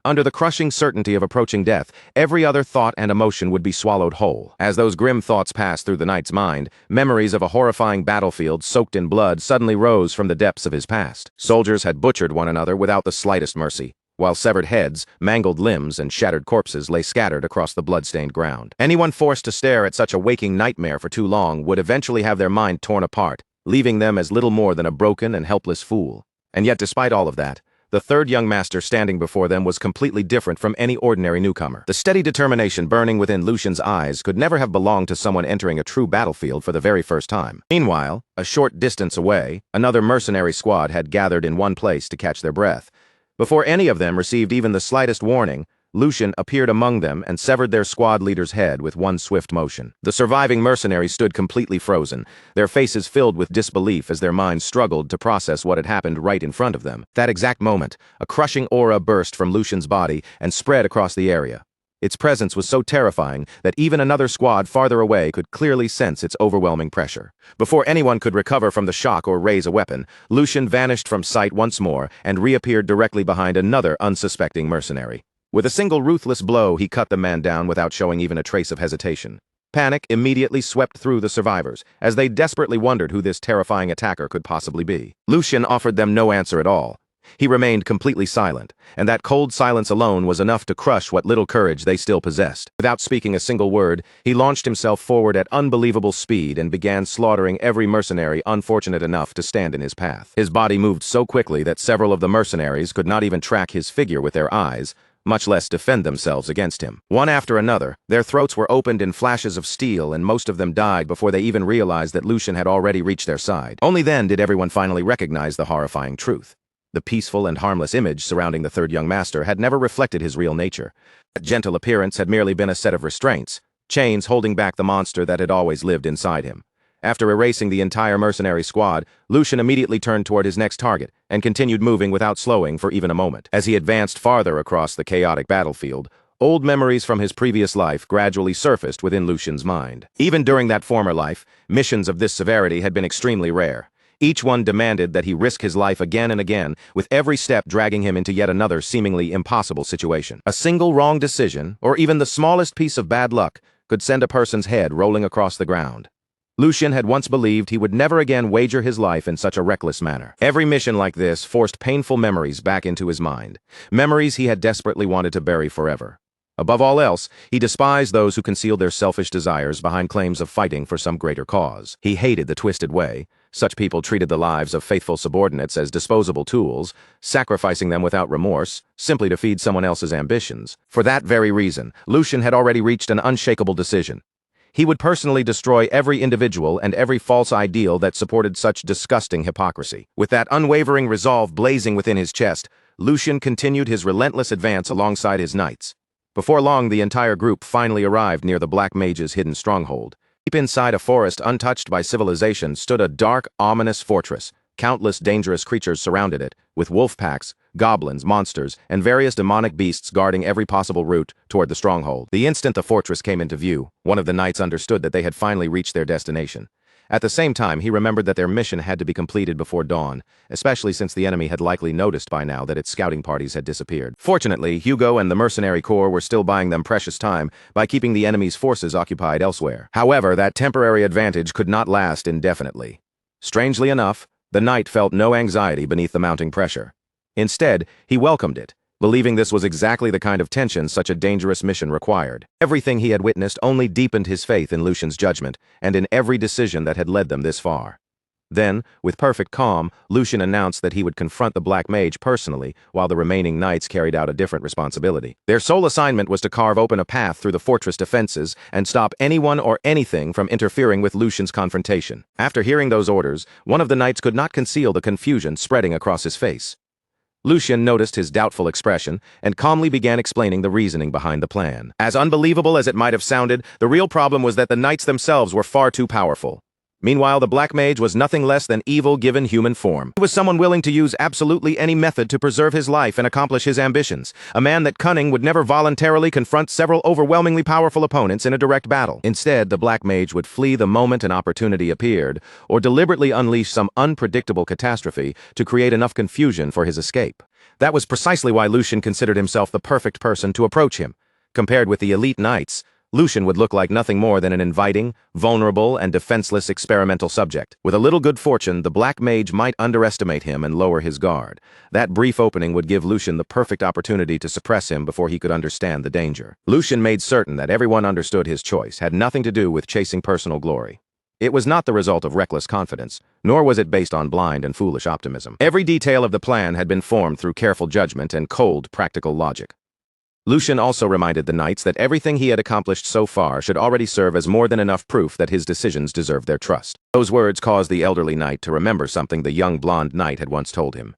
Under the crushing certainty of approaching death, every other thought and emotion would be swallowed whole. As those grim thoughts passed through the knight's mind, memories of a horrifying battlefield soaked in blood suddenly rose from the depths of his past. Soldiers had butchered one another without the slightest mercy, while severed heads, mangled limbs, and shattered corpses lay scattered across the blood-stained ground. Anyone forced to stare at such a waking nightmare for too long would eventually have their mind torn apart, leaving them as little more than a broken and helpless fool. And yet, despite all of that, the third young master standing before them was completely different from any ordinary newcomer. The steady determination burning within Lucian's eyes could never have belonged to someone entering a true battlefield for the very first time. Meanwhile, a short distance away, another mercenary squad had gathered in one place to catch their breath. Before any of them received even the slightest warning, Lucian appeared among them and severed their squad leader's head with one swift motion. The surviving mercenaries stood completely frozen, their faces filled with disbelief as their minds struggled to process what had happened right in front of them. That exact moment, a crushing aura burst from Lucian's body and spread across the area. Its presence was so terrifying that even another squad farther away could clearly sense its overwhelming pressure. Before anyone could recover from the shock or raise a weapon, Lucian vanished from sight once more and reappeared directly behind another unsuspecting mercenary. With a single ruthless blow, he cut the man down without showing even a trace of hesitation. Panic immediately swept through the survivors, as they desperately wondered who this terrifying attacker could possibly be. Lucian offered them no answer at all. He remained completely silent, and that cold silence alone was enough to crush what little courage they still possessed. Without speaking a single word, he launched himself forward at unbelievable speed and began slaughtering every mercenary unfortunate enough to stand in his path. His body moved so quickly that several of the mercenaries could not even track his figure with their eyes, much less defend themselves against him. One after another, their throats were opened in flashes of steel and most of them died before they even realized that Lucian had already reached their side. Only then did everyone finally recognize the horrifying truth. The peaceful and harmless image surrounding the third young master had never reflected his real nature. That gentle appearance had merely been a set of restraints, chains holding back the monster that had always lived inside him. After erasing the entire mercenary squad, Lucian immediately turned toward his next target and continued moving without slowing for even a moment. As he advanced farther across the chaotic battlefield, old memories from his previous life gradually surfaced within Lucian's mind. Even during that former life, missions of this severity had been extremely rare. Each one demanded that he risk his life again and again, with every step dragging him into yet another seemingly impossible situation. A single wrong decision, or even the smallest piece of bad luck, could send a person's head rolling across the ground. Lucian had once believed he would never again wager his life in such a reckless manner. Every mission like this forced painful memories back into his mind, memories he had desperately wanted to bury forever. Above all else, he despised those who concealed their selfish desires behind claims of fighting for some greater cause. He hated the twisted way such people treated the lives of faithful subordinates as disposable tools, sacrificing them without remorse, simply to feed someone else's ambitions. For that very reason, Lucian had already reached an unshakable decision. He would personally destroy every individual and every false ideal that supported such disgusting hypocrisy. With that unwavering resolve blazing within his chest, Lucian continued his relentless advance alongside his knights. Before long, the entire group finally arrived near the Black Mage's hidden stronghold. Deep inside a forest untouched by civilization stood a dark, ominous fortress. Countless dangerous creatures surrounded it, with wolf packs, goblins, monsters, and various demonic beasts guarding every possible route toward the stronghold. The instant the fortress came into view, one of the knights understood that they had finally reached their destination. At the same time, he remembered that their mission had to be completed before dawn, especially since the enemy had likely noticed by now that its scouting parties had disappeared. Fortunately, Hugo and the mercenary corps were still buying them precious time by keeping the enemy's forces occupied elsewhere. However, that temporary advantage could not last indefinitely. Strangely enough, the knight felt no anxiety beneath the mounting pressure. Instead, he welcomed it, believing this was exactly the kind of tension such a dangerous mission required. Everything he had witnessed only deepened his faith in Lucian's judgment and in every decision that had led them this far. Then, with perfect calm, Lucian announced that he would confront the Black Mage personally, while the remaining knights carried out a different responsibility. Their sole assignment was to carve open a path through the fortress defenses and stop anyone or anything from interfering with Lucian's confrontation. After hearing those orders, one of the knights could not conceal the confusion spreading across his face. Lucian noticed his doubtful expression and calmly began explaining the reasoning behind the plan. As unbelievable as it might have sounded, the real problem was that the knights themselves were far too powerful. Meanwhile, the Black Mage was nothing less than evil given human form. He was someone willing to use absolutely any method to preserve his life and accomplish his ambitions. A man that cunning would never voluntarily confront several overwhelmingly powerful opponents in a direct battle. Instead, the Black Mage would flee the moment an opportunity appeared, or deliberately unleash some unpredictable catastrophe to create enough confusion for his escape. That was precisely why Lucian considered himself the perfect person to approach him. Compared with the elite knights, Lucian would look like nothing more than an inviting, vulnerable, and defenseless experimental subject. With a little good fortune, the Black Mage might underestimate him and lower his guard. That brief opening would give Lucian the perfect opportunity to suppress him before he could understand the danger. Lucian made certain that everyone understood his choice had nothing to do with chasing personal glory. It was not the result of reckless confidence, nor was it based on blind and foolish optimism. Every detail of the plan had been formed through careful judgment and cold, practical logic. Lucian also reminded the knights that everything he had accomplished so far should already serve as more than enough proof that his decisions deserved their trust. Those words caused the elderly knight to remember something the young blonde knight had once told him.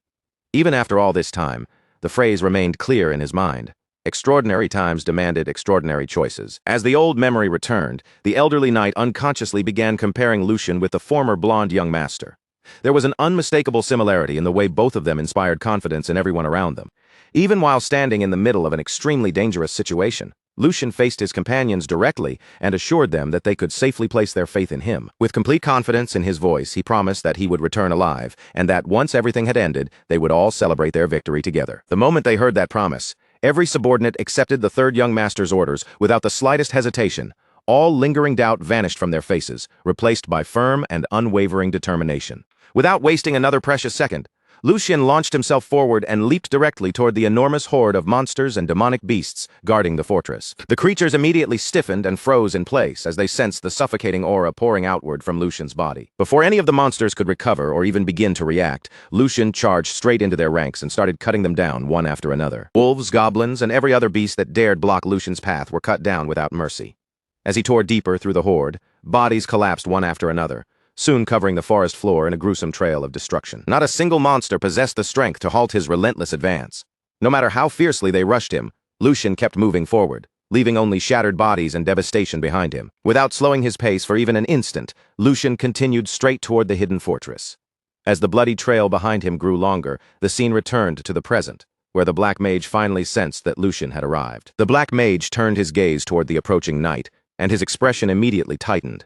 Even after all this time, the phrase remained clear in his mind. Extraordinary times demanded extraordinary choices. As the old memory returned, the elderly knight unconsciously began comparing Lucian with the former blonde young master. There was an unmistakable similarity in the way both of them inspired confidence in everyone around them. Even while standing in the middle of an extremely dangerous situation, Lucian faced his companions directly and assured them that they could safely place their faith in him. With complete confidence in his voice, he promised that he would return alive, and that once everything had ended, they would all celebrate their victory together. The moment they heard that promise, every subordinate accepted the third young master's orders without the slightest hesitation. All lingering doubt vanished from their faces, replaced by firm and unwavering determination. Without wasting another precious second, Lucian launched himself forward and leaped directly toward the enormous horde of monsters and demonic beasts guarding the fortress. The creatures immediately stiffened and froze in place as they sensed the suffocating aura pouring outward from Lucian's body. Before any of the monsters could recover or even begin to react, Lucian charged straight into their ranks and started cutting them down one after another. Wolves, goblins, and every other beast that dared block Lucian's path were cut down without mercy. As he tore deeper through the horde, bodies collapsed one after another, soon covering the forest floor in a gruesome trail of destruction. Not a single monster possessed the strength to halt his relentless advance. No matter how fiercely they rushed him, Lucian kept moving forward, leaving only shattered bodies and devastation behind him. Without slowing his pace for even an instant, Lucian continued straight toward the hidden fortress. As the bloody trail behind him grew longer, the scene returned to the present, where the Black Mage finally sensed that Lucian had arrived. The Black Mage turned his gaze toward the approaching knight, and his expression immediately tightened.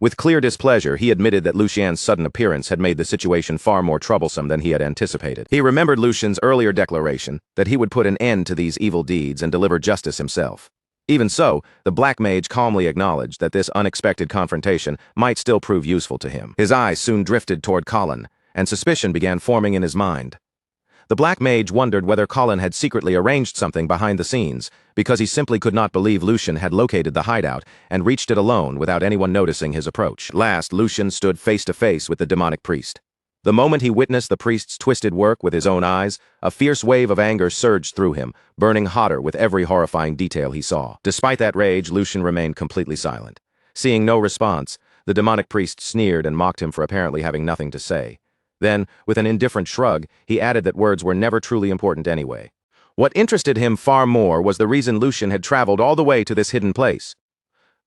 With clear displeasure, he admitted that Lucian's sudden appearance had made the situation far more troublesome than he had anticipated. He remembered Lucian's earlier declaration that he would put an end to these evil deeds and deliver justice himself. Even so, the Black Mage calmly acknowledged that this unexpected confrontation might still prove useful to him. His eyes soon drifted toward Colin, and suspicion began forming in his mind. The Black Mage wondered whether Colin had secretly arranged something behind the scenes, because he simply could not believe Lucian had located the hideout and reached it alone without anyone noticing his approach. At last, Lucian stood face to face with the demonic priest. The moment he witnessed the priest's twisted work with his own eyes, a fierce wave of anger surged through him, burning hotter with every horrifying detail he saw. Despite that rage, Lucian remained completely silent. Seeing no response, the demonic priest sneered and mocked him for apparently having nothing to say. Then, with an indifferent shrug, he added that words were never truly important anyway. What interested him far more was the reason Lucian had traveled all the way to this hidden place.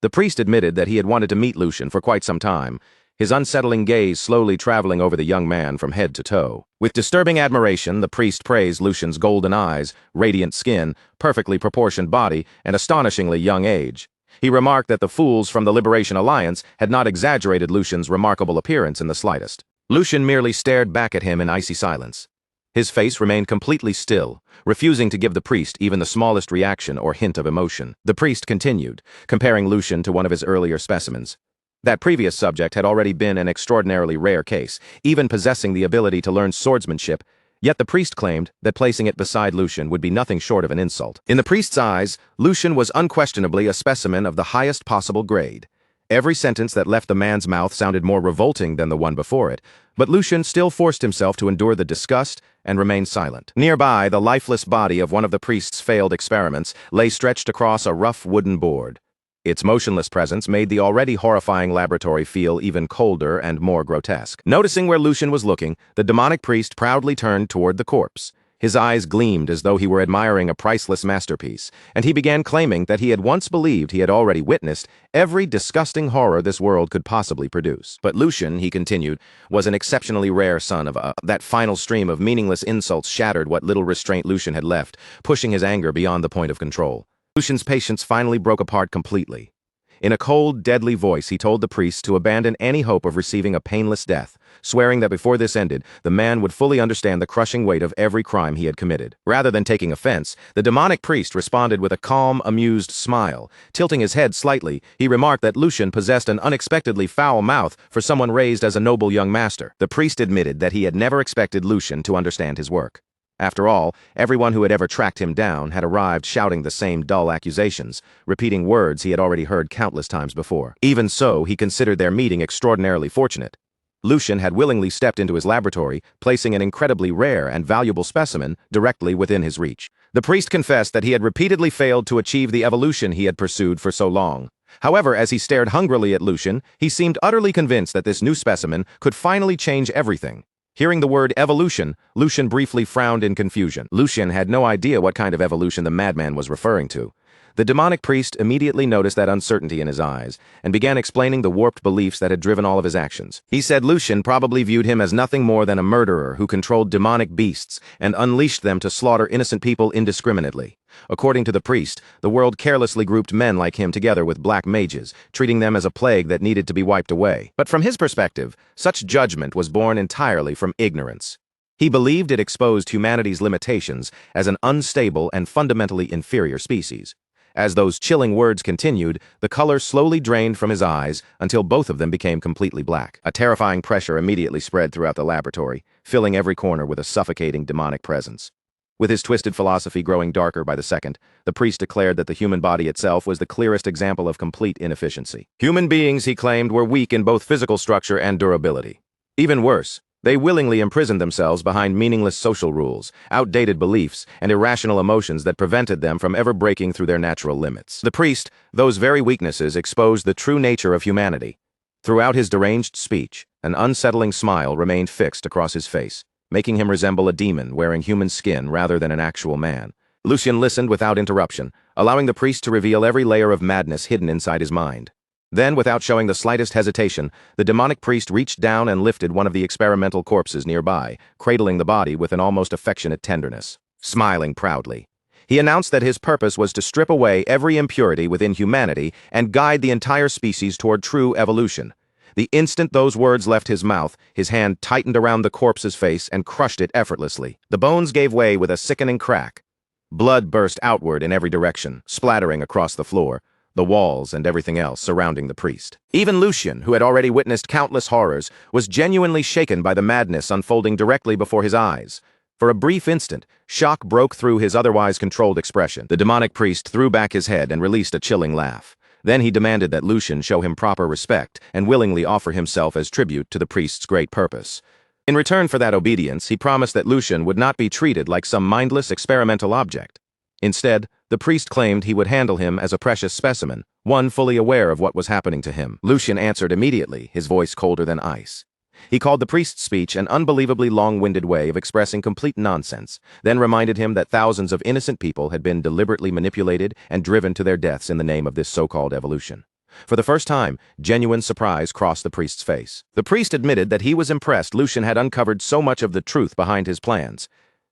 The priest admitted that he had wanted to meet Lucian for quite some time, his unsettling gaze slowly traveling over the young man from head to toe. With disturbing admiration, the priest praised Lucian's golden eyes, radiant skin, perfectly proportioned body, and astonishingly young age. He remarked that the fools from the Liberation Alliance had not exaggerated Lucian's remarkable appearance in the slightest. Lucian merely stared back at him in icy silence. His face remained completely still, refusing to give the priest even the smallest reaction or hint of emotion. The priest continued, comparing Lucian to one of his earlier specimens. That previous subject had already been an extraordinarily rare case, even possessing the ability to learn swordsmanship, yet the priest claimed that placing it beside Lucian would be nothing short of an insult. In the priest's eyes, Lucian was unquestionably a specimen of the highest possible grade. Every sentence that left the man's mouth sounded more revolting than the one before it, but Lucian still forced himself to endure the disgust and remain silent. Nearby, the lifeless body of one of the priest's failed experiments lay stretched across a rough wooden board. Its motionless presence made the already horrifying laboratory feel even colder and more grotesque. Noticing where Lucian was looking, the demonic priest proudly turned toward the corpse. His eyes gleamed as though he were admiring a priceless masterpiece, and he began claiming that he had once believed he had already witnessed every disgusting horror this world could possibly produce. But Lucian, he continued, was an exceptionally rare son of a... That final stream of meaningless insults shattered what little restraint Lucian had left, pushing his anger beyond the point of control. Lucian's patience finally broke apart completely. In a cold, deadly voice, he told the priest to abandon any hope of receiving a painless death, swearing that before this ended, the man would fully understand the crushing weight of every crime he had committed. Rather than taking offense, the demonic priest responded with a calm, amused smile. Tilting his head slightly, he remarked that Lucian possessed an unexpectedly foul mouth for someone raised as a noble young master. The priest admitted that he had never expected Lucian to understand his work. After all, everyone who had ever tracked him down had arrived shouting the same dull accusations, repeating words he had already heard countless times before. Even so, he considered their meeting extraordinarily fortunate. Lucian had willingly stepped into his laboratory, placing an incredibly rare and valuable specimen directly within his reach. The priest confessed that he had repeatedly failed to achieve the evolution he had pursued for so long. However, as he stared hungrily at Lucian, he seemed utterly convinced that this new specimen could finally change everything. Hearing the word evolution, Lucian briefly frowned in confusion. Lucian had no idea what kind of evolution the madman was referring to. The demonic priest immediately noticed that uncertainty in his eyes, and began explaining the warped beliefs that had driven all of his actions. He said Lucian probably viewed him as nothing more than a murderer who controlled demonic beasts and unleashed them to slaughter innocent people indiscriminately. According to the priest, the world carelessly grouped men like him together with black mages, treating them as a plague that needed to be wiped away. But from his perspective, such judgment was born entirely from ignorance. He believed it exposed humanity's limitations as an unstable and fundamentally inferior species. As those chilling words continued, the color slowly drained from his eyes until both of them became completely black. A terrifying pressure immediately spread throughout the laboratory, filling every corner with a suffocating demonic presence. With his twisted philosophy growing darker by the second, the priest declared that the human body itself was the clearest example of complete inefficiency. Human beings, he claimed, were weak in both physical structure and durability. Even worse, they willingly imprisoned themselves behind meaningless social rules, outdated beliefs, and irrational emotions that prevented them from ever breaking through their natural limits. The priest, those very weaknesses, exposed the true nature of humanity. Throughout his deranged speech, an unsettling smile remained fixed across his face, making him resemble a demon wearing human skin rather than an actual man. Lucian listened without interruption, allowing the priest to reveal every layer of madness hidden inside his mind. Then, without showing the slightest hesitation, the demonic priest reached down and lifted one of the experimental corpses nearby, cradling the body with an almost affectionate tenderness. Smiling proudly, he announced that his purpose was to strip away every impurity within humanity and guide the entire species toward true evolution. The instant those words left his mouth, his hand tightened around the corpse's face and crushed it effortlessly. The bones gave way with a sickening crack. Blood burst outward in every direction, splattering across the floor, the walls, and everything else surrounding the priest. Even Lucian, who had already witnessed countless horrors, was genuinely shaken by the madness unfolding directly before his eyes. For a brief instant, shock broke through his otherwise controlled expression. The demonic priest threw back his head and released a chilling laugh. Then he demanded that Lucian show him proper respect and willingly offer himself as tribute to the priest's great purpose. In return for that obedience, he promised that Lucian would not be treated like some mindless experimental object. Instead, the priest claimed he would handle him as a precious specimen, one fully aware of what was happening to him. Lucian answered immediately, his voice colder than ice. He called the priest's speech an unbelievably long-winded way of expressing complete nonsense, then reminded him that thousands of innocent people had been deliberately manipulated and driven to their deaths in the name of this so-called evolution. For the first time, genuine surprise crossed the priest's face. The priest admitted that he was impressed Lucian had uncovered so much of the truth behind his plans.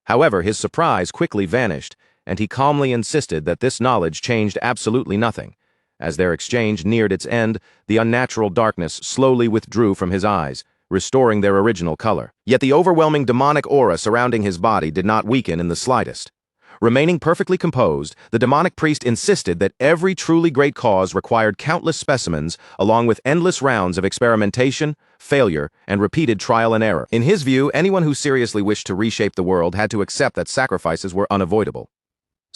However, his surprise quickly vanished, and he calmly insisted that this knowledge changed absolutely nothing. As their exchange neared its end, the unnatural darkness slowly withdrew from his eyes, restoring their original color. Yet the overwhelming demonic aura surrounding his body did not weaken in the slightest. Remaining perfectly composed, the demonic priest insisted that every truly great cause required countless specimens, along with endless rounds of experimentation, failure, and repeated trial and error. In his view, anyone who seriously wished to reshape the world had to accept that sacrifices were unavoidable.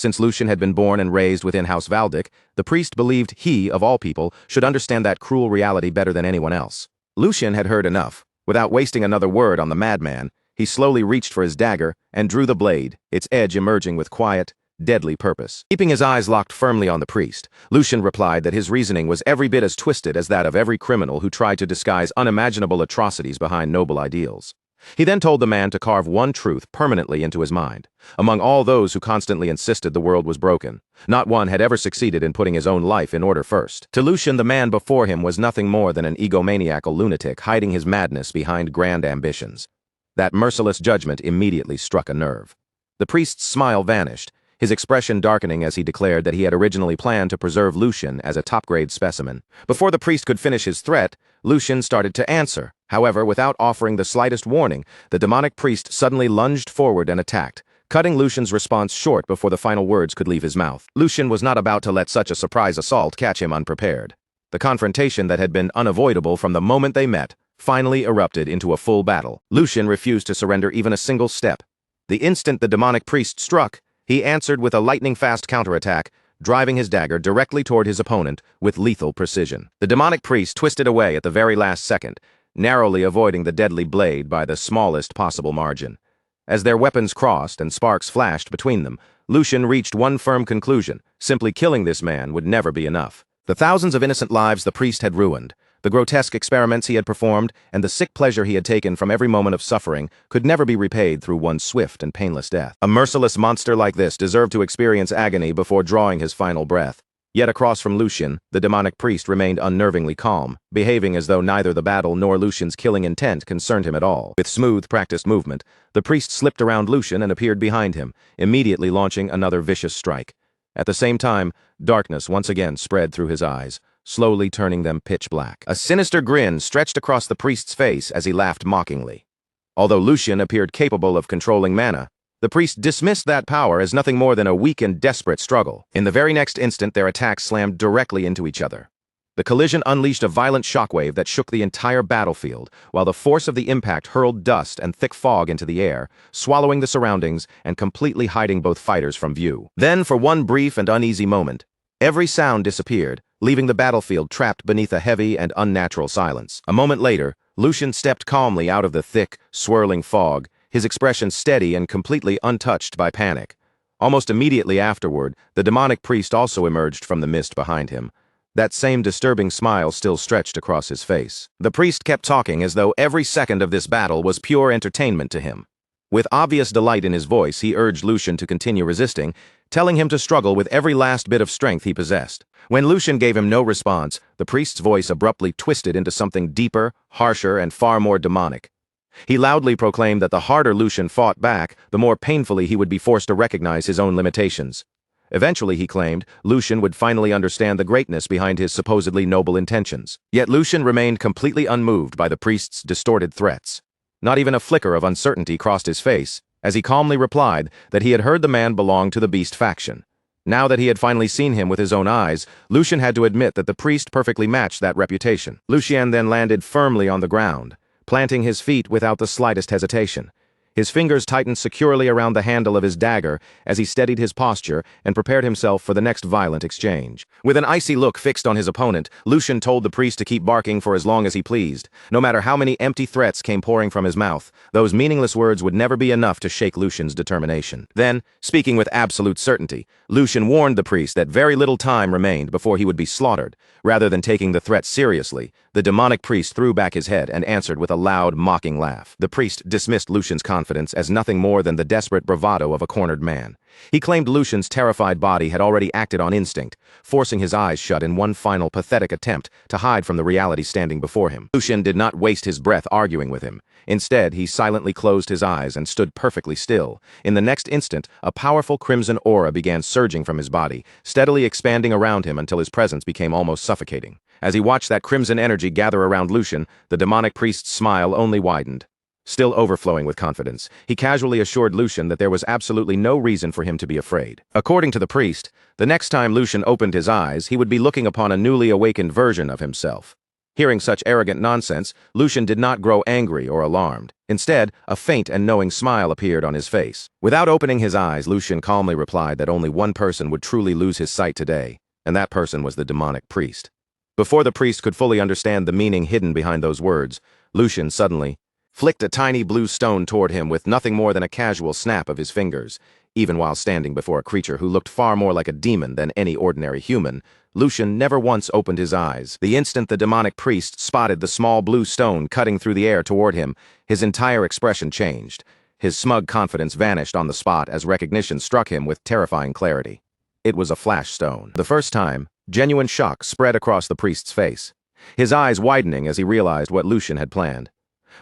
Since Lucian had been born and raised within House Valdic, the priest believed he, of all people, should understand that cruel reality better than anyone else. Lucian had heard enough. Without wasting another word on the madman, he slowly reached for his dagger and drew the blade, its edge emerging with quiet, deadly purpose. Keeping his eyes locked firmly on the priest, Lucian replied that his reasoning was every bit as twisted as that of every criminal who tried to disguise unimaginable atrocities behind noble ideals. He then told the man to carve one truth permanently into his mind. Among all those who constantly insisted the world was broken, not one had ever succeeded in putting his own life in order first. To Lucian, the man before him was nothing more than an egomaniacal lunatic hiding his madness behind grand ambitions. That merciless judgment immediately struck a nerve. The priest's smile vanished, his expression darkening as he declared that he had originally planned to preserve Lucian as a top-grade specimen. Before the priest could finish his threat, Lucian started to answer. However, without offering the slightest warning, the demonic priest suddenly lunged forward and attacked, cutting Lucian's response short before the final words could leave his mouth. Lucian was not about to let such a surprise assault catch him unprepared. The confrontation that had been unavoidable from the moment they met finally erupted into a full battle. Lucian refused to surrender even a single step. The instant the demonic priest struck, he answered with a lightning-fast counterattack, driving his dagger directly toward his opponent with lethal precision. The demonic priest twisted away at the very last second, narrowly avoiding the deadly blade by the smallest possible margin. As their weapons crossed and sparks flashed between them, Lucian reached one firm conclusion: simply killing this man would never be enough. The thousands of innocent lives the priest had ruined, the grotesque experiments he had performed, and the sick pleasure he had taken from every moment of suffering could never be repaid through one swift and painless death. A merciless monster like this deserved to experience agony before drawing his final breath. Yet across from Lucian, the demonic priest remained unnervingly calm, behaving as though neither the battle nor Lucian's killing intent concerned him at all. With smooth, practiced movement, the priest slipped around Lucian and appeared behind him, immediately launching another vicious strike. At the same time, darkness once again spread through his eyes, slowly turning them pitch black. A sinister grin stretched across the priest's face as he laughed mockingly. Although Lucian appeared capable of controlling mana, the priest dismissed that power as nothing more than a weak and desperate struggle. In the very next instant, their attacks slammed directly into each other. The collision unleashed a violent shockwave that shook the entire battlefield, while the force of the impact hurled dust and thick fog into the air, swallowing the surroundings and completely hiding both fighters from view. Then, for one brief and uneasy moment, every sound disappeared, leaving the battlefield trapped beneath a heavy and unnatural silence. A moment later, Lucian stepped calmly out of the thick, swirling fog, his expression steady and completely untouched by panic. Almost immediately afterward, the demonic priest also emerged from the mist behind him. That same disturbing smile still stretched across his face. The priest kept talking as though every second of this battle was pure entertainment to him. With obvious delight in his voice, he urged Lucian to continue resisting, telling him to struggle with every last bit of strength he possessed. When Lucian gave him no response, the priest's voice abruptly twisted into something deeper, harsher, and far more demonic. He loudly proclaimed that the harder Lucian fought back, the more painfully he would be forced to recognize his own limitations. Eventually, he claimed, Lucian would finally understand the greatness behind his supposedly noble intentions. Yet Lucian remained completely unmoved by the priest's distorted threats. Not even a flicker of uncertainty crossed his face, as he calmly replied that he had heard the man belonged to the beast faction. Now that he had finally seen him with his own eyes, Lucian had to admit that the priest perfectly matched that reputation. Lucian then landed firmly on the ground, planting his feet without the slightest hesitation. His fingers tightened securely around the handle of his dagger as he steadied his posture and prepared himself for the next violent exchange. With an icy look fixed on his opponent, Lucian told the priest to keep barking for as long as he pleased. No matter how many empty threats came pouring from his mouth, those meaningless words would never be enough to shake Lucian's determination. Then, speaking with absolute certainty, Lucian warned the priest that very little time remained before he would be slaughtered. Rather than taking the threat seriously, the demonic priest threw back his head and answered with a loud, mocking laugh. The priest dismissed Lucian's confidence as nothing more than the desperate bravado of a cornered man. He claimed Lucian's terrified body had already acted on instinct, forcing his eyes shut in one final pathetic attempt to hide from the reality standing before him. Lucian did not waste his breath arguing with him. Instead, he silently closed his eyes and stood perfectly still. In the next instant, a powerful crimson aura began surging from his body, steadily expanding around him until his presence became almost suffocating. As he watched that crimson energy gather around Lucian, the demonic priest's smile only widened. Still overflowing with confidence, he casually assured Lucian that there was absolutely no reason for him to be afraid. According to the priest, the next time Lucian opened his eyes, he would be looking upon a newly awakened version of himself. Hearing such arrogant nonsense, Lucian did not grow angry or alarmed. Instead, a faint and knowing smile appeared on his face. Without opening his eyes, Lucian calmly replied that only one person would truly lose his sight today, and that person was the demonic priest. Before the priest could fully understand the meaning hidden behind those words, Lucian suddenly flicked a tiny blue stone toward him with nothing more than a casual snap of his fingers. Even while standing before a creature who looked far more like a demon than any ordinary human, Lucian never once opened his eyes. The instant the demonic priest spotted the small blue stone cutting through the air toward him, his entire expression changed. His smug confidence vanished on the spot as recognition struck him with terrifying clarity. It was a flash stone. The first time, genuine shock spread across the priest's face, his eyes widening as he realized what Lucian had planned.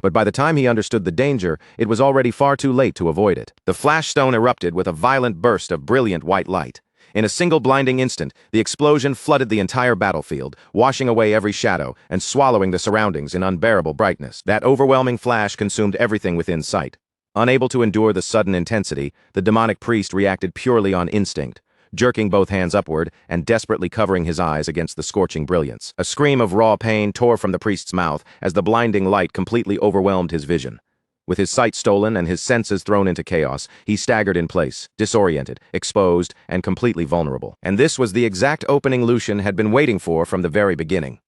But by the time he understood the danger, it was already far too late to avoid it. The flash stone erupted with a violent burst of brilliant white light. In a single blinding instant, the explosion flooded the entire battlefield, washing away every shadow and swallowing the surroundings in unbearable brightness. That overwhelming flash consumed everything within sight. Unable to endure the sudden intensity, the demonic priest reacted purely on instinct, jerking both hands upward and desperately covering his eyes against the scorching brilliance. A scream of raw pain tore from the priest's mouth as the blinding light completely overwhelmed his vision. With his sight stolen and his senses thrown into chaos, he staggered in place, disoriented, exposed, and completely vulnerable. And this was the exact opening Lucian had been waiting for from the very beginning.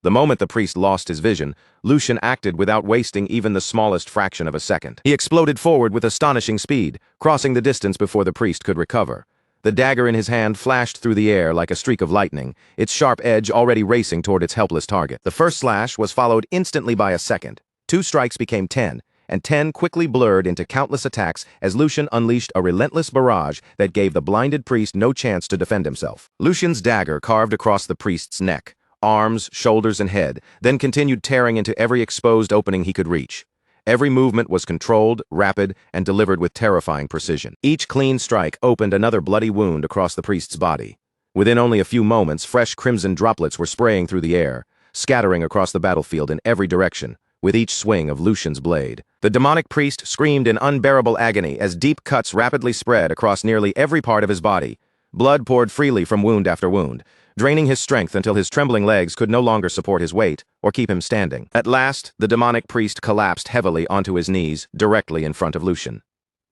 The moment the priest lost his vision, Lucian acted without wasting even the smallest fraction of a second. He exploded forward with astonishing speed, crossing the distance before the priest could recover. The dagger in his hand flashed through the air like a streak of lightning, its sharp edge already racing toward its helpless target. The first slash was followed instantly by a second. 2 strikes became 10, and 10 quickly blurred into countless attacks as Lucian unleashed a relentless barrage that gave the blinded priest no chance to defend himself. Lucian's dagger carved across the priest's neck, arms, shoulders, and head, then continued tearing into every exposed opening he could reach. Every movement was controlled, rapid, and delivered with terrifying precision. Each clean strike opened another bloody wound across the priest's body. Within only a few moments, fresh crimson droplets were spraying through the air, scattering across the battlefield in every direction, with each swing of Lucian's blade. The demonic priest screamed in unbearable agony as deep cuts rapidly spread across nearly every part of his body. Blood poured freely from wound after wound, draining his strength until his trembling legs could no longer support his weight or keep him standing. At last, the demonic priest collapsed heavily onto his knees, directly in front of Lucian.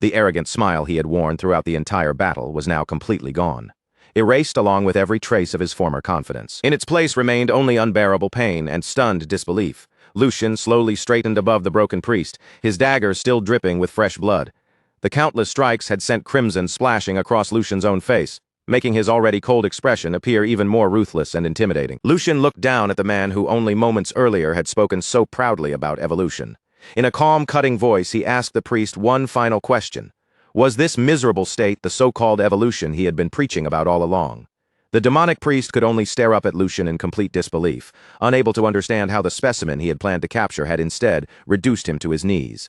The arrogant smile he had worn throughout the entire battle was now completely gone, erased along with every trace of his former confidence. In its place remained only unbearable pain and stunned disbelief. Lucian slowly straightened above the broken priest, his dagger still dripping with fresh blood. The countless strikes had sent crimson splashing across Lucian's own face, making his already cold expression appear even more ruthless and intimidating. Lucian looked down at the man who only moments earlier had spoken so proudly about evolution. In a calm, cutting voice, he asked the priest one final question. Was this miserable state the so-called evolution he had been preaching about all along? The demonic priest could only stare up at Lucian in complete disbelief, unable to understand how the specimen he had planned to capture had instead reduced him to his knees.